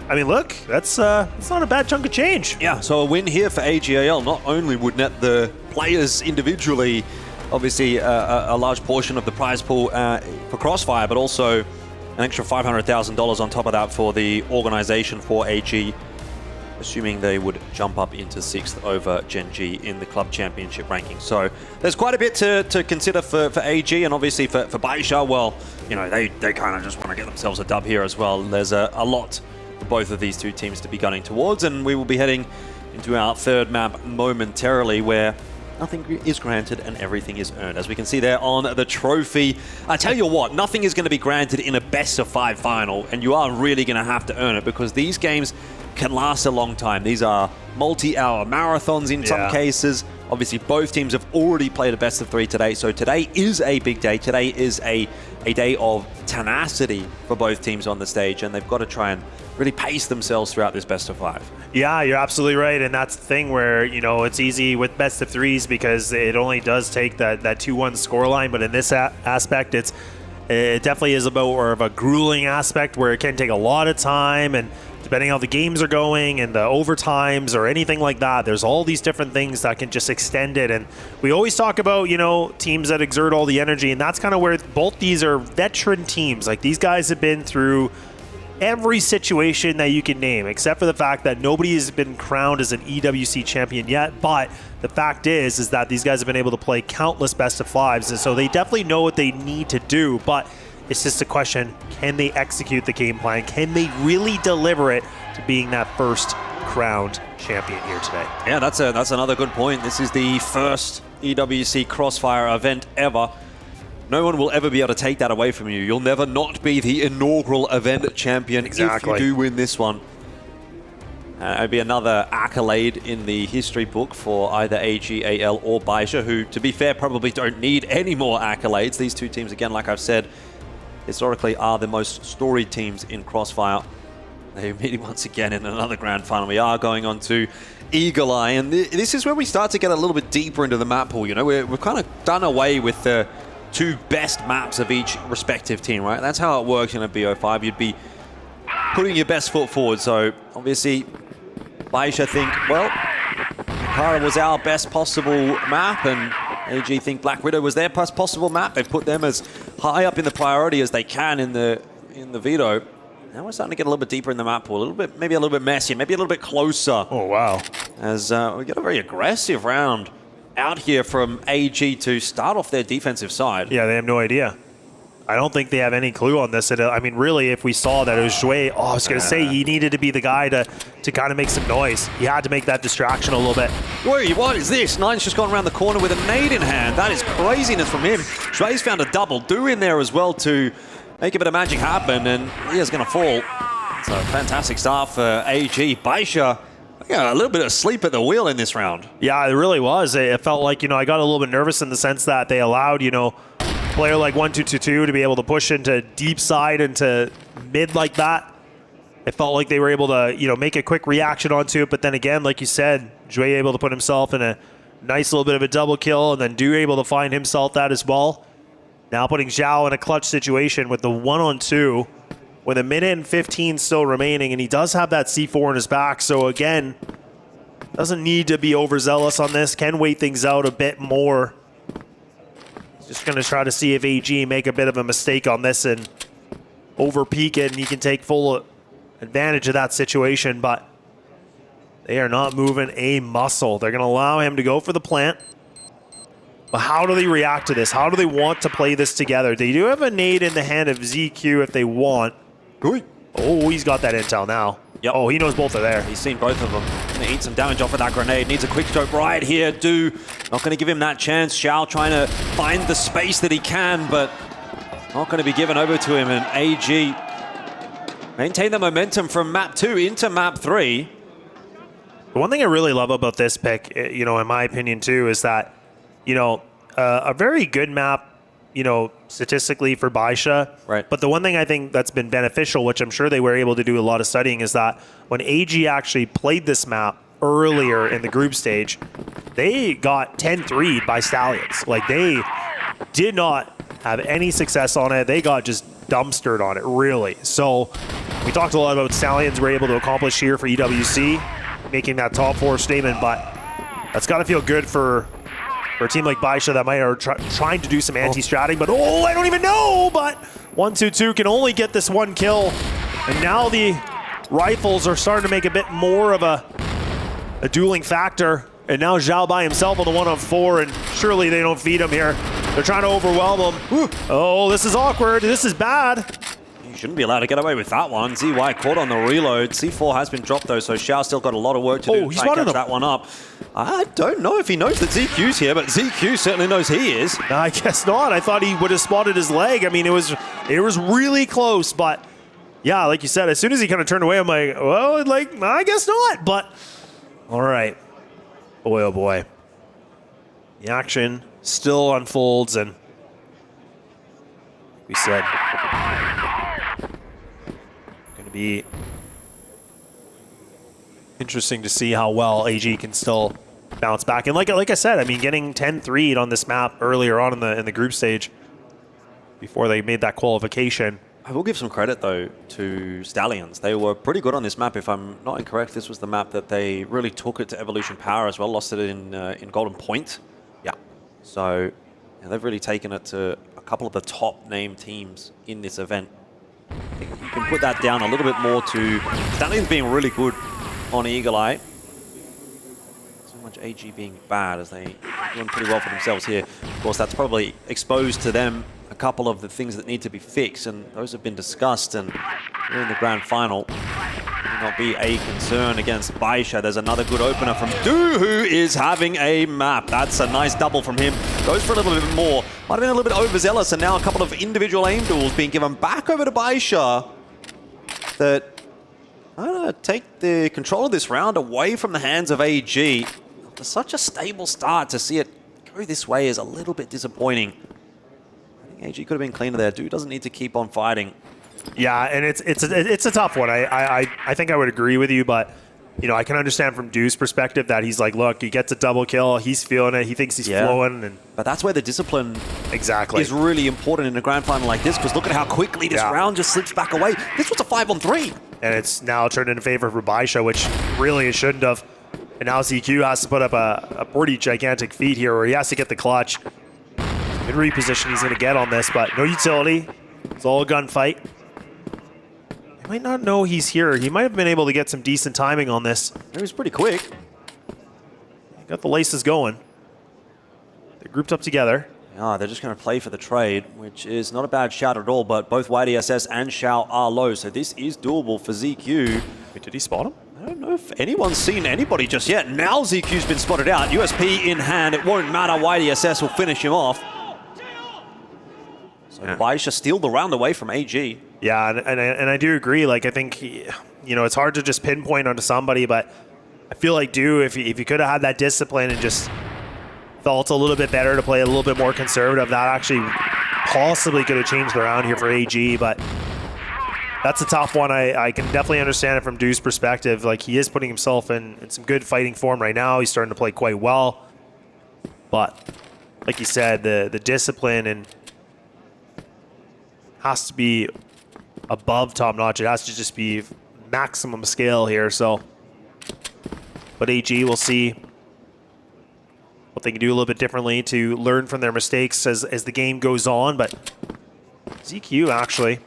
I mean, look, that's not a bad chunk of change. Yeah, so a win here for AGAL not only would net the players individually, obviously, a large portion of the prize pool for Crossfire, but also an extra $500,000 on top of that for the organization for AG, assuming they would jump up into 6th over Gen G in the club championship ranking. So there's quite a bit to consider for AG, and obviously for Baisha, well, you know, they kind of just want to get themselves a dub here as well. There's a lot for both of these two teams to be gunning towards, and we will be heading into our third map momentarily, where nothing is granted and everything is earned. As we can see there on the trophy, I tell you what, nothing is going to be granted in a best-of-5 final, and you are really going to have to earn it because these games can last a long time. These are multi-hour marathons in some cases. Obviously, both teams have already played a best-of-3 today, so today is a big day. Today is a day of tenacity for both teams on the stage, and they've got to try and really pace themselves throughout this best-of-5. Yeah, you're absolutely right, and that's the thing where, you know, it's easy with best-of-3s because it only does take that 2-1 scoreline, but in this aspect, it definitely is about more of a grueling aspect where it can take a lot of time, and depending on how the games are going and the overtimes or anything like that, there's all these different things that can just extend it. And we always talk about, you know, teams that exert all the energy, and that's kind of where both these are veteran teams. Like, these guys have been through every situation that you can name, except for the fact that nobody has been crowned as an EWC champion yet. But the fact is that these guys have been able to play countless best-of-5s, and so they definitely know what they need to do. But it's just a question, can they execute the game plan? Can they really deliver it to being that first crowned champion here today? Yeah, that's another good point. This is the first EWC Crossfire event ever. No one will ever be able to take that away from you. You'll never not be the inaugural event champion if you do win this one. It'd be another accolade in the history book for either AG, AL, or Baisha, who, to be fair, probably don't need any more accolades. These two teams, again, like I've said, historically are the most storied teams in Crossfire. They're meeting once again in another grand final. We are going on to Eagle Eye, and this is where we start to get a little bit deeper into the map pool. You know, we've kind of done away with the 2 best maps of each respective team, right? That's how it works in a BO5. You'd be putting your best foot forward. So obviously, Baisha think, well, Kara was our best possible map, and AG think Black Widow was their best possible map. They've put them as high up in the priority as they can in the veto. Now we're starting to get a little bit deeper in the map pool, a little bit, maybe a little bit messier, maybe a little bit closer. Oh, wow. As we get a very aggressive round out here from AG to start off their defensive side. Yeah, they have no idea. I don't think they have any clue on this. I mean, really, if we saw that it was Zhui, I was going to say he needed to be the guy to kind of make some noise. He had to make that distraction a little bit. Wait, what is this? Nine's just gone around the corner with a nade in hand. That is craziness from him. Zhui's found a double do in there as well to make a bit of magic happen, and he is going to fall. It's a fantastic start for AG. Baisha, a little bit of sleep at the wheel in this round. Yeah, it really was. It felt like, I got a little bit nervous in the sense that they allowed, player like 1-2-2-2 to be able to push into deep side into mid like that. It felt like they were able to, make a quick reaction onto it. But then again, like you said, Zhui able to put himself in a nice little bit of a double kill, and then Du able to find himself that as well. Now putting Zhao in a clutch situation with the 1-on-2 with 1:15 still remaining, and he does have that C4 in his back. So again, doesn't need to be overzealous on this. Can wait things out a bit more. Just going to try to see if AG make a bit of a mistake on this and over-peak it, and he can take full advantage of that situation, but they are not moving a muscle. They're going to allow him to go for the plant. But how do they react to this? How do they want to play this together? They do have a nade in the hand of ZQ if they want. Oh, he's got that intel now. Yep. Oh, he knows both are there. He's seen both of them. Gonna eat some damage off of that grenade. Needs a quick scope right here. Du not going to give him that chance. Xiao trying to find the space that he can, but not going to be given over to him. And AG maintain the momentum from map 2 into map 3. The one thing I really love about this pick, in my opinion too, is that, a very good map, statistically for Baisha. Right. But the one thing I think that's been beneficial, which I'm sure they were able to do a lot of studying, is that when AG actually played this map earlier in the group stage, they got 10-3'd by Stallions. Like, they did not have any success on it. They got just dumpstered on it, really. So we talked a lot about Stallions were able to accomplish here for EWC, making that top 4 statement, but that's got to feel good for a team like Baisha that might are trying to do some anti-stratting, but I don't even know, but 1-2-2 can only get this 1 kill, and now the rifles are starting to make a bit more of a dueling factor, and now Zhao by himself on the 1-on-4, and surely they don't feed him here. They're trying to overwhelm him. Oh, this is awkward. This is bad. shouldn't be allowed to get away with that one. ZY caught on the reload. C4 has been dropped though, so Xiao still got a lot of work to do to try and catch that one up. I don't know if he knows that ZQ's here, but ZQ certainly knows he is. No, I guess not. I thought he would have spotted his leg. I mean, it was really close, but yeah, like you said, as soon as he kind of turned away, I'm like, well, like, I guess not, but all right. Boy, oh boy. The action still unfolds, and we said going to be interesting to see how well AG can still bounce back. And like I said, I mean, getting 10-3'd on this map earlier on in the group stage before they made that qualification. I will give some credit, though, to Stallions. They were pretty good on this map. If I'm not incorrect, this was the map that they really took it to Evolution Power as well, lost it in Golden Point. Yeah. So yeah, they've really taken it to a couple of the top name teams in this event. I think you can put that down a little bit more to Stallions being really good on Eagle Eye. So much AG being bad, as they doing pretty well for themselves here. Of course, that's probably exposed to them a couple of the things that need to be fixed, and those have been discussed, and we're in the grand final. Will not be a concern against Baisha. There's another good opener from Du, who is having a map. That's a nice double from him. Goes for a little bit more. Might have been a little bit overzealous, and now a couple of individual aim duels being given back over to Baisha that take the control of this round away from the hands of AG. After such a stable start, to see it go this way is a little bit disappointing. AG could have been cleaner there. Dude doesn't need to keep on fighting. Yeah, and it's a tough one. I think I would agree with you, but you know, I can understand from Dude's perspective that he's like, look, he gets a double kill, he's feeling it, he thinks he's flowing, but that's where the discipline exactly is really important in a grand final like this, because look at how quickly this round just slips back away. This was a 5-on-3, and it's now turned in favor for Baisha, which really it shouldn't have. And now ZQ has to put up a pretty gigantic feat here, where he has to get the clutch. Good reposition he's going to get on this, but no utility. It's all a gunfight. He might not know he's here. He might have been able to get some decent timing on this. It was pretty quick. Got the laces going. They're grouped up together. Yeah, they're just going to play for the trade, which is not a bad shout at all, but both YDSS and Xiao are low, so this is doable for ZQ. Wait, did he spot him? I don't know if anyone's seen anybody just yet. Now ZQ's been spotted out. USP in hand. It won't matter. YDSS will finish him off. So Baisha steal the round away from AG. Yeah, and I do agree. Like, I think, you know, it's hard to just pinpoint onto somebody, but I feel like Du, if you could have had that discipline and just felt a little bit better to play a little bit more conservative, that actually possibly could have changed the round here for AG, but that's a tough one. I can definitely understand it from Du's perspective. Like, he is putting himself in some good fighting form right now. He's starting to play quite well. But, like you said, the discipline and has to be above top notch. It has to just be maximum scale here. So, but AG, we'll see what they can do a little bit differently to learn from their mistakes as the game goes on. But ZQ actually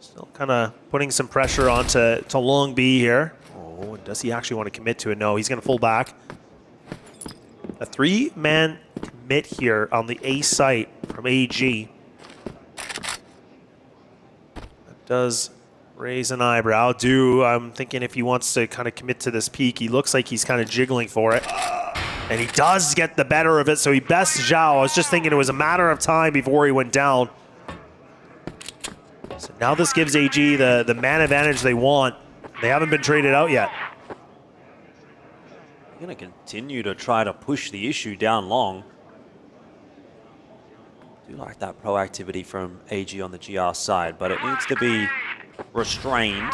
still kind of putting some pressure onto Long B here. Oh, does he actually want to commit to it? No, he's going to pull back. A 3-man commit here on the A site from AG. Does raise an eyebrow. I'm thinking if he wants to kind of commit to this peak, he looks like he's kind of jiggling for it. And he does get the better of it, so he bests Zhao. I was just thinking it was a matter of time before he went down. So now this gives AG the man advantage they want. They haven't been traded out yet. They're going to continue to try to push the issue down long. I do like that proactivity from AG on the GR side, but it needs to be restrained.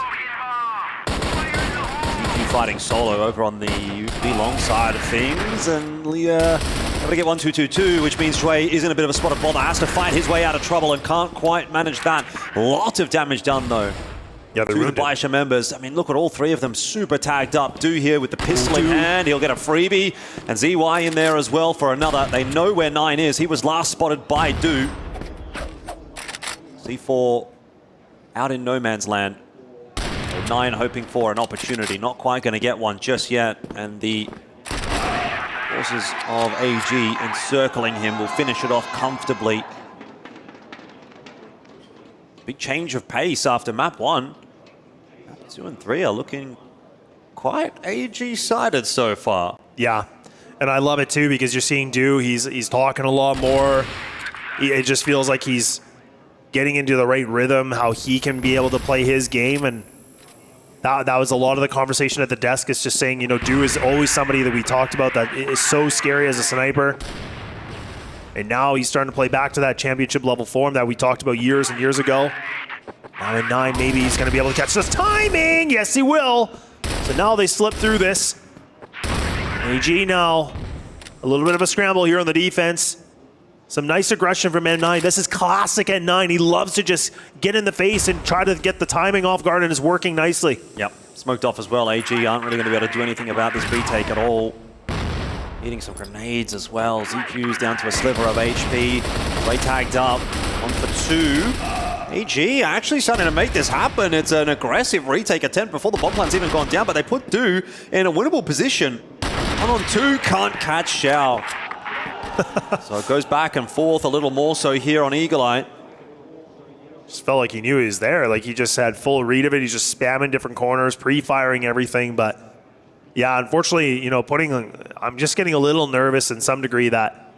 ZQ fighting solo over on the long side of things, and Leah able to get 1-2-2-2, which means Shui is in a bit of a spot of bother, has to fight his way out of trouble and can't quite manage that. Lot of damage done though. Yeah, to the Baisha members. I mean, look at all three of them super tagged up. Du here with the pistol in hand. He'll get a freebie. And ZY in there as well for another. They know where 9 is. He was last spotted by Du. Z4 out in no man's land. 9 hoping for an opportunity. Not quite going to get one just yet. And the forces of AG encircling him will finish it off comfortably. big change of pace after map 1. Map 2 and 3 are looking quite AG-sided so far. Yeah, and I love it too because you're seeing Do, he's talking a lot more. It just feels like he's getting into the right rhythm, how he can be able to play his game, and that was a lot of the conversation at the desk. It's just saying, you know, Do is always somebody that we talked about that is so scary as a sniper. And now he's starting to play back to that championship level form that we talked about years and years ago. Now at 9, maybe he's going to be able to catch this timing. Yes, he will. So now they slip through this. AG now, a little bit of a scramble here on the defense. Some nice aggression from M9. This is classic at 9. He loves to just get in the face and try to get the timing off guard, and is working nicely. Yep, smoked off as well. AG aren't really going to be able to do anything about this retake at all. Eating some grenades as well. ZQ's down to a sliver of HP. Way tagged up. 1 for 2. AG actually starting to make this happen. It's an aggressive retake attempt before the bomb plan's even gone down, but they put Do in a winnable position. 1 on 2, can't catch Xiao. So it goes back and forth a little more so here on Eagle Eye. Just felt like he knew he was there. Like he just had full read of it. He's just spamming different corners, pre-firing everything. But yeah, unfortunately, you know, I'm just getting a little nervous in some degree that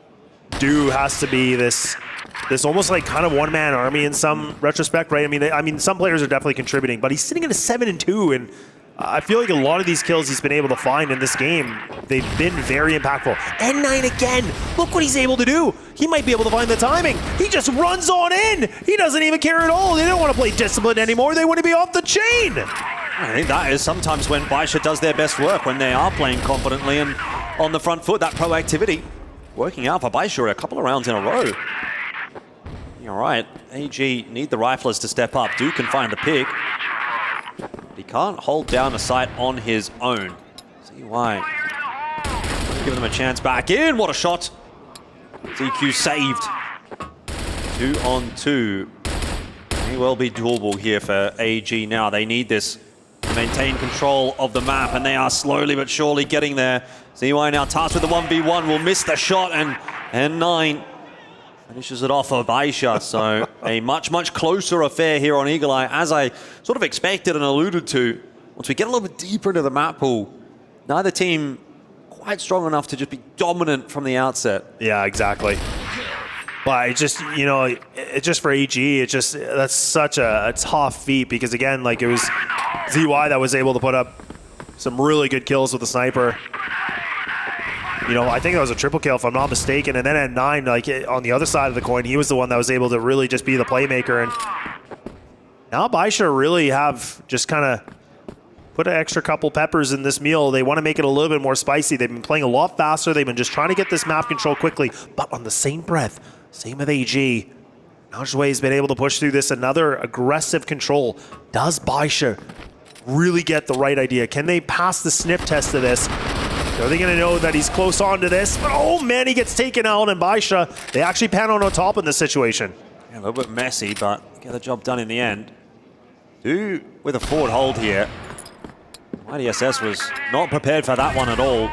Do has to be this almost like kind of one-man army in some retrospect, right? I mean, some players are definitely contributing, but he's sitting at a 7-2, and I feel like a lot of these kills he's been able to find in this game, they've been very impactful. N9 again, look what he's able to do. He might be able to find the timing. He just runs on in. He doesn't even care at all. They don't want to play disciplined anymore. They want to be off the chain. I think that is sometimes when Baisha does their best work, when they are playing confidently and on the front foot, that proactivity working out for Baisha a couple of rounds in a row. All right, AG need the riflers to step up. Do can find the pick. He can't hold down a sight on his own. See why. Give them a chance back in. What a shot. ZQ saved. 2 on 2. May well be doable here for AG now. They need this to maintain control of the map, and they are slowly but surely getting there. ZY now tasked with the 1v1, will miss the shot, and N9 finishes it off for Baisha. So a much, much closer affair here on Eagle Eye, as I sort of expected and alluded to. Once we get a little bit deeper into the map pool, neither team quite strong enough to just be dominant from the outset. Yeah, exactly. But it just, you know, it just for AG, that's such a tough feat, because again, like, it was ZY that was able to put up some really good kills with the sniper. You know, I think that was a triple kill if I'm not mistaken. And then at 9, like on the other side of the coin, he was the one that was able to really just be the playmaker. And now Baisha really have just kind of put an extra couple peppers in this meal. They want to make it a little bit more spicy. They've been playing a lot faster. They've been just trying to get this map control quickly. But on the same breath, same with AG, Najway has been able to push through this. Another aggressive control. Does Baisha really get the right idea? Can they pass the sniff test of this? Are they going to know that he's close on to this? But oh man, he gets taken out, and Baisha, they actually pan on top in this situation. Yeah, a little bit messy, but get the job done in the end. Do with a forward hold here. IDSS was not prepared for that one at all.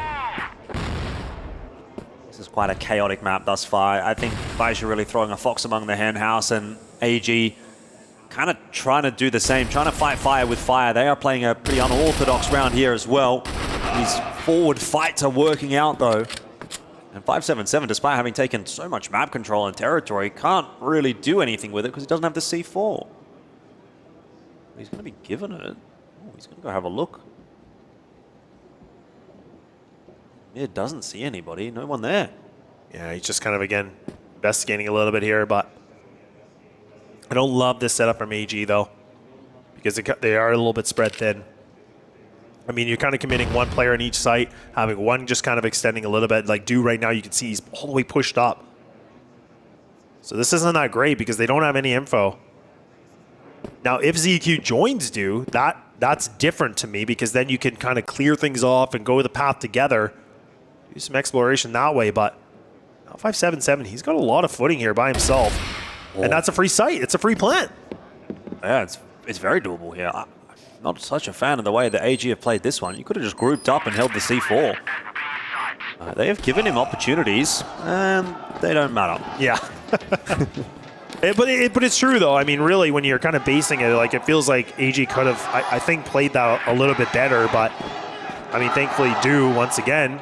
This is quite a chaotic map thus far. I think Baisha really throwing a fox among the hen house, and AG kind of trying to do the same, trying to fight fire with fire. They are playing a pretty unorthodox round here as well. These forward fights are working out though. And 577, despite having taken so much map control and territory, can't really do anything with it because he doesn't have the C4. He's going to be given it. Oh, he's going to go have a look. Mid doesn't see anybody, no one there. Yeah, he's just kind of, again, investigating a little bit here, but I don't love this setup from AG though, because they are a little bit spread thin. I mean, you're kind of committing one player on each site, having one just kind of extending a little bit. Like Do right now, you can see he's all the way pushed up. So this isn't that great because they don't have any info. Now, if ZQ joins Do, that's different to me, because then you can kind of clear things off and go the path together, do some exploration that way. But now 577, he's got a lot of footing here by himself. Oh. And that's a free site. It's a free plant. Yeah, it's very doable here. I'm not such a fan of the way that AG have played this one. You could have just grouped up and held the C4. They have given him opportunities, and they don't matter. Yeah. But it's true, though. I mean, really, when you're kind of basing it, like, it feels like AG could have, I think, played that a little bit better. But, I mean, thankfully, once again,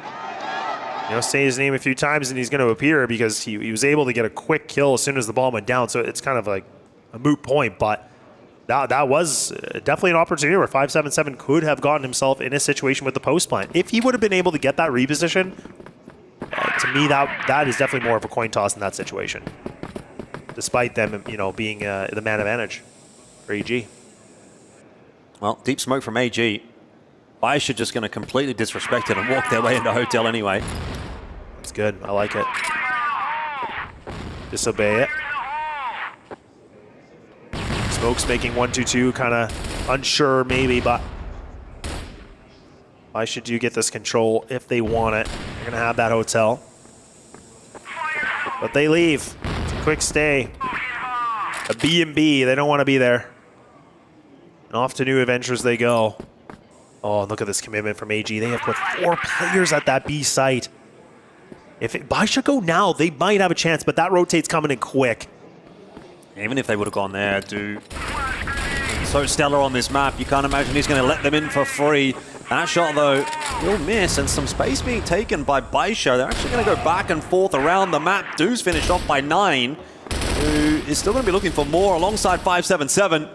say his name a few times and he's going to appear because he was able to get a quick kill as soon as the ball went down. So it's kind of like a moot point. But that was definitely an opportunity where 577 could have gotten himself in a situation with the post plant. If he would have been able to get that reposition, to me, that is definitely more of a coin toss in that situation. Despite them, being the man advantage for AG. Well, deep smoke from AG. Baisha just going to completely disrespect it and walk their way into hotel anyway. That's good. I like it. Disobey it. Smoke's making 1-2-2, kind of unsure maybe, but Baisha do get this control if they want it. They're going to have that hotel. But they leave. It's a quick stay. A B&B. They don't want to be there. And off to new adventures they go. Oh, look at this commitment from AG. They have put 4 players at that B site. If Baisha go now, they might have a chance, but that rotate's coming in quick. Even if they would have gone there, so stellar on this map, you can't imagine he's going to let them in for free. That shot, though, will miss, and some space being taken by Baisha. They're actually going to go back and forth around the map. Du's finished off by 9, who is still going to be looking for more alongside 577.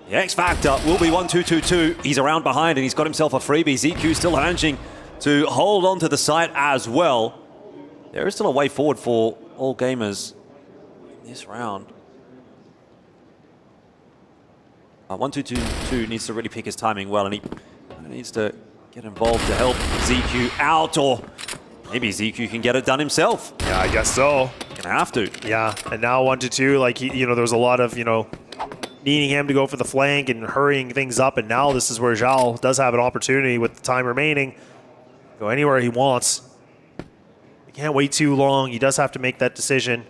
The X Factor will be 1-2-2-2. He's around behind, and he's got himself a freebie. ZQ still managing to hold on to the site as well. There is still a way forward for all gamers in this round. 1-2-2-2 needs to really pick his timing well, and he needs to get involved to help ZQ out, or maybe ZQ can get it done himself. Yeah, I guess so. Gonna have to. Yeah, and now 1-2-2, like, there was a lot of, needing him to go for the flank and hurrying things up, and now this is where Zhao does have an opportunity with the time remaining. Go anywhere he wants. He can't wait too long. He does have to make that decision.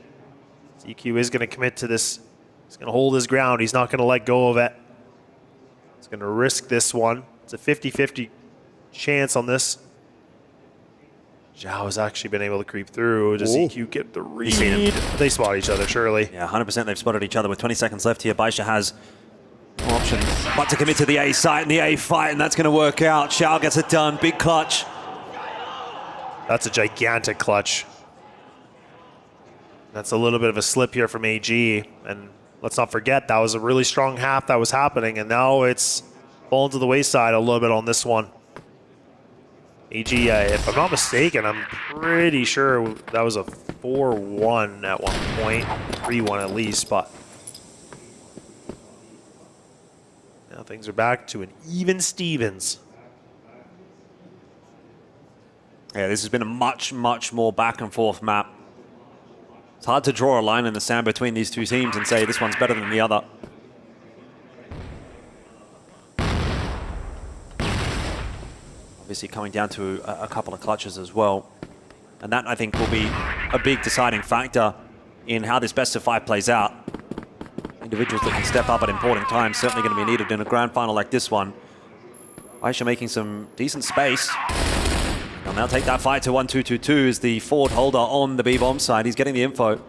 ZQ is going to commit to this. He's going to hold his ground. He's not going to let go of it. He's going to risk this one. It's a 50-50 chance on this. Zhao has actually been able to creep through. Does ZQ get the read? They spot each other, surely. Yeah, 100% they've spotted each other with 20 seconds left here. Baisha has no option but to commit to the A site and the A fight, and that's going to work out. Xiao gets it done. Big clutch. That's a gigantic clutch. That's a little bit of a slip here from AG. And let's not forget, that was a really strong half that was happening, and now it's fallen to the wayside a little bit on this one. AG, if I'm not mistaken, I'm pretty sure that was a 4-1 at one point. 3-1 at least, but now things are back to an even Stevens. Yeah, this has been a much, much more back and forth map. It's hard to draw a line in the sand between these two teams and say this one's better than the other. Obviously coming down to a couple of clutches as well. And that, I think, will be a big deciding factor in how this best of 5 plays out. Individuals that can step up at important times certainly going to be needed in a grand final like this one. Baisha making some decent space. They'll now take that fight to 1-2-2-2 as the forward holder on the B-bomb side. He's getting the info.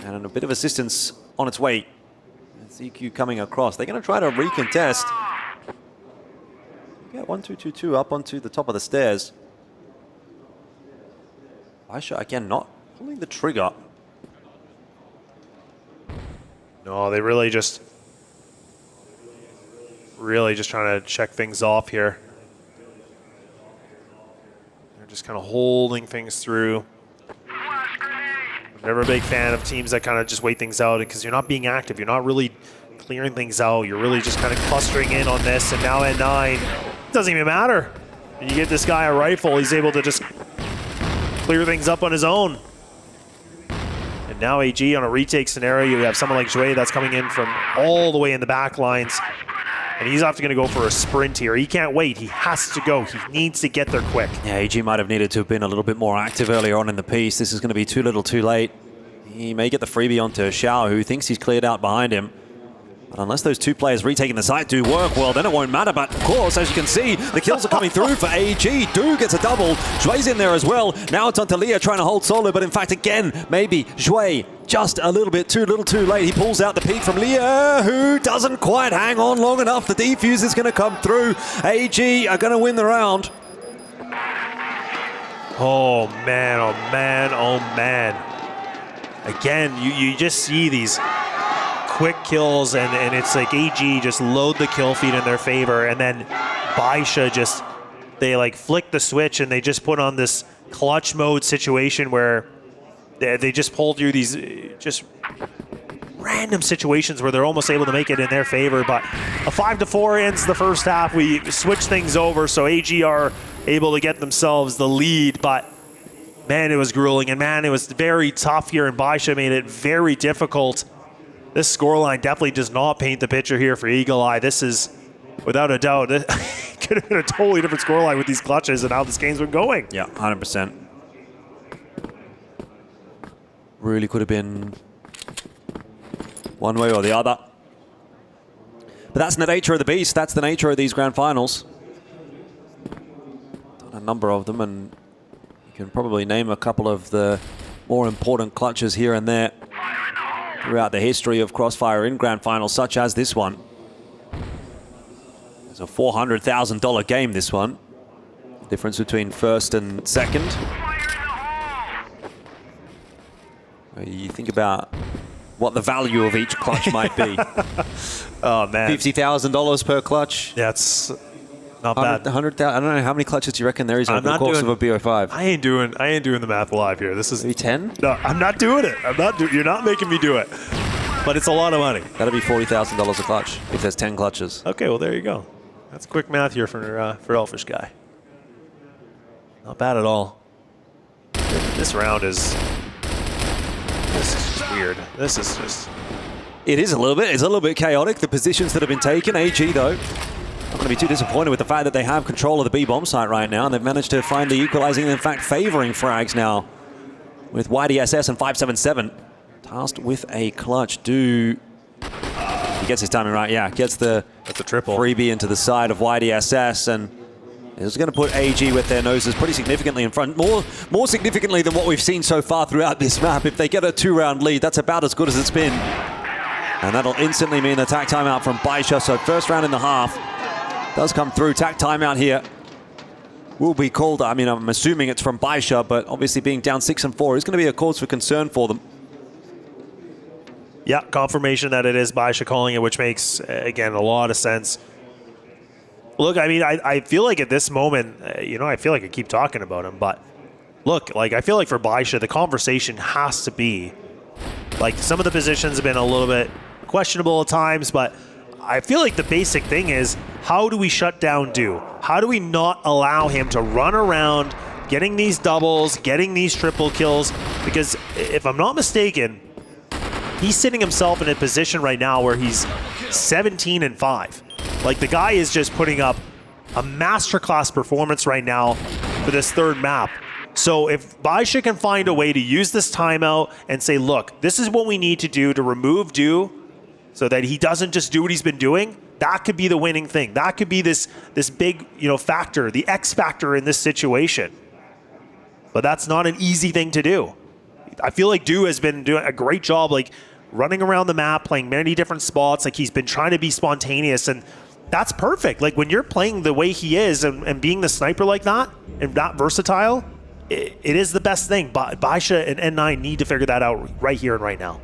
And a bit of assistance on its way. ZQ coming across. They're going to try to recontest. Yeah, 1-2-2-2 up onto the top of the stairs. Baisha, again, not pulling the trigger. No, they really just trying to check things off here. They're just kind of holding things through. I'm never a big fan of teams that kind of just wait things out because you're not being active. You're not really clearing things out. You're really just kind of clustering in on this. And now at 9, it doesn't even matter. You give this guy a rifle, he's able to just clear things up on his own. And now AG on a retake scenario, you have someone like Jue that's coming in from all the way in the back lines. And he's often going to go for a sprint here. He can't wait. He has to go. He needs to get there quick. Yeah, AG might have needed to have been a little bit more active earlier on in the piece. This is going to be too little too late. He may get the freebie onto Xiao, who thinks he's cleared out behind him. But unless those two players retaking the site do work well, then it won't matter. But of course, as you can see, the kills are coming through for AG. Do gets a double. Jue's in there as well. Now it's onto Leah trying to hold solo, but in fact, again, maybe Jue just a little bit too late. He pulls out the peak from Leah, who doesn't quite hang on long enough. The defuse is going to come through. AG are going to win the round. Oh man, oh man, oh man. Again, you just see these quick kills, and it's like AG just load the kill feed in their favor, and then Baisha just, they like flick the switch and they just put on this clutch mode situation where they just pull through these just random situations where they're almost able to make it in their favor. But a 5-4 ends the first half. We switch things over, so AG are able to get themselves the lead, but man, it was grueling, and man, it was very tough here, and Baisha made it very difficult. This scoreline definitely does not paint the picture here for Eagle Eye. This is, without a doubt, it could have been a totally different scoreline with these clutches and how this game's been going. Yeah, 100%. Really could have been one way or the other. But that's the nature of the beast. That's the nature of these grand finals. Done a number of them, and you can probably name a couple of the more important clutches here and there throughout the history of Crossfire in grand finals, such as this one. It's a $400,000 game, this one. Difference between first and second. You think about what the value of each clutch might be. Oh man, $50,000 per clutch. That's not bad. 100,000. I don't know how many clutches do you reckon there is over the course of a BO5. I ain't doing the math live here. This is maybe 10. No, I'm not doing it. You're not making me do it. But it's a lot of money. That'll be $40,000 a clutch if there's 10 clutches. Okay, well there you go. That's quick math here for Elfish Guy. Not bad at all. This round is. This is just weird. This is just. It is a little bit. It's a little bit chaotic. The positions that have been taken. AG though, I'm going to be too disappointed with the fact that they have control of the B bomb site right now, and they've managed to find the equalizing and in fact favoring frags now with YDSS and 577 tasked with a clutch. He gets his timing right. Yeah, gets the triple freebie into the side of YDSS, and is going to put AG with their noses pretty significantly in front. More significantly than what we've seen so far throughout this map. If they get a 2-round lead, that's about as good as it's been. And that'll instantly mean the tack timeout from Baisha. So first round in the half does come through. Tack timeout here will be called. I mean, I'm assuming it's from Baisha, but obviously being down 6-4 is going to be a cause for concern for them. Yeah, confirmation that it is Baisha calling it, which makes, again, a lot of sense. Look, I mean, I feel like at this moment, I feel like I keep talking about him, but look, like, I feel like for Baisha, the conversation has to be, like, some of the positions have been a little bit questionable at times, but I feel like the basic thing is, how do we shut down Do? How do we not allow him to run around, getting these doubles, getting these triple kills? Because if I'm not mistaken, he's sitting himself in a position right now where he's 17-5. Like, the guy is just putting up a masterclass performance right now for this third map. So if Baisha can find a way to use this timeout and say, look, this is what we need to do to remove Do so that he doesn't just do what he's been doing, that could be the winning thing. That could be this big, factor, the X factor in this situation. But that's not an easy thing to do. I feel like Do has been doing a great job, like, running around the map, playing many different spots. Like, he's been trying to be spontaneous, and that's perfect. Like, when you're playing the way he is and being the sniper like that and that versatile, it is the best thing. But Baisha and N9 need to figure that out right here and right now.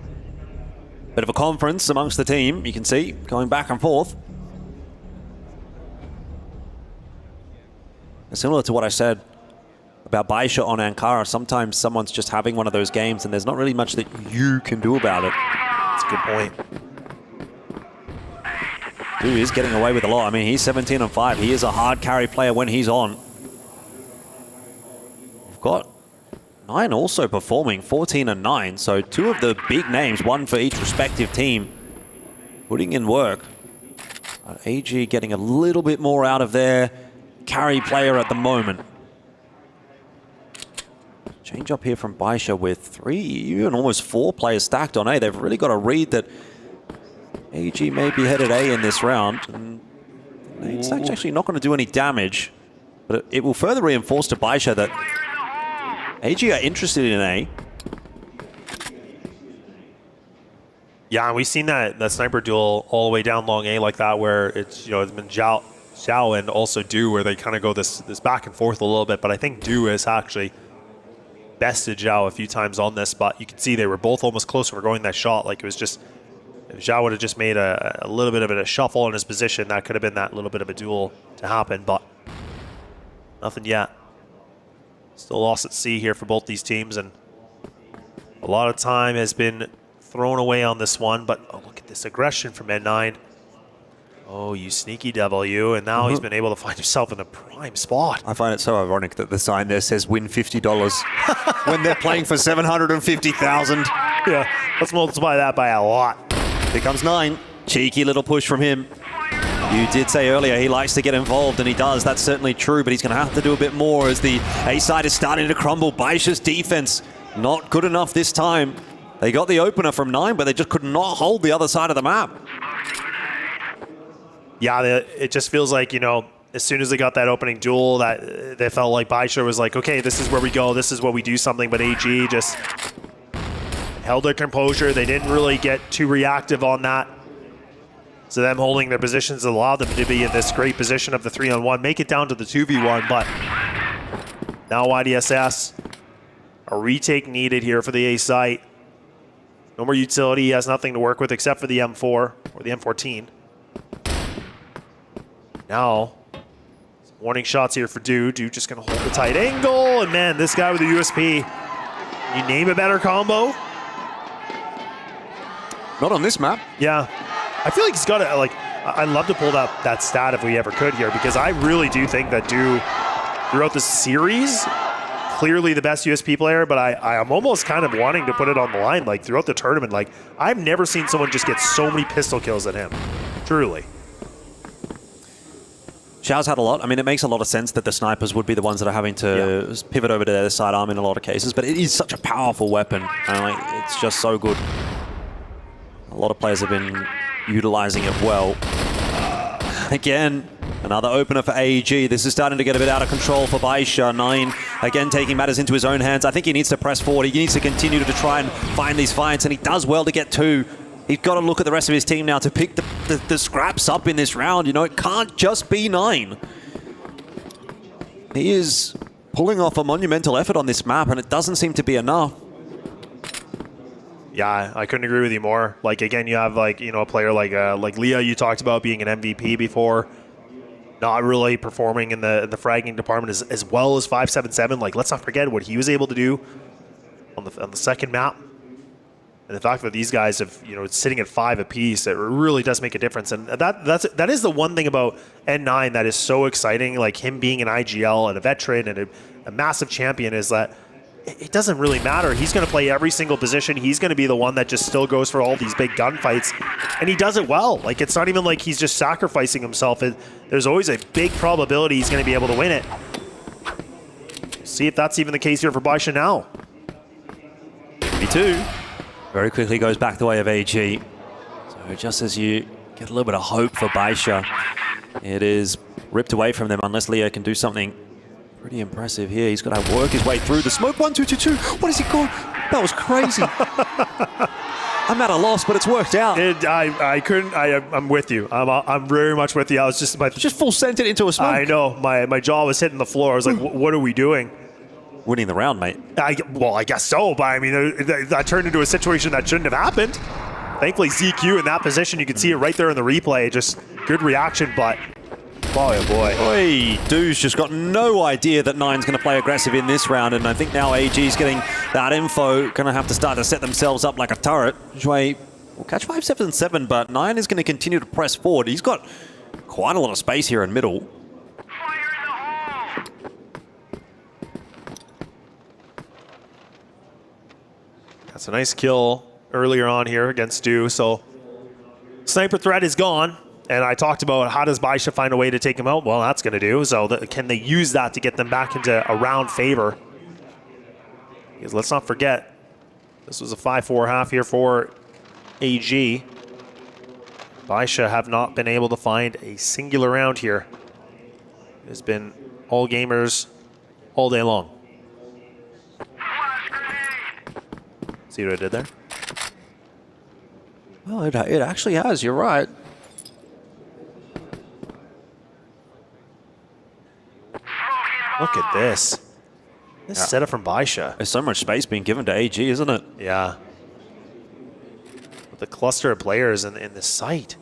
Bit of a conference amongst the team, you can see, going back and forth. Similar to what I said about Baisha on Ankara, sometimes someone's just having one of those games and there's not really much that you can do about it. That's a good point. Dude is getting away with a lot. I mean, he's 17-5. He is a hard carry player when he's on. We've got 9 also performing, 14-9. So 2 of the big names, 1 for each respective team, putting in work. AG getting a little bit more out of their carry player at the moment. Change up here from Baisha with 3, even almost 4 players stacked on A. They've really got to read that AG may be headed A in this round. And it's actually not going to do any damage, but it will further reinforce to Baisha that AG are interested in A. Yeah, and we've seen that sniper duel all the way down long A like that, where it's it's been Xiao and also Du, where they kind of go this back and forth a little bit. But I think Du has actually bested Xiao a few times on this. But you can see they were both almost close for going that shot. Like it was just, if Xiao would have just made a little bit of a shuffle in his position, that could have been that little bit of a duel to happen. But nothing yet. Still lost at sea here for both these teams, and a lot of time has been thrown away on this one. But oh, look at this aggression from N9. Oh, you sneaky devil, you. And now he's been able to find himself in a prime spot. I find it so ironic that the sign there says win $50 when they're playing for 750,000. Yeah, let's multiply that by a lot. Here comes 9. Cheeky little push from him. You did say earlier he likes to get involved, and he does. That's certainly true, but he's going to have to do a bit more as the A side is starting to crumble. Baisha's defense not good enough this time. They got the opener from 9, but they just could not hold the other side of the map. Yeah, it just feels like, as soon as they got that opening duel, that they felt like Baisha was like, okay, this is where we go, this is where we do something. But AG just held their composure. They didn't really get too reactive on that. So them holding their positions allowed them to be in this great position of the 3-on-1, make it down to the 2v1. But now YDSS, a retake needed here for the A site. No more utility. He has nothing to work with except for the M4 or the M14. Now, warning shots here for Du. Du just going to hold the tight angle. And man, this guy with the USP, you name a better combo? Not on this map. Yeah. I feel like he's got to, I'd love to pull that stat if we ever could here, because I really do think that Du, throughout the series, clearly the best USP player, but I'm almost kind of wanting to put it on the line, like throughout the tournament. Like, I've never seen someone just get so many pistol kills at him. Truly. Xiao's had a lot. I mean, it makes a lot of sense that the snipers would be the ones that are having to pivot over to their sidearm in a lot of cases, but it is such a powerful weapon. And it's just so good. A lot of players have been utilizing it well. Again, another opener for AEG. This is starting to get a bit out of control for Baisha. 9, again, taking matters into his own hands. I think he needs to press forward. He needs to continue to try and find these fights, and he does well to get 2. He's got to look at the rest of his team now to pick the scraps up in this round. It can't just be 9. He is pulling off a monumental effort on this map, and it doesn't seem to be enough. Yeah, I couldn't agree with you more. Like, again, you have, a player like Leah, you talked about being an MVP before, not really performing in the fragging department as well as 577. Like, let's not forget what he was able to do on the second map. And the fact that these guys have, sitting at 5 apiece, it really does make a difference. And that is the one thing about N9 that is so exciting, like him being an IGL and a veteran and a massive champion, is that it doesn't really matter. He's going to play every single position. He's going to be the one that just still goes for all these big gunfights. And he does it well. Like, it's not even like he's just sacrificing himself. There's always a big probability he's going to be able to win it. See if that's even the case here for Baisha now. 2. Very quickly goes back the way of AG. So just as you get a little bit of hope for Baisha, it is ripped away from them unless Leo can do something pretty impressive here. He's got to work his way through the smoke. 1, 2, 2, 2. What is he called? That was crazy. I'm at a loss, but it's worked out. I'm with you. I'm very much with you. I was just full sent it into a smoke. I know. My jaw was hitting the floor. I was like, what are we doing? Winning the round, mate. I guess so, but I mean, that turned into a situation that shouldn't have happened. Thankfully, ZQ in that position, you can see it right there in the replay. Just good reaction, but boy, oh boy. Oi, Du's just got no idea that 9's going to play aggressive in this round, and I think now AG's getting that info, going to have to start to set themselves up like a turret. Shui will catch 577, but 9 is going to continue to press forward. He's got quite a lot of space here in middle. That's a nice kill earlier on here against Du. So sniper threat is gone. And I talked about how does Baisha find a way to take him out? Well, that's going to do. So can they use that to get them back into a round favor? Because let's not forget, this was a 5-4 half here for AG. Baisha have not been able to find a singular round here. It's been all gamers all day long. See what I did there? Well, it actually has, you're right. Look at this. This setup from Baisha. There's so much space being given to AG, isn't it? Yeah. With the cluster of players in the site.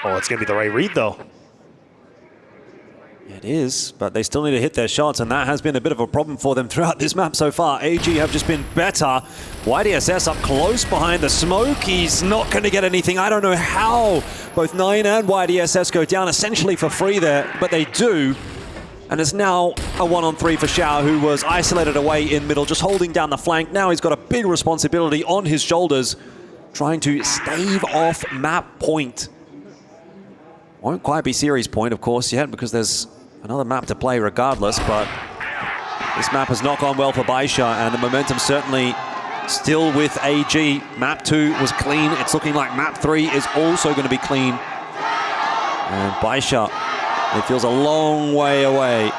Oh, it's going to be the right read, though. It is, but they still need to hit their shots, and that has been a bit of a problem for them throughout this map so far. AG have just been better. YDSS up close behind the smoke. He's not going to get anything. I don't know how both 9 and YDSS go down essentially for free there, but they do. And it's now a 1-on-3 for Xiao, who was isolated away in middle, just holding down the flank. Now he's got a big responsibility on his shoulders, trying to stave off map point. Won't quite be series point, of course, yet, because there's another map to play regardless, but this map has not gone well for Baisha, and the momentum certainly still with AG. Map 2 was clean. It's looking like map 3 is also going to be clean. And Baisha, it feels a long way away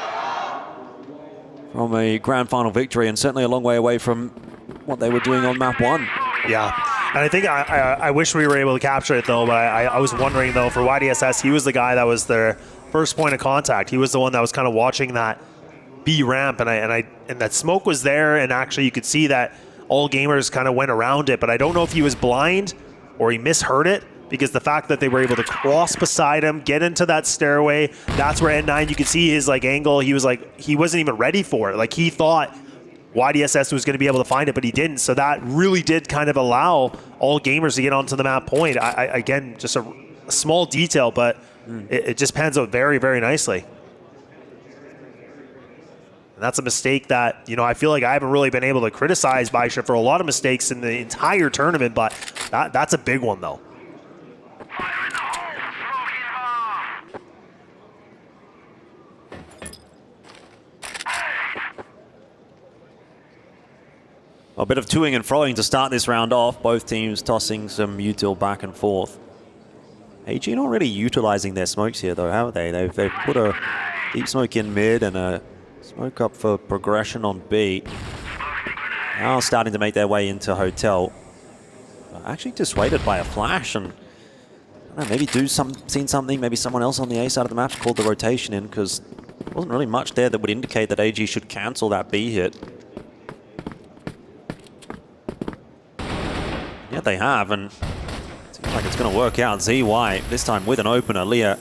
from a grand final victory, and certainly a long way away from what they were doing on map 1. Yeah. And I think I wish we were able to capture it, though, but I was wondering, though, for YDSS, he was the guy that was their first point of contact. He was the one that was kind of watching that B ramp, and that smoke was there, and actually you could see that all gamers kind of went around it, but I don't know if he was blind or he misheard it, because the fact that they were able to cross beside him, get into that stairway, that's where N9, you could see his angle. He was he wasn't even ready for it. Like, he thought YDSS was going to be able to find it, but he didn't. So that really did kind of allow all gamers to get onto the map point. Again, just a small detail, but it just pans out very, very nicely. And that's a mistake that, I feel like I haven't really been able to criticize Baisha for a lot of mistakes in the entire tournament, but that's a big one, though. A bit of toing and froing to start this round off. Both teams tossing some util back and forth. AG not really utilizing their smokes here, though, have they? They've put a deep smoke in mid and a smoke up for progression on B. Now starting to make their way into hotel. Actually dissuaded by a flash, and I don't know, maybe seen something. Maybe someone else on the A side of the map's called the rotation in, because there wasn't really much there that would indicate that AG should cancel that B hit. Yeah, they have, and it seems like it's going to work out. ZY, this time with an opener. Leah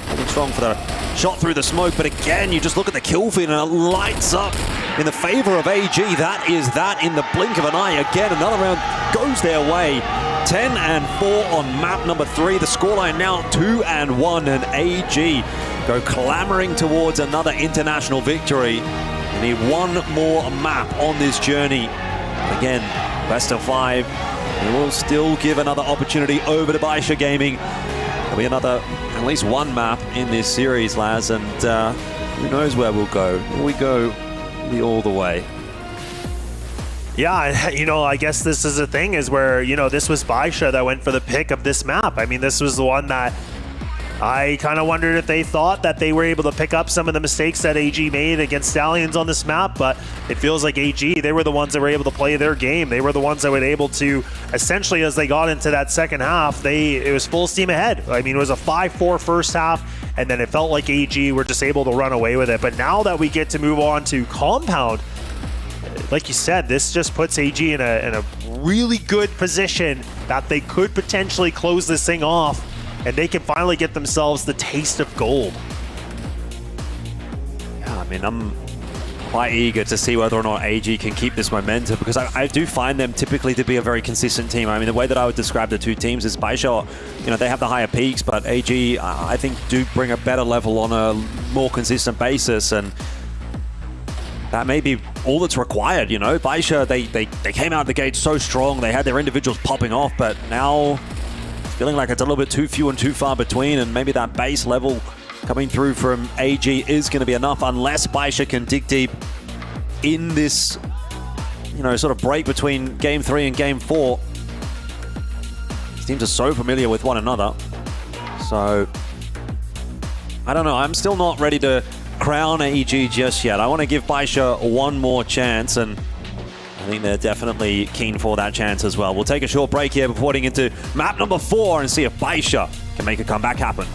holding strong for the shot through the smoke, but again, you just look at the kill feed and it lights up in the favor of AG. That is that in the blink of an eye. Again, another round goes their way. 10 and 4 on map number 3. The scoreline now 2 and 1, and AG go clamoring towards another international victory. They need one more map on this journey. Again, best of 5. It will still give another opportunity over to Baisha Gaming. There'll be at least one map in this series, Laz, and who knows where we'll go. Will we go all the way? Yeah, I guess this is the thing, is where, this was Baisha that went for the pick of this map. I mean, this was the one that I kind of wondered if they thought that they were able to pick up some of the mistakes that AG made against Stallions on this map, but it feels like AG, they were the ones that were able to play their game. They were the ones that were able to, essentially, as they got into that second half, it was full steam ahead. I mean, it was a 5-4 first half, and then it felt like AG were just able to run away with it. But now that we get to move on to Compound, like you said, this just puts AG in a really good position that they could potentially close this thing off, and they can finally get themselves the taste of gold. Yeah, I mean, I'm quite eager to see whether or not AG can keep this momentum, because I do find them typically to be a very consistent team. I mean, the way that I would describe the two teams is Baisha, they have the higher peaks, but AG, I think, do bring a better level on a more consistent basis, and that may be all that's required, Baisha, they came out the gate so strong, they had their individuals popping off, but now feeling like it's a little bit too few and too far between, and maybe that base level coming through from AG is going to be enough, unless Baisha can dig deep in this, sort of break between Game 3 and Game 4. These teams are so familiar with one another. So, I don't know. I'm still not ready to crown AEG just yet. I want to give Baisha one more chance, and I think they're definitely keen for that chance as well. We'll take a short break here before heading into map number 4 and see if Baisha can make a comeback happen.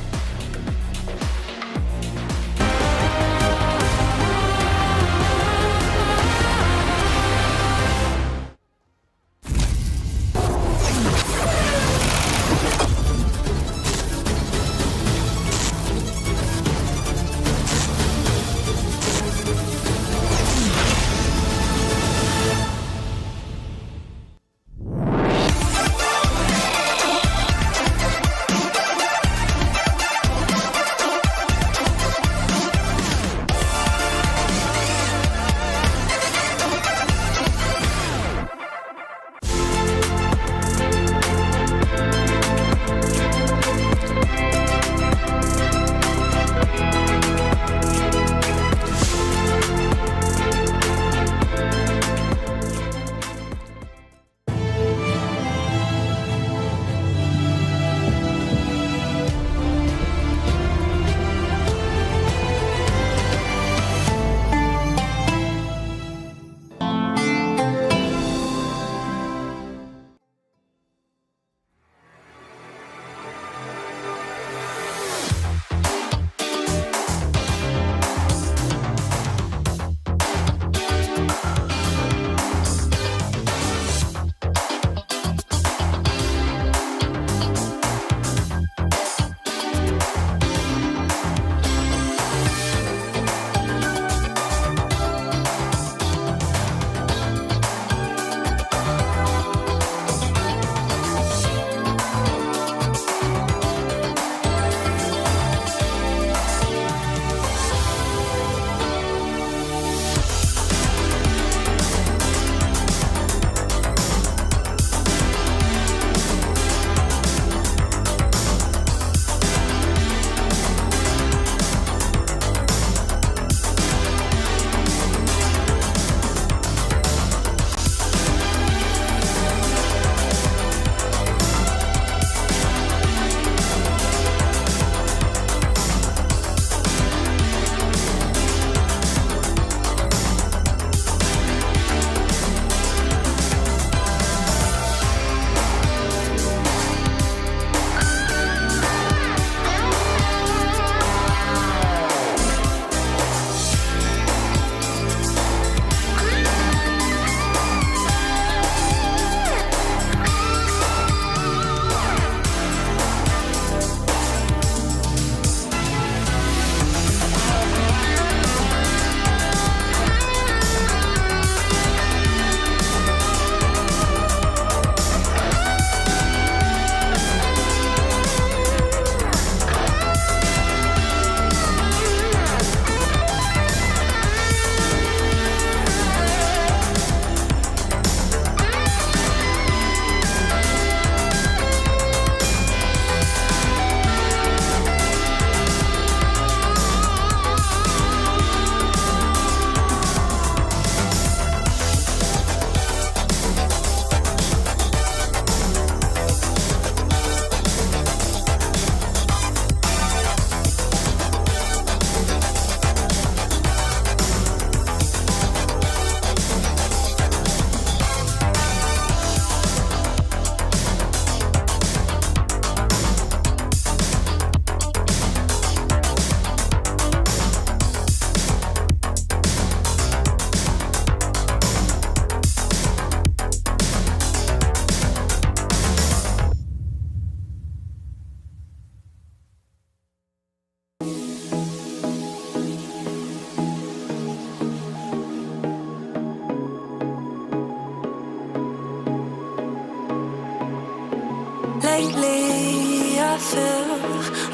Lately I feel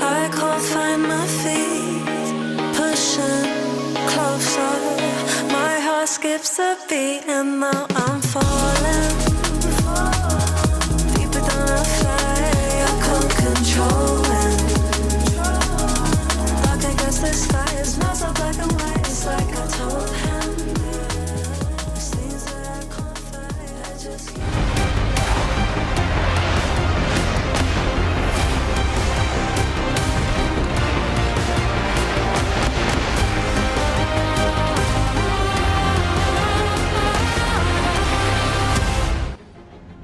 I can't find my feet. Pushing closer, my heart skips a beat, and now I'm falling deeper than I fly. I can't control it. Dark against the sky, it's not so black and white. It's like I told him. Things that I can't fight, I just can't.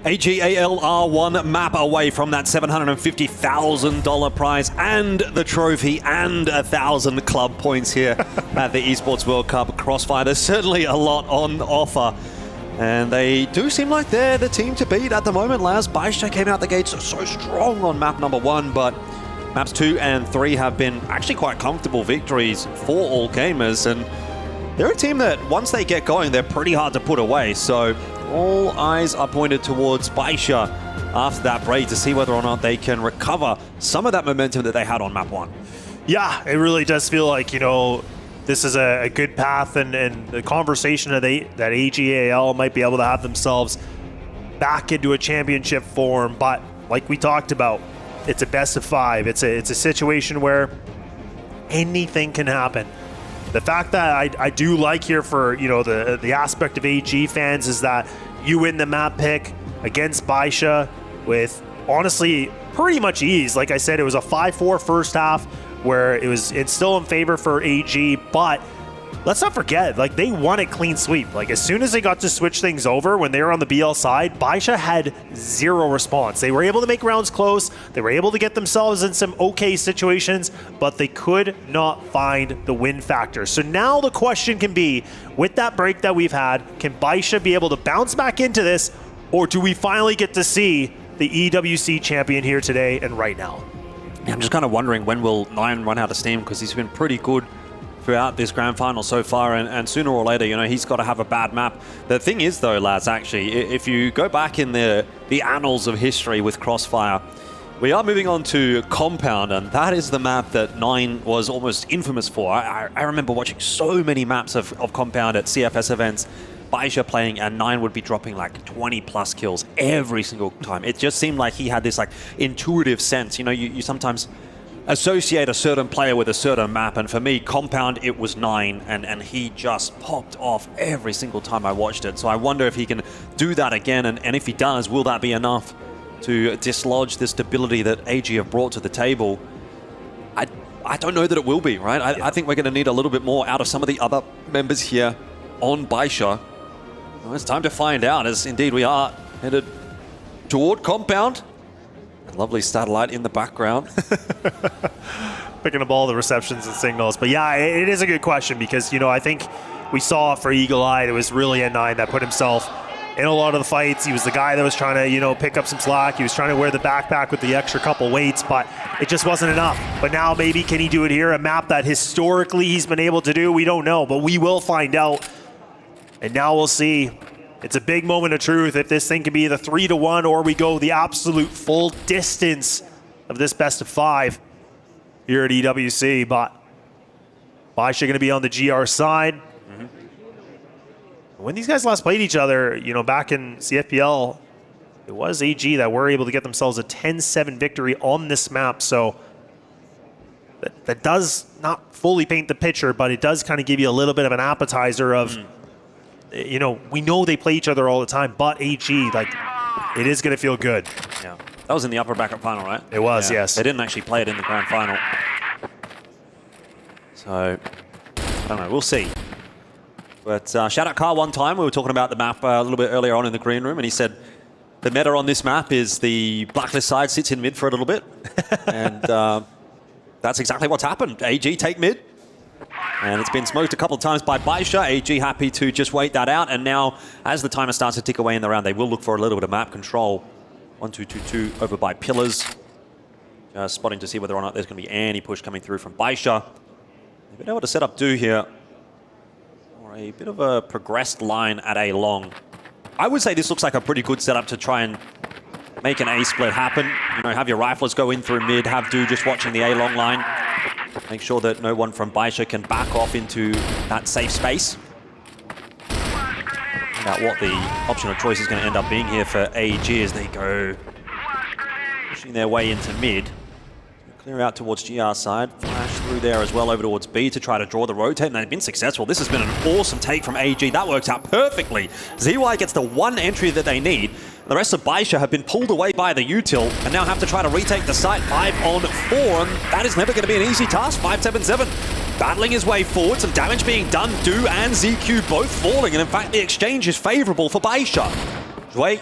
AGAL are one map away from that $750,000 prize and the trophy and 1,000 club points here at the Esports World Cup Crossfire. There's certainly a lot on offer. And they do seem like they're the team to beat at the moment, Laz. Baisha came out the gates so strong on map number 1, but maps 2 and 3 have been actually quite comfortable victories for all gamers. And they're a team that once they get going, they're pretty hard to put away. So all eyes are pointed towards Baisha after that break to see whether or not they can recover some of that momentum that they had on map 1. Yeah, it really does feel like, you know, this is a good path, and the conversation that AGAL might be able to have themselves back into a championship form. But like we talked about, it's a best of 5. It's a situation where anything can happen. The fact that I do like here for, you know, the aspect of AG fans is that you win the map pick against Baisha with honestly pretty much ease. Like I said, it was a 5-4 first half where it's still in favor for AG, but let's not forget, like, they won it clean sweep. Like, as soon as they got to switch things over when they were on the BL side, Baisha had zero response. They were able to make rounds close, they were able to get themselves in some okay situations, but they could not find the win factor. So now the question can be, with that break that we've had, can Baisha be able to bounce back into this, or do we finally get to see the EWC champion here today and right now? I'm just kind of wondering, when will Nine run out of steam, because he's been pretty good throughout this grand final so far, and sooner or later, you know, he's got to have a bad map. The thing is, though, lads, actually, if you go back in the annals of history with Crossfire, we are moving on to Compound, and that is the map that Nine was almost infamous for. I remember watching so many maps of Compound at CFS events, Baisha playing, and Nine would be dropping like 20 plus kills every single time. It just seemed like he had this like intuitive sense. You know, you sometimes associate a certain player with a certain map, and for me, Compound, it was Nine, and he just popped off every single time I watched it. So I wonder if he can do that again, and if he does, will that be enough to dislodge the stability that AG have brought to the table? I don't know that it will be, right? I think we're going to need a little bit more out of some of the other members here on Baisha. Well, it's time to find out, as indeed we are headed toward Compound. Lovely satellite in the background. Picking up all the receptions and signals. But yeah, it is a good question, because, you know, I think we saw for Eagle Eye, it was really a Nine that put himself in a lot of the fights. He was the guy that was trying to, you know, pick up some slack. He was trying to wear the backpack with the extra couple weights, but it just wasn't enough. But now maybe can he do it here? A map that historically he's been able to do, we don't know, but we will find out. And now we'll see. It's a big moment of truth if this thing can be the 3-1, or we go the absolute full distance of this best of 5 here at EWC. But Baisha going to be on the GR side. When these guys last played each other, you know, back in CFPL, it was AG that were able to get themselves a 10-7 victory on this map. So that does not fully paint the picture, but it does kind of give you a little bit of an appetizer of, you know, we know they play each other all the time, but AG, like, it is going to feel good. Yeah, that was in the upper bracket final, right? It was, yes. They didn't actually play it in the grand final. So, I don't know, we'll see. But shout out Carl one time, we were talking about the map a little bit earlier on in the green room, and he said the meta on this map is the Blacklist side sits in mid for a little bit. And that's exactly what's happened. AG take mid. And it's been smoked a couple of times by Baisha. AG happy to just wait that out. And now, as the timer starts to tick away in the round, they will look for a little bit of map control. 1-2-2-2 over by Pillars. Just spotting to see whether or not there's going to be any push coming through from Baisha. They've been able to set up Do here. Or a bit of a progressed line at A long. I would say this looks like a pretty good setup to try and make an A split happen. You know, have your riflers go in through mid, have Do just watching the A long line. Make sure that no one from Baisha can back off into that safe space. Find out what the option of choice is going to end up being here for AG as they go pushing their way into mid. Clear out towards GR side, flash through there as well over towards B to try to draw the rotate, and they've been successful. This has been an awesome take from AG. That works out perfectly. ZY gets the one entry that they need. The rest of Baisha have been pulled away by the util and now have to try to retake the site 5-on-4, and that is never going to be an easy task. 5-7-7 battling his way forward, some damage being done. Do and ZQ both falling, and in fact the exchange is favorable for Baisha. Wait.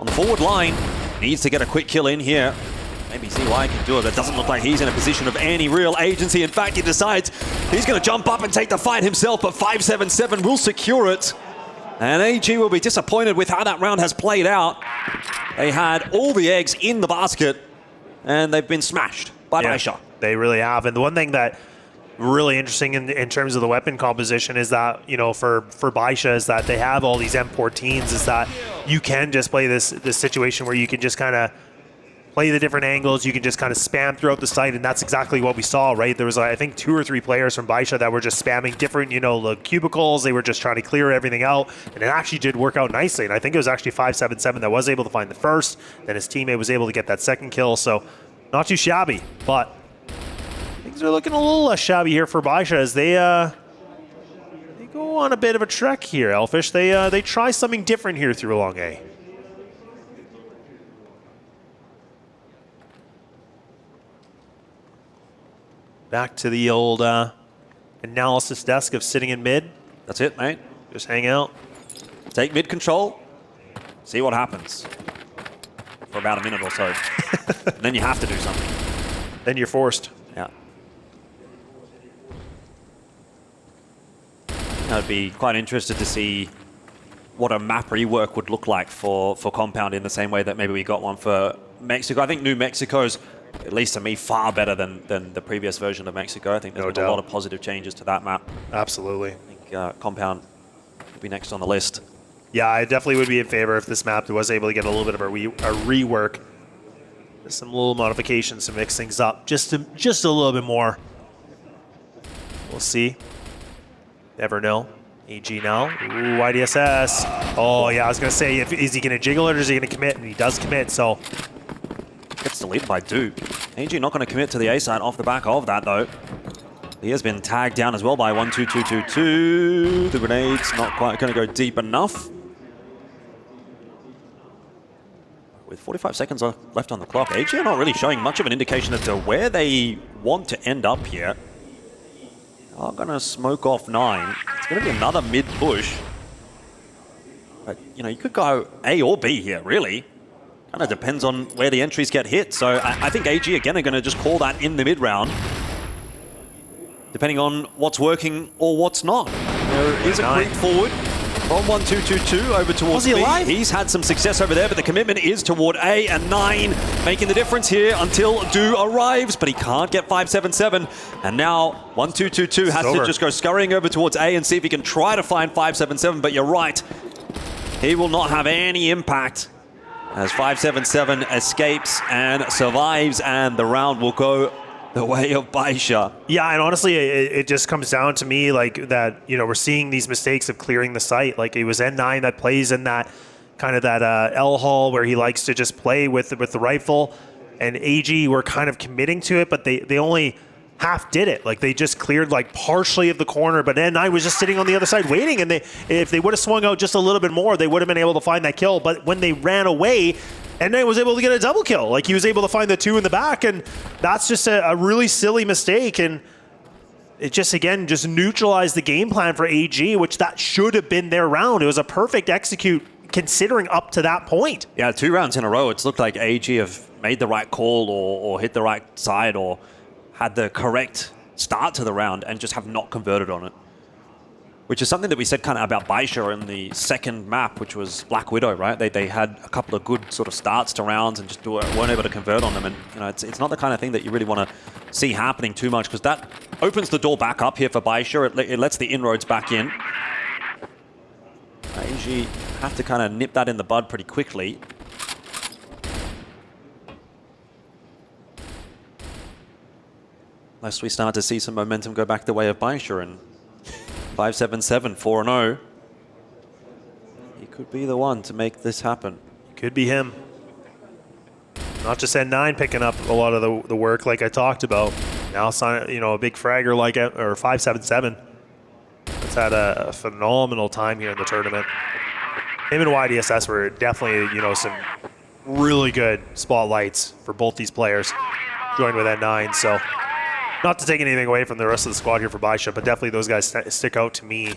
on the forward line. Needs to get a quick kill in here. Maybe ZY can do it, but it doesn't look like he's in a position of any real agency. In fact, he decides he's going to jump up and take the fight himself, but 577 will secure it. And AG will be disappointed with how that round has played out. They had all the eggs in the basket, and they've been smashed by Baisha. They really have. And the one thing that really interesting in terms of the weapon composition is that, you know, for Baisha is that they have all these M14s, is that you can just play this situation where you can just kind of play the different angles, you can just kind of spam throughout the site, and that's exactly what we saw, right? There was, I think, 2 or 3 players from Baisha that were just spamming different, you know, the cubicles. They were just trying to clear everything out, and it actually did work out nicely. And I think it was actually 577 that was able to find the first, then his teammate was able to get that second kill, so not too shabby, but things are looking a little less shabby here for Baisha as they go on a bit of a trek here, Elfish. They try something different here through Long A. Back to the old analysis desk of sitting in mid. That's it, mate. Just hang out. Take mid control. See what happens. For about a minute or so. Then you have to do something. Then you're forced. Yeah. I'd be quite interested to see what a map rework would look like for Compound in the same way that maybe we got one for Mexico. I think New Mexico's, at least to me, far better than the previous version of Mexico. I think there's been a lot of positive changes to that map. Absolutely. I think Compound would be next on the list. Yeah, I definitely would be in favor if this map was able to get a little bit of a rework. Some little modifications to mix things up just a little bit more. We'll see. Never know. AG now. Ooh, YDSS. Oh, yeah, I was going to say, is he going to jiggle it or is he going to commit? And he does commit, so. Gets deleted by Duke. AG not going to commit to the A side off the back of that, though. He has been tagged down as well by 1-2-2-2-2. The grenade's not quite going to go deep enough. With 45 seconds left on the clock, AG are not really showing much of an indication as to where they want to end up here. Are going to smoke off 9. It's going to be another mid push. But, you know, you could go A or B here, really. Kind of depends on where the entries get hit. So I think AG, again, are going to just call that in the mid round. Depending on what's working or what's not. There is a creep forward from 1-2-2-2 over towards B. He's had some success over there, but the commitment is toward A, and 9 making the difference here until Do arrives, but he can't get 577. And now 1-2-2-2 has to just go scurrying over towards A and see if he can try to find 577, but you're right. He will not have any impact as 577 escapes and survives, and the round will go the way of Baisha. Yeah, and honestly, it just comes down to me like that, you know, we're seeing these mistakes of clearing the site. Like it was N9 that plays in that kind of that L hall where he likes to just play with the rifle, and AG were kind of committing to it, but they only half did it. Like they just cleared like partially of the corner, but N9 was just sitting on the other side waiting, and if they would have swung out just a little bit more, they would have been able to find that kill. But when they ran away, N9 was able to get a double kill. Like he was able to find the 2 in the back, and that's just a really silly mistake, and it just, again, just neutralized the game plan for AG, which that should have been their round. It was a perfect execute considering up to that point. Yeah, 2 rounds in a row, it's looked like AG have made the right call or hit the right side or had the correct start to the round and just have not converted on it. Which is something that we said kind of about Baisha in the second map, which was Black Widow, right? They had a couple of good sort of starts to rounds and just weren't able to convert on them. And you know, it's not the kind of thing that you really want to see happening too much, because that opens the door back up here for Baisha. It lets the inroads back in. AG have to kind of nip that in the bud pretty quickly. Unless we start to see some momentum go back the way of Baisha, and 577, 4-0. He could be the one to make this happen. Could be him. Not just N9 picking up a lot of the work like I talked about. Now, you know, a big fragger like or 577. That's had a phenomenal time here in the tournament. Him and YDSS were definitely, you know, some really good spotlights for both these players. Joined with N9, so. Not to take anything away from the rest of the squad here for Baisha, but definitely those guys stick out to me.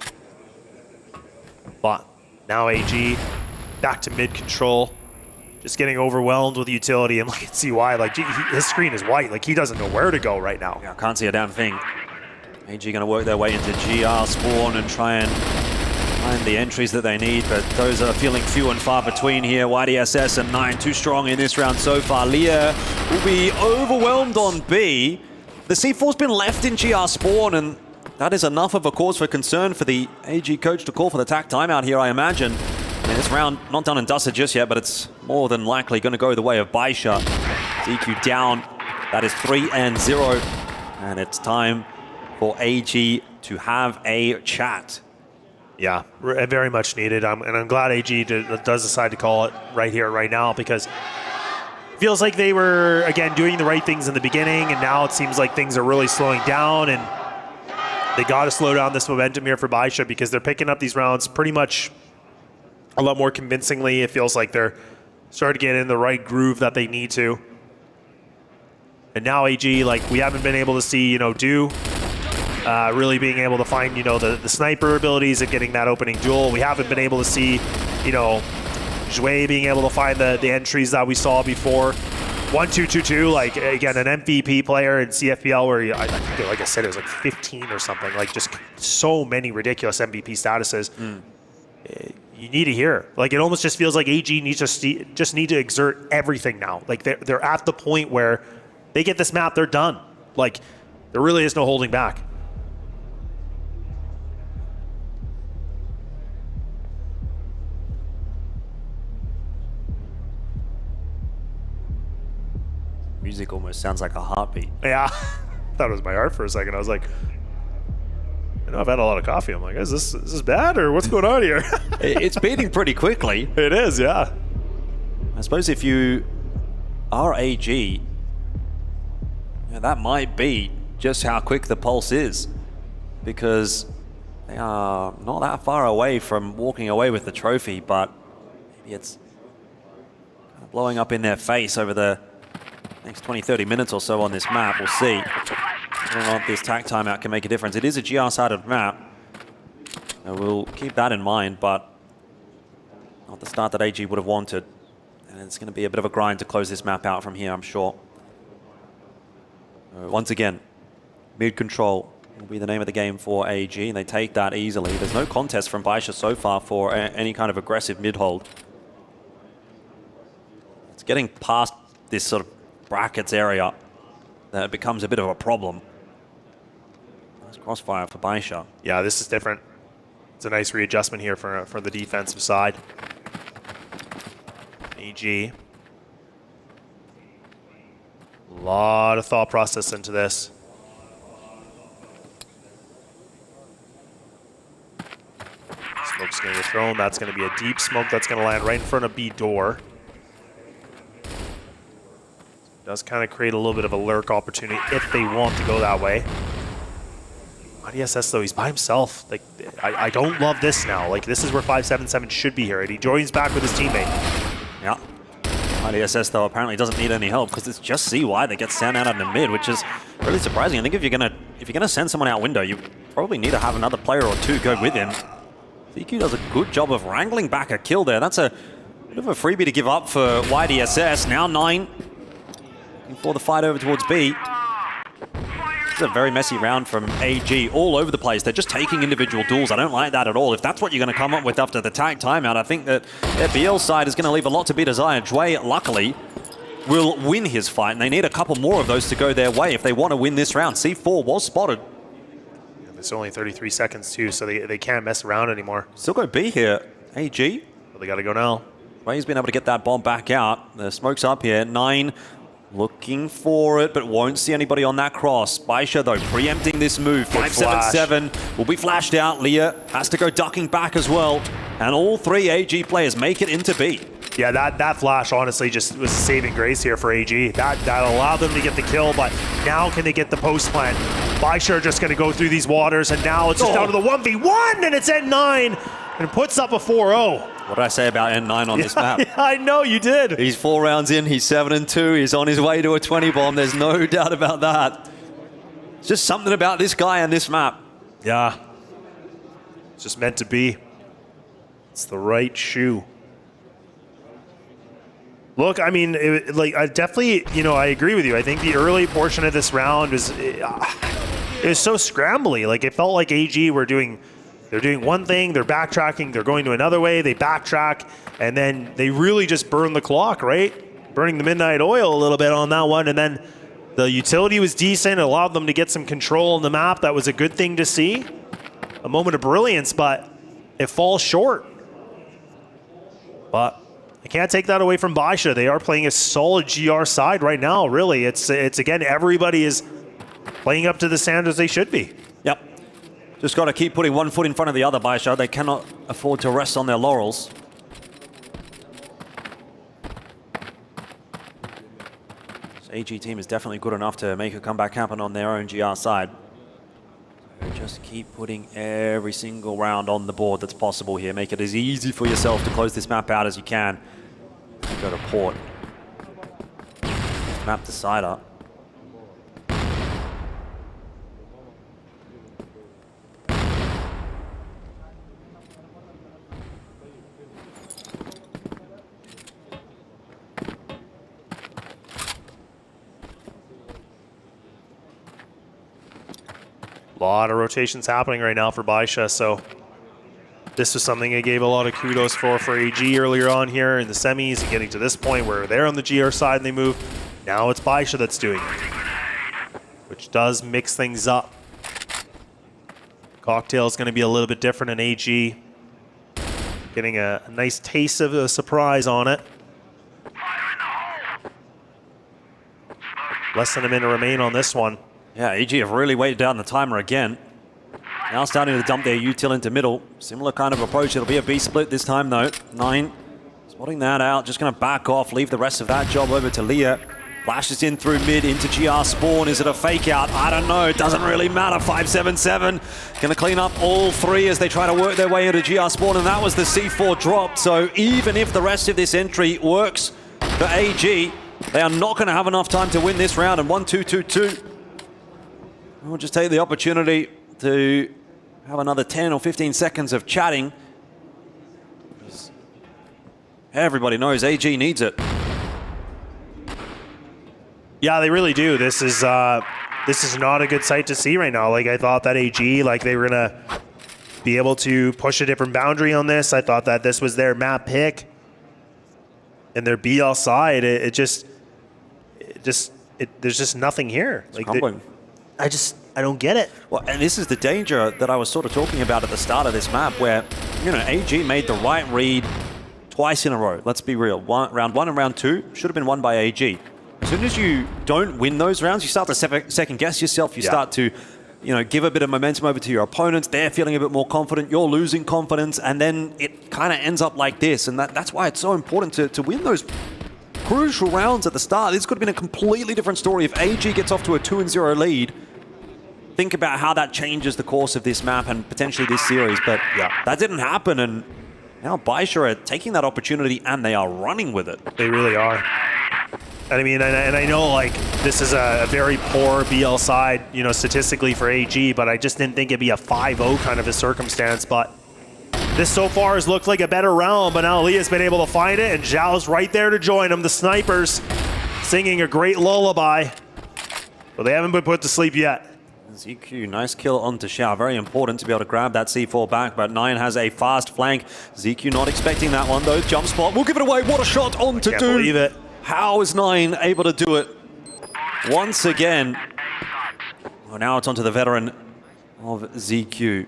But now AG back to mid control. just getting overwhelmed with utility, and look at CY, like his screen is white, like he doesn't know where to go right now. Yeah, can't see a damn thing. AG going to work their way into GR spawn and try and find the entries that they need, but those are feeling few and far between here. YDSS and 9 too strong in this round so far. Leah will be overwhelmed on B. The C4's been left in GR spawn, and that is enough of a cause for concern for the AG coach to call for the TAC timeout here, I imagine. I mean, this round not done and dusted just yet, but it's more than likely going to go the way of Baisha. ZQ down. That is 3-0. And it's time for AG to have a chat. Yeah, very much needed. And I'm glad AG does decide to call it right here, right now, because it feels like they were, again, doing the right things in the beginning, and now it seems like things are really slowing down, and they got to slow down this momentum here for Baisha, because they're picking up these rounds pretty much a lot more convincingly. It feels like they're starting to get in the right groove that they need to. And now AG, like, we haven't been able to see, Do really being able to find, the sniper abilities of getting that opening duel. We haven't been able to see, Zhui being able to find the entries that we saw before. 1-2-2-2, like, again, an MVP player in CFPL where, I think, like I said, it was like 15 or something. Like, just so many ridiculous MVP statuses. You need to hear. Like, it almost just feels like AG needs to just need to exert everything now. Like, they're at the point where they get this map, they're done. Like, there really is no holding back. Music almost sounds like a heartbeat. Yeah, thought it was my heart for a second. I was like, I've had a lot of coffee. I'm like, is this bad or what's going on here? It's beating pretty quickly. It is, yeah. I suppose if you are AG, that might be just how quick the pulse is, because they are not that far away from walking away with the trophy, but maybe it's kind of blowing up in their face over the next 20-30 minutes or so on this map. We'll see whether or not this TAC timeout can make a difference. It is a GR-sided map, so we'll keep that in mind, but not the start that AG would have wanted. And it's going to be a bit of a grind to close this map out from here, I'm sure. Once again, mid control will be the name of the game for AG, and they take that easily. There's no contest from Baisha so far for any kind of aggressive mid hold. It's getting past this sort of brackets area that it becomes a bit of a problem. Nice crossfire for Baisha. Yeah, this is different. It's a nice readjustment here for the defensive side. AG. A lot of thought process into this. Smoke's going to get thrown. That's going to be a deep smoke that's going to land right in front of B door. Does kind of create a little bit of a lurk opportunity if they want to go that way. IDSS though, he's by himself. Like, I don't love this now. Like, this is where 577 should be here, and he joins back with his teammate. Yeah. IDSS though apparently doesn't need any help, because it's just CY that gets sent out in the mid, which is really surprising. I think if you're gonna send someone out window, you probably need to have another player or two go with him. ZQ does a good job of wrangling back a kill there. That's a bit of a freebie to give up for YDSS. Now 9 looking for the fight over towards B. This is a very messy round from AG, all over the place. They're just taking individual duels. I don't like that at all. If that's what you're going to come up with after the TAC timeout, I think that their BL side is going to leave a lot to be desired. Zhui, luckily, will win his fight, and they need a couple more of those to go their way if they want to win this round. C4 was spotted. Yeah, there's only 33 seconds too, so they can't mess around anymore. Still go B here, AG. But they got to go now. Zhui's been able to get that bomb back out. The smoke's up here. 9 looking for it, but won't see anybody on that cross. Baisha, though, preempting this move. 577 will be flashed out. Leah has to go ducking back as well. And all 3 AG players make it into B. Yeah, that flash honestly just was a saving grace here for AG. That allowed them to get the kill, but now can they get the post plant? Baisha are just going to go through these waters, and now it's just down to the 1v1, and it's N9, and puts up a 4-0. What did I say about N9 on this map? Yeah, I know you did. He's 4 rounds in, he's 7-2, he's on his way to a 20 bomb. There's no doubt about that. It's just something about this guy and this map. Yeah. It's just meant to be. It's the right shoe. Look, I mean, I definitely, I agree with you. I think the early portion of this round was so scrambly. Like, it felt like AG they're doing one thing, they're backtracking, they're going to another way, they backtrack, and then they really just burn the clock, right? Burning the midnight oil a little bit on that one, and then the utility was decent. It allowed them to get some control on the map. That was a good thing to see. A moment of brilliance, but it falls short. But I can't take that away from Baisha. They are playing a solid GR side right now, really. It's again, everybody is playing up to the standards they should be. Yep. Just got to keep putting one foot in front of the other, Baisha. They cannot afford to rest on their laurels. So AG team is definitely good enough to make a comeback happen on their own GR side. So just keep putting every single round on the board that's possible here. Make it as easy for yourself to close this map out as you can. Go to port. Map decider. A lot of rotations happening right now for Baisha, so this was something I gave a lot of kudos for AG earlier on here in the semis and getting to this point where they're on the GR side and they move. Now it's Baisha that's doing it, which does mix things up. Cocktail is going to be a little bit different in AG. Getting a nice taste of a surprise on it. Less than a minute remain on this one. Yeah, EG have really weighted down the timer again. Now starting to dump their util into middle. Similar kind of approach. It'll be a B split this time though. 9 spotting that out. Just going to back off. Leave the rest of that job over to Leah. Flashes in through mid into GR spawn. Is it a fake out? I don't know. It doesn't really matter. 577. Going to clean up all three as they try to work their way into GR spawn. And that was the C4 drop. So even if the rest of this entry works for AG, they are not going to have enough time to win this round. And 1-2-2-2. We'll just take the opportunity to have another 10 or 15 seconds of chatting. Everybody knows AG needs it. Yeah, they really do. This is not a good sight to see right now. Like, I thought that AG, like, they were gonna be able to push a different boundary on this. I thought that this was their map pick and their BL side. There's just nothing here. It's crumbling. I don't get it. Well, and this is the danger that I was sort of talking about at the start of this map where, AG made the right read twice in a row. Let's be real. Round 1 and round 2 should have been won by AG. As soon as you don't win those rounds, you start to second guess yourself. You start to, give a bit of momentum over to your opponents. They're feeling a bit more confident. You're losing confidence. And then it kind of ends up like this. And that's why it's so important to win those crucial rounds at the start. This could have been a completely different story. If AG gets off to a 2-0 lead, think about how that changes the course of this map and potentially this series. But that didn't happen. And now Baisha are taking that opportunity and they are running with it. They really are. And I mean, and I know, like, this is a very poor BL side, statistically for AG, but I just didn't think it'd be a 5-0 kind of a circumstance. But this so far has looked like a better round, but now Leah's been able to find it, and Zhao's right there to join them. The snipers singing a great lullaby, but they haven't been put to sleep yet. ZQ, nice kill onto Xiao. Very important to be able to grab that C4 back, but 9 has a fast flank. ZQ not expecting that one, though. Jump spot, we'll give it away. What a shot onto Doom. Can't believe it. How is 9 able to do it once again? Well, now it's onto the veteran of ZQ.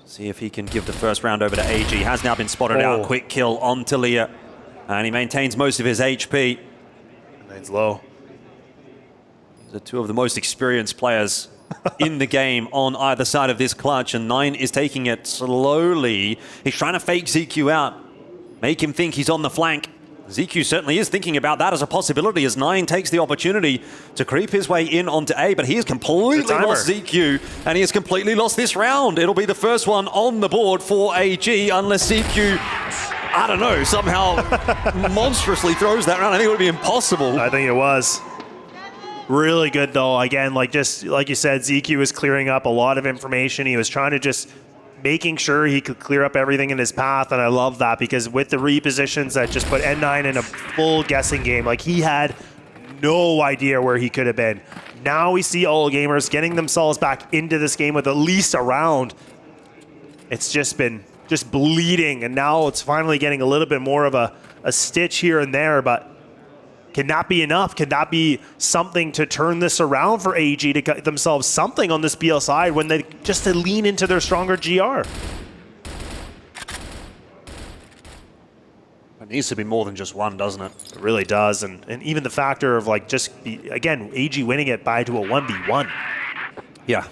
See if he can give the first round over to AG. Has now been spotted out. Quick kill onto Leah. And he maintains most of his HP. Remains low. These are two of the most experienced players in the game on either side of this clutch. And 9 is taking it slowly. He's trying to fake ZQ out. Make him think he's on the flank. ZQ certainly is thinking about that as a possibility as 9 takes the opportunity to creep his way in onto A, but he has completely lost ZQ, and he has completely lost this round. It'll be the first one on the board for AG, unless ZQ, I don't know, somehow monstrously throws that round. I think it would be impossible. I think it was. Really good, though. Again, just like you said, ZQ was clearing up a lot of information. He was trying to just making sure he could clear up everything in his path, and I love that because with the repositions that just put N9 in a full guessing game, like he had no idea where he could have been. Now we see all gamers getting themselves back into this game with at least a round. It's just been bleeding, and now it's finally getting a little bit more of a stitch here and there, but can that be enough? Can that be something to turn this around for AG to get themselves something on this BL side when they just to lean into their stronger GR? It needs to be more than just one, doesn't it? It really does, and even the factor of like again, AG winning it by to a 1v1. Yeah.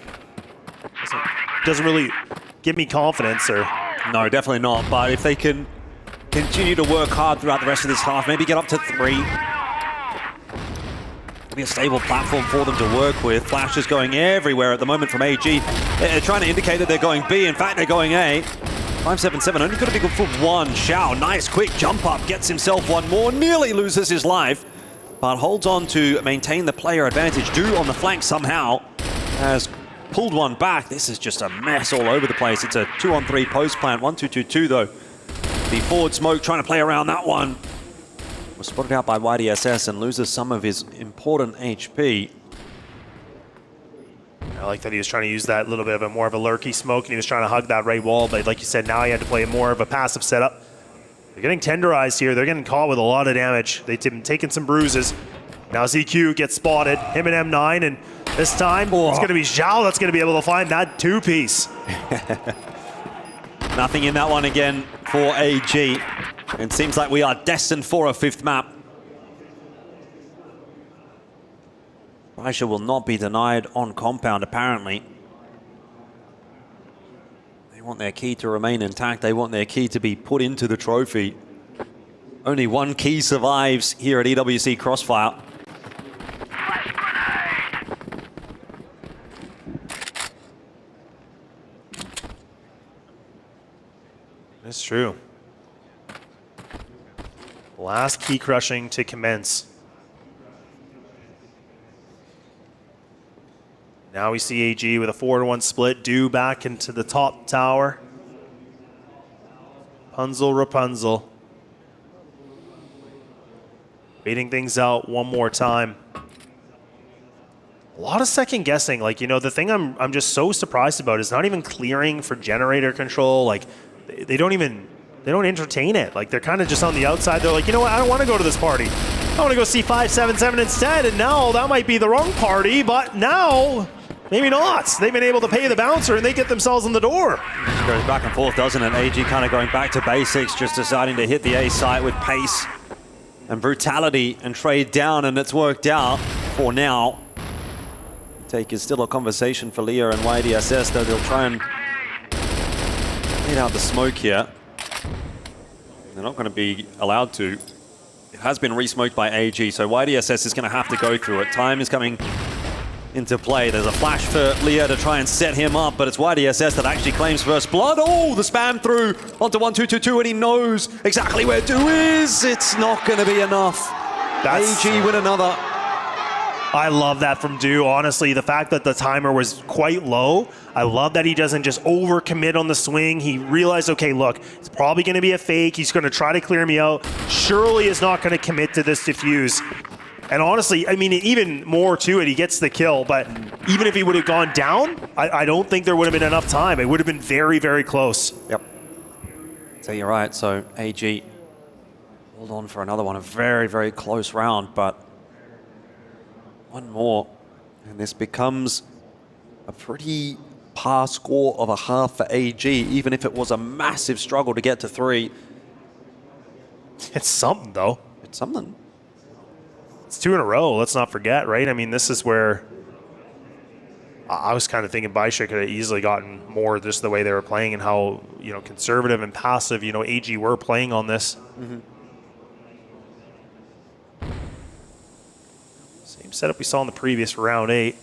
Doesn't really give me confidence, or... No, definitely not, but if they can continue to work hard throughout the rest of this half, maybe get up to 3. Be a stable platform for them to work with. Flashes going everywhere at the moment from AG. They're trying to indicate that they're going B. In fact, they're going A. 577 only going to be good for 1. Xiao, nice quick jump up, gets himself one more, nearly loses his life, but holds on to maintain the player advantage. Do on the flank somehow has pulled one back. This is just a mess all over the place. It's a 2-on-3 post plant. 1-2-2-2 though. The forward smoke trying to play around that one. Was spotted out by YDSS and loses some of his important HP. I like that he was trying to use that little bit of a more of a lurky smoke, and he was trying to hug that right wall, but like you said, now he had to play more of a passive setup. They're getting tenderized here. They're getting caught with a lot of damage. They've been taking some bruises. Now ZQ gets spotted, him and M9, and this time it's going to be Zhao that's going to be able to find that 2-piece. Nothing in that one again for AG. It seems like we are destined for a 5th map. Baisha will not be denied on compound, apparently. They want their key to remain intact. They want their key to be put into the trophy. Only one key survives here at EWC Crossfire. That's true. Last key crushing to commence. Now we see AG with a 4-1 split, due back into the top tower. Rapunzel. Waiting things out one more time. A lot of second guessing. Like, you know, the thing I'm just so surprised about is not even clearing for generator control. Like, they don't entertain it. Like, they're kind of just on the outside. They're like, you know what, I don't want to go to this party. I want to go see 577 instead. And now that might be the wrong party, but now maybe not. They've been able to pay the bouncer and they get themselves in the door. It goes back and forth, doesn't it? AG kind of going back to basics, just deciding to hit the A site with pace and brutality and trade down, and it's worked out for now. Take is still a conversation for Leah and YDSS, though they'll try and get out the smoke here. They're not going to be allowed to. It has been re-smoked by AG, so YDSS is going to have to go through it. Time is coming into play. There's a flash for Leah to try and set him up, but it's YDSS that actually claims first blood. Oh, the spam through onto 1-2-2-2, and he knows exactly where 2 is. It's not going to be enough. AG with another. I love that from Do. Honestly, the fact that the timer was quite low, I love that he doesn't just overcommit on the swing. He realized, okay, look, it's probably going to be a fake. He's going to try to clear me out. Surely is not going to commit to this defuse. And honestly, I mean, even more to it, he gets the kill. But even if he would have gone down, I don't think there would have been enough time. It would have been very, very close. Yep. So you're right. So AG hold on for another one. A very, very close round, but one more, and this becomes a pretty par score of a half for AG, even if it was a massive struggle to get to 3. It's something, though. It's something. It's 2 in a row, let's not forget, right? I mean, this is where I was kind of thinking Baisha could have easily gotten more just the way they were playing and how, you know, conservative and passive, you know, AG were playing on this. Mm-hmm. Same setup we saw in the previous round 8.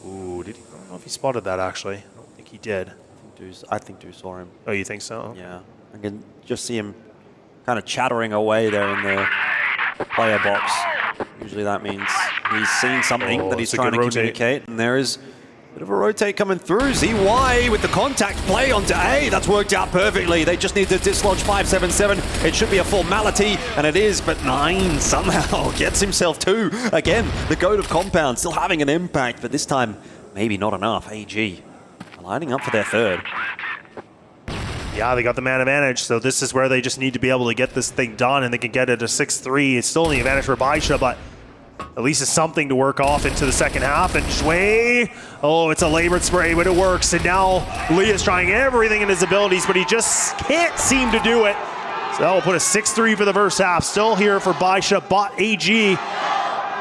Ooh, I don't know if he spotted that, actually. I don't think he did. I think Do saw him. Oh, you think so? Yeah. I can just see him kind of chattering away there in the player box. Usually that means he's seen something that he's trying to communicate, and there is Bit of a rotate coming through. ZY with the contact play onto A. That's worked out perfectly. They just need to dislodge 577. It should be a formality, and it is, but 9 somehow gets himself 2. Again, the goat of Compound still having an impact, but this time, maybe not enough. AG lining up for their third. Yeah, they got the man advantage, so this is where they just need to be able to get this thing done, and they can get it to 6-3. It's still the advantage for Baisha, but at least it's something to work off into the second half. And Shui, oh, it's a labored spray, but it works. And now Lee is trying everything in his abilities, but he just can't seem to do it. So that will put a 6-3 for the first half. Still here for Baisha, but AG,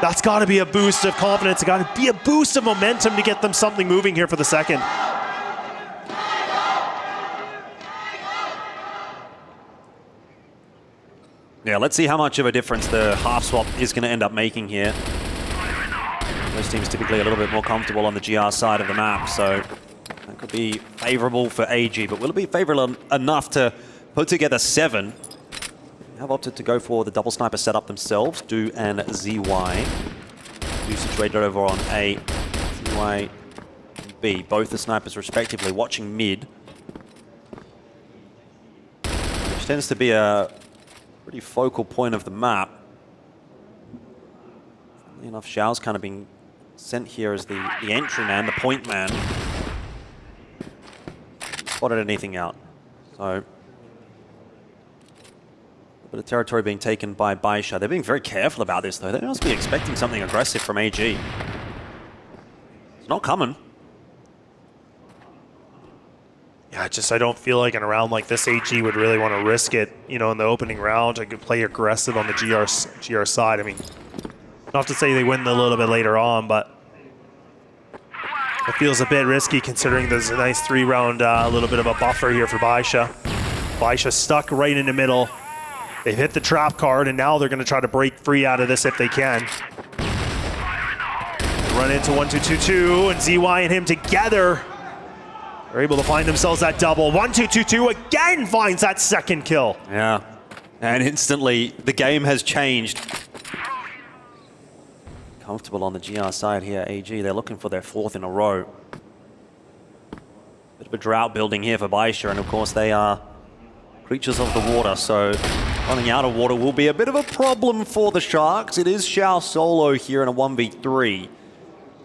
that's got to be a boost of confidence. It's got to be a boost of momentum to get them something moving here for the second. Yeah, let's see how much of a difference the half swap is going to end up making here. Those teams typically a little bit more comfortable on the GR side of the map, so that could be favorable for AG, but will it be favorable enough to put together 7? They have opted to go for the double sniper setup themselves, Do and ZY. Do situated over on A, ZY and B, both the snipers respectively, watching mid. Which tends to be a pretty focal point of the map. Funnily enough, Xiao's kind of being sent here as the entry man, the point man. Spotted anything out. So, a bit of territory being taken by Baisha. They're being very careful about this though. They must be expecting something aggressive from AG. It's not coming. Yeah, I don't feel like in a round like this, AG would really want to risk it, you know, in the opening round. I could play aggressive on the GR side. I mean, not to say they win a little bit later on, but it feels a bit risky considering there's a nice 3-round, little bit of a buffer here for Baisha. Baisha stuck right in the middle. They've hit the trap card, and now they're going to try to break free out of this if they can. Run into 1-2-2-2, and ZY and him together are able to find themselves that double. 1-2-2-2 again finds that second kill. Yeah, and instantly the game has changed. Comfortable on the GR side here, AG. They're looking for their 4th in a row. Bit of a drought building here for Baisha, and of course they are creatures of the water, so running out of water will be a bit of a problem for the Sharks. It is Xiao solo here in a 1v3.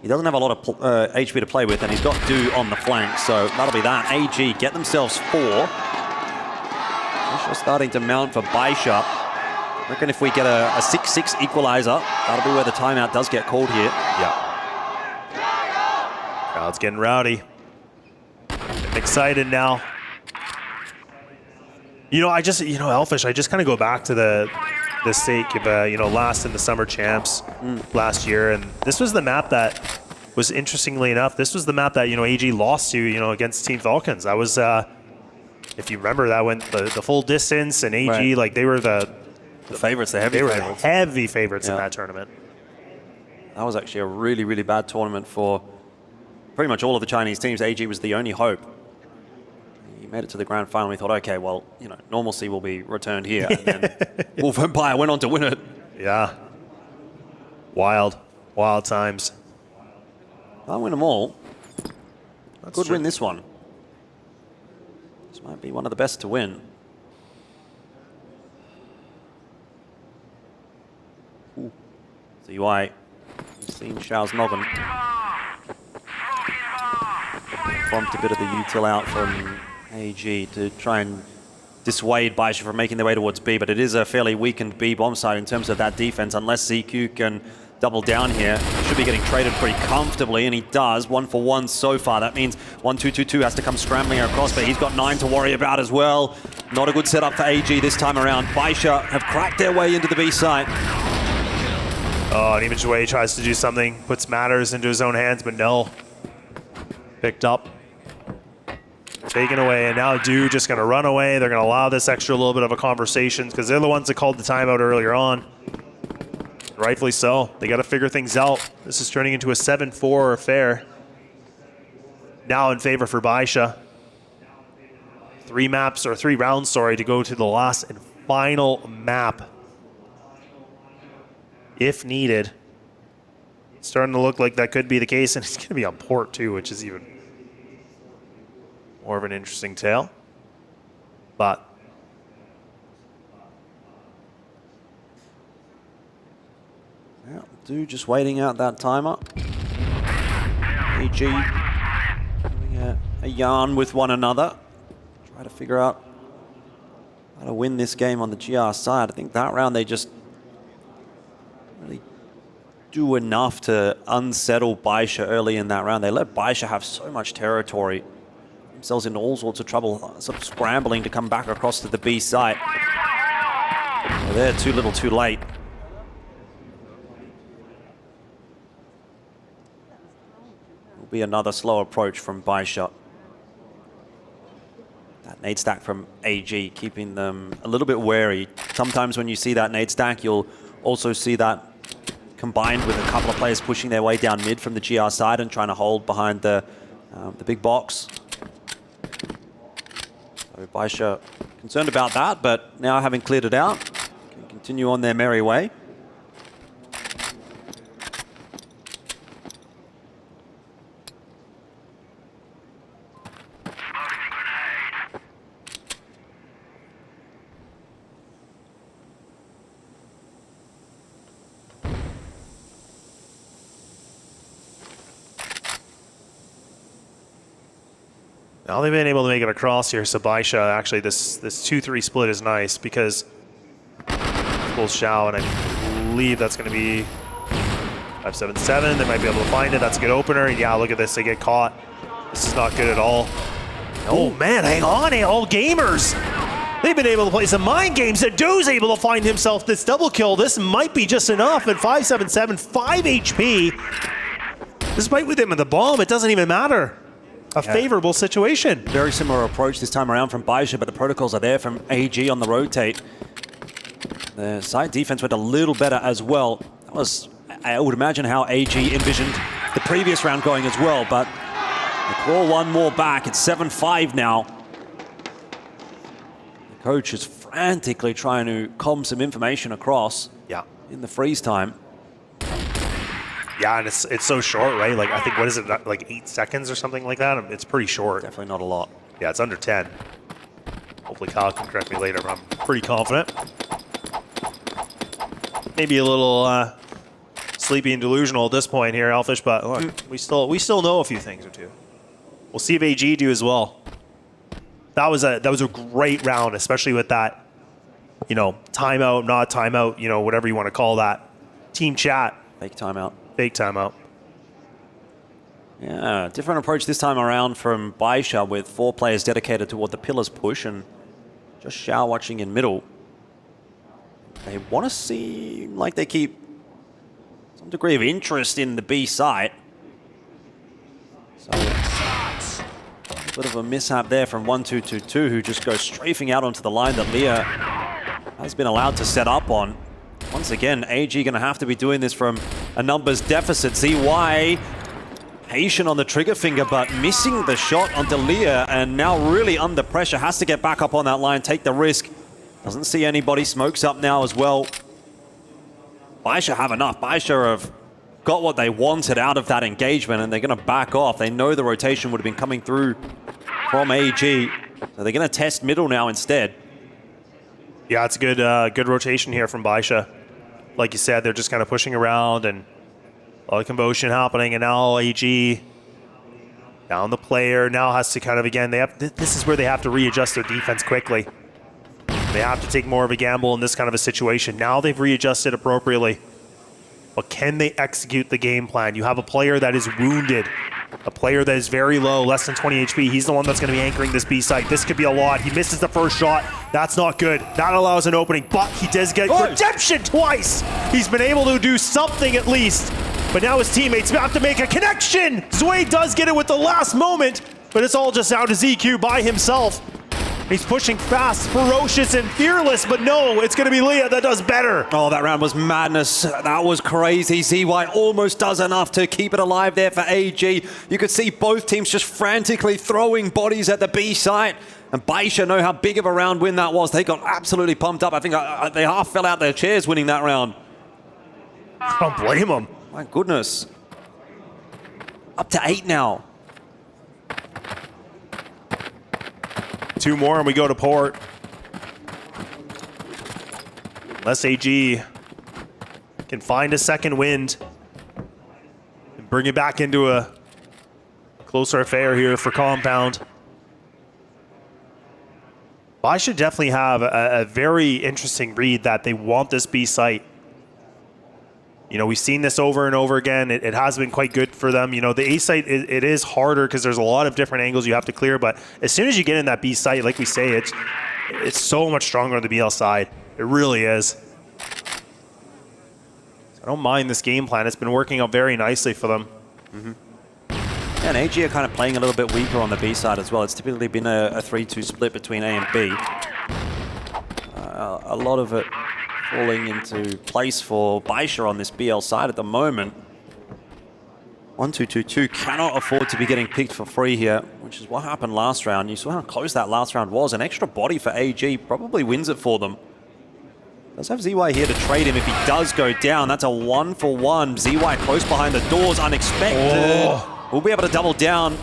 He doesn't have a lot of HP to play with, and he's got Do on the flank, so that'll be that. AG get themselves 4. Baisha starting to mount for Baisha. I reckon if we get a 6-6 equalizer, that'll be where the timeout does get called here. Yeah. Crowd's getting rowdy. Getting excited now. You know, Elfish, I just kind of go back to the sake of, last in the Summer Champs last year. And this was the map that was, interestingly enough, this was the map that, AG lost to, against Team Falcons. That was, if you remember, that went the full distance, and AG, right. like, they were the favorites, they were heavy favorites in that tournament. That was actually a really, really bad tournament for pretty much all of the Chinese teams. AG was the only hope. He made it to the grand final. We thought, okay, well, normalcy will be returned here. And then Wolf Empire went on to win it. Yeah. Wild times. Can't win them all. Could true. win this one. This might be one of the best to win. Ooh. ZY. You've seen Xiao's noggin. Bumped a bit of the util out from AG to try and dissuade Baisha from making their way towards B, but it is a fairly weakened B bomb site in terms of that defense. Unless ZQ can double down here, he should be getting traded pretty comfortably, and he does. 1-for-1 so far. That means 1-2-2-2 has to come scrambling across, but he's got 9 to worry about as well. Not a good setup for AG this time around. Baisha have cracked their way into the B site. Oh, and even Shui tries to do something, puts matters into his own hands, but no. Picked up. Taken away, and now Do just going to run away. They're going to allow this extra little bit of a conversation because they're the ones that called the timeout earlier on. Rightfully so. They got to figure things out. This is turning into a 7-4 affair. Now in favor for Baisha. 3 rounds, to go to the last and final map. If needed. starting to look like that could be the case, and it's going to be on port too, which is even more of an interesting tale. But yeah, do just waiting out that timer. EG having a yarn with one another. Try to figure out how to win this game on the GR side. I think that round they just really do enough to unsettle Baisha early in that round. They let Baisha have so much territory, themselves in all sorts of trouble, sort of scrambling to come back across to the B site. So they're too little too late. Will be another slow approach from Baisha. That nade stack from AG keeping them a little bit wary. Sometimes when you see that nade stack, you'll also see that combined with a couple of players pushing their way down mid from the GR side and trying to hold behind the big box. So Baisha concerned about that, but now having cleared it out, can continue on their merry way. Now they've been able to make it across here, so Baisha, actually this 2-3 split is nice because pulls Xiao, and I believe that's going to be 5-7-7. They might be able to find it. That's a good opener. Yeah, look at this. They get caught. This is not good at all. Oh man, hang on, all gamers. They've been able to play some mind games. Adu's able to find himself this double kill. This might be just enough at 5-7-7, 5 HP. Despite with him in the bomb, it doesn't even matter. A favorable situation. Very similar approach this time around from Baisha, but the protocols are there from AG on the rotate. The side defense went a little better as well. That was, I would imagine, how AG envisioned the previous round going as well, but they crawl one more back. It's 7-5 now. The coach is frantically trying to comb some information across in the freeze time. Yeah, and it's so short, right? Like, I think, what is it, like 8 seconds or something like that? It's pretty short. Definitely not a lot. Yeah, it's under 10. Hopefully Kyle can correct me later, but I'm pretty confident. Maybe a little sleepy and delusional at this point here, Elfish, but look, we still know a few things or two. We'll see if AG do as well. That was a great round, especially with that, you know, timeout, not timeout, you know, whatever you want to call that. Team chat. Fake timeout. Fake timeout. Yeah, different approach this time around from Baisha with 4 players dedicated toward the pillars push and just Xiao watching in middle. They want to seem like they keep some degree of interest in the B site. So a bit of a mishap there from 1-2-2-2, who just goes strafing out onto the line that Leah has been allowed to set up on. Once again, AG going to have to be doing this from a numbers deficit. ZY patient on the trigger finger, but missing the shot onto Leah, and now really under pressure. Has to get back up on that line, take the risk. Doesn't see anybody. Smokes up now as well. Baisha have enough. Baisha have got what they wanted out of that engagement, and they're going to back off. They know the rotation would have been coming through from AG, so they're going to test middle now instead. Yeah, it's a good rotation here from Baisha. Like you said, they're just kind of pushing around and a lot of commotion happening, and now AG down the player now has to kind of, again, this is where they have to readjust their defense quickly. They have to take more of a gamble in this kind of a situation. Now they've readjusted appropriately, but can they execute the game plan? You have a player that is wounded, a player that is very low, less than 20 HP. He's the one that's going to be anchoring this B site. This could be a lot. He misses the first shot. That's not good. That allows an opening, but he does get redemption twice. He's been able to do something at least, but now his teammates have to make a connection. Zway does get it with the last moment, but it's all just down to ZQ by himself. He's pushing fast, ferocious, and fearless, but no, it's going to be Leah that does better. Oh, that round was madness. That was crazy. ZY almost does enough to keep it alive there for AG. You could see both teams just frantically throwing bodies at the B site. And Baisha know how big of a round win that was. They got absolutely pumped up. I think they half fell out their chairs winning that round. I don't blame them. My goodness. Up to 8 now. 2 more and we go to port. Unless AG can find a second wind and bring it back into a closer affair here for Compound. I should definitely have a very interesting read that they want this B site. You know, we've seen this over and over again. It has been quite good for them. You know, the A site, it is harder because there's a lot of different angles you have to clear. But as soon as you get in that B site, like we say, it's so much stronger on the BL side. It really is. I don't mind this game plan. It's been working out very nicely for them. Yeah, and AG are kind of playing a little bit weaker on the B side as well. It's typically been a 3-2 split between A and B. A lot of it falling into place for Baisha on this BL side at the moment. 1-2-2-2 cannot afford to be getting picked for free here, which is what happened last round. You saw how close that last round was. An extra body for AG probably wins it for them. Does have ZY here to trade him if he does go down. That's a 1-for-1. ZY close behind the doors, unexpected. We'll be able to double down.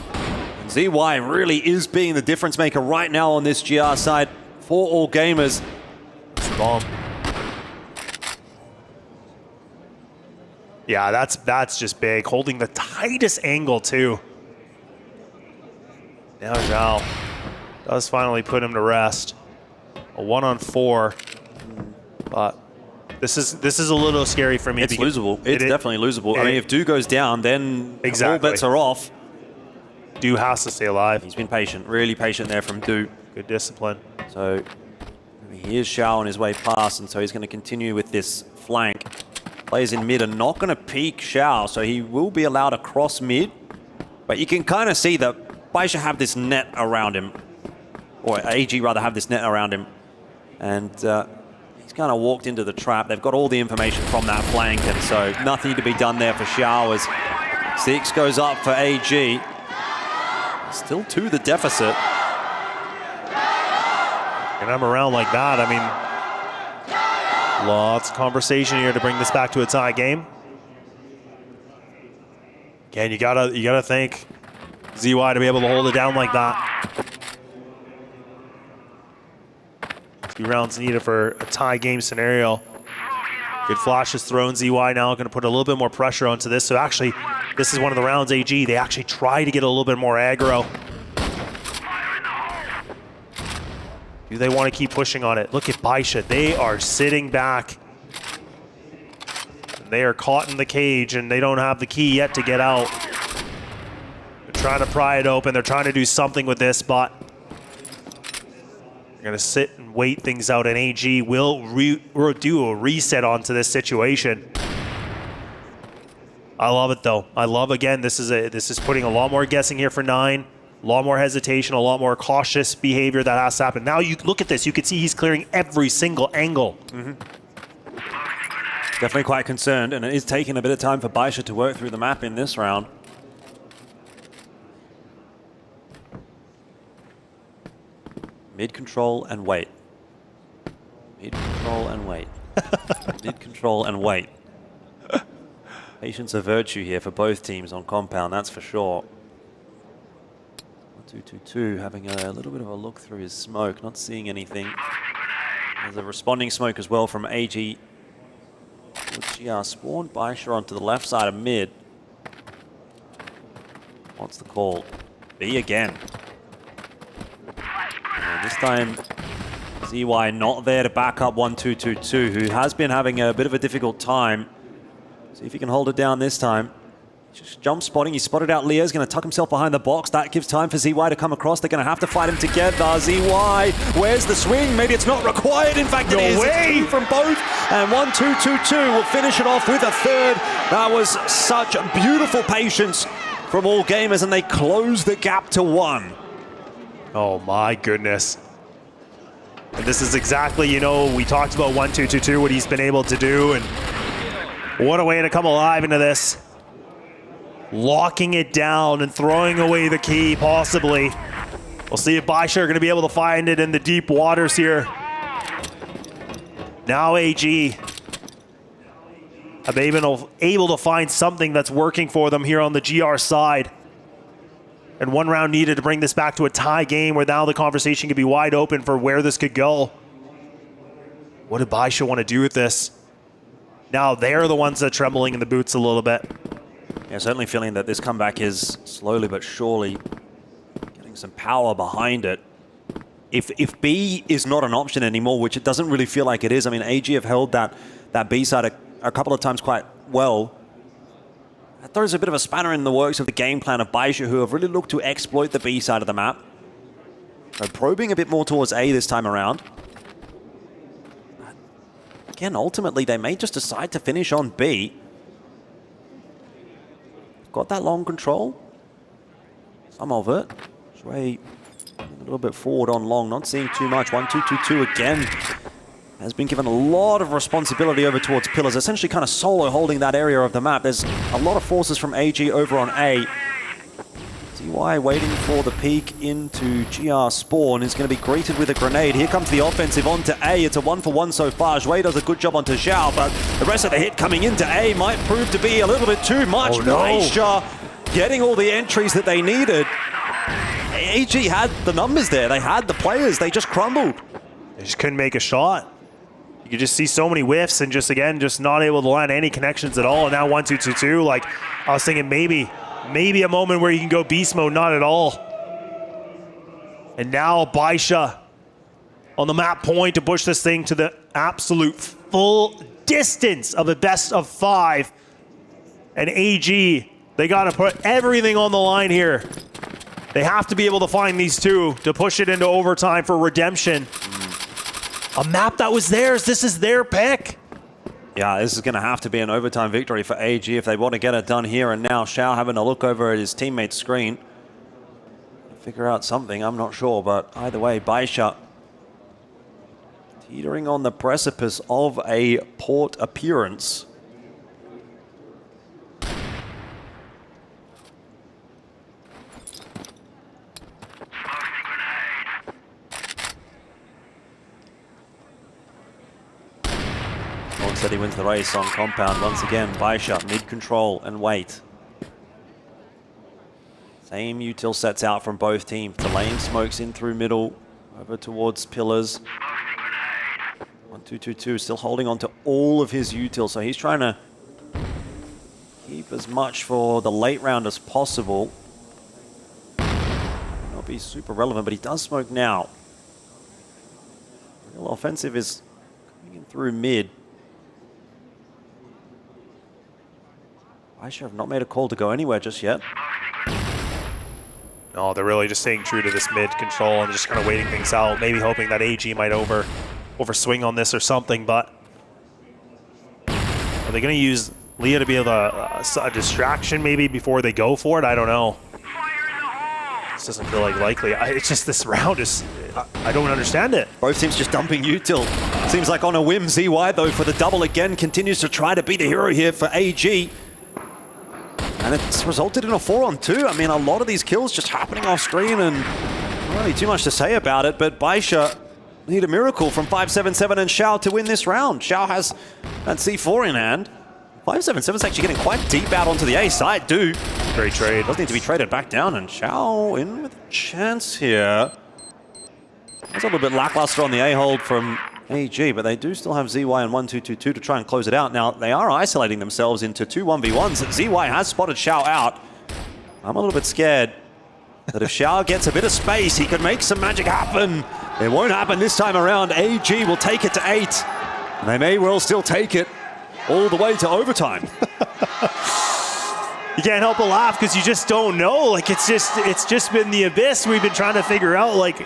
ZY really is being the difference maker right now on this GR side for all gamers. It's a bomb. Yeah, that's just big. Holding the tightest angle too. Now Zhao does finally put him to rest. A 1-on-4. But this is a little scary for me. It's losable. It's definitely losable. I mean, if Du goes down, then all bets are off. Du has to stay alive. He's been patient, really patient there from Du. Good discipline. So here's Xiao on his way past, and so he's going to continue with this flank. Players in mid are not going to peek Xiao, so he will be allowed to cross mid. But you can kind of see that Baisha have this net around him, or AG rather have this net around him, and he's kind of walked into the trap. They've got all the information from that flank, and so nothing to be done there for Xiao as 6 goes up for AG. Still 2 the deficit. And I'm around like that. I mean, lots of conversation here to bring this back to a tie game. Again, you gotta thank ZY to be able to hold it down like that. 2 rounds needed for a tie game scenario. Good flashes thrown. ZY now going to put a little bit more pressure onto this. So actually, this is one of the rounds AG. They actually try to get a little bit more aggro. Do they want to keep pushing on it? Look at Baisha. They are sitting back. They are caught in the cage and they don't have the key yet to get out. They're trying to pry it open. They're trying to do something with this, but they're going to sit and wait things out, and AG will do a reset onto this situation. I love it though. I love, again, this is putting a lot more guessing here for 9. A lot more hesitation, a lot more cautious behavior that has to happen. Now you look at this, you can see he's clearing every single angle. Definitely quite concerned, and it is taking a bit of time for Baisha to work through the map in this round. Mid control and wait. Mid control and wait. Mid control and wait. Patience a virtue here for both teams on Compound, that's for sure. 2-2-2 having a little bit of a look through his smoke, not seeing anything. There's a responding smoke as well from AG. GR spawned Baisha onto the left side of mid. What's the call? B again. And this time, ZY not there to back up 1-2-2-2, who has been having a bit of a difficult time. See if he can hold it down this time. Just jump spotting. He spotted out Leo's going to tuck himself behind the box. That gives time for ZY to come across. They're going to have to fight him together. ZY, where's the swing? Maybe it's not required. In fact, it is. It's 2 from both. And 1-2-2-2 will finish it off with a 3rd. That was such beautiful patience from all gamers, and they close the gap to 1. Oh my goodness. And this is exactly, you know, we talked about 1-2-2-2, what he's been able to do, and what a way to come alive into this. Locking it down and throwing away the key, possibly. We'll see if Baisha are going to be able to find it in the deep waters here. Now AG have they been able to find something that's working for them here on the GR side. And 1 round needed to bring this back to a tie game where now the conversation could be wide open for where this could go. What did Baisha want to do with this? Now they're the ones that are trembling in the boots a little bit. Yeah, certainly feeling that this comeback is slowly but surely getting some power behind it. If B is not an option anymore, which it doesn't really feel like it is. I mean, AG have held that B side a couple of times quite well. That throws a bit of a spanner in the works of the game plan of Baisha, who have really looked to exploit the B side of the map. So probing a bit more towards A this time around. Again, ultimately, they may just decide to finish on B. Got that long control. Some of it. Shui a little bit forward on long, not seeing too much. 1-2-2-2 again. Has been given a lot of responsibility over towards Pillars, essentially kind of solo holding that area of the map. There's a lot of forces from AG over on A. ZY waiting for the peek into GR Spawn is going to be greeted with a grenade. Here comes the offensive onto A. It's a 1-for-1 so far. Zhui does a good job onto Zhao, but the rest of the hit coming into A might prove to be a little bit too much. Oh, no. Baisha getting all the entries that they needed. AG had the numbers there. They had the players. They just crumbled. They just couldn't make a shot. You could just see so many whiffs and just, again, just not able to land any connections at all. And now 1-2-2-2, like, I was thinking maybe a moment where you can go beast mode, not at all. And now Baisha on the map point to push this thing to the absolute full distance of a best of 5. And AG, they got to put everything on the line here. They have to be able to find these two to push it into overtime for redemption. A map that was theirs. This is their pick. Yeah, this is going to have to be an overtime victory for AG if they want to get it done here and now. Xiao having a look over at his teammate's screen. Figure out something, I'm not sure, but either way, Baisha teetering on the precipice of a port appearance. Said he wins the race on compound once again. Baisha mid-control and wait. Same util sets out from both teams. Delaying smokes in through middle, over towards pillars. 1-2-2-2 still holding on to all of his util, so he's trying to keep as much for the late round as possible. Not be super relevant, but he does smoke now. Real offensive is coming in through mid. Baisha have not made a call to go anywhere just yet. No, they're really just staying true to this mid control and just kind of waiting things out, maybe hoping that AG might overswing on this or something, but are they going to use Leah to be able to a distraction maybe before they go for it? I don't know. This doesn't feel like likely. It's just this round is, I don't understand it. Both teams just dumping util. Seems like on a whim. ZY though for the double again continues to try to be the hero here for AG. And it's resulted in a 4-on-2. I mean, a lot of these kills just happening off screen and not really too much to say about it, but Baisha need a miracle from 577 and Xiao to win this round. Xiao has that C4 in hand. 577 is actually getting quite deep out onto the A side, too. Great trade. Does need to be traded back down, and Xiao in with a chance here. That's a little bit lackluster on the A hold from AG, but they do still have ZY and 1-2-2-2 to try and close it out. Now, they are isolating themselves into 2 1v1s. ZY has spotted Xiao out. I'm a little bit scared that if Xiao gets a bit of space, he could make some magic happen. It won't happen this time around. AG will take it to 8. And they may well still take it all the way to overtime. You can't help but laugh because you just don't know. Like, it's just been the abyss we've been trying to figure out, like,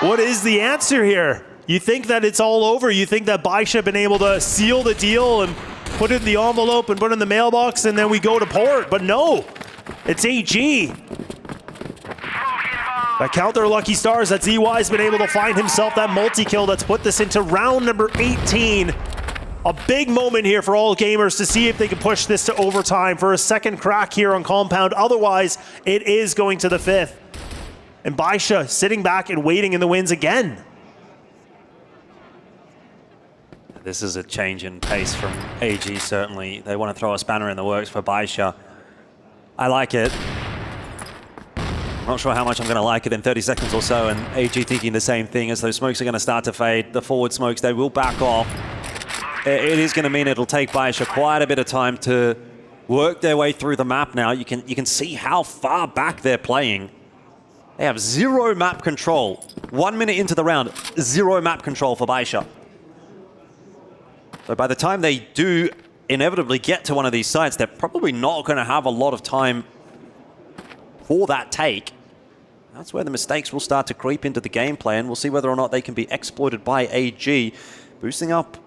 what is the answer here? You think that it's all over. You think that Baisha have been able to seal the deal and put it in the envelope and put it in the mailbox and then we go to port. But no, it's AG. But count their lucky stars that ZY's been able to find himself that multi-kill that's put this into round number 18. A big moment here for all gamers to see if they can push this to overtime for a second crack here on compound. Otherwise, it is going to the 5th. And Baisha sitting back and waiting in the wins again. This is a change in pace from AG, certainly. They want to throw a spanner in the works for Baisha. I like it. Not sure how much I'm going to like it in 30 seconds or so, and AG thinking the same thing as those smokes are going to start to fade. The forward smokes, they will back off. It is going to mean it'll take Baisha quite a bit of time to work their way through the map now. You can see how far back they're playing. They have 0 map control. 1 minute into the round, 0 map control for Baisha. So by the time they do inevitably get to one of these sites, they're probably not going to have a lot of time for that take. That's where the mistakes will start to creep into the gameplay, and we'll see whether or not they can be exploited by AG. Boosting up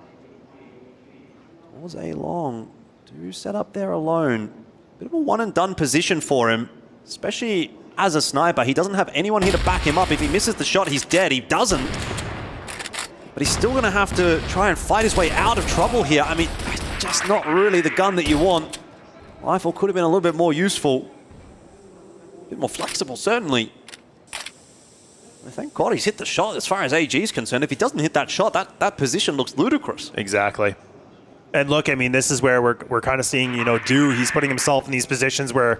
was a long to set up there alone. Bit of a one and done position for him, especially as a sniper. He doesn't have anyone here to back him up. If he misses the shot, he's dead. He doesn't. But he's still going to have to try and fight his way out of trouble here. I mean, just not really the gun that you want. Rifle could have been a little bit more useful. A bit more flexible, certainly. Thank God he's hit the shot as far as AG is concerned. If he doesn't hit that shot, that position looks ludicrous. Exactly. And look, I mean, this is where we're kind of seeing, you know, he's putting himself in these positions where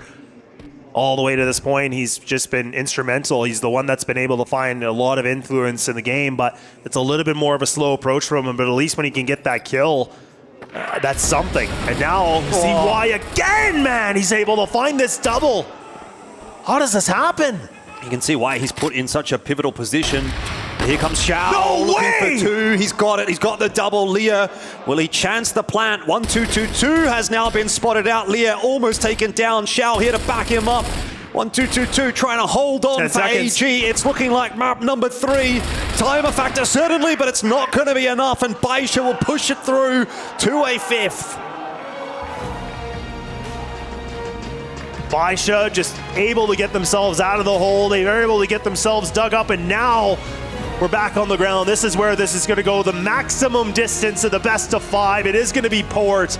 all the way to this point, he's just been instrumental. He's the one that's been able to find a lot of influence in the game, but it's a little bit more of a slow approach from him. But at least when he can get that kill, that's something. And now, see why again, man, he's able to find this double. How does this happen? You can see why he's put in such a pivotal position. Here comes Xiao, No looking way! for 2. He's got it. He's got the double. Leah, will he chance the plant? 1-2-2-2 has now been spotted out. Leah almost taken down. Xiao here to back him up. 1-2-2-2 trying to hold on 10 for seconds. AG. It's looking like map number 3. Timer factor certainly, but it's not going to be enough, and Baisha will push it through to a 5th. Baisha just able to get themselves out of the hole. They were able to get themselves dug up, and now we're back on the ground. This is where this is going to go. The maximum distance of the best of 5. It is going to be Port.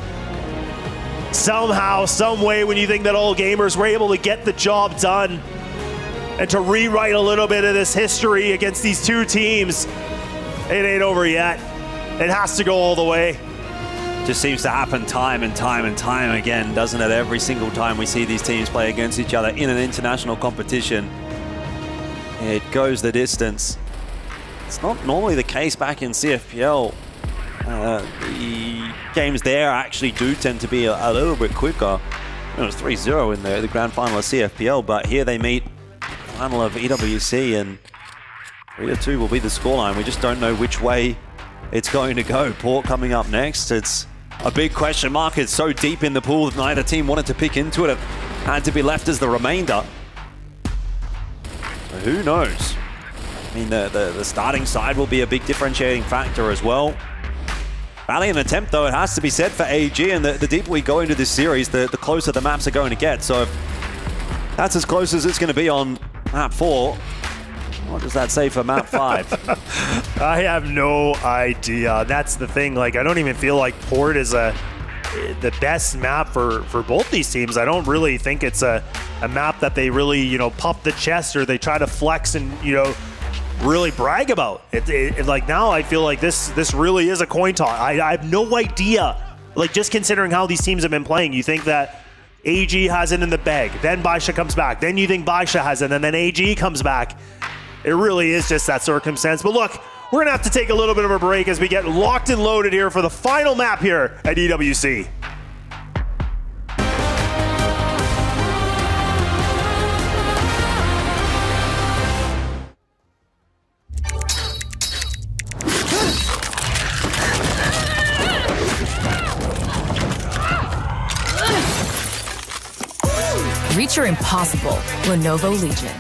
Somehow, some way, when you think that all gamers were able to get the job done and to rewrite a little bit of this history against these two teams, it ain't over yet. It has to go all the way. Just seems to happen time and time and time again, doesn't it? Every single time we see these teams play against each other in an international competition, it goes the distance. It's not normally the case back in CFPL. The games there actually do tend to be a little bit quicker. It was 3-0 in the grand final of CFPL, but here they meet the final of EWC, and 3-2 will be the scoreline. We just don't know which way it's going to go. Port coming up next. It's a big question mark. It's so deep in the pool that neither team wanted to pick into it. It had to be left as the remainder. So who knows? I mean, the starting side will be a big differentiating factor as well. Valiant attempt, though, it has to be said, for AG, and the deeper we go into this series, the closer the maps are going to get. So that's as close as it's going to be on map 4. What does that say for map 5? I have no idea. That's the thing. Like, I don't even feel like Port is the best map for both these teams. I don't really think it's a map that they really, you know, puff the chest or they try to flex and, you know, really brag about. Like, now I feel like this really is a coin toss. I have no idea. Like, just considering how these teams have been playing, you think that AG has it in the bag, then Baisha comes back, then you think Baisha has it, and then AG comes back. It really is just that circumstance. But look, we're gonna have to take a little bit of a break as we get locked and loaded here for the final map here at EWC. Reach your impossible, Lenovo Legion.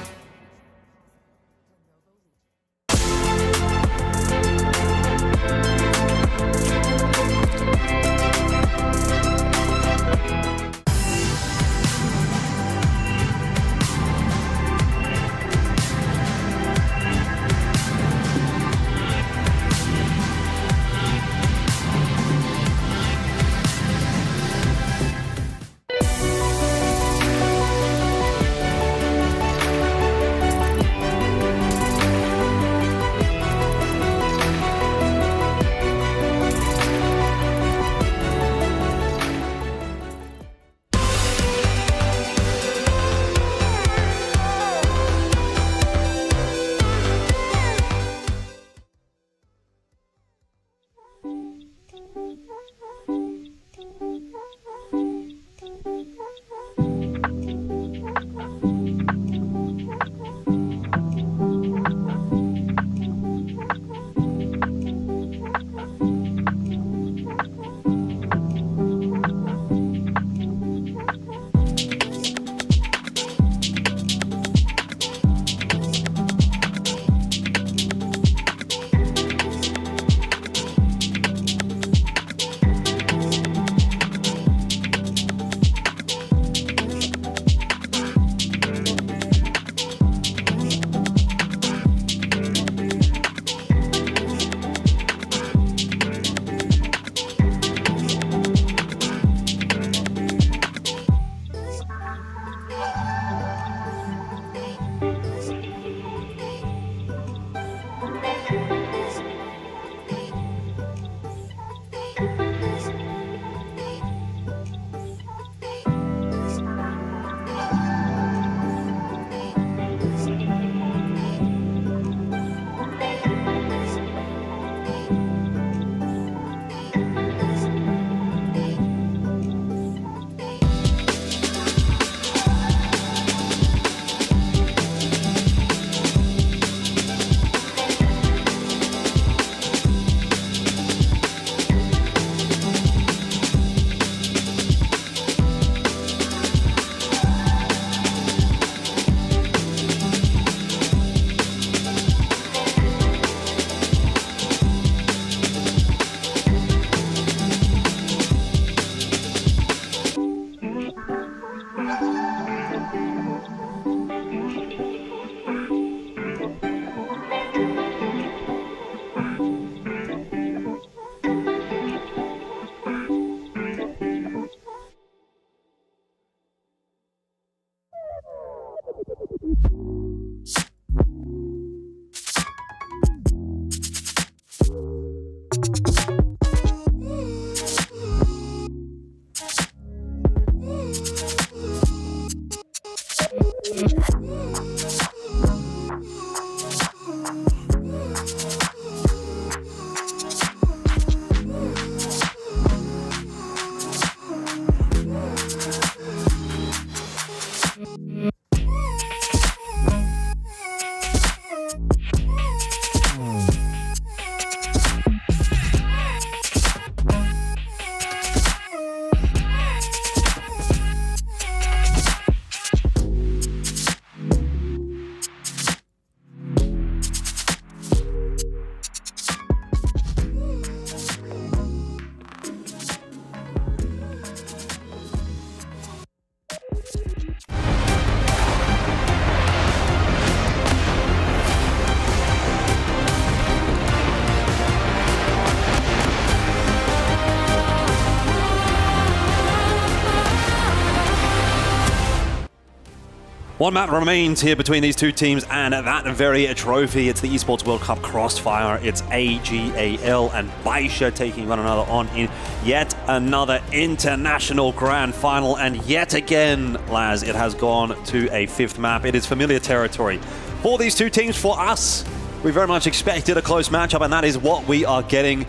One map remains here between these two teams and that very trophy. It's the Esports World Cup Crossfire. It's AGAL and Baisha taking one another on in yet another international grand final. And yet again, Laz, it has gone to a fifth map. It is familiar territory for these two teams. For us, we very much expected a close matchup, and that is what we are getting.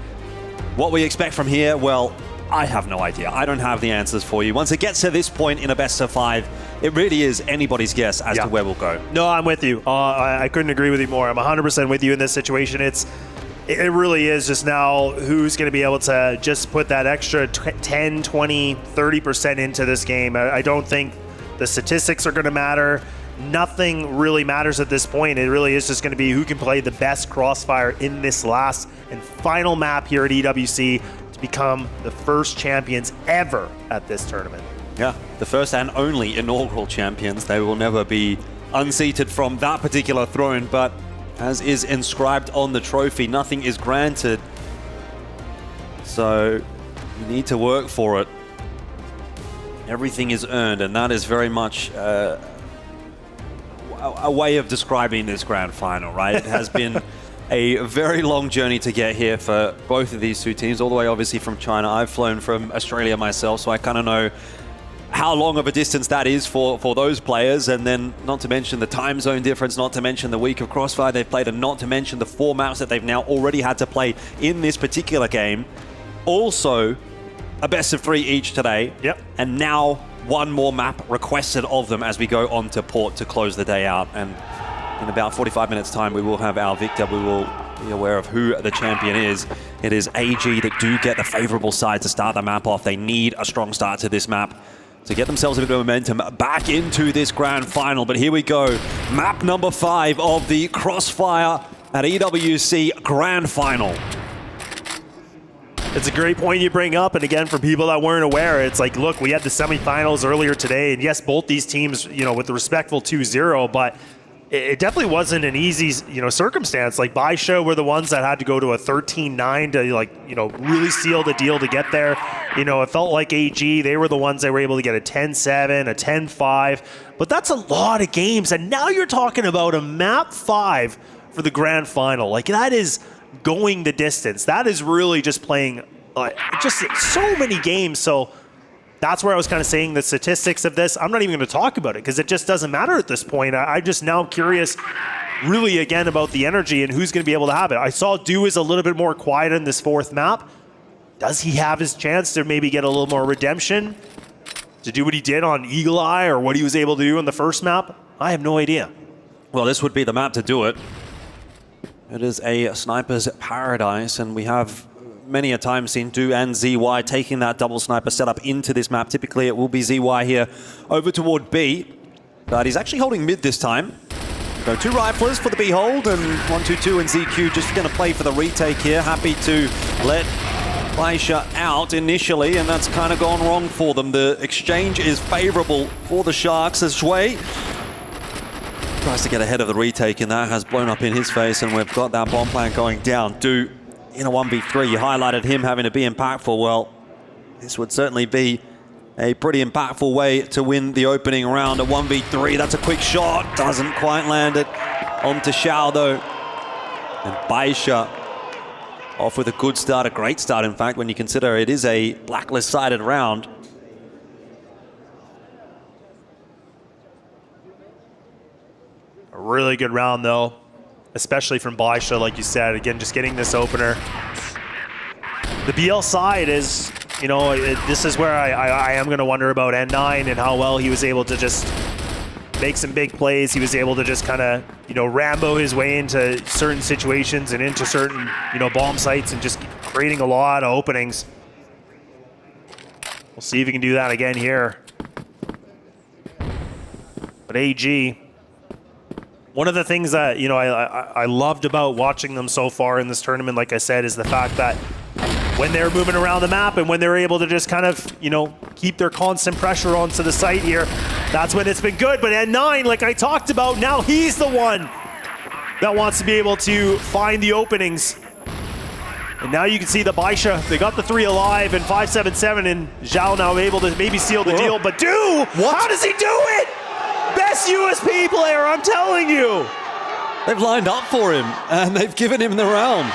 What we expect from here, well, I have no idea. I don't have the answers for you. Once it gets to this point in a best of 5, it really is anybody's guess as to where we'll go. No, I'm with you. I couldn't agree with you more. I'm 100% with you in this situation. It really is just now who's going to be able to just put that extra 10, 20, 30% into this game. I don't think the statistics are going to matter. Nothing really matters at this point. It really is just going to be who can play the best Crossfire in this last and final map here at EWC to become the first champions ever at this tournament. Yeah, the first and only inaugural champions. They will never be unseated from that particular throne, but as is inscribed on the trophy, nothing is granted. So you need to work for it. Everything is earned, and that is very much a way of describing this grand final, right? It has been a very long journey to get here for both of these two teams, all the way obviously from China. I've flown from Australia myself, so I kind of know how long of a distance that is for those players, and then not to mention the time zone difference, not to mention the week of Crossfire they've played, and not to mention the 4 maps that they've now already had to play in this particular game. Also, a best of 3 each today. Yep. And now 1 more map requested of them as we go on to port to close the day out. And in about 45 minutes time, we will have our victor. We will be aware of who the champion is. It is AG that do get the favorable side to start the map off. They need a strong start to this map to get themselves a bit of momentum back into this grand final. But here we go. Map number 5 of the Crossfire at EWC Grand Final. It's a great point you bring up, and again, for people that weren't aware, it's like, look, we had the semifinals earlier today, and yes, both these teams, with the respectful 2-0, but it definitely wasn't an easy, circumstance. Like, Baisha were the ones that had to go to a 13-9 to, really seal the deal to get there. It felt like AG, they were the ones that were able to get a 10-7, a 10-5, but that's a lot of games, and now you're talking about a map 5 for the grand final. Like, that is going the distance. That is really just playing just so many games. So that's where I was kind of saying the statistics of this. I'm not even going to talk about it because it just doesn't matter at this point. I'm just now curious really again about the energy and who's going to be able to have it. I saw Do is a little bit more quiet in this 4th map. Does he have his chance to maybe get a little more redemption to do what he did on Eagle Eye or what he was able to do in the 1st map? I have no idea. Well, this would be the map to do it. It is a sniper's paradise, and we have many a time seen Do and ZY taking that double sniper setup into this map. Typically, it will be ZY here over toward B, but he's actually holding mid this time. So 2 riflers for the B hold, and 1-2-2 and ZQ just going to play for the retake here. Happy to let Baisha out initially, and that's kind of gone wrong for them. The exchange is favorable for the Sharks as Shui tries to get ahead of the retake, and that has blown up in his face, and we've got that bomb plant going down. Do in a 1v3, you highlighted him having to be impactful. Well, this would certainly be a pretty impactful way to win the opening round. A 1v3, that's a quick shot, doesn't quite land it. Onto Xiao though, and Baisha off with a good start, a great start in fact, when you consider it is a blacklist-sided round. A really good round though, especially from Baisha, like you said. Again, just getting this opener. The BL side is, this is where I am going to wonder about N9 and how well he was able to just make some big plays. He was able to just kind of, Rambo his way into certain situations and into certain, bomb sites and just creating a lot of openings. We'll see if he can do that again here. But AG, one of the things that, I loved about watching them so far in this tournament, like I said, is the fact that when they're moving around the map and when they're able to just kind of, keep their constant pressure onto the site here, that's when it's been good. But at 9, like I talked about, now he's the one that wants to be able to find the openings. And now you can see the Baisha, they got the 3 alive, and 577, and Zhao now able to maybe seal the deal. But how does he do it? best USP player, I'm telling you. They've lined up for him, and they've given him the round.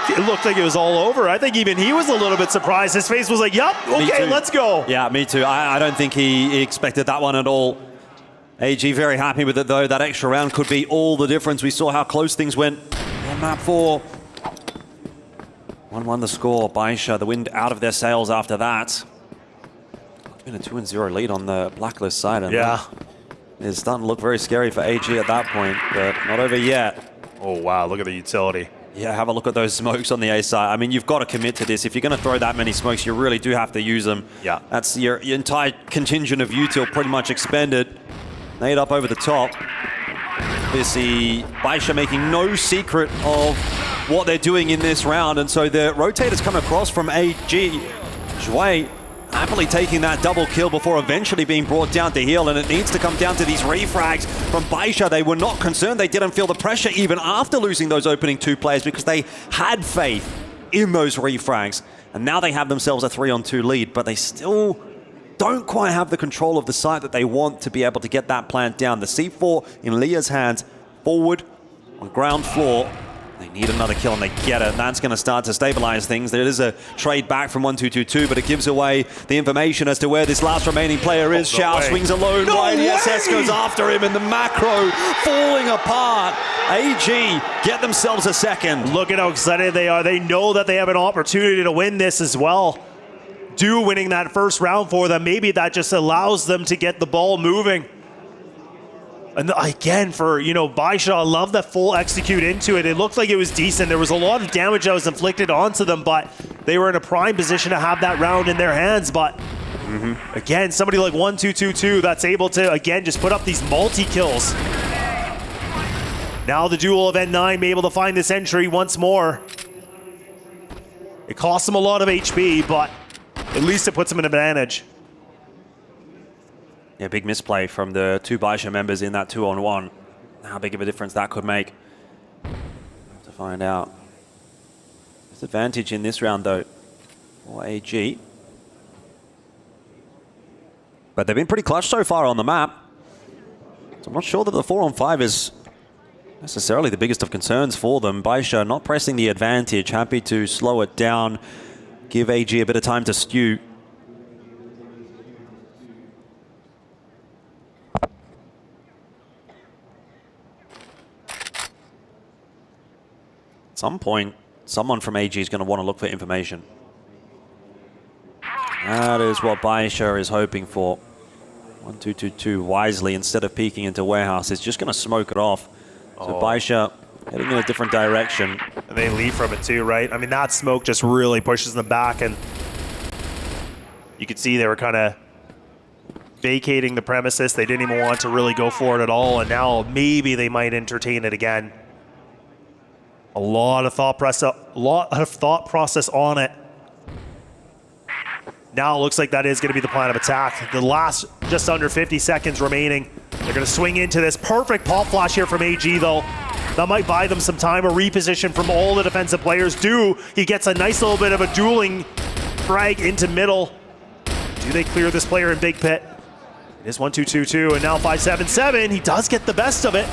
It looked like it was all over. I think even he was a little bit surprised. His face was like, yup, okay, let's go. Yeah, me too. I don't think he expected that one at all. AG very happy with it, though. That extra round could be all the difference. We saw how close things went on map 4. 1-1 the score. Baisha, the wind out of their sails after that. It's been a 2-0 lead on the Blacklist side. And yeah. It's starting to look very scary for AG at that point, but not over yet. Oh, wow, look at the utility. Yeah, have a look at those smokes on the A side. I mean, you've got to commit to this. If you're going to throw that many smokes, you really do have to use them. Yeah. That's your entire contingent of util pretty much expended. Nade up over the top. You see Baisha making no secret of what they're doing in this round, and so the rotators come across from AG. Zhui happily taking that double kill before eventually being brought down to heal, and it needs to come down to these refrags from Baisha. They were not concerned. They didn't feel the pressure even after losing those opening 2 players because they had faith in those refrags, and now they have themselves a 3-on-2 lead, but they still don't quite have the control of the site that they want to be able to get that plant down. The C4 in Leah's hands, forward on ground floor. They need another kill and they get it. That's going to start to stabilize things. There is a trade back from 1-2-2-2, but it gives away the information as to where this last remaining player is. Xiao swings alone. YDSS goes after him, and the macro falling apart. AG get themselves a second. Look at how excited they are. They know that they have an opportunity to win this as well. Do winning that first round for them, maybe that just allows them to get the ball moving. And again, for, Baisha, I love that full execute into it. It looked like it was decent. There was a lot of damage that was inflicted onto them, but they were in a prime position to have that round in their hands. But again, somebody like 1-2-2-2 that's able to, again, just put up these multi-kills. Now the duel of N9 able to find this entry once more. It costs them a lot of HP, but at least it puts them in advantage. Yeah, big misplay from the 2 Baisha members in that 2-on-1. How big of a difference that could make. To find out. Disadvantage in this round, though, for AG. But they've been pretty clutch so far on the map. So I'm not sure that the 4-on-5 is necessarily the biggest of concerns for them. Baisha not pressing the advantage, happy to slow it down, give AG a bit of time to stew. At some point, someone from AG is going to want to look for information. That is what Baisha is hoping for. 1-2-2-2 wisely, instead of peeking into warehouse, is just going to smoke it off. So Baisha heading in a different direction. And they leave from it too, right? I mean, that smoke just really pushes them back, and you could see they were kind of vacating the premises. They didn't even want to really go for it at all, and now maybe they might entertain it again. A lot of thought process on it. Now it looks like that is going to be the plan of attack. The last just under 50 seconds remaining. They're going to swing into this. Perfect pop flash here from AG, though. That might buy them some time. A reposition from all the defensive players. He gets a nice little bit of a dueling frag into middle. Do they clear this player in Big Pit? It is 1-2-2-2, and now 5-7-7. He does get the best of it.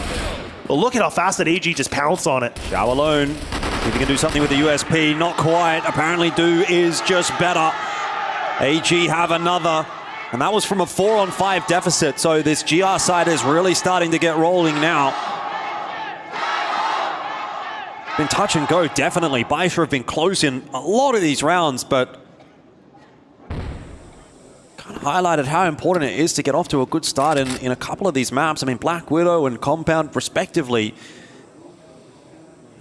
But look at how fast that AG just pounced on it. Xiao alone. If he can do something with the USP, not quite. Apparently Do is just better. AG have another, and that was from a 4-on-5 deficit, so this GR side is really starting to get rolling now. Been touch and go, definitely. Baisha have been close in a lot of these rounds, but kind of highlighted how important it is to get off to a good start in a couple of these maps. I mean, Black Widow and Compound, respectively.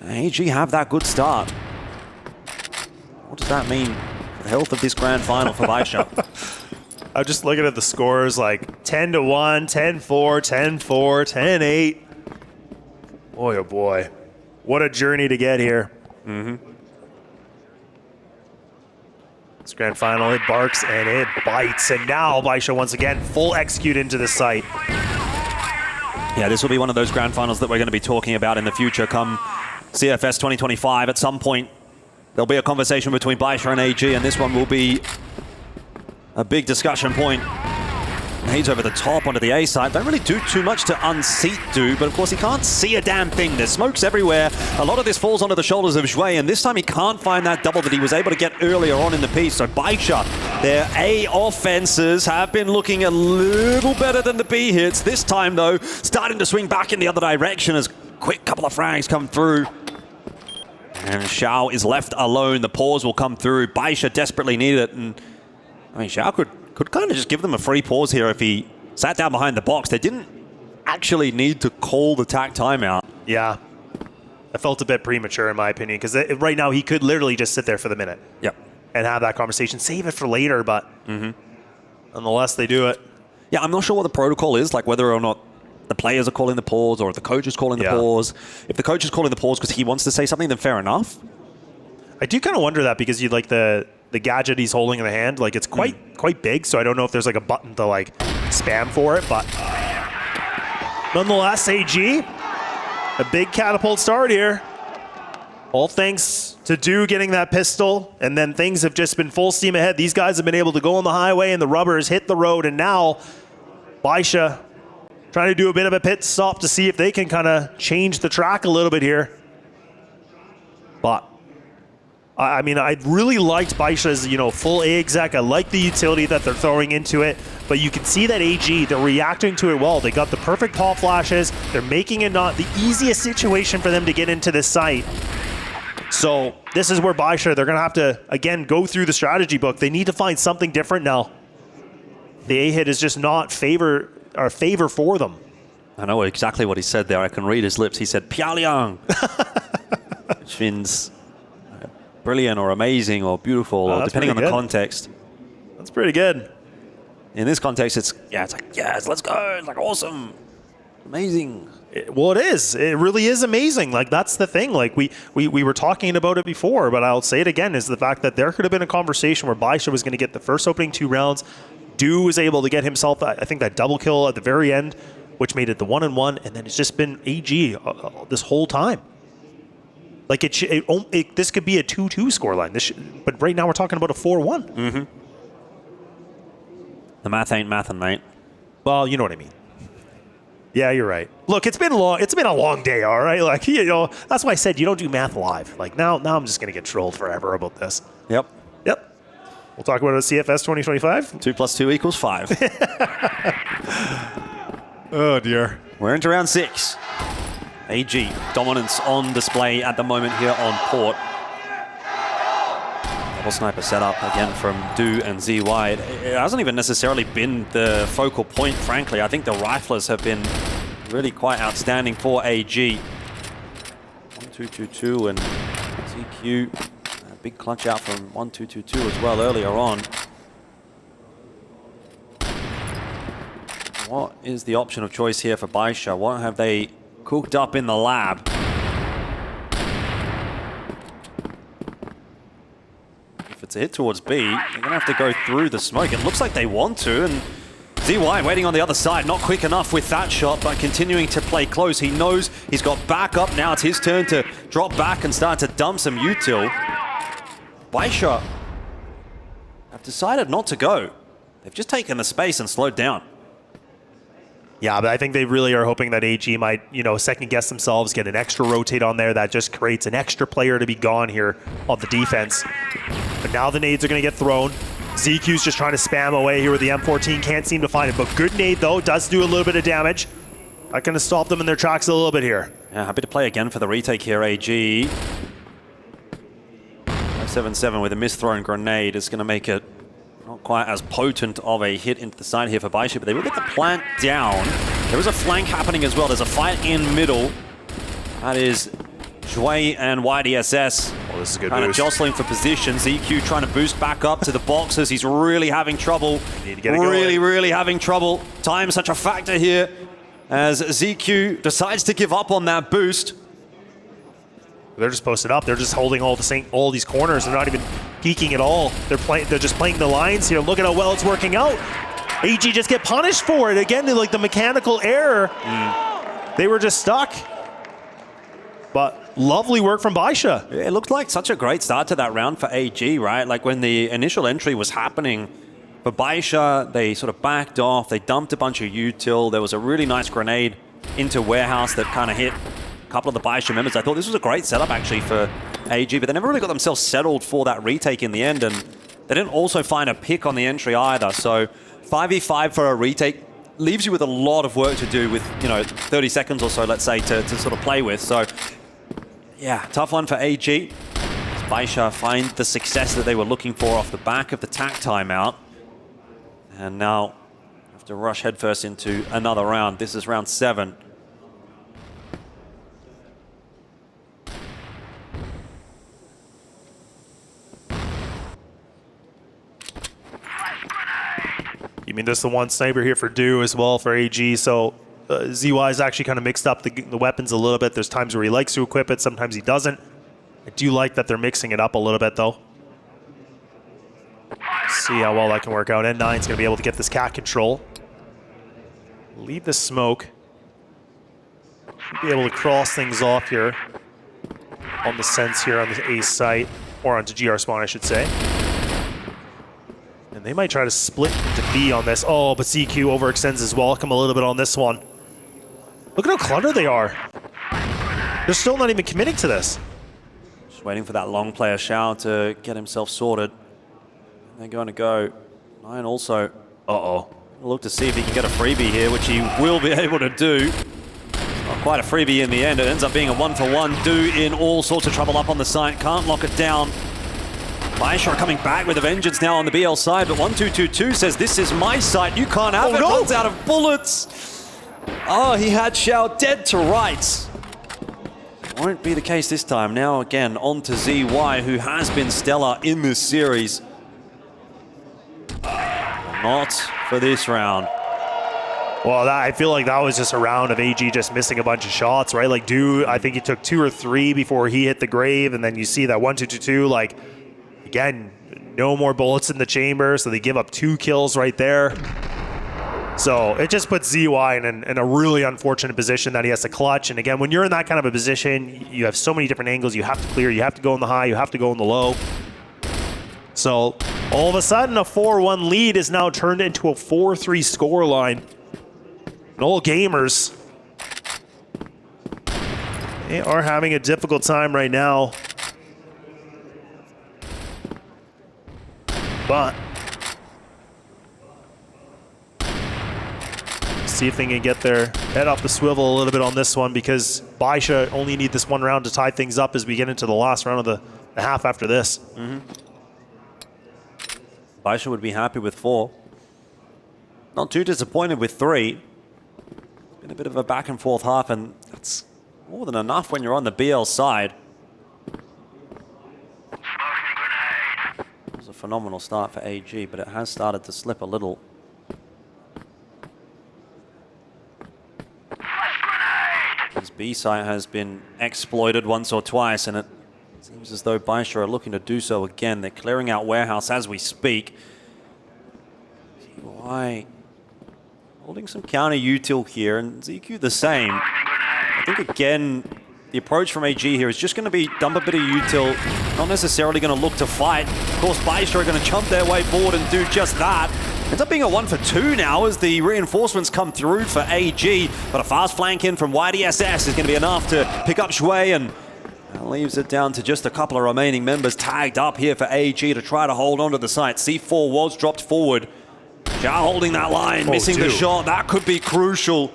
AG have that good start. What does that mean? The health of this grand final for Baisha. I'm just looking at the scores, like 10-1, 10-4, 10-4, 10-8. Boy, oh boy. What a journey to get here. This grand final, it barks and it bites. And now Baisha once again full execute into the site. Yeah, this will be one of those grand finals that we're going to be talking about in the future come CFS 2025 at some point. There'll be a conversation between Baisha and AG, and this one will be a big discussion point. Nades over the top onto the A side. Don't really do too much to unseat Du, but of course he can't see a damn thing. There's smokes everywhere. A lot of this falls onto the shoulders of Zhuai, and this time he can't find that double that he was able to get earlier on in the piece. So Baisha, their A offenses have been looking a little better than the B hits. This time though, starting to swing back in the other direction as quick couple of frags come through. And Xiao is left alone. The pause will come through. Baisha desperately needed it. And I mean, Xiao could kind of just give them a free pause here if he sat down behind the box. They didn't actually need to call the TAC timeout. Yeah. I felt a bit premature in my opinion, because right now he could literally just sit there for the minute. Yep. And have that conversation. Save it for later, but nonetheless, they do it. Yeah, I'm not sure what the protocol is, like whether or not the players are calling the pause or if the coach is calling the pause. If the coach is calling the pause because he wants to say something, then fair enough. I do kind of wonder that, because you like the gadget he's holding in the hand, like it's quite big, so I don't know if there's like a button to like spam for it, but nonetheless, AG, a big catapult start here. All thanks to Du getting that pistol, and then things have just been full steam ahead. These guys have been able to go on the highway and the rubbers hit the road, and now Baisha trying to do a bit of a pit stop to see if they can kind of change the track a little bit here. But I mean, I really liked Baisha's, full A exec. I like the utility that they're throwing into it, but you can see that AG, they're reacting to it well. They got the perfect pop flashes. They're making it not the easiest situation for them to get into this site. So this is where Baisha, they're going to have to, again, go through the strategy book. They need to find something different now. The A hit is just not favor for them. I know exactly what he said there. I can read his lips. He said Piaoliang, which means brilliant or amazing or beautiful, or depending on the context. That's pretty good. In this context, it's like, yes, let's go. It's like awesome, amazing. Well, it is. It really is amazing. Like, that's the thing. Like, we were talking about it before, but I'll say it again, is the fact that there could have been a conversation where Baisha was going to get the first opening 2 rounds. Du was able to get himself, I think, that double kill at the very end, which made it the 1-1, and then it's just been AG this whole time. Like, this could be a 2-2 scoreline, but right now we're talking about a 4-1. The math ain't mathin', mate. Well, you know what I mean. Yeah, you're right. Look, it's been a long day, all right? Like, that's why I said you don't do math live. Like, now I'm just going to get trolled forever about this. Yep. We'll talk about it at CFS 2025. 2 + 2 = 5. Oh, dear. We're into round 6. AG, dominance on display at the moment here on Port. Double sniper setup again from Du and ZY. It hasn't even necessarily been the focal point, frankly. I think the riflers have been really quite outstanding for AG. 1-2-2-2 and ZQ. A big clutch out from 1-2-2-2 as well earlier on. What is the option of choice here for Baisha? What have they cooked up in the lab? If it's a hit towards B, they're going to have to go through the smoke. It looks like they want to, and ZY waiting on the other side. Not quick enough with that shot, but continuing to play close. He knows he's got backup. Now it's his turn to drop back and start to dump some util. Baisha have decided not to go. They've just taken the space and slowed down. Yeah, but I think they really are hoping that AG might, second guess themselves, get an extra rotate on there that just creates an extra player to be gone here on the defense. But now the nades are going to get thrown. ZQ's just trying to spam away here with the M14. Can't seem to find it, but good nade though. Does do a little bit of damage. Not going to stop them in their tracks a little bit here. Yeah, happy to play again for the retake here, AG. 577 with a misthrown grenade is going to make it not quite as potent of a hit into the side here for Baisha, but they will get the plant down. There is a flank happening as well. There's a fight in middle. That is Zhuai and YDSS. Oh, this is a good kind boost. of jostling for position. ZQ trying to boost back up to the boxes. He's really having trouble. Need to get it really having trouble. Time such a factor here as ZQ decides to give up on that boost. They're just posted up. They're just holding all these corners. They're not even peeking at all. They're just playing the lines here. Look at how well it's working out. AG just get punished for it. Again, like the mechanical error. They were just stuck. But lovely work from Baisha. It looked like such a great start to that round for AG, right? Like when the initial entry was happening, For Baisha, they sort of backed off. They dumped a bunch of util. There was a really nice grenade into warehouse that kind of hit a couple of the Baisha members. I thought this was a great setup actually for AG, but they never really got themselves settled for that retake in the end, and they didn't also find a pick on the entry either. So 5v5 for a retake leaves you with a lot of work to do with, 30 seconds or so, let's say, to sort of play with. So yeah, tough one for AG. Baisha find the success that they were looking for off the back of the TAC timeout. And now have to rush headfirst into another round. This is round 7. You mean there's the one sniper here for Do as well for AG, so ZY is actually kind of mixed up the weapons a little bit. There's times where he likes to equip it, sometimes he doesn't. I do like that they're mixing it up a little bit though. See how well that can work out. N9's going to be able to get this cat control. Leave the smoke. Should be able to cross things off here on the sense here on the A site, or onto GR spawn I should say. And they might try to split into B on this. Oh, but ZQ overextends his welcome a little bit on this one. Look at how cluttered they are. They're still not even committing to this. Just waiting for that long player Shao to get himself sorted. They're going to go. Nine also, look to see if he can get a freebie here, which he will be able to do. Not quite a freebie in the end. It ends up being a 1-for-1. Do in all sorts of trouble up on the site. Can't lock it down. Baisha coming back with a vengeance now on the BL side, but 1222 says, this is my site, you can't have it. Runs out of bullets. Oh, he had Shao dead to rights. Won't be the case this time. Now again, on to ZY, who has been stellar in this series. Not for this round. Well, I feel like that was just a round of AG just missing a bunch of shots, right? Like, I think he took 2 or 3 before he hit the grave, and then you see that 1-2-2-2, like, again, no more bullets in the chamber, so they give up 2 kills right there. So it just puts ZY in a really unfortunate position that he has to clutch. And again, when you're in that kind of a position, you have so many different angles you have to clear. You have to go in the high, you have to go in the low. So all of a sudden, a 4-1 lead is now turned into a 4-3 scoreline. And all gamers, they are having a difficult time right now. But see if they can get their head off the swivel a little bit on this one, because Baisha only need this one round to tie things up as we get into the last round of the half after this. Baisha would be happy with 4. Not too disappointed with 3. Been a bit of a back and forth half, and that's more than enough when you're on the BL side. It was a phenomenal start for AG, but it has started to slip a little. His B site has been exploited once or twice, and it seems as though Baisha are looking to do so again. They're clearing out warehouse as we speak. Why? Holding some counter util here, and ZQ the same. I think again, the approach from AG here is just going to be dump a bit of util, not necessarily going to look to fight. Of course, Baisha are going to jump their way forward and do just that. Ends up being a 1-for-2 now as the reinforcements come through for AG, but a fast flank in from YDSS is going to be enough to pick up Shui, and that leaves it down to just a couple of remaining members tagged up here for AG to try to hold on to the site. C4 was dropped forward. Xiao holding that line, missing the shot. That could be crucial.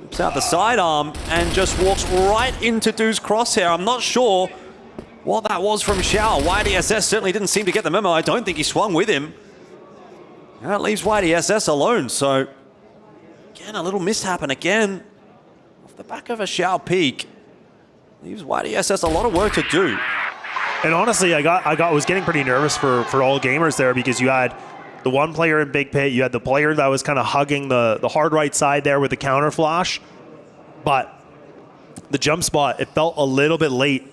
Whips out the sidearm and just walks right into Do's crosshair. I'm not sure what that was from Xiao. YDSS certainly didn't seem to get the memo. I don't think he swung with him. And that leaves YDSS alone. So, again, a little mishap, and again, off the back of a Xiao peak, leaves YDSS a lot of work to do. And honestly, I was getting pretty nervous for all gamers there, because you had the one player in Big Pit, you had the player that was kind of hugging the hard right side there with the counter flash, but the jump spot, it felt a little bit late.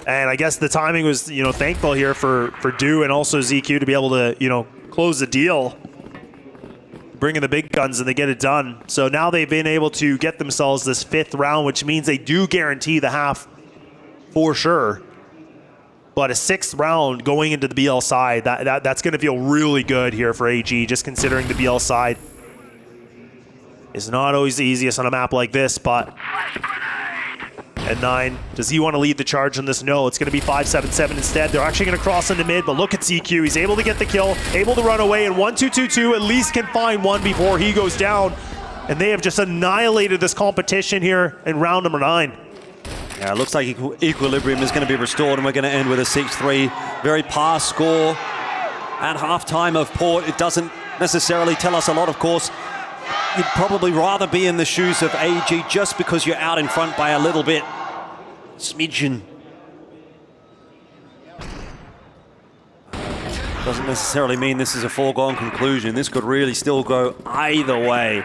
And I guess the timing was, thankful here for Do and also ZQ to be able to, close the deal, bring in the big guns, and they get it done. So now they've been able to get themselves this 5th round, which means they do guarantee the half for sure. But a 6th round going into the BL side, that's going to feel really good here for AG, just considering the BL side is not always the easiest on a map like this, but at 9, does he want to lead the charge on this? No, it's going to be 5-7-7 instead. They're actually going to cross into mid, but look at CQ. He's able to get the kill, able to run away, and 1-2-2-2 at least can find one before he goes down. And they have just annihilated this competition here in round number 9. Yeah, it looks like equilibrium is going to be restored, and we're going to end with a 6-3. Very par score at halftime of Port. It doesn't necessarily tell us a lot, of course. You'd probably rather be in the shoes of AG just because you're out in front by a little bit. Smidgen. Doesn't necessarily mean this is a foregone conclusion. This could really still go either way.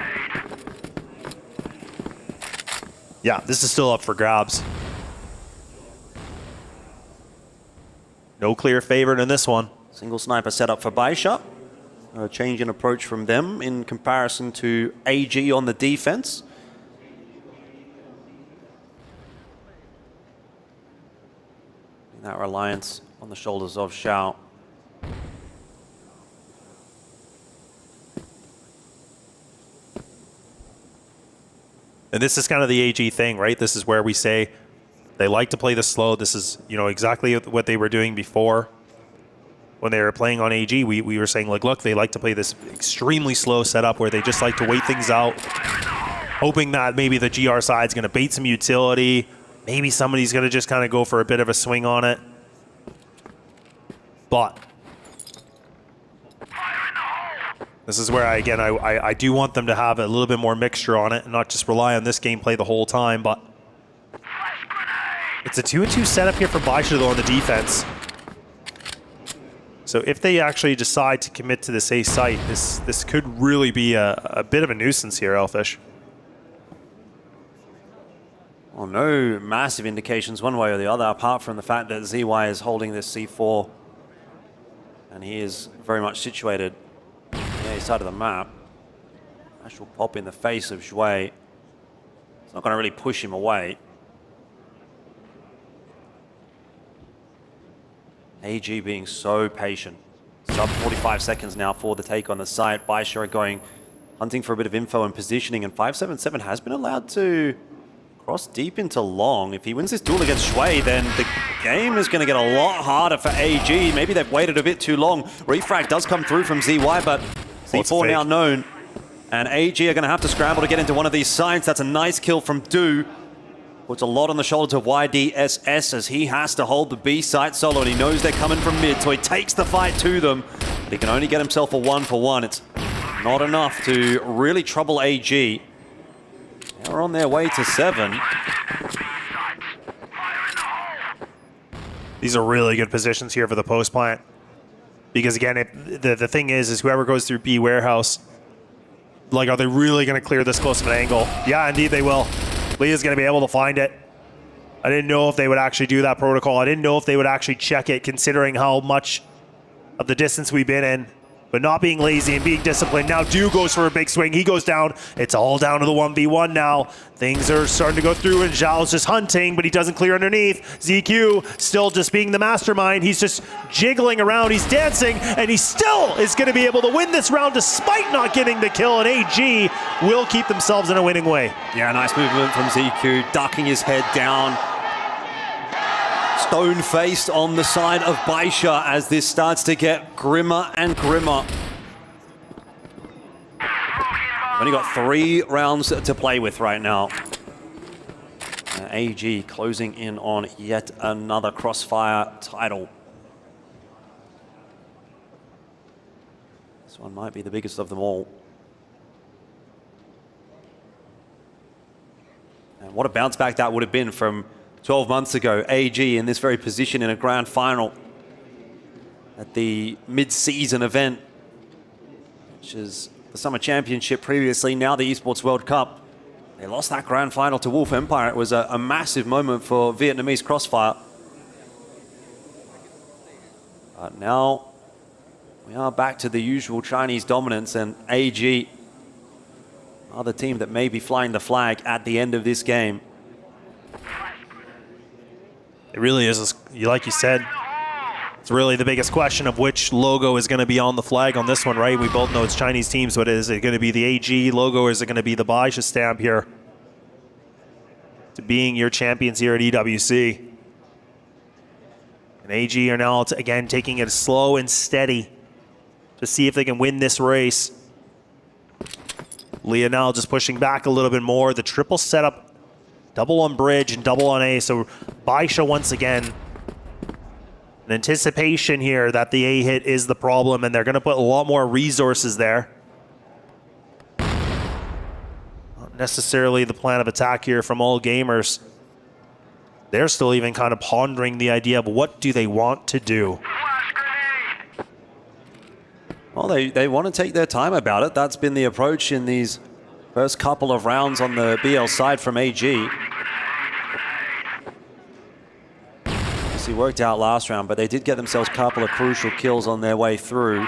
Yeah, this is still up for grabs. No clear favorite in this one. Single sniper set up for Baisha. A change in approach from them in comparison to AG on the defense. That reliance on the shoulders of Xiao. And this is kind of the AG thing, right? This is where we say they like to play this slow. This is, you know, exactly what they were doing before. When they were playing on AG, we were saying, like, look, they like to play this extremely slow setup where they just like to wait things out, hoping that maybe the GR side's going to bait some utility. Maybe somebody's going to just kind of go for a bit of a swing on it. But this is where, I do want them to have a little bit more mixture on it and not just rely on this gameplay the whole time. But it's a 2-2 setup here for Baisha, though, on the defense. So if they actually decide to commit to this A site, this could really be a bit of a nuisance here, Elfish. Well, no massive indications one way or the other, apart from the fact that ZY is holding this C4. And he is very much situated on the A side of the map. Actual pop in the face of Shui. It's not going to really push him away. AG being so patient. Sub 45 seconds now for the take on the site. Baisha going, hunting for a bit of info and positioning, and 577 has been allowed to cross deep into long. If he wins this duel against Shui, then the game is going to get a lot harder for AG. Maybe they've waited a bit too long. Refrag does come through from ZY, but C4 now known. And AG are going to have to scramble to get into one of these sites. That's a nice kill from Du. Puts a lot on the shoulders of YDSS as he has to hold the B site solo, and he knows they're coming from mid, so he takes the fight to them. But he can only get himself a 1-for-1. It's not enough to really trouble AG. They're on their way to 7. These are really good positions here for the post plant. Because again, the thing is whoever goes through B warehouse, like, are they really going to clear this close of an angle? Yeah, indeed they will. Leah's going to be able to find it. I didn't know if they would actually do that protocol. I didn't know if they would actually check it, considering how much of the distance we've been in. But not being lazy and being disciplined. Now Du goes for a big swing. He goes down. It's all down to the 1v1 now. Things are starting to go through, and Zhao's just hunting, but he doesn't clear underneath. ZQ still just being the mastermind. He's just jiggling around. He's dancing, and he still is going to be able to win this round despite not getting the kill, and AG will keep themselves in a winning way. Yeah, nice movement from ZQ, ducking his head down. Stone-faced on the side of Baisha as this starts to get grimmer and grimmer. We've only got 3 rounds to play with right now. AG closing in on yet another Crossfire title. This one might be the biggest of them all. And what a bounce back that would have been from 12 months ago. AG in this very position in a grand final at the mid-season event, which is the Summer Championship previously, now the Esports World Cup. They lost that grand final to Wolf Empire. It was a massive moment for Vietnamese Crossfire. But now we are back to the usual Chinese dominance, and AG are the team that may be flying the flag at the end of this game. It really is, like you said, It's really the biggest question of which logo is going to be on the flag on this one, right? We both know it's Chinese teams, but is it going to be the AG logo or is it going to be the Baisha stamp here to being your champions here at EWC? And AG are now, again, taking it slow and steady to see if they can win this race. Leah now just pushing back a little bit more. The triple setup, double on bridge and double on A. So Baisha once again, an anticipation here that the A hit is the problem, and they're going to put a lot more resources there. Not necessarily the plan of attack here from all gamers. They're still even kind of pondering the idea of what do they want to do. Well, they want to take their time about it. That's been the approach in these first couple of rounds on the BL side from AG. He worked out last round, but they did get themselves a couple of crucial kills on their way through.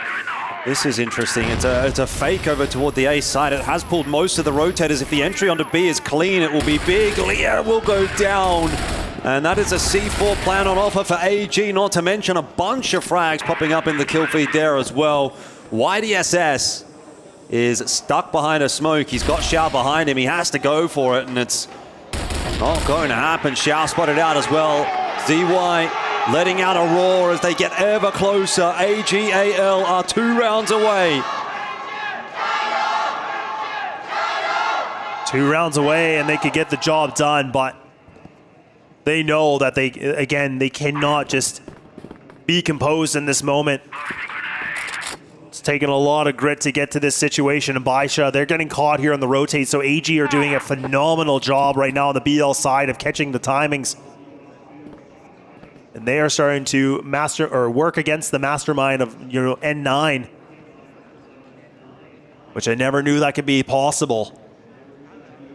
This is interesting. It's a fake over toward the A side. It has pulled most of the rotators. If the entry onto B is clean, it will be big. Leah will go down. And that is a C4 plan on offer for AG, not to mention a bunch of frags popping up in the kill feed there as well. YDSS is stuck behind a smoke. He's got Xiao behind him. He has to go for it, and it's not going to happen. Xiao spotted out as well. ZY letting out a roar as they get ever closer. AGAL are 2 rounds away. 2 rounds away and they could get the job done, but they know that they cannot just be composed in this moment. It's taken a lot of grit to get to this situation. And Baisha, they're getting caught here on the rotate, so AG are doing a phenomenal job right now on the BL side of catching the timings. And they are starting to work against the mastermind of N9, which I never knew that could be possible,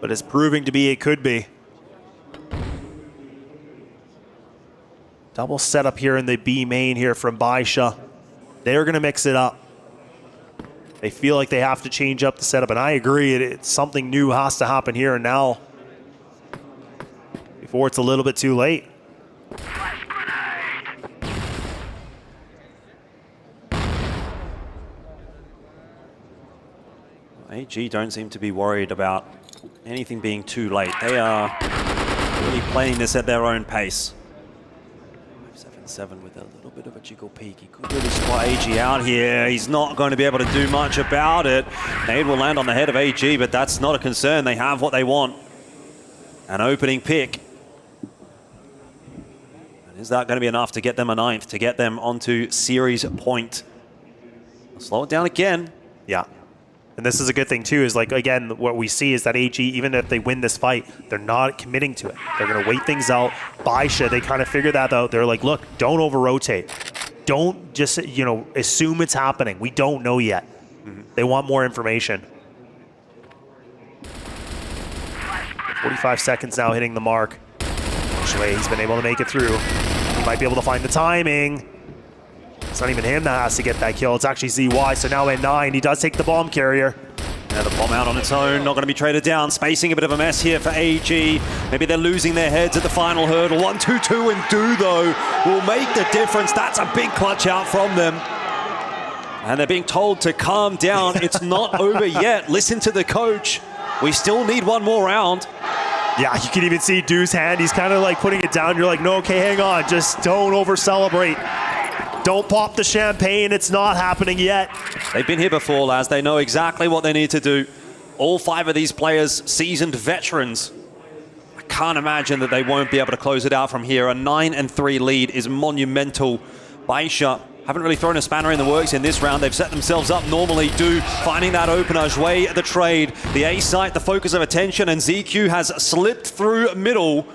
but it's proving to be it could be. Double setup here in the B main here from Baisha. They're going to mix it up. They feel like they have to change up the setup, and I agree. It's something new has to happen here and now before it's a little bit too late. AG don't seem to be worried about anything being too late. They are really playing this at their own pace. 5-7-7 with a little bit of a jiggle peek. He could really spot AG out here. He's not going to be able to do much about it. Nade will land on the head of AG, but that's not a concern. They have what they want. An opening pick. And is that going to be enough to get them a 9th, to get them onto series point? I'll slow it down again. Yeah. And this is a good thing too, is like, again, what we see is that AG, even if they win this fight, they're not committing to it. They're going to wait things out. Baisha, they kind of figure that out. They're like, look, don't over-rotate. Don't just, assume it's happening. We don't know yet. They want more information. 45 seconds now hitting the mark. Actually, he's been able to make it through. He might be able to find the timing. It's not even him that has to get that kill. It's actually ZY. So now at 9, he does take the bomb carrier. Yeah, the bomb out on its own, not going to be traded down. Spacing a bit of a mess here for AG. Maybe they're losing their heads at the final hurdle. 1-2-2 and do, though, will make the difference. That's a big clutch out from them. And they're being told to calm down. It's not over yet. Listen to the coach. We still need one more round. Yeah, you can even see Du's hand. He's kind of like putting it down. You're like, no, okay, hang on. Just don't over-celebrate. Don't pop the champagne. It's not happening yet. They've been here before, lads. They know exactly what they need to do. All 5 of these players, seasoned veterans. I can't imagine that they won't be able to close it out from here. A 9-3 lead is monumental. Baisha haven't really thrown a spanner in the works in this round. They've set themselves up normally. Do finding that opener. Jouer the trade. The A site, the focus of attention, and ZQ has slipped through middle.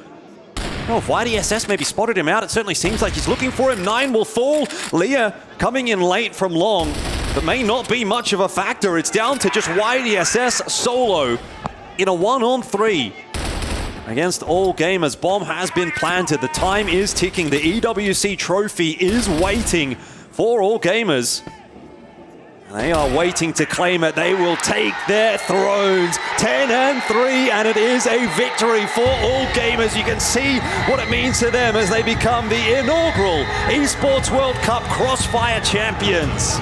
Oh, if YDSS maybe spotted him out, it certainly seems like he's looking for him. 9 will fall. Leah coming in late from long, but may not be much of a factor. It's down to just YDSS solo in a 1-on-3 against all gamers. Bomb has been planted. The time is ticking. The EWC trophy is waiting for all gamers. They are waiting to claim it. They will take their thrones. 10-3, and it is a victory for all gamers. You can see what it means to them as they become the inaugural Esports World Cup Crossfire champions.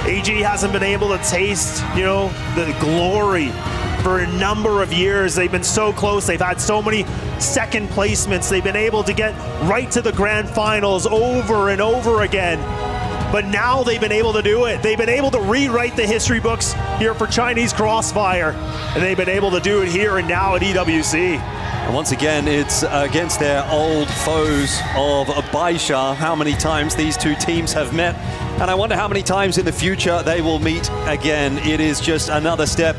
AG hasn't been able to taste, the glory for a number of years. They've been so close. They've had so many second placements. They've been able to get right to the grand finals over and over again. But now they've been able to do it. They've been able to rewrite the history books here for Chinese Crossfire. And they've been able to do it here and now at EWC. And once again, it's against their old foes of Baisha, how many times these two teams have met. And I wonder how many times in the future they will meet again. It is just another step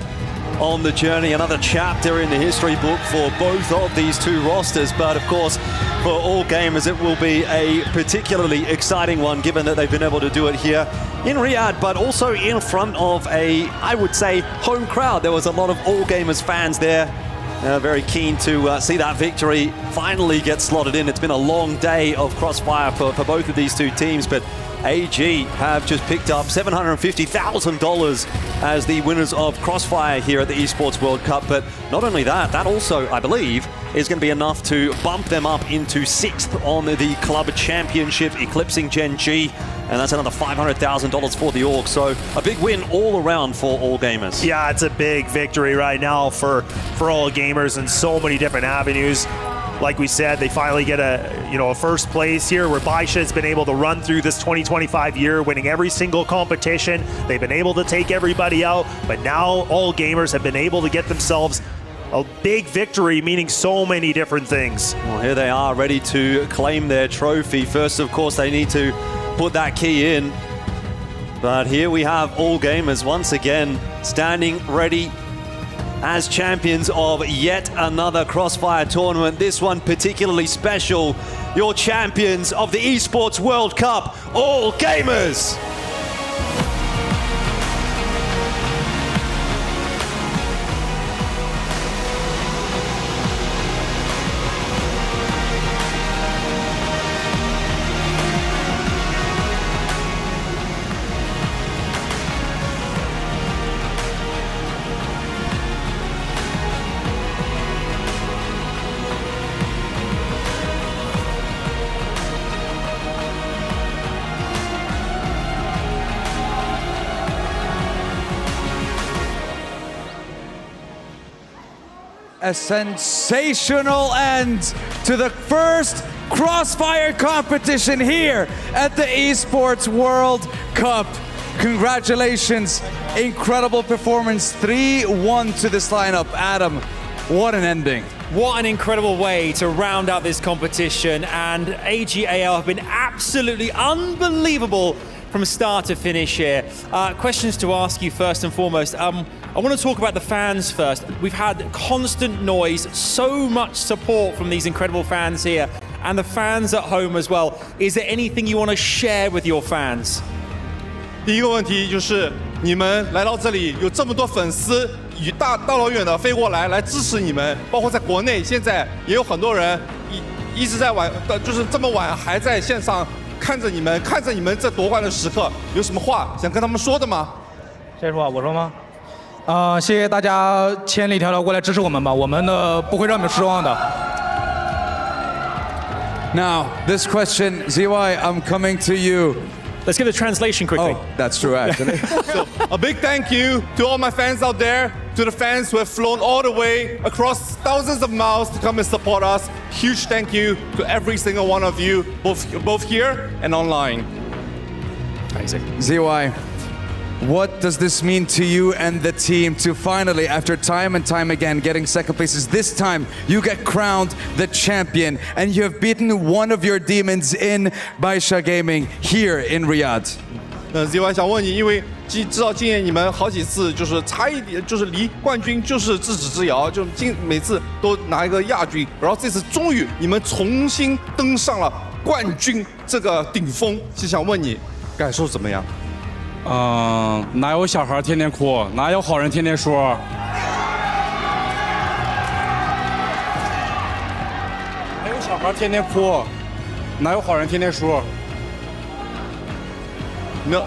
on the journey, another chapter in the history book for both of these two rosters. But of course, for all gamers, it will be a particularly exciting one, given that they've been able to do it here in Riyadh, but also in front of a, I would say, home crowd. There was a lot of all gamers fans there. Very keen to see that victory finally get slotted in. It's been a long day of Crossfire for both of these two teams, but AG have just picked up $750,000 as the winners of Crossfire here at the Esports World Cup. But not only that, that also, I believe, is going to be enough to bump them up into 6th on the club championship, eclipsing Gen G. And that's another $500,000 for the org. So a big win all around for all gamers. Yeah, it's a big victory right now for all gamers in so many different avenues. Like we said, they finally get a first place here, where Baisha has been able to run through this 2025 year, winning every single competition. They've been able to take everybody out, but now all gamers have been able to get themselves a big victory, meaning so many different things. Well, here they are, ready to claim their trophy. First, of course, they need to put that key in. But here we have all gamers once again standing ready as champions of yet another Crossfire tournament. This one particularly special. Your champions of the Esports World Cup, all gamers. A sensational end to the first Crossfire competition here at the Esports World Cup. Congratulations, incredible performance, 3-1 to this lineup. Adam, what an ending. What an incredible way to round out this competition, and AGAL have been absolutely unbelievable from start to finish here. Questions to ask you first and foremost. I want to talk about the fans first. We've had constant noise, so much support from these incredible fans here, and the fans at home as well. Is there anything you want to share with your fans? 第一个问题就是你们来到这里，有这么多粉丝大老远的飞过来支持你们，包括在国内，现在也有很多人一直在就是这么晚还在线上看着你们这夺冠的时刻，有什么话想跟他们说的吗？谁说？我说吗？谢谢大家千里迢迢过来支持我们吧，我们不会让你们失望的。Now, this question, ZY, I'm coming to you. Let's get the translation quickly. Oh, that's true, actually. So, a big thank you to all my fans out there, to the fans who have flown all the way across thousands of miles to come and support us. Huge thank you to every single one of you, both here and online. Isaac. ZY, what does this mean to you and the team to finally, after time and time again, getting second places, this time you get crowned the champion and you have beaten one of your demons in Baisha Gaming here in Riyadh? ZY 想问你，因为知道今年你们好几次就是差一点，就是离冠军就是咫尺之遥，就每次都拿一个亚军，然后这次终于你们重新登上了冠军这个顶峰，就想问你感受怎么样？哪有小孩天天哭，哪有好人天天说？哪有小孩天天哭，哪有好人天天说？No.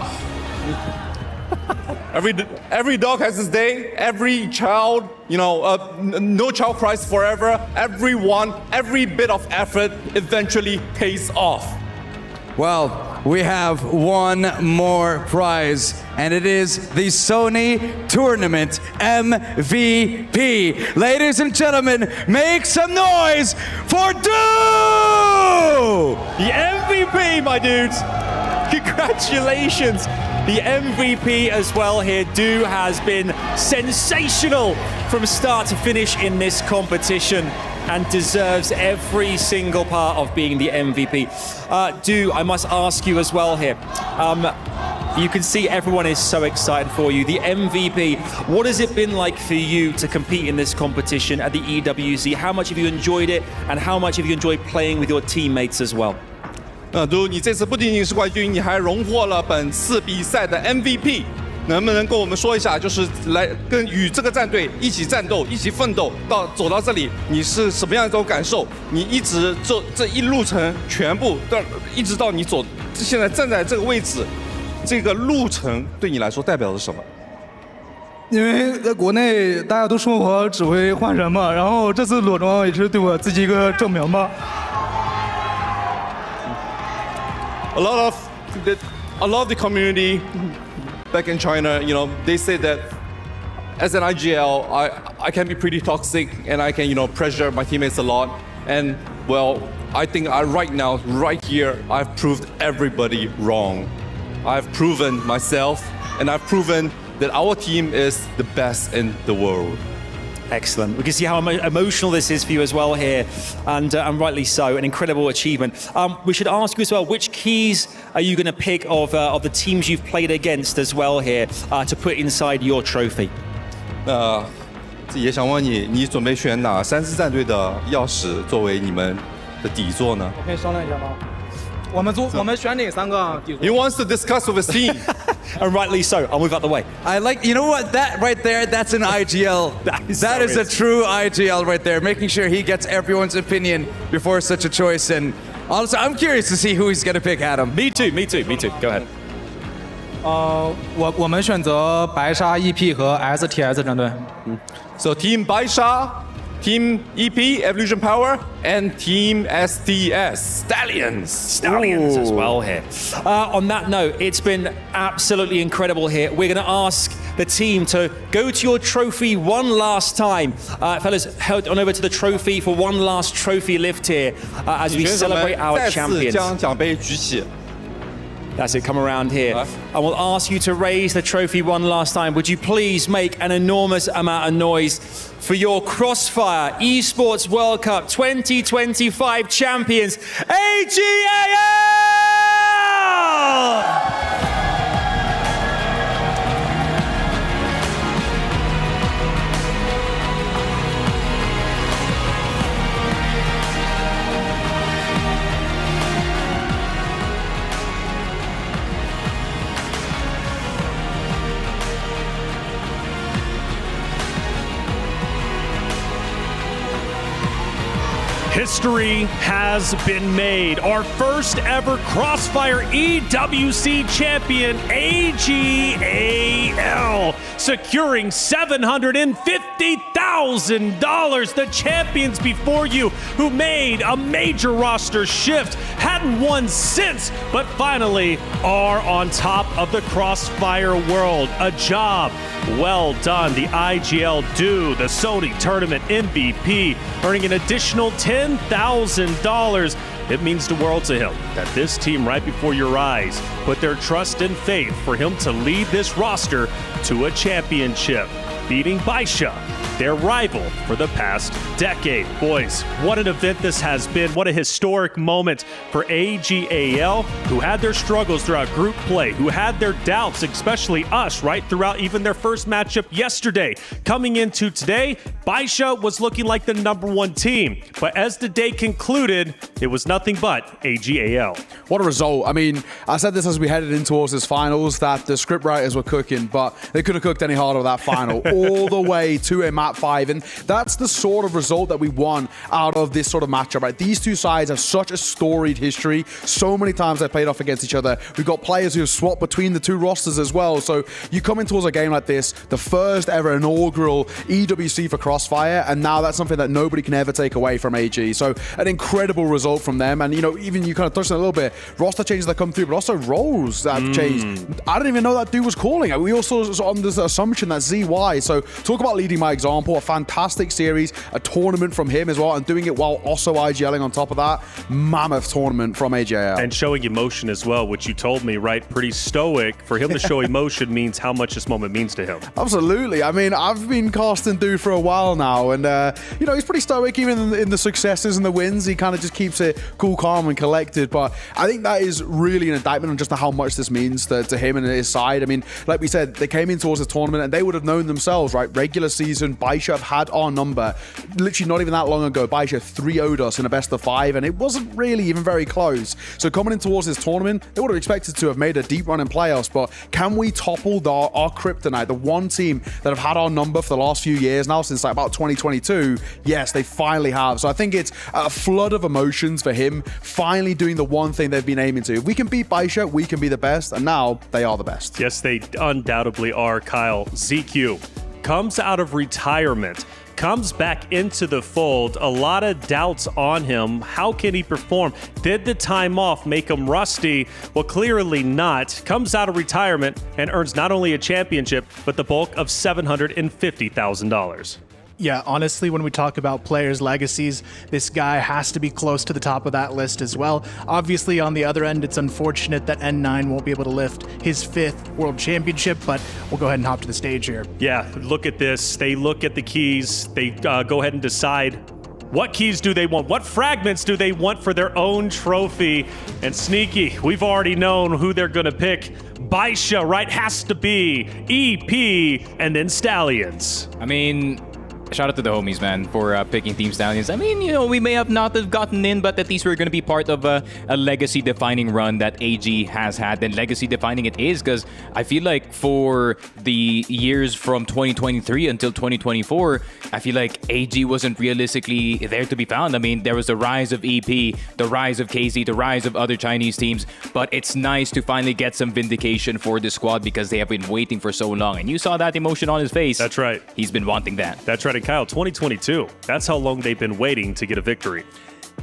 Every dog has its day. Every child, no child cries forever. Every bit of effort eventually pays off. Well, we have one more prize, and it is the Sony Tournament MVP. Ladies and gentlemen, make some noise for Do! The MVP, my dudes. Congratulations. The MVP as well here. Do has been sensational from start to finish in this competition and deserves every single part of being the MVP. Do, I must ask you as well here. You can see everyone is so excited for you. The MVP, what has it been like for you to compete in this competition at the EWC? How much have you enjoyed it, and how much have you enjoyed playing with your teammates as well? Do，你这次不仅仅是冠军，你还荣获了本次比赛的 MVP。能不能跟我们说一下，就是来与这个战队一起战斗、一起奋斗，走到这里，你是什么样一种感受？你一直这一路程全部一直到你现在站在这个位置，这个路程对你来说代表着什么？因为在国内大家都说我只会换人嘛，然后这次裸装也是对我自己一个证明吧。A lot of the community back in China, they say that as an IGL, I can be pretty toxic and I can, pressure my teammates a lot. And well, I think right now, right here, I've proved everybody wrong. I've proven myself, and I've proven that our team is the best in the world. Excellent. We can see how emotional this is for you as well here, and rightly so, an incredible achievement. We should ask you as well, which keys are you going to pick of the teams you've played against as well here to put inside your trophy? 也想问你，你准备选哪3支战队的钥匙作为你们的底座呢？我可以商量一下吗？我们选哪3个底座 He wants to discuss with his team. And rightly so. I'll move out the way. I like, you know what, that right there, that's an IGL. that is a true IGL right there, making sure he gets everyone's opinion before such a choice. And honestly, I'm curious to see who he's going to pick, Adam. Me too. Go ahead. 我们选择白沙 EP 和 STS 战队。So Team Baisha, Team EP, Evolution Power, and Team STS, Stallions as well here. On that note, it's been absolutely incredible here. We're going to ask the team to go to your trophy one last time. Fellas, head on over to the trophy for one last trophy lift here as we celebrate our champions. 将奖杯举起。 That's it, come around here. I will ask you to raise the trophy one last time. Would you please make an enormous amount of noise for your Crossfire Esports World Cup 2025 champions, AGAL! History has been made. Our first ever Crossfire EWC champion, AGAL, securing $750,000. The champions before you who made a major roster shift, hadn't won since, but finally are on top of the Crossfire world. A job well done. The IGL Do, the Sony Tournament MVP, earning an additional $10,000. It means the world to him that this team right before your eyes put their trust and faith for him to lead this roster to a championship, beating Baisha, their rival for the past decade. Boys, what an event this has been. What a historic moment for AGAL, who had their struggles throughout group play, who had their doubts, especially us, right, throughout even their first matchup yesterday. Coming into today, Baisha was looking like the #1 team, but as the day concluded, it was nothing but AGAL. What a result. I mean, I said this as we headed in towards this finals, that the scriptwriters were cooking, but they could have cooked any harder with that final. All the way to a match that 5. And that's the sort of result that we want out of this sort of matchup, right? These two sides have such a storied history. So many times they played off against each other. We've got players who have swapped between the two rosters as well. So you come in towards a game like this, the first ever inaugural EWC for Crossfire, and now that's something that nobody can ever take away from AG. So an incredible result from them. And, you know, even you kind of touched on it a little bit, roster changes that come through, but also roles that have changed. I didn't even know that dude was calling. We also was on this assumption that ZY. So talk about leading by example, a fantastic series, a tournament from him as well, and doing it while also IGLing on top of that. Mammoth tournament from AJL. And showing emotion as well, which you told me, right? Pretty stoic. For him to show emotion means how much this moment means to him. Absolutely. I mean, I've been casting dude for a while now, and you know, he's pretty stoic even in the successes and the wins. He kind of just keeps it cool, calm, and collected. But I think that is really an indictment on just how much this means to him and his side. I mean, like we said, they came in towards the tournament and they would have known themselves, right? Regular season, Baisha have had our number. Literally not even that long ago, Baisha 3-0'd us in a best of 5, and it wasn't really even very close. So coming in towards this tournament, they would have expected to have made a deep run in playoffs, but can we topple our kryptonite, the one team that have had our number for the last few years now, since like about 2022? Yes, they finally have. So I think it's a flood of emotions for him, finally doing the one thing they've been aiming to. If we can beat Baisha, we can be the best, and now they are the best. Yes, they undoubtedly are, Kyle. ZQ comes out of retirement, comes back into the fold. A lot of doubts on him. How can he perform? Did the time off make him rusty? Well, clearly not. Comes out of retirement and earns not only a championship, but the bulk of $750,000. Yeah, honestly, when we talk about players' legacies, this guy has to be close to the top of that list as well. Obviously, on the other end, it's unfortunate that N9 won't be able to lift his 5th World Championship, but we'll go ahead and hop to the stage here. Yeah, look at this. They look at the keys. They go ahead and decide what keys do they want? What fragments do they want for their own trophy? And Sneaky, we've already known who they're going to pick. Baisha, right? Has to be EP and then Stallions. I mean, shout out to the homies, man, for picking Team Stallions. I mean, you know, we may have not have gotten in, but at least we're going to be part of a legacy-defining run that AG has had. And legacy-defining it is, because I feel like for the years from 2023 until 2024, I feel like AG wasn't realistically there to be found. I mean, there was the rise of EP, the rise of KZ, the rise of other Chinese teams, but it's nice to finally get some vindication for the squad because they have been waiting for so long. And you saw that emotion on his face. That's right. He's been wanting that. That's right. Kyle, 2022. That's how long they've been waiting to get a victory.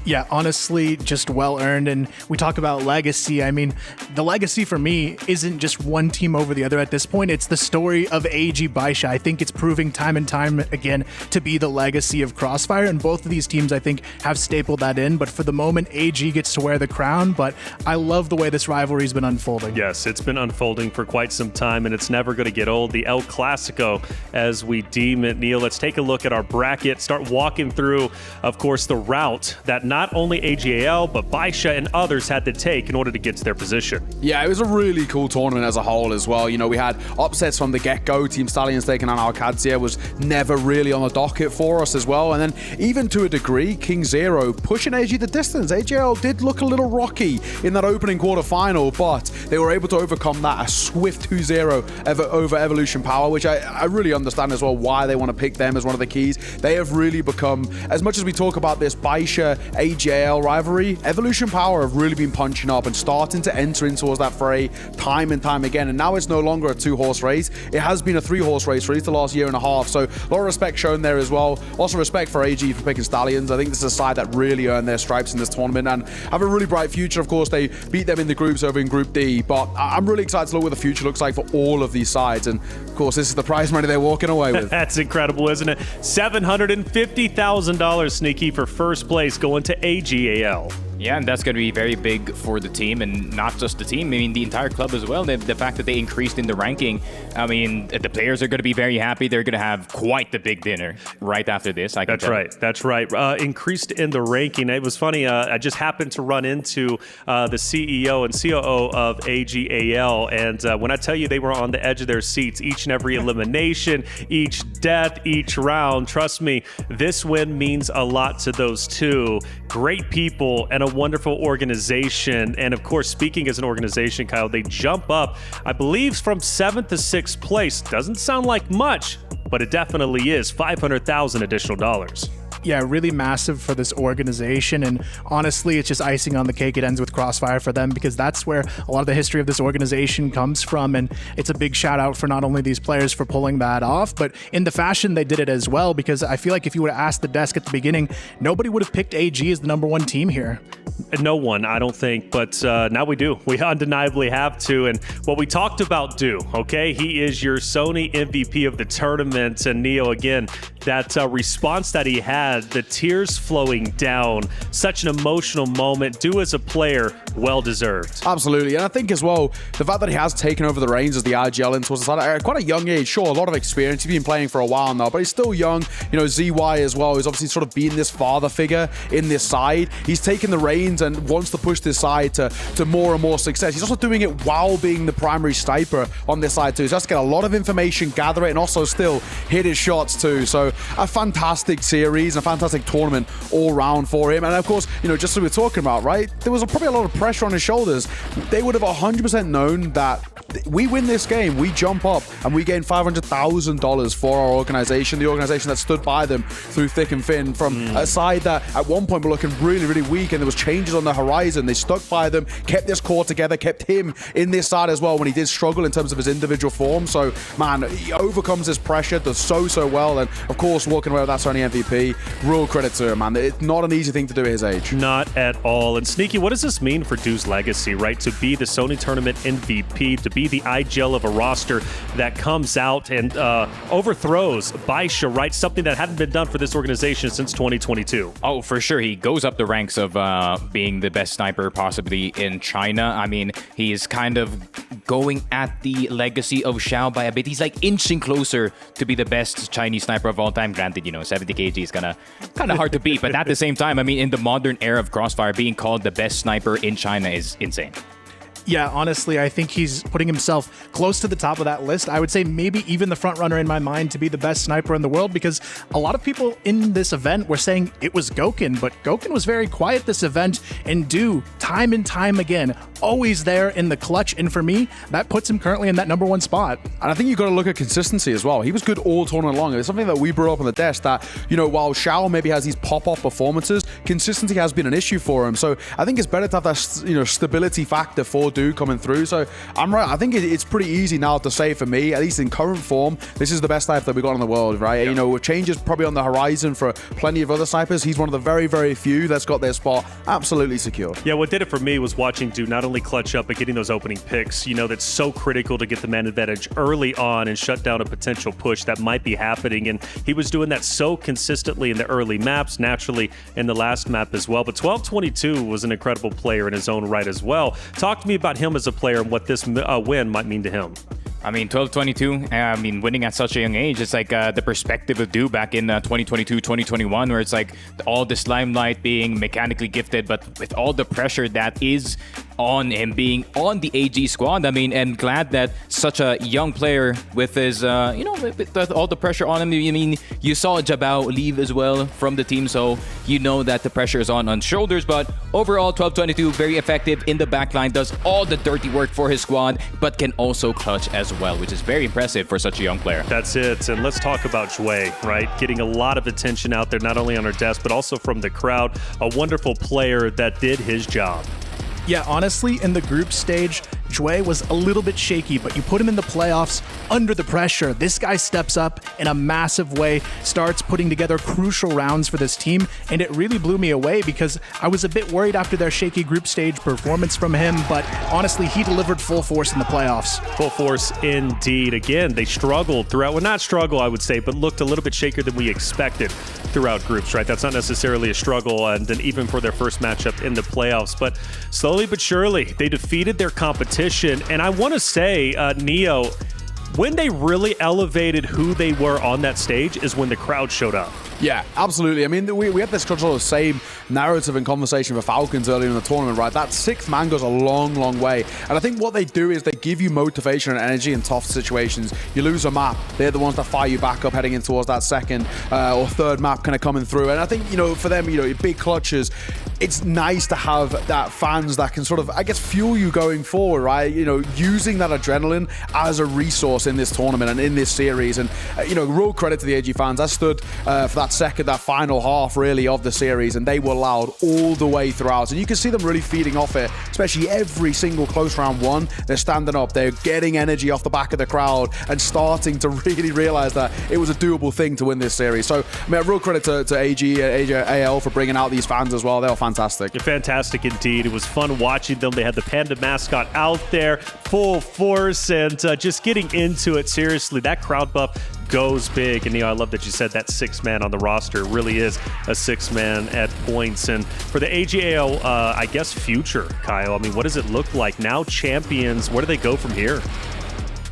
Yeah, honestly, just well-earned. And we talk about legacy. I mean, the legacy for me isn't just one team over the other at this point. It's the story of AG Baisha. I think it's proving time and time again to be the legacy of Crossfire. And both of these teams, I think, have stapled that in. But for the moment, AG gets to wear the crown. But I love the way this rivalry's been unfolding. Yes, it's been unfolding for quite some time, and it's never going to get old. The El Clasico, as we deem it. Neil, let's take a look at our bracket. Start walking through, of course, the route that not only AGAL, but Baisha and others had to take in order to get to their position. Yeah, it was a really cool tournament as a whole as well. You know, we had upsets from the get-go. Team Stallions taking on Alcadzia was never really on the docket for us as well. And then even to a degree, King Zero pushing AG the distance. AGL did look a little rocky in that opening quarterfinal, but they were able to overcome that. A swift 2-0 over Evolution Power, which I really understand as well why they want to pick them as one of the keys. They have really become, as much as we talk about this Baisha AGL rivalry, Evolution Power have really been punching up and starting to enter in towards that fray time and time again. And now it's no longer a 2-horse race. It has been a 3-horse race for at least the last year and a half. So a lot of respect shown there as well. Also respect for AG for picking Stallions. I think this is a side that really earned their stripes in this tournament and have a really bright future. Of course, they beat them in the groups over in Group D, but I'm really excited to look what the future looks like for all of these sides. And of course, this is the prize money they're walking away with. That's incredible, isn't it? $750,000, Sneaky, for first place going to AGAL. Yeah, and that's going to be very big for the team, and not just the team. I mean, the entire club as well. The fact that they increased in the ranking, I mean, the players are going to be very happy. They're going to have quite the big dinner right after this. That's right. Increased in the ranking. It was funny. I just happened to run into the CEO and COO of AGAL, and when I tell you they were on the edge of their seats, each and every elimination, each death, each round, trust me, this win means a lot to those two. Great people and a wonderful organization. And of course, speaking as an organization, Kyle, they jump up, I believe, from 7th to 6th place. Doesn't sound like much, but it definitely is $500,000 additional dollars. Yeah, really massive for this organization, and honestly, it's just icing on the cake. It ends with Crossfire for them because that's where a lot of the history of this organization comes from, and it's a big shout out for not only these players for pulling that off, but in the fashion they did it as well, because I feel like if you would have asked the desk at the beginning, nobody would have picked AG as the #1 team here. No one, I don't think, but now we do. We undeniably have to, and what we talked about do, okay? He is your Sony MVP of the tournament, and Neo, again, that response that he had, the tears flowing down, such an emotional moment. Do as a player, well deserved. Absolutely, and I think as well, the fact that he has taken over the reins as the IGL Insource at quite a young age. Sure, a lot of experience. He's been playing for a while now, but he's still young. You know, ZY as well is obviously sort of being this father figure in this side. He's taken the reins and wants to push this side to more and more success. He's also doing it while being the primary sniper on this side too. He's just get a lot of information, gather it, and also still hit his shots too. So a fantastic series, a fantastic tournament all round for him. And of course, you know, just as we were talking about, right, there was probably a lot of pressure on his shoulders. They would have 100% known that we win this game, we jump up and we gain $500,000 for our organization, the organization that stood by them through thick and thin, from a side that at one point were looking really, really weak and there was changes on the horizon. They stuck by them, kept this core together, kept him in this side as well when he did struggle in terms of his individual form. So, man, he overcomes this pressure, does so well, and of course, walking away with that Sony MVP, real credit to him, man. It's not an easy thing to do at his age. Not at all. And Sneaky, what does this mean for Du's legacy, right? To be the Sony Tournament MVP, to be the IGL of a roster that comes out and overthrows Baisha, right? Something that hadn't been done for this organization since 2022. Oh, for sure. He goes up the ranks of being the best sniper possibly in China. I mean, he is kind of going at the legacy of Xiao by a bit. He's like inching closer to be the best Chinese sniper of all time. Granted, you know, 70 kg is kind of hard to beat, but at the same time, I mean, in the modern era of Crossfire, being called the best sniper in China is insane. Yeah, honestly, I think he's putting himself close to the top of that list. I would say maybe even the front runner in my mind to be the best sniper in the world, because a lot of people in this event were saying it was Gouken, but Gouken was very quiet this event, and Du, time and time again, always there in the clutch, and for me, that puts him currently in that #1 spot. And I think you've got to look at consistency as well. He was good all tournament long. It's something that we brought up on the desk that, you know, while Xiao maybe has these pop-off performances, consistency has been an issue for him. So I think it's better to have that, you know, stability factor for Du coming through. So I'm right. I think it's pretty easy now to say for me, at least in current form, this is the best sniper that we got in the world, right? Yep. You know, with changes probably on the horizon for plenty of other snipers, he's one of the very, very few that's got their spot absolutely secured. Yeah, what did it for me was watching Du not only clutch up, but getting those opening picks. You know, that's so critical to get the man advantage early on and shut down a potential push that might be happening. And he was doing that so consistently in the early maps, naturally in the last map as well. But 1222 was an incredible player in his own right as well. Talk to me about him as a player and what this win might mean to him. I mean, 12-22, I mean, winning at such a young age, it's like the perspective of Du back in 2022, 2021, where it's like all this limelight being mechanically gifted, but with all the pressure that is on him being on the AG squad. I mean, and glad that such a young player with his, you know, with all the pressure on him. I mean, you saw Jabao leave as well from the team, so you know that the pressure is on shoulders. But overall, 1222, very effective in the backline, does all the dirty work for his squad, but can also clutch as well, which is very impressive for such a young player. That's it. And let's talk about Jue, right? Getting a lot of attention out there, not only on our desk, but also from the crowd. A wonderful player that did his job. Yeah, honestly, in the group stage, Jue was a little bit shaky, but you put him in the playoffs under the pressure. This guy steps up in a massive way, starts putting together crucial rounds for this team, and it really blew me away because I was a bit worried after their shaky group stage performance from him, but honestly, he delivered full force in the playoffs. Full force indeed. Again, they struggled throughout. Well, not struggle, I would say, but looked a little bit shakier than we expected throughout groups, right? That's not necessarily a struggle, and then even for their first matchup in the playoffs, but slowly but surely, they defeated their competition. And I want to say, Neo, when they really elevated who they were on that stage is when the crowd showed up. Yeah, absolutely. I mean, we had this sort of same narrative and conversation with Falcons earlier in the tournament, right? That sixth man goes a long, long way. And I think what they do is they give you motivation and energy in tough situations. You lose a map, they're the ones that fire you back up heading in towards that second or third map kind of coming through. And I think, for them, big clutches, it's nice to have that fans that can sort of, I guess, fuel you going forward, right? Using that adrenaline as a resource in this tournament and in this series. And, real credit to the AG fans. I stood for that final half, really, of the series, and they were loud all the way throughout. And you can see them really feeding off it, especially every single close round one. They're standing up, they're getting energy off the back of the crowd and starting to really realize that it was a doable thing to win this series. So, real credit to AG and AL for bringing out these fans as well. They were fantastic. Fantastic indeed. It was fun watching them. They had the Panda mascot out there, full force, and just getting into it. Seriously, that crowd buff goes big. And I love that you said that six man on the roster really is a six man at points. And for the AGAL, I guess future, Kyle, what does it look like now? Champions, where do they go from here?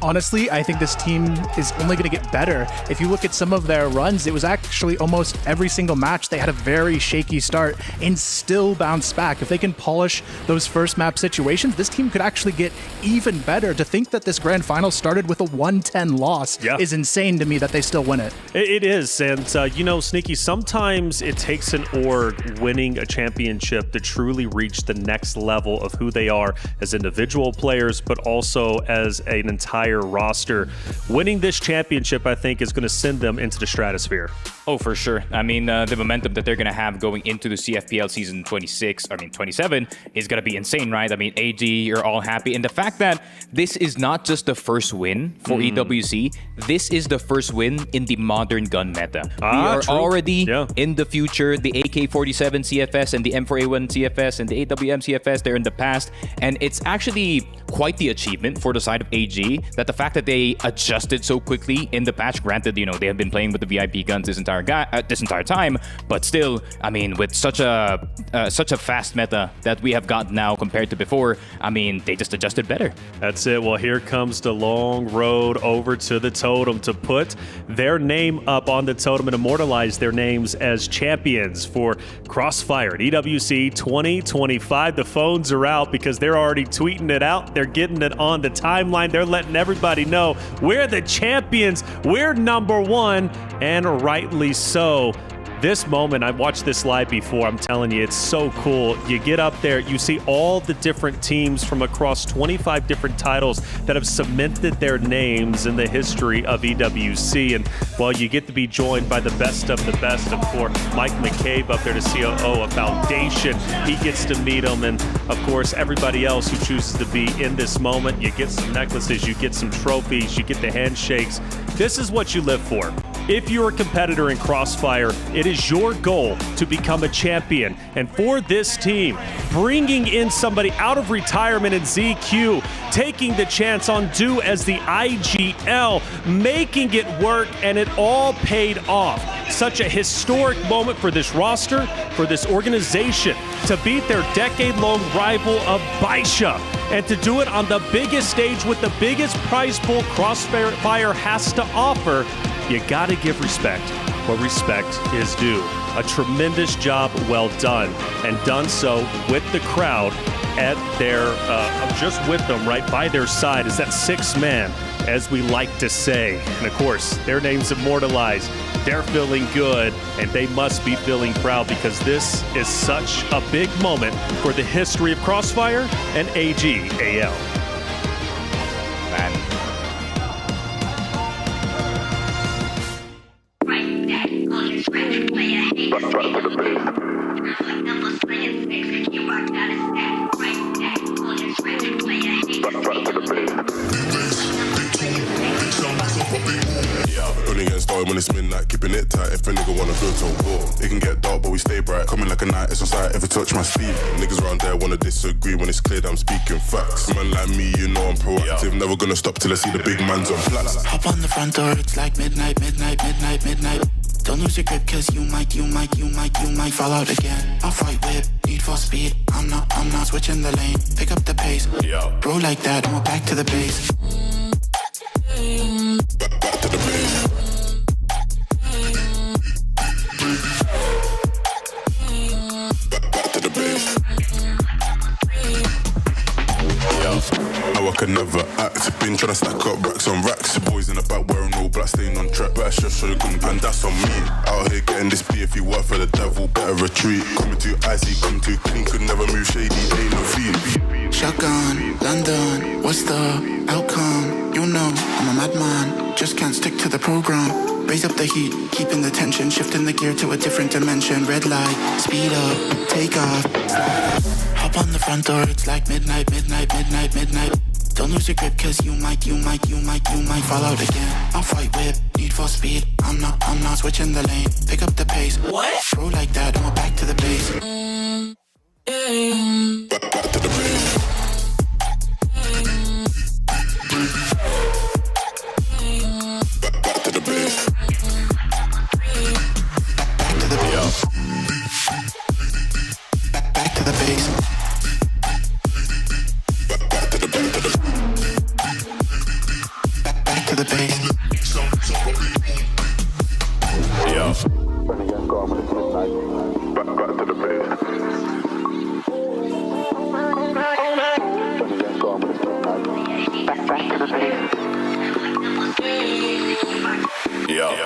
Honestly, I think this team is only going to get better. If you look at some of their runs, it was actually almost every single match they had a very shaky start and still bounced back. If they can polish those first map situations, this team could actually get even better. To think that this grand final started with a 1-10 loss is insane to me that they still win it. It is. And, Sneaky, sometimes it takes an org winning a championship to truly reach the next level of who they are as individual players, but also as an entire roster. Winning this championship, I think, is going to send them into the stratosphere. Oh, for sure. The momentum that they're going to have going into the CFPL season 27 is going to be insane, right? AG, you're all happy. And the fact that this is not just the first win for EWC, this is the first win in the modern gun meta. We are already in the future. The AK-47 CFS and the M4A1 CFS and the AWM CFS, they're in the past. And it's actually quite the achievement for the side of AG that the fact that they adjusted so quickly in the patch, granted, they have been playing with the VIP guns this entire time, but still, with such a fast meta that we have got now compared to before, they just adjusted better. That's it. Well, here comes the long road over to the totem to put their name up on the totem and immortalize their names as champions for Crossfire EWC 2025. The phones are out because they're already tweeting it out. They're getting it on the timeline. They're letting everybody know we're the champions. We're number one, and rightly so. This moment, I've watched this live before. I'm telling you, it's so cool. You get up there, you see all the different teams from across 25 different titles that have cemented their names in the history of EWC. And, well, you get to be joined by the best, of course, Mike McCabe up there, the COO of Foundation. He gets to meet them. And, of course, everybody else who chooses to be in this moment. You get some necklaces, you get some trophies, you get the handshakes. This is what you live for. If you're a competitor in Crossfire, it is your goal to become a champion. And for this team, bringing in somebody out of retirement in ZQ, taking the chance on due as the IGL, making it work, and it all paid off. Such a historic moment for this roster, for this organization, to beat their decade-long rival of Baisha, and to do it on the biggest stage with the biggest prize pool Crossfire has to offer. You gotta give respect where respect is due. A tremendous job well done, and done so with the crowd at their, just with them, right by their side, is that sixth man, as we like to say. And of course, their name's immortalized. They're feeling good, and they must be feeling proud because this is such a big moment for the history of Crossfire and AGAL. Man. Only getting started when it's midnight, keeping it tight. If a nigga wanna go to war, it can get dark, but we stay bright. Coming like a night, it's on sight. If I touch my sleeve, niggas around there wanna disagree when it's clear that I'm speaking facts. Man like me, you know I'm proactive. Never gonna stop till I see the big man's on flats. Hop on the front door, it's like midnight. Don't lose your grip, cause you might fall out again. Off-white whip, need for speed. I'm not switching the lane. Pick up the pace. Bro like that, and we're back to the base. Back to the base. Now I can never act. Been trying to stack up racks on racks. Boys in the back wearing all black, staying on track. But I should have gone, and that's on me. Out here getting this beef. If you work for the devil, better retreat. Coming too icy, come too clean. Could never move shady, ain't no fiend. Shotgun, London, what's the outcome? You know, I'm a madman, just can't stick to the program. Raise up the heat, keeping the tension, shifting the gear to a different dimension. Red light, speed up, take off. Hop on the front door, it's like midnight, midnight, midnight, midnight. Don't lose your grip, cause you might fall out again. I'll fight with need for speed. I'm not switching the lane. Pick up the pace. What? Throw like that, and we're back to the base. Back to the base. Back to the base. Back to the base. Back to the base. Back to the base. Back to the base. Yeah. Back to the base. Back to the base. Yeah.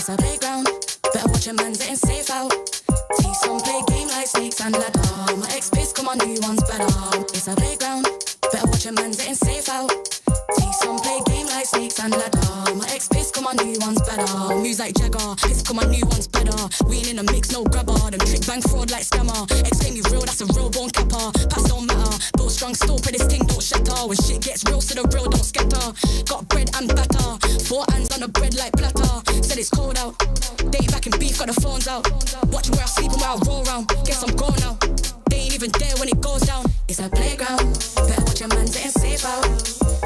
It's a playground, better watch your man's getting safe out. See some play game like snakes and ladder. My ex-base, come on, new one's better. It's a playground, better watch your man's getting safe out. See some play game like snakes and ladder. My ex-base, come on, new one's better. Moves like Jagger, hits come on, new one's better. We ain't in a mix, no grabber. Them trick bang fraud like scammer. Ex-claim me real, that's a real born capper. Pass don't matter, build strong, still pray this thing don't shatter. When shit gets real, so the real don't scatter. Got bread and batter, 4 hands on the bread like platter. Said it's cold out, they back in beef, got the phones out. Watch where I sleep and where I roll round. Guess I'm gone now, they ain't even there when it goes down. It's a playground, better watch your man getting safe out.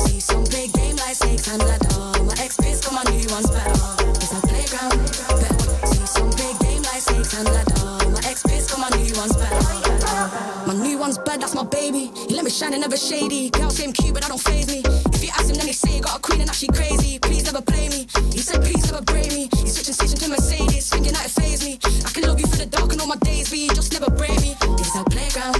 See some play game like snakes and ladder. My ex-base, come on, new one's better. It's a playground, better see some play game like snakes and ladder. My ex-base, come on, new one's better. My new one's bad, that's my baby. He let me shine and never shady. Girl, same cute, but that don't faze me. If you ask him, then he say he got a queen and now she crazy. Please never play me. He said, please never break me. He's switching station to Mercedes, thinking that it faze me. I can love you for the dark and all my days, but you just never break me. It's a playground.